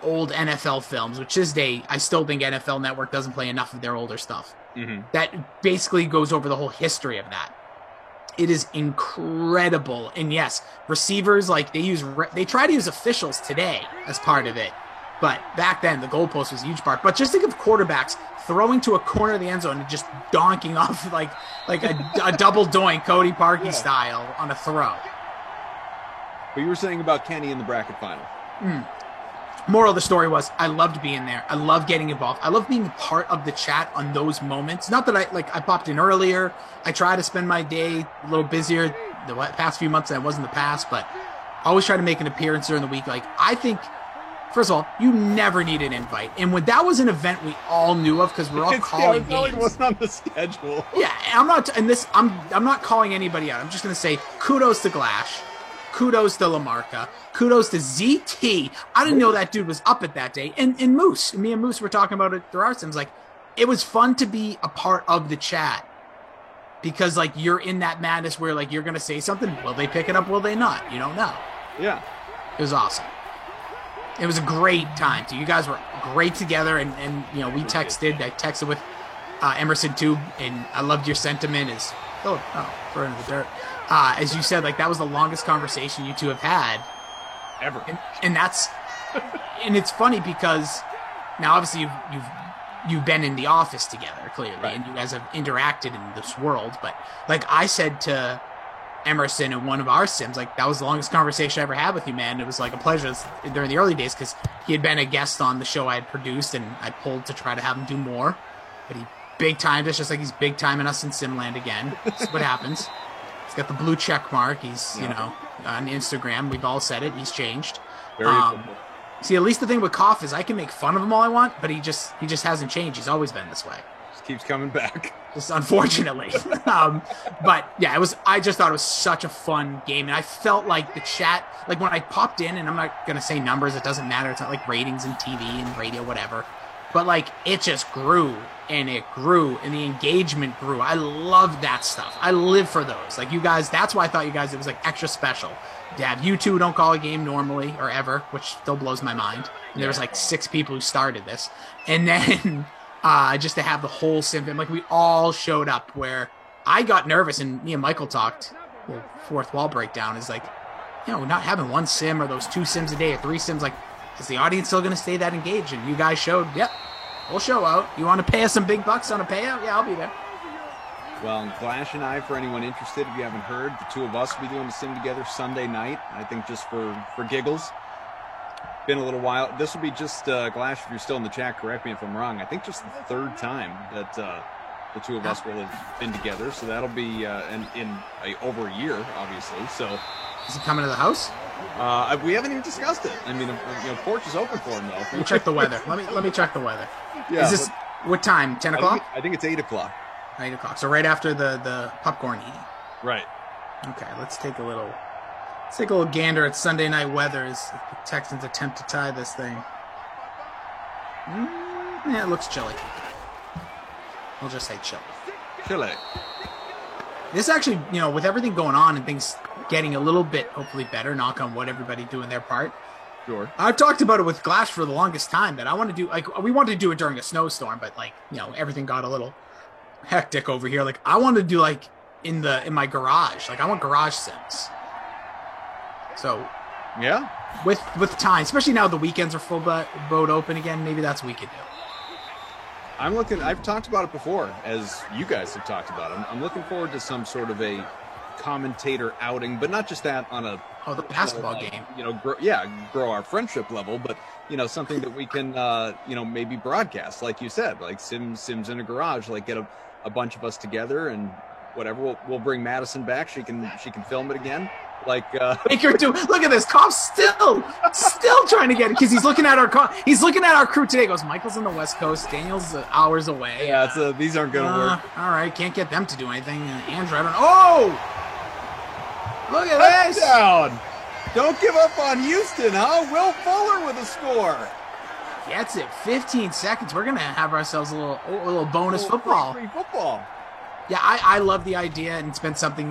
old NFL films, which this day, I still think NFL Network doesn't play enough of their older stuff. Mm-hmm. That basically goes over the whole history of that. It is incredible. And yes, receivers, they try to use officials today as part of it. But back then, the goalpost was a huge part. But just think of quarterbacks throwing to a corner of the end zone and just donking off like a double doink, Cody Parkey style on a throw. But you were saying about Kenny in the bracket final. Moral of the story was, I loved being there. I love getting involved. I love being part of the chat on those moments. Not that I popped in earlier. I try to spend my day a little busier the past few months than I was in the past, but I always try to make an appearance during the week. I think, first of all, you never need an invite. And when that was an event we all knew of because we're all calling games. It wasn't on the schedule. Yeah, I'm not calling anybody out. I'm just going to say kudos to Glash. Kudos to Lamarca. Kudos to ZT. I didn't know that dude was up at that day. And Moose. Me and Moose were talking about it through our sims. It was fun to be a part of the chat. Because, you're in that madness where, you're going to say something. Will they pick it up? Will they not? You don't know. Yeah. It was awesome. It was a great time. You guys were great together. And we texted. I texted with Emerson, too. And I loved your sentiment. Throw it in the dirt. As you said, that was the longest conversation you two have had ever, and that's, and it's funny because now obviously you've been in the office together clearly, right, and you guys have interacted in this world. But I said to Emerson in one of our sims, that was the longest conversation I ever had with you, man. It was a pleasure during the early days because he had been a guest on the show I had produced, and I pulled to try to have him do more, but he big timed us just like he's big timing us in Simland again. That's what happens. He's got the blue check mark. He's, on Instagram. We've all said it. He's changed. See, at least the thing with Koff is I can make fun of him all I want, but he just hasn't changed. He's always been this way. Just keeps coming back. Just unfortunately. But yeah, I just thought it was such a fun game. And I felt like the chat, when I popped in, and I'm not going to say numbers, it doesn't matter. It's not like ratings and TV and radio, whatever. But it just grew and it grew and the engagement grew. I love that stuff. I live for those. You guys, that's why I thought you guys, it was extra special. To have you two don't call a game normally or ever, which still blows my mind. And there was 6 people who started this. And then just to have the whole sim, we all showed up where I got nervous and me and Michael talked. Fourth wall breakdown is not having one sim or those 2 sims a day or 3 sims. is the audience still going to stay that engaged? And you guys showed, yep, we'll show out. You want to pay us some big bucks on a payout? Yeah, I'll be there. Well, Glash and I, for anyone interested, if you haven't heard, the two of us will be doing a sim together Sunday night. I think just for giggles. Been a little while. This will be just, Glash, if you're still in the chat, correct me if I'm wrong. I think just the third time that the two of us will have been together. So that'll be in over a year, obviously. So, is he coming to the house? We haven't even discussed it. I mean, porch is open for him though. Let me check the weather. Let me check the weather. Yeah, is this what time? 10 o'clock? I think it's 8 o'clock. 8 o'clock. So right after the popcorn eating. Right. Okay, let's take a little gander at Sunday night weather as the Texans attempt to tie this thing. Yeah, it looks chilly. We'll just say chilly. Chilly. This actually, with everything going on and things getting a little bit, hopefully better, knock on wood, everybody doing their part. Sure. I've talked about it with Glash for the longest time that I want to do, we wanted to do it during a snowstorm, but everything got a little hectic over here. I want to do in my garage. I want garage sims. So yeah, with time, especially now the weekends are full boat open again. Maybe that's what we could do. I've talked about it before, as you guys have talked about it. I'm looking forward to some sort of a commentator outing, but not just that on a the basketball game. Grow our friendship level, but something that we can maybe broadcast, like you said, like Sims in a garage, get a bunch of us together and whatever. We'll bring Madison back. She can film it again. Make her do. Look at this. Cobb's still trying to get it because he's looking at our crew today. He goes, Michael's on the West Coast. Daniel's hours away. Yeah, these aren't gonna work. All right, can't get them to do anything. Andrew, I don't. Oh, look at this. Touchdown! Don't give up on Houston, huh? Will Fuller with a score. Gets it. 15 seconds. We're gonna have ourselves a little bonus football. Free football. Yeah, I love the idea, and it's been something,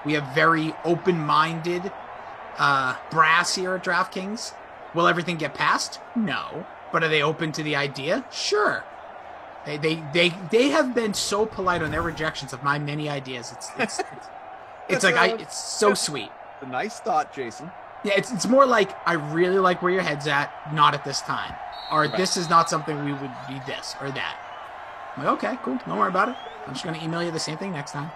we have very open-minded brass here at DraftKings. Will everything get passed? No. But are they open to the idea? Sure. They have been so polite on their rejections of my many ideas. It's so sweet. It's a nice thought, Jason. Yeah, it's more like, I really like where your head's at, not at this time. Or right. This is not something we would be this or that. I'm like, okay, cool. Don't worry about it. I'm just going to email you the same thing next time.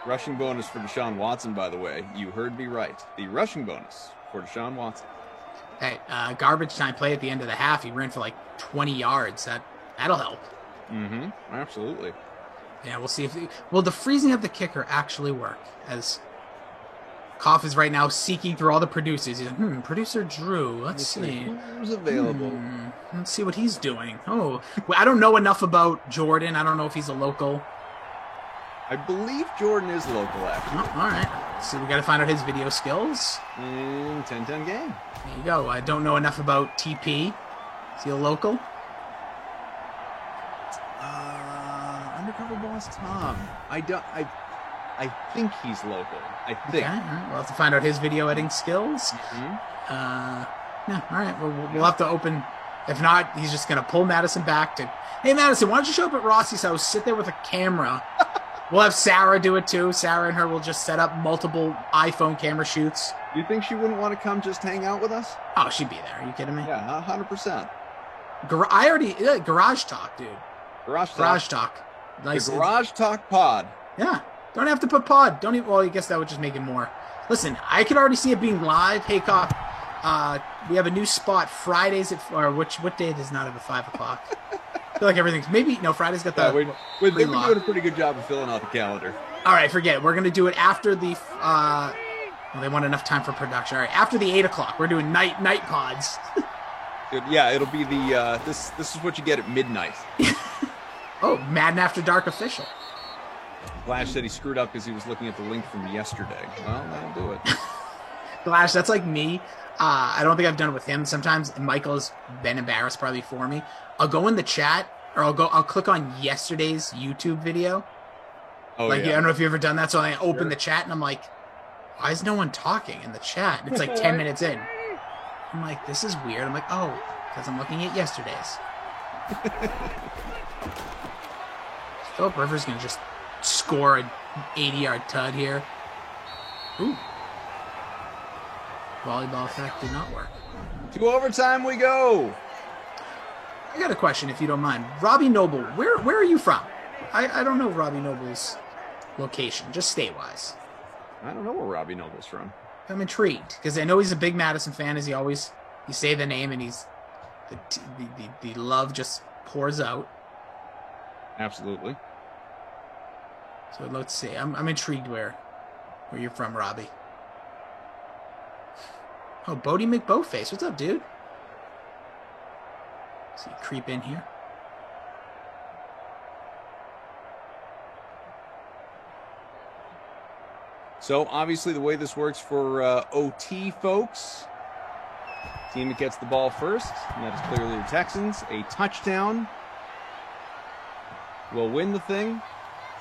Rushing bonus for Deshaun Watson, by the way. You heard me right. The rushing bonus for Deshaun Watson. Hey, garbage time play at the end of the half. He ran for 20 yards. That'll help. Mm-hmm. Absolutely. Yeah, we'll see will the freezing of the kicker actually work? As Koff is right now seeking through all the producers. He's like, producer Drew, let's see. Who's available? Let's see what he's doing. Oh, I don't know enough about Jordan. I don't know if he's a local. I believe Jordan is local, actually. Oh, all right. So we got to find out his video skills. And 10-10 game. There you go. I don't know enough about TP. Is he a local? Undercover Boss Tom. I think he's local. I think. Okay, all right. We'll have to find out his video editing skills. Mm-hmm. Yeah, all right. We'll have to open. If not, he's just going to pull Madison back to, hey, Madison, why don't you show up at Rossi's house, sit there with a camera. We'll have Sarah do it, too. Sarah and her will just set up multiple iPhone camera shoots. You think she wouldn't want to come just hang out with us? Oh, she'd be there. Are you kidding me? Yeah, 100%. Garage Talk, dude. Garage Talk. Nice. The Garage Talk pod. Yeah. Don't have to put pod. Don't even. Well, I guess that would just make it more. Listen, I could already see it being live. Hey, Koff, we have a new spot Fridays what day does not have a 5 o'clock? I feel like everything's Friday's got the. They've been doing a pretty good job of filling out the calendar. All right, forget it. We're gonna do it after the. They want enough time for production. All right, after the 8 o'clock, we're doing night pods. Yeah, it'll be the. This is what you get at midnight. Oh, Madden After Dark official. Glash said he screwed up because he was looking at the link from yesterday. Well, that'll do it. Glash, that's like me. I don't think I've done it with him sometimes. And Michael's been embarrassed probably for me. I'll go in the chat, or I'll click on yesterday's YouTube video. Oh, I don't know if you've ever done that. So I open the chat and I'm like, why is no one talking in the chat? And it's like 10 minutes in. I'm like, this is weird. I'm like, oh, because I'm looking at yesterday's. Philip Rivers going to just score an 80-yard tud here. Ooh. Volleyball effect did not work. To overtime we go. I got a question, if you don't mind. Robbie Noble, where are you from? I don't know Robbie Noble's location, just state-wise. I don't know where Robbie Noble's from. I'm intrigued because I know he's a big Madison fan. As you say the name and the love just pours out. Absolutely. So let's see. I'm intrigued where you're from, Robbie. Oh, Bodie McBoatface. What's up, dude? See, creep in here. So obviously the way this works for OT folks, team that gets the ball first, and that is clearly the Texans. A touchdown will win the thing.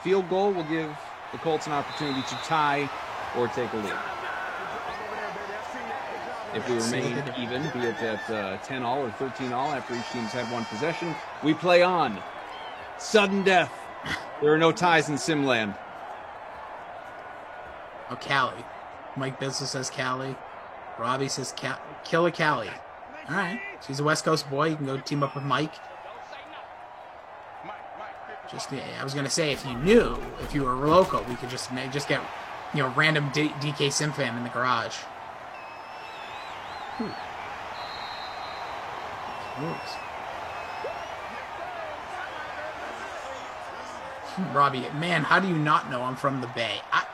Field goal will give the Colts an opportunity to tie or take a lead. If we remain even, be it at 10-all or 13-all after each team's had one possession, we play on. Sudden death. There are no ties in Simland. Oh, Cali. Mike Bizzle says Cali. Robbie says Killer Cali. All right. So he's a West Coast boy. You can go team up with Mike. I was going to say, if you were local, we could just get, random DK Sim fan in the garage. Robbie, man, how do you not know I'm from the Bay? How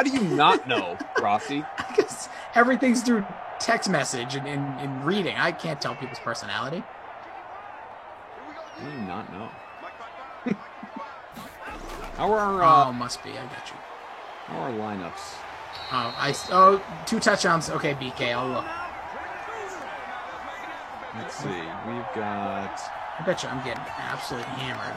do you not know, Rossi? Because everything's through text message and reading. I can't tell people's personality. How do you not know? How are our... must be. I got you. How are our lineups? Oh, 2 touchdowns. Okay, BK, I'll look. Let's see. We've got... I bet you I'm getting absolutely hammered.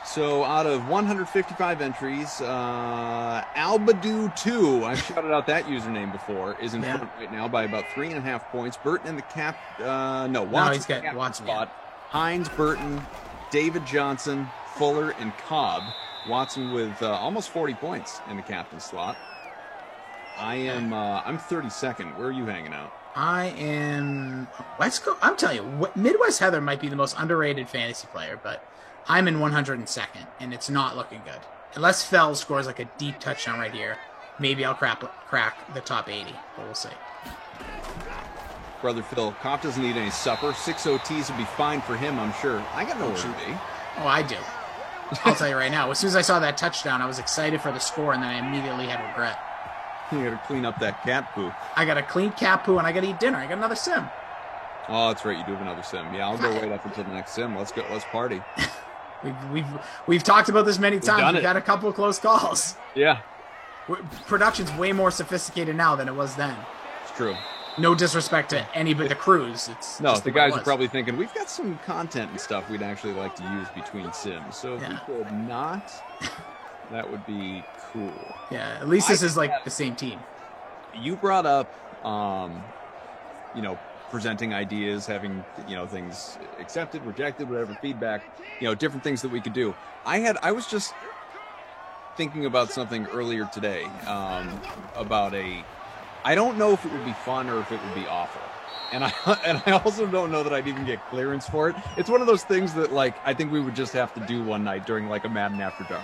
So out of 155 entries, Albadoo2, I've shouted out that username before, is in front right now by about 3.5 points. Burton in the cap... Watson he's got Watson spot. Hines, Burton, David Johnson, Fuller, and Cobb. Watson with almost 40 points in the captain slot. I'm 32nd. Where are you hanging out? I am West Coast. I'm telling you, Midwest Heather might be the most underrated fantasy player, but I'm in 102nd, and it's not looking good. Unless Fell scores like a deep touchdown right here, maybe I'll crack the top 80, but we'll see. Brother Phil, Kopp doesn't need any supper. 6 OTs would be fine for him, I'm sure. I got nowhere to be. Oh, I do. I'll tell you right now. As soon as I saw that touchdown, I was excited for the score, and then I immediately had regret. You got to clean up that cat poo. I got to clean cat poo, and I got to eat dinner. I got another sim. Oh, that's right. You do have another sim. Yeah, I'll go right up until the next sim. Let's go. Let's party. We've talked about this many times. We've got a couple of close calls. Yeah. Production's way more sophisticated now than it was then. It's true. No disrespect to anybody, the crews. The guys are probably thinking, we've got some content and stuff we'd actually like to use between sims. So if we could not, that would be cool. Yeah, at least this is like the same team. You brought up, presenting ideas, having, things accepted, rejected, whatever feedback, different things that we could do. I was just thinking about something earlier today, about I don't know if it would be fun or if it would be awful. And I also don't know that I'd even get clearance for it. It's one of those things that, I think we would just have to do one night during, a Madden After Dark.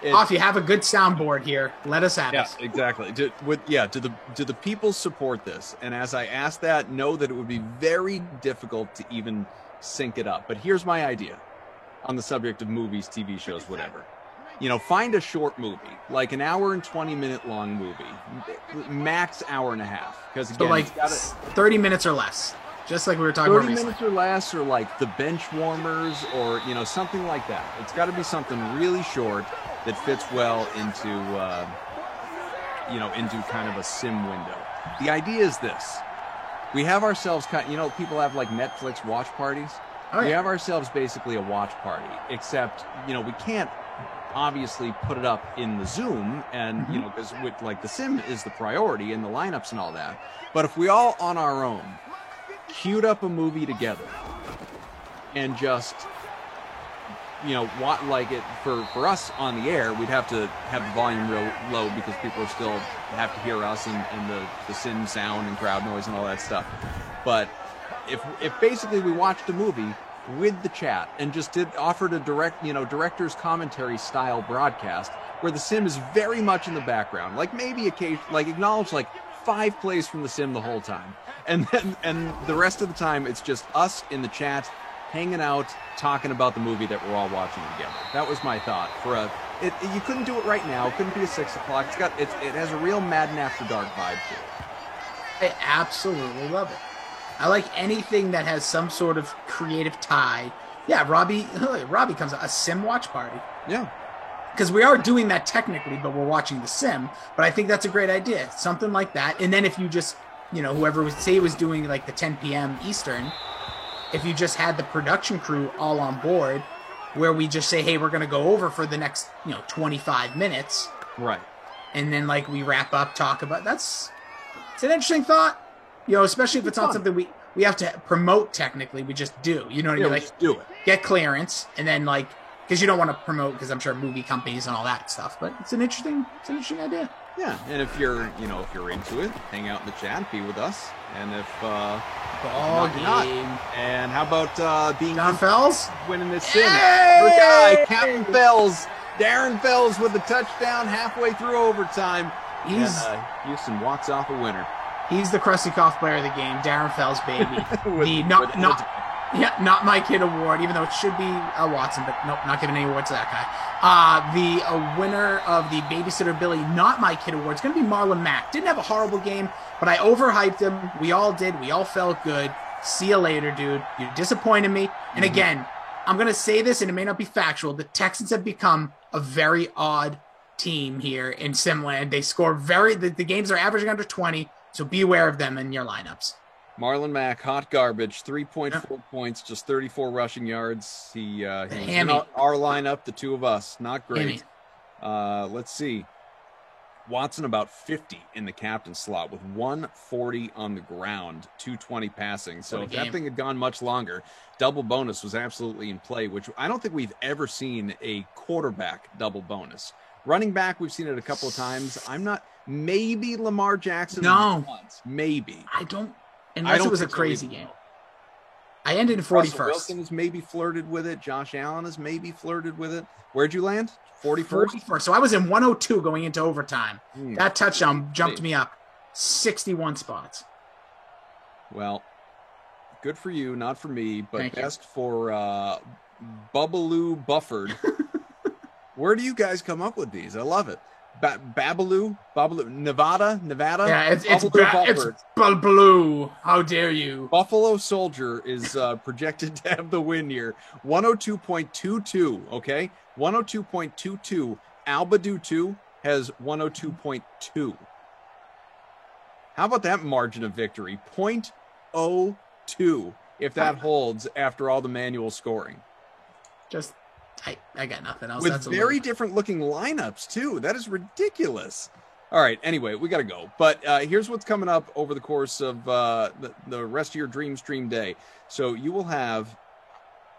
If you have a good soundboard here, let us have it. Yeah, exactly. Do the people support this? And as I ask that, know that it would be very difficult to even sync it up. But here's my idea on the subject of movies, TV shows, whatever. Find a short movie, like an hour and 20-minute long movie, max hour and a half. Because again, 30 minutes or less, just like we were talking about 30 minutes or less, or like The Benchwarmers, or something like that. It's got to be something really short that fits well into into kind of a sim window. The idea is this: we have ourselves people have like Netflix watch parties. Oh, yeah. We have ourselves basically a watch party, except we can't obviously put it up in the Zoom, and because with the sim is the priority and the lineups and all that. But if we all on our own queued up a movie together and just like it for us on the air, we'd have to have the volume real low because people are still have to hear us and the sim sound and crowd noise and all that stuff. But if basically we watched a movie with the chat and just offered a director's commentary style broadcast where the sim is very much in the background, like maybe acknowledge like 5 plays from the sim the whole time, and the rest of the time it's just us in the chat hanging out talking about the movie that we're all watching together. That was my thought for you couldn't do it right now. It couldn't be a 6 o'clock. It has a real Madden After Dark vibe to it. I absolutely love it. I like anything that has some sort of creative tie. Yeah, Robbie comes out, a sim watch party. Yeah. Because we are doing that technically, but we're watching the sim. But I think that's a great idea. Something like that. And then if you just, whoever was doing like the 10 p.m. Eastern, if you just had the production crew all on board, where we just say, hey, we're going to go over for the next, 25 minutes. Right. And then like we wrap up, talk about, it's an interesting thought. Especially if it's not something we have to promote technically, we just do. You know what I mean? Like, just do it. Get clearance, and then like, because you don't want to promote, because I'm sure movie companies and all that stuff. But it's an interesting idea. Yeah, and if you're into it, hang out in the chat, be with us, and if ball game. Not. And how about being John Fells winning this sim? Our guy, Captain Fells, Darren Fells with the touchdown halfway through overtime. Houston walks off a winner. He's the Krusty Koff player of the game, Darren Fells, baby. Not my kid award, even though it should be Watson, but nope, not giving any awards to that guy. The winner of the Babysitter Billy Not My Kid award is going to be Marlon Mack. Didn't have a horrible game, but I overhyped him. We all did. We all felt good. See you later, dude. You disappointed me. And again, I'm going to say this, and it may not be factual. The Texans have become a very odd team here in Simland. They score the games are averaging under 20. So be aware of them in your lineups. Marlon Mack, hot garbage, 3.4 points, just 34 rushing yards. He's in our lineup, the two of us. Not great. Let's see. Watson about 50 in the captain slot with 140 on the ground, 220 passing. So if that thing had gone much longer, double bonus was absolutely in play, which I don't think we've ever seen a quarterback double bonus. Running back, we've seen it a couple of times. Maybe Lamar Jackson. No. Once. Maybe. Unless it was a crazy game. I ended in 41st. Russell Wilson has maybe flirted with it. Josh Allen has maybe flirted with it. Where'd you land? 41st? 41st. So I was in 102 going into overtime. That touchdown jumped me up 61 spots. Well, good for you, not for me, but best for Bubbaloo Bufford. Where do you guys come up with these? I love it. Babaloo, Nevada. Yeah, it's Babaloo. How dare you? Buffalo Soldier is projected to have the win here. 102.22. Okay, 102.22. Albadoo 2 has 102.2. How about that margin of victory? 0.02. If that holds after all the manual scoring. I got nothing else. With very different looking lineups, too. That is ridiculous. All right, anyway, we got to go. But here's what's coming up over the course of the rest of your Dream Stream day. So you will have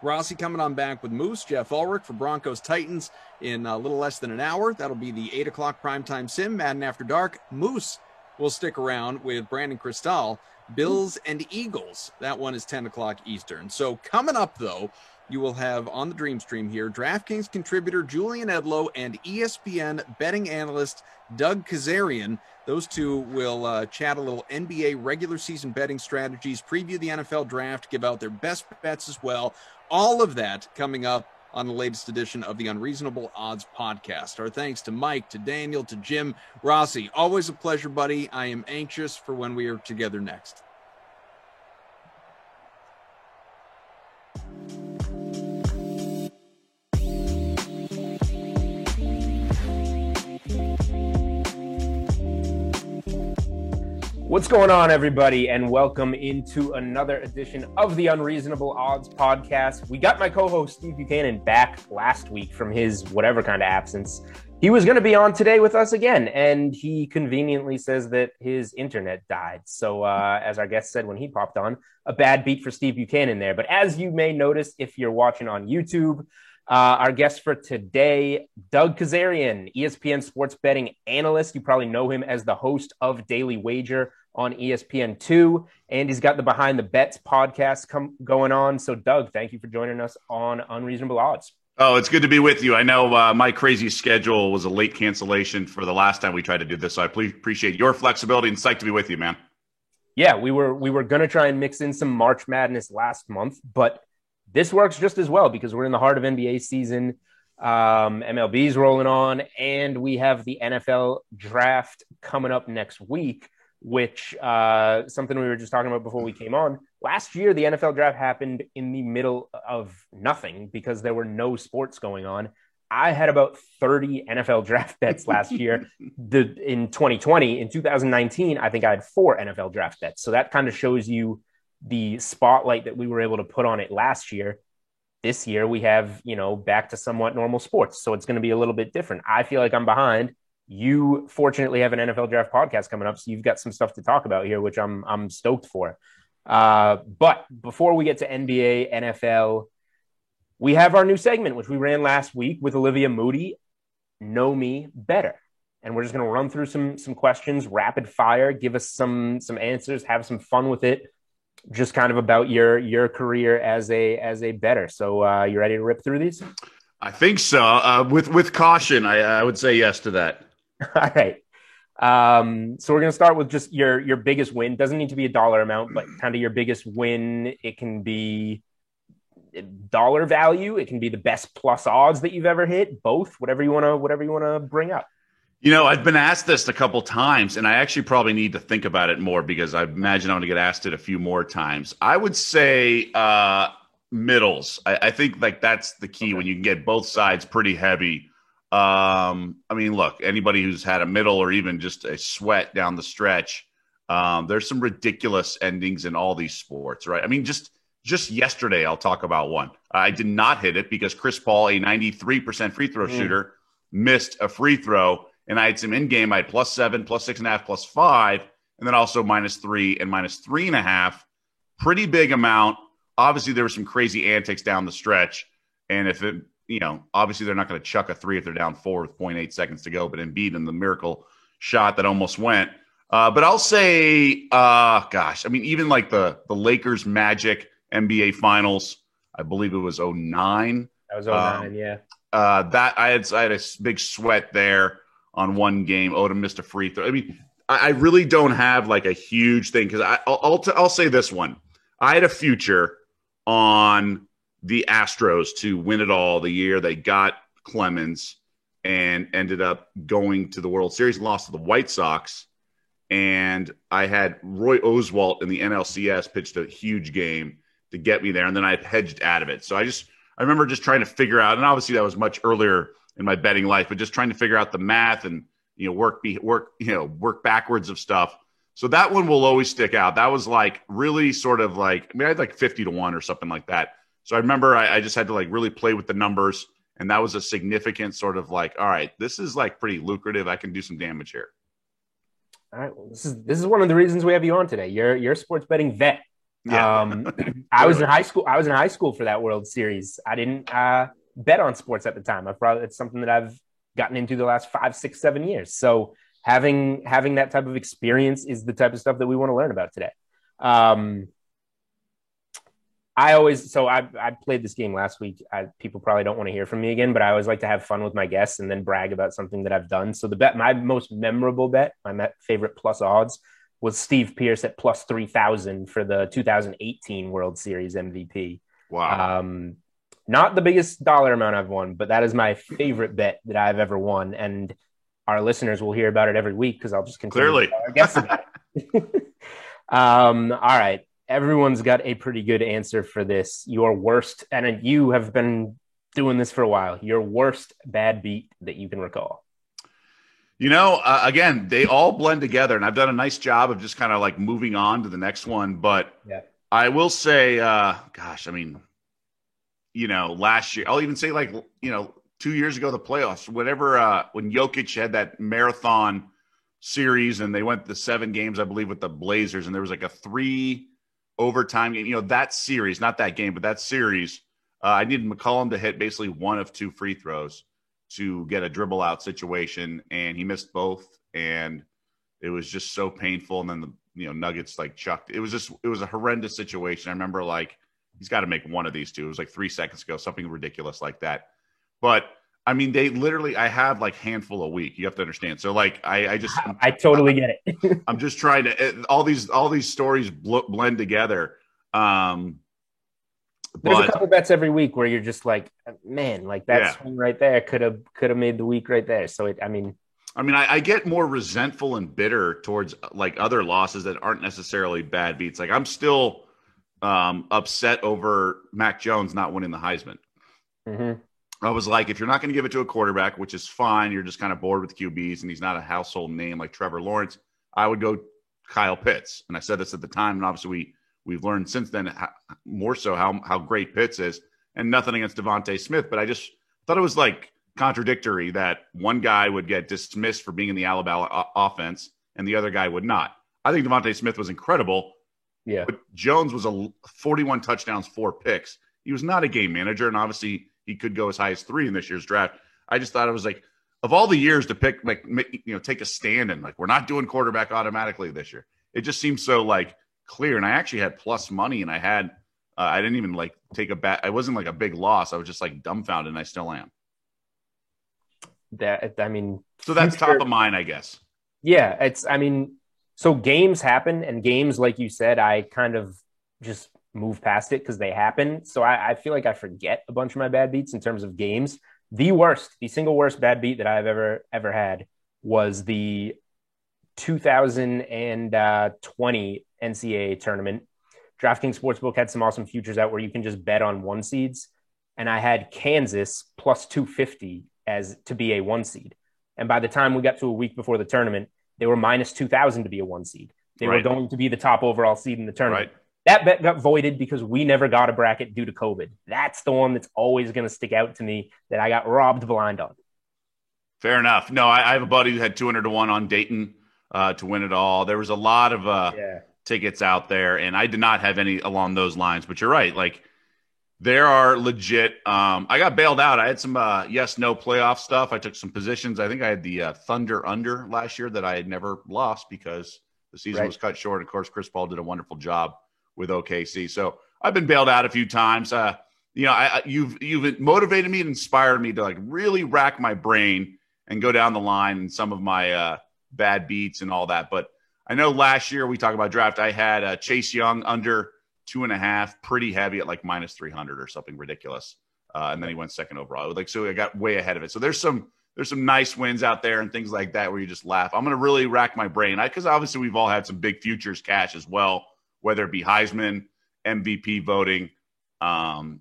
Rossi coming on back with Moose, Jeff Ulrich for Broncos Titans in a little less than an hour. That'll be the 8 o'clock primetime sim, Madden After Dark. Moose will stick around with Brandon Cristal, Bills and Eagles. That one is 10 o'clock Eastern. So coming up, though, you will have on the Dream Stream here DraftKings contributor Julian Edlow and ESPN betting analyst Doug Kazarian. Those two will chat a little NBA regular season betting strategies, preview the NFL draft, give out their best bets as well. All of that coming up on the latest edition of the Unreasonable Odds podcast. Our thanks to Mike, to Daniel, to Jim, Rossi. Always a pleasure, buddy. I am anxious for when we are together next. What's going on, everybody, and welcome into another edition of the Unreasonable Odds podcast. We got my co-host Steve Buchanan back last week from his whatever kind of absence. He was going to be on today with us again, and he conveniently says that his internet died. So as our guest said when he popped on, a bad beat for Steve Buchanan there. But as you may notice if you're watching on YouTube, Our guest for today, Doug Kazarian, ESPN sports betting analyst. You probably know him as the host of Daily Wager on ESPN2, and he's got the Behind the Bets podcast going on. So, Doug, thank you for joining us on Unreasonable Odds. Oh, it's good to be with you. I know my crazy schedule was a late cancellation for the last time we tried to do this, so I appreciate your flexibility and psyched to be with you, man. Yeah, we were going to try and mix in some March Madness last month, but this works just as well because we're in the heart of NBA season. MLB's rolling on, and we have the NFL draft coming up next week, which something we were just talking about before we came on. Last year, the NFL draft happened in the middle of nothing because there were no sports going on. I had about 30 NFL draft bets last year. In 2020, in 2019, I think I had 4 NFL draft bets. So that kind of shows you the spotlight that we were able to put on it last year. This year we have, back to somewhat normal sports. So it's going to be a little bit different. I feel like I'm behind. You fortunately have an NFL draft podcast coming up. So you've got some stuff to talk about here, which I'm stoked for. But before we get to NBA, NFL, we have our new segment, which we ran last week with Olivia Moody, Know Me Better. And we're just going to run through some questions, rapid fire, give us some answers, have some fun with it. Just kind of about your career as a bettor. So you ready to rip through these? I think so. With caution, I would say yes to that. All right. So we're going to start with just your biggest win. Doesn't need to be a dollar amount, but kind of your biggest win. It can be dollar value. It can be the best plus odds that you've ever hit. Both, whatever you want to bring up. I've been asked this a couple times, and I actually probably need to think about it more because I imagine I'm going to get asked it a few more times. I would say middles. I think that's the key when you can get both sides pretty heavy. Look, anybody who's had a middle or even just a sweat down the stretch, there's some ridiculous endings in all these sports, right? Just yesterday, I'll talk about one. I did not hit it because Chris Paul, a 93% free throw shooter, missed a free throw. And I had some in-game. I had +7, +6.5, +5, and then also -3 and -3.5. Pretty big amount. Obviously, there were some crazy antics down the stretch. And if it, obviously they're not going to chuck a 3 if they're down 4 with 0.8 seconds to go. But Embiid in the miracle shot that almost went. But I'll say, even like the Lakers Magic NBA Finals, I believe it was 09. That was 09, yeah. That I had a big sweat there. On one game, Odom missed a free throw. I really don't have like a huge thing because I'll say this one. I had a future on the Astros to win it all the year they got Clemens and ended up going to the World Series and lost to the White Sox. And I had Roy Oswalt in the NLCS pitched a huge game to get me there, and then I hedged out of it. So I remember just trying to figure out, and obviously that was much earlier in my betting life, but just trying to figure out the math and work backwards of stuff. So that one will always stick out. That was like really sort of like I had like 50 to 1 or something like that. So I remember I just had to like really play with the numbers, and that was a significant sort of like, all right, this is like pretty lucrative. I can do some damage here. All right, well, this is one of the reasons we have you on today. You're a sports betting vet. Yeah. I was in high school for that World Series. I didn't bet on sports at the time. It's something that I've gotten into the last 5, 6, 7 years. So having that type of experience is the type of stuff that we want to learn about today. I played this game last week. People probably don't want to hear from me again, but I always like to have fun with my guests and then brag about something that I've done. So my most memorable bet, my favorite plus odds was Steve Pearce at +3,000 for the 2018 World Series MVP. Wow. Not the biggest dollar amount I've won, but that is my favorite bet that I've ever won. And our listeners will hear about it every week because I'll just continue to tell our guests about it. All right. Everyone's got a pretty good answer for this. Your worst, and you have been doing this for a while, your worst bad beat that you can recall. Again, they all blend together, and I've done a nice job of just kind of like moving on to the next one. But I will say, last year, I'll even say 2 years ago, the playoffs, whenever, when Jokic had that marathon series and they went to 7 games, I believe, with the Blazers, and there was like a 3 overtime game, that series, not that game, but that series, I needed McCollum to hit basically one of 2 free throws to get a dribble out situation, and he missed both, and it was just so painful. And then the Nuggets like chucked. It was a horrendous situation. I remember like he's got to make one of these 2. It was like 3 seconds ago, something ridiculous like that. But I mean, they literally, I have like handful a week. You have to understand. So like, I totally get it. I'm just trying to, all these stories blend together. There's a couple bets every week where you're just like, man, like that swing right there could have made the week right there. So I get more resentful and bitter towards like other losses that aren't necessarily bad beats. Like I'm still upset over Mac Jones not winning the Heisman. Mm-hmm. I was like, if you're not going to give it to a quarterback, which is fine, you're just kind of bored with QBs and he's not a household name like Trevor Lawrence, I would go Kyle Pitts. And I said this at the time, and obviously we've learned since then more so how great Pitts is, and nothing against Devontae Smith, but I just thought it was like contradictory that one guy would get dismissed for being in the Alabama offense and the other guy would not. I think Devontae Smith was incredible. Yeah. But Jones was 41 touchdowns, 4 picks. He was not a game manager, and obviously he could go as high as 3 in this year's draft. I just thought it was like, of all the years to pick, like, take a stand and like, we're not doing quarterback automatically this year. It just seems so like clear. And I actually had plus money, and I had, I didn't even like take a bet. I wasn't like a big loss. I was just like dumbfounded, and I still am. So that's top of mind, I guess. Yeah. So games happen, and games, like you said, I kind of just move past it because they happen. So I feel like I forget a bunch of my bad beats in terms of games. The single worst bad beat that I've ever had was the 2020 NCAA tournament. DraftKings Sportsbook had some awesome futures out where you can just bet on 1 seeds. And I had Kansas plus 250 as to be a 1 seed. And by the time we got to a week before the tournament, they were minus 2,000 to be a 1 seed. They were going to be the top overall seed in the tournament. Right. That bet got voided because we never got a bracket due to COVID. That's the one that's always going to stick out to me that I got robbed blind on. Fair enough. No, I have a buddy who had 200 to 1 on Dayton to win it all. There was a lot of tickets out there, and I did not have any along those lines. But you're right. Like, there are legit. I got bailed out. I had some yes/no playoff stuff. I took some positions. I think I had the Thunder under last year that I had never lost because the season was cut short. Of course, Chris Paul did a wonderful job with OKC. So I've been bailed out a few times. You've motivated me and inspired me to like really rack my brain and go down the line in some of my bad beats and all that. But I know last year we talked about draft. I had Chase Young under 2.5, pretty heavy at like minus 300 or something ridiculous. And then he went second overall. So I got way ahead of it. So there's some nice wins out there and things like that where you just laugh. I'm going to really rack my brain because obviously we've all had some big futures cash as well, whether it be Heisman, MVP voting, and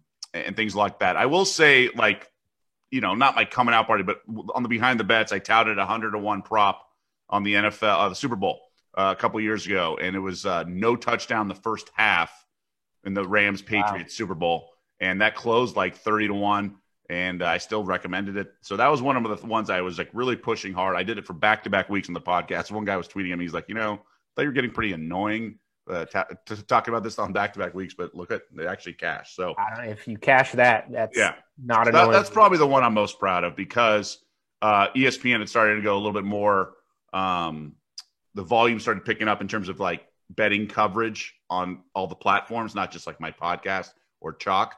things like that. I will say, like, not my coming out party, but on the behind the bets, I touted 100 to 1 prop on the NFL, the Super Bowl a couple years ago, and it was no touchdown the first half in the Rams Patriots Super Bowl, and that closed like 30 to 1, and I still recommended it. So that was one of the ones I was like really pushing hard. I did it for back-to-back weeks on the podcast. One guy was tweeting at me, he's like, I thought you were getting pretty annoying talking about this on back-to-back weeks, but look at they actually cash. So if you cash that, that's not annoying. That's probably the one I'm most proud of because ESPN had started to go a little bit more. The volume started picking up in terms of like betting coverage on all the platforms, not just like my podcast or Chalk.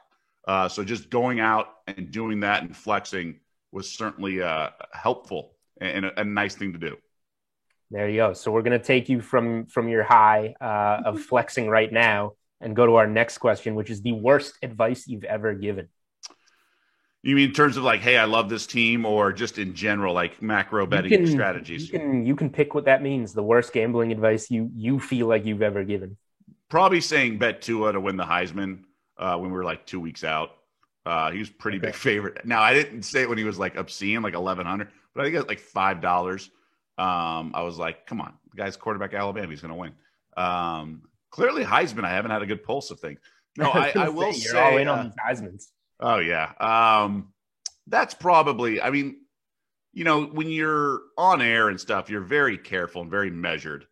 So just going out and doing that and flexing was certainly helpful and a nice thing to do. There you go. So we're going to take you from your high of flexing right now and go to our next question, which is the worst advice you've ever given. You mean in terms of like, hey, I love this team, or just in general, like macro betting strategies? You can pick what that means. The worst gambling advice you feel like you've ever given. Probably saying bet Tua to win the Heisman when we were like 2 weeks out. He was pretty big favorite. Now, I didn't say it when he was like obscene, like $1,100, but I think it was like $5. I was like, come on, the guy's quarterback at Alabama. He's going to win. Clearly, Heisman, I haven't had a good pulse of things. No, I will say. You're all in on these Heismans. Oh, yeah. That's probably, I mean, when you're on air and stuff, you're very careful and very measured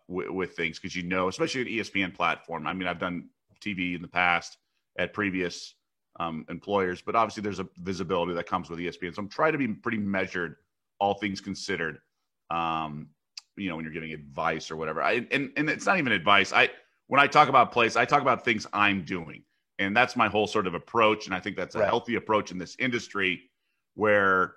with things because especially an ESPN platform. I mean, I've done TV in the past at previous employers, but obviously there's a visibility that comes with ESPN. So I'm trying to be pretty measured, all things considered. When you're giving advice or whatever. And it's not even advice. When I talk about plays, I talk about things I'm doing, and that's my whole sort of approach. And I think that's a healthy approach in this industry, where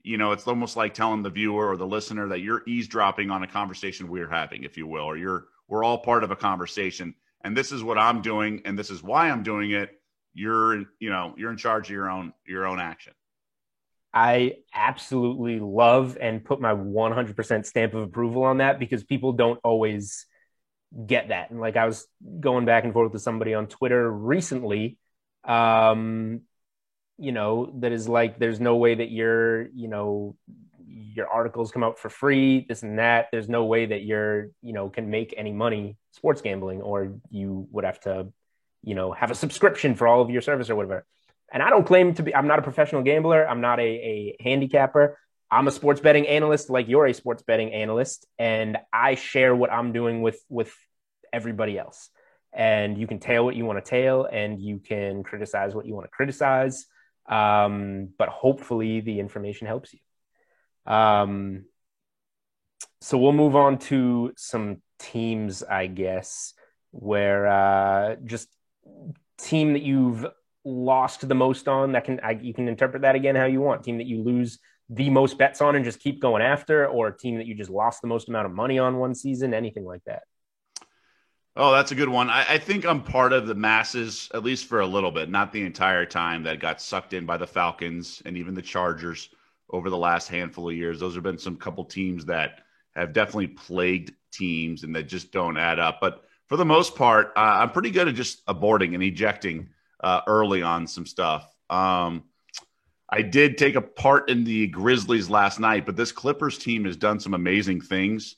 it's almost like telling the viewer or the listener that you're eavesdropping on a conversation we're having, if you will, or we're all part of a conversation. And this is what I'm doing, and this is why I'm doing it. You're in charge of your own action. I absolutely love and put my 100% stamp of approval on that, because people don't always get that. And like, I was going back and forth with somebody on Twitter recently, that is like, there's no way that your articles come out for free, this and that. There's no way that can make any money sports gambling, or you would have to, have a subscription for all of your service or whatever. And I don't claim to be, I'm not a professional gambler. I'm not a handicapper. I'm a sports betting analyst, like you're a sports betting analyst. And I share what I'm doing with everybody else. And you can tail what you want to tail, and you can criticize what you want to criticize. But hopefully the information helps you. So we'll move on to some teams, I guess, where just team that you've lost the most on, you can interpret that again how you want. Team that you lose the most bets on and just keep going after, or a team that you just lost the most amount of money on one season, anything like that. Oh, that's a good one. I think I'm part of the masses, at least for a little bit, not the entire time, that got sucked in by the Falcons and even the Chargers over the last handful of years. Those have been some couple teams that have definitely plagued teams and that just don't add up. But for the most part, I'm pretty good at just aborting and ejecting early on some stuff. I did take a part in the Grizzlies last night, but this Clippers team has done some amazing things.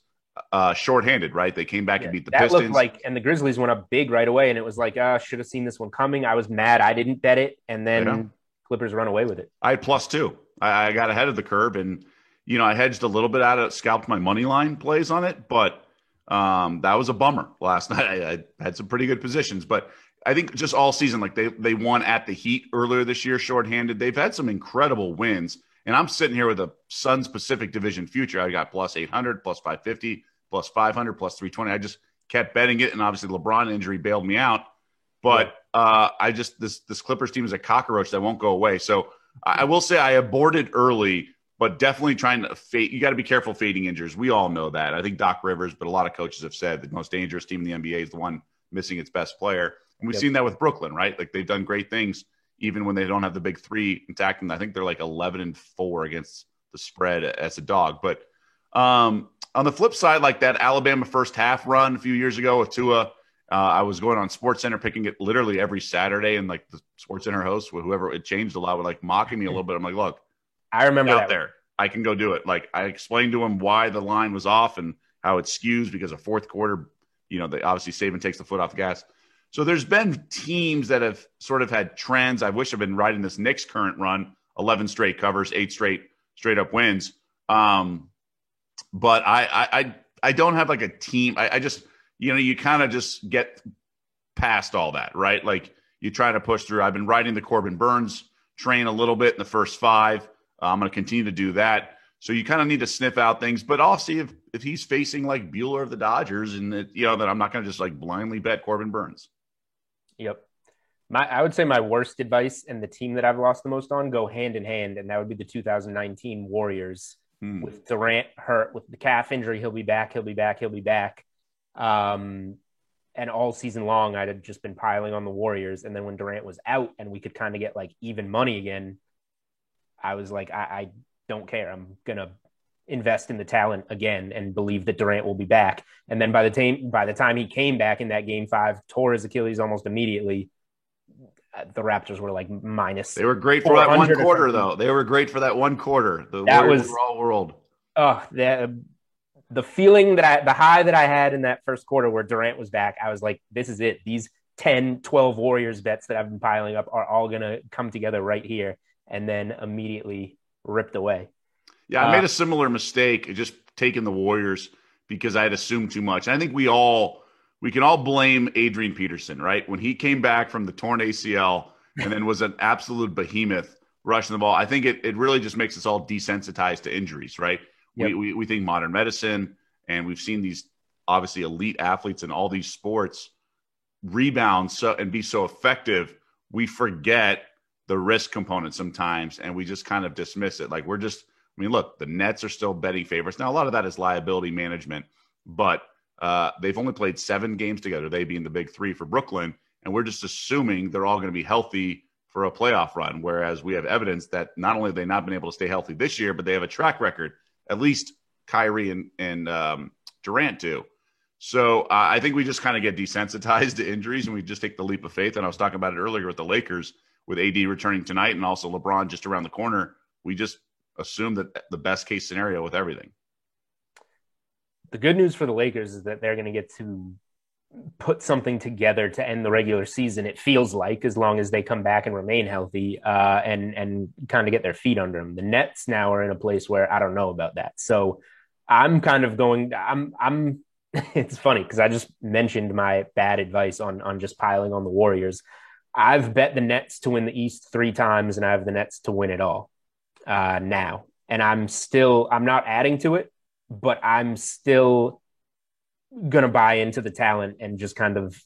Shorthanded, right? They came back and beat the Pistons. And the Grizzlies went up big right away, and it was like, should have seen this one coming. I was mad I didn't bet it, and then Clippers run away with it. I had +2. I got ahead of the curve, and I hedged a little bit out of scalped my money line plays on it, but that was a bummer last night. I had some pretty good positions, but I think just all season, like they won at the Heat earlier this year, shorthanded. They've had some incredible wins. And I'm sitting here with a Suns Pacific Division future. I got +800, +550, +500, +320. I just kept betting it, and obviously the LeBron injury bailed me out. But this Clippers team is a cockroach that won't go away. So I will say I aborted early, but definitely trying to fade. You got to be careful fading injuries. We all know that. I think Doc Rivers, but a lot of coaches have said the most dangerous team in the NBA is the one missing its best player. And we've seen that with Brooklyn, right? Like they've done great things even when they don't have the big three intact. And I think they're like 11-4 against the spread as a dog. But on the flip side, like that Alabama first half run a few years ago with Tua, I was going on SportsCenter picking it literally every Saturday, and like the SportsCenter host, whoever, it changed a lot, were like mocking me a little bit. I'm like, look, I remember out there. I can go do it. Like I explained to him why the line was off and how it skews because of fourth quarter. They obviously Saban takes the foot off the gas. So there's been teams that have sort of had trends. I wish I've been riding this Knicks current run, 11 straight covers, 8 straight up wins. But I don't have like a team. I just, you kind of just get past all that, right? Like you try to push through. I've been riding the Corbin Burns train a little bit in the first 5. I'm going to continue to do that. So you kind of need to sniff out things, but I'll see if he's facing like Bueller of the Dodgers, and that I'm not going to just like blindly bet Corbin Burns. Yep. I would say my worst advice and the team that I've lost the most on go hand in hand, and that would be the 2019 Warriors. With Durant hurt with the calf injury, he'll be back. And all season long, I'd have just been piling on the Warriors. And then when Durant was out and we could kind of get like even money again, I was like, I don't care. I'm going to invest in the talent again and believe that Durant will be back. And then by the time he came back in that game 5, tore his Achilles almost immediately. The Raptors were like minus. They were great for that one quarter, though. They were great for that one quarter. That was all world. Oh, the feeling the high that I had in that first quarter where Durant was back, I was like, this is it. These 10, 12 Warriors bets that I've been piling up are all going to come together right here, and then immediately ripped away. Yeah, I made a similar mistake, just taking the Warriors because I had assumed too much. And I think we can all blame Adrian Peterson, right? When he came back from the torn ACL, and then was an absolute behemoth rushing the ball. I think it really just makes us all desensitized to injuries, right? Yep. We think modern medicine, and we've seen these obviously elite athletes in all these sports rebound and be so effective. We forget the risk component sometimes, and we just kind of dismiss it. Like look, the Nets are still betting favorites. Now, a lot of that is liability management, but they've only played 7 games together, they being the big 3 for Brooklyn, and we're just assuming they're all going to be healthy for a playoff run, whereas we have evidence that not only have they not been able to stay healthy this year, but they have a track record, at least Kyrie and Durant do. So I think we just kind of get desensitized to injuries, and we just take the leap of faith. And I was talking about it earlier with the Lakers, with AD returning tonight and also LeBron just around the corner. We just assume that the best case scenario with everything. The good news for the Lakers is that they're going to get to put something together to end the regular season, it feels like, as long as they come back and remain healthy and kind of get their feet under them. The Nets now are in a place where I don't know about that. So I'm kind of going – it's funny because I just mentioned my bad advice on just piling on the Warriors. I've bet the Nets to win the East 3 times, and I have the Nets to win it all now. And I'm not adding to it, but I'm still going to buy into the talent and just kind of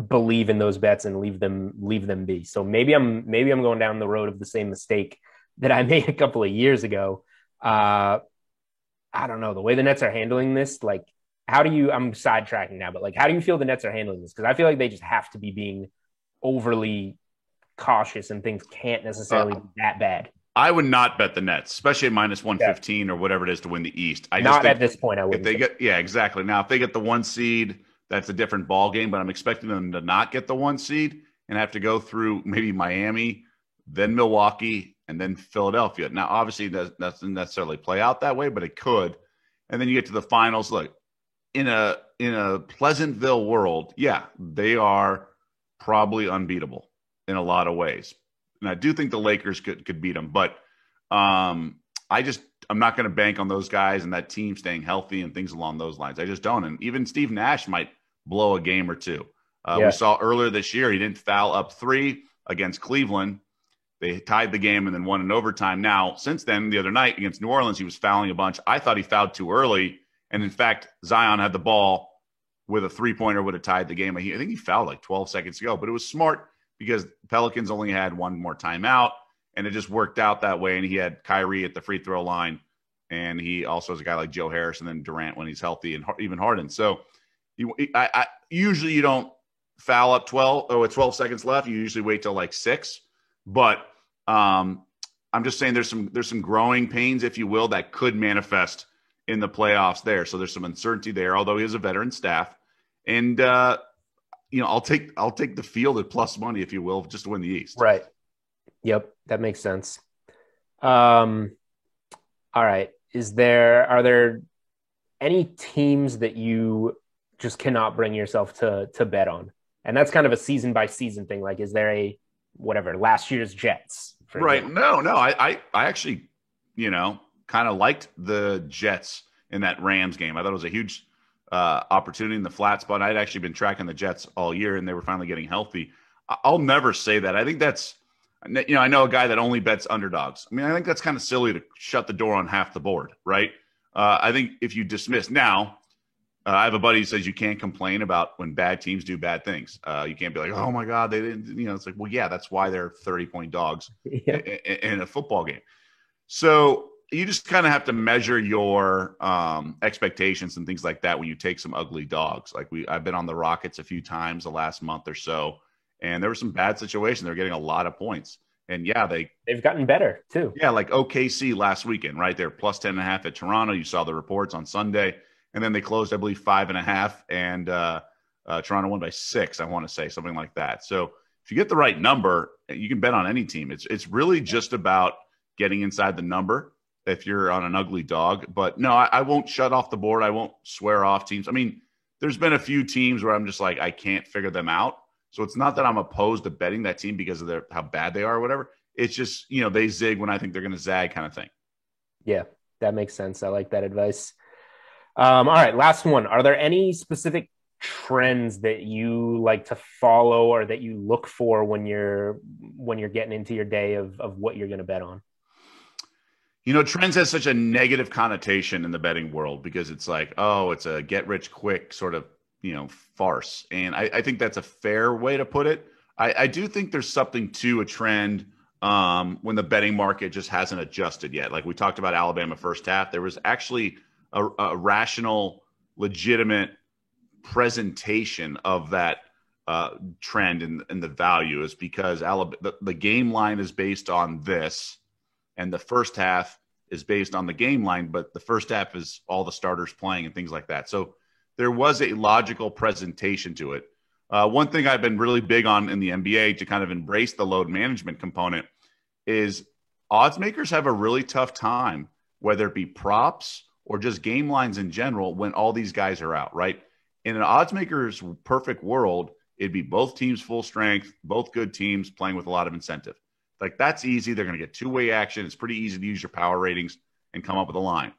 believe in those bets and leave them be. So maybe I'm going down the road of the same mistake that I made a couple of years ago. I don't know, the way the Nets are handling this, like, I'm sidetracking now, but like, how do you feel the Nets are handling this? Because I feel like they just have to be being overly cautious and things can't necessarily be that bad. I would not bet the Nets, especially at minus 115 or whatever it is to win the East. Not at this point, I wouldn't. Exactly. Now, if they get the 1 seed, that's a different ball game, but I'm expecting them to not get the 1 seed and have to go through maybe Miami, then Milwaukee, and then Philadelphia. Now, obviously, that doesn't necessarily play out that way, but it could. And then you get to the finals. Look, in a Pleasantville world, yeah, they are probably unbeatable in a lot of ways. And I do think the Lakers could beat them, but I'm not going to bank on those guys and that team staying healthy and things along those lines. I just don't. And even Steve Nash might blow a game or two. We saw earlier this year, he didn't foul up 3 against Cleveland. They tied the game and then won in overtime. Now, since then, the other night against New Orleans, he was fouling a bunch. I thought he fouled too early. And in fact, Zion had the ball with a 3-pointer, would have tied the game. I think he fouled like 12 seconds ago, but it was smart because Pelicans only had 1 more timeout, and it just worked out that way. And he had Kyrie at the free throw line, and he also has a guy like Joe Harris and then Durant when he's healthy, and even Harden. So usually you don't foul up 12 with 12 seconds left. You usually wait till like 6. But I'm just saying there's some growing pains, if you will, that could manifest in the playoffs there. So there's some uncertainty there, although he has a veteran staff. And I'll take the field at plus money, if you will, just to win the East. Right. Yep, that makes sense. All right. Are there any teams that you just cannot bring yourself to bet on? And that's kind of a season by season thing. Like, is there last year's Jets? Right. Example? No. I actually, kind of liked the Jets in that Rams game. I thought it was a huge opportunity in the flat spot. I'd actually been tracking the Jets all year, and they were finally getting healthy. I'll never say that. I think that's, I know a guy that only bets underdogs. I mean, I think that's kind of silly to shut the door on half the board, right? I think if you dismiss now, I have a buddy who says you can't complain about when bad teams do bad things. You can't be like, oh my God, they didn't, it's like, well, yeah, that's why they're 30-point dogs in a football game. So you just kind of have to measure your expectations and things like that when you take some ugly dogs. Like I've been on the Rockets a few times the last month or so, and there were some bad situations. They're getting a lot of points. And yeah, they've gotten better too. Yeah, like OKC last weekend, right? They're plus 10.5 at Toronto. You saw the reports on Sunday. And then they closed, I believe, 5.5, and Toronto won by 6, I want to say, something like that. So if you get the right number, you can bet on any team. It's really just about getting inside the number if you're on an ugly dog. But no, I won't shut off the board. I won't swear off teams. I mean, there's been a few teams where I'm just like, I can't figure them out. So it's not that I'm opposed to betting that team because of how bad they are or whatever. It's just, they zig when I think they're going to zag kind of thing. Yeah, that makes sense. I like that advice. All right, last one. Are there any specific trends that you like to follow or that you look for when you're getting into your day of what you're going to bet on? Trends has such a negative connotation in the betting world because it's like, oh, it's a get rich quick sort of, farce. And I think that's a fair way to put it. I do think there's something to a trend when the betting market just hasn't adjusted yet. Like we talked about Alabama first half, there was actually a rational, legitimate presentation of that trend and the value is because the game line is based on this, and the first half is based on the game line, but the first half is all the starters playing and things like that. So there was a logical presentation to it. One thing I've been really big on in the NBA to kind of embrace the load management component is odds makers have a really tough time, whether it be props or just game lines in general, when all these guys are out, right? In an odds maker's perfect world, it'd be both teams full strength, both good teams playing with a lot of incentive. Like that's easy. They're going to get two-way action. It's pretty easy to use your power ratings and come up with a line.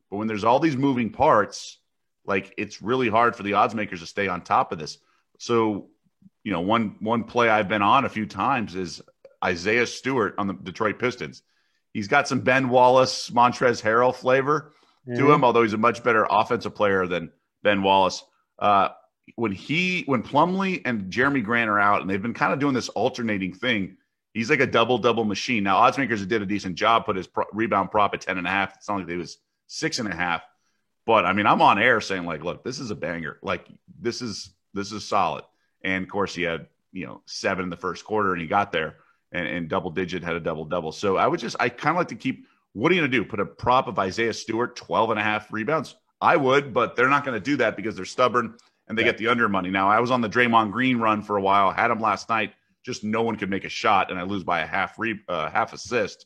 But when there's all these moving parts, like it's really hard for the odds makers to stay on top of this. So, one play I've been on a few times is Isaiah Stewart on the Detroit Pistons. He's got some Ben Wallace, Montrezl Harrell flavor to him, although he's a much better offensive player than Ben Wallace. When Plumlee and Jeremy Grant are out, and they've been kind of doing this alternating thing, he's like a double-double machine. Now, odds makers did a decent job, put his rebound prop at 10.5. It's not like it was 6.5. But, I mean, I'm on air saying, like, look, this is a banger. Like, this is solid. And, of course, he had, 7 in the first quarter, and he got there. And double-digit had a double-double. So I kind of like to keep – what are you going to do? Put a prop of Isaiah Stewart, 12.5 rebounds? I would, but they're not going to do that because they're stubborn and they get the under money. Now, I was on the Draymond Green run for a while, had him last night. Just no one could make a shot, and I lose by a half assist.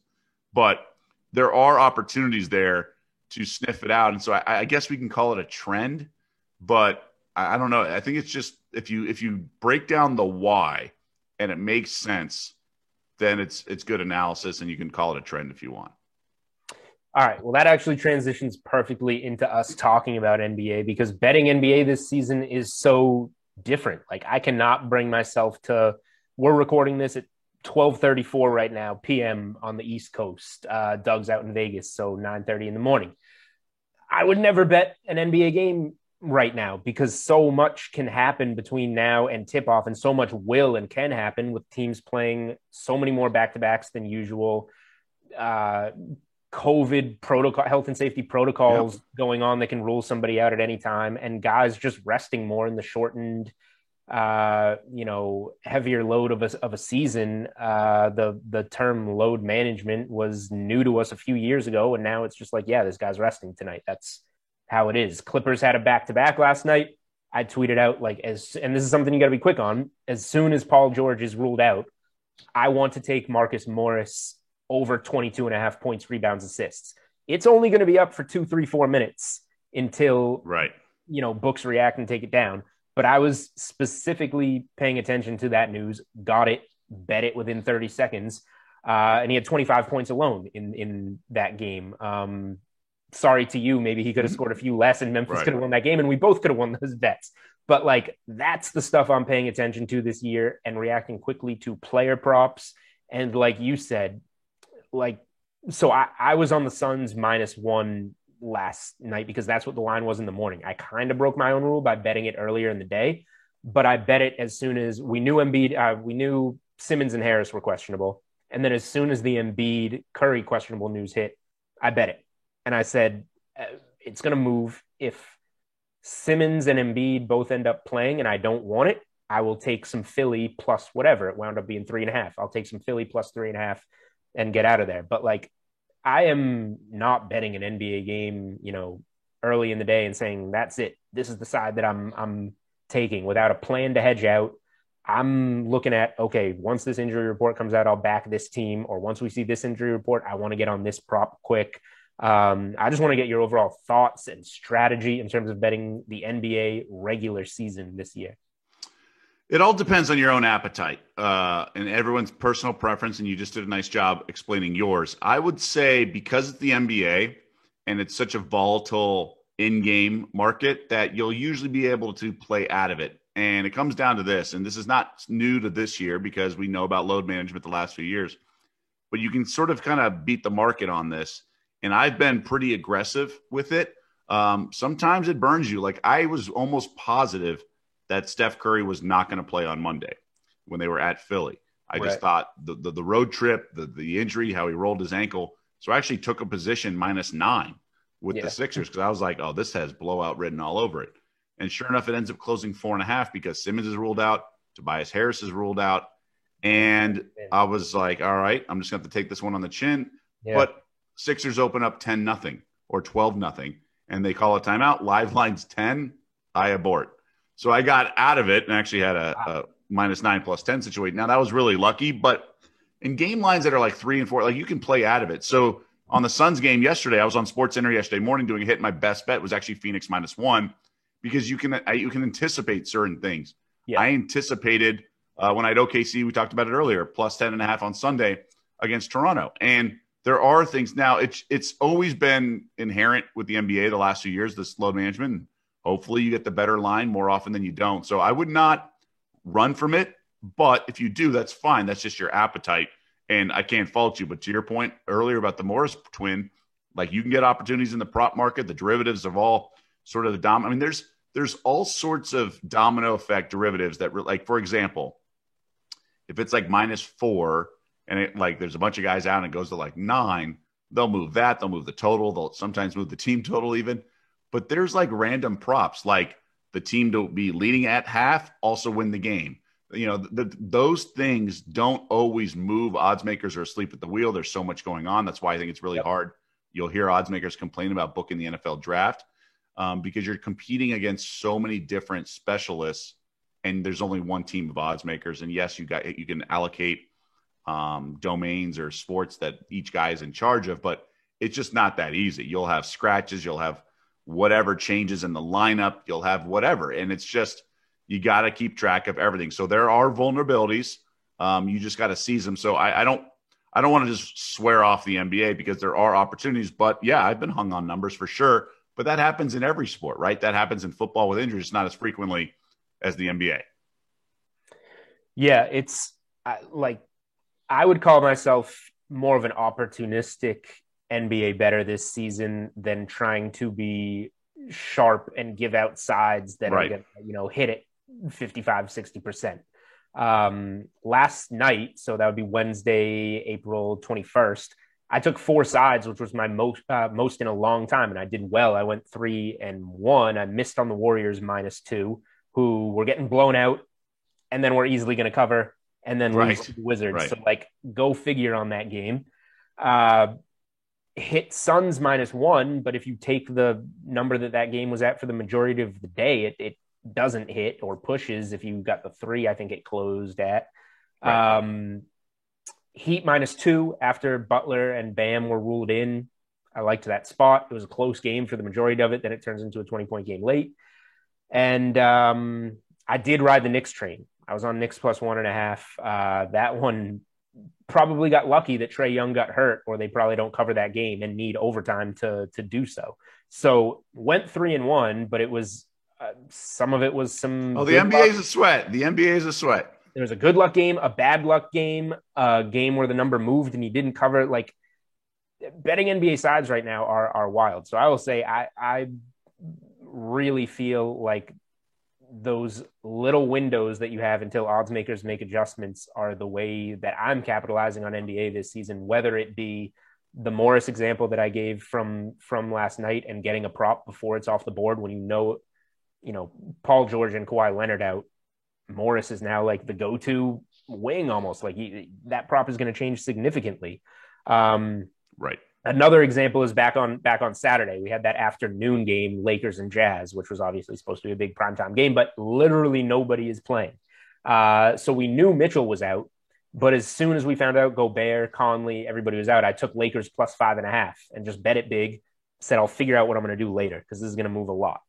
But there are opportunities there to sniff it out. And so I guess we can call it a trend, but I don't know. I think it's just if you break down the why and it makes sense, then it's good analysis, and you can call it a trend if you want. All right. Well, that actually transitions perfectly into us talking about NBA because betting NBA this season is so different. Like I cannot bring myself to – we're recording this at 12:34 right now, p.m. on the East Coast. Doug's out in Vegas, so 9:30 in the morning. I would never bet an NBA game right now because so much can happen between now and tip-off, and so much will and can happen with teams playing so many more back-to-backs than usual. COVID protocol, health and safety protocols going on that can rule somebody out at any time, and guys just resting more in the shortened heavier load of a season. The term load management was new to us a few years ago, and now it's just like, yeah, this guy's resting tonight. That's how it is. Clippers had a back-to-back last night. I tweeted out and this is something you got to be quick on. As soon as Paul George is ruled out, I want to take Marcus Morris over 22.5 points, rebounds, assists. It's only going to be up for 2, 3, 4 minutes until books react and take it down. But I was specifically paying attention to that news, got it, bet it within 30 seconds. And he had 25 points alone in that game. Sorry to you. Maybe he could have scored a few less and Memphis could have won that game, and we both could have won those bets. But that's the stuff I'm paying attention to this year and reacting quickly to player props. And like you said, so I was on the Suns -1 last night because that's what the line was in the morning. I kind of broke my own rule by betting it earlier in the day, but I bet it as soon as we knew we knew Simmons and Harris were questionable. And then as soon as the Embiid Curry questionable news hit, I bet it. And I said, it's going to move. If Simmons and Embiid both end up playing and I don't want it, I will take some Philly plus whatever. It wound up being 3.5. I'll take some Philly plus 3.5 and get out of there. But I am not betting an NBA game, early in the day and saying, that's it. This is the side that I'm taking without a plan to hedge out. I'm looking at, okay, once this injury report comes out, I'll back this team. Or once we see this injury report, I want to get on this prop quick. I just want to get your overall thoughts and strategy in terms of betting the NBA regular season this year. It all depends on your own appetite and everyone's personal preference, and you just did a nice job explaining yours. I would say because it's the NBA and it's such a volatile in-game market that you'll usually be able to play out of it. And it comes down to this, and this is not new to this year because we know about load management the last few years, but you can sort of kind of beat the market on this. And I've been pretty aggressive with it. Sometimes it burns you. Like I was almost positive that Steph Curry was not going to play on Monday when they were at Philly. I just thought the road trip, the injury, how he rolled his ankle. So I actually took a position -9 with the Sixers because I was like, oh, this has blowout written all over it. And sure enough, it ends up closing 4.5 because Simmons is ruled out, Tobias Harris is ruled out. And I was like, all right, I'm just going to have to take this one on the chin. Yeah. But Sixers open up 10-0 or 12-0, and they call a timeout. Live line's 10. I abort. So I got out of it and actually had a -9 +10 situation. Now, that was really lucky, but in game lines that are like 3 and 4, like you can play out of it. So on the Suns game yesterday, I was on SportsCenter yesterday morning doing a hit. My best bet was actually Phoenix -1 because you can anticipate certain things. Yeah. I anticipated when I had OKC, we talked about it earlier, +10.5 on Sunday against Toronto. And there are things now. It's always been inherent with the NBA the last few years, this load management. Hopefully you get the better line more often than you don't. So I would not run from it. But if you do, that's fine. That's just your appetite. And I can't fault you. But to your point earlier about the Morris twin, like you can get opportunities in the prop market. The derivatives of all sort of the I mean, there's all sorts of domino effect derivatives that, like, for example, if it's like -4 and it, like there's a bunch of guys out and it goes to like 9, they'll move that. They'll move the total. They'll sometimes move the team total even. But there's like random props, like the team to be leading at half, also win the game. You know, those things don't always move. Odds makers are asleep at the wheel. There's so much going on. That's why I think it's really hard. You'll hear odds makers complain about booking the NFL draft because you're competing against so many different specialists, and there's only one team of odds makers. And yes, you can allocate domains or sports that each guy is in charge of, but it's just not that easy. You'll have scratches. You'll have whatever changes in the lineup. You'll have whatever, and it's just. You got to keep track of everything. So there are vulnerabilities. You just got to seize them. So I don't want to just swear off the NBA because there are opportunities. But yeah, I've been hung on numbers for sure. But that happens in every sport, right? That happens in football with injuries, not as frequently as the NBA. Yeah, it's like I would call myself more of an opportunistic NBA bettor this season than trying to be sharp and give out sides that are going to, hit it 55-60%. Last night, so that would be Wednesday, April 21st, I took 4 sides, which was my most in a long time, and I did well. I went 3-1. I missed on the Warriors -2, who were getting blown out and then were easily going to cover and then lose to the Wizards. So like go figure on that game. Hit Suns -1, but if you take the number that game was at for the majority of the day, it doesn't hit or pushes. If you got the 3, I think it closed at. Heat -2 after Butler and Bam were ruled in. I liked that spot. It was a close game for the majority of it. Then it turns into a 20-point game late. And I did ride the Knicks train. I was on Knicks +1.5. That one probably got lucky that Trae Young got hurt, or they probably don't cover that game and need overtime to do so. So went 3-1, but it was some of it was some. Oh, the NBA is a sweat. The NBA is a sweat. There was a good luck game, a bad luck game, a game where the number moved and you didn't cover it. Like betting NBA sides right now are wild. So I will say I really feel like those little windows that you have until odds makers make adjustments are the way that I'm capitalizing on NBA this season, whether it be the Morris example that I gave from last night and getting a prop before it's off the board when you know, Paul George and Kawhi Leonard out. Morris is now like the go-to wing almost. Like that prop is going to change significantly. Right. Another example is back on Saturday. We had that afternoon game, Lakers and Jazz, which was obviously supposed to be a big primetime game, but literally nobody is playing. So we knew Mitchell was out, but as soon as we found out Gobert, Conley, everybody was out, I took Lakers +5.5 and just bet it big. Said I'll figure out what I'm going to do later because this is going to move a lot.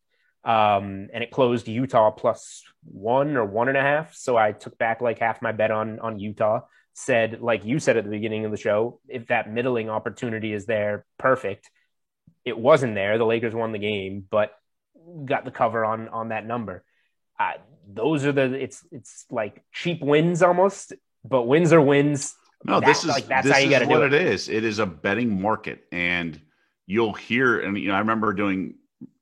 And it closed Utah +1 or 1.5. So I took back like half my bet on Utah. Said, like you said at the beginning of the show, if that middling opportunity is there, perfect. it wasn't there. The Lakers won the game, but got the cover on that number. Those are it's like cheap wins almost, but wins are wins. No, that's how you got to do what it. It is. It is a betting market, and you'll hear. And I remember doing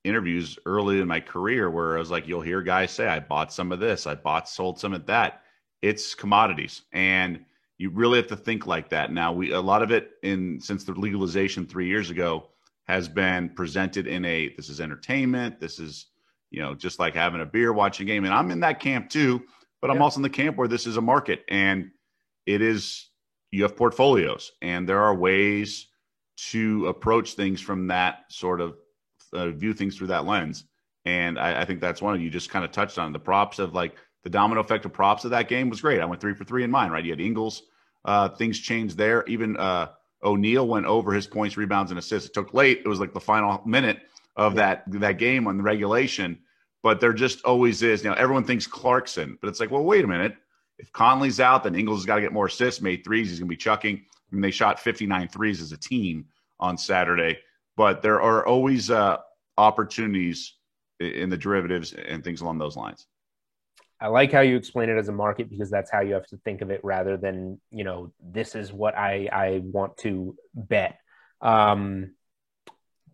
interviews early in my career where I was like, you'll hear guys say, "I bought some of this, sold some of that." It's commodities, and you really have to think like that. Now, a lot of it since the legalization 3 years ago has been presented in this is entertainment. This is, just like having a beer, watching a game. And I'm in that camp too, but I'm also in the camp where this is a market, and you have portfolios, and there are ways to approach things from that sort of view things through that lens. And I think that's one of you just kind of touched on. The props of the domino effect of props of that game was great. I went 3 for 3 in mine, right? You had Ingles, things changed there. Even O'Neal went over his points, rebounds, and assists. It took late. It was like the final minute of that game on the regulation. But there just always is. Everyone thinks Clarkson, but it's like, well, wait a minute. If Conley's out, then Ingles has got to get more assists, made threes. He's going to be chucking. I mean, they shot 59 threes as a team on Saturday. But there are always opportunities in the derivatives and things along those lines. I like how you explain it as a market, because that's how you have to think of it, rather than, this is what I want to bet.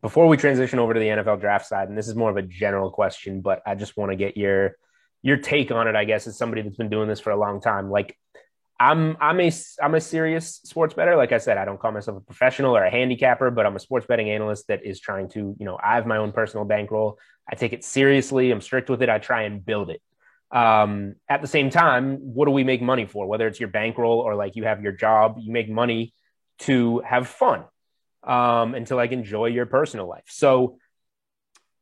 Before we transition over to the NFL draft side, and this is more of a general question, but I just want to get your take on it, I guess, as somebody that's been doing this for a long time. Like, I'm a serious sports bettor. Like I said, I don't call myself a professional or a handicapper, but I'm a sports betting analyst that is trying to, I have my own personal bankroll. I take it seriously. I'm strict with it. I try and build it. At the same time, what do we make money for? Whether it's your bankroll or like you have your job, you make money to have fun, and to like enjoy your personal life. So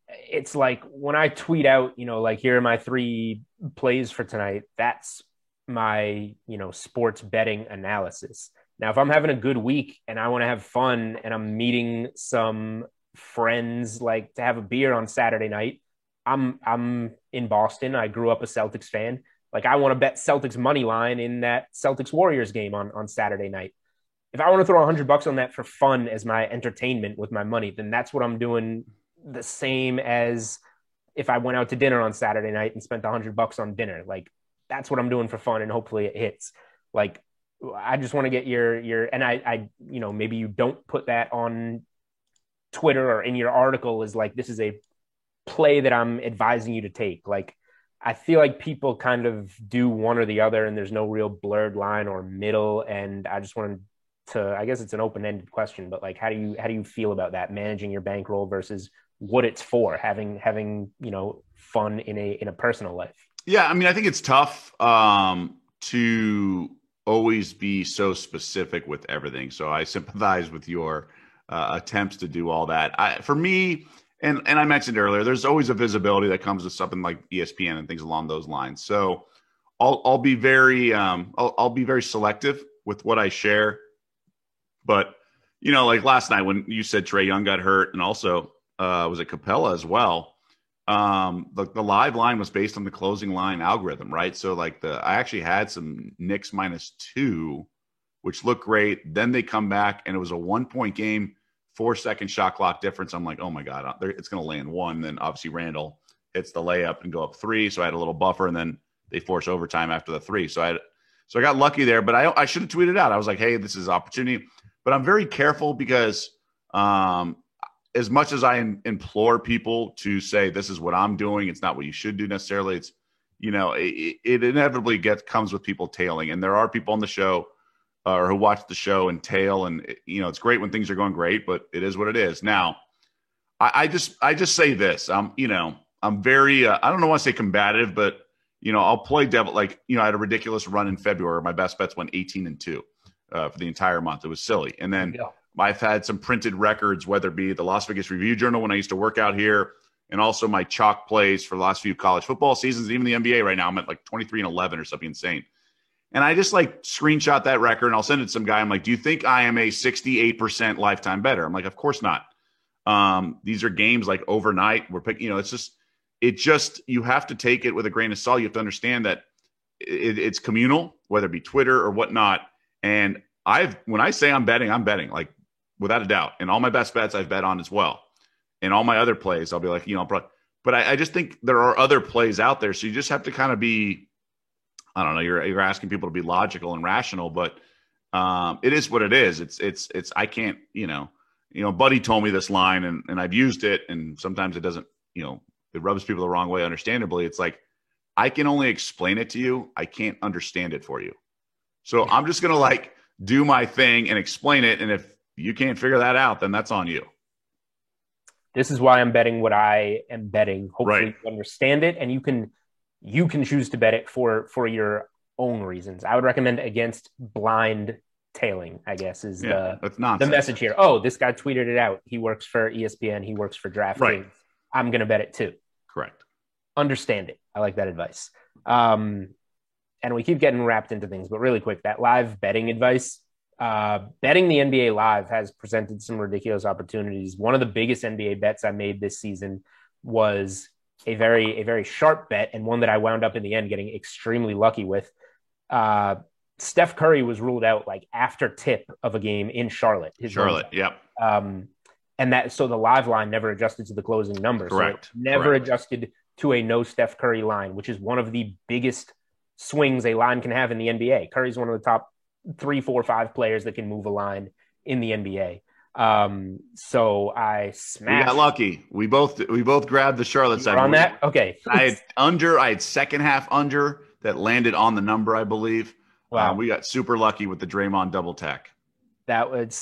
it's like when I tweet out, like, here are my 3 plays for tonight, that's my, sports betting analysis. Now, if I'm having a good week and I want to have fun and I'm meeting some friends, like to have a beer on Saturday night, I'm in Boston. I grew up a Celtics fan. Like, I want to bet Celtics money line in that Celtics Warriors game on Saturday night. If I want to throw $100 on that for fun as my entertainment with my money, then that's what I'm doing. The same as if I went out to dinner on Saturday night and spent $100 on dinner. Like, that's what I'm doing for fun, and hopefully it hits. Like, I just want to get your and I maybe you don't put that on Twitter or in your article is like, this is a play that I'm advising you to take. Like, I feel like people kind of do one or the other, and there's no real blurred line or middle. And I just wanted to, I guess it's an open-ended question, but like, how do you feel about that, managing your bankroll versus what it's for, having fun in a personal life? Yeah, I mean, I think it's tough to always be so specific with everything. So I sympathize with your attempts to do all that. For me, and I mentioned earlier, there's always a visibility that comes with something like ESPN and things along those lines. So I'll be very selective with what I share. But like last night when you said Trae Young got hurt, and also was it Capella as well? The live line was based on the closing line algorithm, right? So I actually had some Knicks -2, which looked great. Then they come back and it was a 1-point game, 4-second shot clock difference. I'm like, oh my God, it's going to land 1. Then obviously Randall hits the layup and go up 3. So I had a little buffer, and then they force overtime after the 3. So I got lucky there, but I should have tweeted out. I was like, hey, this is opportunity, but I'm very careful because, as much as I implore people to say, this is what I'm doing, it's not what you should do necessarily. It's, it inevitably comes with people tailing. And there are people on the show or who watch the show and tail. And, it's great when things are going great, but it is what it is. Now, I just say this, I'm very, I don't know want to say combative, but, I'll play devil. I had a ridiculous run in February. My best bets went 18-2 for the entire month. It was silly. And then I've had some printed records, whether it be the Las Vegas Review Journal when I used to work out here, and also my chalk plays for the last few college football seasons, and even the NBA right now. I'm at 23-11 or something insane. And I just screenshot that record, and I'll send it to some guy. I'm like, do you think I am a 68% lifetime bettor? I'm like, of course not. These are games overnight. We're picking, it just, you have to take it with a grain of salt. You have to understand that it's communal, whether it be Twitter or whatnot. And when I say I'm betting, without a doubt. And all my best bets I've bet on as well. And all my other plays, I'll be like, but I just think there are other plays out there. So you just have to kind of be, I don't know, you're asking people to be logical and rational, but it is what it is. It's I can't, Buddy told me this line and I've used it, and sometimes it doesn't, it rubs people the wrong way, understandably. It's like, I can only explain it to you. I can't understand it for you. So I'm just going to do my thing and explain it. And if you can't figure that out, then that's on you. This is why I'm betting what I am betting. Hopefully right. You understand it, and you can choose to bet it for your own reasons. I would recommend against blind tailing, I guess, is the message here. Oh, this guy tweeted it out. He works for ESPN. He works for DraftKings. Right. I'm going to bet it too. Correct. Understand it. I like that advice. And we keep getting wrapped into things, but really quick, that live betting advice, betting the NBA live has presented some ridiculous opportunities. One of the biggest NBA bets I made this season was a very sharp bet, and one that I wound up in the end getting extremely lucky with. Steph Curry was ruled out after tip of a game in Charlotte. Yep. And so the live line never adjusted to the closing number. Correct. So it never adjusted to a no Steph Curry line, which is one of the biggest swings a line can have in the NBA. Curry's one of the top 3, 4, 5 players that can move a line in the NBA. So I smashed. We got lucky. We both grabbed the Charlotte side. On that? Okay. I had second half under that landed on the number, I believe. Wow. We got super lucky with the Draymond double tack. That's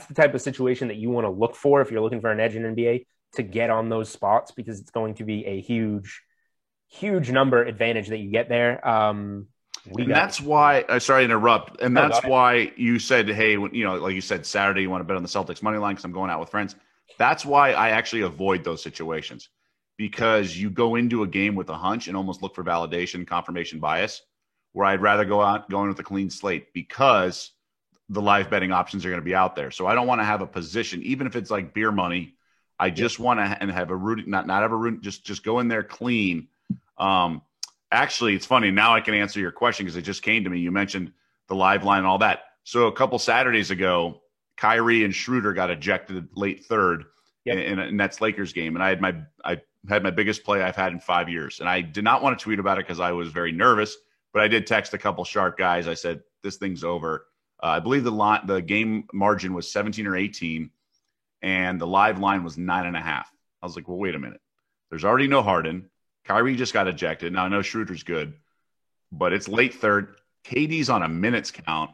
the type of situation that you want to look for if you're looking for an edge in NBA, to get on those spots, because it's going to be a huge number advantage that you get there. That's why, sorry to interrupt. And that's why you said, hey, like you said, Saturday, you want to bet on the Celtics money line because I'm going out with friends. That's why I actually avoid those situations, because you go into a game with a hunch and almost look for validation, confirmation bias, where I'd rather go in with a clean slate, because the live betting options are going to be out there. So I don't want to have a position, even if it's like beer money. I just want to have a root, not have a root, just go in there clean. Actually, it's funny. Now I can answer your question because it just came to me. You mentioned the live line and all that. So a couple Saturdays ago, Kyrie and Schroeder got ejected late third in a Nets Lakers game. And I had my biggest play I've had in 5 years. And I did not want to tweet about it because I was very nervous, but I did text a couple sharp guys. I said, this thing's over. I believe the game margin was 17 or 18, and the live line was 9.5. I was like, well, wait a minute. There's already no Harden. Kyrie just got ejected. Now I know Schroeder's good, but it's late third. KD's on a minutes count.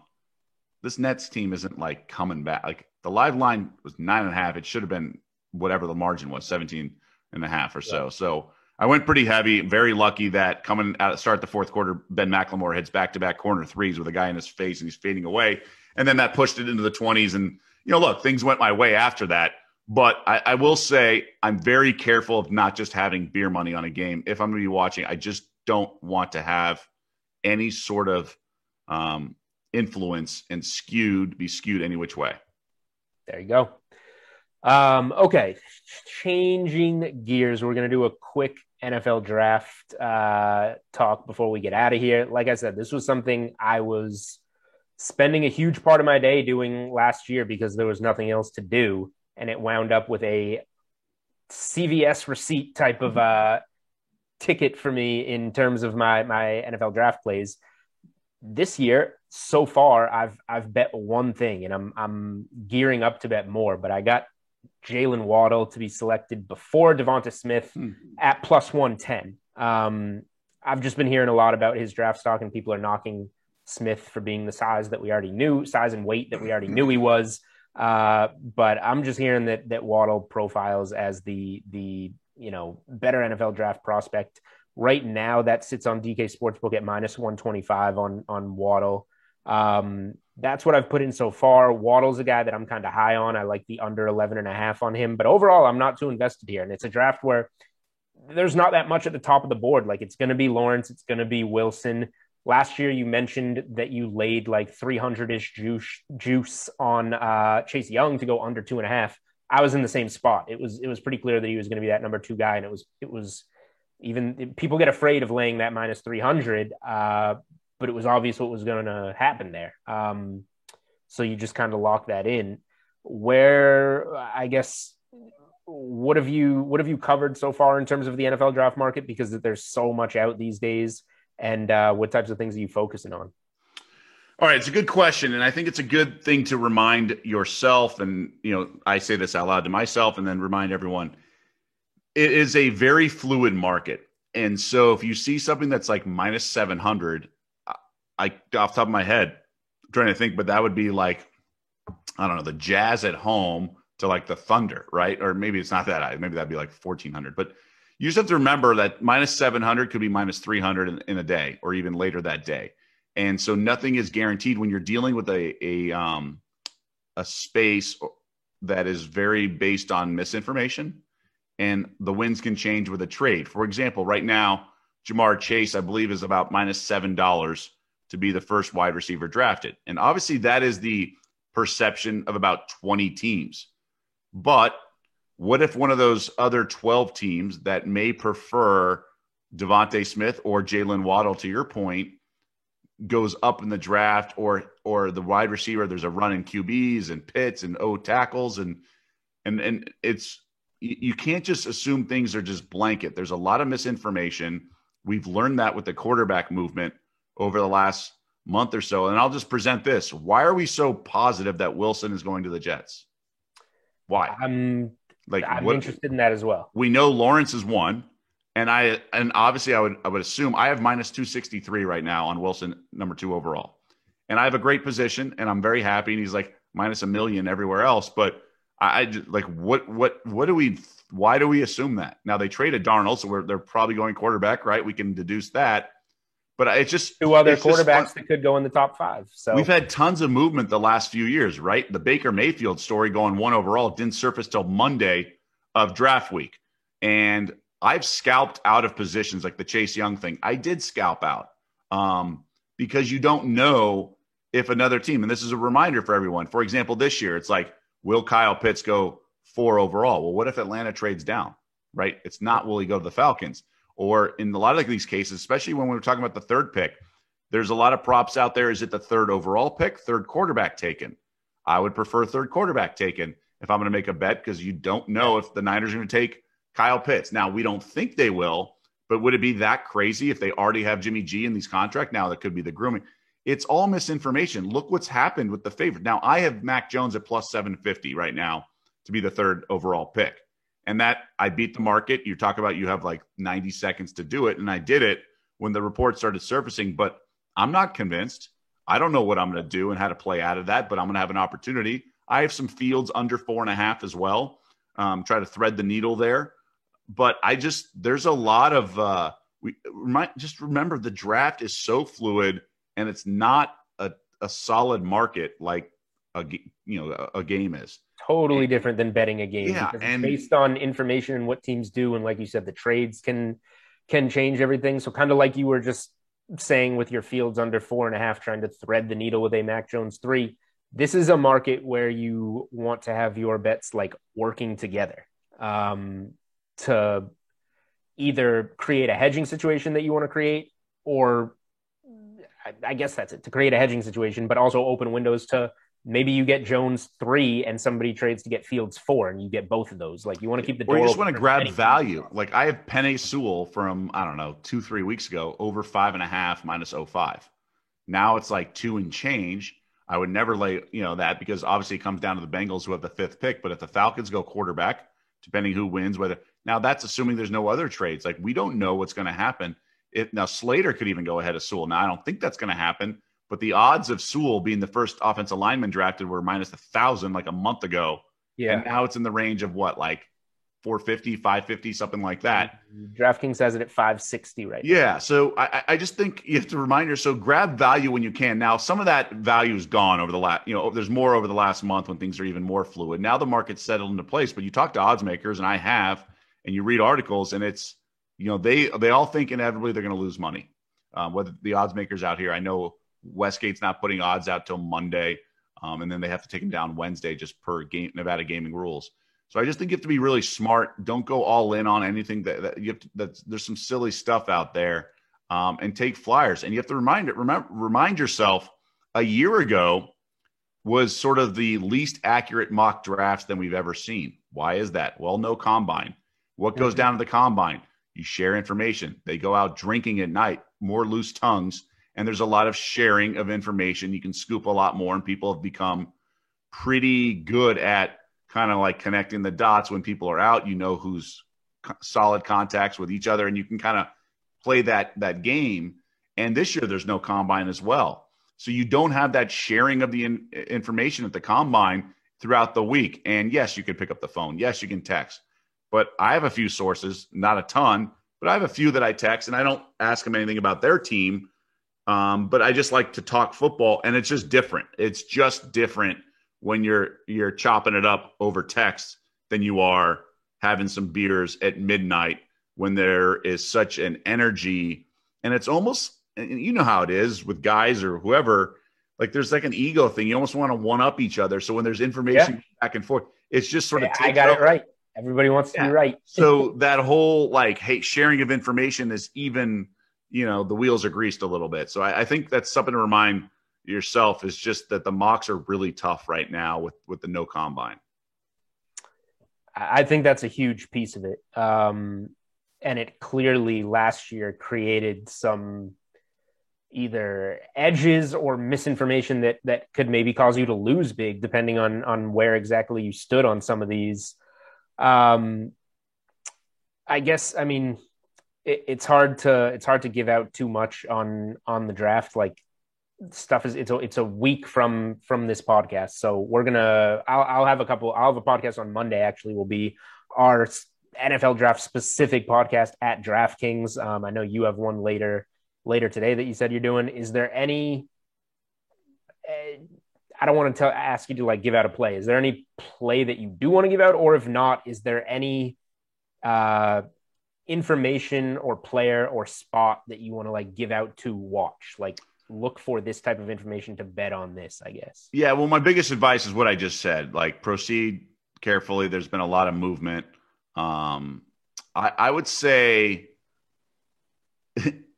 This Nets team isn't coming back. The live line was 9.5. It should have been whatever the margin was, 17.5 or so. So I went pretty heavy. Very lucky that coming out start the fourth quarter, Ben McLemore hits back-to-back corner threes with a guy in his face and he's fading away. And then that pushed it into the 20s. And, look, things went my way after that. But I will say I'm very careful of not just having beer money on a game. If I'm going to be watching, I just don't want to have any sort of influence and be skewed any which way. There you go. Okay, changing gears. We're going to do a quick NFL draft talk before we get out of here. Like I said, this was something I was spending a huge part of my day doing last year because there was nothing else to do. And it wound up with a CVS receipt type of ticket for me in terms of my NFL draft plays. This year, so far, I've bet one thing, and I'm gearing up to bet more. But I got Jalen Waddle to be selected before Devonta Smith at plus 110. I've just been hearing a lot about his draft stock, and people are knocking Smith for being the size and weight that we already knew he was. But I'm just hearing that Waddle profiles as the better NFL draft prospect. Right now, that sits on DK Sportsbook at minus 125 on Waddle. That's what I've put in so far. Waddle's a guy that I'm kind of high on. I like the under 11.5 on him. But overall, I'm not too invested here. And it's a draft where there's not that much at the top of the board. It's going to be Lawrence. It's going to be Wilson. Last year, you mentioned that you laid 300-ish juice on Chase Young to go under 2.5. I was in the same spot. It was pretty clear that he was going to be that number 2 guy, and it was even people get afraid of laying that minus 300, but it was obvious what was going to happen there. So you just kind of lock that in. Where, I guess, what have you covered so far in terms of the NFL draft market? Because there's so much out these days, and what types of things are you focusing on? All right, it's a good question, and I think it's a good thing to remind yourself, and I say this out loud to myself and then remind everyone. It is a very fluid market. And so if you see something that's like minus 700, off the top of my head, I'm trying to think, but that would be like, I don't know, the Jazz at home to like the Thunder, right? Or maybe it's not that high. Maybe that'd be like 1,400. But you just have to remember that minus 700 could be minus 300 in a day or even later that day. And so nothing is guaranteed when you're dealing with a space that is very based on misinformation, and the winds can change with a trade. For example, right now, Jamar Chase, I believe, is about minus $7 to be the first wide receiver drafted. And obviously that is the perception of about 20 teams. But what if one of those other 12 teams that may prefer Devontae Smith or Jalen Waddle, to your point, goes up in the draft, or the wide receiver, there's a run in QBs and Pitts and tackles, and it's, you can't just assume things are just blanket. There's a lot of misinformation. We've learned that with the quarterback movement over the last month or so. And I'll just present this. Why are we so positive that Wilson is going to the Jets? Why? I'm interested in that as well. We know Lawrence is one. And obviously I would assume I have minus 263 right now on Wilson, number 2 overall. And I have a great position, and I'm very happy. And he's like minus $1 million everywhere else. But I just, like, why do we assume that? Now they traded Darnold, so they're probably going quarterback, right? We can deduce that. But it's just 2 other quarterbacks that could go in the top 5. So we've had tons of movement the last few years, right? The Baker Mayfield story going 1 overall didn't surface till Monday of draft week. And I've scalped out of positions like the Chase Young thing. I did scalp out because you don't know if another team, and this is a reminder for everyone. For example, this year, it's like, will Kyle Pitts go 4 overall? Well, what if Atlanta trades down, right? It's not, will he go to the Falcons? Or in a lot of these cases, especially when we were talking about the 3rd pick, there's a lot of props out there. Is it the 3rd overall pick, 3rd quarterback taken? I would prefer 3rd quarterback taken if I'm going to make a bet, because you don't know if the Niners are going to take Kyle Pitts. Now, we don't think they will, but would it be that crazy if they already have Jimmy G in these contracts? Now, that could be the grooming. It's all misinformation. Look what's happened with the favorite. Now, I have Mac Jones at plus 750 right now to be the 3rd overall pick. And that, I beat the market. You talk about you have like 90 seconds to do it. And I did it when the report started surfacing, but I'm not convinced. I don't know what I'm going to do and how to play out of that, but I'm going to have an opportunity. I have some fields under 4.5 as well. Try to thread the needle there. But there's a lot of, just remember the draft is so fluid, and it's not a solid market like a game is. Totally different than betting a game. Yeah, and based on information and what teams do, and like you said, the trades can change everything. So kind of like you were just saying with your fields under 4.5, trying to thread the needle with a Mac Jones 3. This is a market where you want to have your bets like working together to either create a hedging situation that you want to create, or I guess that's it, to create a hedging situation, but also open windows to maybe you get Jones 3 and somebody trades to get Fields 4 and you get both of those. Like, you want to keep the door open. Or you just open want to grab value. Like, I have Penei Sewell from, I don't know, 2-3 weeks ago, over 5.5 minus 0.5. Now it's like 2 and change. I would never lay, that, because obviously it comes down to the Bengals who have the 5th pick. But if the Falcons go quarterback, depending who wins, now that's assuming there's no other trades. Like, we don't know what's going to happen. Now Slater could even go ahead of Sewell. Now I don't think that's going to happen, but the odds of Sewell being the first offensive lineman drafted were minus 1,000 like a month ago. Yeah. And now it's in the range of what, like 450, 550, something like that. DraftKings has it at 560 right now. Yeah. So I just think you have to remind yourself, grab value when you can. Now, some of that value is gone over the last, there's more over the last month when things are even more fluid. Now the market's settled into place, but you talk to odds makers, and I have, and you read articles, and it's, they all think inevitably they're going to lose money. Whether the odds makers out here, I know Westgate's not putting odds out till Monday, and then they have to take them down Wednesday just per game, Nevada gaming rules. So I just think you have to be really smart. Don't go all in on anything that you have to, there's some silly stuff out there, and take flyers. And you have to remind yourself, a year ago, was sort of the least accurate mock drafts than we've ever seen. Why is that? Well, no combine. What goes down to the combine? You share information. They go out drinking at night, more loose tongues, and there's a lot of sharing of information. You can scoop a lot more, and people have become pretty good at kind of like connecting the dots when people are out. You know who's solid contacts with each other, and you can kind of play that game. And this year, there's no combine as well. So you don't have that sharing of the information at the combine throughout the week. And yes, you can pick up the phone. Yes, you can text. But I have a few sources, not a ton, but I have a few that I text, and I don't ask them anything about their team. But I just like to talk football, and it's just different. It's just different when you're chopping it up over text than you are having some beers at midnight when there is such an energy. And it's almost, and you know how it is with guys or whoever, like there's like an ego thing. You almost want to one up each other. So when there's information back and forth, it's just sort of I got it right. Everybody wants to be right. So that whole like, hey, sharing of information is even, the wheels are greased a little bit. So I think that's something to remind yourself, is just that the mocks are really tough right now with the no combine. I think that's a huge piece of it. And it clearly last year created some either edges or misinformation that could maybe cause you to lose big, depending on where exactly you stood on some of these. I guess, I mean, it's hard to give out too much on the draft. Like stuff is, it's a week from this podcast. So I'll have a podcast on Monday, actually, will be our NFL draft specific podcast at DraftKings. I know you have one later today that you said you're doing. Is there any, I don't want to ask you to like give out a play. Is there any play that you do want to give out? Or if not, is there any information or player or spot that you want to like give out to watch? Like look for this type of information to bet on this, I guess. Yeah. Well, my biggest advice is what I just said, like proceed carefully. There's been a lot of movement. I would say,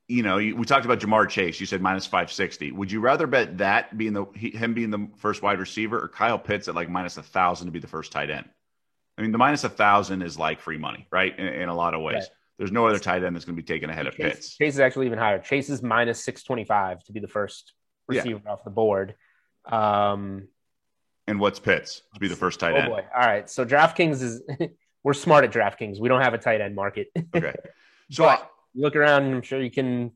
we talked about Jamar Chase. You said minus 560. Would you rather bet that him being the first wide receiver, or Kyle Pitts at like minus 1,000 to be the first tight end? I mean, the minus 1,000 is like free money, right? In a lot of ways. Right. There's no other tight end that's going to be taken ahead of Pitts. Chase is actually even higher. Chase is minus 625 to be the first receiver off the board. And what's Pitts to be the first tight end? Oh boy! All right, so DraftKings is we're smart at DraftKings. We don't have a tight end market. Okay, so you look around, and I'm sure you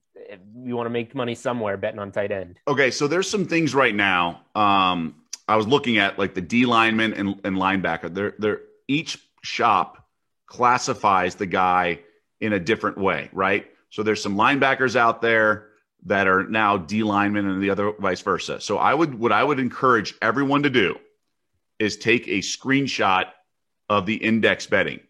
want to make money somewhere betting on tight end. Okay, so there's some things right now. I was looking at like the D lineman and linebacker. They're each shop classifies the guy in a different way, right? So there's some linebackers out there that are now D linemen and the other vice versa. So what I would encourage everyone to do is take a screenshot of the index betting.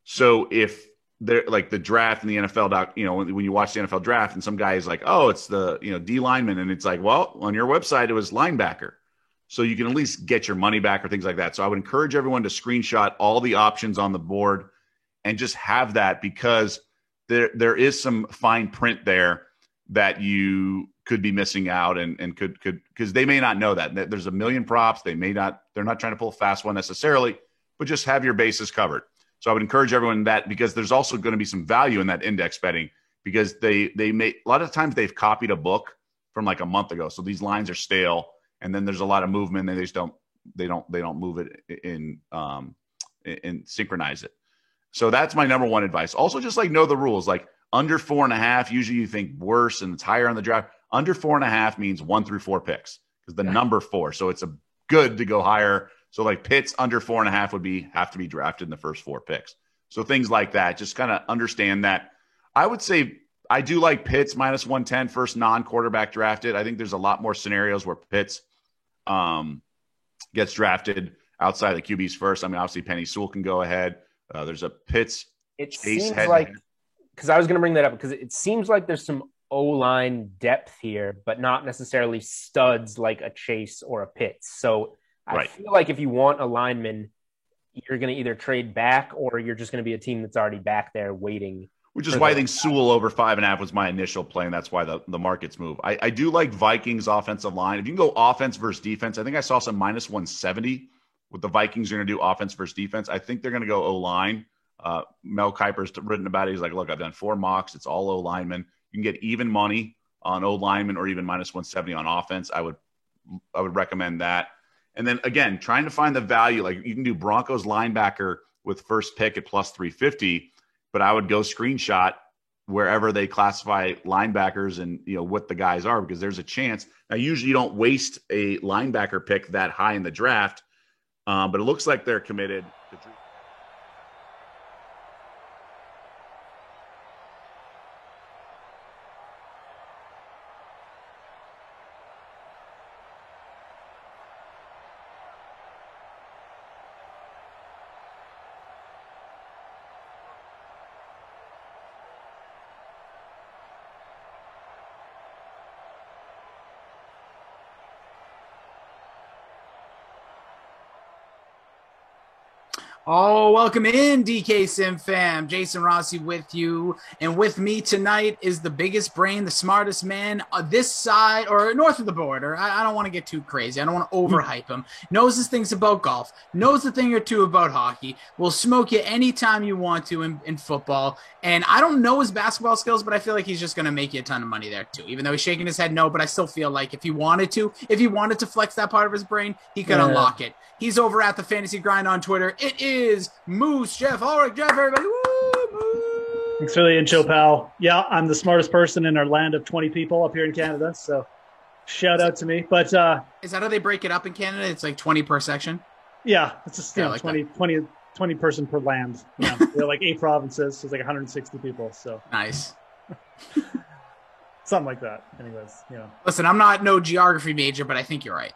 So if they're like the draft in the NFL when you watch the NFL draft and some guy is like, oh, it's the, D lineman. And it's like, well, on your website, it was linebacker. So you can at least get your money back or things like that. So I would encourage everyone to screenshot all the options on the board and just have that, because there is some fine print there that you could be missing out and could because they may not know that. There's a million props. They're not trying to pull a fast one necessarily, but just have your bases covered. So I would encourage everyone that, because there's also going to be some value in that index betting, because they may, a lot of times they've copied a book from like a month ago. So these lines are stale, and then there's a lot of movement, and they just don't move it in synchronize it. So that's my number one advice. Also, just like know the rules, like under 4.5, usually you think worse and it's higher on the draft. Under 4.5 means 1 through 4 picks, because the number 4. So it's good to go higher. So like Pitts under 4.5 would have to be drafted in the first 4 picks. So things like that, just kind of understand that. I would say I do like Pitts minus 110 first non-quarterback drafted. I think there's a lot more scenarios where Pitts gets drafted outside the QBs first. I mean, obviously Penny Sewell can go ahead. There's a Pitts. It seems like, because I was going to bring that up, because it seems like there's some O-line depth here, but not necessarily studs like a Chase or a Pitts. So I feel like if you want a lineman, you're going to either trade back, or you're just going to be a team that's already back there waiting. Which is why I think Sewell over 5.5 was my initial play, and that's why the markets move. I do like Vikings offensive line. If you can go offense versus defense, I think I saw some -170 with the Vikings are going to do offense versus defense. I think they're going to go O-line. Mel Kiper's written about it. He's like, look, I've done 4 mocks. It's all O-linemen. You can get even money on O-linemen or even -170 on offense. I would recommend that. And then, again, trying to find the value. Like you can do Broncos linebacker with first pick at +350, but I would go screenshot wherever they classify linebackers and what the guys are, because there's a chance. Now, usually you don't waste a linebacker pick that high in the draft, but it looks like they're committed to Drew. Oh, welcome in, DK Sim fam. Jason Rossi with you. And with me tonight is the biggest brain, the smartest man on this side or north of the border. I don't want to get too crazy. I don't want to overhype him. Knows his things about golf. Knows a thing or two about hockey. Will smoke you anytime you want to in football. And I don't know his basketball skills, but I feel like he's just going to make you a ton of money there too. Even though he's shaking his head no, but I still feel like if he wanted to flex that part of his brain, he could unlock it. He's over at the Fantasy Grind on Twitter. It is Moose Jeff. All right, Jeff, everybody. Woo, Moose. Thanks for the intro, pal. Yeah, I'm the smartest person in our land of 20 people up here in Canada, so shout out to me. But is that how they break it up in Canada? It's like 20 per section? Yeah, it's just 20 person per land. Yeah, there are like 8 provinces, so it's like 160 people. So nice. Something like that. Anyways, Listen, I'm not no geography major, but I think you're right.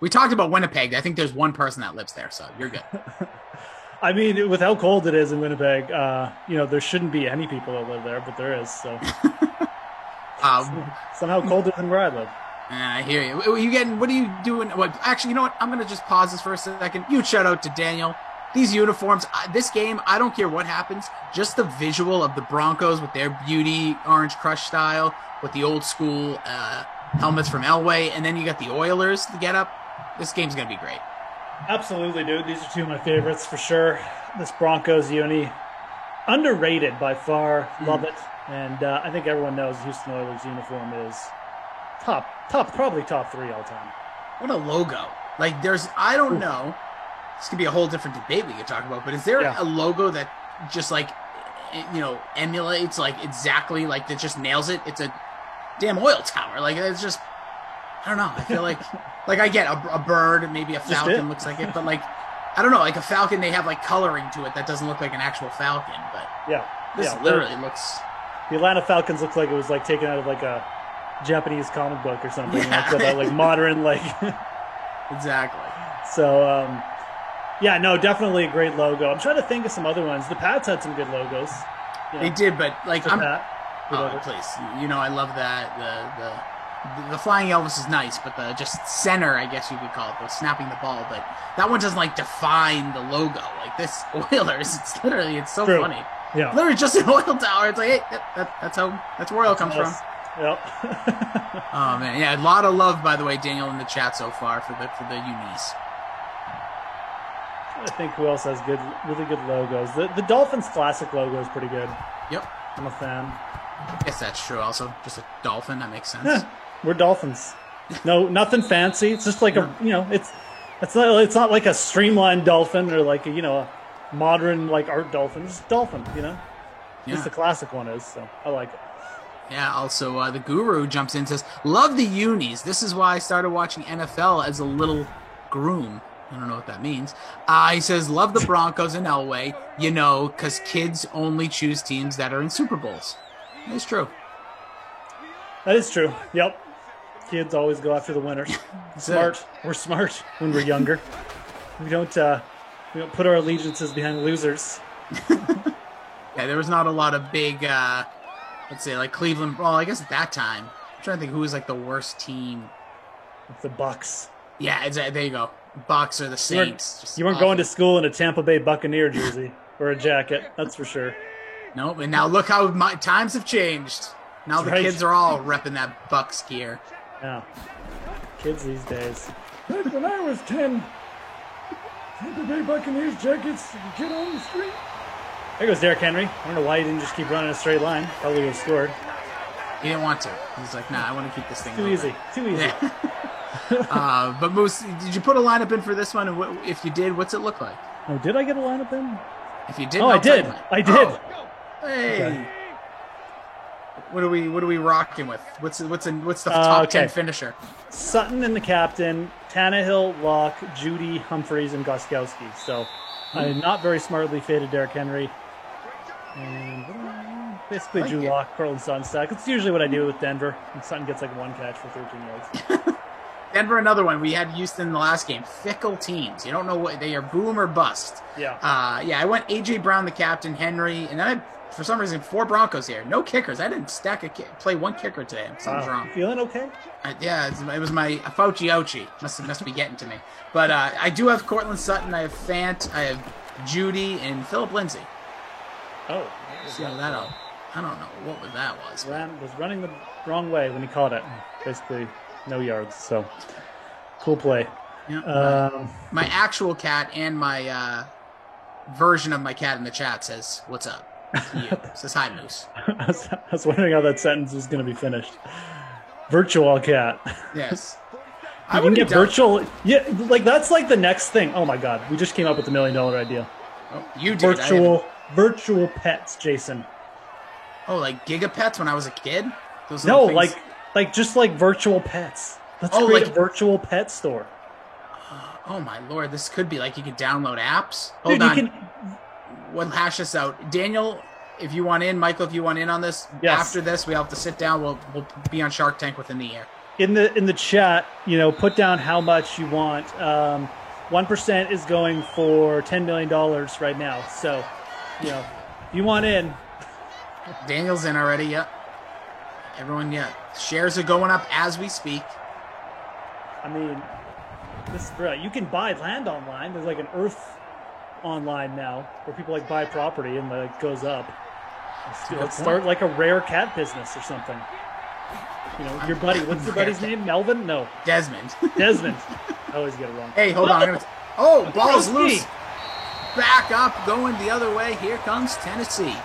We talked about Winnipeg. I think there's one person that lives there, so you're good. I mean, with how cold it is in Winnipeg, there shouldn't be any people that live there, but there is. So somehow colder than where I live. I hear you. What are you doing? Actually, you know what? I'm going to just pause this for a second. Huge shout out to Daniel. These uniforms, this game, I don't care what happens. Just the visual of the Broncos with their beauty Orange Crush style, with the old school helmets from Elway, and then you got the Oilers to get up. This game's going to be great. Absolutely, dude. These are 2 of my favorites for sure. This Broncos uni, underrated by far. Love it. And I think everyone knows the Houston Oilers uniform is probably top 3 all time. What a logo. Like I don't know. This could be a whole different debate we could talk about, but is there a logo that just emulates exactly that just nails it? It's a damn oil tower. It's just, I don't know. I feel like I get a bird, maybe a falcon looks like it, but I don't know, a falcon, they have coloring to it that doesn't look like an actual falcon, but this literally looks. The Atlanta Falcons looks like it was taken out of a Japanese comic book or something. Modern Exactly. So definitely a great logo. I'm trying to think of some other ones. The Pats had some good logos. They did, but please, I love that the flying Elvis is nice, but the just center, I guess you could call it, the snapping the ball, but that one doesn't define the logo. This Oilers, it's so True. funny. Yeah, literally just an oil tower. It's hey, that's where oil comes from. Yep. Oh man, yeah, a lot of love, by the way, Daniel, in the chat so far for the unis. I think who else has really good logos? The Dolphins classic logo is pretty good. Yep, I'm a fan. I guess that's true. Also, just a dolphin, that makes sense. Yeah, we're Dolphins. No, nothing fancy. It's just it's not like a streamlined dolphin or a modern art dolphin. It's just dolphin, At least the classic one is. So I like it. Yeah. Also, the Guru jumps in and says, "Love the unis. This is why I started watching NFL as a little groom." I don't know what that means. He says, "Love the Broncos in Elway. Because kids only choose teams that are in Super Bowls." It's true. That is true. Yep. Kids always go after the winners. Smart. We're smart when we're younger. We don't put our allegiances behind losers. Yeah, there was not a lot of big, let's say, Cleveland. Well, I guess at that time, I'm trying to think who was the worst team. The Bucks. Yeah, there you go. Bucks or the Saints. You weren't going to school in a Tampa Bay Buccaneer jersey or a jacket. That's for sure. Nope. And now look how times have changed. Now the kids are all repping that Bucks gear. Yeah. Kids these days. Back when I was 10, Tampa Bay Buccaneers jackets, you get on the street. There goes Derrick Henry. I don't know why he didn't just keep running a straight line. Probably would have scored. He didn't want to. He's like, nah, I want to keep this thing Too moving. easy. Too easy. But Moose, did you put a lineup in for this one? And if you did, what's it look like? Oh, did I get a lineup in? If you did, I did. I did. Oh. Hey. Okay. What are we rocking with? What's the top 10 finisher? Sutton and the captain, Tannehill, Locke, Judy, Humphreys, and Gostkowski. So I not very smartly faded Derrick Henry. And basically Drew Locke, Cortland Sutton stack. It's usually what I do with Denver. And Sutton gets like one catch for 13 yards. Denver, another one. We had Houston in the last game. Fickle teams. You don't know what they are, boom or bust. Yeah. I went A.J. Brown, the captain, Henry, and then for some reason, 4 Broncos here. No kickers. I didn't play one kicker today. Something's wrong. Feeling okay? It was my Fauci Ouchie. Must be getting to me. But I do have Cortland Sutton. I have Fant. I have Judy and Philip Lindsay. Oh. See how that out. I don't know what that was. Was running the wrong way when he caught it. Basically, no yards. So, cool play. Yeah. My actual cat and my version of my cat in the chat says, "What's up?" To you. Says, "Hi, Moose." I was wondering how that sentence was going to be finished. Virtual cat. Yes. I can get virtual. Yeah, like that's like the next thing. Oh my God, we just came up with $1 million idea. Oh, you did. Virtual pets, Jason. Oh, like Gigapets when I was a kid? No, like just like virtual pets. Let's create a virtual pet store. Oh my Lord, this could be like you could download apps. Hold on. We'll hash this out. Daniel, if you want in, Michael, if you want in on this, after this, we have to sit down. We'll be on Shark Tank within the year. In the chat, put down how much you want. 1% is going for $10 million right now. So, if you want in. Daniel's in already, yep. Everyone, shares are going up as we speak. I mean, this is brilliant. You can buy land online. There's like an Earth online now where people like buy property and it goes up. Let's start like a rare cat business or something. Your buddy, what's your buddy's name? Melvin? No. Desmond. I always get it wrong. Hey, hold on. Ball's loose. Back up, going the other way. Here comes Tennessee.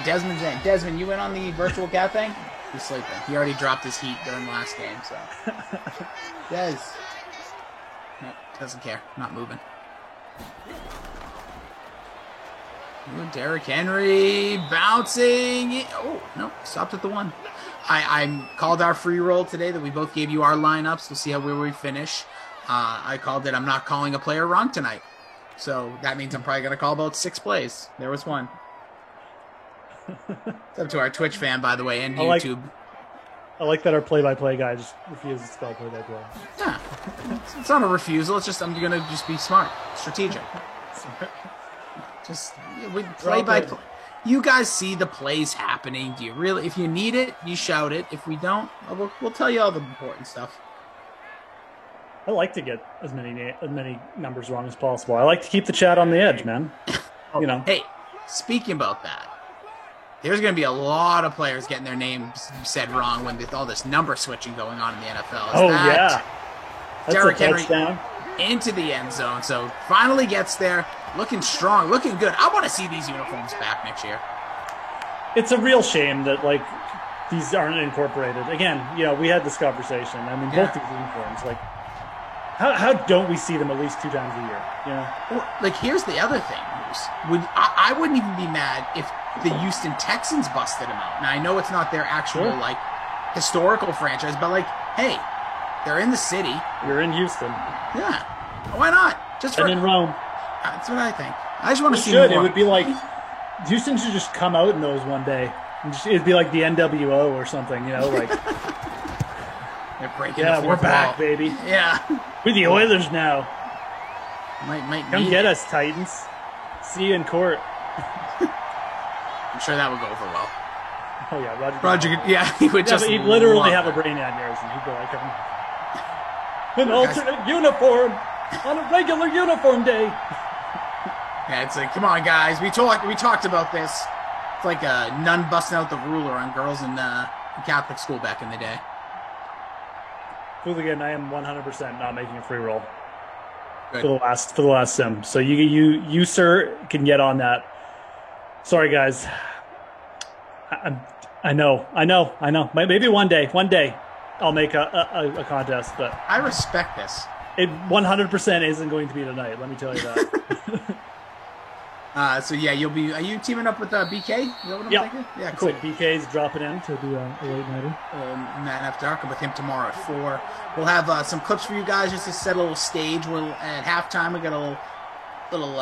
Desmond's in. Desmond, you went on the virtual cat thing? He's sleeping. He already dropped his heat during the last game, so. Des. No, doesn't care. Not moving. Derrick Henry bouncing. Oh, no, stopped at the 1. I called our free roll today that we both gave you our lineups. We'll see where we finish. I called it I'm not calling a player wrong tonight. So that means I'm probably going to call about 6 plays. There was one. It's up to our Twitch fan, by the way, and YouTube. I like that our play-by-play guy just refuses to spell play-by-play. Yeah. It's not a refusal. It's just I'm going to just be smart, strategic. Just we play-by-play. You guys see the plays happening. Do you really? If you need it, you shout it. If we don't, we'll tell you all the important stuff. I like to get as many numbers wrong as possible. I like to keep the chat on the edge, man. Hey, speaking about that, there's going to be a lot of players getting their names said wrong when all this number switching going on in the NFL. That's Derrick Henry into the end zone, so finally gets there, looking strong, looking good. I want to see these uniforms back next year. It's a real shame that these aren't incorporated. Again, we had this conversation. I mean, both these uniforms, how don't we see them at least 2 times a year? Well, here's the other thing, Bruce. I wouldn't even be mad if the Houston Texans busted them out. Now, I know it's not their actual, historical franchise, but, hey, they're in the city. You're in Houston. Yeah. Why not? And in Rome. That's what I think. I just want to see more. It would be like Houston should just come out in those one day. It'd be like the NWO or something, They're breaking we're back, baby. Yeah. We're the Oilers now. Might come get us, Titans. See you in court. I'm sure that would go over well. Oh yeah, Roger. He would just. He'd literally have a brain aneurysm. He'd be like, an alternate uniform on a regular uniform day. Yeah, it's like, come on, guys. We talked about this. It's like a nun busting out the ruler on girls in Catholic school back in the day. Hooligan, I am 100% not making a free roll Good. for the last sim. So you sir can get on that. Sorry, guys. I know. Maybe one day I'll make a contest, but I respect this. It 100% isn't going to be tonight. Let me tell you that. So yeah, are you teaming up with BK? Is that what I'm thinking? Yeah, cool. Like BK's dropping in to do a late nighter. Matt After Dark. I'm with him tomorrow at 4. We'll have some clips for you guys just to set a little stage. At halftime we got a little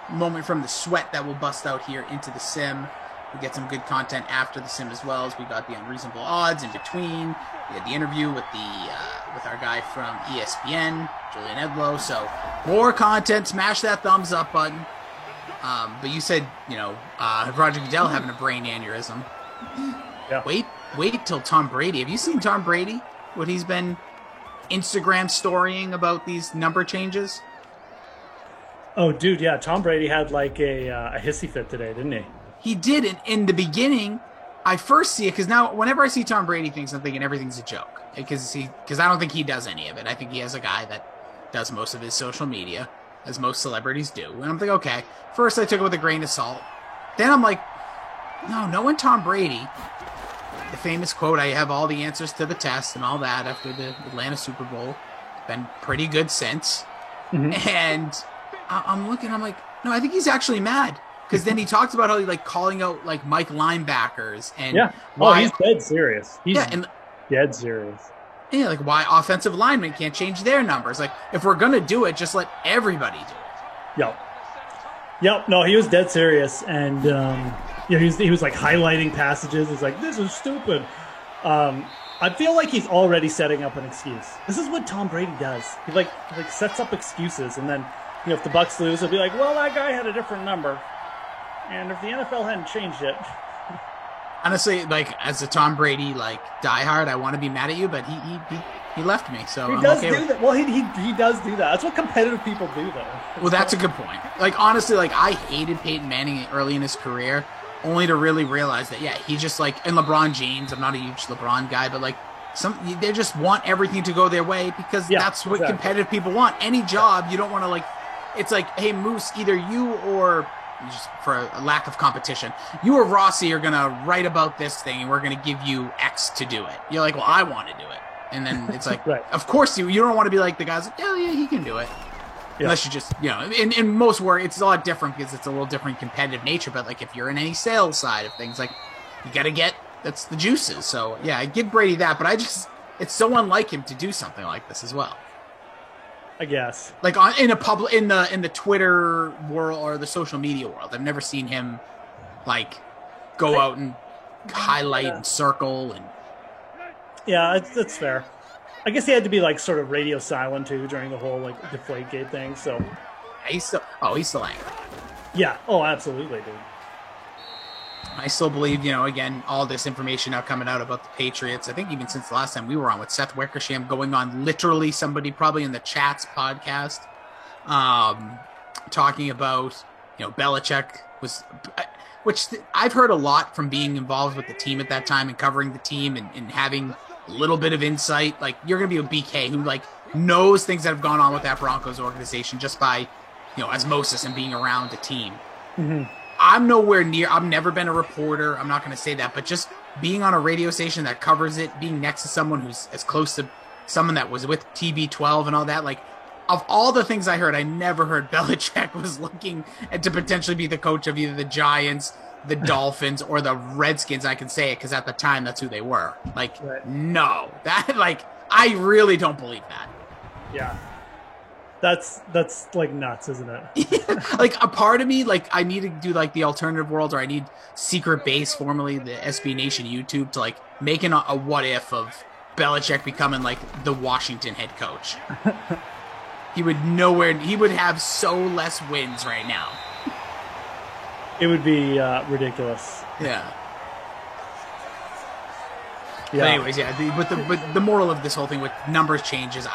moment from the sweat that will bust out here into the sim. We get some good content after the sim as well, as we got the unreasonable odds in between. We had the interview with our guy from ESPN, Julian Edlow. So more content. Smash that thumbs up button. But you said, Roger Goodell having a brain aneurysm. Yeah. Wait till Tom Brady. Have you seen Tom Brady? What he's been Instagram storying about these number changes? Oh, dude, yeah. Tom Brady had like a hissy fit today, didn't he? He did. And in the beginning, I first see it because now whenever I see Tom Brady things, I'm thinking everything's a joke. Because I don't think he does any of it. I think he has a guy that does most of his social media, as most celebrities do. And I'm thinking, okay, first I took it with a grain of salt. Then I'm like, no, knowing Tom Brady, the famous quote, I have all the answers to the test and all that after the Atlanta Super Bowl. Been pretty good since. Mm-hmm. And I'm looking, I'm like, no, I think he's actually mad. Because then he talks about how he calling out Mike linebackers and why he's dead serious. He's dead serious. Yeah, why offensive linemen can't change their numbers. If we're gonna do it, just let everybody do it. Yep. No, he was dead serious, and he was highlighting passages. He's like, "This is stupid." I feel like he's already setting up an excuse. This is what Tom Brady does. He sets up excuses, and then if the Bucs lose, he'll be like, "Well, that guy had a different number." And if the NFL hadn't changed it. Honestly, as a Tom Brady diehard, I want to be mad at you, but he left me, so he I'm does okay do with that. Well, he does do that. That's what competitive people do, though. Well, that's a good point. Honestly, I hated Peyton Manning early in his career, only to really realize that he just and LeBron James. I'm not a huge LeBron guy, but they just want everything to go their way because that's what competitive people want. Any job you don't want to It's like, hey Moose, either you or. Just for a lack of competition, you or Rossi are going to write about this thing and we're going to give you X to do it. You're like, well, I want to do it. And then it's like, right. Of course you don't want to be like the guys like, yeah, he can do it. Yeah. Unless you just, in most work, it's a lot different because it's a little different competitive nature. But if you're in any sales side of things, you got to that's the juices. So yeah, I give Brady that, but it's so unlike him to do something like this as well. I guess in the Twitter world or the social media world, I've never seen him go out and highlight and circle and. Yeah, that's fair. I guess he had to be sort of radio silent too during the whole Deflategate thing. So he's still angry. Yeah. Oh, absolutely, dude. I still believe, again, all this information now coming out about the Patriots. I think even since the last time we were on with Seth Wickersham, going on literally somebody probably in the Chats podcast, talking about, Belichick which I've heard a lot from being involved with the team at that time and covering the team and having a little bit of insight. You're going to be a BK who knows things that have gone on with that Broncos organization just by, osmosis and being around the team. Mm-hmm. I'm nowhere near. I've never been a reporter. I'm not going to say that, but just being on a radio station that covers it, being next to someone who's as close to someone that was with TB12 and all that, of all the things I heard, I never heard Belichick was looking to potentially be the coach of either the Giants, the Dolphins, or the Redskins. I can say it because at the time that's who they were. Right. No, that I really don't believe that. Yeah. That's nuts, isn't it? A part of me, I need to do the alternative world, or I need Secret Base, formerly the SB Nation YouTube, to making a what if of Belichick becoming the Washington head coach. He would have so less wins right now. It would be ridiculous. Yeah. But anyways, but the moral of this whole thing with numbers changes,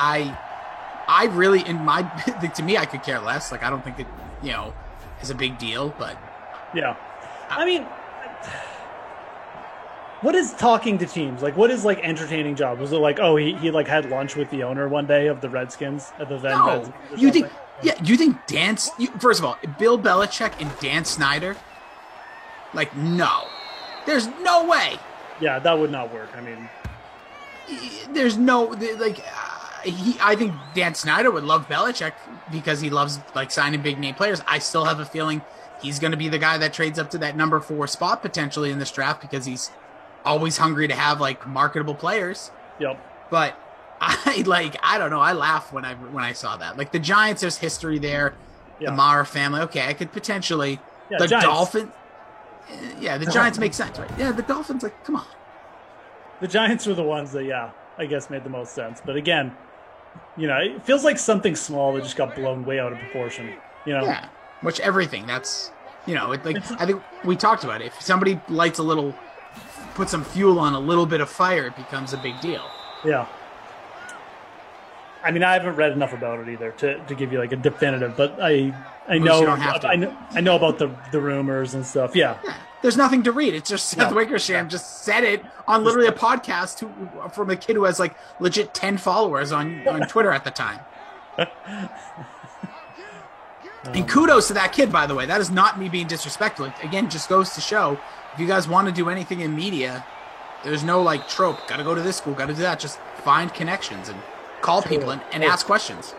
I really, to me, I could care less. I don't think that, is a big deal, but yeah. I mean, what is talking to teams? Like, what is like entertaining job? Was it like, oh, he like had lunch with the owner one day of the Redskins at the then? No, you think? Yeah, you think first of all, Bill Belichick and Dan Snyder? Like, no, there's no way. Yeah, that would not work. I mean, there's no like. I think Dan Snyder would love Belichick because he loves like signing big name players. I still have a feeling he's going to be the guy that trades up to that number 4 spot potentially in this draft because he's always hungry to have like marketable players. Yep. But I don't know. I laughed when I saw that. Like the Giants, there's history there. Yeah. The Mara family. Okay, I could potentially the Giants. Dolphins. Yeah, the Giants make sense, right? Yeah, the Dolphins. Like, come on. The Giants were the ones that, I guess made the most sense. But again, it feels like something small that just got blown way out of proportion. Yeah. Which everything. That's I think we talked about it. If somebody lights put some fuel on a little bit of fire, it becomes a big deal. Yeah. I mean, I haven't read enough about it either to give you like a definitive, but I know I know about the rumors and stuff. Yeah. There's nothing to read. It's just Seth Wickersham just said it on literally a podcast from a kid who has like legit 10 followers on Twitter at the time. And kudos to that kid, by the way. That is not me being disrespectful. It, again, just goes to show if you guys want to do anything in media, there's no like trope. Got to go to this school. Got to do that. Just find connections and call people and ask questions.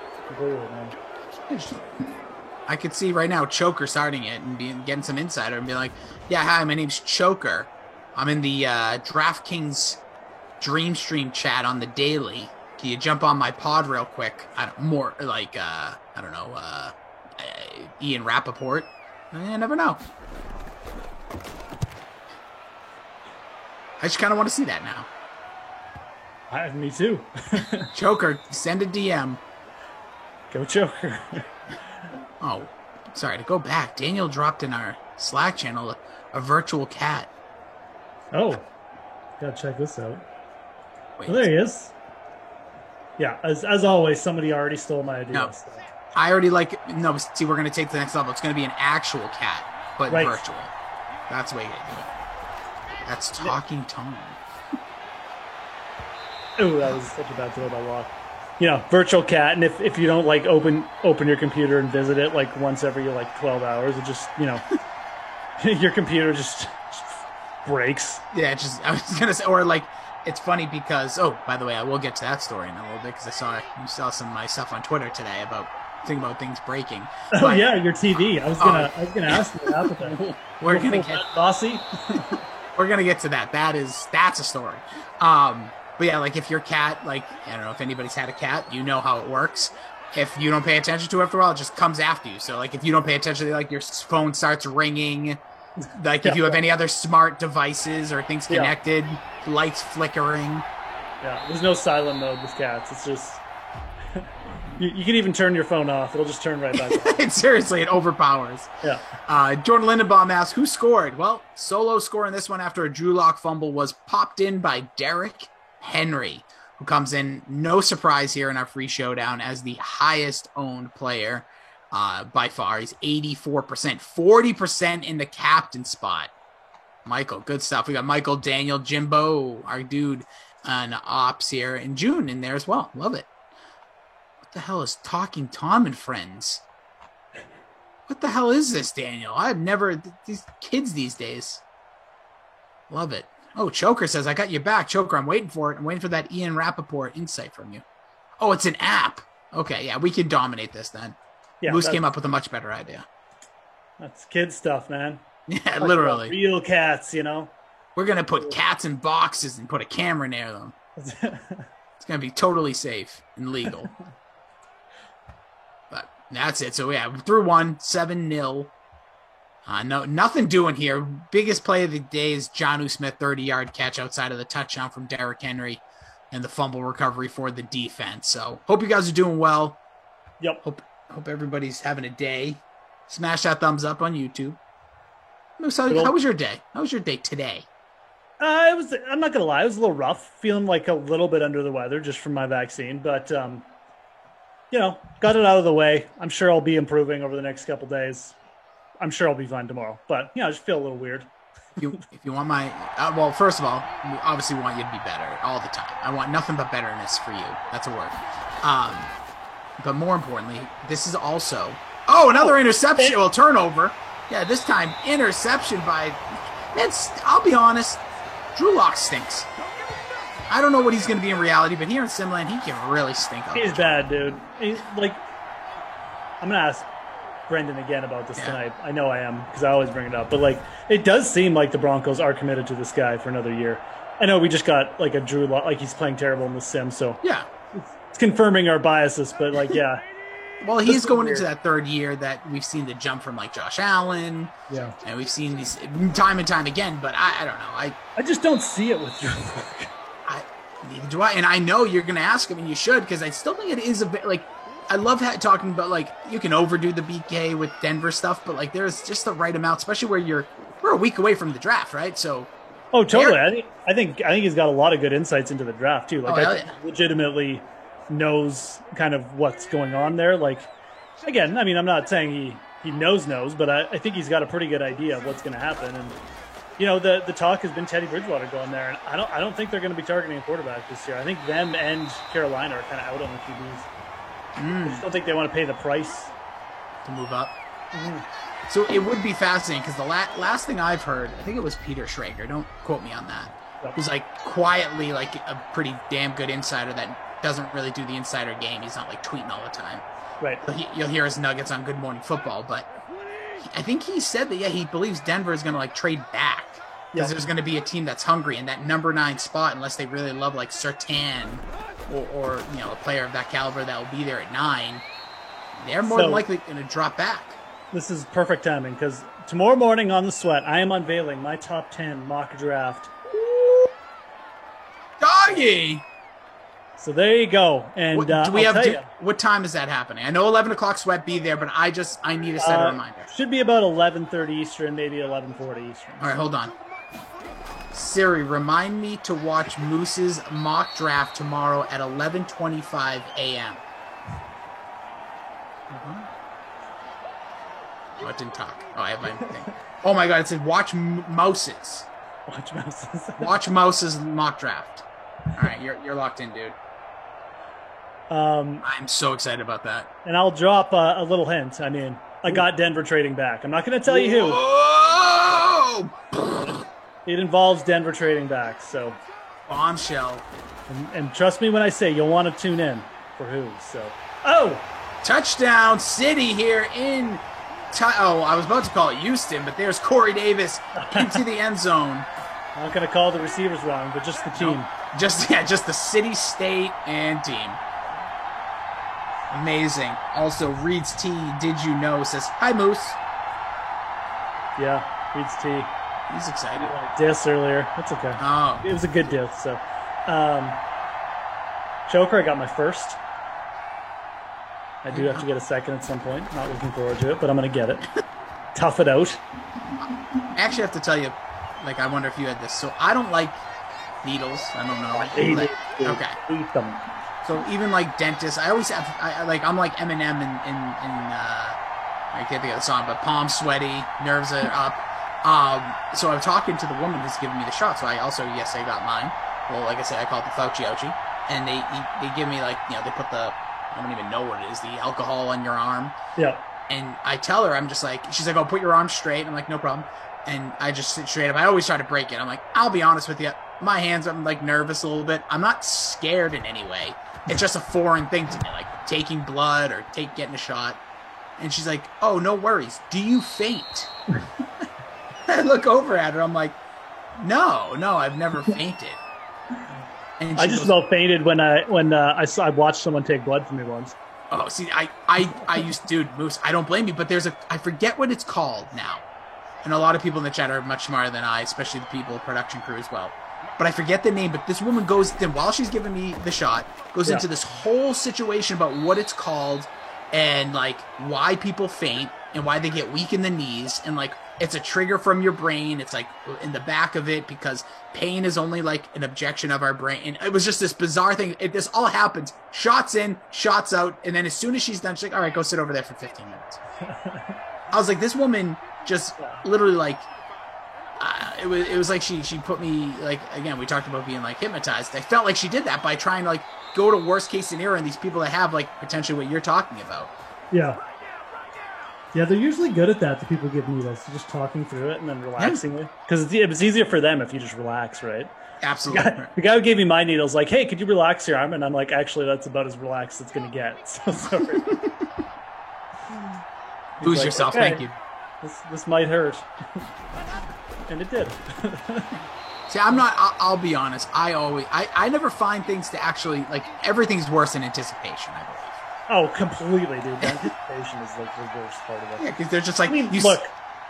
I could see right now Choker starting it and getting some insider and be like, yeah, hi, my name's Choker. I'm in the DraftKings Dream Stream chat on the daily. Can you jump on my pod real quick? Ian Rappaport. I never know. I just kind of want to see that now. Me too. Choker, send a DM. Go Choker. Oh, sorry, to go back, Daniel dropped in our Slack channel a virtual cat. Oh, gotta check this out. Well, there he is. Yeah, as always, somebody already stole my idea. No, I already see, we're going to take to the next level. It's going to be an actual cat, but virtual. That's the way you do it. That's Talking Tom. Oh, that was such a bad throw by Law. Virtual cat, and if you don't like open your computer and visit it like once every 12 hours, it just your computer just breaks. Yeah, I was gonna say, or like it's funny because by the way, I will get to that story in a little bit because you saw some of my stuff on Twitter today about things breaking. But, yeah, your TV. I was gonna ask you what happened there. We're gonna get bossy. We're gonna get to that. That's a story. But yeah, like if your cat, I don't know if anybody's had a cat, how it works. If you don't pay attention to it after a while, it just comes after you. So like if you don't pay attention, your phone starts ringing. Like if you have any other smart devices or things connected, lights flickering. Yeah, there's no silent mode with cats. It's just you can even turn your phone off. It'll just turn right back on. Seriously, it overpowers. Yeah. Jordan Lindenbaum asks, who scored? Well, solo score in this one after a Drew Lock fumble was popped in by Derrick Henry, who comes in, no surprise here in our free showdown, as the highest owned player by far. He's 84%, 40% in the captain spot. Michael, good stuff. We got Michael, Daniel, Jimbo, our dude on ops here, and June in there as well. Love it. What the hell is Talking Tom and Friends? What the hell is this, Daniel? These kids these days. Love it. Oh, Choker says, I got you back. Choker, I'm waiting for it. I'm waiting for that Ian Rappaport insight from you. Oh, it's an app. Okay, yeah, we can dominate this then. Yeah, Moose came up with a much better idea. That's kid stuff, man. Yeah, literally. Real cats, We're going to put cats in boxes and put a camera near them. It's going to be totally safe and legal. But that's it. So, yeah, through 7-0. No, nothing doing here. Biggest play of the day is Jonnu Smith, 30-yard catch outside of the touchdown from Derrick Henry and the fumble recovery for the defense. So hope you guys are doing well. Yep. Hope everybody's having a day. Smash that thumbs up on YouTube. How was your day? How was your day today? I'm not going to lie. It was a little rough. Feeling like a little bit under the weather just from my vaccine. But, got it out of the way. I'm sure I'll be improving over the next couple days. I'm sure I'll be fine tomorrow. But I just feel a little weird. If you want my well, first of all, we obviously want you to be better all the time. I want nothing but betterness for you. That's a word. But more importantly, this is also another interception. Well, turnover. Yeah, this time interception by. I'll be honest. Drew Lock stinks. I don't know what he's going to be in reality, but here in Simland, he can really stink. He's bad, dude. I'm going to ask Brendan again about this tonight. I know I am because I always bring it up. But, it does seem like the Broncos are committed to this guy for another year. I know we just got, a Drew Lock, he's playing terrible in the sim. So, yeah, it's confirming our biases. But, yeah. Well, he's going into that third year that we've seen the jump from Josh Allen. Yeah. And we've seen these time and time again, but I don't know. I just don't see it with Drew Lock. Neither do I. And I know you're going to ask him, and you should, because I still think it is a bit I love talking about you can overdo the BK with Denver stuff, but there's just the right amount, especially where we're a week away from the draft, right? So. Oh, totally. I think he's got a lot of good insights into the draft too. I think he legitimately knows kind of what's going on there. Again, I mean, I'm not saying he knows, but I think he's got a pretty good idea of what's going to happen. And the talk has been Teddy Bridgewater going there, and I don't think they're going to be targeting a quarterback this year. I think them and Carolina are kind of out on the QBs. I just don't think they want to pay the price to move up. Mm-hmm. So it would be fascinating because the last thing I've heard, I think it was Peter Schrager. Don't quote me on that. Yep. Who's quietly a pretty damn good insider that doesn't really do the insider game. He's not tweeting all the time. Right. You'll hear his nuggets on Good Morning Football, but I think he said that he believes Denver is going to trade back because there's going to be a team that's hungry in that number 9 spot unless they really love Surtain or a player of that caliber that will be there at 9. They're more than likely going to drop back. This is perfect timing because tomorrow morning on The Sweat, I am unveiling my top 10 mock draft. Doggy! So there you go. And what time is that happening? I know 11 o'clock Sweat be there, but I need to set a reminder. Should be about 11:30 Eastern, maybe 11:40 Eastern. All right, hold on. Siri, remind me to watch Moose's mock draft tomorrow at 11:25 a.m. Oh, it didn't talk. Oh, I have my thing. Oh my God, it said watch Mouse's. Watch Mouse's. Watch Mouse's mock draft. All right, you're locked in, dude. I'm so excited about that. And I'll drop a little hint. I mean, I got Denver trading back. I'm not going to tell you who. Whoa! It involves Denver trading back. So bombshell. And trust me when I say you'll want to tune in for who. So touchdown City here in. I was about to call it Houston, but there's Corey Davis into the end zone. I'm not going to call the receivers wrong, but just the team. No, just the city, state, and team. Amazing. Also, Reed's T, did you know, says, hi, Moose. Yeah, Reed's T. He's excited. Diss earlier. That's okay. Oh. It was a good diss. So, Choker, I got my first. I do have to get a second at some point. Not looking forward to it, but I'm going to get it. Tough it out. I actually have to tell you, I wonder if you had this. So I don't like needles. I don't know. Okay. Eat them. So even dentists, I always have. I'm like Eminem in I can't think of the song, but palms sweaty, nerves are up. So I'm talking to the woman who's giving me the shot. So I got mine. Well, like I said, I call it the Fauci Ouchie, and they give me they put the, I don't even know what it is, the alcohol on your arm. Yeah. And I tell her, I'm just she's like, oh, put your arm straight. I'm like, no problem. And I just sit straight up. I always try to break it. I'm like, I'll be honest with you. My hands, I'm nervous a little bit. I'm not scared in any way. It's just a foreign thing to me, taking blood or getting a shot. And she's like, oh, no worries. Do you faint? I look over at her. I'm like, no, I've never fainted. And I just about fainted when I watched someone take blood from me once. Oh, see, I used, dude, Moose, I don't blame you, but I forget what it's called now. And a lot of people in the chat are much smarter than I, especially the people, production crew as well. But I forget the name, but this woman goes, then while she's giving me the shot, goes into this whole situation about what it's called and why people faint and why they get weak in the knees. And it's a trigger from your brain. It's in the back of it because pain is only an objection of our brain. And it was just this bizarre thing. This all happens. Shots in, shots out. And then as soon as she's done, she's like, all right, go sit over there for 15 minutes. I was like, this woman just literally like it was like she put me, like, again, we talked about being like hypnotized. I felt like she did that by trying to like go to worst case scenario and these people that have like potentially what you're talking about. Yeah, they're usually good at that. The people give needles, just talking through it and then relaxing it, because it's easier for them if you just relax, right? Absolutely. The guy who gave me my needles, like, hey, could you relax your arm? And I'm like, actually, that's about as relaxed as it's going to get. So sorry. Lose yourself, okay, thank you. This might hurt. And it did. See, I'll be honest. I never find things to actually, like, everything's worse in anticipation, I believe. Oh, completely, dude. The anticipation is like the worst part of it. Yeah, because they're just like, look,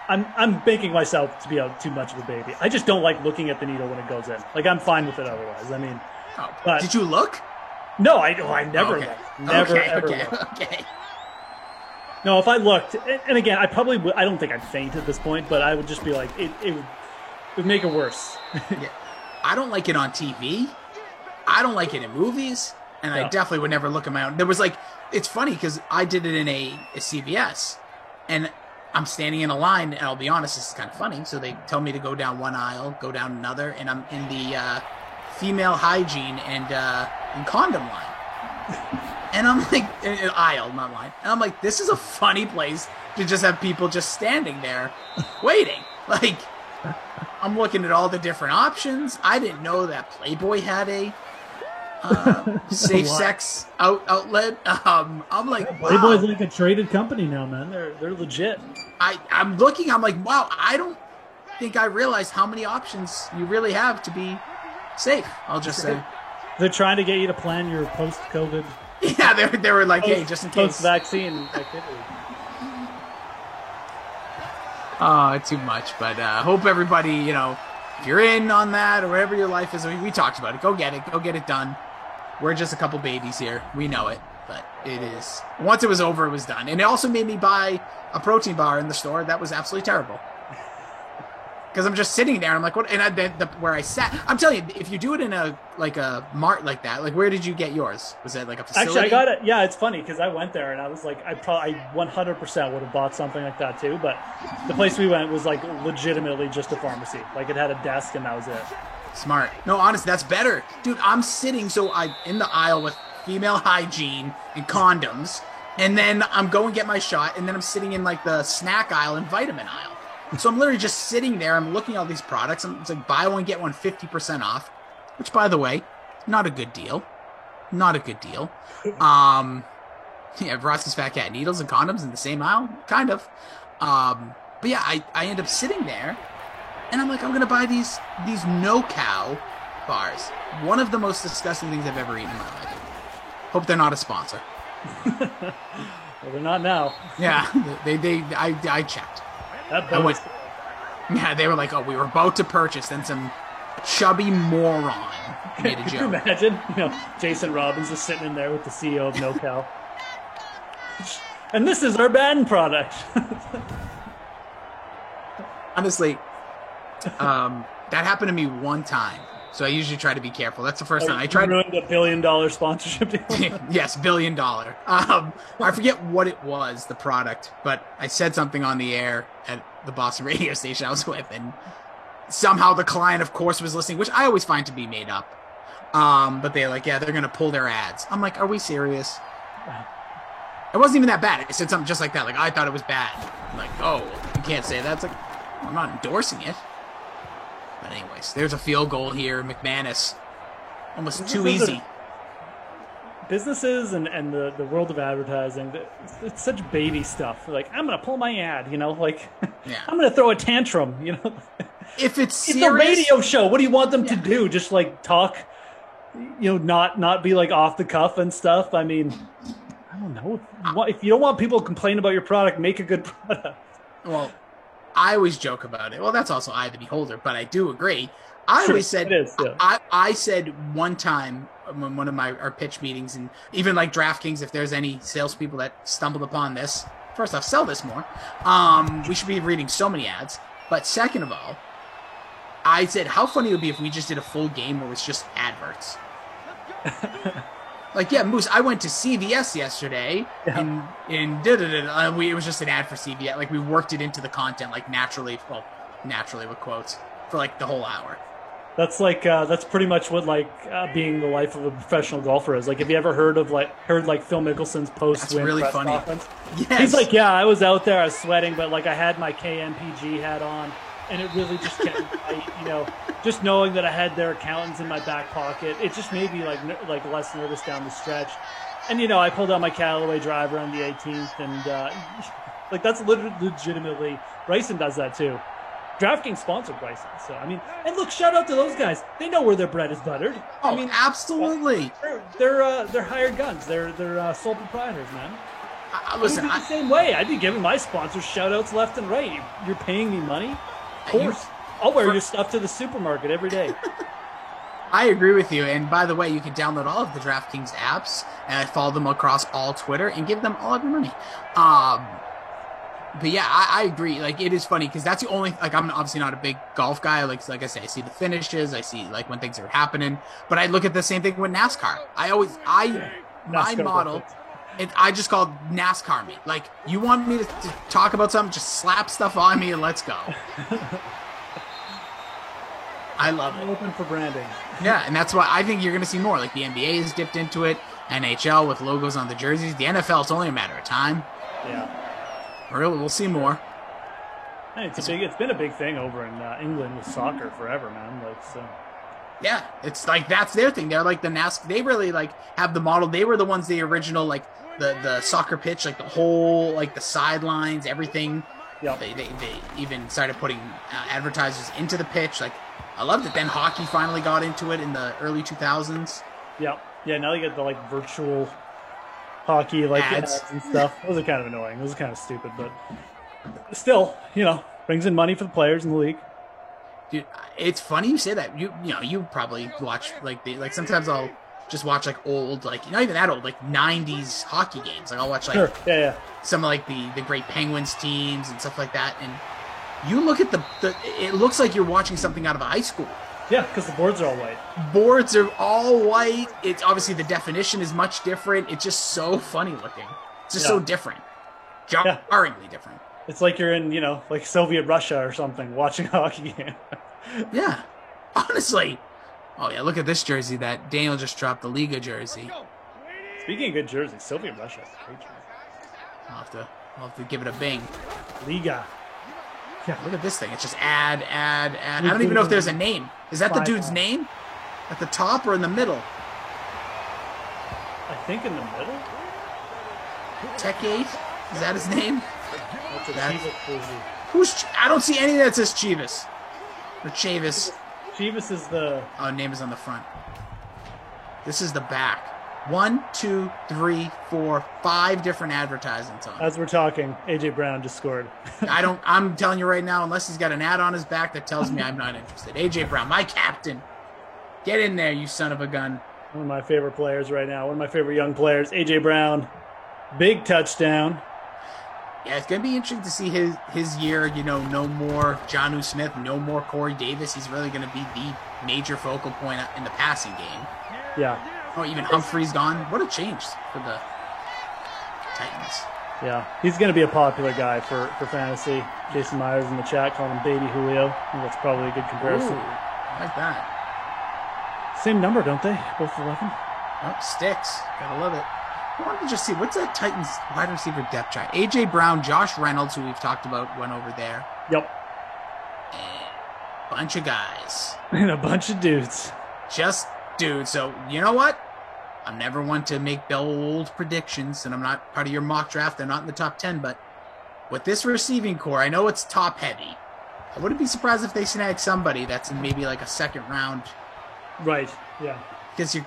I'm making myself to be too much of a baby. I just don't like looking at the needle when it goes in. Like, I'm fine with it otherwise. I mean, but did you look? No, I never looked. Never, ever looked. Okay. No, if I looked, and again, I don't think I'd faint at this point, but I would just be like, it would make it worse. Yeah. I don't like it on TV. I don't like it in movies, and I definitely would never look at my own. There was like, it's funny because I did it in a CVS, and I'm standing in a line, and I'll be honest, this is kind of funny. So they tell me to go down one aisle, go down another, and I'm in the female hygiene and condom line. And I'm like, an aisle, not line. And I'm like, this is a funny place to just have people just standing there waiting. Like, I'm looking at all the different options. I didn't know that Playboy had a safe sex outlet. I'm like, wow. Playboy's like a traded company now, man. They're legit. I'm looking. I'm like, wow. I don't think I realized how many options you really have to be safe. I'll just say they're trying to get you to plan your post-COVID. Yeah, they were like, hey, just in case. Post-vaccine activity. Oh, too much. But hope everybody, if you're in on that or whatever your life is, we talked about it. Go get it. Go get it done. We're just a couple babies here. We know it. But it is. Once it was over, it was done. And it also made me buy a protein bar in the store. That was absolutely terrible. Because I'm just sitting there, and I'm like, what? And where I sat, I'm telling you, if you do it in a mart like that, like, where did you get yours? Was it like a facility? Actually, I got it. Yeah, it's funny because I went there and I was like, I 100% would have bought something like that too. But the place we went was like legitimately just a pharmacy. Like, it had a desk and that was it. Smart. No, honestly, that's better, dude. I'm sitting in the aisle with female hygiene and condoms, and then I'm going to get my shot, and then I'm sitting in like the snack aisle and vitamin aisle. So I'm literally just sitting there. I'm looking at all these products. It's like buy one, get one 50% off, which, by the way, not a good deal. Not a good deal. Yeah, Ross's Fat Cat needles and condoms in the same aisle, kind of. But yeah, I end up sitting there, and I'm like, I'm gonna buy these no-cow bars. One of the most disgusting things I've ever eaten in my life. Hope they're not a sponsor. Well, they're not now. Yeah, I checked. They were like, oh, we were about to purchase. Then some chubby moron made a joke. Could you imagine? Jason Robbins is sitting in there with the CEO of NoCal. And this is our band product. Honestly, that happened to me one time. So I usually try to be careful. That's the first time I tried. Ruined $1 billion sponsorship deal. Yes, $1 billion. I forget what it was, the product, but I said something on the air at the Boston radio station I was with, and somehow the client, of course, was listening, which I always find to be made up. But they're like, yeah, they're going to pull their ads. I'm like, are we serious? It wasn't even that bad. I said something just like that. Like, I thought it was bad. I'm like, oh, you can't say that. It's like, I'm not endorsing it. But anyways, there's a field goal here. McManus, almost too easy. Businesses and the world of advertising, it's such baby stuff. Like, I'm going to pull my ad, I'm going to throw a tantrum, If it's serious. It's a radio show. What do you want them to do? Just like talk, not be like off the cuff and stuff. I mean, I don't know. If you don't want people to complain about your product, make a good product. Well, I always joke about it. Well, that's also eye of the beholder, but I do agree. I always said, I said one time in one of our pitch meetings, and even like DraftKings, if there's any salespeople that stumbled upon this, first off, sell this more. We should be reading so many ads. But second of all, I said, how funny it would be if we just did a full game where it's just adverts. Like, yeah, Moose, I went to CVS yesterday, and it was just an ad for CVS. Like, we worked it into the content, like, naturally with quotes, for, like, the whole hour. That's like that's pretty much what being the life of a professional golfer is. Like, have you ever heard Phil Mickelson's post-win really press funny. conference? Yes. He's like, yeah, I was out there, I was sweating, but like I had my KMPG hat on, and it really just kept me tight, just knowing that I had their accountants in my back pocket, it just made me like less nervous down the stretch. And I pulled out my Callaway driver on the 18th, and like that's legitimately Bryson does that too. DraftKings sponsored Bryson, so I mean, and look, shout out to those guys. They know where their bread is buttered. Oh, I mean, absolutely. They're hired guns. They're sole proprietors, man. Listen, the same way. I'd be giving my sponsors shout outs left and right. You're paying me money, of course. I'll wear your stuff to the supermarket every day. I agree with you. And by the way, you can download all of the DraftKings apps and follow them across all Twitter and give them all of your money. But yeah, I agree. Like, it is funny because that's the only, like, I'm obviously not a big golf guy. Like I say, I see the finishes, I see like when things are happening, but I look at the same thing with NASCAR. My model, I just call NASCAR me. Like, you want me to talk about something, just slap stuff on me and let's go. I love it. I'm open for branding. Yeah, and that's why I think you're going to see more. Like, the NBA has dipped into it, NHL with logos on the jerseys. The NFL, it's only a matter of time. Yeah. We'll see more. Hey, it's been a big thing over in England with soccer forever, man. Like, so. Yeah, it's like that's their thing. They're like the NASCAR. They really like have the model. They were the ones, the original, like the soccer pitch, like the whole, like the sidelines, everything. Yeah. They even started putting advertisers into the pitch. Like, I loved it. Then hockey finally got into it in the early 2000s. Yeah. Now they get the like virtual hockey ads and stuff. Those are kind of annoying. Those are kind of stupid, but still, brings in money for the players in the league. Dude, it's funny you say that. You probably watch like sometimes I'll just watch like old, like not even that old, like 90s hockey games. Like, I'll watch Sure. Yeah. some of like the great Penguins teams and stuff like that, and you look at the it looks like you're watching something out of a high school. Yeah, because the boards are all white. Boards are all white. It's obviously the definition is much different. It's just so funny looking. It's just so different. Jarringly different. It's like you're in, like Soviet Russia or something, watching a hockey game. Yeah. Honestly. Oh, yeah, look at this jersey that Daniel just dropped, the Liga jersey. Speaking of good jerseys, Soviet Russia is a great jersey. I'll have to give it a bing. Liga. Yeah, look at this thing. It's just add. I don't even know if there's a name. Is that the dude's name? At the top or in the middle? I think in the middle. Tech 8? Is that his name? That's a Chivas jersey. Who's? I don't see any that says Chivas. Or Chavis. Chivas is the... Oh, name is on the front. This is the back. 1, 2, 3, 4, 5 different advertisements on it. As we're talking, AJ Brown just scored. I'm telling you right now, unless he's got an ad on his back that tells me I'm not interested. AJ Brown, my captain. Get in there, you son of a gun. One of my favorite players right now. One of my favorite young players, AJ Brown. Big touchdown. Yeah, it's going to be interesting to see his year. No more Jonnu Smith, no more Corey Davis. He's really going to be the major focal point in the passing game. Yeah. Oh, even Humphrey's gone. What a change for the Titans. Yeah, he's going to be a popular guy for fantasy. Jason Myers in the chat calling him Baby Julio. I think that's probably a good comparison. Ooh, I like that. Same number, don't they? Both 11? Oh, sticks. Gotta love it. I wanted to just see, what's that Titans wide receiver depth chart? AJ Brown, Josh Reynolds, who we've talked about, went over there. Yep. And a bunch of guys. And a bunch of dudes. Just dudes. So, you know what? I'm never one to make bold predictions, and I'm not part of your mock draft. They're not in the top 10, but with this receiving core, I know it's top heavy. I wouldn't be surprised if they snag somebody that's in maybe like a second round. Right, yeah. Because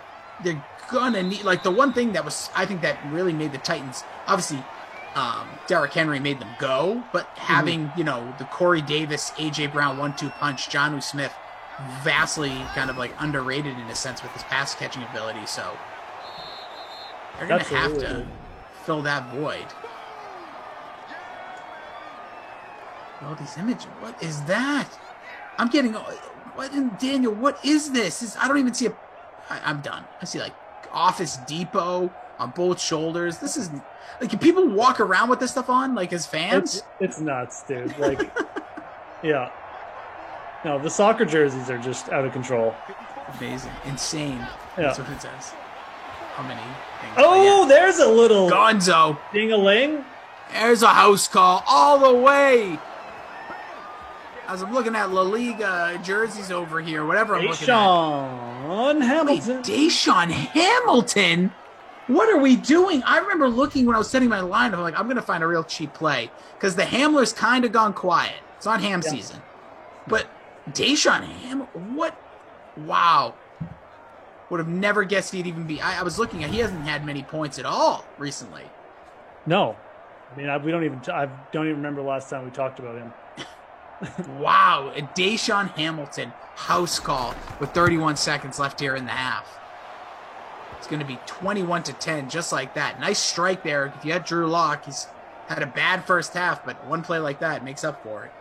they're gonna need, like, the one thing that was, I think, that really made the Titans, obviously Derrick Henry made them go, but having the Corey Davis, AJ Brown 1-2 punch, Jonnu Smith, vastly kind of like underrated in a sense with his pass catching ability, so they're gonna have to fill that void. All these images, what is that? I'm getting, what in Daniel, what is this? I don't even see I'm done. I see like Office Depot on both shoulders. This is like, can people walk around with this stuff on, like as fans? It's nuts, dude. Like, yeah. No, the soccer jerseys are just out of control. Amazing, insane. Yeah. That's what it says. How many things? Oh, there's a little Gonzo. Ding-a-ling. There's a house call all the way. As I'm looking at La Liga jerseys over here, whatever I'm looking at. Deshaun Hamilton. Wait, Deshaun Hamilton? What are we doing? I remember looking when I was setting my line, I'm like, I'm going to find a real cheap play because the Hamler's kind of gone quiet. It's not ham season. But Deshaun Hamilton, what? Wow. Would have never guessed he'd even be. I was looking at, he hasn't had many points at all recently. No. I mean, I don't even remember the last time we talked about him. Wow, a Deshaun Hamilton house call with 31 seconds left here in the half. It's going to be 21-10, just like that. Nice strike there. If you had Drew Lock, he's had a bad first half, but one play like that makes up for it.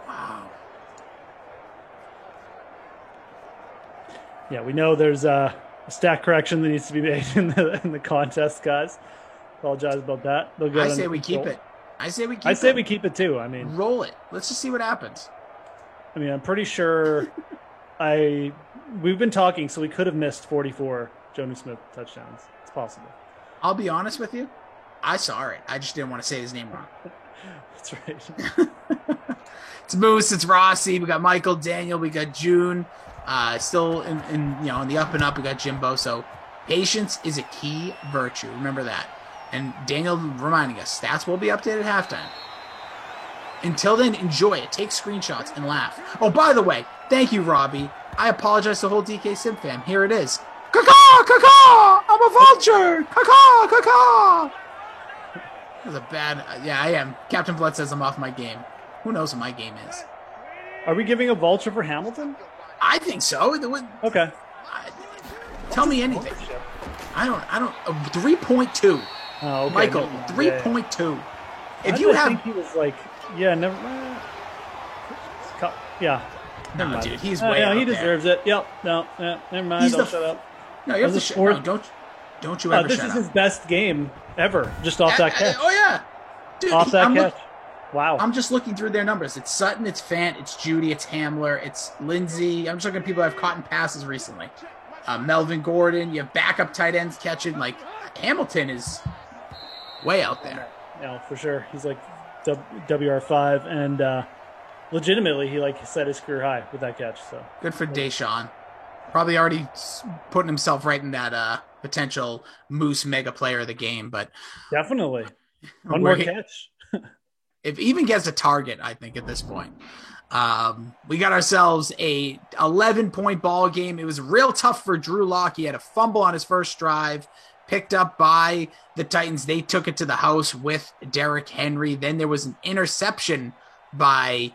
Wow. Yeah, we know there's a stat correction that needs to be made in the contest, guys. Apologize about that. I say we keep it. I say we keep it too. I mean, roll it. Let's just see what happens. I mean, I'm pretty sure we've been talking, so we could have missed 44 Jonnu Smith touchdowns. It's possible. I'll be honest with you. I saw it. I just didn't want to say his name wrong. That's right. It's Moose. It's Rossi. We got Michael, Daniel. We got June. Still in the up and up. We got Jimbo. So patience is a key virtue. Remember that. And Daniel reminding us, stats will be updated at halftime. Until then, enjoy it. Take screenshots and laugh. Oh, by the way, thank you, Robbie. I apologize to the whole DK Sim fam. Here it is. Caw-caw! Caw-caw! I'm a vulture! Caw-caw! Caw-caw! That was a bad... yeah, I am. Captain Blood says I'm off my game. Who knows what my game is? Are we giving a vulture for Hamilton? I think so. Okay. Tell me anything. I don't... 3.2. Oh, okay. Michael, 3.2. If you have... I think he was like... Yeah, never... yeah. No, dude, he's way up he deserves there. it. Yep. No, never mind. Don't shut up. No, you have to no, don't you ever this shut is up. his best game ever, just off that catch. Oh, yeah. Dude, off that catch. Wow. I'm just looking through their numbers. It's Sutton, it's Fant, it's Judy, it's Hamler, it's Lindsey. I'm just looking at people that have caught in passes recently. Melvin Gordon, you have backup tight ends catching. Like, Hamilton is way out there. Yeah, for sure. He's like WR5, and legitimately, he set his career high with that catch. So good for Deshaun. Probably already putting himself right in that potential Moose mega player of the game, but definitely one more catch. If he even gets a target, I think at this point, we got ourselves a 11-point ball game. It was real tough for Drew Lock. He had a fumble on his first drive, picked up by the Titans. They took it to the house with Derrick Henry. Then there was an interception by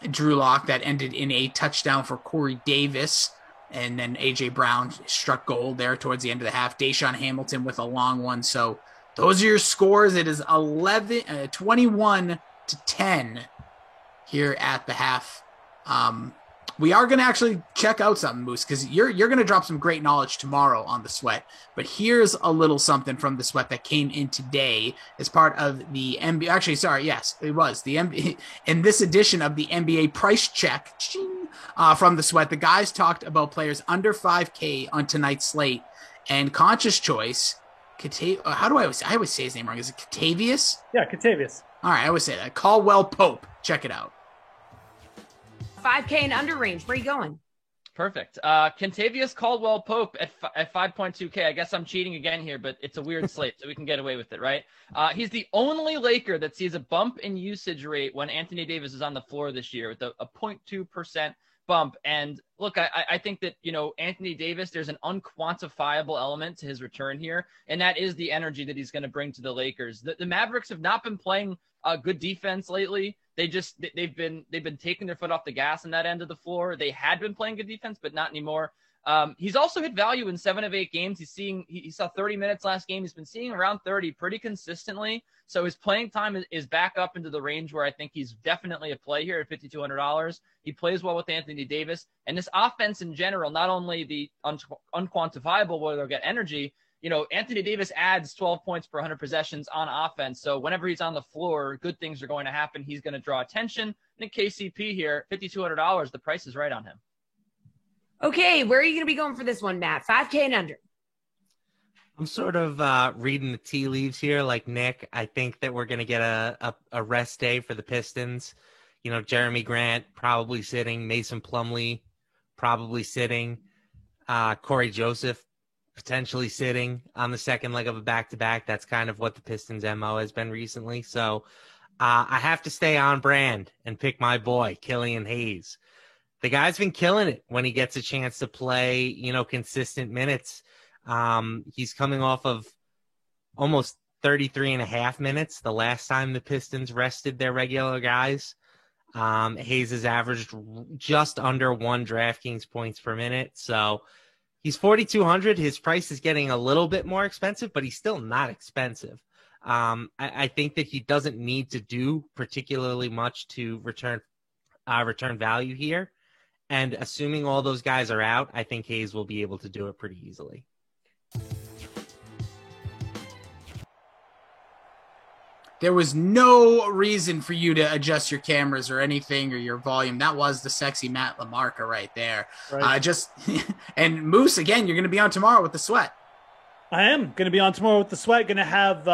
Drew Lock that ended in a touchdown for Corey Davis. And then A.J. Brown struck gold there towards the end of the half. Deshaun Hamilton with a long one. So those are your scores. It is 21-10 here at the half. We are going to actually check out something, Moose, because you're going to drop some great knowledge tomorrow on the Sweat. But here's a little something from the Sweat that came in today as part of the NBA. Actually, sorry, yes, it was the NBA in this edition of the NBA Price Check from the Sweat. The guys talked about players under 5K on tonight's slate, and conscious choice. How do I always say his name wrong? Is it Kentavious? Yeah, Kentavious. All right, I always say that. Caldwell Pope. Check it out. 5K and under range. Where are you going? Perfect. Kentavious Caldwell Pope at 5.2K. I guess I'm cheating again here, but it's a weird slate, so we can get away with it, right? He's the only Laker that sees a bump in usage rate when Anthony Davis is on the floor this year with a 0.2% bump. And look, I think that, Anthony Davis, there's an unquantifiable element to his return here, and that is the energy that he's going to bring to the Lakers. The Mavericks have not been playing good defense lately. They've been taking their foot off the gas on that end of the floor. They had been playing good defense, but not anymore. He's also hit value in 7 of 8 games. He saw 30 minutes last game. He's been seeing around 30 pretty consistently. So his playing time is back up into the range where I think he's definitely a play here at $5,200. He plays well with Anthony Davis. And this offense in general, not only the unquantifiable where they'll get energy, Anthony Davis adds 12 points per 100 possessions on offense. So whenever he's on the floor, good things are going to happen. He's going to draw attention. I think KCP here, $5,200, the price is right on him. Okay, where are you going to be going for this one, Matt? 5K and under. I'm sort of reading the tea leaves here like Nick. I think that we're going to get a rest day for the Pistons. Jeremy Grant probably sitting, Mason Plumlee probably sitting, Corey Joseph potentially sitting on the second leg of a back-to-back. That's kind of what the Pistons' MO has been recently. So I have to stay on brand and pick my boy, Killian Hayes. The guy's been killing it when he gets a chance to play, consistent minutes. He's coming off of almost 33 and a half minutes the last time the Pistons rested their regular guys. Hayes has averaged just under 1 DraftKings points per minute. So he's 4,200. His price is getting a little bit more expensive, but he's still not expensive. I think that he doesn't need to do particularly much to return value here. And assuming all those guys are out, I think Hayes will be able to do it pretty easily. There was no reason for you to adjust your cameras or anything or your volume. That was the sexy Matt LaMarca right there. Right. And Moose, again, you're going to be on tomorrow with the Sweat. I am going to be on tomorrow with the Sweat. Going to have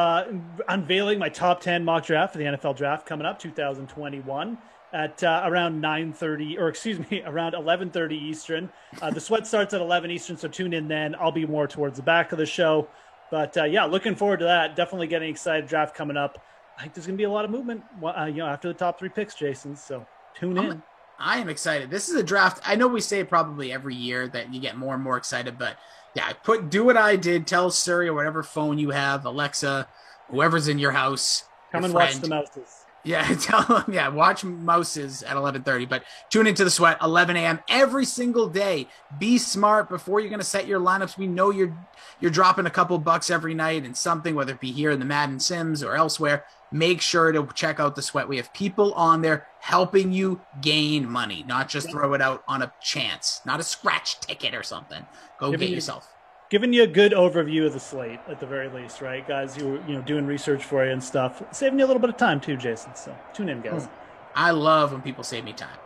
unveiling my top 10 mock draft for the NFL draft coming up 2021 at around 11:30 Eastern. The Sweat starts at 11 Eastern, so tune in then. I'll be more towards the back of the show. But yeah, looking forward to that. Definitely getting excited. Draft coming up. I think there's going to be a lot of movement, after the top 3 picks, Jason. So tune in. I am excited. This is a draft. I know we say it probably every year that you get more and more excited, but yeah, do what I did. Tell Siri or whatever phone you have, Alexa, whoever's in your house. Come and watch the Mouses. Yeah, tell them. Yeah, watch Mouses at 11:30. But tune into the Sweat 11 a.m. every single day. Be smart before you're going to set your lineups. We know you're dropping a couple bucks every night and something, whether it be here in the Madden Sims or elsewhere. Make sure to check out the Sweat. We have people on there helping you gain money, not just throw it out on a chance, not a scratch ticket or something. Go get yourself. Giving you a good overview of the slate at the very least, right? Guys who are doing research for you and stuff. Saving you a little bit of time too, Jason. So tune in, guys. I love when people save me time.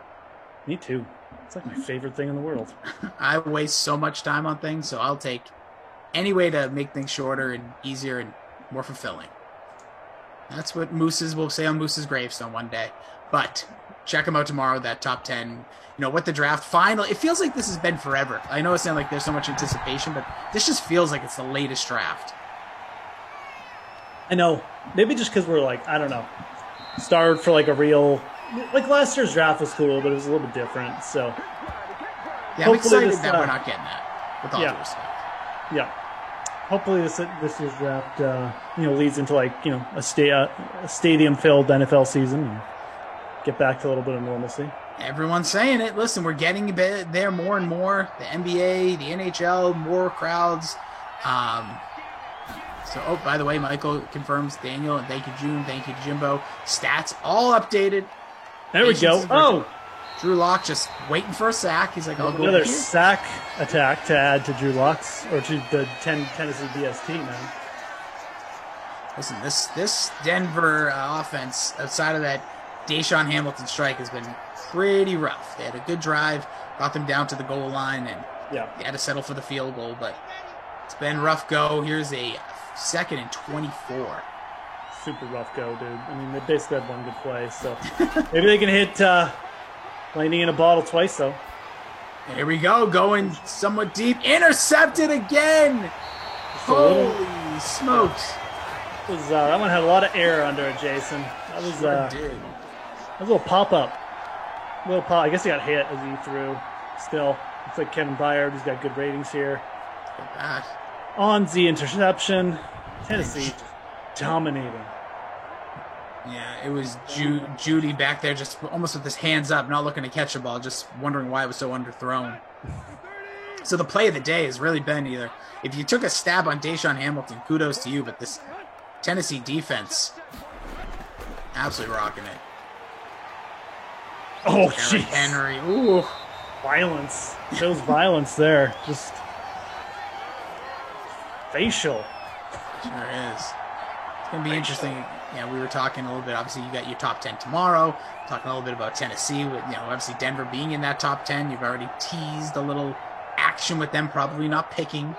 Me too. It's like my favorite thing in the world. I waste so much time on things, so I'll take any way to make things shorter and easier and more fulfilling. That's what Mooses will say on Moose's gravestone one day. But check them out tomorrow, that top 10. What the draft finally, it feels like this has been forever. I know it's not like there's so much anticipation, but this just feels like it's the latest draft. I know. Maybe just because we're I don't know, started for a real, last year's draft was cool, but it was a little bit different. So yeah, I'm excited that we're not getting that with all due respect. Yeah. Hopefully this year's draft, leads into a stadium-filled NFL season and get back to a little bit of normalcy. Everyone's saying it. Listen, we're getting there more and more. The NBA, the NHL, more crowds. By the way, Michael confirms Daniel, and thank you, June. Thank you, Jimbo. Stats all updated. There we go. Oh, Drew Lock just waiting for a sack. He's like, I'll go another sack attack to add to Drew Lock's or to the Tennessee DST, man. Listen, this Denver offense outside of that Deshaun Hamilton strike has been pretty rough. They had a good drive, got them down to the goal line, and they had to settle for the field goal, but it's been rough go. Here's a 2nd and 24. Super rough go, dude. I mean, they basically had one good play, so maybe they can hit lightning in a bottle twice, though. There we go, going somewhat deep. Intercepted again! Holy smokes. That one had a lot of air under it, Jason. That was a little pop-up. I guess he got hit as he threw. Still, looks like Kevin Byard, who's got good ratings here. On the interception, Tennessee dominating. Yeah, it was Judy back there just almost with his hands up, not looking to catch the ball, just wondering why it was so underthrown. So the play of the day has really been either, if you took a stab on Deshaun Hamilton, kudos to you, but this Tennessee defense, absolutely rocking it. Oh, Derrick jeez. Henry, ooh. Violence. Shows violence there. Just facial. Sure is. It's going to be interesting. Yeah, we were talking a little bit. Obviously, you got your top 10 tomorrow. Talking a little bit about Tennessee. With, obviously Denver being in that top 10. You've already teased a little action with them probably not picking.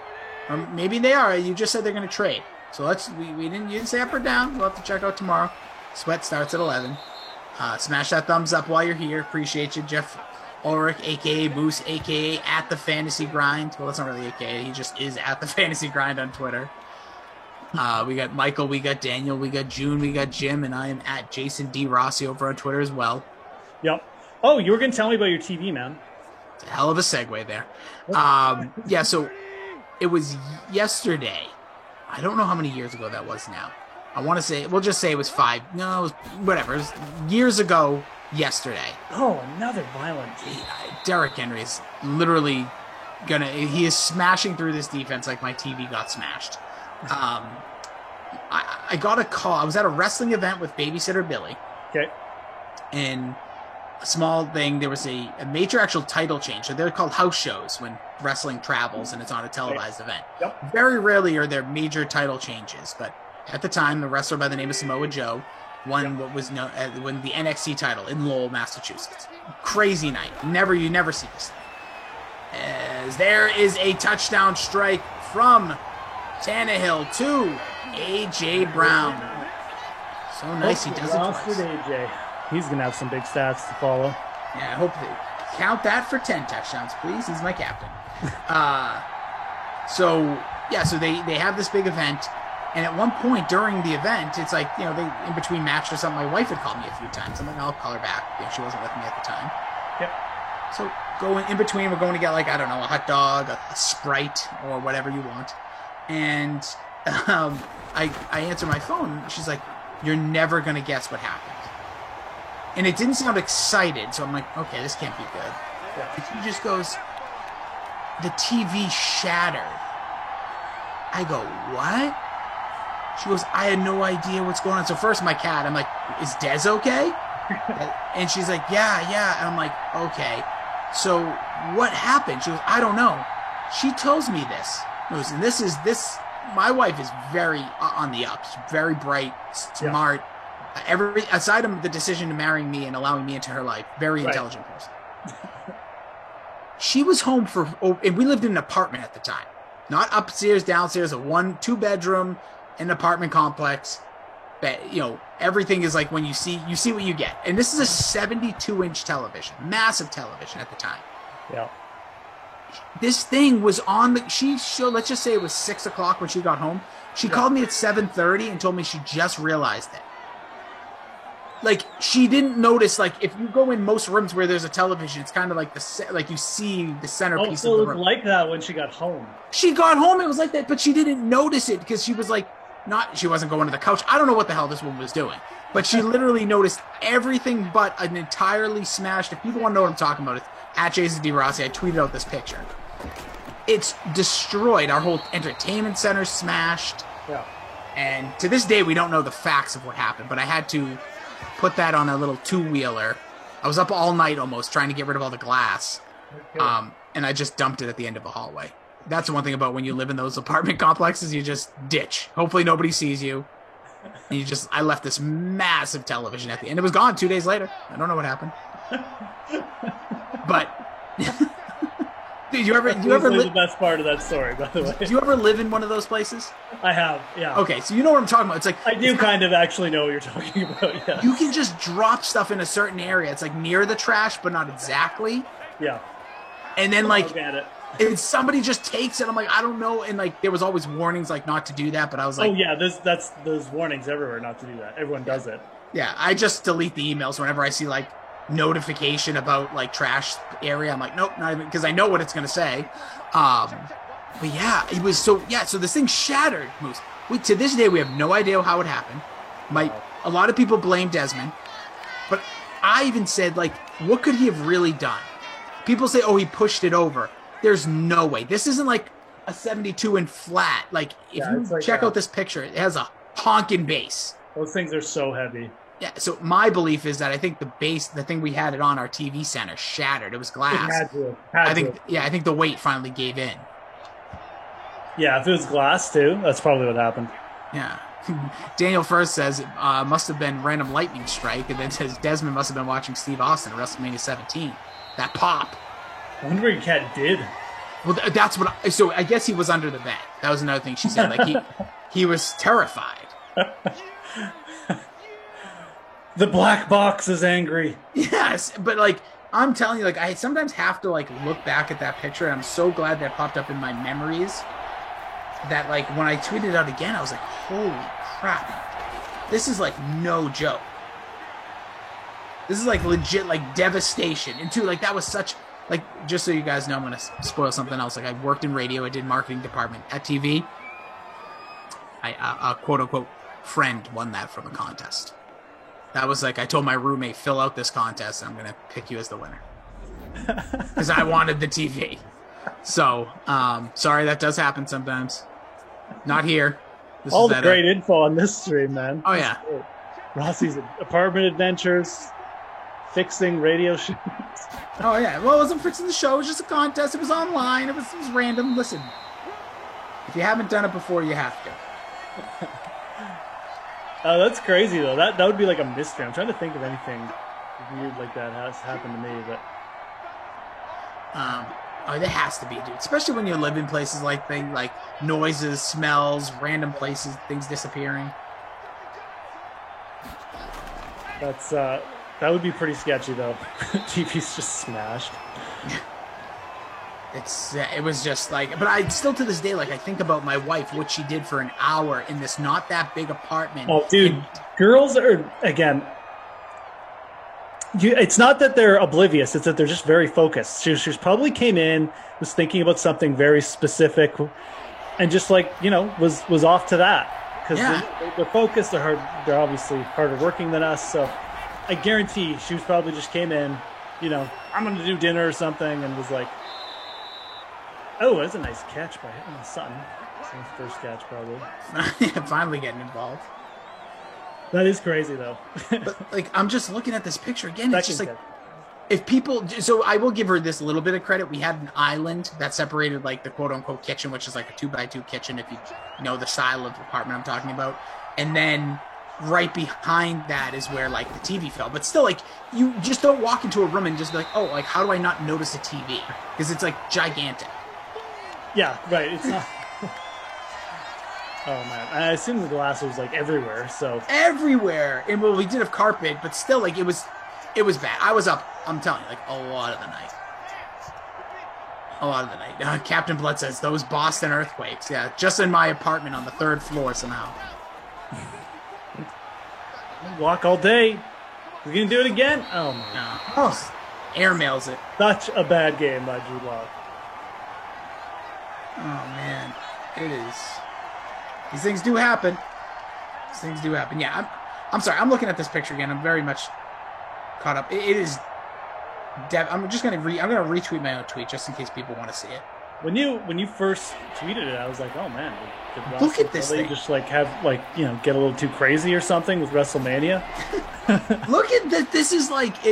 Or maybe they are. You just said they're going to trade. So you didn't say up or down. We'll have to check out tomorrow. Sweat starts at 11. Smash that thumbs up while you're here. Appreciate you, Jeff Ulrich, a.k.a. Moose, a.k.a. at the Fantasy Grind. Well, that's not really a.k.a. He just is at the Fantasy Grind on Twitter. We got Michael, we got Daniel, we got June, we got Jim, and I am at Jason D. Rossi over on Twitter as well. Yep. Oh, you were going to tell me about your TV, man. It's a hell of a segue there. Yeah, so it was yesterday. I don't know how many years ago that was now. I want to say, we'll just say it was 5. No, it was whatever. It was years ago yesterday. Oh, another violent. Derrick Henry is literally he is smashing through this defense like my TV got smashed. I got a call. I was at a wrestling event with Babysitter Billy. Okay. And a small thing, there was a major actual title change. So they're called house shows when wrestling travels and it's on a televised event. Yep. Very rarely are there major title changes, but at the time, the wrestler by the name of Samoa Joe won what was known as won the NXT title in Lowell, Massachusetts. Crazy night. You never see this. As there is a touchdown strike from Tannehill to A.J. Brown. So nice he does it twice. AJ. He's going to have some big stats to follow. Yeah, I hope they count that for 10 touchdowns, please. He's my captain. So they have this big event. And at one point during the event, it's like, they in between match or something, my wife had called me a few times. I'm like, I'll call her back. She wasn't with me at the time. Yep. So going in between, we're going to get a hot dog, a Sprite, or whatever you want. And I answer my phone. She's like, you're never going to guess what happened. And it didn't sound excited. So I'm like, okay, this can't be good. Yeah. And she just goes, the TV shattered. I go, what? She goes, I had no idea what's going on. So first my cat, I'm like, is Des okay? And she's like, yeah. And I'm like, okay. So what happened? She goes, I don't know. She tells me this. And this, my wife is very on the up. She's very bright, smart. Yeah. Aside from the decision to marry me and allowing me into her life, very intelligent person. She was home and we lived in an apartment at the time. Not upstairs, downstairs, a 1-2 bedroom, an apartment complex. That everything is like when you see what you get. And this is a 72-inch television, massive television at the time. Yeah. This thing was on let's just say it was 6 o'clock when she got home. She called me at 7:30 and told me she just realized it. Like, she didn't notice, if you go in most rooms where there's a television, it's kind of like you see the centerpiece of the room. It was like that when she got home. She got home, it was like that, but she didn't notice it because she was she wasn't going to the couch. I don't know what the hell this woman was doing, but she literally noticed everything but an entirely smashed. If people want to know what I'm talking about, it's at Jason D. Rossi. I tweeted out this picture. It's destroyed. Our whole entertainment center smashed. Yeah. And to this day, we don't know the facts of what happened, but I had to put that on a little two-wheeler. I was up all night almost trying to get rid of all the glass. Okay. And I just dumped it at the end of a hallway. That's the one thing about when you live in those apartment complexes, you just ditch. Hopefully nobody sees you. And I left this massive television at the end. It was gone 2 days later. I don't know what happened. But do you ever the best part of that story, by the way. Do you ever live in one of those places? I have, yeah. Okay, so you know what I'm talking about. It's like I do kind of actually know what you're talking about, yeah. You can just drop stuff in a certain area. It's near the trash, but not exactly. Yeah. And then and somebody just takes it. I'm like, I don't know. And there was always warnings not to do that, but I was like, oh yeah, there's warnings everywhere not to do that. Everyone does it. Yeah, I just delete the emails whenever I see notification about trash area. I'm like, nope, not even, because I know what it's gonna say. But yeah, it was so this thing shattered, Moose. To this day we have no idea how it happened. A lot of people blame Desmond, but I even said what could he have really done? People say, oh, he pushed it over. There's no way. This isn't like a 72 and flat. Like, if you it's like check out this picture, it has a honking base. Those things are so heavy. Yeah, so my belief is that I think the base, the thing we had it on our TV center, shattered. It was glass. I think the weight finally gave in. Yeah, if it was glass too, that's probably what happened. Yeah. Daniel first says must have been random lightning strike, and then says Desmond must have been watching Steve Austin at WrestleMania 17. That pop. I wonder what your cat did. Well, that's what. So I guess he was under the bed. That was another thing she said. Like he was terrified. The black box is angry. Yes, but like I'm telling you, like I sometimes have to like look back at that picture, and I'm so glad that popped up in my memories. That like when I tweeted out again, I was like, holy crap, this is like no joke. This is like legit like devastation. And two, like that was such like, just so you guys know, I'm gonna spoil something else. Like I worked in radio, I did marketing department at TV. A quote unquote friend won that from a contest. That was like I told my roommate, fill out this contest, and I'm gonna pick you as the winner because I wanted the TV. So sorry, that does happen sometimes. Not here. This all the great info on this stream, man. Oh yeah, Rossi's apartment adventures, fixing radio shows. Oh yeah, well, it wasn't fixing the show. It was just a contest. It was online. It was random. Listen, if you haven't done it before, you have to. That's crazy though. That would be like a mystery. I'm trying to think of anything weird like that has happened to me, but there has to be, dude. Especially when you live in places like noises, smells, random places, things disappearing. That's that would be pretty sketchy though. TV's just smashed. It was just like, but I still to this day, like I think about my wife, what she did for an hour in this not that big apartment. Oh, dude, girls are again. It's not that they're oblivious; it's that they're just very focused. She probably came in, was thinking about something very specific, and just like was off to that because they're focused. They're obviously harder working than us, so I guarantee she was probably just came in, I'm going to do dinner or something, and was like. Oh, that's a nice catch by Sutton. That's his first catch, probably. Finally getting involved. That is crazy, though. But, like, I'm just looking at this picture again. It's just like, if people... So I will give her this little bit of credit. We had an island that separated, like, the quote-unquote kitchen, which is like a 2x2 kitchen, if you know the style of apartment I'm talking about. And then right behind that is where, like, the TV fell. But still, like, you just don't walk into a room and just be like, oh, like, how do I not notice a TV? Because it's, like, gigantic. Yeah, right. It's not. Oh man, I assume the glass was like everywhere. So everywhere, and well, we did have carpet, but still, like it was bad. I was up. I'm telling you, like a lot of the night. Captain Blood says those Boston earthquakes. Yeah, just in my apartment on the 3rd floor somehow. Walk all day. We're gonna do it again. Oh my. No. Oh, airmails it. Such a bad game by Drew Lock. Oh man, it is. These things do happen. Yeah, I'm sorry. I'm looking at this picture again. I'm very much caught up. It is. I'm just gonna I'm gonna retweet my own tweet just in case people want to see it. When you first tweeted it, I was like, oh man, look at this thing. Just like have get a little too crazy or something with WrestleMania. Look at that. This is like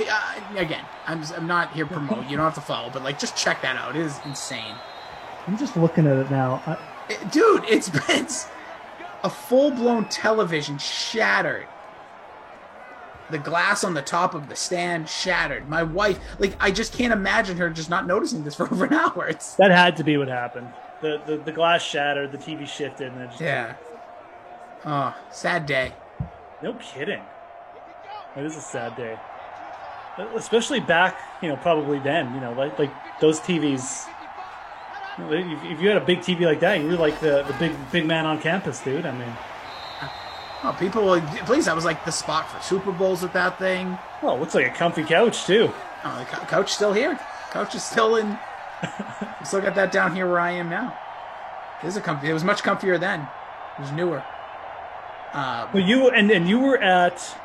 again. I'm not here to promote. You don't have to follow, but like just check that out. It is insane. I'm just looking at it now. Dude, it's a full-blown television shattered. The glass on the top of the stand shattered. My wife, like, I just can't imagine her just not noticing this for over an hour. That had to be what happened. The glass shattered, the TV shifted, and it just... Yeah. Oh, sad day. No kidding. It is a sad day. Especially back, probably then, like those TVs... If you had a big TV like that, you were like the big man on campus, dude. I mean, please, that was like the spot for Super Bowls with that thing. Well, it looks like a comfy couch too. Oh, the couch still here. Couch is still in. I still got that down here where I am now. It is comfy. It was much comfier then. It was newer. Well, you were at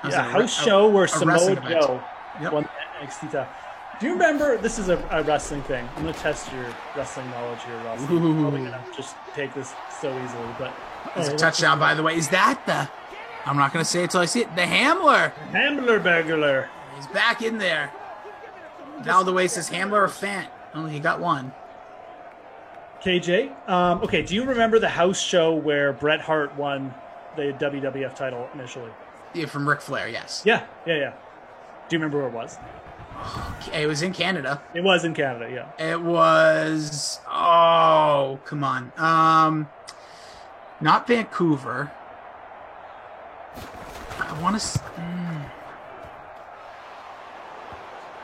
a house show where Samoa Joe won NXT title. Do you remember? This is a wrestling thing. I'm gonna test your wrestling knowledge here, Ross. I'm probably gonna just take this so easily, but it's a touchdown, by the way. Is that the? I'm not gonna say it till I see it. The Hamler. Hamler burglar. He's back in there. Valdaway says Hamler or Fant. Oh, he got one. KJ, okay. Do you remember the house show where Bret Hart won the WWF title initially? Yeah, from Ric Flair. Yes. Yeah. Do you remember where it was? It was in Canada. It was in Canada, yeah. It was. Oh, come on. Not Vancouver. I want to.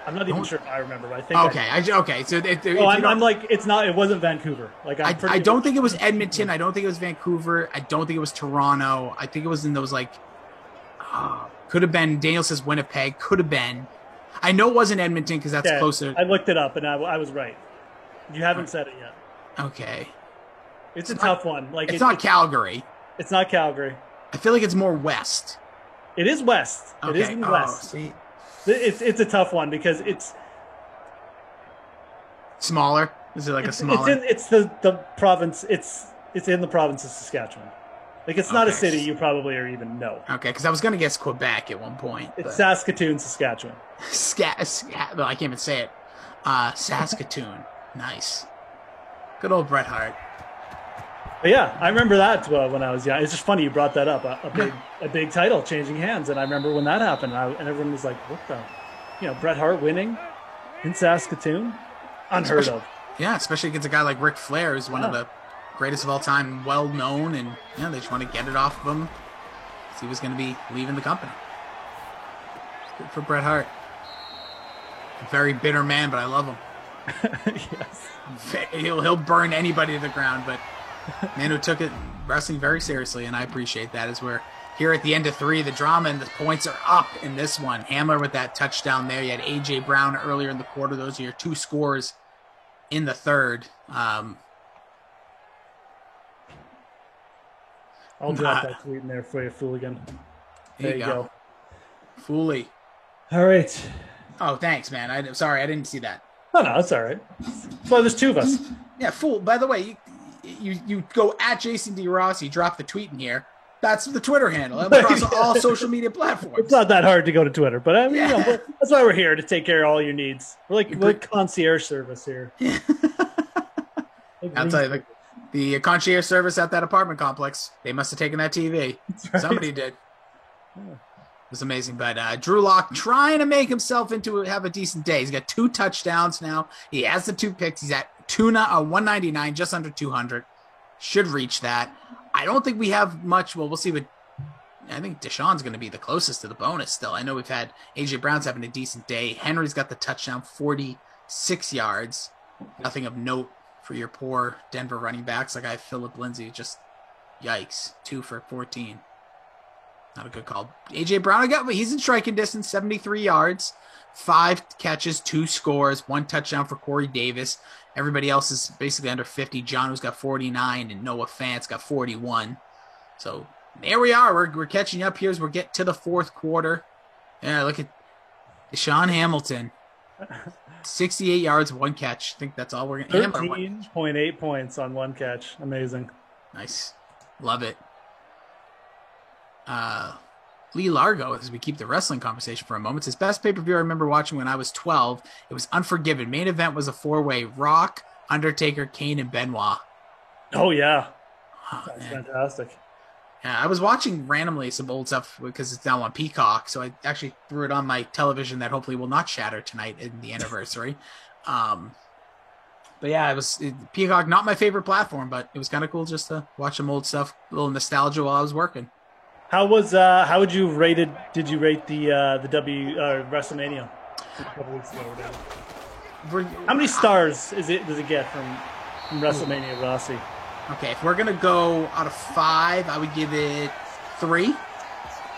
I'm not even sure if I remember, but I think. Okay, okay. So, I'm like, it's not. It wasn't Vancouver. Like, I don't think it was Edmonton. I don't think it was Vancouver. I don't think it was Toronto. I think it was in those like. Could have been. Daniel says Winnipeg. Could have been. I know it wasn't Edmonton because that's closer. I looked it up and I was right. You haven't said it yet. Okay. It's a tough one. Like it's not Calgary. It's not Calgary. I feel like it's more west. It is west. Okay. It is in the west. See. It's a tough one because it's smaller. Is it like a smaller? It's the province. It's in the province of Saskatchewan. Like, it's not a city you probably or even know. Okay, because I was going to guess Quebec at one point. It's Saskatoon, Saskatchewan. Well, I can't even say it. Saskatoon. Nice. Good old Bret Hart. But yeah, I remember that when I was young. It's just funny you brought that up. A big title changing hands, and I remember when that happened, and everyone was like, what the? Bret Hart winning in Saskatoon? Unheard of. Yeah, especially against a guy like Ric Flair, who's one of the greatest of all time, well known, and they just want to get it off of him. He was going to be leaving the company. Good for Bret Hart. A very bitter man, but I love him. Yes. He'll burn anybody to the ground, but man who took it wrestling very seriously, and I appreciate that. As we're here at the end of 3, the drama and the points are up in this one. Hamler with that touchdown there. You had A.J. Brown earlier in the quarter. Those are your 2 scores in the third. I'll drop that tweet in there for you, Fooligan. There you go. Fooly. All right. Oh, thanks, man. I'm sorry, I didn't see that. Oh, no, it's all right. That's why there's 2 of us. Yeah, Fool. By the way, you go at Jason D. Ross, you drop the tweet in here. That's the Twitter handle across all social media platforms. It's not that hard to go to Twitter, but I mean, that's why we're here, to take care of all your needs. We're like concierge service here. I'll tell you, the concierge service at that apartment complex, they must have taken that TV. Right. Somebody did. Yeah. It was amazing. But Drew Lock trying to make himself have a decent day. He's got 2 touchdowns now. He has the 2 picks. He's at 199, just under 200. Should reach that. I don't think we have much. Well, we'll see what. I think Deshaun's going to be the closest to the bonus still. I know we've had A.J. Brown's having a decent day. Henry's got the touchdown, 46 yards. Nothing of note for your poor Denver running backs. Like I have Philip Lindsay, just yikes. 2 for 14. Not a good call. A.J. Brown, he's in striking distance, 73 yards, 5 catches, 2 scores, 1 touchdown for Corey Davis. Everybody else is basically under 50. John, who's got 49, and Noah Fant's got 41. So there we are. We're catching up here as we get to the 4th quarter. Yeah, look at Deshaun Hamilton. 68 yards, 1 catch. I think that's all we're going to 13.8 points on 1 catch. Amazing. Nice. Love it. Lee Largo, as we keep the wrestling conversation for a moment, says, best pay-per-view I remember watching when I was 12. It was Unforgiven. Main event was a 4-way. Rock, Undertaker, Kane, and Benoit. Oh, yeah. That's fantastic. Yeah, I was watching randomly some old stuff because it's now on Peacock, so I actually threw it on my television that hopefully will not shatter tonight in the anniversary. But yeah, Peacock, not my favorite platform, but it was kind of cool just to watch some old stuff, a little nostalgia while I was working. How would you rate it? Did you rate the WrestleMania a couple weeks ago? How many stars does it get from WrestleMania, Rossi? Okay, if we're gonna go out of 5, I would give it 3.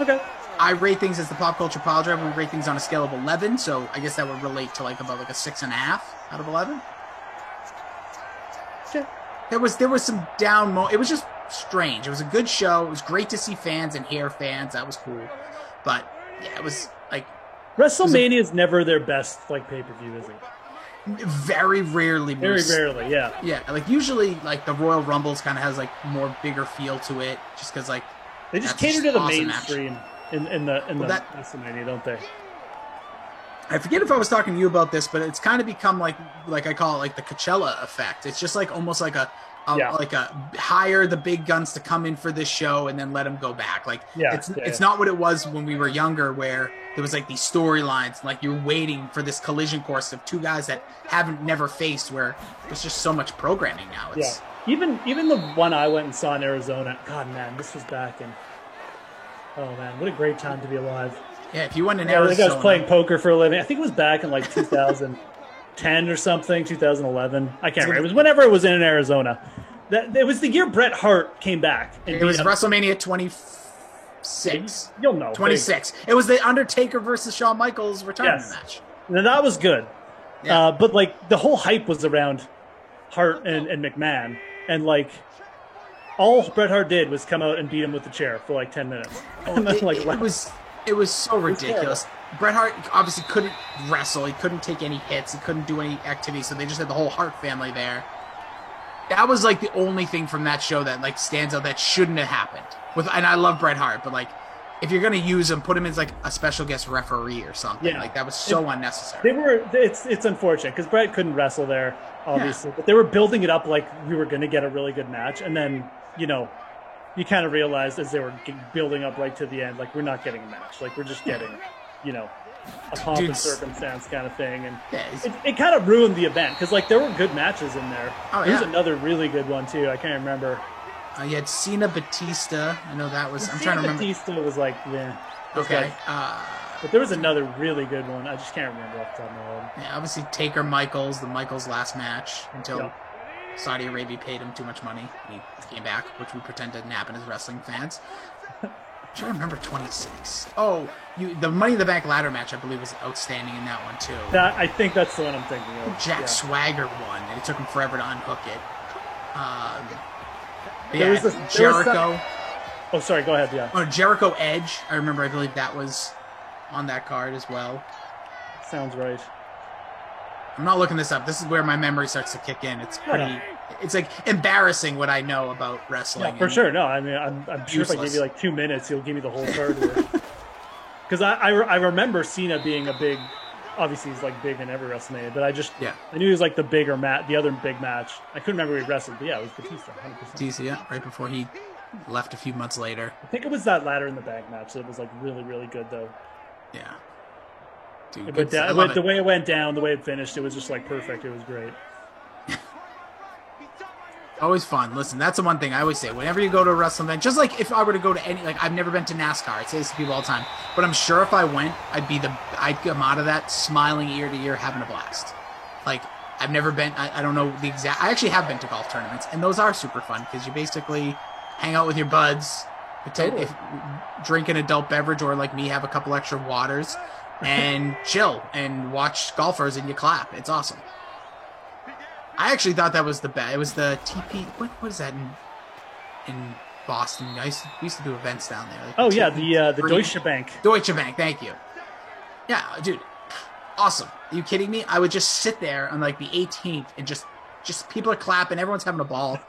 Okay. I rate things as the Pop Culture Pile Driver. We rate things on a scale of 11, so I guess that would relate to about a 6.5 out of 11. Okay. There was some down it was just strange. It was a good show. It was great to see fans and hear fans. That was cool. But yeah, it was WrestleMania is never their best like pay-per-view, is it? Very rarely. Very rarely, yeah. Yeah, like usually like the Royal Rumbles kind of has like more bigger feel to it, just because like they just cater to the mainstream in the WrestleMania, don't they? I forget if I was talking to you about this, but it's kind of become like I call it like the Coachella effect. It's just like almost like a hire the big guns to come in for this show and then let them go back. Like it's not what it was when we were younger, where there was like these storylines, like you're waiting for this collision course of two guys that never faced, where there's just so much programming now. It's, Even the one I went and saw in Arizona, God man, this was back in, oh man, what a great time to be alive. Yeah, if you went in Arizona. I think I was playing poker for a living. I think it was back in like 2010 or something, 2011. I can't remember. It was whenever it was in Arizona. It was the year Bret Hart came back. It was WrestleMania 26. You'll know. 26. It was the Undertaker versus Shawn Michaels retirement match. Now, that was good. Yeah. But like the whole hype was around Hart and McMahon. And like all Bret Hart did was come out and beat him with the chair for like 10 minutes. It was so ridiculous. Bret Hart obviously couldn't wrestle. He couldn't take any hits. He couldn't do any activity. So they just had the whole Hart family there. That was like the only thing from that show that like stands out that shouldn't have happened. And I love Bret Hart, but like if you're gonna use him, put him as like a special guest referee or something. Yeah. Like that was so unnecessary. It's unfortunate because Bret couldn't wrestle there, obviously, but they were building it up like we were gonna get a really good match, and then you kind of realized as they were building up right to the end, like we're not getting a match, like we're just getting, a pomp and circumstance kind of thing, and it kind of ruined the event because like there were good matches in there. There's another really good one too. I can't remember. You had Cena Batista. I know that was. I'm trying to remember. Batista was like, yeah. Okay. But there was another really good one. I just can't remember off the top of my head. Yeah, obviously Taker Michaels, the Michaels last match until Saudi Arabia paid him too much money. He came back, which we pretend didn't happen as wrestling fans. I'm trying to remember 26. Oh, the Money in the Bank ladder match, I believe, was outstanding in that one too. I think that's the one I'm thinking of. Jack Swagger won, and it took him forever to unhook it. Jericho. Oh, sorry. Go ahead. Yeah. Oh, Jericho Edge. I believe that was on that card as well. Sounds right. I'm not looking this up. This is where my memory starts to kick in. It's pretty. It's like embarrassing what I know about wrestling. Yeah, for sure. No, I mean, I'm sure if I give you like 2 minutes, you'll give me the whole card. Because I remember Cena being a big. Obviously, he's like big in every WrestleMania, but I knew he was like the bigger the other big match. I couldn't remember who he wrestled, but yeah, it was Batista, 100%. Batista, yeah, right before he left a few months later. I think it was that ladder in the Bank match that was like really, really good though. Yeah. Dude, the way it went down, the way it finished, it was just like perfect. It was great. Always fun. Listen, that's the one thing I always say. Whenever you go to a wrestling event, just like if I were to go to any, like I've never been to NASCAR. I say this to people all the time, but I'm sure if I went, I'd come out of that smiling ear to ear, having a blast. Like I've never been. I don't know the exact. I actually have been to golf tournaments, and those are super fun because you basically hang out with your buds, drink an adult beverage, or like me, have a couple extra waters, and chill and watch golfers, and you clap. It's awesome. I actually thought that was the best. It was the TP. What is that in Boston? We used to do events down there. Like the Deutsche Bank. Deutsche Bank, thank you. Yeah, dude, awesome. Are you kidding me? I would just sit there on like the 18th and just people are clapping, everyone's having a ball.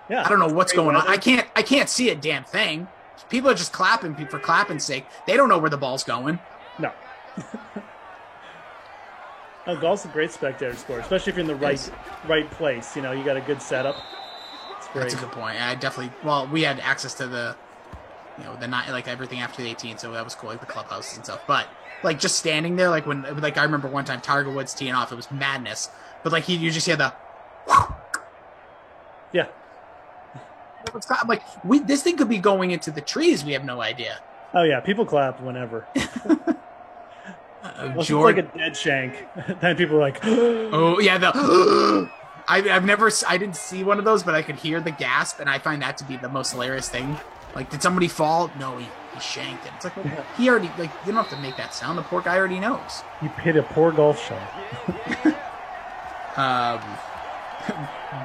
Yeah, I don't know what's going on. I can't see a damn thing. People are just clapping for clapping's sake. They don't know where the ball's going. No. Oh, golf's a great spectator sport, especially if you're in the right place. You got a good setup. It's great. That's a good point. I definitely. Well, we had access to the night, like everything after the 18th, so that was cool, like the clubhouses and stuff. But like just standing there, like when, like I remember one time Tiger Woods teeing off, it was madness. But like you just hear the. Yeah. I'm like, this thing could be going into the trees. We have no idea. Oh yeah, people clap whenever. Like a dead shank. Then people are like, "Oh yeah, I didn't see one of those, but I could hear the gasp, and I find that to be the most hilarious thing. Like, did somebody fall? No, he shanked him. It's like he already you don't have to make that sound. The poor guy already knows. You hit a poor golf shot.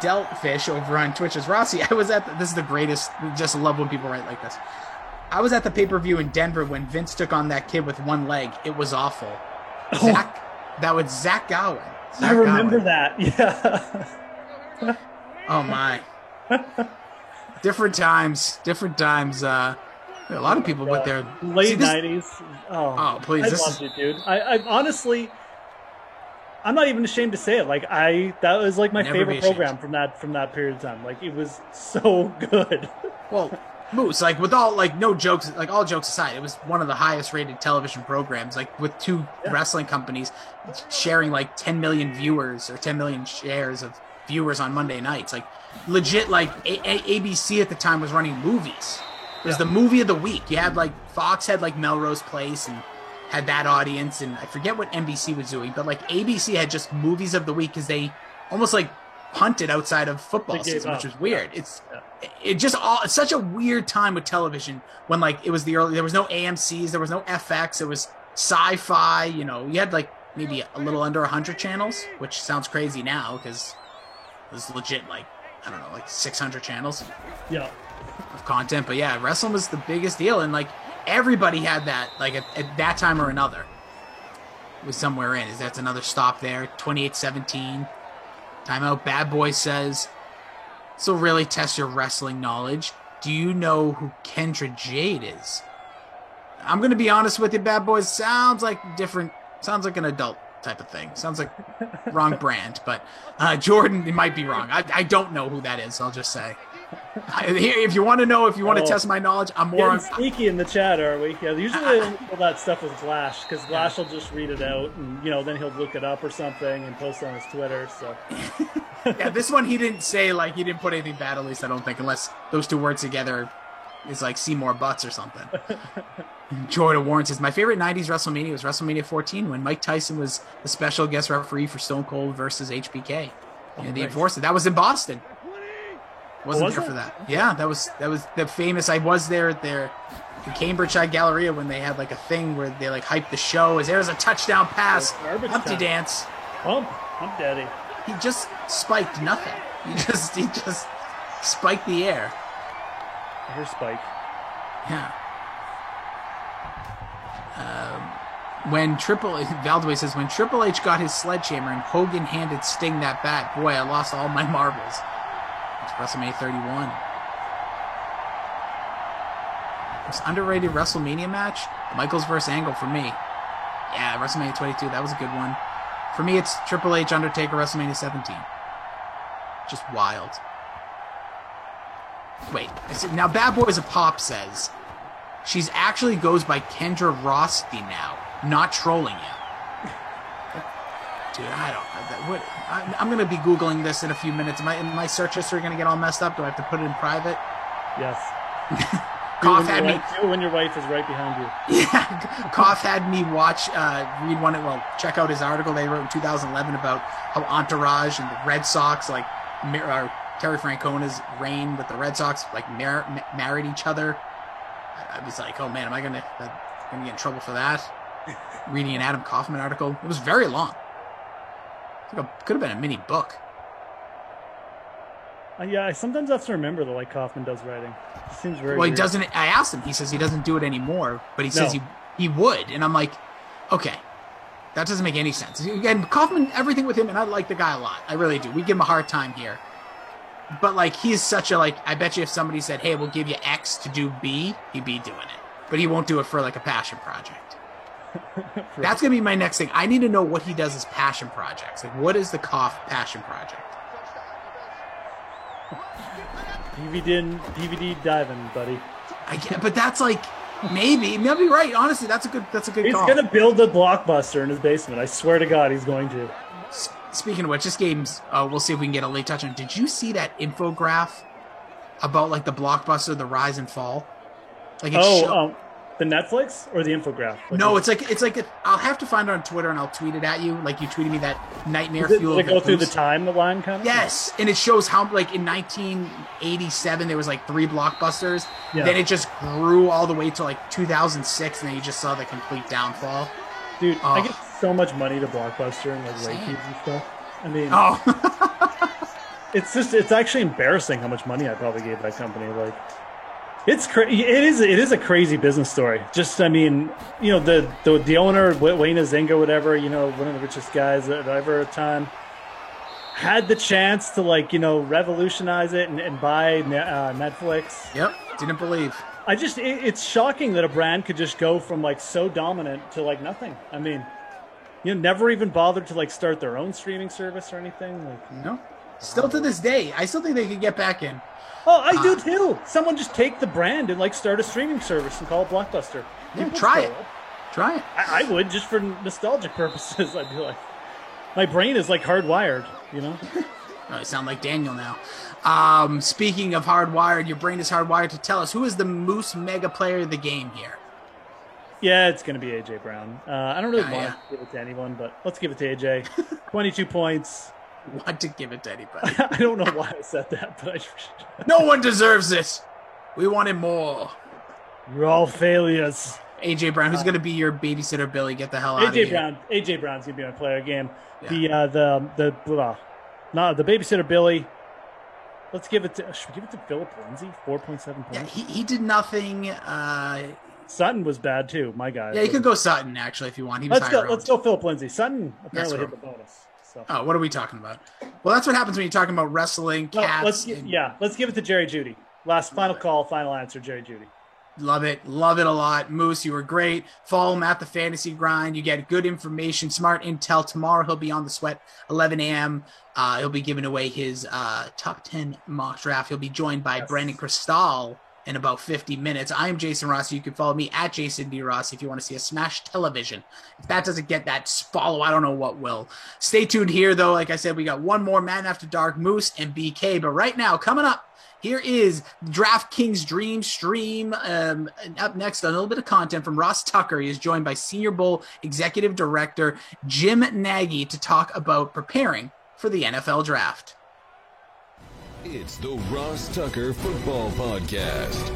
Deltfish over on Twitch is Rossi. I was at this is the greatest. Just love when people write like this. I was at the pay-per-view in Denver when Vince took on that kid with one leg. It was awful. That was Zach Gowen. I remember that. Yeah. Oh my. Different times. A lot of people with their late 90s. Oh, please! I loved it, dude. I honestly, I'm not even ashamed to say it. Like that was like my favorite program from that period of time. Like it was so good. Well, Moose, like with all no jokes, like all jokes aside, it was one of the highest rated television programs. Like with two wrestling companies sharing like 10 million viewers or 10 million shares of viewers on Monday nights. Like legit, like ABC at the time was running movies. It was the movie of the week. You had like Fox had like Melrose Place and had that audience, and I forget what NBC was doing, but like ABC had just movies of the week because they almost like punted outside of football season, which was weird. It's such a weird time with television when like it was there was no AMCs, there was no FX, it was Sci-Fi. You know, you had like maybe a little under 100 channels, which sounds crazy now because it was legit like I don't know, like 600 channels. Yeah. Of content, but yeah, wrestling was the biggest deal, and like everybody had that, like at that time or another, was somewhere in. That's another stop there. 28-17. Timeout. Bad Boy says, "So really test your wrestling knowledge. Do you know who Kendra Jade is?" I'm gonna be honest with you, Bad Boy. Sounds like different. Sounds like an adult type of thing. Sounds like wrong brand, but Jordan, it might be wrong. I don't know who that is. I'll just say. If you want to know, if you want to test my knowledge, I'm more on sneaky in the chat, are we? Yeah, usually they don't pull that stuff with Glash because Glash will just read it out and then he'll look it up or something and post it on his Twitter. So yeah, this one he didn't say, like he didn't put anything bad, at least I don't think, unless those two words together is like Seymour Butts or something. Jordan Warren says, my favorite 90s WrestleMania was WrestleMania 14 when Mike Tyson was the special guest referee for Stone Cold versus HBK. And the Enforcer. That was in Boston. Wasn't there for that. Yeah, that was the famous. I was there at the Cambridge Side Galleria when they had like a thing where they like hyped the show as there's a touchdown pass, Humpty Dance. Hump Daddy. He just spiked nothing. He just spiked the air. Here's Spike. Yeah. When Valdeway says, when Triple H got his sledgehammer and Hogan handed Sting that bat, boy, I lost all my marbles. WrestleMania 31. Most underrated WrestleMania match? Michaels vs. Angle for me. Yeah, WrestleMania 22. That was a good one. For me, it's Triple H Undertaker WrestleMania 17. Just wild. Wait. Now, Bad Boys of Pop says she's actually goes by Kendra Rosti now, not trolling you. Dude, I don't. I'm going to be Googling this in a few minutes. My search history going to get all messed up? Do I have to put it in private? Yes. Cough had me. When your wife is right behind you. Yeah. Cough had me read one. Well, check out his article they wrote in 2011 about how Entourage and the Red Sox, like Terry Francona's reign with the Red Sox, like married each other. I was like, oh man, am I going to get in trouble for that? Reading an Adam Kaufman article. It was very long. Could have been a mini book. Yeah, I sometimes have to remember that like Kaufman does writing. It seems very well. weird. He doesn't. I asked him. He says he doesn't do it anymore, but he says he would, and I'm like, okay, that doesn't make any sense. Again, Kaufman, everything with him, and I like the guy a lot. I really do. We give him a hard time here, but like he's such a I bet you if somebody said, hey, we'll give you X to do B, he'd be doing it, but he won't do it for like a passion project. That's going to be my next thing. I need to know what he does as passion projects. Like, what is the Koff passion project? DVD diving, buddy. But that's like, maybe. You'll be right. Honestly, that's a good He's call. He's going to build a Blockbuster in his basement. I swear to God, he's going to. Speaking of which, this game's, we'll see if we can get a late touch on. Did you see that infograph about like the Blockbuster, the rise and fall? Like the Netflix or the infograph? No, it's like I'll have to find it on Twitter and I'll tweet it at you. Like you tweeted me that nightmare fuel. Does it go through the timeline kind of? Yes, and it shows how like in 1987 there was like 3 Blockbusters. Yeah. Then it just grew all the way to like 2006, and then you just saw the complete downfall. Dude, I get so much money to Blockbuster and like late fees and stuff. I mean, it's actually embarrassing how much money I probably gave that company. Like, It's crazy. It is a crazy business story. Just, I mean, you know, the owner, Wayne Nzinga, whatever, you know, one of the richest guys that ever time, had the chance to, like, you know, revolutionize it and buy Netflix. Yep. Didn't believe. It's shocking that a brand could just go from, like, so dominant to, like, nothing. I mean, you know, never even bothered to, like, start their own streaming service or anything. Like, no. Still to this day, I still think they could get back in. Oh, I do too. Someone just take the brand and, like, start a streaming service and call it Blockbuster. Yeah, try it. Try it. I would, just for nostalgic purposes. I'd be like, my brain is, like, hardwired, you know? I sound like Daniel now. Speaking of hardwired, your brain is hardwired to tell us who is the Moose mega player of the game here. Yeah, it's going to be A.J. Brown. I don't really want to give it to anyone, but let's give it to A.J. 22 points. Want to give it to anybody. I don't know why I said that, but no one deserves it. We wanted more. We're all failures. A.J. Brown, who's going to be your babysitter, Billy? Get the hell out of here. A.J. Brown's going to be my player game. Yeah. The babysitter, Billy. Let's give it to. Should we give it to Philip Lindsay? 4.7 points. Yeah, he did nothing. Sutton was bad too. My guy. Yeah, you could go Sutton actually if you want. He was Let's go Philip Lindsay. Sutton apparently hit the bonus. So. Oh, what are we talking about? Well, that's what happens when you're talking about wrestling, cats. Let's give it to Jerry Judy. Final call, final answer, Jerry Judy. Love it a lot. Moose, you were great. Follow him at the Fantasy Grind. You get good information, smart intel. Tomorrow he'll be on the Sweat, 11 a.m. He'll be giving away his top 10 mock draft. He'll be joined by Brandon Cristal in about 50 minutes. I am Jason Rossi. You can follow me at Jason D. Rossi if you want to see a Smash Television. If that doesn't get that follow, I don't know what will. Stay tuned here, though. Like I said, we got one more Man After Dark, Moose and BK. But right now, coming up, here is DraftKings Dream Stream. Up next, a little bit of content from Ross Tucker. He is joined by Senior Bowl Executive Director Jim Nagy to talk about preparing for the NFL Draft. It's the Ross Tucker Football Podcast.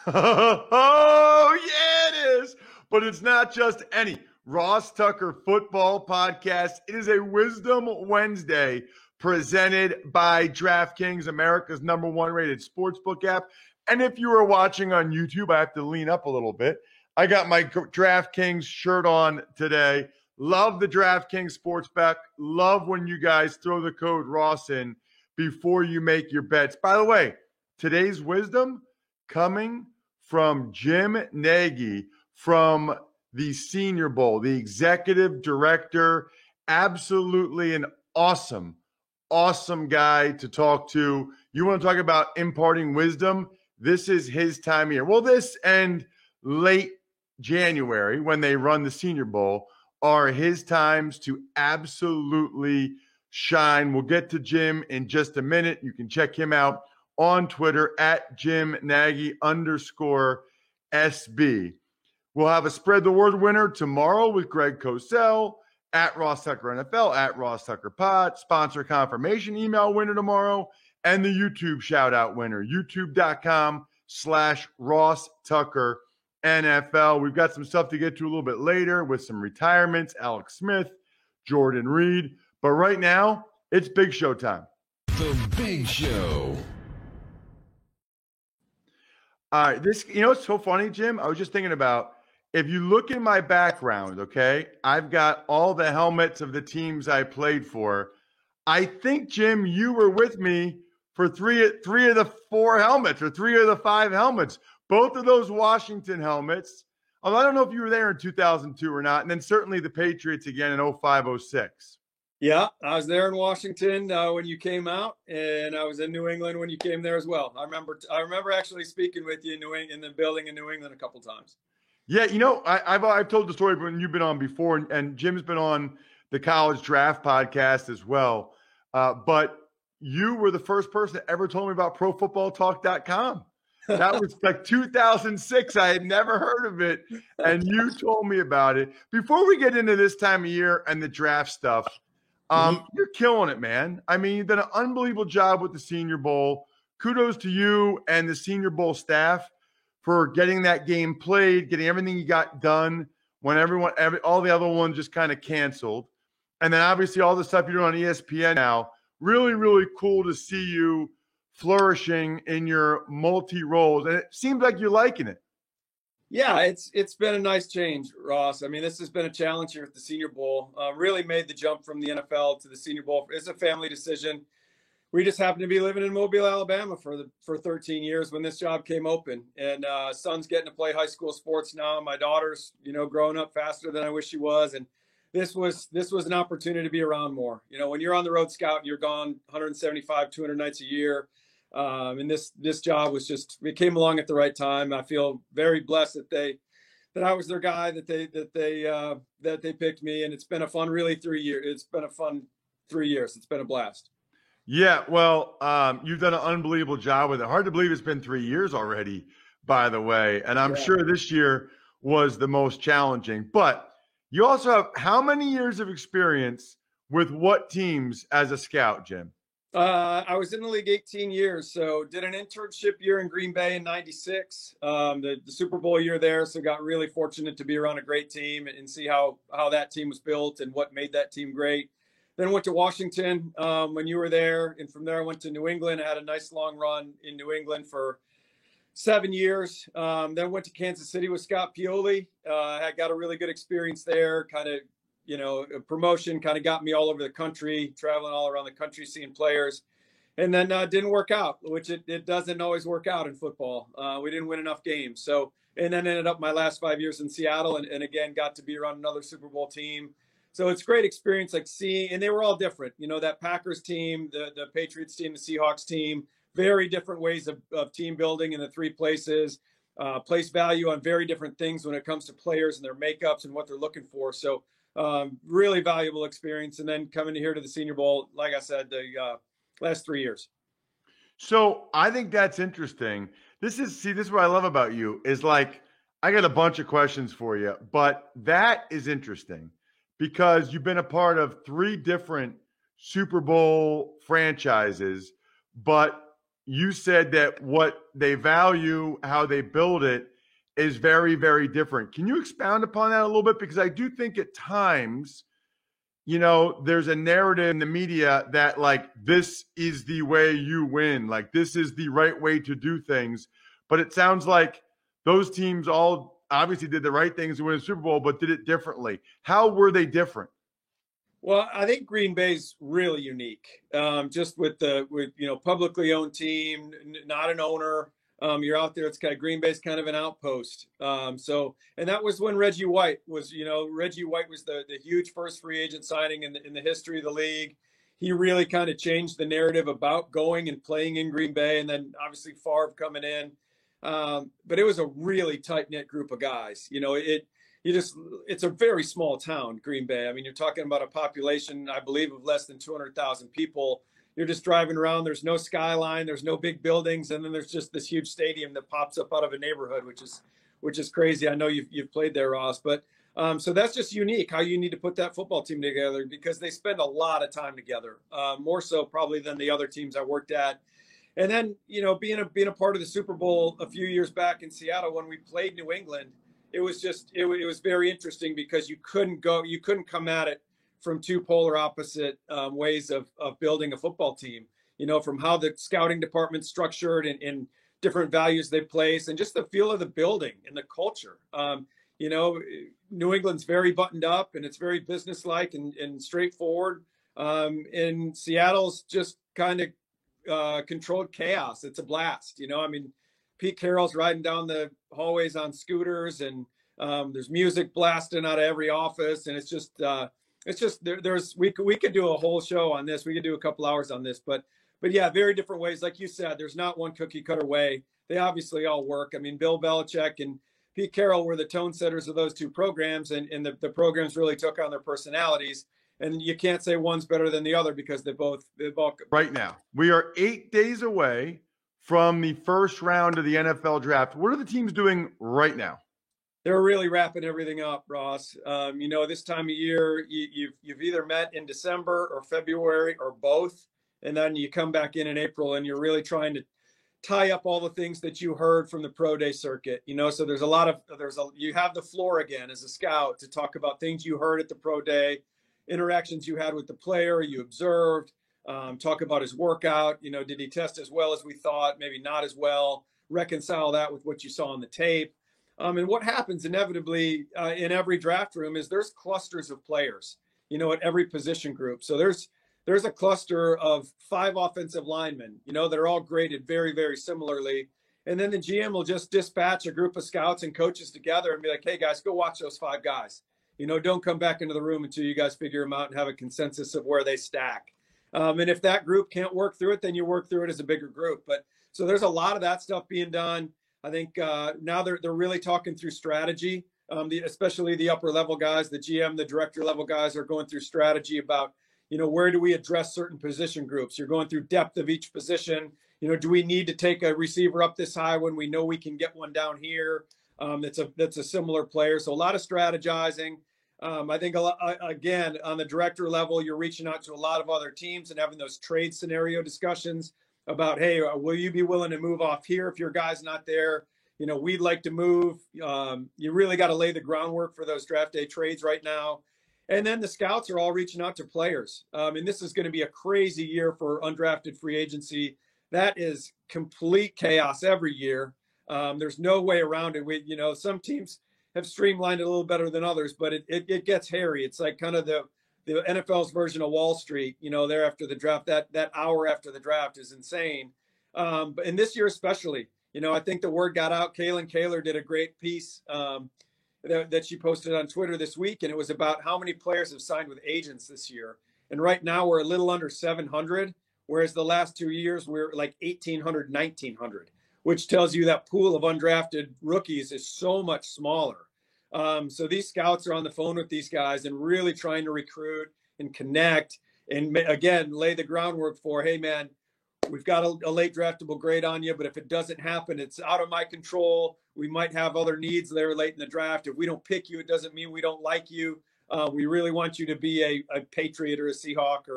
Oh, yeah, it is. But it's not just any Ross Tucker Football Podcast. It is a Wisdom Wednesday presented by DraftKings, America's #1 rated sportsbook app. And if you are watching on YouTube, I have to lean up a little bit. I got my DraftKings shirt on today. Love the DraftKings Sportsbook. Love when you guys throw the code Ross in before you make your bets. By the way, today's wisdom coming from Jim Nagy from the Senior Bowl, the executive director. Absolutely an awesome guy to talk to. You want to talk about imparting wisdom? This is his time of year. Well, this and late January when they run the Senior Bowl are his times to absolutely shine. We'll get to Jim in just a minute. You can check him out on Twitter at JimNagy_SB. We'll have a Spread the Word winner tomorrow with Greg Cosell at Ross Tucker NFL, at Ross Tucker Pod, sponsor confirmation email winner tomorrow, and the YouTube shout out winner, youtube.com/Ross Tucker NFL. We've got some stuff to get to a little bit later with some retirements, Alex Smith, Jordan Reed. But right now, it's Big Show time. The Big Show. All right, it's so funny, Jim. I was just thinking about, if you look in my background, okay, I've got all the helmets of the teams I played for. I think, Jim, you were with me for three of the 4 helmets or 3 of the 5 helmets. Both of those Washington helmets. Although I don't know if you were there in 2002 or not. And then certainly the Patriots again in 05-06. Yeah, I was there in Washington when you came out, and I was in New England when you came there as well. I remember actually speaking with you in the building in New England a couple times. Yeah, I've told the story when you've been on before, and Jim's been on the College Draft podcast as well. But you were the first person that ever told me about ProFootballTalk.com. That was like 2006. I had never heard of it, and you told me about it. Before we get into this time of year and the draft stuff, you're killing it, man. I mean, you've done an unbelievable job with the Senior Bowl. Kudos to you and the Senior Bowl staff for getting that game played, getting everything you got done when all the other ones just kind of canceled. And then obviously all the stuff you're doing on ESPN now, really, really cool to see you flourishing in your multi roles, and it seems like you're liking it. Yeah, it's been a nice change, Ross. I mean, this has been a challenge here at the Senior Bowl. Really made the jump from the NFL to the Senior Bowl. It's a family decision. We just happened to be living in Mobile, Alabama for 13 years when this job came open. And son's getting to play high school sports now. My daughter's, growing up faster than I wish she was. And this was an opportunity to be around more. When you're on the road scout and you're gone 175, 200 nights a year, and this job was it came along at the right time. I feel very blessed that I was their guy, that they picked me, and it's been a fun, really 3 years. It's been a fun 3 years. It's been a blast. Yeah, well, you've done an unbelievable job with it. Hard to believe it's been 3 years already, by the way. And I'm sure this year was the most challenging. But you also have how many years of experience with what teams as a scout, Jim? I was in the league 18 years, so did an internship year in Green Bay in '96, the Super Bowl year there. So got really fortunate to be around a great team and see how that team was built and what made that team great. Then went to Washington when you were there. And from there, I went to New England. I had a nice long run in New England for 7 years. Then went to Kansas City with Scott Pioli. I got a really good experience there. Kind of, a promotion kind of got me all over the country, traveling all around the country, seeing players. And then didn't work out, which it doesn't always work out in football. We didn't win enough games. So, and then ended up my last 5 years in Seattle and again, got to be around another Super Bowl team. So it's great experience, like seeing, and they were all different. That Packers team, the Patriots team, the Seahawks team, very different ways of team building in the three places, place value on very different things when it comes to players and their makeups and what they're looking for. So really valuable experience. And then coming here to the Senior Bowl, like I said, the last 3 years. So I think that's interesting. This is what I love about you is like, I got a bunch of questions for you, but that is interesting. Because you've been a part of 3 different Super Bowl franchises, but you said that what they value, how they build it, is very, very different. Can you expound upon that a little bit? Because I do think at times, there's a narrative in the media that like, this is the way you win. Like, this is the right way to do things. But it sounds like those teams all obviously did the right things to win the Super Bowl, but did it differently. How were they different? Well, I think Green Bay's really unique. Just with publicly owned team, not an owner. You're out there. It's kind of Green Bay's kind of an outpost. And that was when Reggie White was. Reggie White was the huge first free agent signing in the history of the league. He really kind of changed the narrative about going and playing in Green Bay, and then obviously Favre coming in. But it was a really tight-knit group of guys. It's a very small town, Green Bay. I mean, you're talking about a population, I believe, of less than 200,000 people. You're just driving around. There's no skyline. There's no big buildings. And then there's just this huge stadium that pops up out of a neighborhood, which is crazy. I know you've played there, Ross. But so that's just unique, how you need to put that football team together, because they spend a lot of time together, more so probably than the other teams I worked at. And then, being a part of the Super Bowl a few years back in Seattle when we played New England, it was very interesting because you couldn't come at it from 2 polar opposite ways of building a football team, from how the scouting department's structured and different values they place and just the feel of the building and the culture. New England's very buttoned up and it's very businesslike and straightforward. And Seattle's just kind of controlled chaos. It's a blast. Pete Carroll's riding down the hallways on scooters and there's music blasting out of every office. And it's just we could do a whole show on this. We could do a couple hours on this, but yeah, very different ways. Like you said, there's not one cookie cutter way. They obviously all work. I mean, Bill Belichick and Pete Carroll were the tone setters of those 2 programs, and the programs really took on their personalities. And you can't say one's better than the other because they both. Right now, we are 8 days away from the first round of the NFL draft. What are the teams doing right now? They're really wrapping everything up, Ross. This time of year, you've either met in December or February or both, and then you come back in April, and you're really trying to tie up all the things that you heard from the pro day circuit. So you have the floor again as a scout to talk about things you heard at the pro day, interactions you had with the player, you observed, talk about his workout. You know, did he test as well as we thought? Maybe not as well. Reconcile that with what you saw on the tape. And what happens inevitably in every draft room is there's clusters of players, you know, at every position group. So there's a cluster of 5 offensive linemen, you know, that are all graded very, very similarly. And then the GM will just dispatch a group of scouts and coaches together and be like, hey, guys, go watch those 5 guys. You know, don't come back into the room until you guys figure them out and have a consensus of where they stack. And if that group can't work through it, then you work through it as a bigger group. But so there's a lot of that stuff being done. I think now they're really talking through strategy, especially the upper level guys, the GM, the director level guys are going through strategy about, you know, where do we address certain position groups? You're going through depth of each position. You know, do we need to take a receiver up this high when we know we can get one down here? That's a similar player. So a lot of strategizing. I think again, on the director level, you're reaching out to a lot of other teams and having those trade scenario discussions about, hey, will you be willing to move off here if your guy's not there? You know, we'd like to move. You really got to lay the groundwork for those draft day trades right now. And then the scouts are all reaching out to players. And this is going to be a crazy year for undrafted free agency. That is complete chaos every year. There's no way around it. You know, some teams have streamlined it a little better than others, but it gets hairy. It's like kind of the NFL's version of Wall Street, you know, there after the draft, that hour after the draft is insane. But in this year especially, you know, I think the word got out. Kaylin Kaler did a great piece that she posted on Twitter this week, and it was about how many players have signed with agents this year. And right now we're a little under 700, whereas the last 2 years we're like 1,800, 1,900, which tells you that pool of undrafted rookies is so much smaller. So these scouts are on the phone with these guys and really trying to recruit and connect and, again, lay the groundwork for, hey, man, we've got a late draftable grade on you, but if it doesn't happen, it's out of my control. We might have other needs there late in the draft. If we don't pick you, it doesn't mean we don't like you. We really want you to be a Patriot or a Seahawk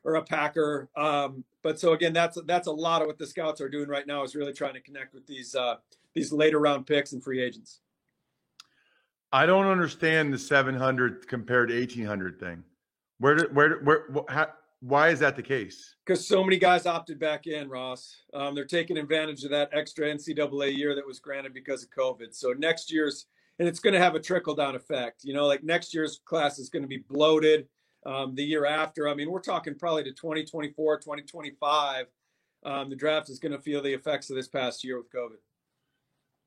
or a Packer. But so, again, that's a lot of what the scouts are doing right now is really trying to connect with these later round picks and free agents. I don't understand the 700 compared to 1,800 thing. Why is that the case? Because so many guys opted back in, Ross. They're taking advantage of that extra NCAA year that was granted because of COVID. So next year's, and it's going to have a trickle-down effect. You know, like next year's class is going to be bloated. The year after, I mean, we're talking probably to 2024, 2025. The draft is going to feel the effects of this past year with COVID.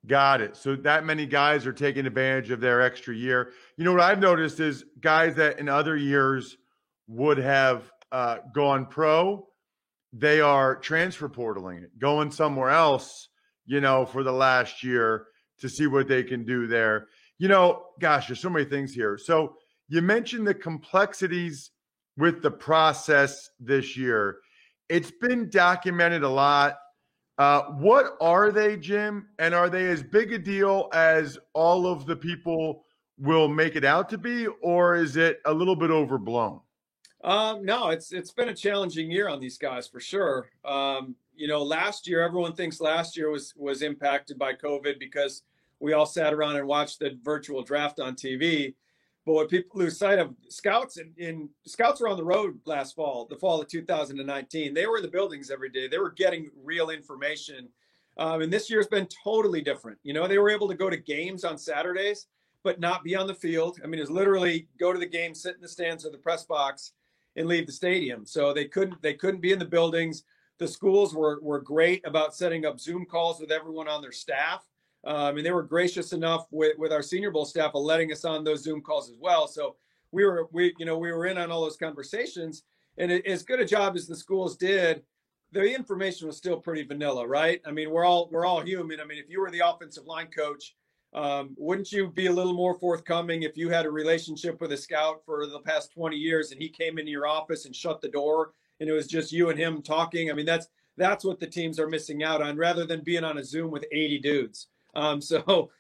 Got it. So that many guys are taking advantage of their extra year. You know, what I've noticed is guys that in other years would have gone pro, they are transfer portaling it, going somewhere else, you know, for the last year to see what they can do there. You know, gosh, there's so many things here. So you mentioned the complexities with the process this year. It's been documented a lot. What are they, Jim? And are they as big a deal as all of the people will make it out to be, or is it a little bit overblown? No, it's been a challenging year on these guys for sure. You know, last year, everyone thinks last year was impacted by COVID because we all sat around and watched the virtual draft on TV. But what people lose sight of, scouts scouts were on the road last fall, the fall of 2019. They were in the buildings every day. They were getting real information. And this year's been totally different. You know, they were able to go to games on Saturdays, but not be on the field. I mean, it was literally go to the game, sit in the stands or the press box, and leave the stadium. So they couldn't be in the buildings. The schools were great about setting up Zoom calls with everyone on their staff. And they were gracious enough with our Senior Bowl staff of letting us on those Zoom calls as well. So we were in on all those conversations. And as good a job as the schools did, the information was still pretty vanilla, right? I mean, we're all human. I mean, if you were the offensive line coach, wouldn't you be a little more forthcoming if you had a relationship with a scout for the past 20 years and he came into your office and shut the door and it was just you and him talking? I mean, that's what the teams are missing out on, rather than being on a Zoom with 80 dudes. So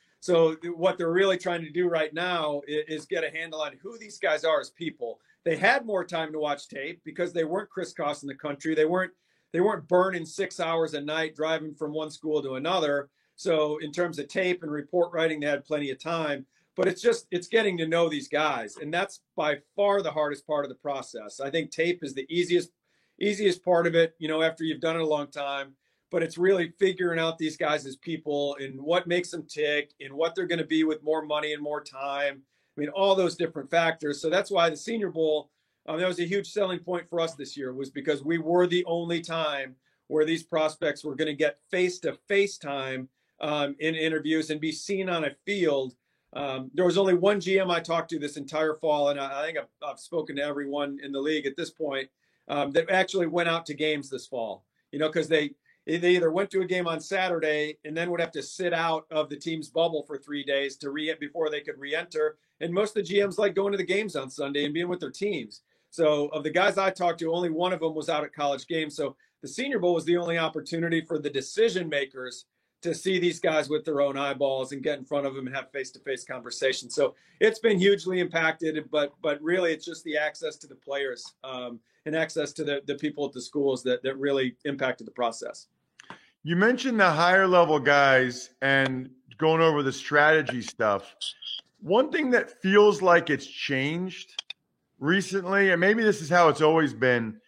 what they're really trying to do right now is get a handle on who these guys are as people. They had more time to watch tape because they weren't crisscrossing the country. They weren't burning 6 hours a night driving from one school to another. So in terms of tape and report writing, they had plenty of time. But it's getting to know these guys, and that's by far the hardest part of the process. I think tape is the easiest. easiest part of it, after you've done it a long time. But it's really figuring out these guys as people and what makes them tick and what they're going to be with more money and more time. I mean, all those different factors. So that's why the Senior Bowl, that was a huge selling point for us this year, was because we were the only time where these prospects were going to get face-to-face time in interviews and be seen on a field. There was only one GM I talked to this entire fall, and I think I've spoken to everyone in the league at this point that actually went out to games this fall, because they either went to a game on Saturday and then would have to sit out of the team's bubble for 3 days before they could re-enter. And most of the GMs like going to the games on Sunday and being with their teams. So of the guys I talked to, only one of them was out at college games. So the Senior Bowl was the only opportunity for the decision makers to see these guys with their own eyeballs and get in front of them and have face-to-face conversations. So it's been hugely impacted, but really it's just the access to the players and access to the people at the schools that really impacted the process. You mentioned the higher level guys and going over the strategy stuff. One thing that feels like it's changed recently, and maybe this is how it's always been,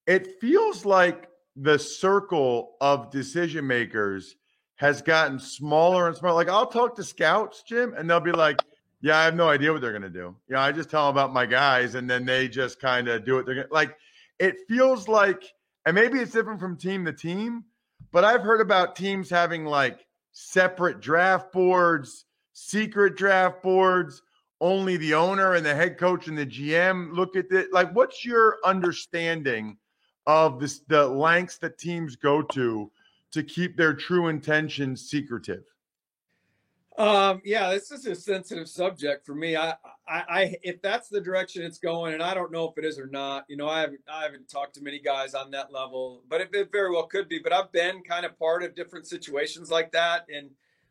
it feels like the circle of decision makers has gotten smaller and smaller. Like, I'll talk to scouts, Jim, and they'll be like, yeah, I have no idea what they're going to do. I just tell them about my guys, and then they just kind of do what they're going to. Like, it feels like, and maybe it's different from team to team, but I've heard about teams having like separate draft boards, secret draft boards, only the owner and the head coach and the GM look at it. Like, what's your understanding of this, the lengths that teams go to keep their true intentions secretive? Yeah, this is a sensitive subject for me. I if that's the direction it's going, and I don't know if it is or not. I haven't talked to many guys on that level, but it very well could be. But I've been kind of part of different situations like that, and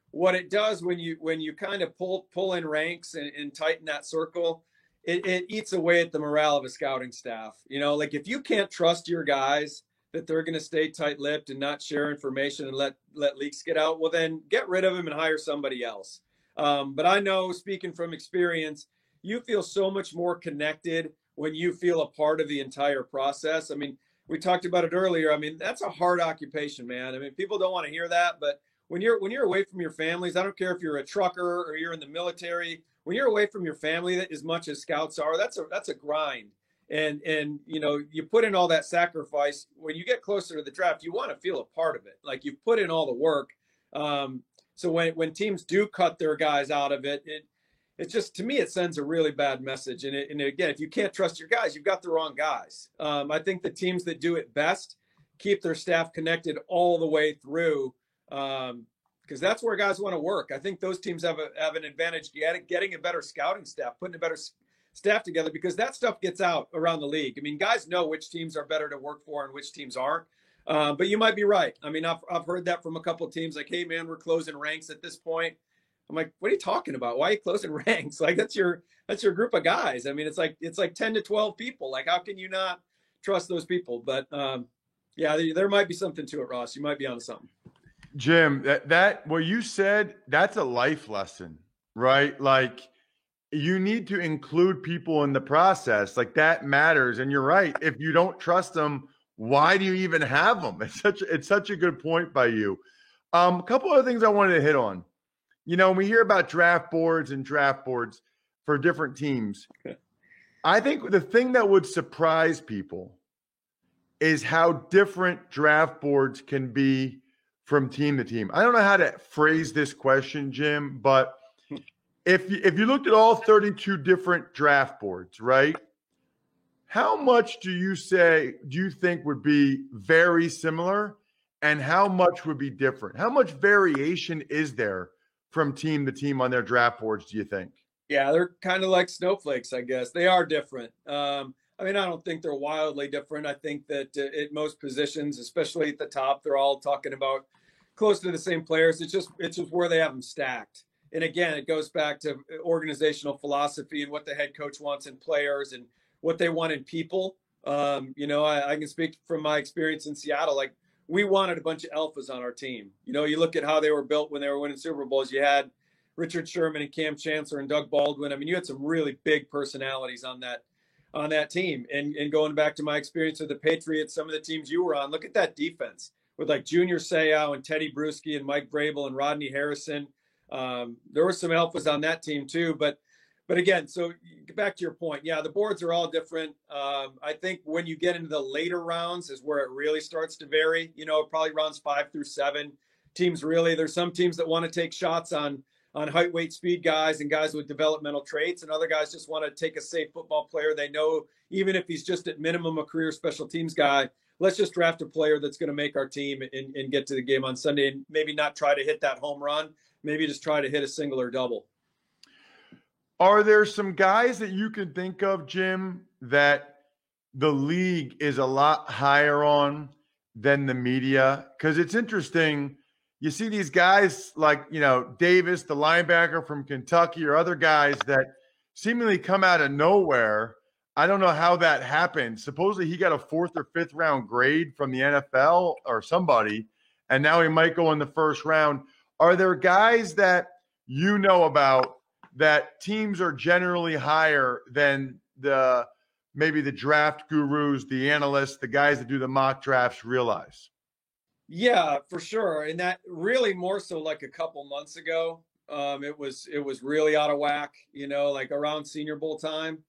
what it does when you kind of pull in ranks and tighten that circle, it eats away at the morale of a scouting staff. Like, if you can't trust your guys that they're going to stay tight-lipped and not share information and let leaks get out, well, then get rid of them and hire somebody else. But I know, speaking from experience, you feel so much more connected when you feel a part of the entire process. I mean, we talked about it earlier. I mean, that's a hard occupation, man. I mean, people don't want to hear that, but when you're away from your families, I don't care if you're a trucker or you're in the military, when you're away from your family, as much as scouts are, that's a grind. And you put in all that sacrifice. When you get closer to the draft, you want to feel a part of it. Like, you've put in all the work. So when teams do cut their guys out of it, it's just, to me, it sends a really bad message. And again, if you can't trust your guys, you've got the wrong guys. I think the teams that do it best keep their staff connected all the way through, because that's where guys want to work. I think those teams have an advantage getting a better scouting staff, putting a better staff together, because that stuff gets out around the league. I mean, guys know which teams are better to work for and which teams aren't. But you might be right. I mean, I've heard that from a couple of teams, like, hey man, we're closing ranks at this point. I'm like, what are you talking about? Why are you closing ranks? Like, that's your group of guys. I mean, it's like 10 to 12 people. Like, how can you not trust those people? But yeah, there might be something to it, Ross. You might be onto something. Jim, that what you said, that's a life lesson, right? Like, you need to include people in the process. Like, that matters. And you're right. If you don't trust them, why do you even have them? It's such a good point by you. A couple other things I wanted to hit on. When we hear about draft boards for different teams, I think the thing that would surprise people is how different draft boards can be from team to team. I don't know how to phrase this question, Jim, but if you looked at all 32 different draft boards, right? How much do you think would be very similar, and how much would be different? How much variation is there from team to team on their draft boards, do you think? Yeah, they're kind of like snowflakes, I guess. They are different. I mean, I don't think they're wildly different. I think that at most positions, especially at the top, they're all talking about close to the same players. It's just where they have them stacked. And again, it goes back to organizational philosophy and what the head coach wants in players and what they want in people. I can speak from my experience in Seattle. Like, we wanted a bunch of alphas on our team. You look at how they were built when they were winning Super Bowls. You had Richard Sherman and Cam Chancellor and Doug Baldwin. I mean, you had some really big personalities on on that team. And going back to my experience with the Patriots, some of the teams you were on, look at that defense with like Junior Seau and Teddy Bruschi and Mike Vrabel and Rodney Harrison. There were some alphas on that team too, but again, so get back to your point. Yeah, the boards are all different. I think when you get into the later rounds is where it really starts to vary. Probably rounds 5 through 7. Teams really, there's some teams that want to take shots on height, weight, speed guys and guys with developmental traits, and other guys just want to take a safe football player. They know even if he's just at minimum a career special teams guy, let's just draft a player that's going to make our team and get to the game on Sunday and maybe not try to hit that home run, maybe just try to hit a single or double. Are there some guys that you can think of, Jim, that the league is a lot higher on than the media? Because it's interesting. You see these guys like, Davis, the linebacker from Kentucky, or other guys that seemingly come out of nowhere. I don't know how that happened. Supposedly he got a 4th or 5th round grade from the NFL or somebody, and now he might go in the first round. Are there guys that you know about that teams are generally higher than maybe the draft gurus, the analysts, the guys that do the mock drafts realize? Yeah, for sure. And that really more so like a couple months ago, it was really out of whack, like around Senior Bowl time,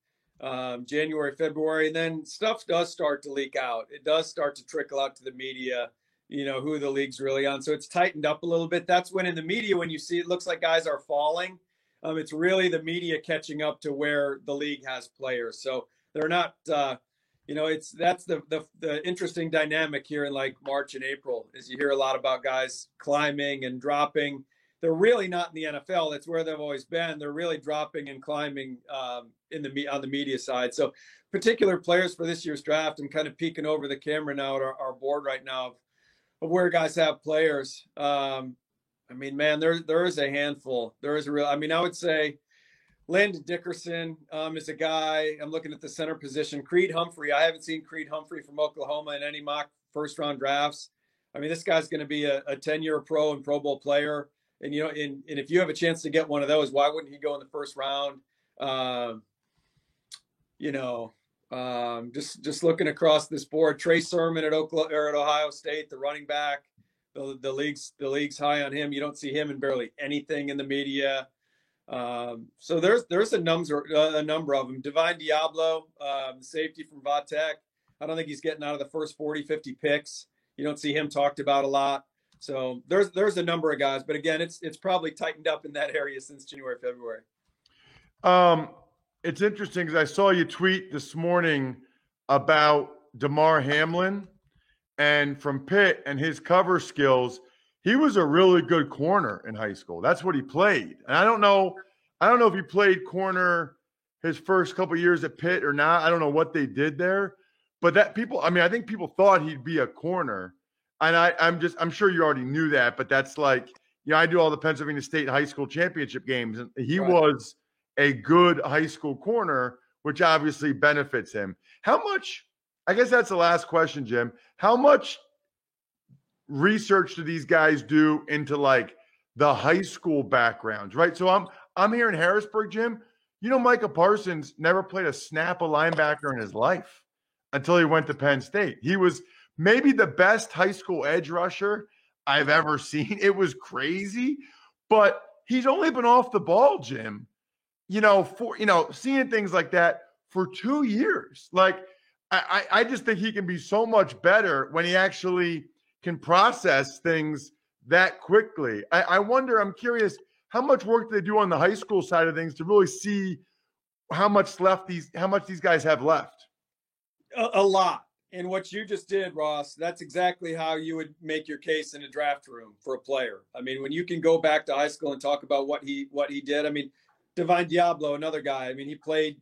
January, February, and then stuff does start to leak out. It does start to trickle out to the media, who the league's really on. So it's tightened up a little bit. That's when in the media, when you see it looks like guys are falling, it's really the media catching up to where the league has players. So they're not, that's the interesting dynamic here in like March and April, is you hear a lot about guys climbing and dropping. They're really not in the NFL. That's where they've always been. They're really dropping and climbing on the media side. So particular players for this year's draft, I'm kind of peeking over the camera now at our board right now of where guys have players. There is a handful. There is I would say Landon Dickerson is a guy. I'm looking at the center position. Creed Humphrey. I haven't seen Creed Humphrey from Oklahoma in any mock first-round drafts. This guy's going to be a 10-year pro and Pro Bowl player. And, and if you have a chance to get one of those, why wouldn't he go in the first round? Just looking across this board, Trey Sermon at Ohio State, the running back. The league's high on him. You don't see him in barely anything in the media. So there's a number of them. Divine Diablo, safety from Vatech. I don't think he's getting out of the first 40, 50 picks. You don't see him talked about a lot. So there's a number of guys, but again, it's probably tightened up in that area since January, February. It's interesting because I saw you tweet this morning about Damar Hamlin and from Pitt and his cover skills. He was a really good corner in high school. That's what he played. And I don't know if he played corner his first couple of years at Pitt or not. I don't know what they did there, but I think people thought he'd be a corner. And I'm sure you already knew that, but that's like, I do all the Pennsylvania State high school championship games, and he was a good high school corner, which obviously benefits him. How much, I guess that's the last question, Jim, how much research do these guys do into like the high school backgrounds, right? So I'm here in Harrisburg, Jim. Micah Parsons never played a snap of linebacker in his life until he went to Penn State. He was maybe the best high school edge rusher I've ever seen. It was crazy, but he's only been off the ball, Jim, seeing things like that for 2 years. Like, I just think he can be so much better when he actually can process things that quickly. I wonder, I'm curious, how much work do they do on the high school side of things to really see how much these guys have left? A lot. And what you just did, Ross, that's exactly how you would make your case in a draft room for a player. When you can go back to high school and talk about what he did. Divine Diablo, another guy. He played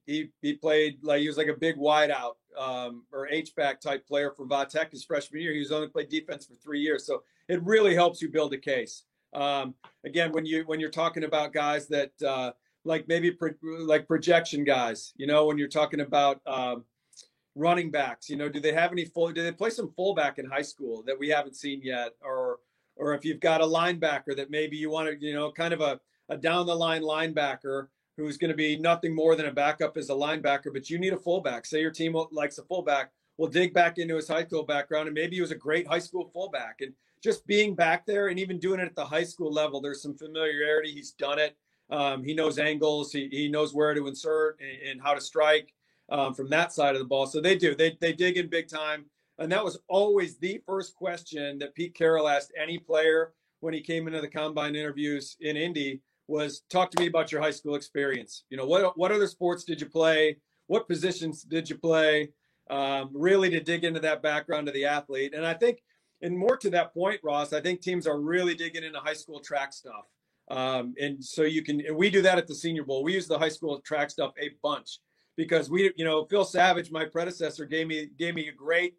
like he was like a big wideout or H-back type player for Vatech his freshman year. He was only played defense for 3 years. So it really helps you build a case. Again, when you're talking about guys that like maybe like projection guys, when you're talking about running backs, do they play some fullback in high school that we haven't seen yet? Or if you've got a linebacker that maybe you want to, kind of a down the line linebacker who's going to be nothing more than a backup as a linebacker, but you need a fullback. Say your team likes a fullback. Well, dig back into his high school background, and maybe he was a great high school fullback. And just being back there and even doing it at the high school level, there's some familiarity. He's done it. He knows angles. He knows where to insert and how to strike from that side of the ball. So they do. They dig in big time. And that was always the first question that Pete Carroll asked any player when he came into the combine interviews in Indy was, talk to me about your high school experience. You know, what other sports did you play? What positions did you play? Really to dig into that background of the athlete. And I think, and more to that point, Ross, I think teams are really digging into high school track stuff. And so and we do that at the Senior Bowl. We use the high school track stuff a bunch because Phil Savage, my predecessor, gave me a great,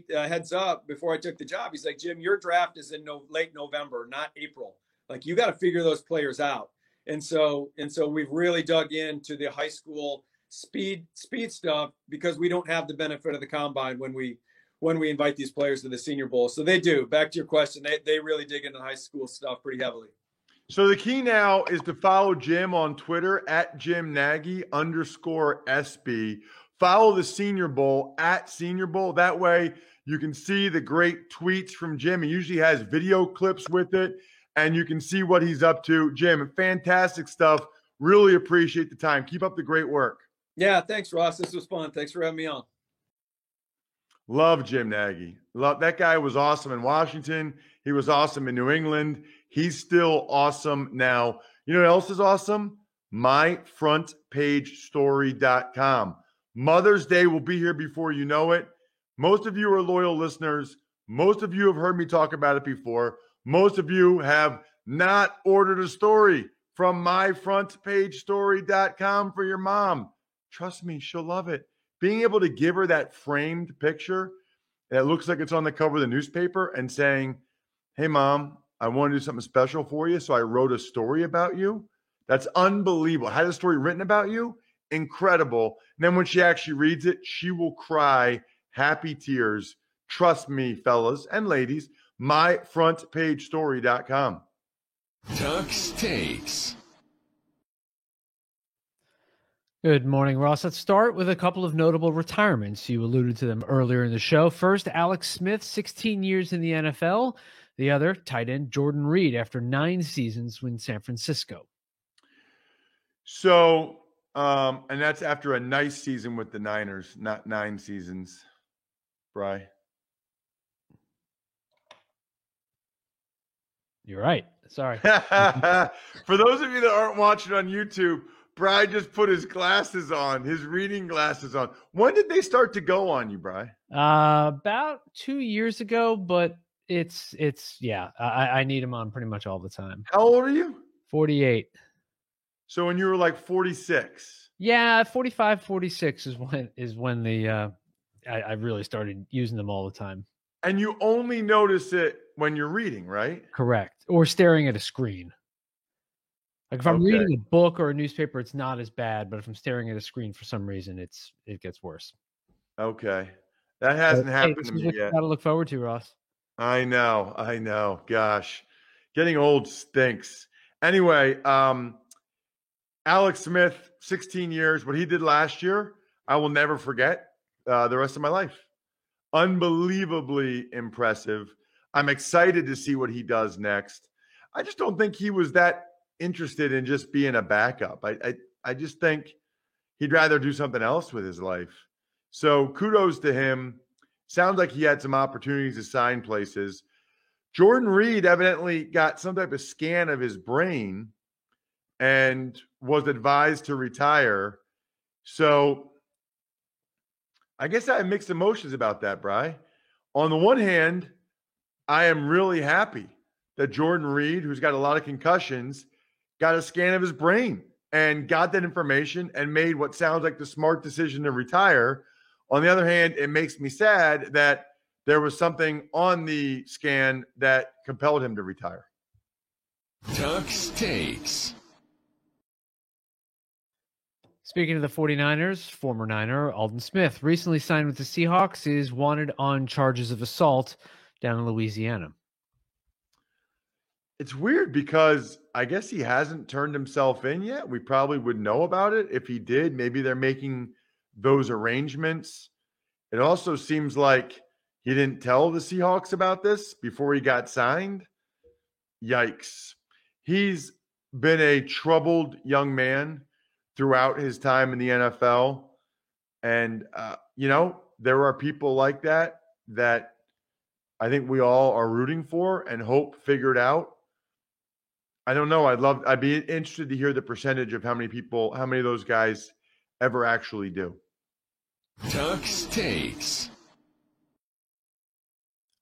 heads up before I took the job. He's like, Jim, your draft is in late November, not April. Like, you got to figure those players out. And so we've really dug into the high school speed stuff because we don't have the benefit of the combine when we invite these players to the Senior Bowl. So they do. Back to your question, they really dig into high school stuff pretty heavily. So the key now is to follow Jim on Twitter at @JimNaggy_SB. Follow the Senior Bowl at Senior Bowl. That way you can see the great tweets from Jim. He usually has video clips with it, and you can see what he's up to. Jim, fantastic stuff. Really appreciate the time. Keep up the great work. Yeah, thanks, Ross. This was fun. Thanks for having me on. Love Jim Nagy. Love that guy. Was awesome in Washington. He was awesome in New England. He's still awesome now. You know what else is awesome? MyFrontPageStory.com. Mother's Day will be here before you know it. Most of you are loyal listeners. Most of you have heard me talk about it before. Most of you have not ordered a story from MyFrontPageStory.com for your mom. Trust me, she'll love it. Being able to give her that framed picture that looks like it's on the cover of the newspaper and saying, hey, Mom, I want to do something special for you, so I wrote a story about you. That's unbelievable. Had a story written about you? Incredible. And then when she actually reads it, she will cry happy tears. Trust me, fellas and ladies, MyFrontPageStory.com. Tux Takes. Good morning, Ross. Let's start with a couple of notable retirements. You alluded to them earlier in the show. First, Alex Smith, 16 years in the NFL. The other, tight end Jordan Reed, after 9 seasons in San Francisco. So, and that's after a nice season with the Niners, not 9 seasons, Bri. You're right. Sorry. For those of you that aren't watching on YouTube, Bri just put his glasses on, his reading glasses on. When did they start to go on you, Bri? About 2 years ago, but it's I need them on pretty much all the time. How old are you? 48. So when you were like 46? Yeah, 45, 46 is when the I really started using them all the time. And you only notice it when you're reading, right? Correct. Or staring at a screen. Like if I'm reading a book or a newspaper, it's not as bad. But if I'm staring at a screen for some reason, it gets worse. Okay. That hasn't happened to me yet. Got to look forward to, Ross. I know. Gosh, getting old stinks. Anyway, Alex Smith, 16 years. What he did last year, I will never forget the rest of my life. Unbelievably impressive. I'm excited to see what he does next. I just don't think he was that interested in just being a backup. I just think he'd rather do something else with his life. So kudos to him. Sounds like he had some opportunities to sign places. Jordan Reed evidently got some type of scan of his brain and was advised to retire. So I guess I have mixed emotions about that, Bri. On the one hand, I am really happy that Jordan Reed, who's got a lot of concussions, got a scan of his brain and got that information and made what sounds like the smart decision to retire. On the other hand, it makes me sad that there was something on the scan that compelled him to retire. Tux Takes. Speaking of the 49ers, former Niner Aldon Smith recently signed with the Seahawks, is wanted on charges of assault down in Louisiana. it's weird because I guess he hasn't turned himself in yet. We probably would know about it if he did. Maybe they're making those arrangements. It also seems like he didn't tell the Seahawks about this before he got signed. Yikes. He's been a troubled young man throughout his time in the NFL. And, there are people like that I think we all are rooting for and hope figured out. I don't know. I'd be interested to hear the percentage of how many of those guys ever actually do. Tux Takes.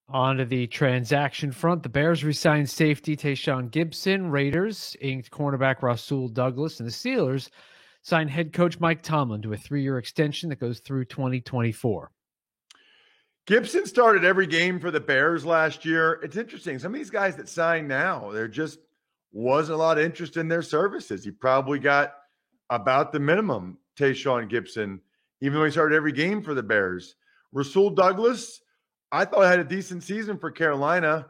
On to the transaction front. The Bears re-signed safety Tayshaun Gibson. Raiders inked cornerback Rasul Douglas. And the Steelers signed head coach Mike Tomlin to a 3-year extension that goes through 2024. Gibson started every game for the Bears last year. It's interesting. Some of these guys that sign now, there just wasn't a lot of interest in their services. He probably got about the minimum, Tayshaun Gibson, even though he started every game for the Bears. Rasul Douglas, I thought had a decent season for Carolina.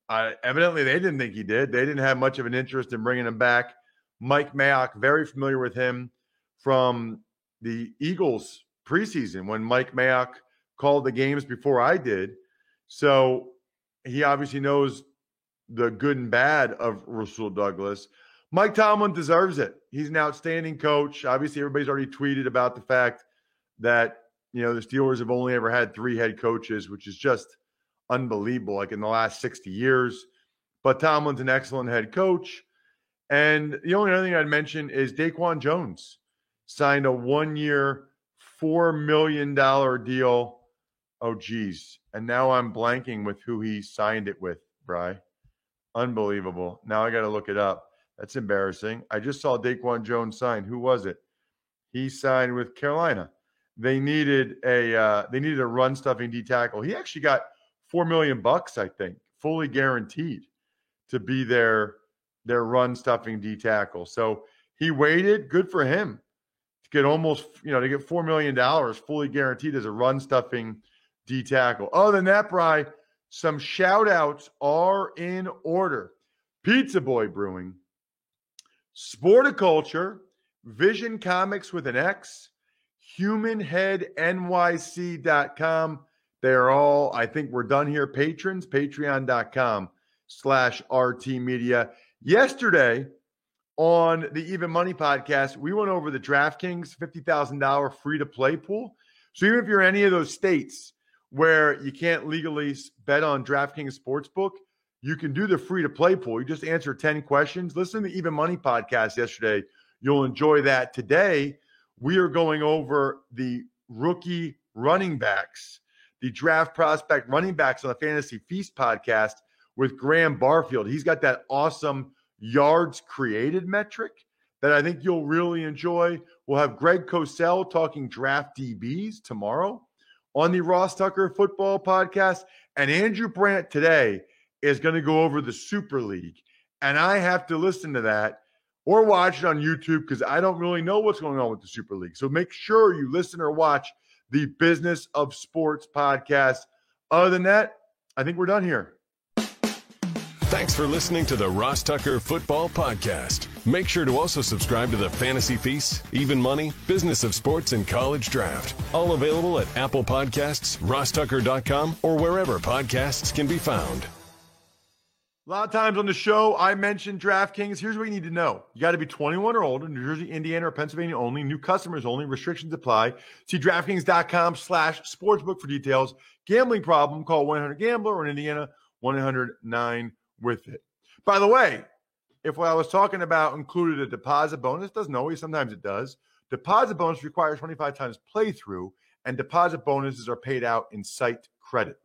Evidently, they didn't think he did. They didn't have much of an interest in bringing him back. Mike Mayock, very familiar with him from the Eagles preseason when Mike Mayock called the games before I did. So he obviously knows the good and bad of Rasul Douglas. Mike Tomlin deserves it. He's an outstanding coach. Obviously, everybody's already tweeted about the fact that, the Steelers have only ever had 3 head coaches, which is just unbelievable, like in the last 60 years. But Tomlin's an excellent head coach. And the only other thing I'd mention is Daquan Jones signed a 1-year, $4 million deal. Oh, geez. And now I'm blanking with who he signed it with, Bri. Unbelievable. Now I got to look it up. That's embarrassing. I just saw Daquan Jones sign. Who was it? He signed with Carolina. They needed a run stuffing D tackle. He actually got $4 million, I think, fully guaranteed to be their run stuffing D tackle. So he waited. Good for him to get to get $4 million fully guaranteed as a run stuffing D tackle. Other than that, Bri, some shout outs are in order. Pizza Boy Brewing, Sporticulture, Vision Comics with an X, HumanHeadNYC.com. They are all, I think we're done here, patrons, patreon.com/RT Media. Yesterday on the Even Money podcast, we went over the DraftKings $50,000 free-to-play pool. So even if you're in any of those states where you can't legally bet on DraftKings Sportsbook, you can do the free-to-play pool. You just answer 10 questions. Listen to the Even Money podcast yesterday. You'll enjoy that. Today, we are going over the rookie running backs, the draft prospect running backs on the Fantasy Feast podcast with Graham Barfield. He's got that awesome yards created metric that I think you'll really enjoy. We'll have Greg Cosell talking draft DBs tomorrow on the Ross Tucker Football Podcast. And Andrew Brandt today is going to go over the Super League. And I have to listen to that or watch it on YouTube because I don't really know what's going on with the Super League. So make sure you listen or watch the Business of Sports podcast. Other than that, I think we're done here. Thanks for listening to the Ross Tucker Football Podcast. Make sure to also subscribe to the Fantasy Feast, Even Money, Business of Sports, and College Draft. All available at Apple Podcasts, RossTucker.com, or wherever podcasts can be found. A lot of times on the show, I mentioned DraftKings. Here's what you need to know. You got to be 21 or older, New Jersey, Indiana, or Pennsylvania only. New customers only. Restrictions apply. See DraftKings.com/sportsbook for details. Gambling problem, call 1-800-GAMBLER, or in Indiana, 1-800-9-WITH-IT. By the way, if what I was talking about included a deposit bonus, doesn't always, sometimes it does. Deposit bonus requires 25 times playthrough, and deposit bonuses are paid out in site credit.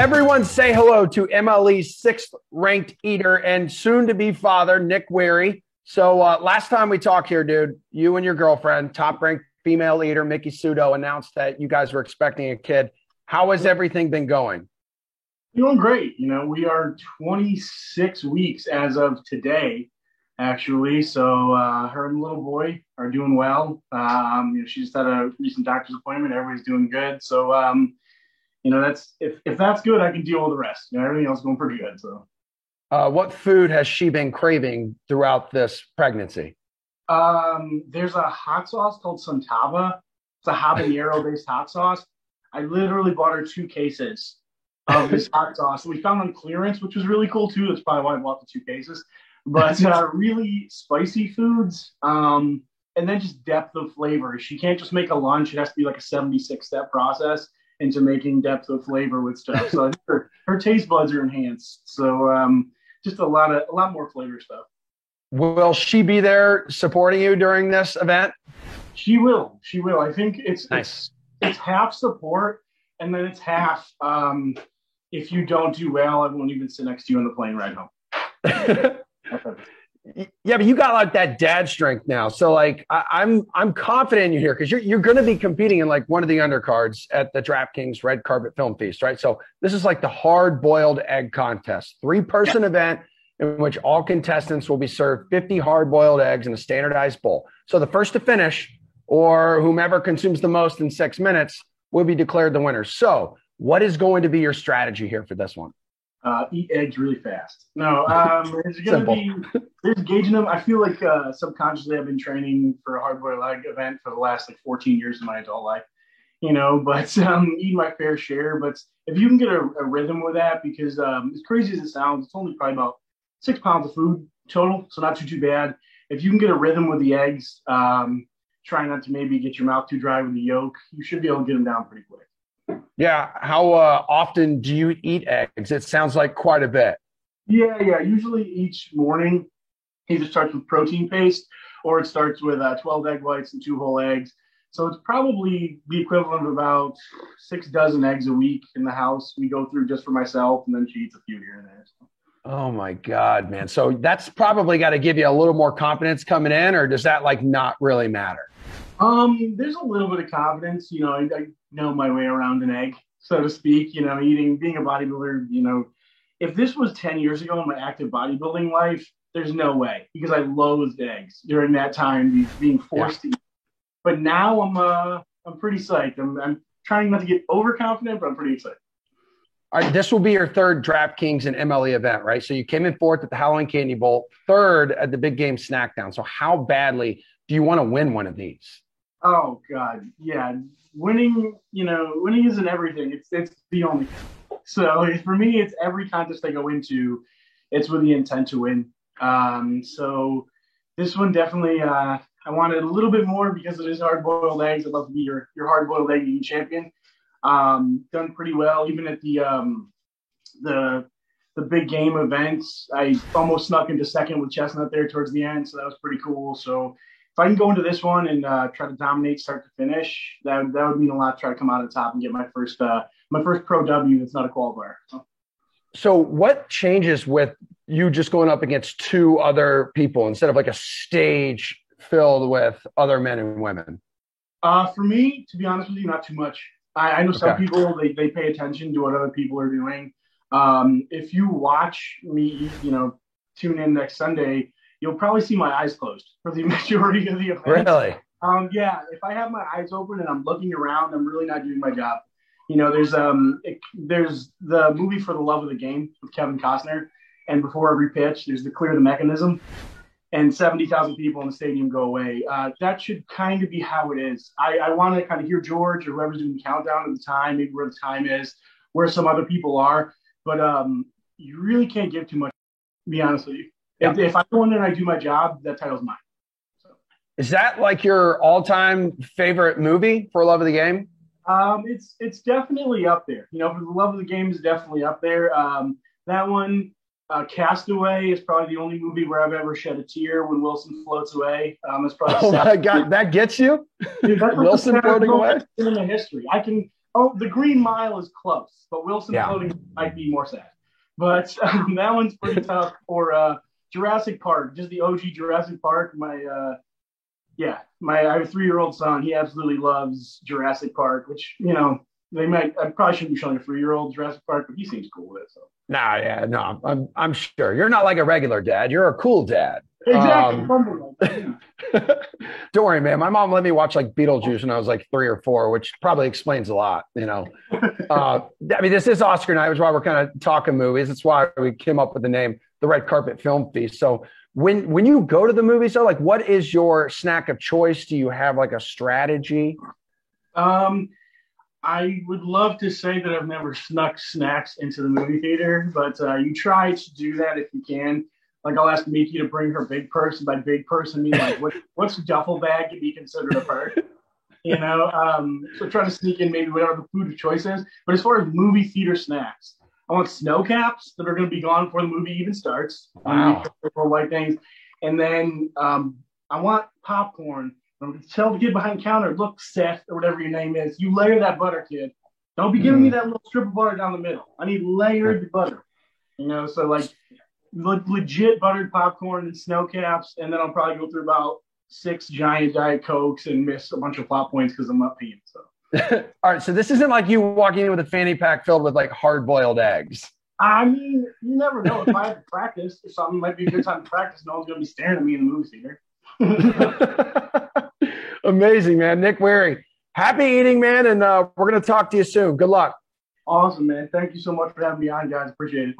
everyone say hello to MLE's sixth-ranked eater and soon-to-be father, Nick Weary. So last time we talked here, dude, you and your girlfriend, top-ranked female eater, Mickey Sudo, announced that you guys were expecting a kid. How has everything been going? Doing great. We are 26 weeks as of today, actually. So her and the little boy are doing well. She just had a recent doctor's appointment. Everybody's doing good. So, that's if that's good, I can deal with the rest. Everything else is going pretty good. So, what food has she been craving throughout this pregnancy? There's a hot sauce called Suntava. It's a habanero-based hot sauce. I literally bought her 2 cases of this hot sauce. We found on clearance, which was really cool too. That's probably why I bought the 2 cases. But really spicy foods, and then just depth of flavor. She can't just make a lunch. It has to be like a 76-step process into making depth of flavor with stuff. So I think her taste buds are enhanced. So just a lot more flavor stuff. Will she be there supporting you during this event? She will. I think it's nice. It's half support, and then it's half if you don't do well, I won't even sit next to you on the plane ride home. Yeah, but you got like that dad strength now. So like I'm confident in you here because you're going to be competing in like one of the undercards at the DraftKings Red Carpet Film Feast, right? So this is like the hard-boiled egg contest, 3-person event in which all contestants will be served 50 hard-boiled eggs in a standardized bowl. So the first to finish, or whomever consumes the most in 6 minutes, will be declared the winner. So what is going to be your strategy here for this one? Eat eggs really fast. No, it's going to be there's gauging them. I feel like subconsciously I've been training for a hard-boiled egg event for the last 14 years of my adult life, but eat my fair share. But if you can get a rhythm with that, because as crazy as it sounds, it's only probably about 6 pounds of food total, so not too bad. If you can get a rhythm with the eggs, try not to maybe get your mouth too dry with the yolk, you should be able to get them down pretty quick. Yeah. How often do you eat eggs? It sounds like quite a bit. Yeah. Usually each morning, either starts with protein paste or it starts with 12 egg whites and 2 whole eggs. So it's probably the equivalent of about 6 dozen eggs a week in the house we go through just for myself, and then she eats a few here and there. So. Oh my God, man. So that's probably got to give you a little more confidence coming in, or does that like not really matter? There's a little bit of confidence. I know my way around an egg, so to speak. Being a bodybuilder. If this was 10 years ago in my active bodybuilding life, there's no way, because I loathed eggs during that time, being forced to eat. But now I'm pretty psyched. I'm trying not to get overconfident, but I'm pretty excited. All right, this will be your 3rd DraftKings and MLE event, right? So you came in 4th at the Halloween Candy Bowl, 3rd at the Big Game Snackdown. So how badly do you want to win one of these? Oh God, yeah. Winning isn't everything. It's the only thing. So for me, it's every contest I go into, it's with the intent to win. So this one definitely, I wanted a little bit more because it is hard-boiled eggs. I'd love to be your hard-boiled egg eating champion. Done pretty well, even at the big game events. I almost snuck into 2nd with Chestnut there towards the end, so that was pretty cool. So if I can go into this one and try to dominate start to finish, that would mean a lot to try to come out on top and get my first pro W that's not a qualifier. So what changes with you just going up against 2 other people instead of like a stage filled with other men and women? For me, to be honest with you, not too much. I know some people, they pay attention to what other people are doing. If you watch me, tune in next Sunday, you'll probably see my eyes closed for the majority of the event. Really? Yeah. If I have my eyes open and I'm looking around, I'm really not doing my job. There's the movie For the Love of the Game with Kevin Costner, and before every pitch, there's the clear the mechanism, and 70,000 people in the stadium go away. That should kind of be how it is. I want to kind of hear George or whoever's doing the countdown at the time, maybe where the time is, where some other people are, but you really can't give too much, to be honest with you. Yeah. If I go in there and I do my job, that title's mine. So. Is that like your all-time favorite movie, For Love of the Game? It's definitely up there. For the Love of the Game is definitely up there. That one, Castaway is probably the only movie where I've ever shed a tear when Wilson floats away. That's probably my God, that gets you? Dude, that's Wilson floating away? Cinema history. I can Oh, the Green Mile is close, but Wilson Floating might be more sad. But that one's pretty tough. Or Jurassic Park, just the OG Jurassic Park. I have a 3-year-old son. He absolutely loves Jurassic Park, which, I probably shouldn't be showing a 3-year-old Jurassic Park, but he seems cool with it. So. I'm sure you're not like a regular dad. You're a cool dad. Exactly. Don't worry, man. My mom let me watch like Beetlejuice when I was like 3 or 4, which probably explains a lot. This is Oscar night, which is why we're kind of talking movies. That's why we came up with the name, the Red Carpet Film Feast. So when you go to the movies, though, like, what is your snack of choice? Do you have like a strategy? I would love to say that I've never snuck snacks into the movie theater, but you try to do that if you can. Like, I'll ask Miki to bring her big purse, and by big purse, I mean, like, what's a duffel bag to be considered a purse? So try to sneak in maybe whatever the food of choice is. But as far as movie theater snacks, I want snow caps that are going to be gone before the movie even starts. Wow. White things. And then I want popcorn. I'm going to tell the kid behind the counter, look, Seth, or whatever your name is, you layer that butter, kid. Don't be giving me that little strip of butter down the middle. I need layered butter. So like legit buttered popcorn and snow caps, and then I'll probably go through about 6 giant Diet Cokes and miss a bunch of plot points because I'm not peeing. So. All right, so this isn't like you walking in with a fanny pack filled with like hard-boiled eggs. I mean, you never know. If I have to practice, something might be a good time to practice. No one's going to be staring at me in the movie theater. Amazing, man. Nick Wehry, happy eating, man, and we're going to talk to you soon. Good luck. Awesome, man. Thank you so much for having me on, guys. Appreciate it.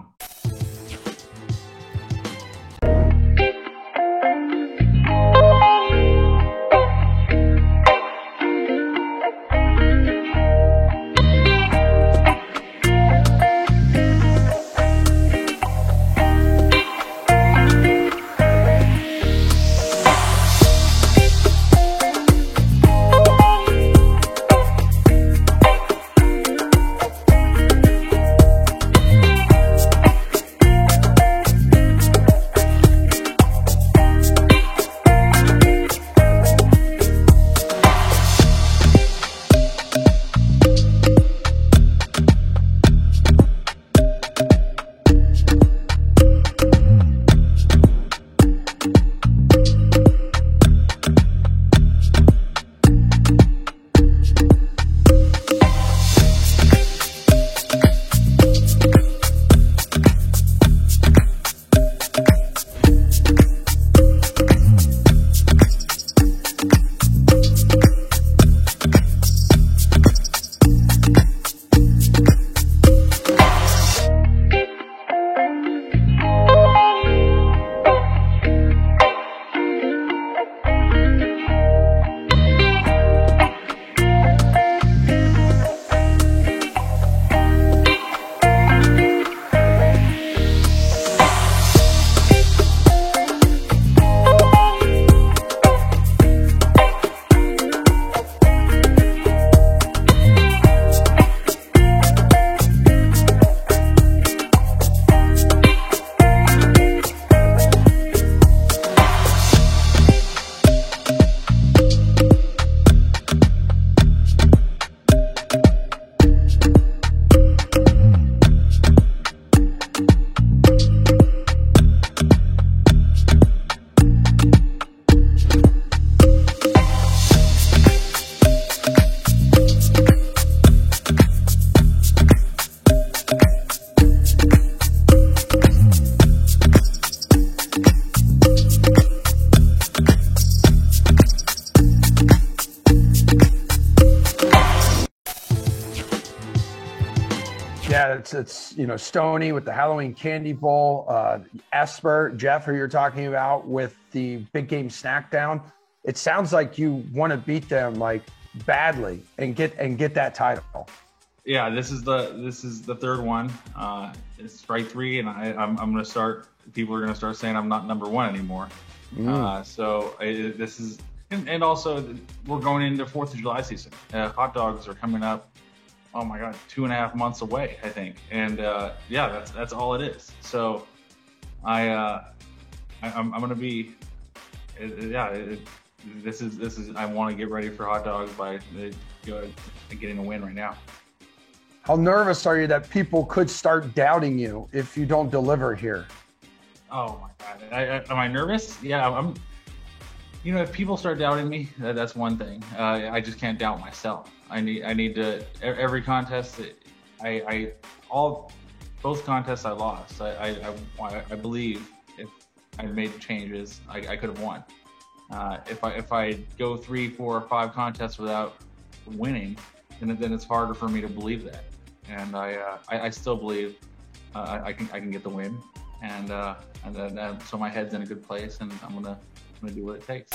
It's Stoney with the Halloween Candy Bowl, Esper, Jeff, who you're talking about with the Big Game Snack Down. It sounds like you want to beat them like badly and get that title. Yeah, this is the third one. It's strike 3, and I'm going to start. People are going to start saying I'm not number 1 anymore. This is, and also we're going into 4th of July season. Hot dogs are coming up. Oh my God, 2.5 months away, I think. And that's all it is. So I'm going to be, this is, I want to get ready for hot dogs by getting a win right now. How nervous are you that people could start doubting you if you don't deliver here? Oh my God, am I nervous? Yeah, I'm. You know, if people start doubting me, that's one thing. I just can't doubt myself. I need to. Every contest, both contests I lost. I believe if I'd made changes, I could have won. If I go 3, 4, or 5 contests without winning, then it's harder for me to believe that. And I still believe I can get the win, and so my head's in a good place, and I'm gonna do what it takes.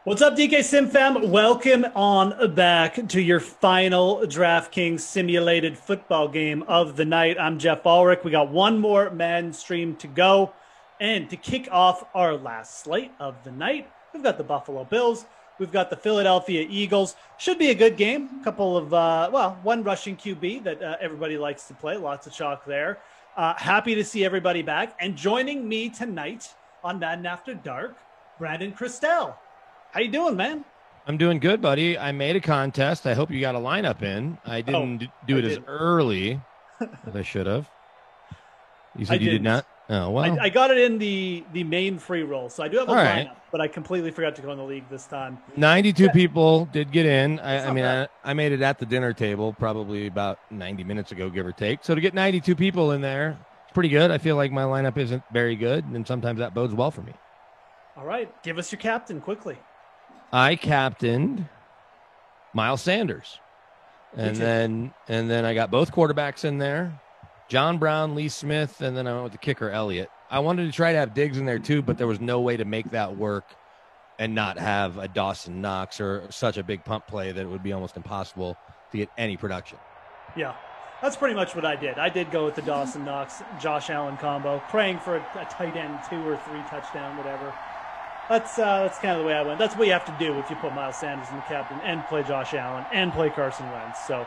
What's up, DK Sim Fam? Welcome on back to your final DraftKings simulated football game of the night. I'm Jeff Ulrich. We got one more Madden stream to go. And to kick off our last slate of the night, we've got the Buffalo Bills. We've got the Philadelphia Eagles. Should be a good game. A couple of, one rushing QB that everybody likes to play. Lots of chalk there. Happy to see everybody back. And joining me tonight on Madden After Dark, Brandon Christelle. How you doing, man? I'm doing good, buddy. I made a contest. I hope you got a lineup in. I didn't do it as early as I should have. You said you did not? Oh, well. I got it in the main free roll, so I do have a All lineup, right. but I completely forgot to go in the league this time. 92 people did get in. I made it at the dinner table probably about 90 minutes ago, give or take. So to get 92 people in there, it's pretty good. I feel like my lineup isn't very good, and sometimes that bodes well for me. All right. Give us your captain quickly. I captained Miles Sanders. And then I got both quarterbacks in there. John Brown, Lee Smith, and then I went with the kicker, Elliott. I wanted to try to have Diggs in there too, but there was no way to make that work and not have a Dawson Knox or such a big punt play that it would be almost impossible to get any production. Yeah, that's pretty much what I did. I did go with the Dawson Knox, Josh Allen combo, praying for a tight end 2 or 3 touchdown, whatever. That's kind of the way I went. That's what you have to do if you put Miles Sanders in the captain and play Josh Allen and play Carson Wentz. So,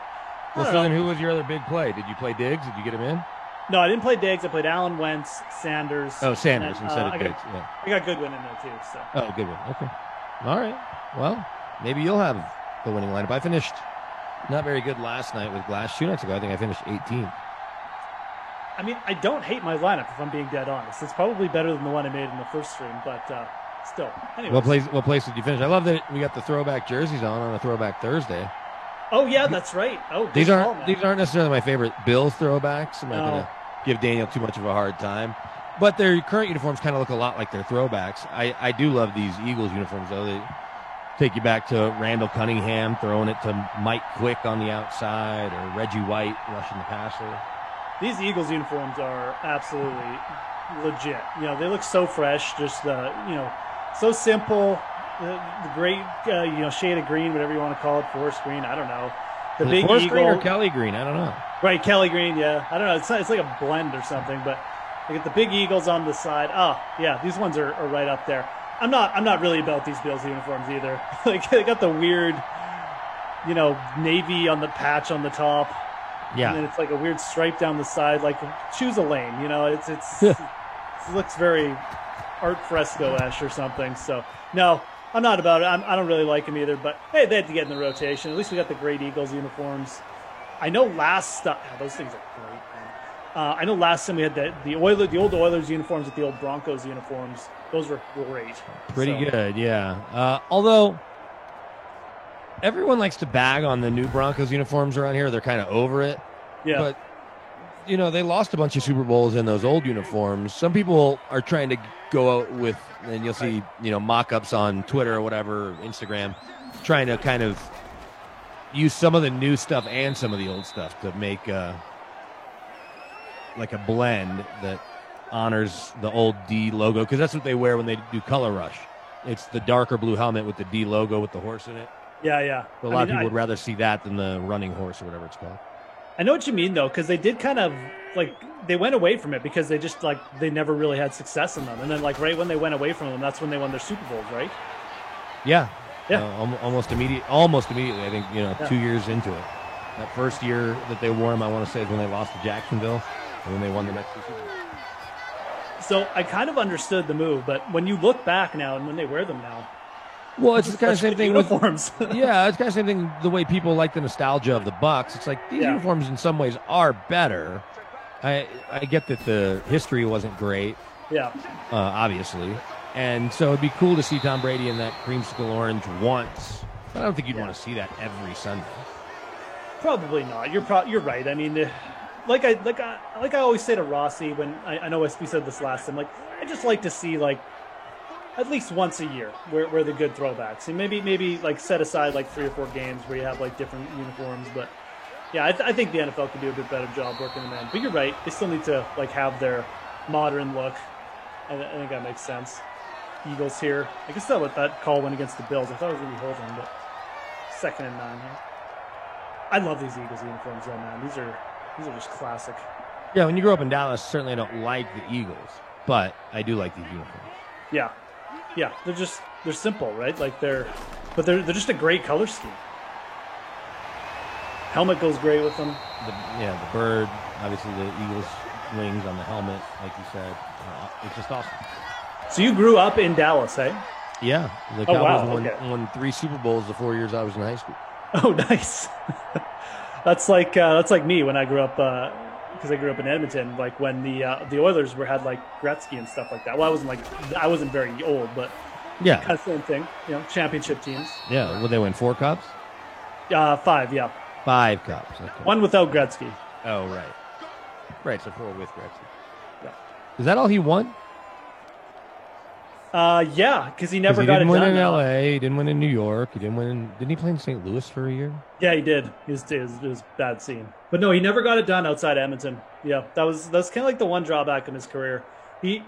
then who was your other big play? Did you play Diggs? Did you get him in? No, I didn't play Diggs. I played Allen, Wentz, Sanders. Oh, Sanders instead of Diggs. I got Goodwin in there too. So. Oh, Goodwin. Okay. All right. Well, maybe you'll have the winning lineup. I finished not very good last night with Glass. 2 nights ago, I think I finished 18th. I mean, I don't hate my lineup if I'm being dead honest. It's probably better than the one I made in the first stream, but still. Anyways. What place did you finish? I love that we got the throwback jerseys on a Throwback Thursday. Oh yeah, that's right. Oh, these aren't necessarily my favorite Bills throwbacks. I'm not going to give Daniel too much of a hard time, but their current uniforms kind of look a lot like their throwbacks. I do love these Eagles uniforms though. They take you back to Randall Cunningham throwing it to Mike Quick on the outside, or Reggie White rushing the passer. These Eagles uniforms are absolutely legit. You know, they look so fresh, just so simple. The great, shade of green, whatever you want to call it, forest green. I don't know. The big forest eagle green or Kelly green? I don't know. Right, Kelly green. Yeah, I don't know. It's like a blend or something. But they get the big eagles on the side. Oh, yeah, these ones are right up there. I'm not really about these Bills uniforms either. Like they got the weird, navy on the patch on the top. Yeah, and then it's like a weird stripe down the side. Like choose a lane. It looks very art fresco-ish or something. So no. I'm not about it. I don't really like them either, but hey, they had to get in the rotation. At least we got the great Eagles uniforms. I know those things are great, man. I know last time we had the old Oilers uniforms with the old Broncos uniforms. Those were great. Pretty good, yeah. Although everyone likes to bag on the new Broncos uniforms around here. They're kind of over it. Yeah. But, they lost a bunch of Super Bowls in those old uniforms. Some people are trying to go out with, and you'll see, mock-ups on Twitter or whatever, Instagram, trying to kind of use some of the new stuff and some of the old stuff to make like a blend that honors the old D logo, because that's what they wear when they do Color Rush. It's the darker blue helmet with the D logo with the horse in it. Yeah. A lot of people would rather see that than the running horse or whatever it's called. I know what you mean, though, because they did kind of, they went away from it because they just, they never really had success in them. And then, right when they went away from them, that's when they won their Super Bowls, right? Yeah. Yeah. Almost immediately, I think, 2 years into it. That first year that they wore them, I want to say, is when they lost to Jacksonville and when they won the next 2 Super Bowls. So I kind of understood the move, but when you look back now and when they wear them now, well, it's the kind of same thing with uniforms. Yeah, it's kind of same thing the way people like the nostalgia of the Bucks. It's like these uniforms in some ways are better. I get that the history wasn't great. Yeah. Obviously. And so it'd be cool to see Tom Brady in that creamsicle orange once. But I don't think you'd want to see that every Sunday. Probably not. You're right. I mean, like I always say to Rossi when I know we said this last time, I just like to see at least once a year where the good throwbacks, and maybe set aside 3 or 4 games where you have different uniforms. But yeah, I think the NFL could do a bit better job working them in. But you're right, they still need to have their modern look. I think that makes sense. Eagles here. I guess that call went against the Bills. I thought it was going to be holding, but 2nd and 9 here. I love these Eagles uniforms, though, man. These are just classic. Yeah, when you grow up in Dallas, certainly I don't like the Eagles, but I do like these uniforms. Yeah, they're simple, right? Like they're just a great color scheme. Helmet goes great with them. The bird, obviously the Eagles wings on the helmet, like you said. It's just awesome. So you grew up in Dallas, eh? Yeah, the Cowboys won 3 Super Bowls the 4 years I was in high school. Oh, nice. That's like me when I grew up, because I grew up in Edmonton. Like when the Oilers had like Gretzky and stuff like that. Well, I wasn't very old, but yeah, kind of same thing. Championship teams. Yeah, will they win 4 cups? 5, yeah. 5 cups. Okay. 1 without Gretzky. Oh, right. Right, so 4 with Gretzky. Yeah. Is that all he won? Yeah, because he never got it done. He didn't win in L.A., he didn't win in New York, didn't he play in St. Louis for a year? Yeah, he did. It was bad scene. But no, he never got it done outside Edmonton. Yeah, that's kind of like the one drawback in his career. He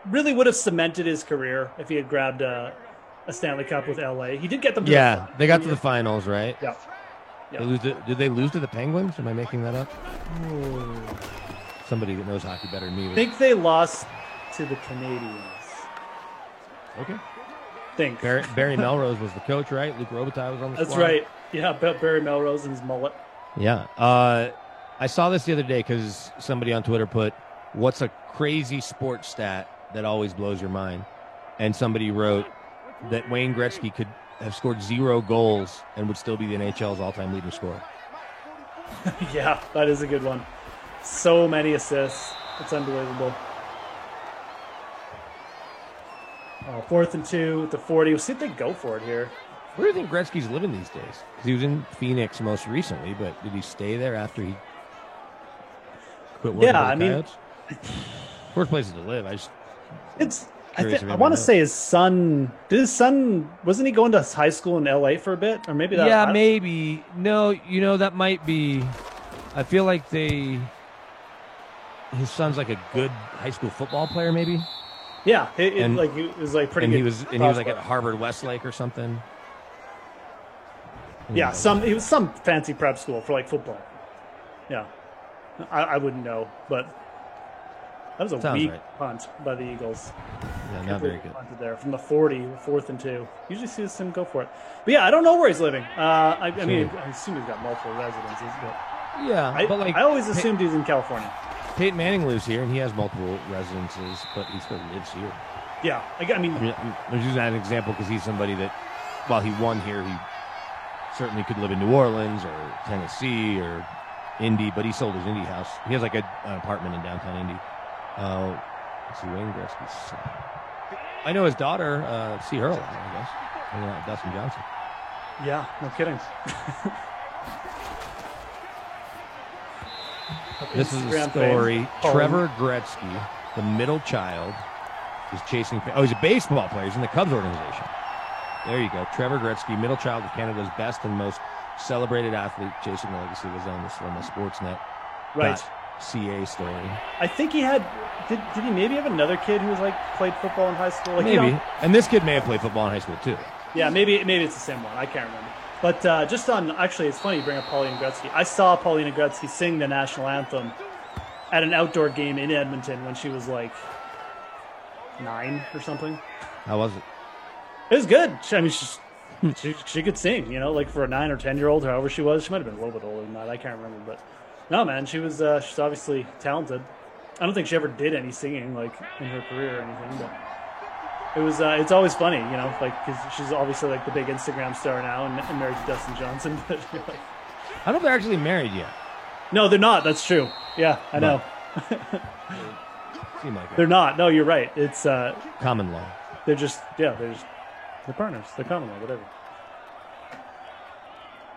really would have cemented his career if he had grabbed a Stanley Cup with L.A. He did get them to they got to the finals, right? Yeah. Did they lose to the Penguins? Am I making that up? Somebody that knows hockey better than me. I think they lost to the Canadiens. Okay. Barry Melrose was the coach, right? Luke Robitaille was on the squad. That's right. Yeah, Barry Melrose and his mullet. Yeah. I saw this the other day because somebody on Twitter put, "What's a crazy sports stat that always blows your mind?" And somebody wrote that Wayne Gretzky could have scored 0 goals and would still be the NHL's all-time leading scorer. Yeah, that is a good one. So many assists. It's unbelievable. 4th and 2 at the 40. We'll see if they go for it here. Where do you think Gretzky's living these days? Because he was in Phoenix most recently, but did he stay there after he quit working for the Coyotes? Worst places to live. I want to say his son. Wasn't he going to high school in LA for a bit, or maybe that? Yeah, maybe. No, that might be. I feel like his son's like a good high school football player, maybe. Yeah, he was like pretty. And good he was like at Harvard Westlake or something. Yeah, he was some fancy prep school for like football. Yeah, I wouldn't know, but that was a weak punt by the Eagles. Yeah, not very good. Punted there from the 40, 4th and 2. Usually see him go for it, but yeah, I don't know where he's living. I mean, I assume he's got multiple residences, but yeah, I always assumed he was in California. Peyton Manning lives here, and he has multiple residences, but he still lives here. Yeah, I mean, I'm using that as an example because he's somebody that, while he won here, he certainly could live in New Orleans or Tennessee or Indy, but he sold his Indy house. He has like an apartment in downtown Indy. Let's see, Wayne Gretzky's son. I know his daughter, C. Hurl, I guess. And, Dustin Johnson. Yeah, no kidding. This is a story. Trevor Gretzky, the middle child, is chasing. Oh, he's a baseball player. He's in the Cubs organization. There you go. Trevor Gretzky, middle child of Canada's best and most celebrated athlete, chasing the legacy of his own. This is on the Sportsnet. Right. CA story. I think he had. Did he maybe have another kid who was played football in high school? Maybe. And this kid may have played football in high school too. Yeah, maybe it's the same one. I can't remember. But actually, it's funny you bring up Paulina Gretzky. I saw Paulina Gretzky sing the national anthem at an outdoor game in Edmonton when she was like 9 or something. How was it? It was good. I mean, she could sing, like for a 9 or 10-year-old, however she was. She might have been a little bit older than that. I can't remember, but no, man, she's obviously talented. I don't think she ever did any singing like in her career or anything, but it was. It's always funny, because she's obviously like the big Instagram star now and married to Dustin Johnson. But I don't know if they're actually married yet. No, they're not. That's true. Yeah, I know. Seem like it. They're not. No, you're right. It's common law. They're partners. They're common law, whatever.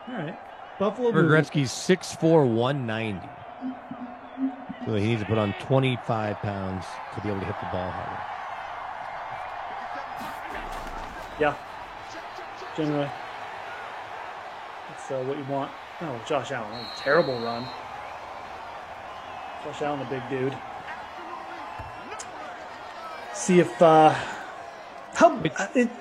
All right. Buffalo. Gretzky's 6'4", 190. So he needs to put on 25 pounds to be able to hit the ball harder. Yeah. Generally. That's what you want. Oh, Josh Allen. That was a terrible run. Josh Allen, the big dude. See if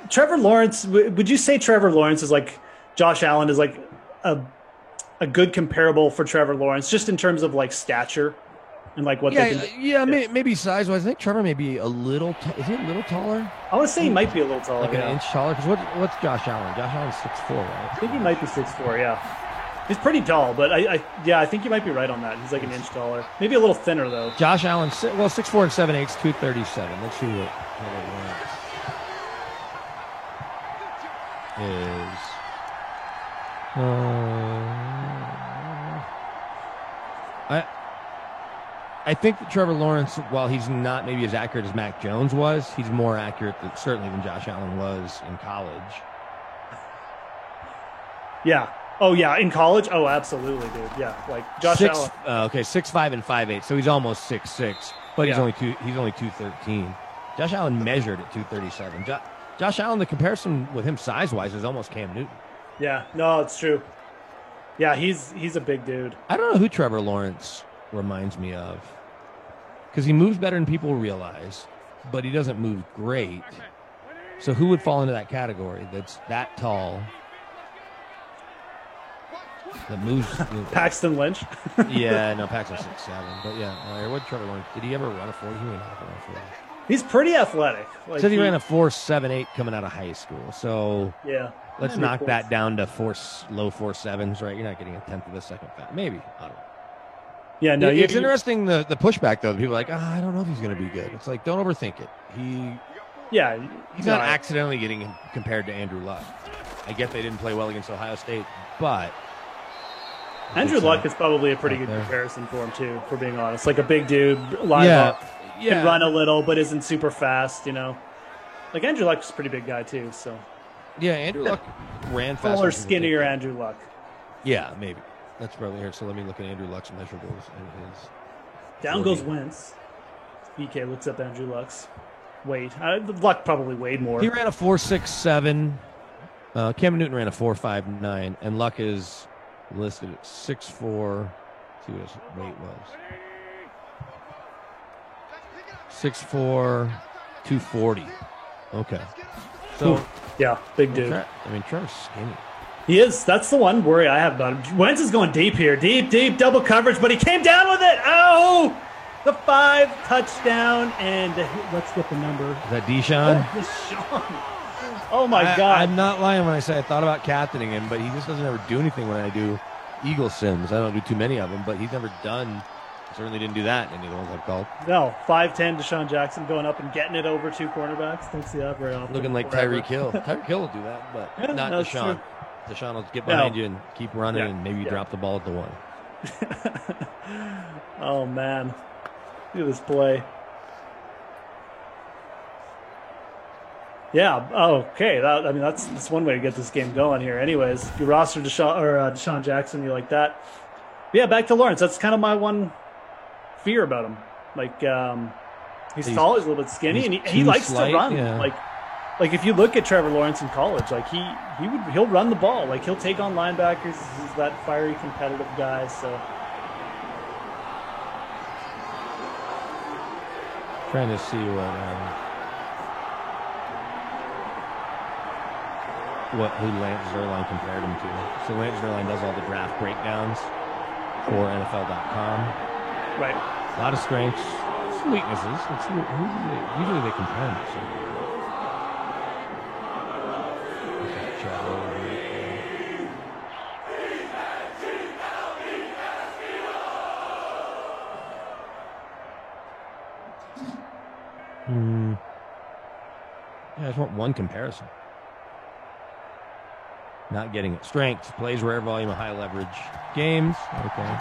Trevor Lawrence, would you say Trevor Lawrence is like Josh Allen is like a good comparable for Trevor Lawrence, just in terms of like stature and like what they can do? Yeah, maybe size-wise. I think Trevor may be a little is he a little taller? I want to say he might be a little taller. Like an inch taller? Because what's Josh Allen? Josh Allen's 6'4", right? I think he might be 6'4", yeah. He's pretty tall, but I think you might be right on that. He's like an inch taller. Maybe a little thinner, though. Josh Allen, 6'4" and 7'8", 237. Let's see what is. I think that Trevor Lawrence, while he's not maybe as accurate as Mac Jones was, he's more accurate certainly than Josh Allen was in college. Yeah. Oh, yeah, in college? Oh, absolutely, dude. Yeah, like Josh Allen. Okay, 6'5" and 5'8", so he's almost 6'6", but he's only 213. Josh Allen measured at 237. Josh Allen, the comparison with him size-wise is almost Cam Newton. Yeah, no, it's true. Yeah, he's a big dude. I don't know who Trevor Lawrence reminds me of, because he moves better than people realize, but he doesn't move great. So who would fall into that category that's that tall? That moves. Paxton Lynch. Yeah, no, Paxton's 6'7". But yeah, what Trevor Lawrence? Did he ever run a 40? He may not have run a 40. He's pretty athletic. Like Said he ran a 4.78 coming out of high school. So yeah, let's knock that down to low 4.7s, right? You're not getting a tenth of a second fat. Maybe. I don't know. Yeah, no. It's interesting the pushback though. People are like, I don't know if he's going to be good. It's like, don't overthink it. He's not accidentally getting compared to Andrew Luck. I get they didn't play well against Ohio State, but Andrew Luck is probably a pretty good comparison for him too, for being honest. Like a big dude, live up, can run a little, but isn't super fast. You know, like Andrew Luck's a pretty big guy too. So yeah, Andrew Luck ran faster. Fuller, skinnier Andrew Luck. Yeah, maybe that's probably here. So let me look at Andrew Luck's measurables and his. Down goes Wentz. BK looks up Andrew Luck's weight. Luck probably weighed more. He ran a 4.67. Cam Newton ran a 4.59, and Luck is listed at 6'4". See what his weight was. 6'4", 240. Okay. So yeah, big dude. Trevor's skinny. He is. That's the one worry I have about him. Wentz is going deep here. Deep, double coverage, but he came down with it. Oh! The 5 touchdown, and let's get the number. Is that Deshaun? Oh, my God. I'm not lying when I say I thought about captaining him, but he just doesn't ever do anything when I do Eagle Sims. I don't do too many of them, but he's never done. Certainly didn't do that in any of the ones I've called. No, 5'10" Deshaun Jackson going up and getting it over 2 cornerbacks. Don't see that very often. Looking like Tyreek Hill. Tyreek Hill will do that, but not Deshaun. True. Deshaun will get behind you and keep running, and maybe drop the ball at the 1. Oh, man. Look at this play. Yeah. Oh, okay. That's one way to get this game going here. Anyways, if you roster Deshaun Jackson, you like that. But yeah, back to Lawrence. That's kind of my one fear about him. Like, he's tall, he's a little bit skinny, and he likes to run. Yeah. Like if you look at Trevor Lawrence in college, like he'll run the ball. Like he'll take on linebackers. He's that fiery, competitive guy. So. Trying to see who Lance Zierlein compared him to. So Lance Zierlein does all the draft breakdowns for NFL.com. Right. A lot of strengths, some weaknesses. Usually they compare him to. Yeah, I just want one comparison. Not getting it. Strength, plays rare volume of high leverage games. Okay.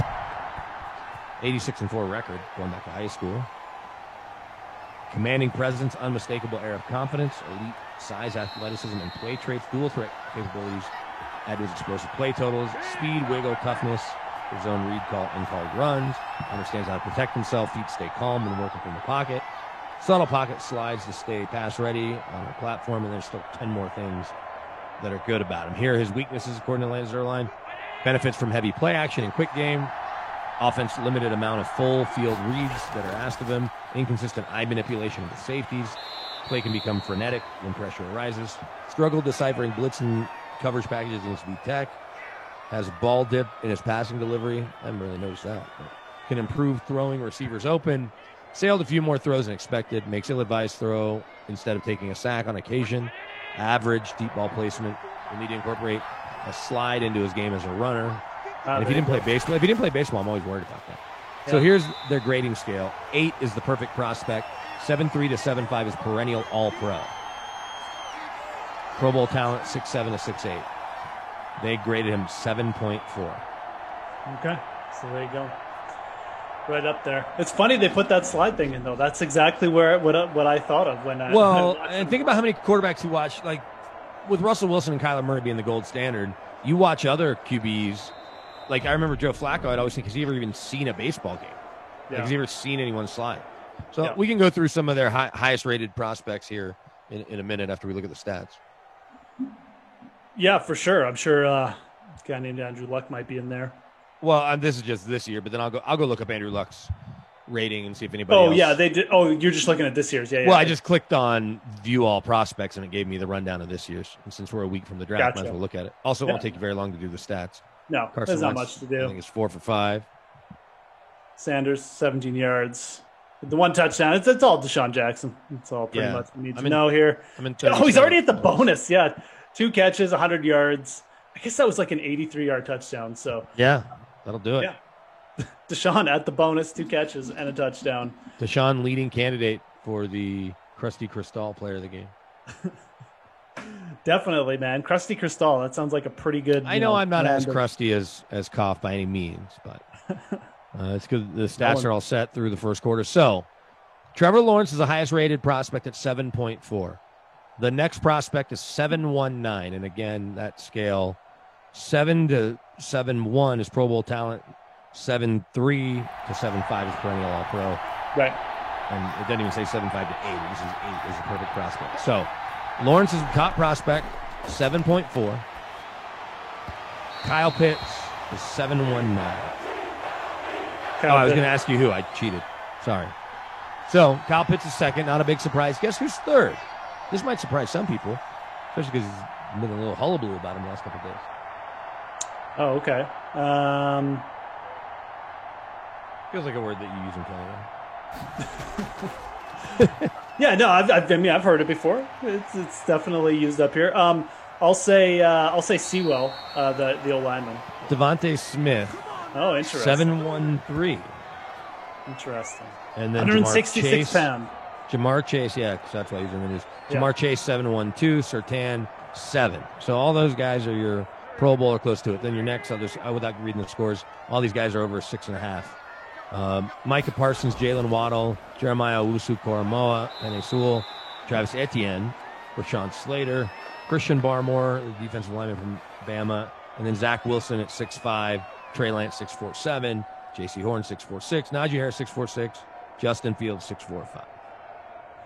86-4 record going back to high school. Commanding presence, unmistakable air of confidence, elite size, athleticism, and play traits, dual threat capabilities, add to his explosive play totals, speed, wiggle, toughness, his own read, call, and called runs, understands how to protect himself, feet stay calm when working from the pocket, subtle pocket slides to stay pass ready on the platform, and there's still 10 more things that are good about him. Here are his weaknesses, according to Lance Zierlein. Benefits from heavy play action and quick game. Offense, limited amount of full field reads that are asked of him. Inconsistent eye manipulation of the safeties. Play can become frenetic when pressure arises. Struggled deciphering blitz and coverage packages against V Tech. Has ball dip in his passing delivery. I haven't really noticed that. But can improve throwing receivers open. Sailed a few more throws than expected. Makes ill-advised throw instead of taking a sack on occasion. Average deep ball placement. Will need to incorporate a slide into his game as a runner. And if he didn't play baseball, I'm always worried about that. Yeah. So here's their grading scale. 8 is the perfect prospect. 7.3 to 7.5 is perennial All-Pro. Pro Bowl talent, 6.7 to 6.8. They graded him 7.4. Okay, so there you go. Right up there. It's funny they put that slide thing in, though. That's exactly what I thought of when I. Well, and think about how many quarterbacks you watch. Like with Russell Wilson and Kyler Murray being the gold standard, you watch other QBs. Like I remember Joe Flacco. I'd always think, has he ever even seen a baseball game? Yeah. Like, has he ever seen anyone slide? So we can go through some of their highest rated prospects here in a minute after we look at the stats. Yeah, for sure. I'm sure a guy named Andrew Luck might be in there. Well, this is just this year, but then I'll go look up Andrew Luck's rating and see if anybody else. Oh, yeah, they did. Oh, you're just looking at this year's. Yeah. Well, I just clicked on view all prospects and it gave me the rundown of this year's. And since we're a week from the draft, might as well look at it. Also, it won't take you very long to do the stats. No, Carson there's not Wentz, much to do. I think it's 4 for 5. Sanders, 17 yards. The one touchdown. It's all Deshaun Jackson. That's all pretty much we need to know here. Oh, he's already at the bonus. Yeah. 2 catches, 100 yards. I guess that was like an 83-yard touchdown. So yeah, that'll do it. Yeah. Deshaun at the bonus, 2 catches and a touchdown. Deshaun leading candidate for the Krusty Krystal player of the game. Definitely, man. Krusty Krystal. That sounds like a pretty good. I know I'm not as crusty as Koff by any means, but it's good. The stats are all set through the first quarter. So Trevor Lawrence is the highest rated prospect at 7.4. The next prospect is 7.19, and again that scale 7 to 7.1 is Pro Bowl talent. 7.3 to 7.5 is perennial All-Pro. Right. And it doesn't even say 7.5 to 8. This is 8 is the perfect prospect. So Lawrence is the top prospect, 7.4. Kyle Pitts is 7.19. I was going to ask you who. I cheated. Sorry. So Kyle Pitts is second. Not a big surprise. Guess who's third? This might surprise some people, especially because he's been a little hullabaloo about him the last couple of days. Oh, okay. Feels like a word that you use in Canada. Yeah, no, I've heard it before. It's definitely used up here. I'll say Sewell, the old lineman. Devontae Smith. Oh, interesting. 7.13. Interesting. And then 166 pound. Jamar Chase, yeah, because that's why he's in the news. Yeah. Jamar Chase, 7.12. Surtain, 7. So all those guys are your Pro Bowl or close to it. Then your next, without reading the scores, all these guys are over 6.5. Micah Parsons, Jalen Waddle, Jeremiah Owusu-Koramoah, Penei Sewell, Travis Etienne, Rashawn Slater, Christian Barmore, the defensive lineman from Bama, and then Zach Wilson at 6'5", Trey Lance 6'4", J.C. Horn 6'4", Najee Harris 6'4", Justin Fields 6'5".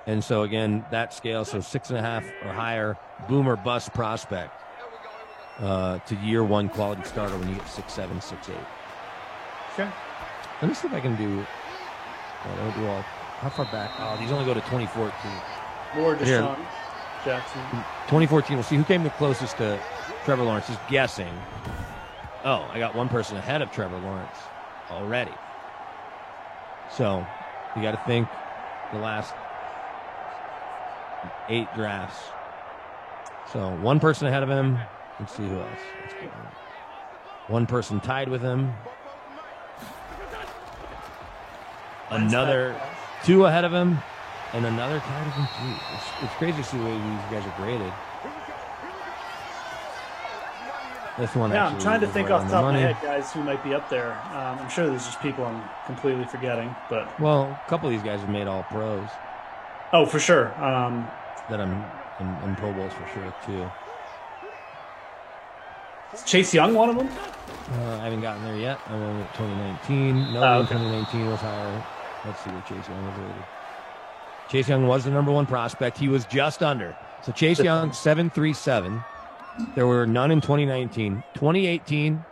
And so again, that scale, so 6.5 or higher, boom or bust prospect to year one quality starter when you get 6'7", 6'8". Okay. Let me see if I can do. I don't do all. How far back? Oh, these only go to 2014. More Deshaun Jackson. 2014. We'll see who came the closest to Trevor Lawrence. Just guessing. Oh, I got one person ahead of Trevor Lawrence already. So you got to think the last 8 drafts. So one person ahead of him. Let's see who else. One person tied with him. Another 2 ahead of him, and another tied with him too. It's crazy to see the way these guys are graded. This one, yeah, I'm trying to think off the top of my head, guys, who might be up there. I'm sure there's just people I'm completely forgetting, but well, a couple of these guys have made all pros. Oh, for sure. That I'm in Pro Bowls for sure too. Is Chase Young one of them? I haven't gotten there yet. I'm on 2019. No, okay. 2019 was higher. Let's see where Chase Young was rated. Chase Young was the number 1 prospect. He was just under. So Chase Young, 7.37. There were none in 2019. 2018,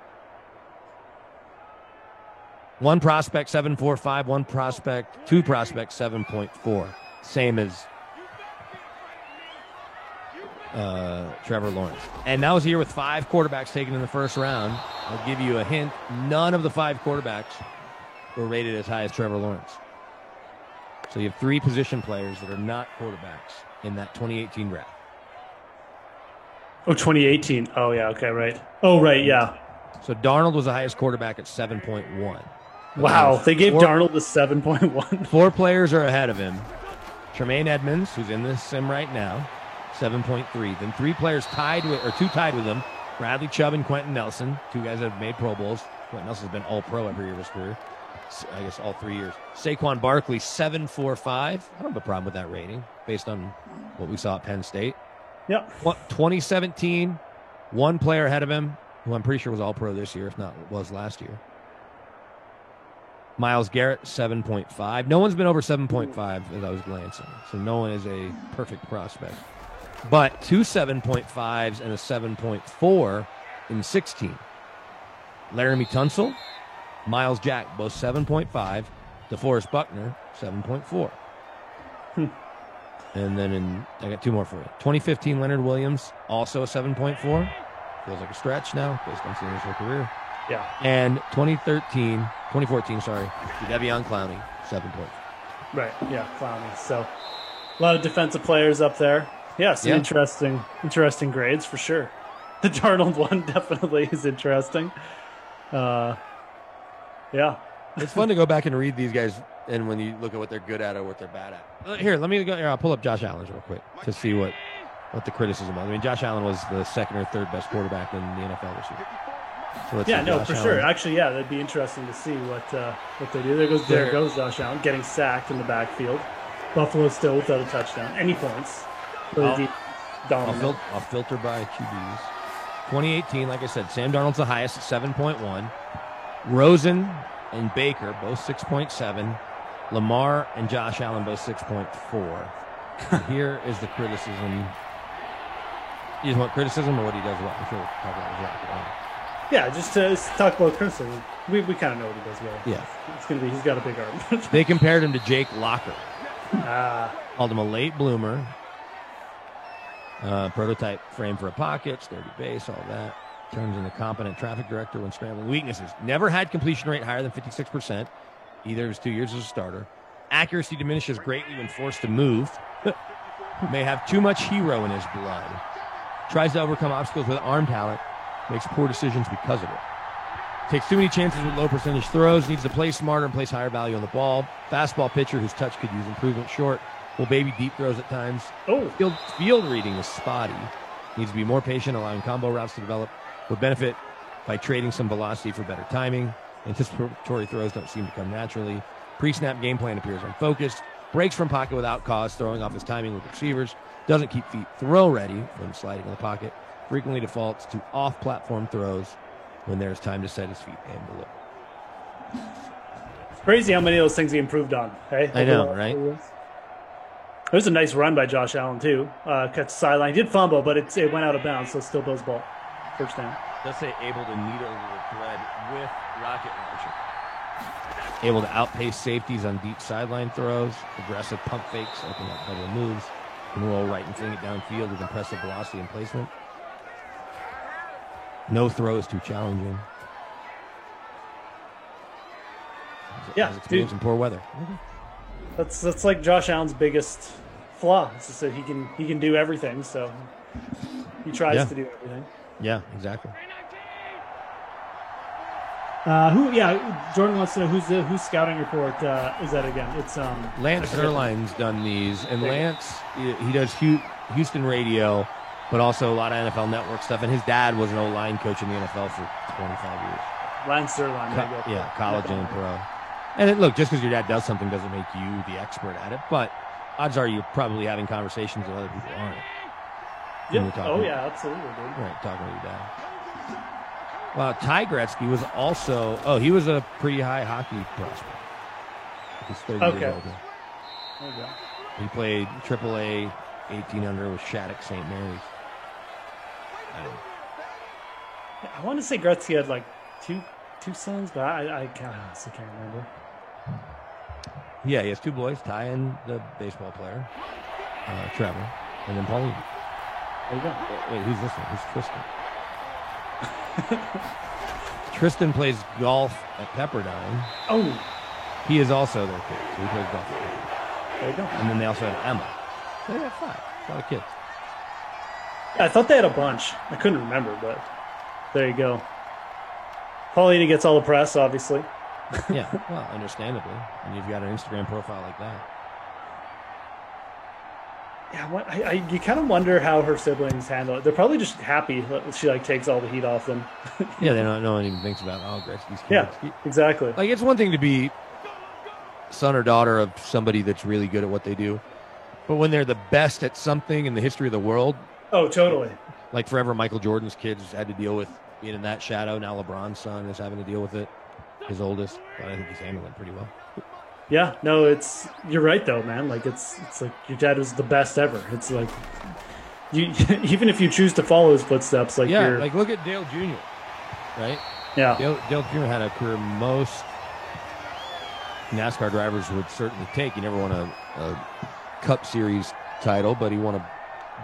1 prospect, 7.45. 2 prospects, 7.4. Same as Trevor Lawrence. And that was a year with 5 quarterbacks taken in the first round. I'll give you a hint. None of the 5 quarterbacks were rated as high as Trevor Lawrence. So you have 3 position players that are not quarterbacks in that 2018 draft. Oh, 2018. Oh, yeah. Okay, right. Oh, right. Yeah. So Darnold was the highest quarterback at 7.1. Wow. They gave Darnold a 7.1. 4 players are ahead of him. Tremaine Edmonds, who's in this sim right now, 7.3. Then 3 players tied with, or 2 tied with him. Bradley Chubb and Quentin Nelson, 2 guys that have made Pro Bowls. Quentin Nelson's been all-pro every year of his career. I guess all 3 years. Saquon Barkley, 7.45. I don't have a problem with that rating based on what we saw at Penn State. Yep. 2017, 1 player ahead of him, who I'm pretty sure was all-pro this year, if not was last year. Myles Garrett, 7.5. No one's been over 7.5 as I was glancing, so no one is a perfect prospect. But 2 7.5s and a 7.4 in 16. Laramie Tunsil, Miles Jack, both 7.5. DeForest Buckner, 7.4. And then I got 2 more for you. 2015, Leonard Williams, also a 7.4. Feels like a stretch now based on seeing his whole career. Yeah. And 2014, Jadeveon Clowney, 7.4. Right. Yeah, Clowney. So a lot of defensive players up there. Yeah, some interesting grades for sure. The Darnold one definitely is interesting. Yeah. It's fun to go back and read these guys, and when you look at what they're good at or what they're bad at. Here, let me go. Here, I'll pull up Josh Allen's real quick to see what the criticism was. I mean, Josh Allen was the 2nd or 3rd best quarterback in the NFL this year. So yeah, no, for sure. Actually, yeah, that'd be interesting to see what they do. There goes Josh Allen getting sacked in the backfield. Buffalo still without a touchdown. Any points? I'll filter by QBs. 2018, like I said, Sam Darnold's the highest at 7.1. Rosen and Baker, both 6.7. Lamar and Josh Allen, both 6.4. Here is the criticism. You just want criticism or what he does well? I'm sure we'll talk about his record, right? Yeah, just to talk about criticism. We kind of know what he does well. Yeah. He's got a big arm. They compared him to Jake Locker. Called him a late bloomer. Prototype frame for a pocket, sturdy base, all that. Turns into competent traffic director when scrambling. Weaknesses. Never had completion rate higher than 56%. Either of his 2 years as a starter. Accuracy diminishes greatly when forced to move. May have too much hero in his blood. Tries to overcome obstacles with arm talent. Makes poor decisions because of it. Takes too many chances with low percentage throws. Needs to play smarter and place higher value on the ball. Fastball pitcher whose touch could use improvement. Short. Will baby deep throws at times. Field reading is spotty. Needs to be more patient, allowing combo routes to develop. Would benefit by trading some velocity for better timing. Anticipatory throws don't seem to come naturally. Pre-snap game plan appears unfocused. Breaks from pocket without cause, throwing off his timing with receivers. Doesn't keep feet throw ready when sliding in the pocket. Frequently defaults to off-platform throws when there's time to set his feet and below. It's crazy how many of those things he improved on. Hey? I know, right? It was a nice run by Josh Allen, too. Cut the sideline. He did fumble, but it went out of bounds, so still Bills ball. First down. Does say able to needle the thread with rocket launcher. Able to outpace safeties on deep sideline throws. Aggressive pump fakes, open up double moves. Can roll right and fling it downfield with impressive velocity and placement. No throw is too challenging. Yeah, experience in poor weather. That's like Josh Allen's biggest flaw. It's just that he can do everything, so he tries to do everything. Yeah, exactly. Jordan wants to know whose scouting report is that again? It's Lance Zierlein's done these, and Lance he does Houston radio, but also a lot of NFL Network stuff. And his dad was an O-line coach in the NFL for 25 years. Lance Zierlein, college and pro. And look, just because your dad does something doesn't make you the expert at it, but odds are you're probably having conversations with other people aren't. Yeah. Absolutely, dude. Right, talking with your dad. Well, Ty Gretzky was also, he was a pretty high hockey prospect. He's 30 years old. Okay. He played AAA 1800 with Shattuck St. Mary's. I want to say Gretzky had like two sons, but I honestly can't remember. Yeah, he has 2 boys, Ty and the baseball player, Trevor, and then Pauline. There you go. Wait, who's this one? Who's Tristan? Tristan plays golf at Pepperdine. Oh. He is also their kid, so he plays golf at Pepperdine. There you go. And then they also have Emma. So they have 5. A lot of kids. I thought they had a bunch. I couldn't remember, but there you go. Paulina gets all the press, obviously. Yeah, well, understandably. And you've got an Instagram profile like that. Yeah, you kind of wonder how her siblings handle it. They're probably just happy that she takes all the heat off them. Yeah, no one even thinks about Gretzky's kids. Yeah, exactly. Like, it's one thing to be son or daughter of somebody that's really good at what they do, but when they're the best at something in the history of the world. Oh, totally. Like forever, Michael Jordan's kids had to deal with being in that shadow. Now LeBron's son is having to deal with it. His oldest, but I think he's handling it pretty well. Yeah, no, you're right though, man. Like it's like your dad was the best ever. It's like you even if you choose to follow his footsteps, like like look at Dale Jr. Right? Yeah, Dale Jr. had a career most NASCAR drivers would certainly take. He never won a Cup Series title, but he won a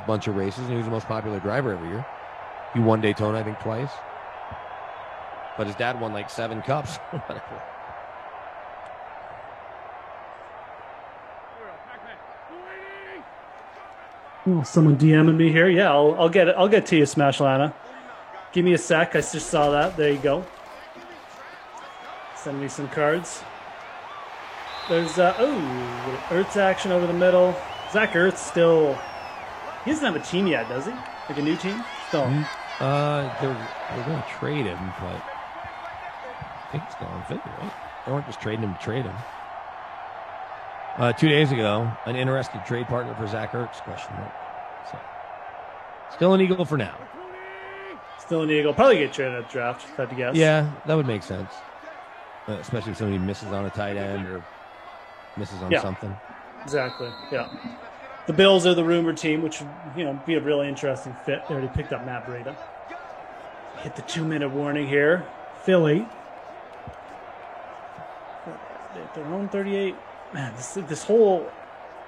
bunch of races, and he was the most popular driver every year. He won Daytona, I think, twice. But his dad won like 7 cups. Whatever. Oh, someone DMing me here. Yeah, I'll get it. I'll get to you, Smash Lana. Give me a sec. I just saw that. There you go. Send me some cards. There's Ertz action over the middle. Zach Ertz still. He doesn't have a team yet, does he? Like a new team? Still. They're going to trade him, but I think it's still on figure, right? They weren't just trading him to trade him. 2 days ago, an interested trade partner for Zach Ertz, question mark. So, still an Eagle for now. Still an Eagle. Probably get traded at the draft, if I had to guess. Yeah, that would make sense. Especially if somebody misses on a tight end or misses on something. Exactly, yeah. The Bills are the rumored team, which would be a really interesting fit. They already picked up Matt Breida. Hit the 2-minute warning here. Philly. Their own 38. Man, this whole,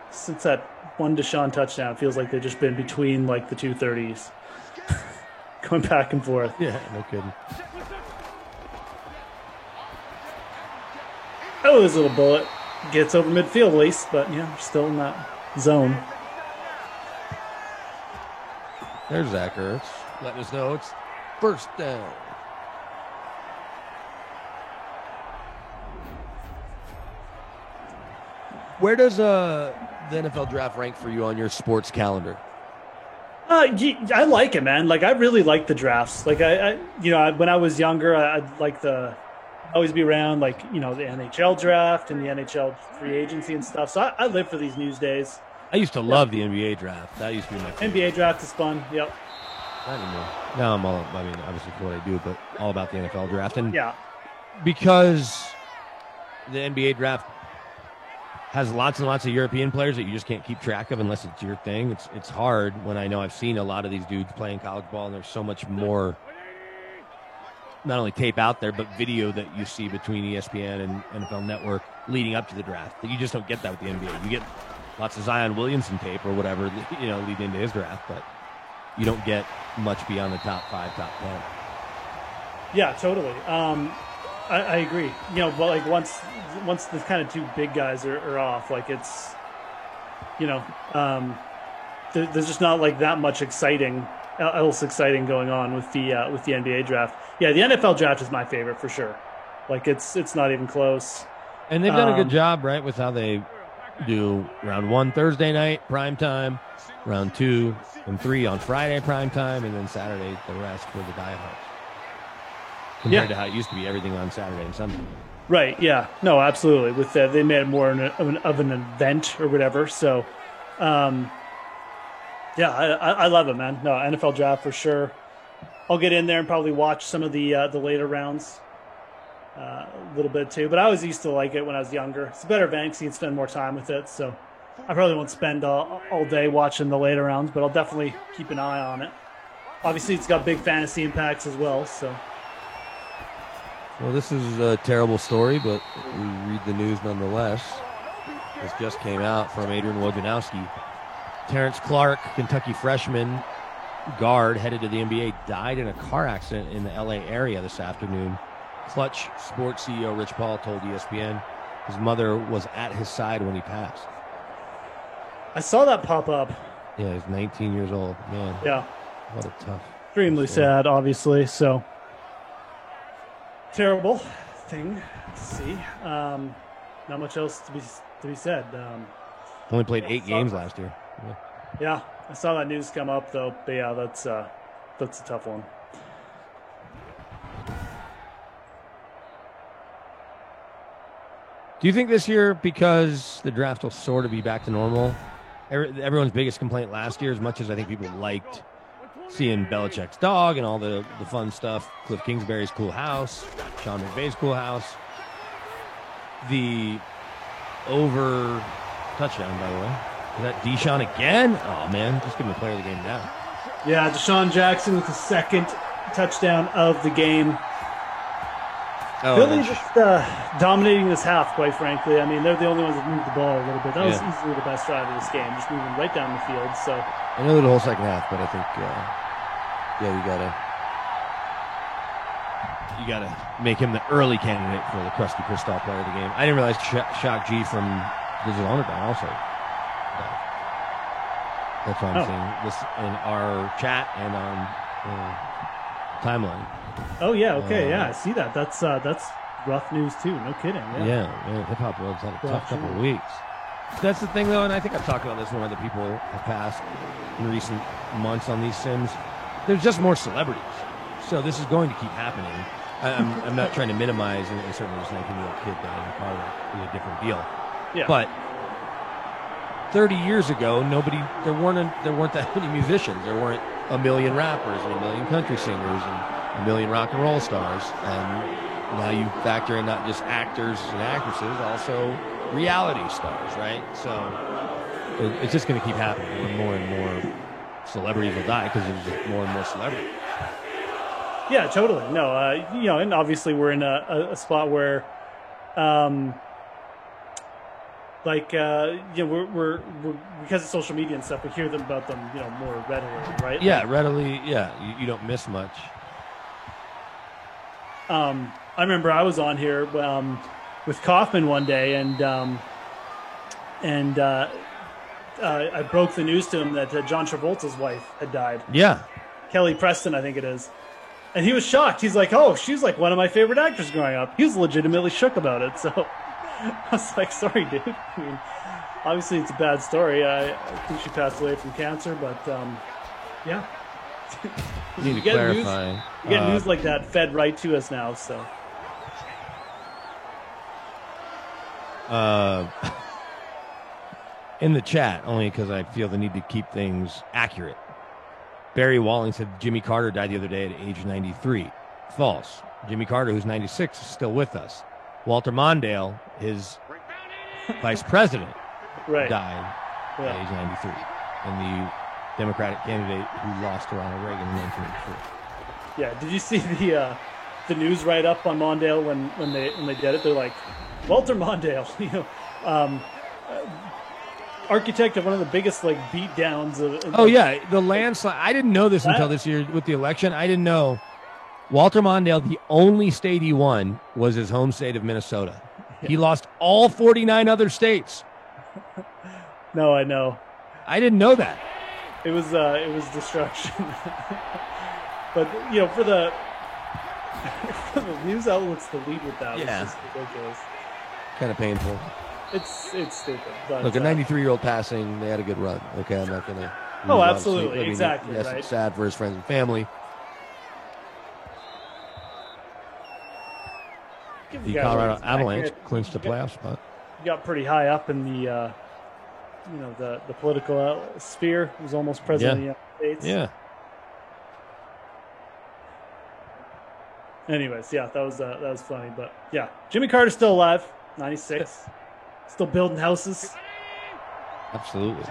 since that one Deshaun touchdown, feels like they've just been between like the 230s. Going back and forth. Yeah, no kidding. Oh, this little bullet gets over midfield at least, but still in that zone. There's Zach Ertz letting us know it's first down. Where does the NFL draft rank for you on your sports calendar? I like it, man. Like I really like the drafts. Like I when I was younger, I'd like always be around the NHL draft and the NHL free agency and stuff. So I live for these news days. I used to love the NBA draft. That used to be my favorite. NBA draft is fun. Yep. Not anymore. Now I'm obviously for what I do, but all about the NFL draft. And yeah, because the NBA draft has lots and lots of European players that you just can't keep track of unless it's your thing. It's hard when I know I've seen a lot of these dudes playing college ball, and there's so much more, not only tape out there, but video that you see between ESPN and NFL Network leading up to the draft. That you just don't get that with the NBA. You get lots of Zion Williamson tape or whatever, leading into his draft, but you don't get much beyond the top 5, top 10. Yeah, totally. I agree. But like once the kind of 2 big guys are off, like it's, there's just not like that much exciting going on with the NBA draft. Yeah, the NFL draft is my favorite for sure. Like it's not even close. And they've done a good job, right, with how they do round 1 Thursday night prime time, round 2 and 3 on Friday prime time, and then Saturday the rest for the diehards. Compared to how it used to be, everything on Saturday and Sunday. Right, yeah. No, absolutely. With that, they made it more of an event or whatever. So, I love it, man. No, NFL draft for sure. I'll get in there and probably watch some of the later rounds a little bit too. But I always used to like it when I was younger. It's a better event because you can spend more time with it. So I probably won't spend all day watching the later rounds, but I'll definitely keep an eye on it. Obviously, it's got big fantasy impacts as well, so... Well, this is a terrible story, but we read the news nonetheless. This just came out from Adrian Wojnarowski. Terrence Clark, Kentucky freshman, guard headed to the NBA, died in a car accident in the LA area this afternoon. Clutch Sports CEO Rich Paul told ESPN his mother was at his side when he passed. I saw that pop up. Yeah, he's 19 years old. Man. Yeah. What a tough. Extremely sad, obviously. So terrible thing to see. Not much else to be said. Only played 8 games last year. Yeah, I saw that news come up though. But yeah, that's a tough one. Do you think this year, because the draft will sort of be back to normal, everyone's biggest complaint last year, as much as I think people liked seeing Belichick's dog and all the fun stuff, Cliff Kingsbury's cool house, Sean McVay's cool house, the over touchdown, by the way. Is that Deshaun again? Oh, man, just give him the player of the game now. Yeah, Deshaun Jackson with the second touchdown of the game. Philly just dominating this half, quite frankly. I mean, they're the only ones that moved the ball a little bit. That was easily the best drive of this game, just moving right down the field. So I know the whole second half, but I think, you gotta make him the early candidate for the Krusty Kristoff player of the game. I didn't realize Shock G from Digital Underground also. That's why I'm saying this in our chat and on timeline. Oh yeah, okay, yeah, I see that. That's rough news too. No kidding. Yeah, man, hip hop world's had a tough couple of weeks. That's the thing, though, and I think I've talked about this when other people have passed in recent months on these sims. There's just more celebrities, so this is going to keep happening. I'm not trying to minimize, and certainly this 19-year-old kid dying in a car wreck is a different deal. Yeah. But 30 years ago, there weren't that many musicians. There weren't a million rappers and a million country singers and a million rock and roll stars. And now you factor in not just actors and actresses, also reality stars, right? So it's just going to keep happening. And more celebrities will die because there's just more and more celebrities. Yeah, totally. No, and obviously we're in a spot where, we're because of social media and stuff, we hear about them, more readily, right? Yeah, readily. Yeah, you don't miss much. I remember I was on here with Kaufman one day, and I broke the news to him that John Travolta's wife had died. Yeah, Kelly Preston, I think it is. And he was shocked. He's like, "Oh, she's like one of my favorite actors growing up." He was legitimately shook about it. So I was like, "Sorry, dude." I mean, obviously it's a bad story. I think she passed away from cancer, but yeah. You need to clarify. You get news like that fed right to us now. So. In the chat, only because I feel the need to keep things accurate. Barry Walling said Jimmy Carter died the other day at age 93. False. Jimmy Carter, who's 96, is still with us. Walter Mondale, his vice president, died at age 93. And the Democratic candidate who lost to Ronald Reagan in 1984. Yeah, did you see the news write-up on Mondale when they did it? They're like, Walter Mondale, architect of one of the biggest beatdowns of. The landslide. I didn't know this until this year with the election. I didn't know Walter Mondale, the only state he won was his home state of Minnesota. Yeah. He lost all 49 other states. No, I know. I didn't know that. It was destruction. But for the news outlets to lead with that was just ridiculous. Kind of painful. It's stupid. But, look, a 93-year-old passing, they had a good run. Okay, I'm not going to. Oh, absolutely, exactly. Yes, right? It's sad for his friends and family. The Colorado Avalanche clinched the playoff spot. He got pretty high up in the, the political sphere. He was almost president of the United States. Yeah. Anyways, that was funny, but yeah, Jimmy Carter's still alive, 96. Still building houses. Absolutely.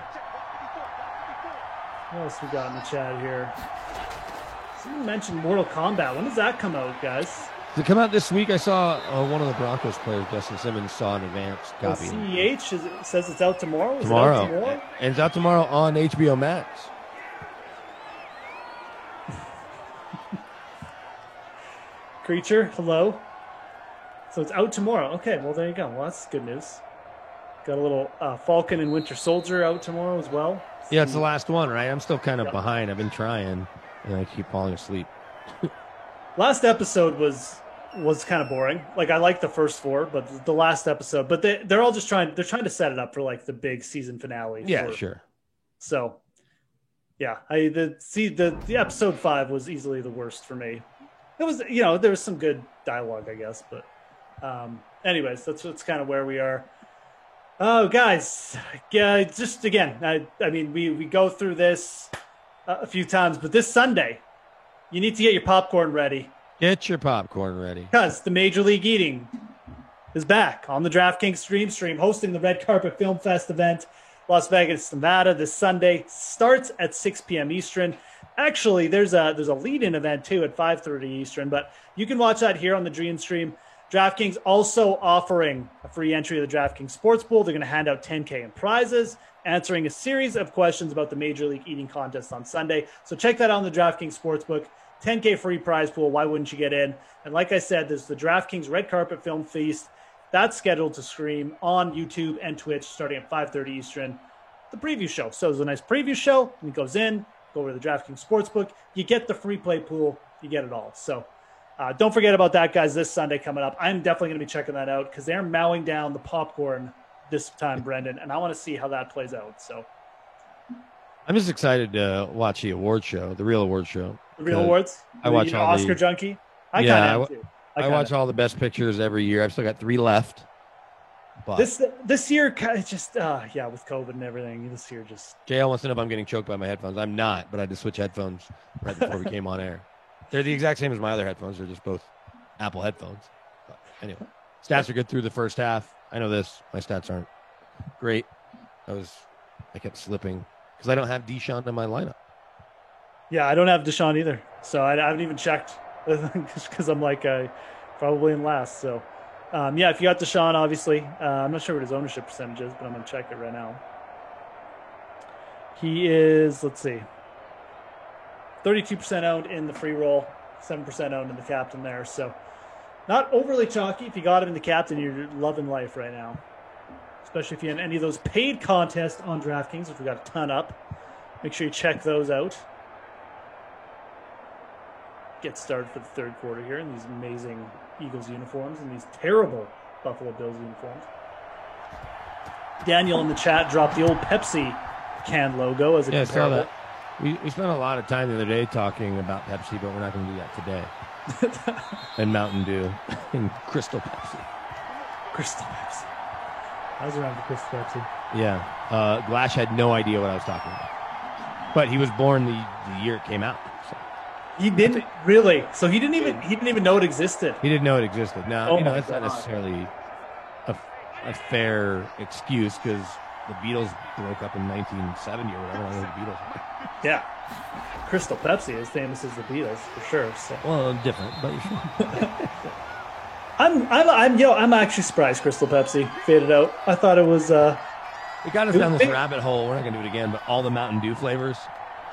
What else we got in the chat here? Someone mentioned Mortal Kombat. When does that come out, guys? Does it come out this week? I saw one of the Broncos players, Justin Simmons, saw an advanced copy. CEH says it's out tomorrow. Tomorrow. And it's out tomorrow on HBO Max. Creature, hello. So it's out tomorrow. Okay, well, there you go. Well, that's good news. Got a little Falcon and Winter Soldier out tomorrow as well. Yeah, it's the last one, right? I'm still kind of behind. I've been trying, and I keep falling asleep. Last episode was kind of boring. Like, I like the first 4, but the last episode, but they're all just trying to set it up for like the big season finale. Yeah, sure. So, yeah, the episode 5 was easily the worst for me. It was, there was some good dialogue, I guess, but anyways, that's kind of where we are. Oh, guys, yeah, just again, I mean, we go through this a few times, but this Sunday, you need to get your popcorn ready. Get your popcorn ready. Because the Major League Eating is back on the DraftKings stream, hosting the Red Carpet Film Fest event, Las Vegas, Nevada, this Sunday. Starts at 6 p.m. Eastern. Actually, there's a lead-in event, too, at 5:30 Eastern, but you can watch that here on the Dream Stream. DraftKings also offering a free entry to the DraftKings Sportspool. They're going to hand out $10K in prizes, answering a series of questions about the Major League Eating Contest on Sunday. So check that out on the DraftKings Sportsbook. $10K free prize pool. Why wouldn't you get in? And like I said, there's the DraftKings Red Carpet Film Feast. That's scheduled to stream on YouTube and Twitch starting at 5:30 Eastern. The preview show. So there's a nice preview show. And it goes in, go over to the DraftKings Sportsbook. You get the free play pool. You get it all. So don't forget about that, guys, this Sunday coming up. I'm definitely going to be checking that out because they're mowing down the popcorn this time, Brendan, and I want to see how that plays out. So I'm just excited to watch the award show, the real award show. The real awards? I watch all Oscar junkie? I watch all the best pictures every year. I've still got 3 left. But this year, just with COVID and everything, this year just... JL wants to know if I'm getting choked by my headphones. I'm not, but I had to switch headphones right before we came on air. They're the exact same as my other headphones. They're just both Apple headphones. But anyway, stats are good through the first half. I know this. My stats aren't great. I kept slipping because I don't have Deshaun in my lineup. Yeah, I don't have Deshaun either. So I haven't even checked just because I'm probably in last. So, if you got Deshaun, obviously. I'm not sure what his ownership percentage is, but I'm going to check it right now. He is, let's see, 32% owned in the free roll, 7% owned in the captain there. So not overly chalky. If you got him in the captain, you're loving life right now. Especially if you're in any of those paid contests on DraftKings, which we got a ton up. Make sure you check those out. Get started for the third quarter here in these amazing Eagles uniforms and these terrible Buffalo Bills uniforms. Daniel in the chat dropped the old Pepsi can logo as a comparable. I saw that. We spent a lot of time the other day talking about Pepsi, but we're not going to do that today. And Mountain Dew and Crystal Pepsi. Crystal Pepsi. I was around for Crystal Pepsi. Yeah. Glash had no idea what I was talking about. But he was born the year it came out. So. He didn't really. So he didn't even know it existed. He didn't know it existed. Now, that's God. not necessarily a fair excuse because the Beatles broke up in 1970 or whatever. I know the Beatles. Yeah, Crystal Pepsi is famous as the Beatles for sure. So. Well, different, but I'm actually surprised Crystal Pepsi faded out. I thought it was. We got us down this rabbit hole. We're not going to do it again, but all the Mountain Dew flavors,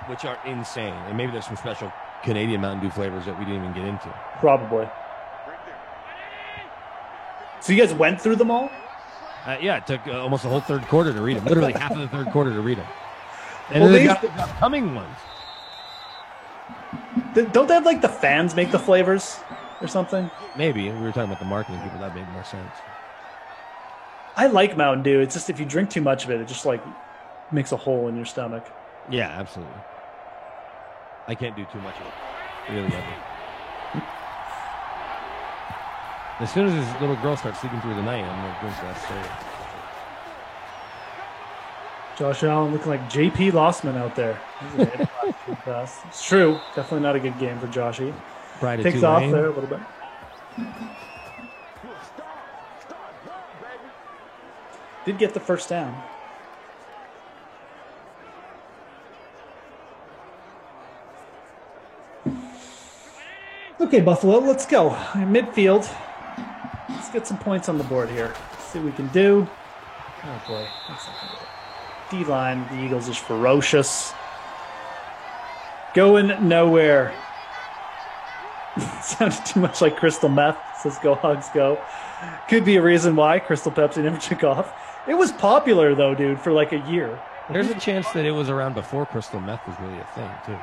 which are insane, and maybe there's some special Canadian Mountain Dew flavors that we didn't even get into. Probably. So you guys went through them all? Yeah, it took almost the whole third quarter to read them. Literally half of the third quarter to read them. And then they got the upcoming ones. Don't they have the fans make the flavors or something? Maybe. We were talking about the marketing people. That made more sense. I like Mountain Dew. It's just if you drink too much of it, it just makes a hole in your stomach. Yeah, absolutely. I can't do too much of it. Really ever. As soon as this little girl starts sleeping through the night, I'm going to drink that soda. Josh Allen looking like J.P. Lossman out there. It's true. Definitely not a good game for Joshy. Takes off there a little bit. Did get the first down. Okay, Buffalo, let's go. In midfield. Let's get some points on the board here. See what we can do. Oh, boy. That's not gonna do it. D-line, the Eagles is ferocious. Going nowhere. Sounded too much like crystal meth, says Go Hogs Go. Could be a reason why Crystal Pepsi never took off. It was popular, though, dude, for like a year. There's a chance that it was around before crystal meth was really a thing, too.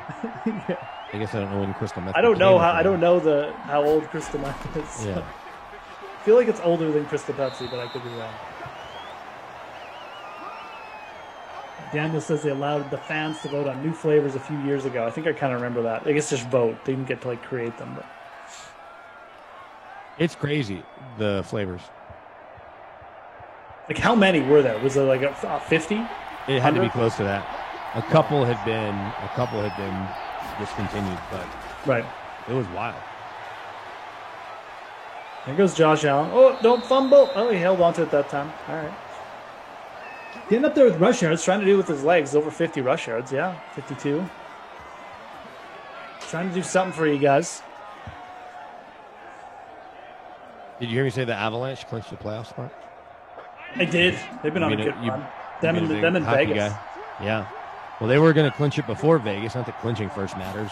Yeah. I guess I don't know when crystal meth I don't know became a how thing. I don't know how old crystal meth is. Yeah. I feel like it's older than Crystal Pepsi, but I could be wrong. Daniel says they allowed the fans to vote on new flavors a few years ago. I think I kind of remember that. I guess just vote. They didn't get to like create them. But It's crazy, the flavors. like, how many were there? Was there like a 50? It had to be close to that. A couple had been discontinued, but right, it was wild. There goes Josh Allen. Oh, don't fumble. Oh, he held on to it that time. All right. Getting up there with rush yards, trying to do it with his legs. Over 50 rush yards, yeah. 52. Trying to do something for you guys. Did you hear me say the Avalanche clinched the playoff spot? I did. They've been on a good run. Them in Vegas. Guy. Yeah. Well, they were going to clinch it before Vegas. Not that clinching first matters.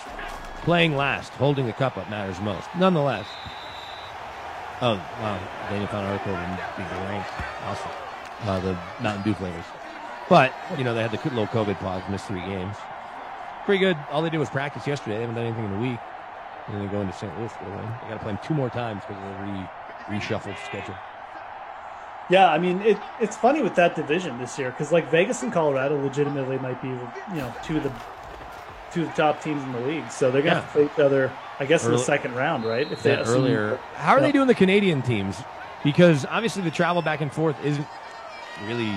Playing last, holding the cup up matters most. Nonetheless. Oh, wow. Daniel found an article and be ranked. Awesome. The Mountain Dew flavors. But, they had the little COVID pause, missed 3 games. Pretty good. All they did was practice yesterday. They haven't done anything in a week. And then they go into St. Louis for the win. They got to play them 2 more times because of the reshuffled schedule. Yeah, I mean, it's funny with that division this year because like Vegas and Colorado legitimately might be two of the top teams in the league. So they're gonna have to play each other, I guess, in the second round, right? If they earlier, how are they doing the Canadian teams? Because obviously the travel back and forth isn't really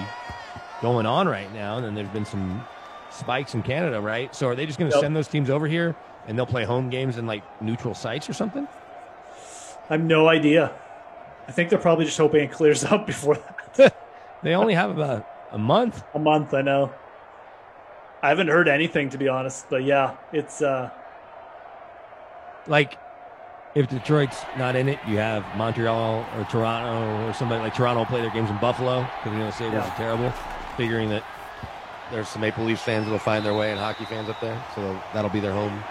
going on right now, and then there's been some spikes in Canada, right? So are they just going to send those teams over here and they'll play home games in like neutral sites or something? I have no idea. I think they're probably just hoping it clears up before that. They only have about a month. A month, I know. I haven't heard anything, to be honest. But yeah, it's like if Detroit's not in it, you have Montreal or Toronto or somebody like Toronto will play their games in Buffalo because the Sabres are terrible, figuring that there's some Maple Leafs fans that'll find their way and hockey fans up there, so that'll be their home.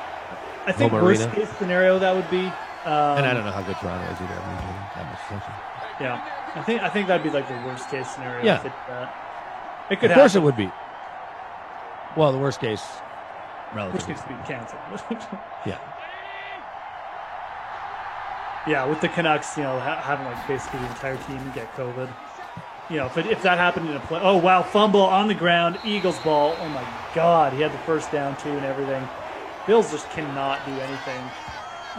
I think worst case scenario that would be. And I don't know how good Toronto is either. I mean, that much attention. Yeah, I think that'd be like the worst case scenario. Yeah, it could. Of course, it would be. Well, the worst case, relatively. Worst case would be canceled. Yeah. Yeah, with the Canucks, having like basically the entire team get COVID. If that happened in a play, oh wow, fumble on the ground, Eagles ball. Oh my God, he had the first down too and everything. Bills just cannot do anything.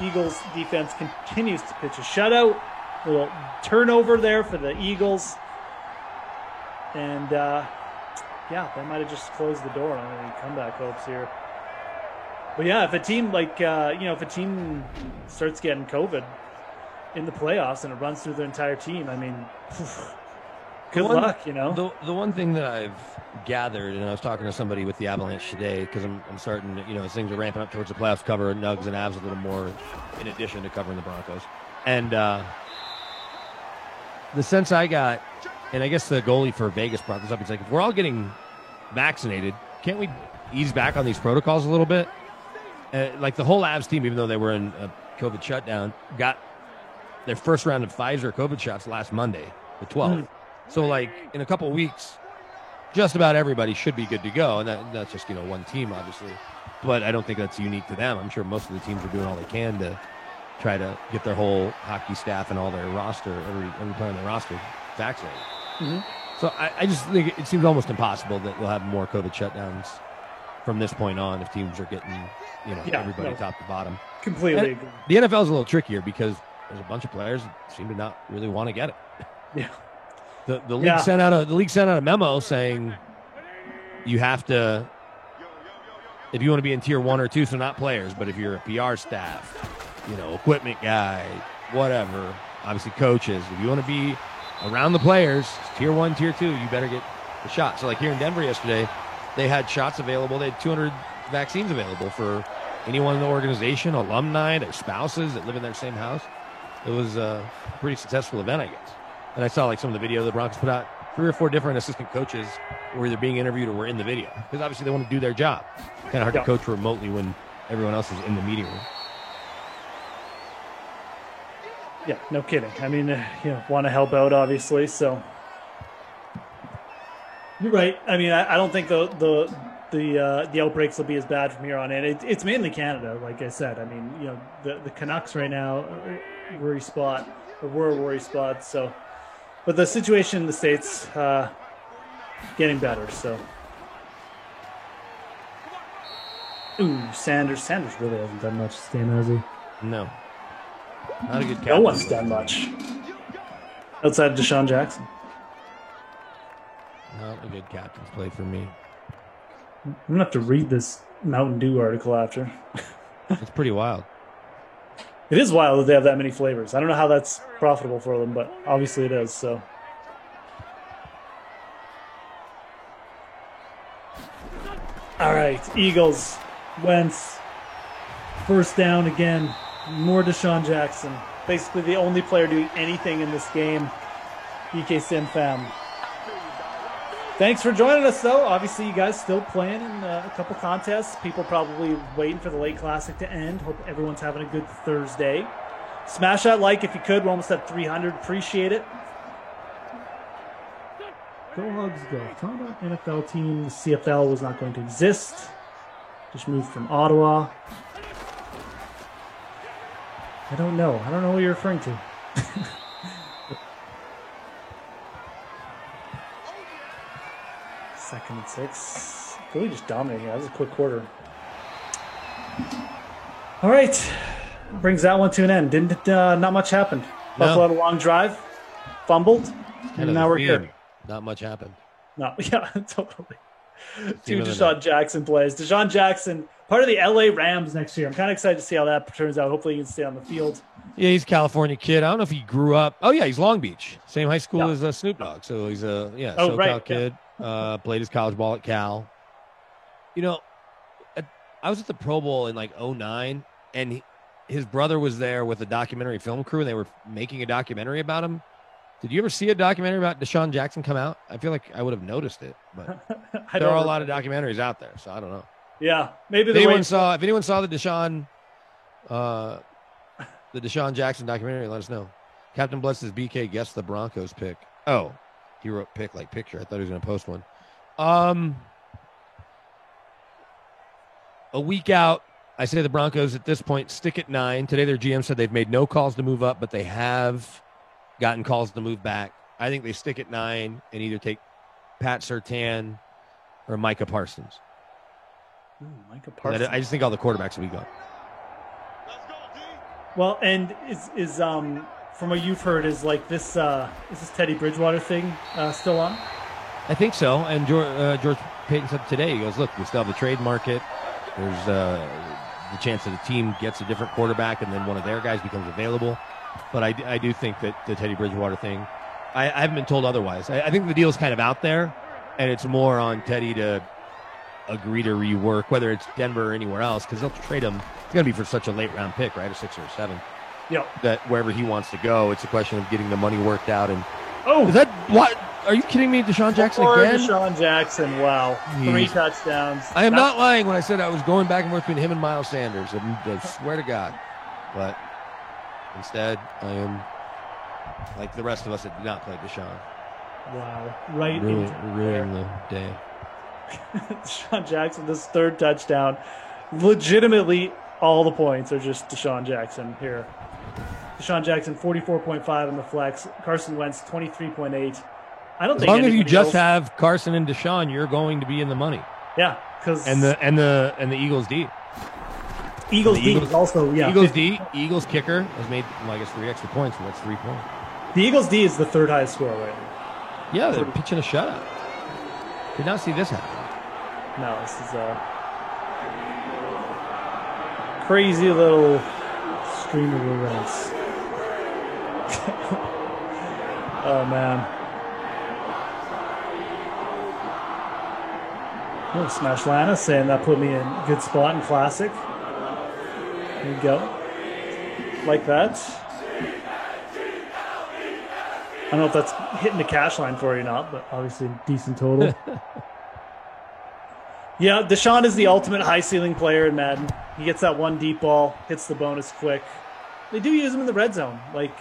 Eagles defense continues to pitch a shutout. A little turnover there for the Eagles. And, they might have just closed the door on any comeback hopes here. But, yeah, if a team if a team starts getting COVID in the playoffs and it runs through their entire team, I mean, good luck, The one thing that I've gathered, and I was talking to somebody with the Avalanche today because I'm starting to, as things are ramping up towards the playoffs, cover Nugs and Avs a little more in addition to covering the Broncos. And the sense I got, and I guess the goalie for Vegas brought this up, he's like, if we're all getting vaccinated, can't we ease back on these protocols a little bit? Like the whole Avs team, even though they were in a COVID shutdown, got their first round of Pfizer COVID shots last Monday, the 12th. So, like, in a couple of weeks, just about everybody should be good to go. And that's just, one team, obviously. But I don't think that's unique to them. I'm sure most of the teams are doing all they can to try to get their whole hockey staff and all their roster, every player on their roster, vaccinated. Mm-hmm. So I just think it seems almost impossible that we'll have more COVID shutdowns from this point on if teams are getting, everybody top to bottom. Completely agree. The NFL is a little trickier because there's a bunch of players that seem to not really want to get it. Yeah. The league sent out a memo saying you have to, if you want to be in tier 1 or 2, so not players, but if you're a PR staff, equipment guy, whatever, obviously coaches, if you want to be around the players, tier 1, tier 2, you better get the shot. So like here in Denver yesterday, they had shots available. They had 200 vaccines available for anyone in the organization, alumni, their spouses that live in their same house. It was a pretty successful event, I guess. And I saw like some of the video the Broncos put out. 3 or 4 different assistant coaches were either being interviewed or were in the video because obviously they want to do their job. Kind of hard to coach remotely when everyone else is in the meeting room. Yeah, no kidding. I mean, want to help out, obviously. So you're right. I mean, I don't think the outbreaks will be as bad from here on in. It's mainly Canada, like I said. I mean, the Canucks right now are a worry spot. So, but the situation in the States getting better. So, Sanders really hasn't done much this game, has he? No. Not a good captain. No one's done much outside of Deshaun Jackson. Not a good captain's play for me. I'm going to have to read this Mountain Dew article after. It's pretty wild. It is wild that they have that many flavors. I don't know how that's profitable for them, but obviously it is. So, all right, Eagles, Wentz, first down again. More Deshaun Jackson. Basically the only player doing anything in this game. BK Sim fam. Thanks for joining us, though. Obviously, you guys still playing in a couple contests. People probably waiting for the late classic to end. Hope everyone's having a good Thursday. Smash that like if you could. We're almost at 300. Appreciate it. Go Hogs, go. Talking about NFL teams. CFL was not going to exist. Just moved from Ottawa. I don't know. I don't know what you're referring to. Second and 6. Really just dominating. That was a quick quarter. All right. Brings that one to an end. Didn't not much happened. Buffalo had a long drive. Fumbled. And now we're here. Not much happened. No, yeah, totally. Two Deshaun Jackson plays. Deshaun Jackson, part of the LA Rams next year. I'm kind of excited to see how that turns out. Hopefully he can stay on the field. Yeah, he's a California kid. I don't know if he grew up. Oh, yeah, he's Long Beach. Same high school as Snoop Dogg. So he's a SoCal kid. Yeah. Played his college ball at Cal. I was at the Pro Bowl in like 2009, and his brother was there with a documentary film crew, and they were making a documentary about him. Did you ever see a documentary about Deshaun Jackson come out? I feel like I would have noticed it, but there are a lot of documentaries out there, so I don't know. Yeah, maybe if anyone saw the Deshaun Jackson documentary, let us know. Captain Blood says BK guessed the Broncos pick. Oh, he wrote pick like picture. I thought he was going to post one. A week out, I say the Broncos at this point stick at 9. Today their GM said they've made no calls to move up, but they have gotten calls to move back. I think they stick at 9 and either take Pat Surtain or Micah Parsons. Ooh, Micah Parsons. I just think all the quarterbacks will be gone. Well, and is from what you've heard, is this Teddy Bridgewater thing still on? I think so. And George Payton said today, he goes, look, we still have the trade market. There's the chance that a team gets a different quarterback and then one of their guys becomes available. But I do think that the Teddy Bridgewater thing, I haven't been told otherwise. I think the deal's kind of out there, and it's more on Teddy to agree to rework, whether it's Denver or anywhere else, because they'll trade him. It's going to be for such a late-round pick, right, a 6 or 7. Yeah. That wherever he wants to go, it's a question of getting the money worked out. And is that what? Are you kidding me? Deshaun Jackson again? Deshaun Jackson, wow. Jeez. 3 touchdowns. I am not lying when I said I was going back and forth between him and Miles Sanders. I swear to God. But instead, I am like the rest of us that did not play Deshaun. Wow. Ruining the day. Deshaun Jackson, this 3rd touchdown. Legitimately, all the points are just Deshaun Jackson here. Deshaun Jackson, 44.5 in the flex. Carson Wentz, 23.8. I don't think as long as you just have Carson and Deshaun, you're going to be in the money. Yeah, because and the Eagles D. Eagles kicker has made, I guess, 3 extra points, so that's 3 points. The Eagles D is the 3rd highest score right now. Yeah, they're pitching a shutout. Did not see this happen. No, this is a crazy little stream of events. Oh, man. Oh, Smash Lana saying that put me in a good spot in Classic. There you go. Like that. I don't know if that's hitting the cash line for you or not, but obviously decent total. Yeah, Deshaun is the ultimate high ceiling player in Madden. He gets that one deep ball, hits the bonus quick. They do use him in the red zone. Like,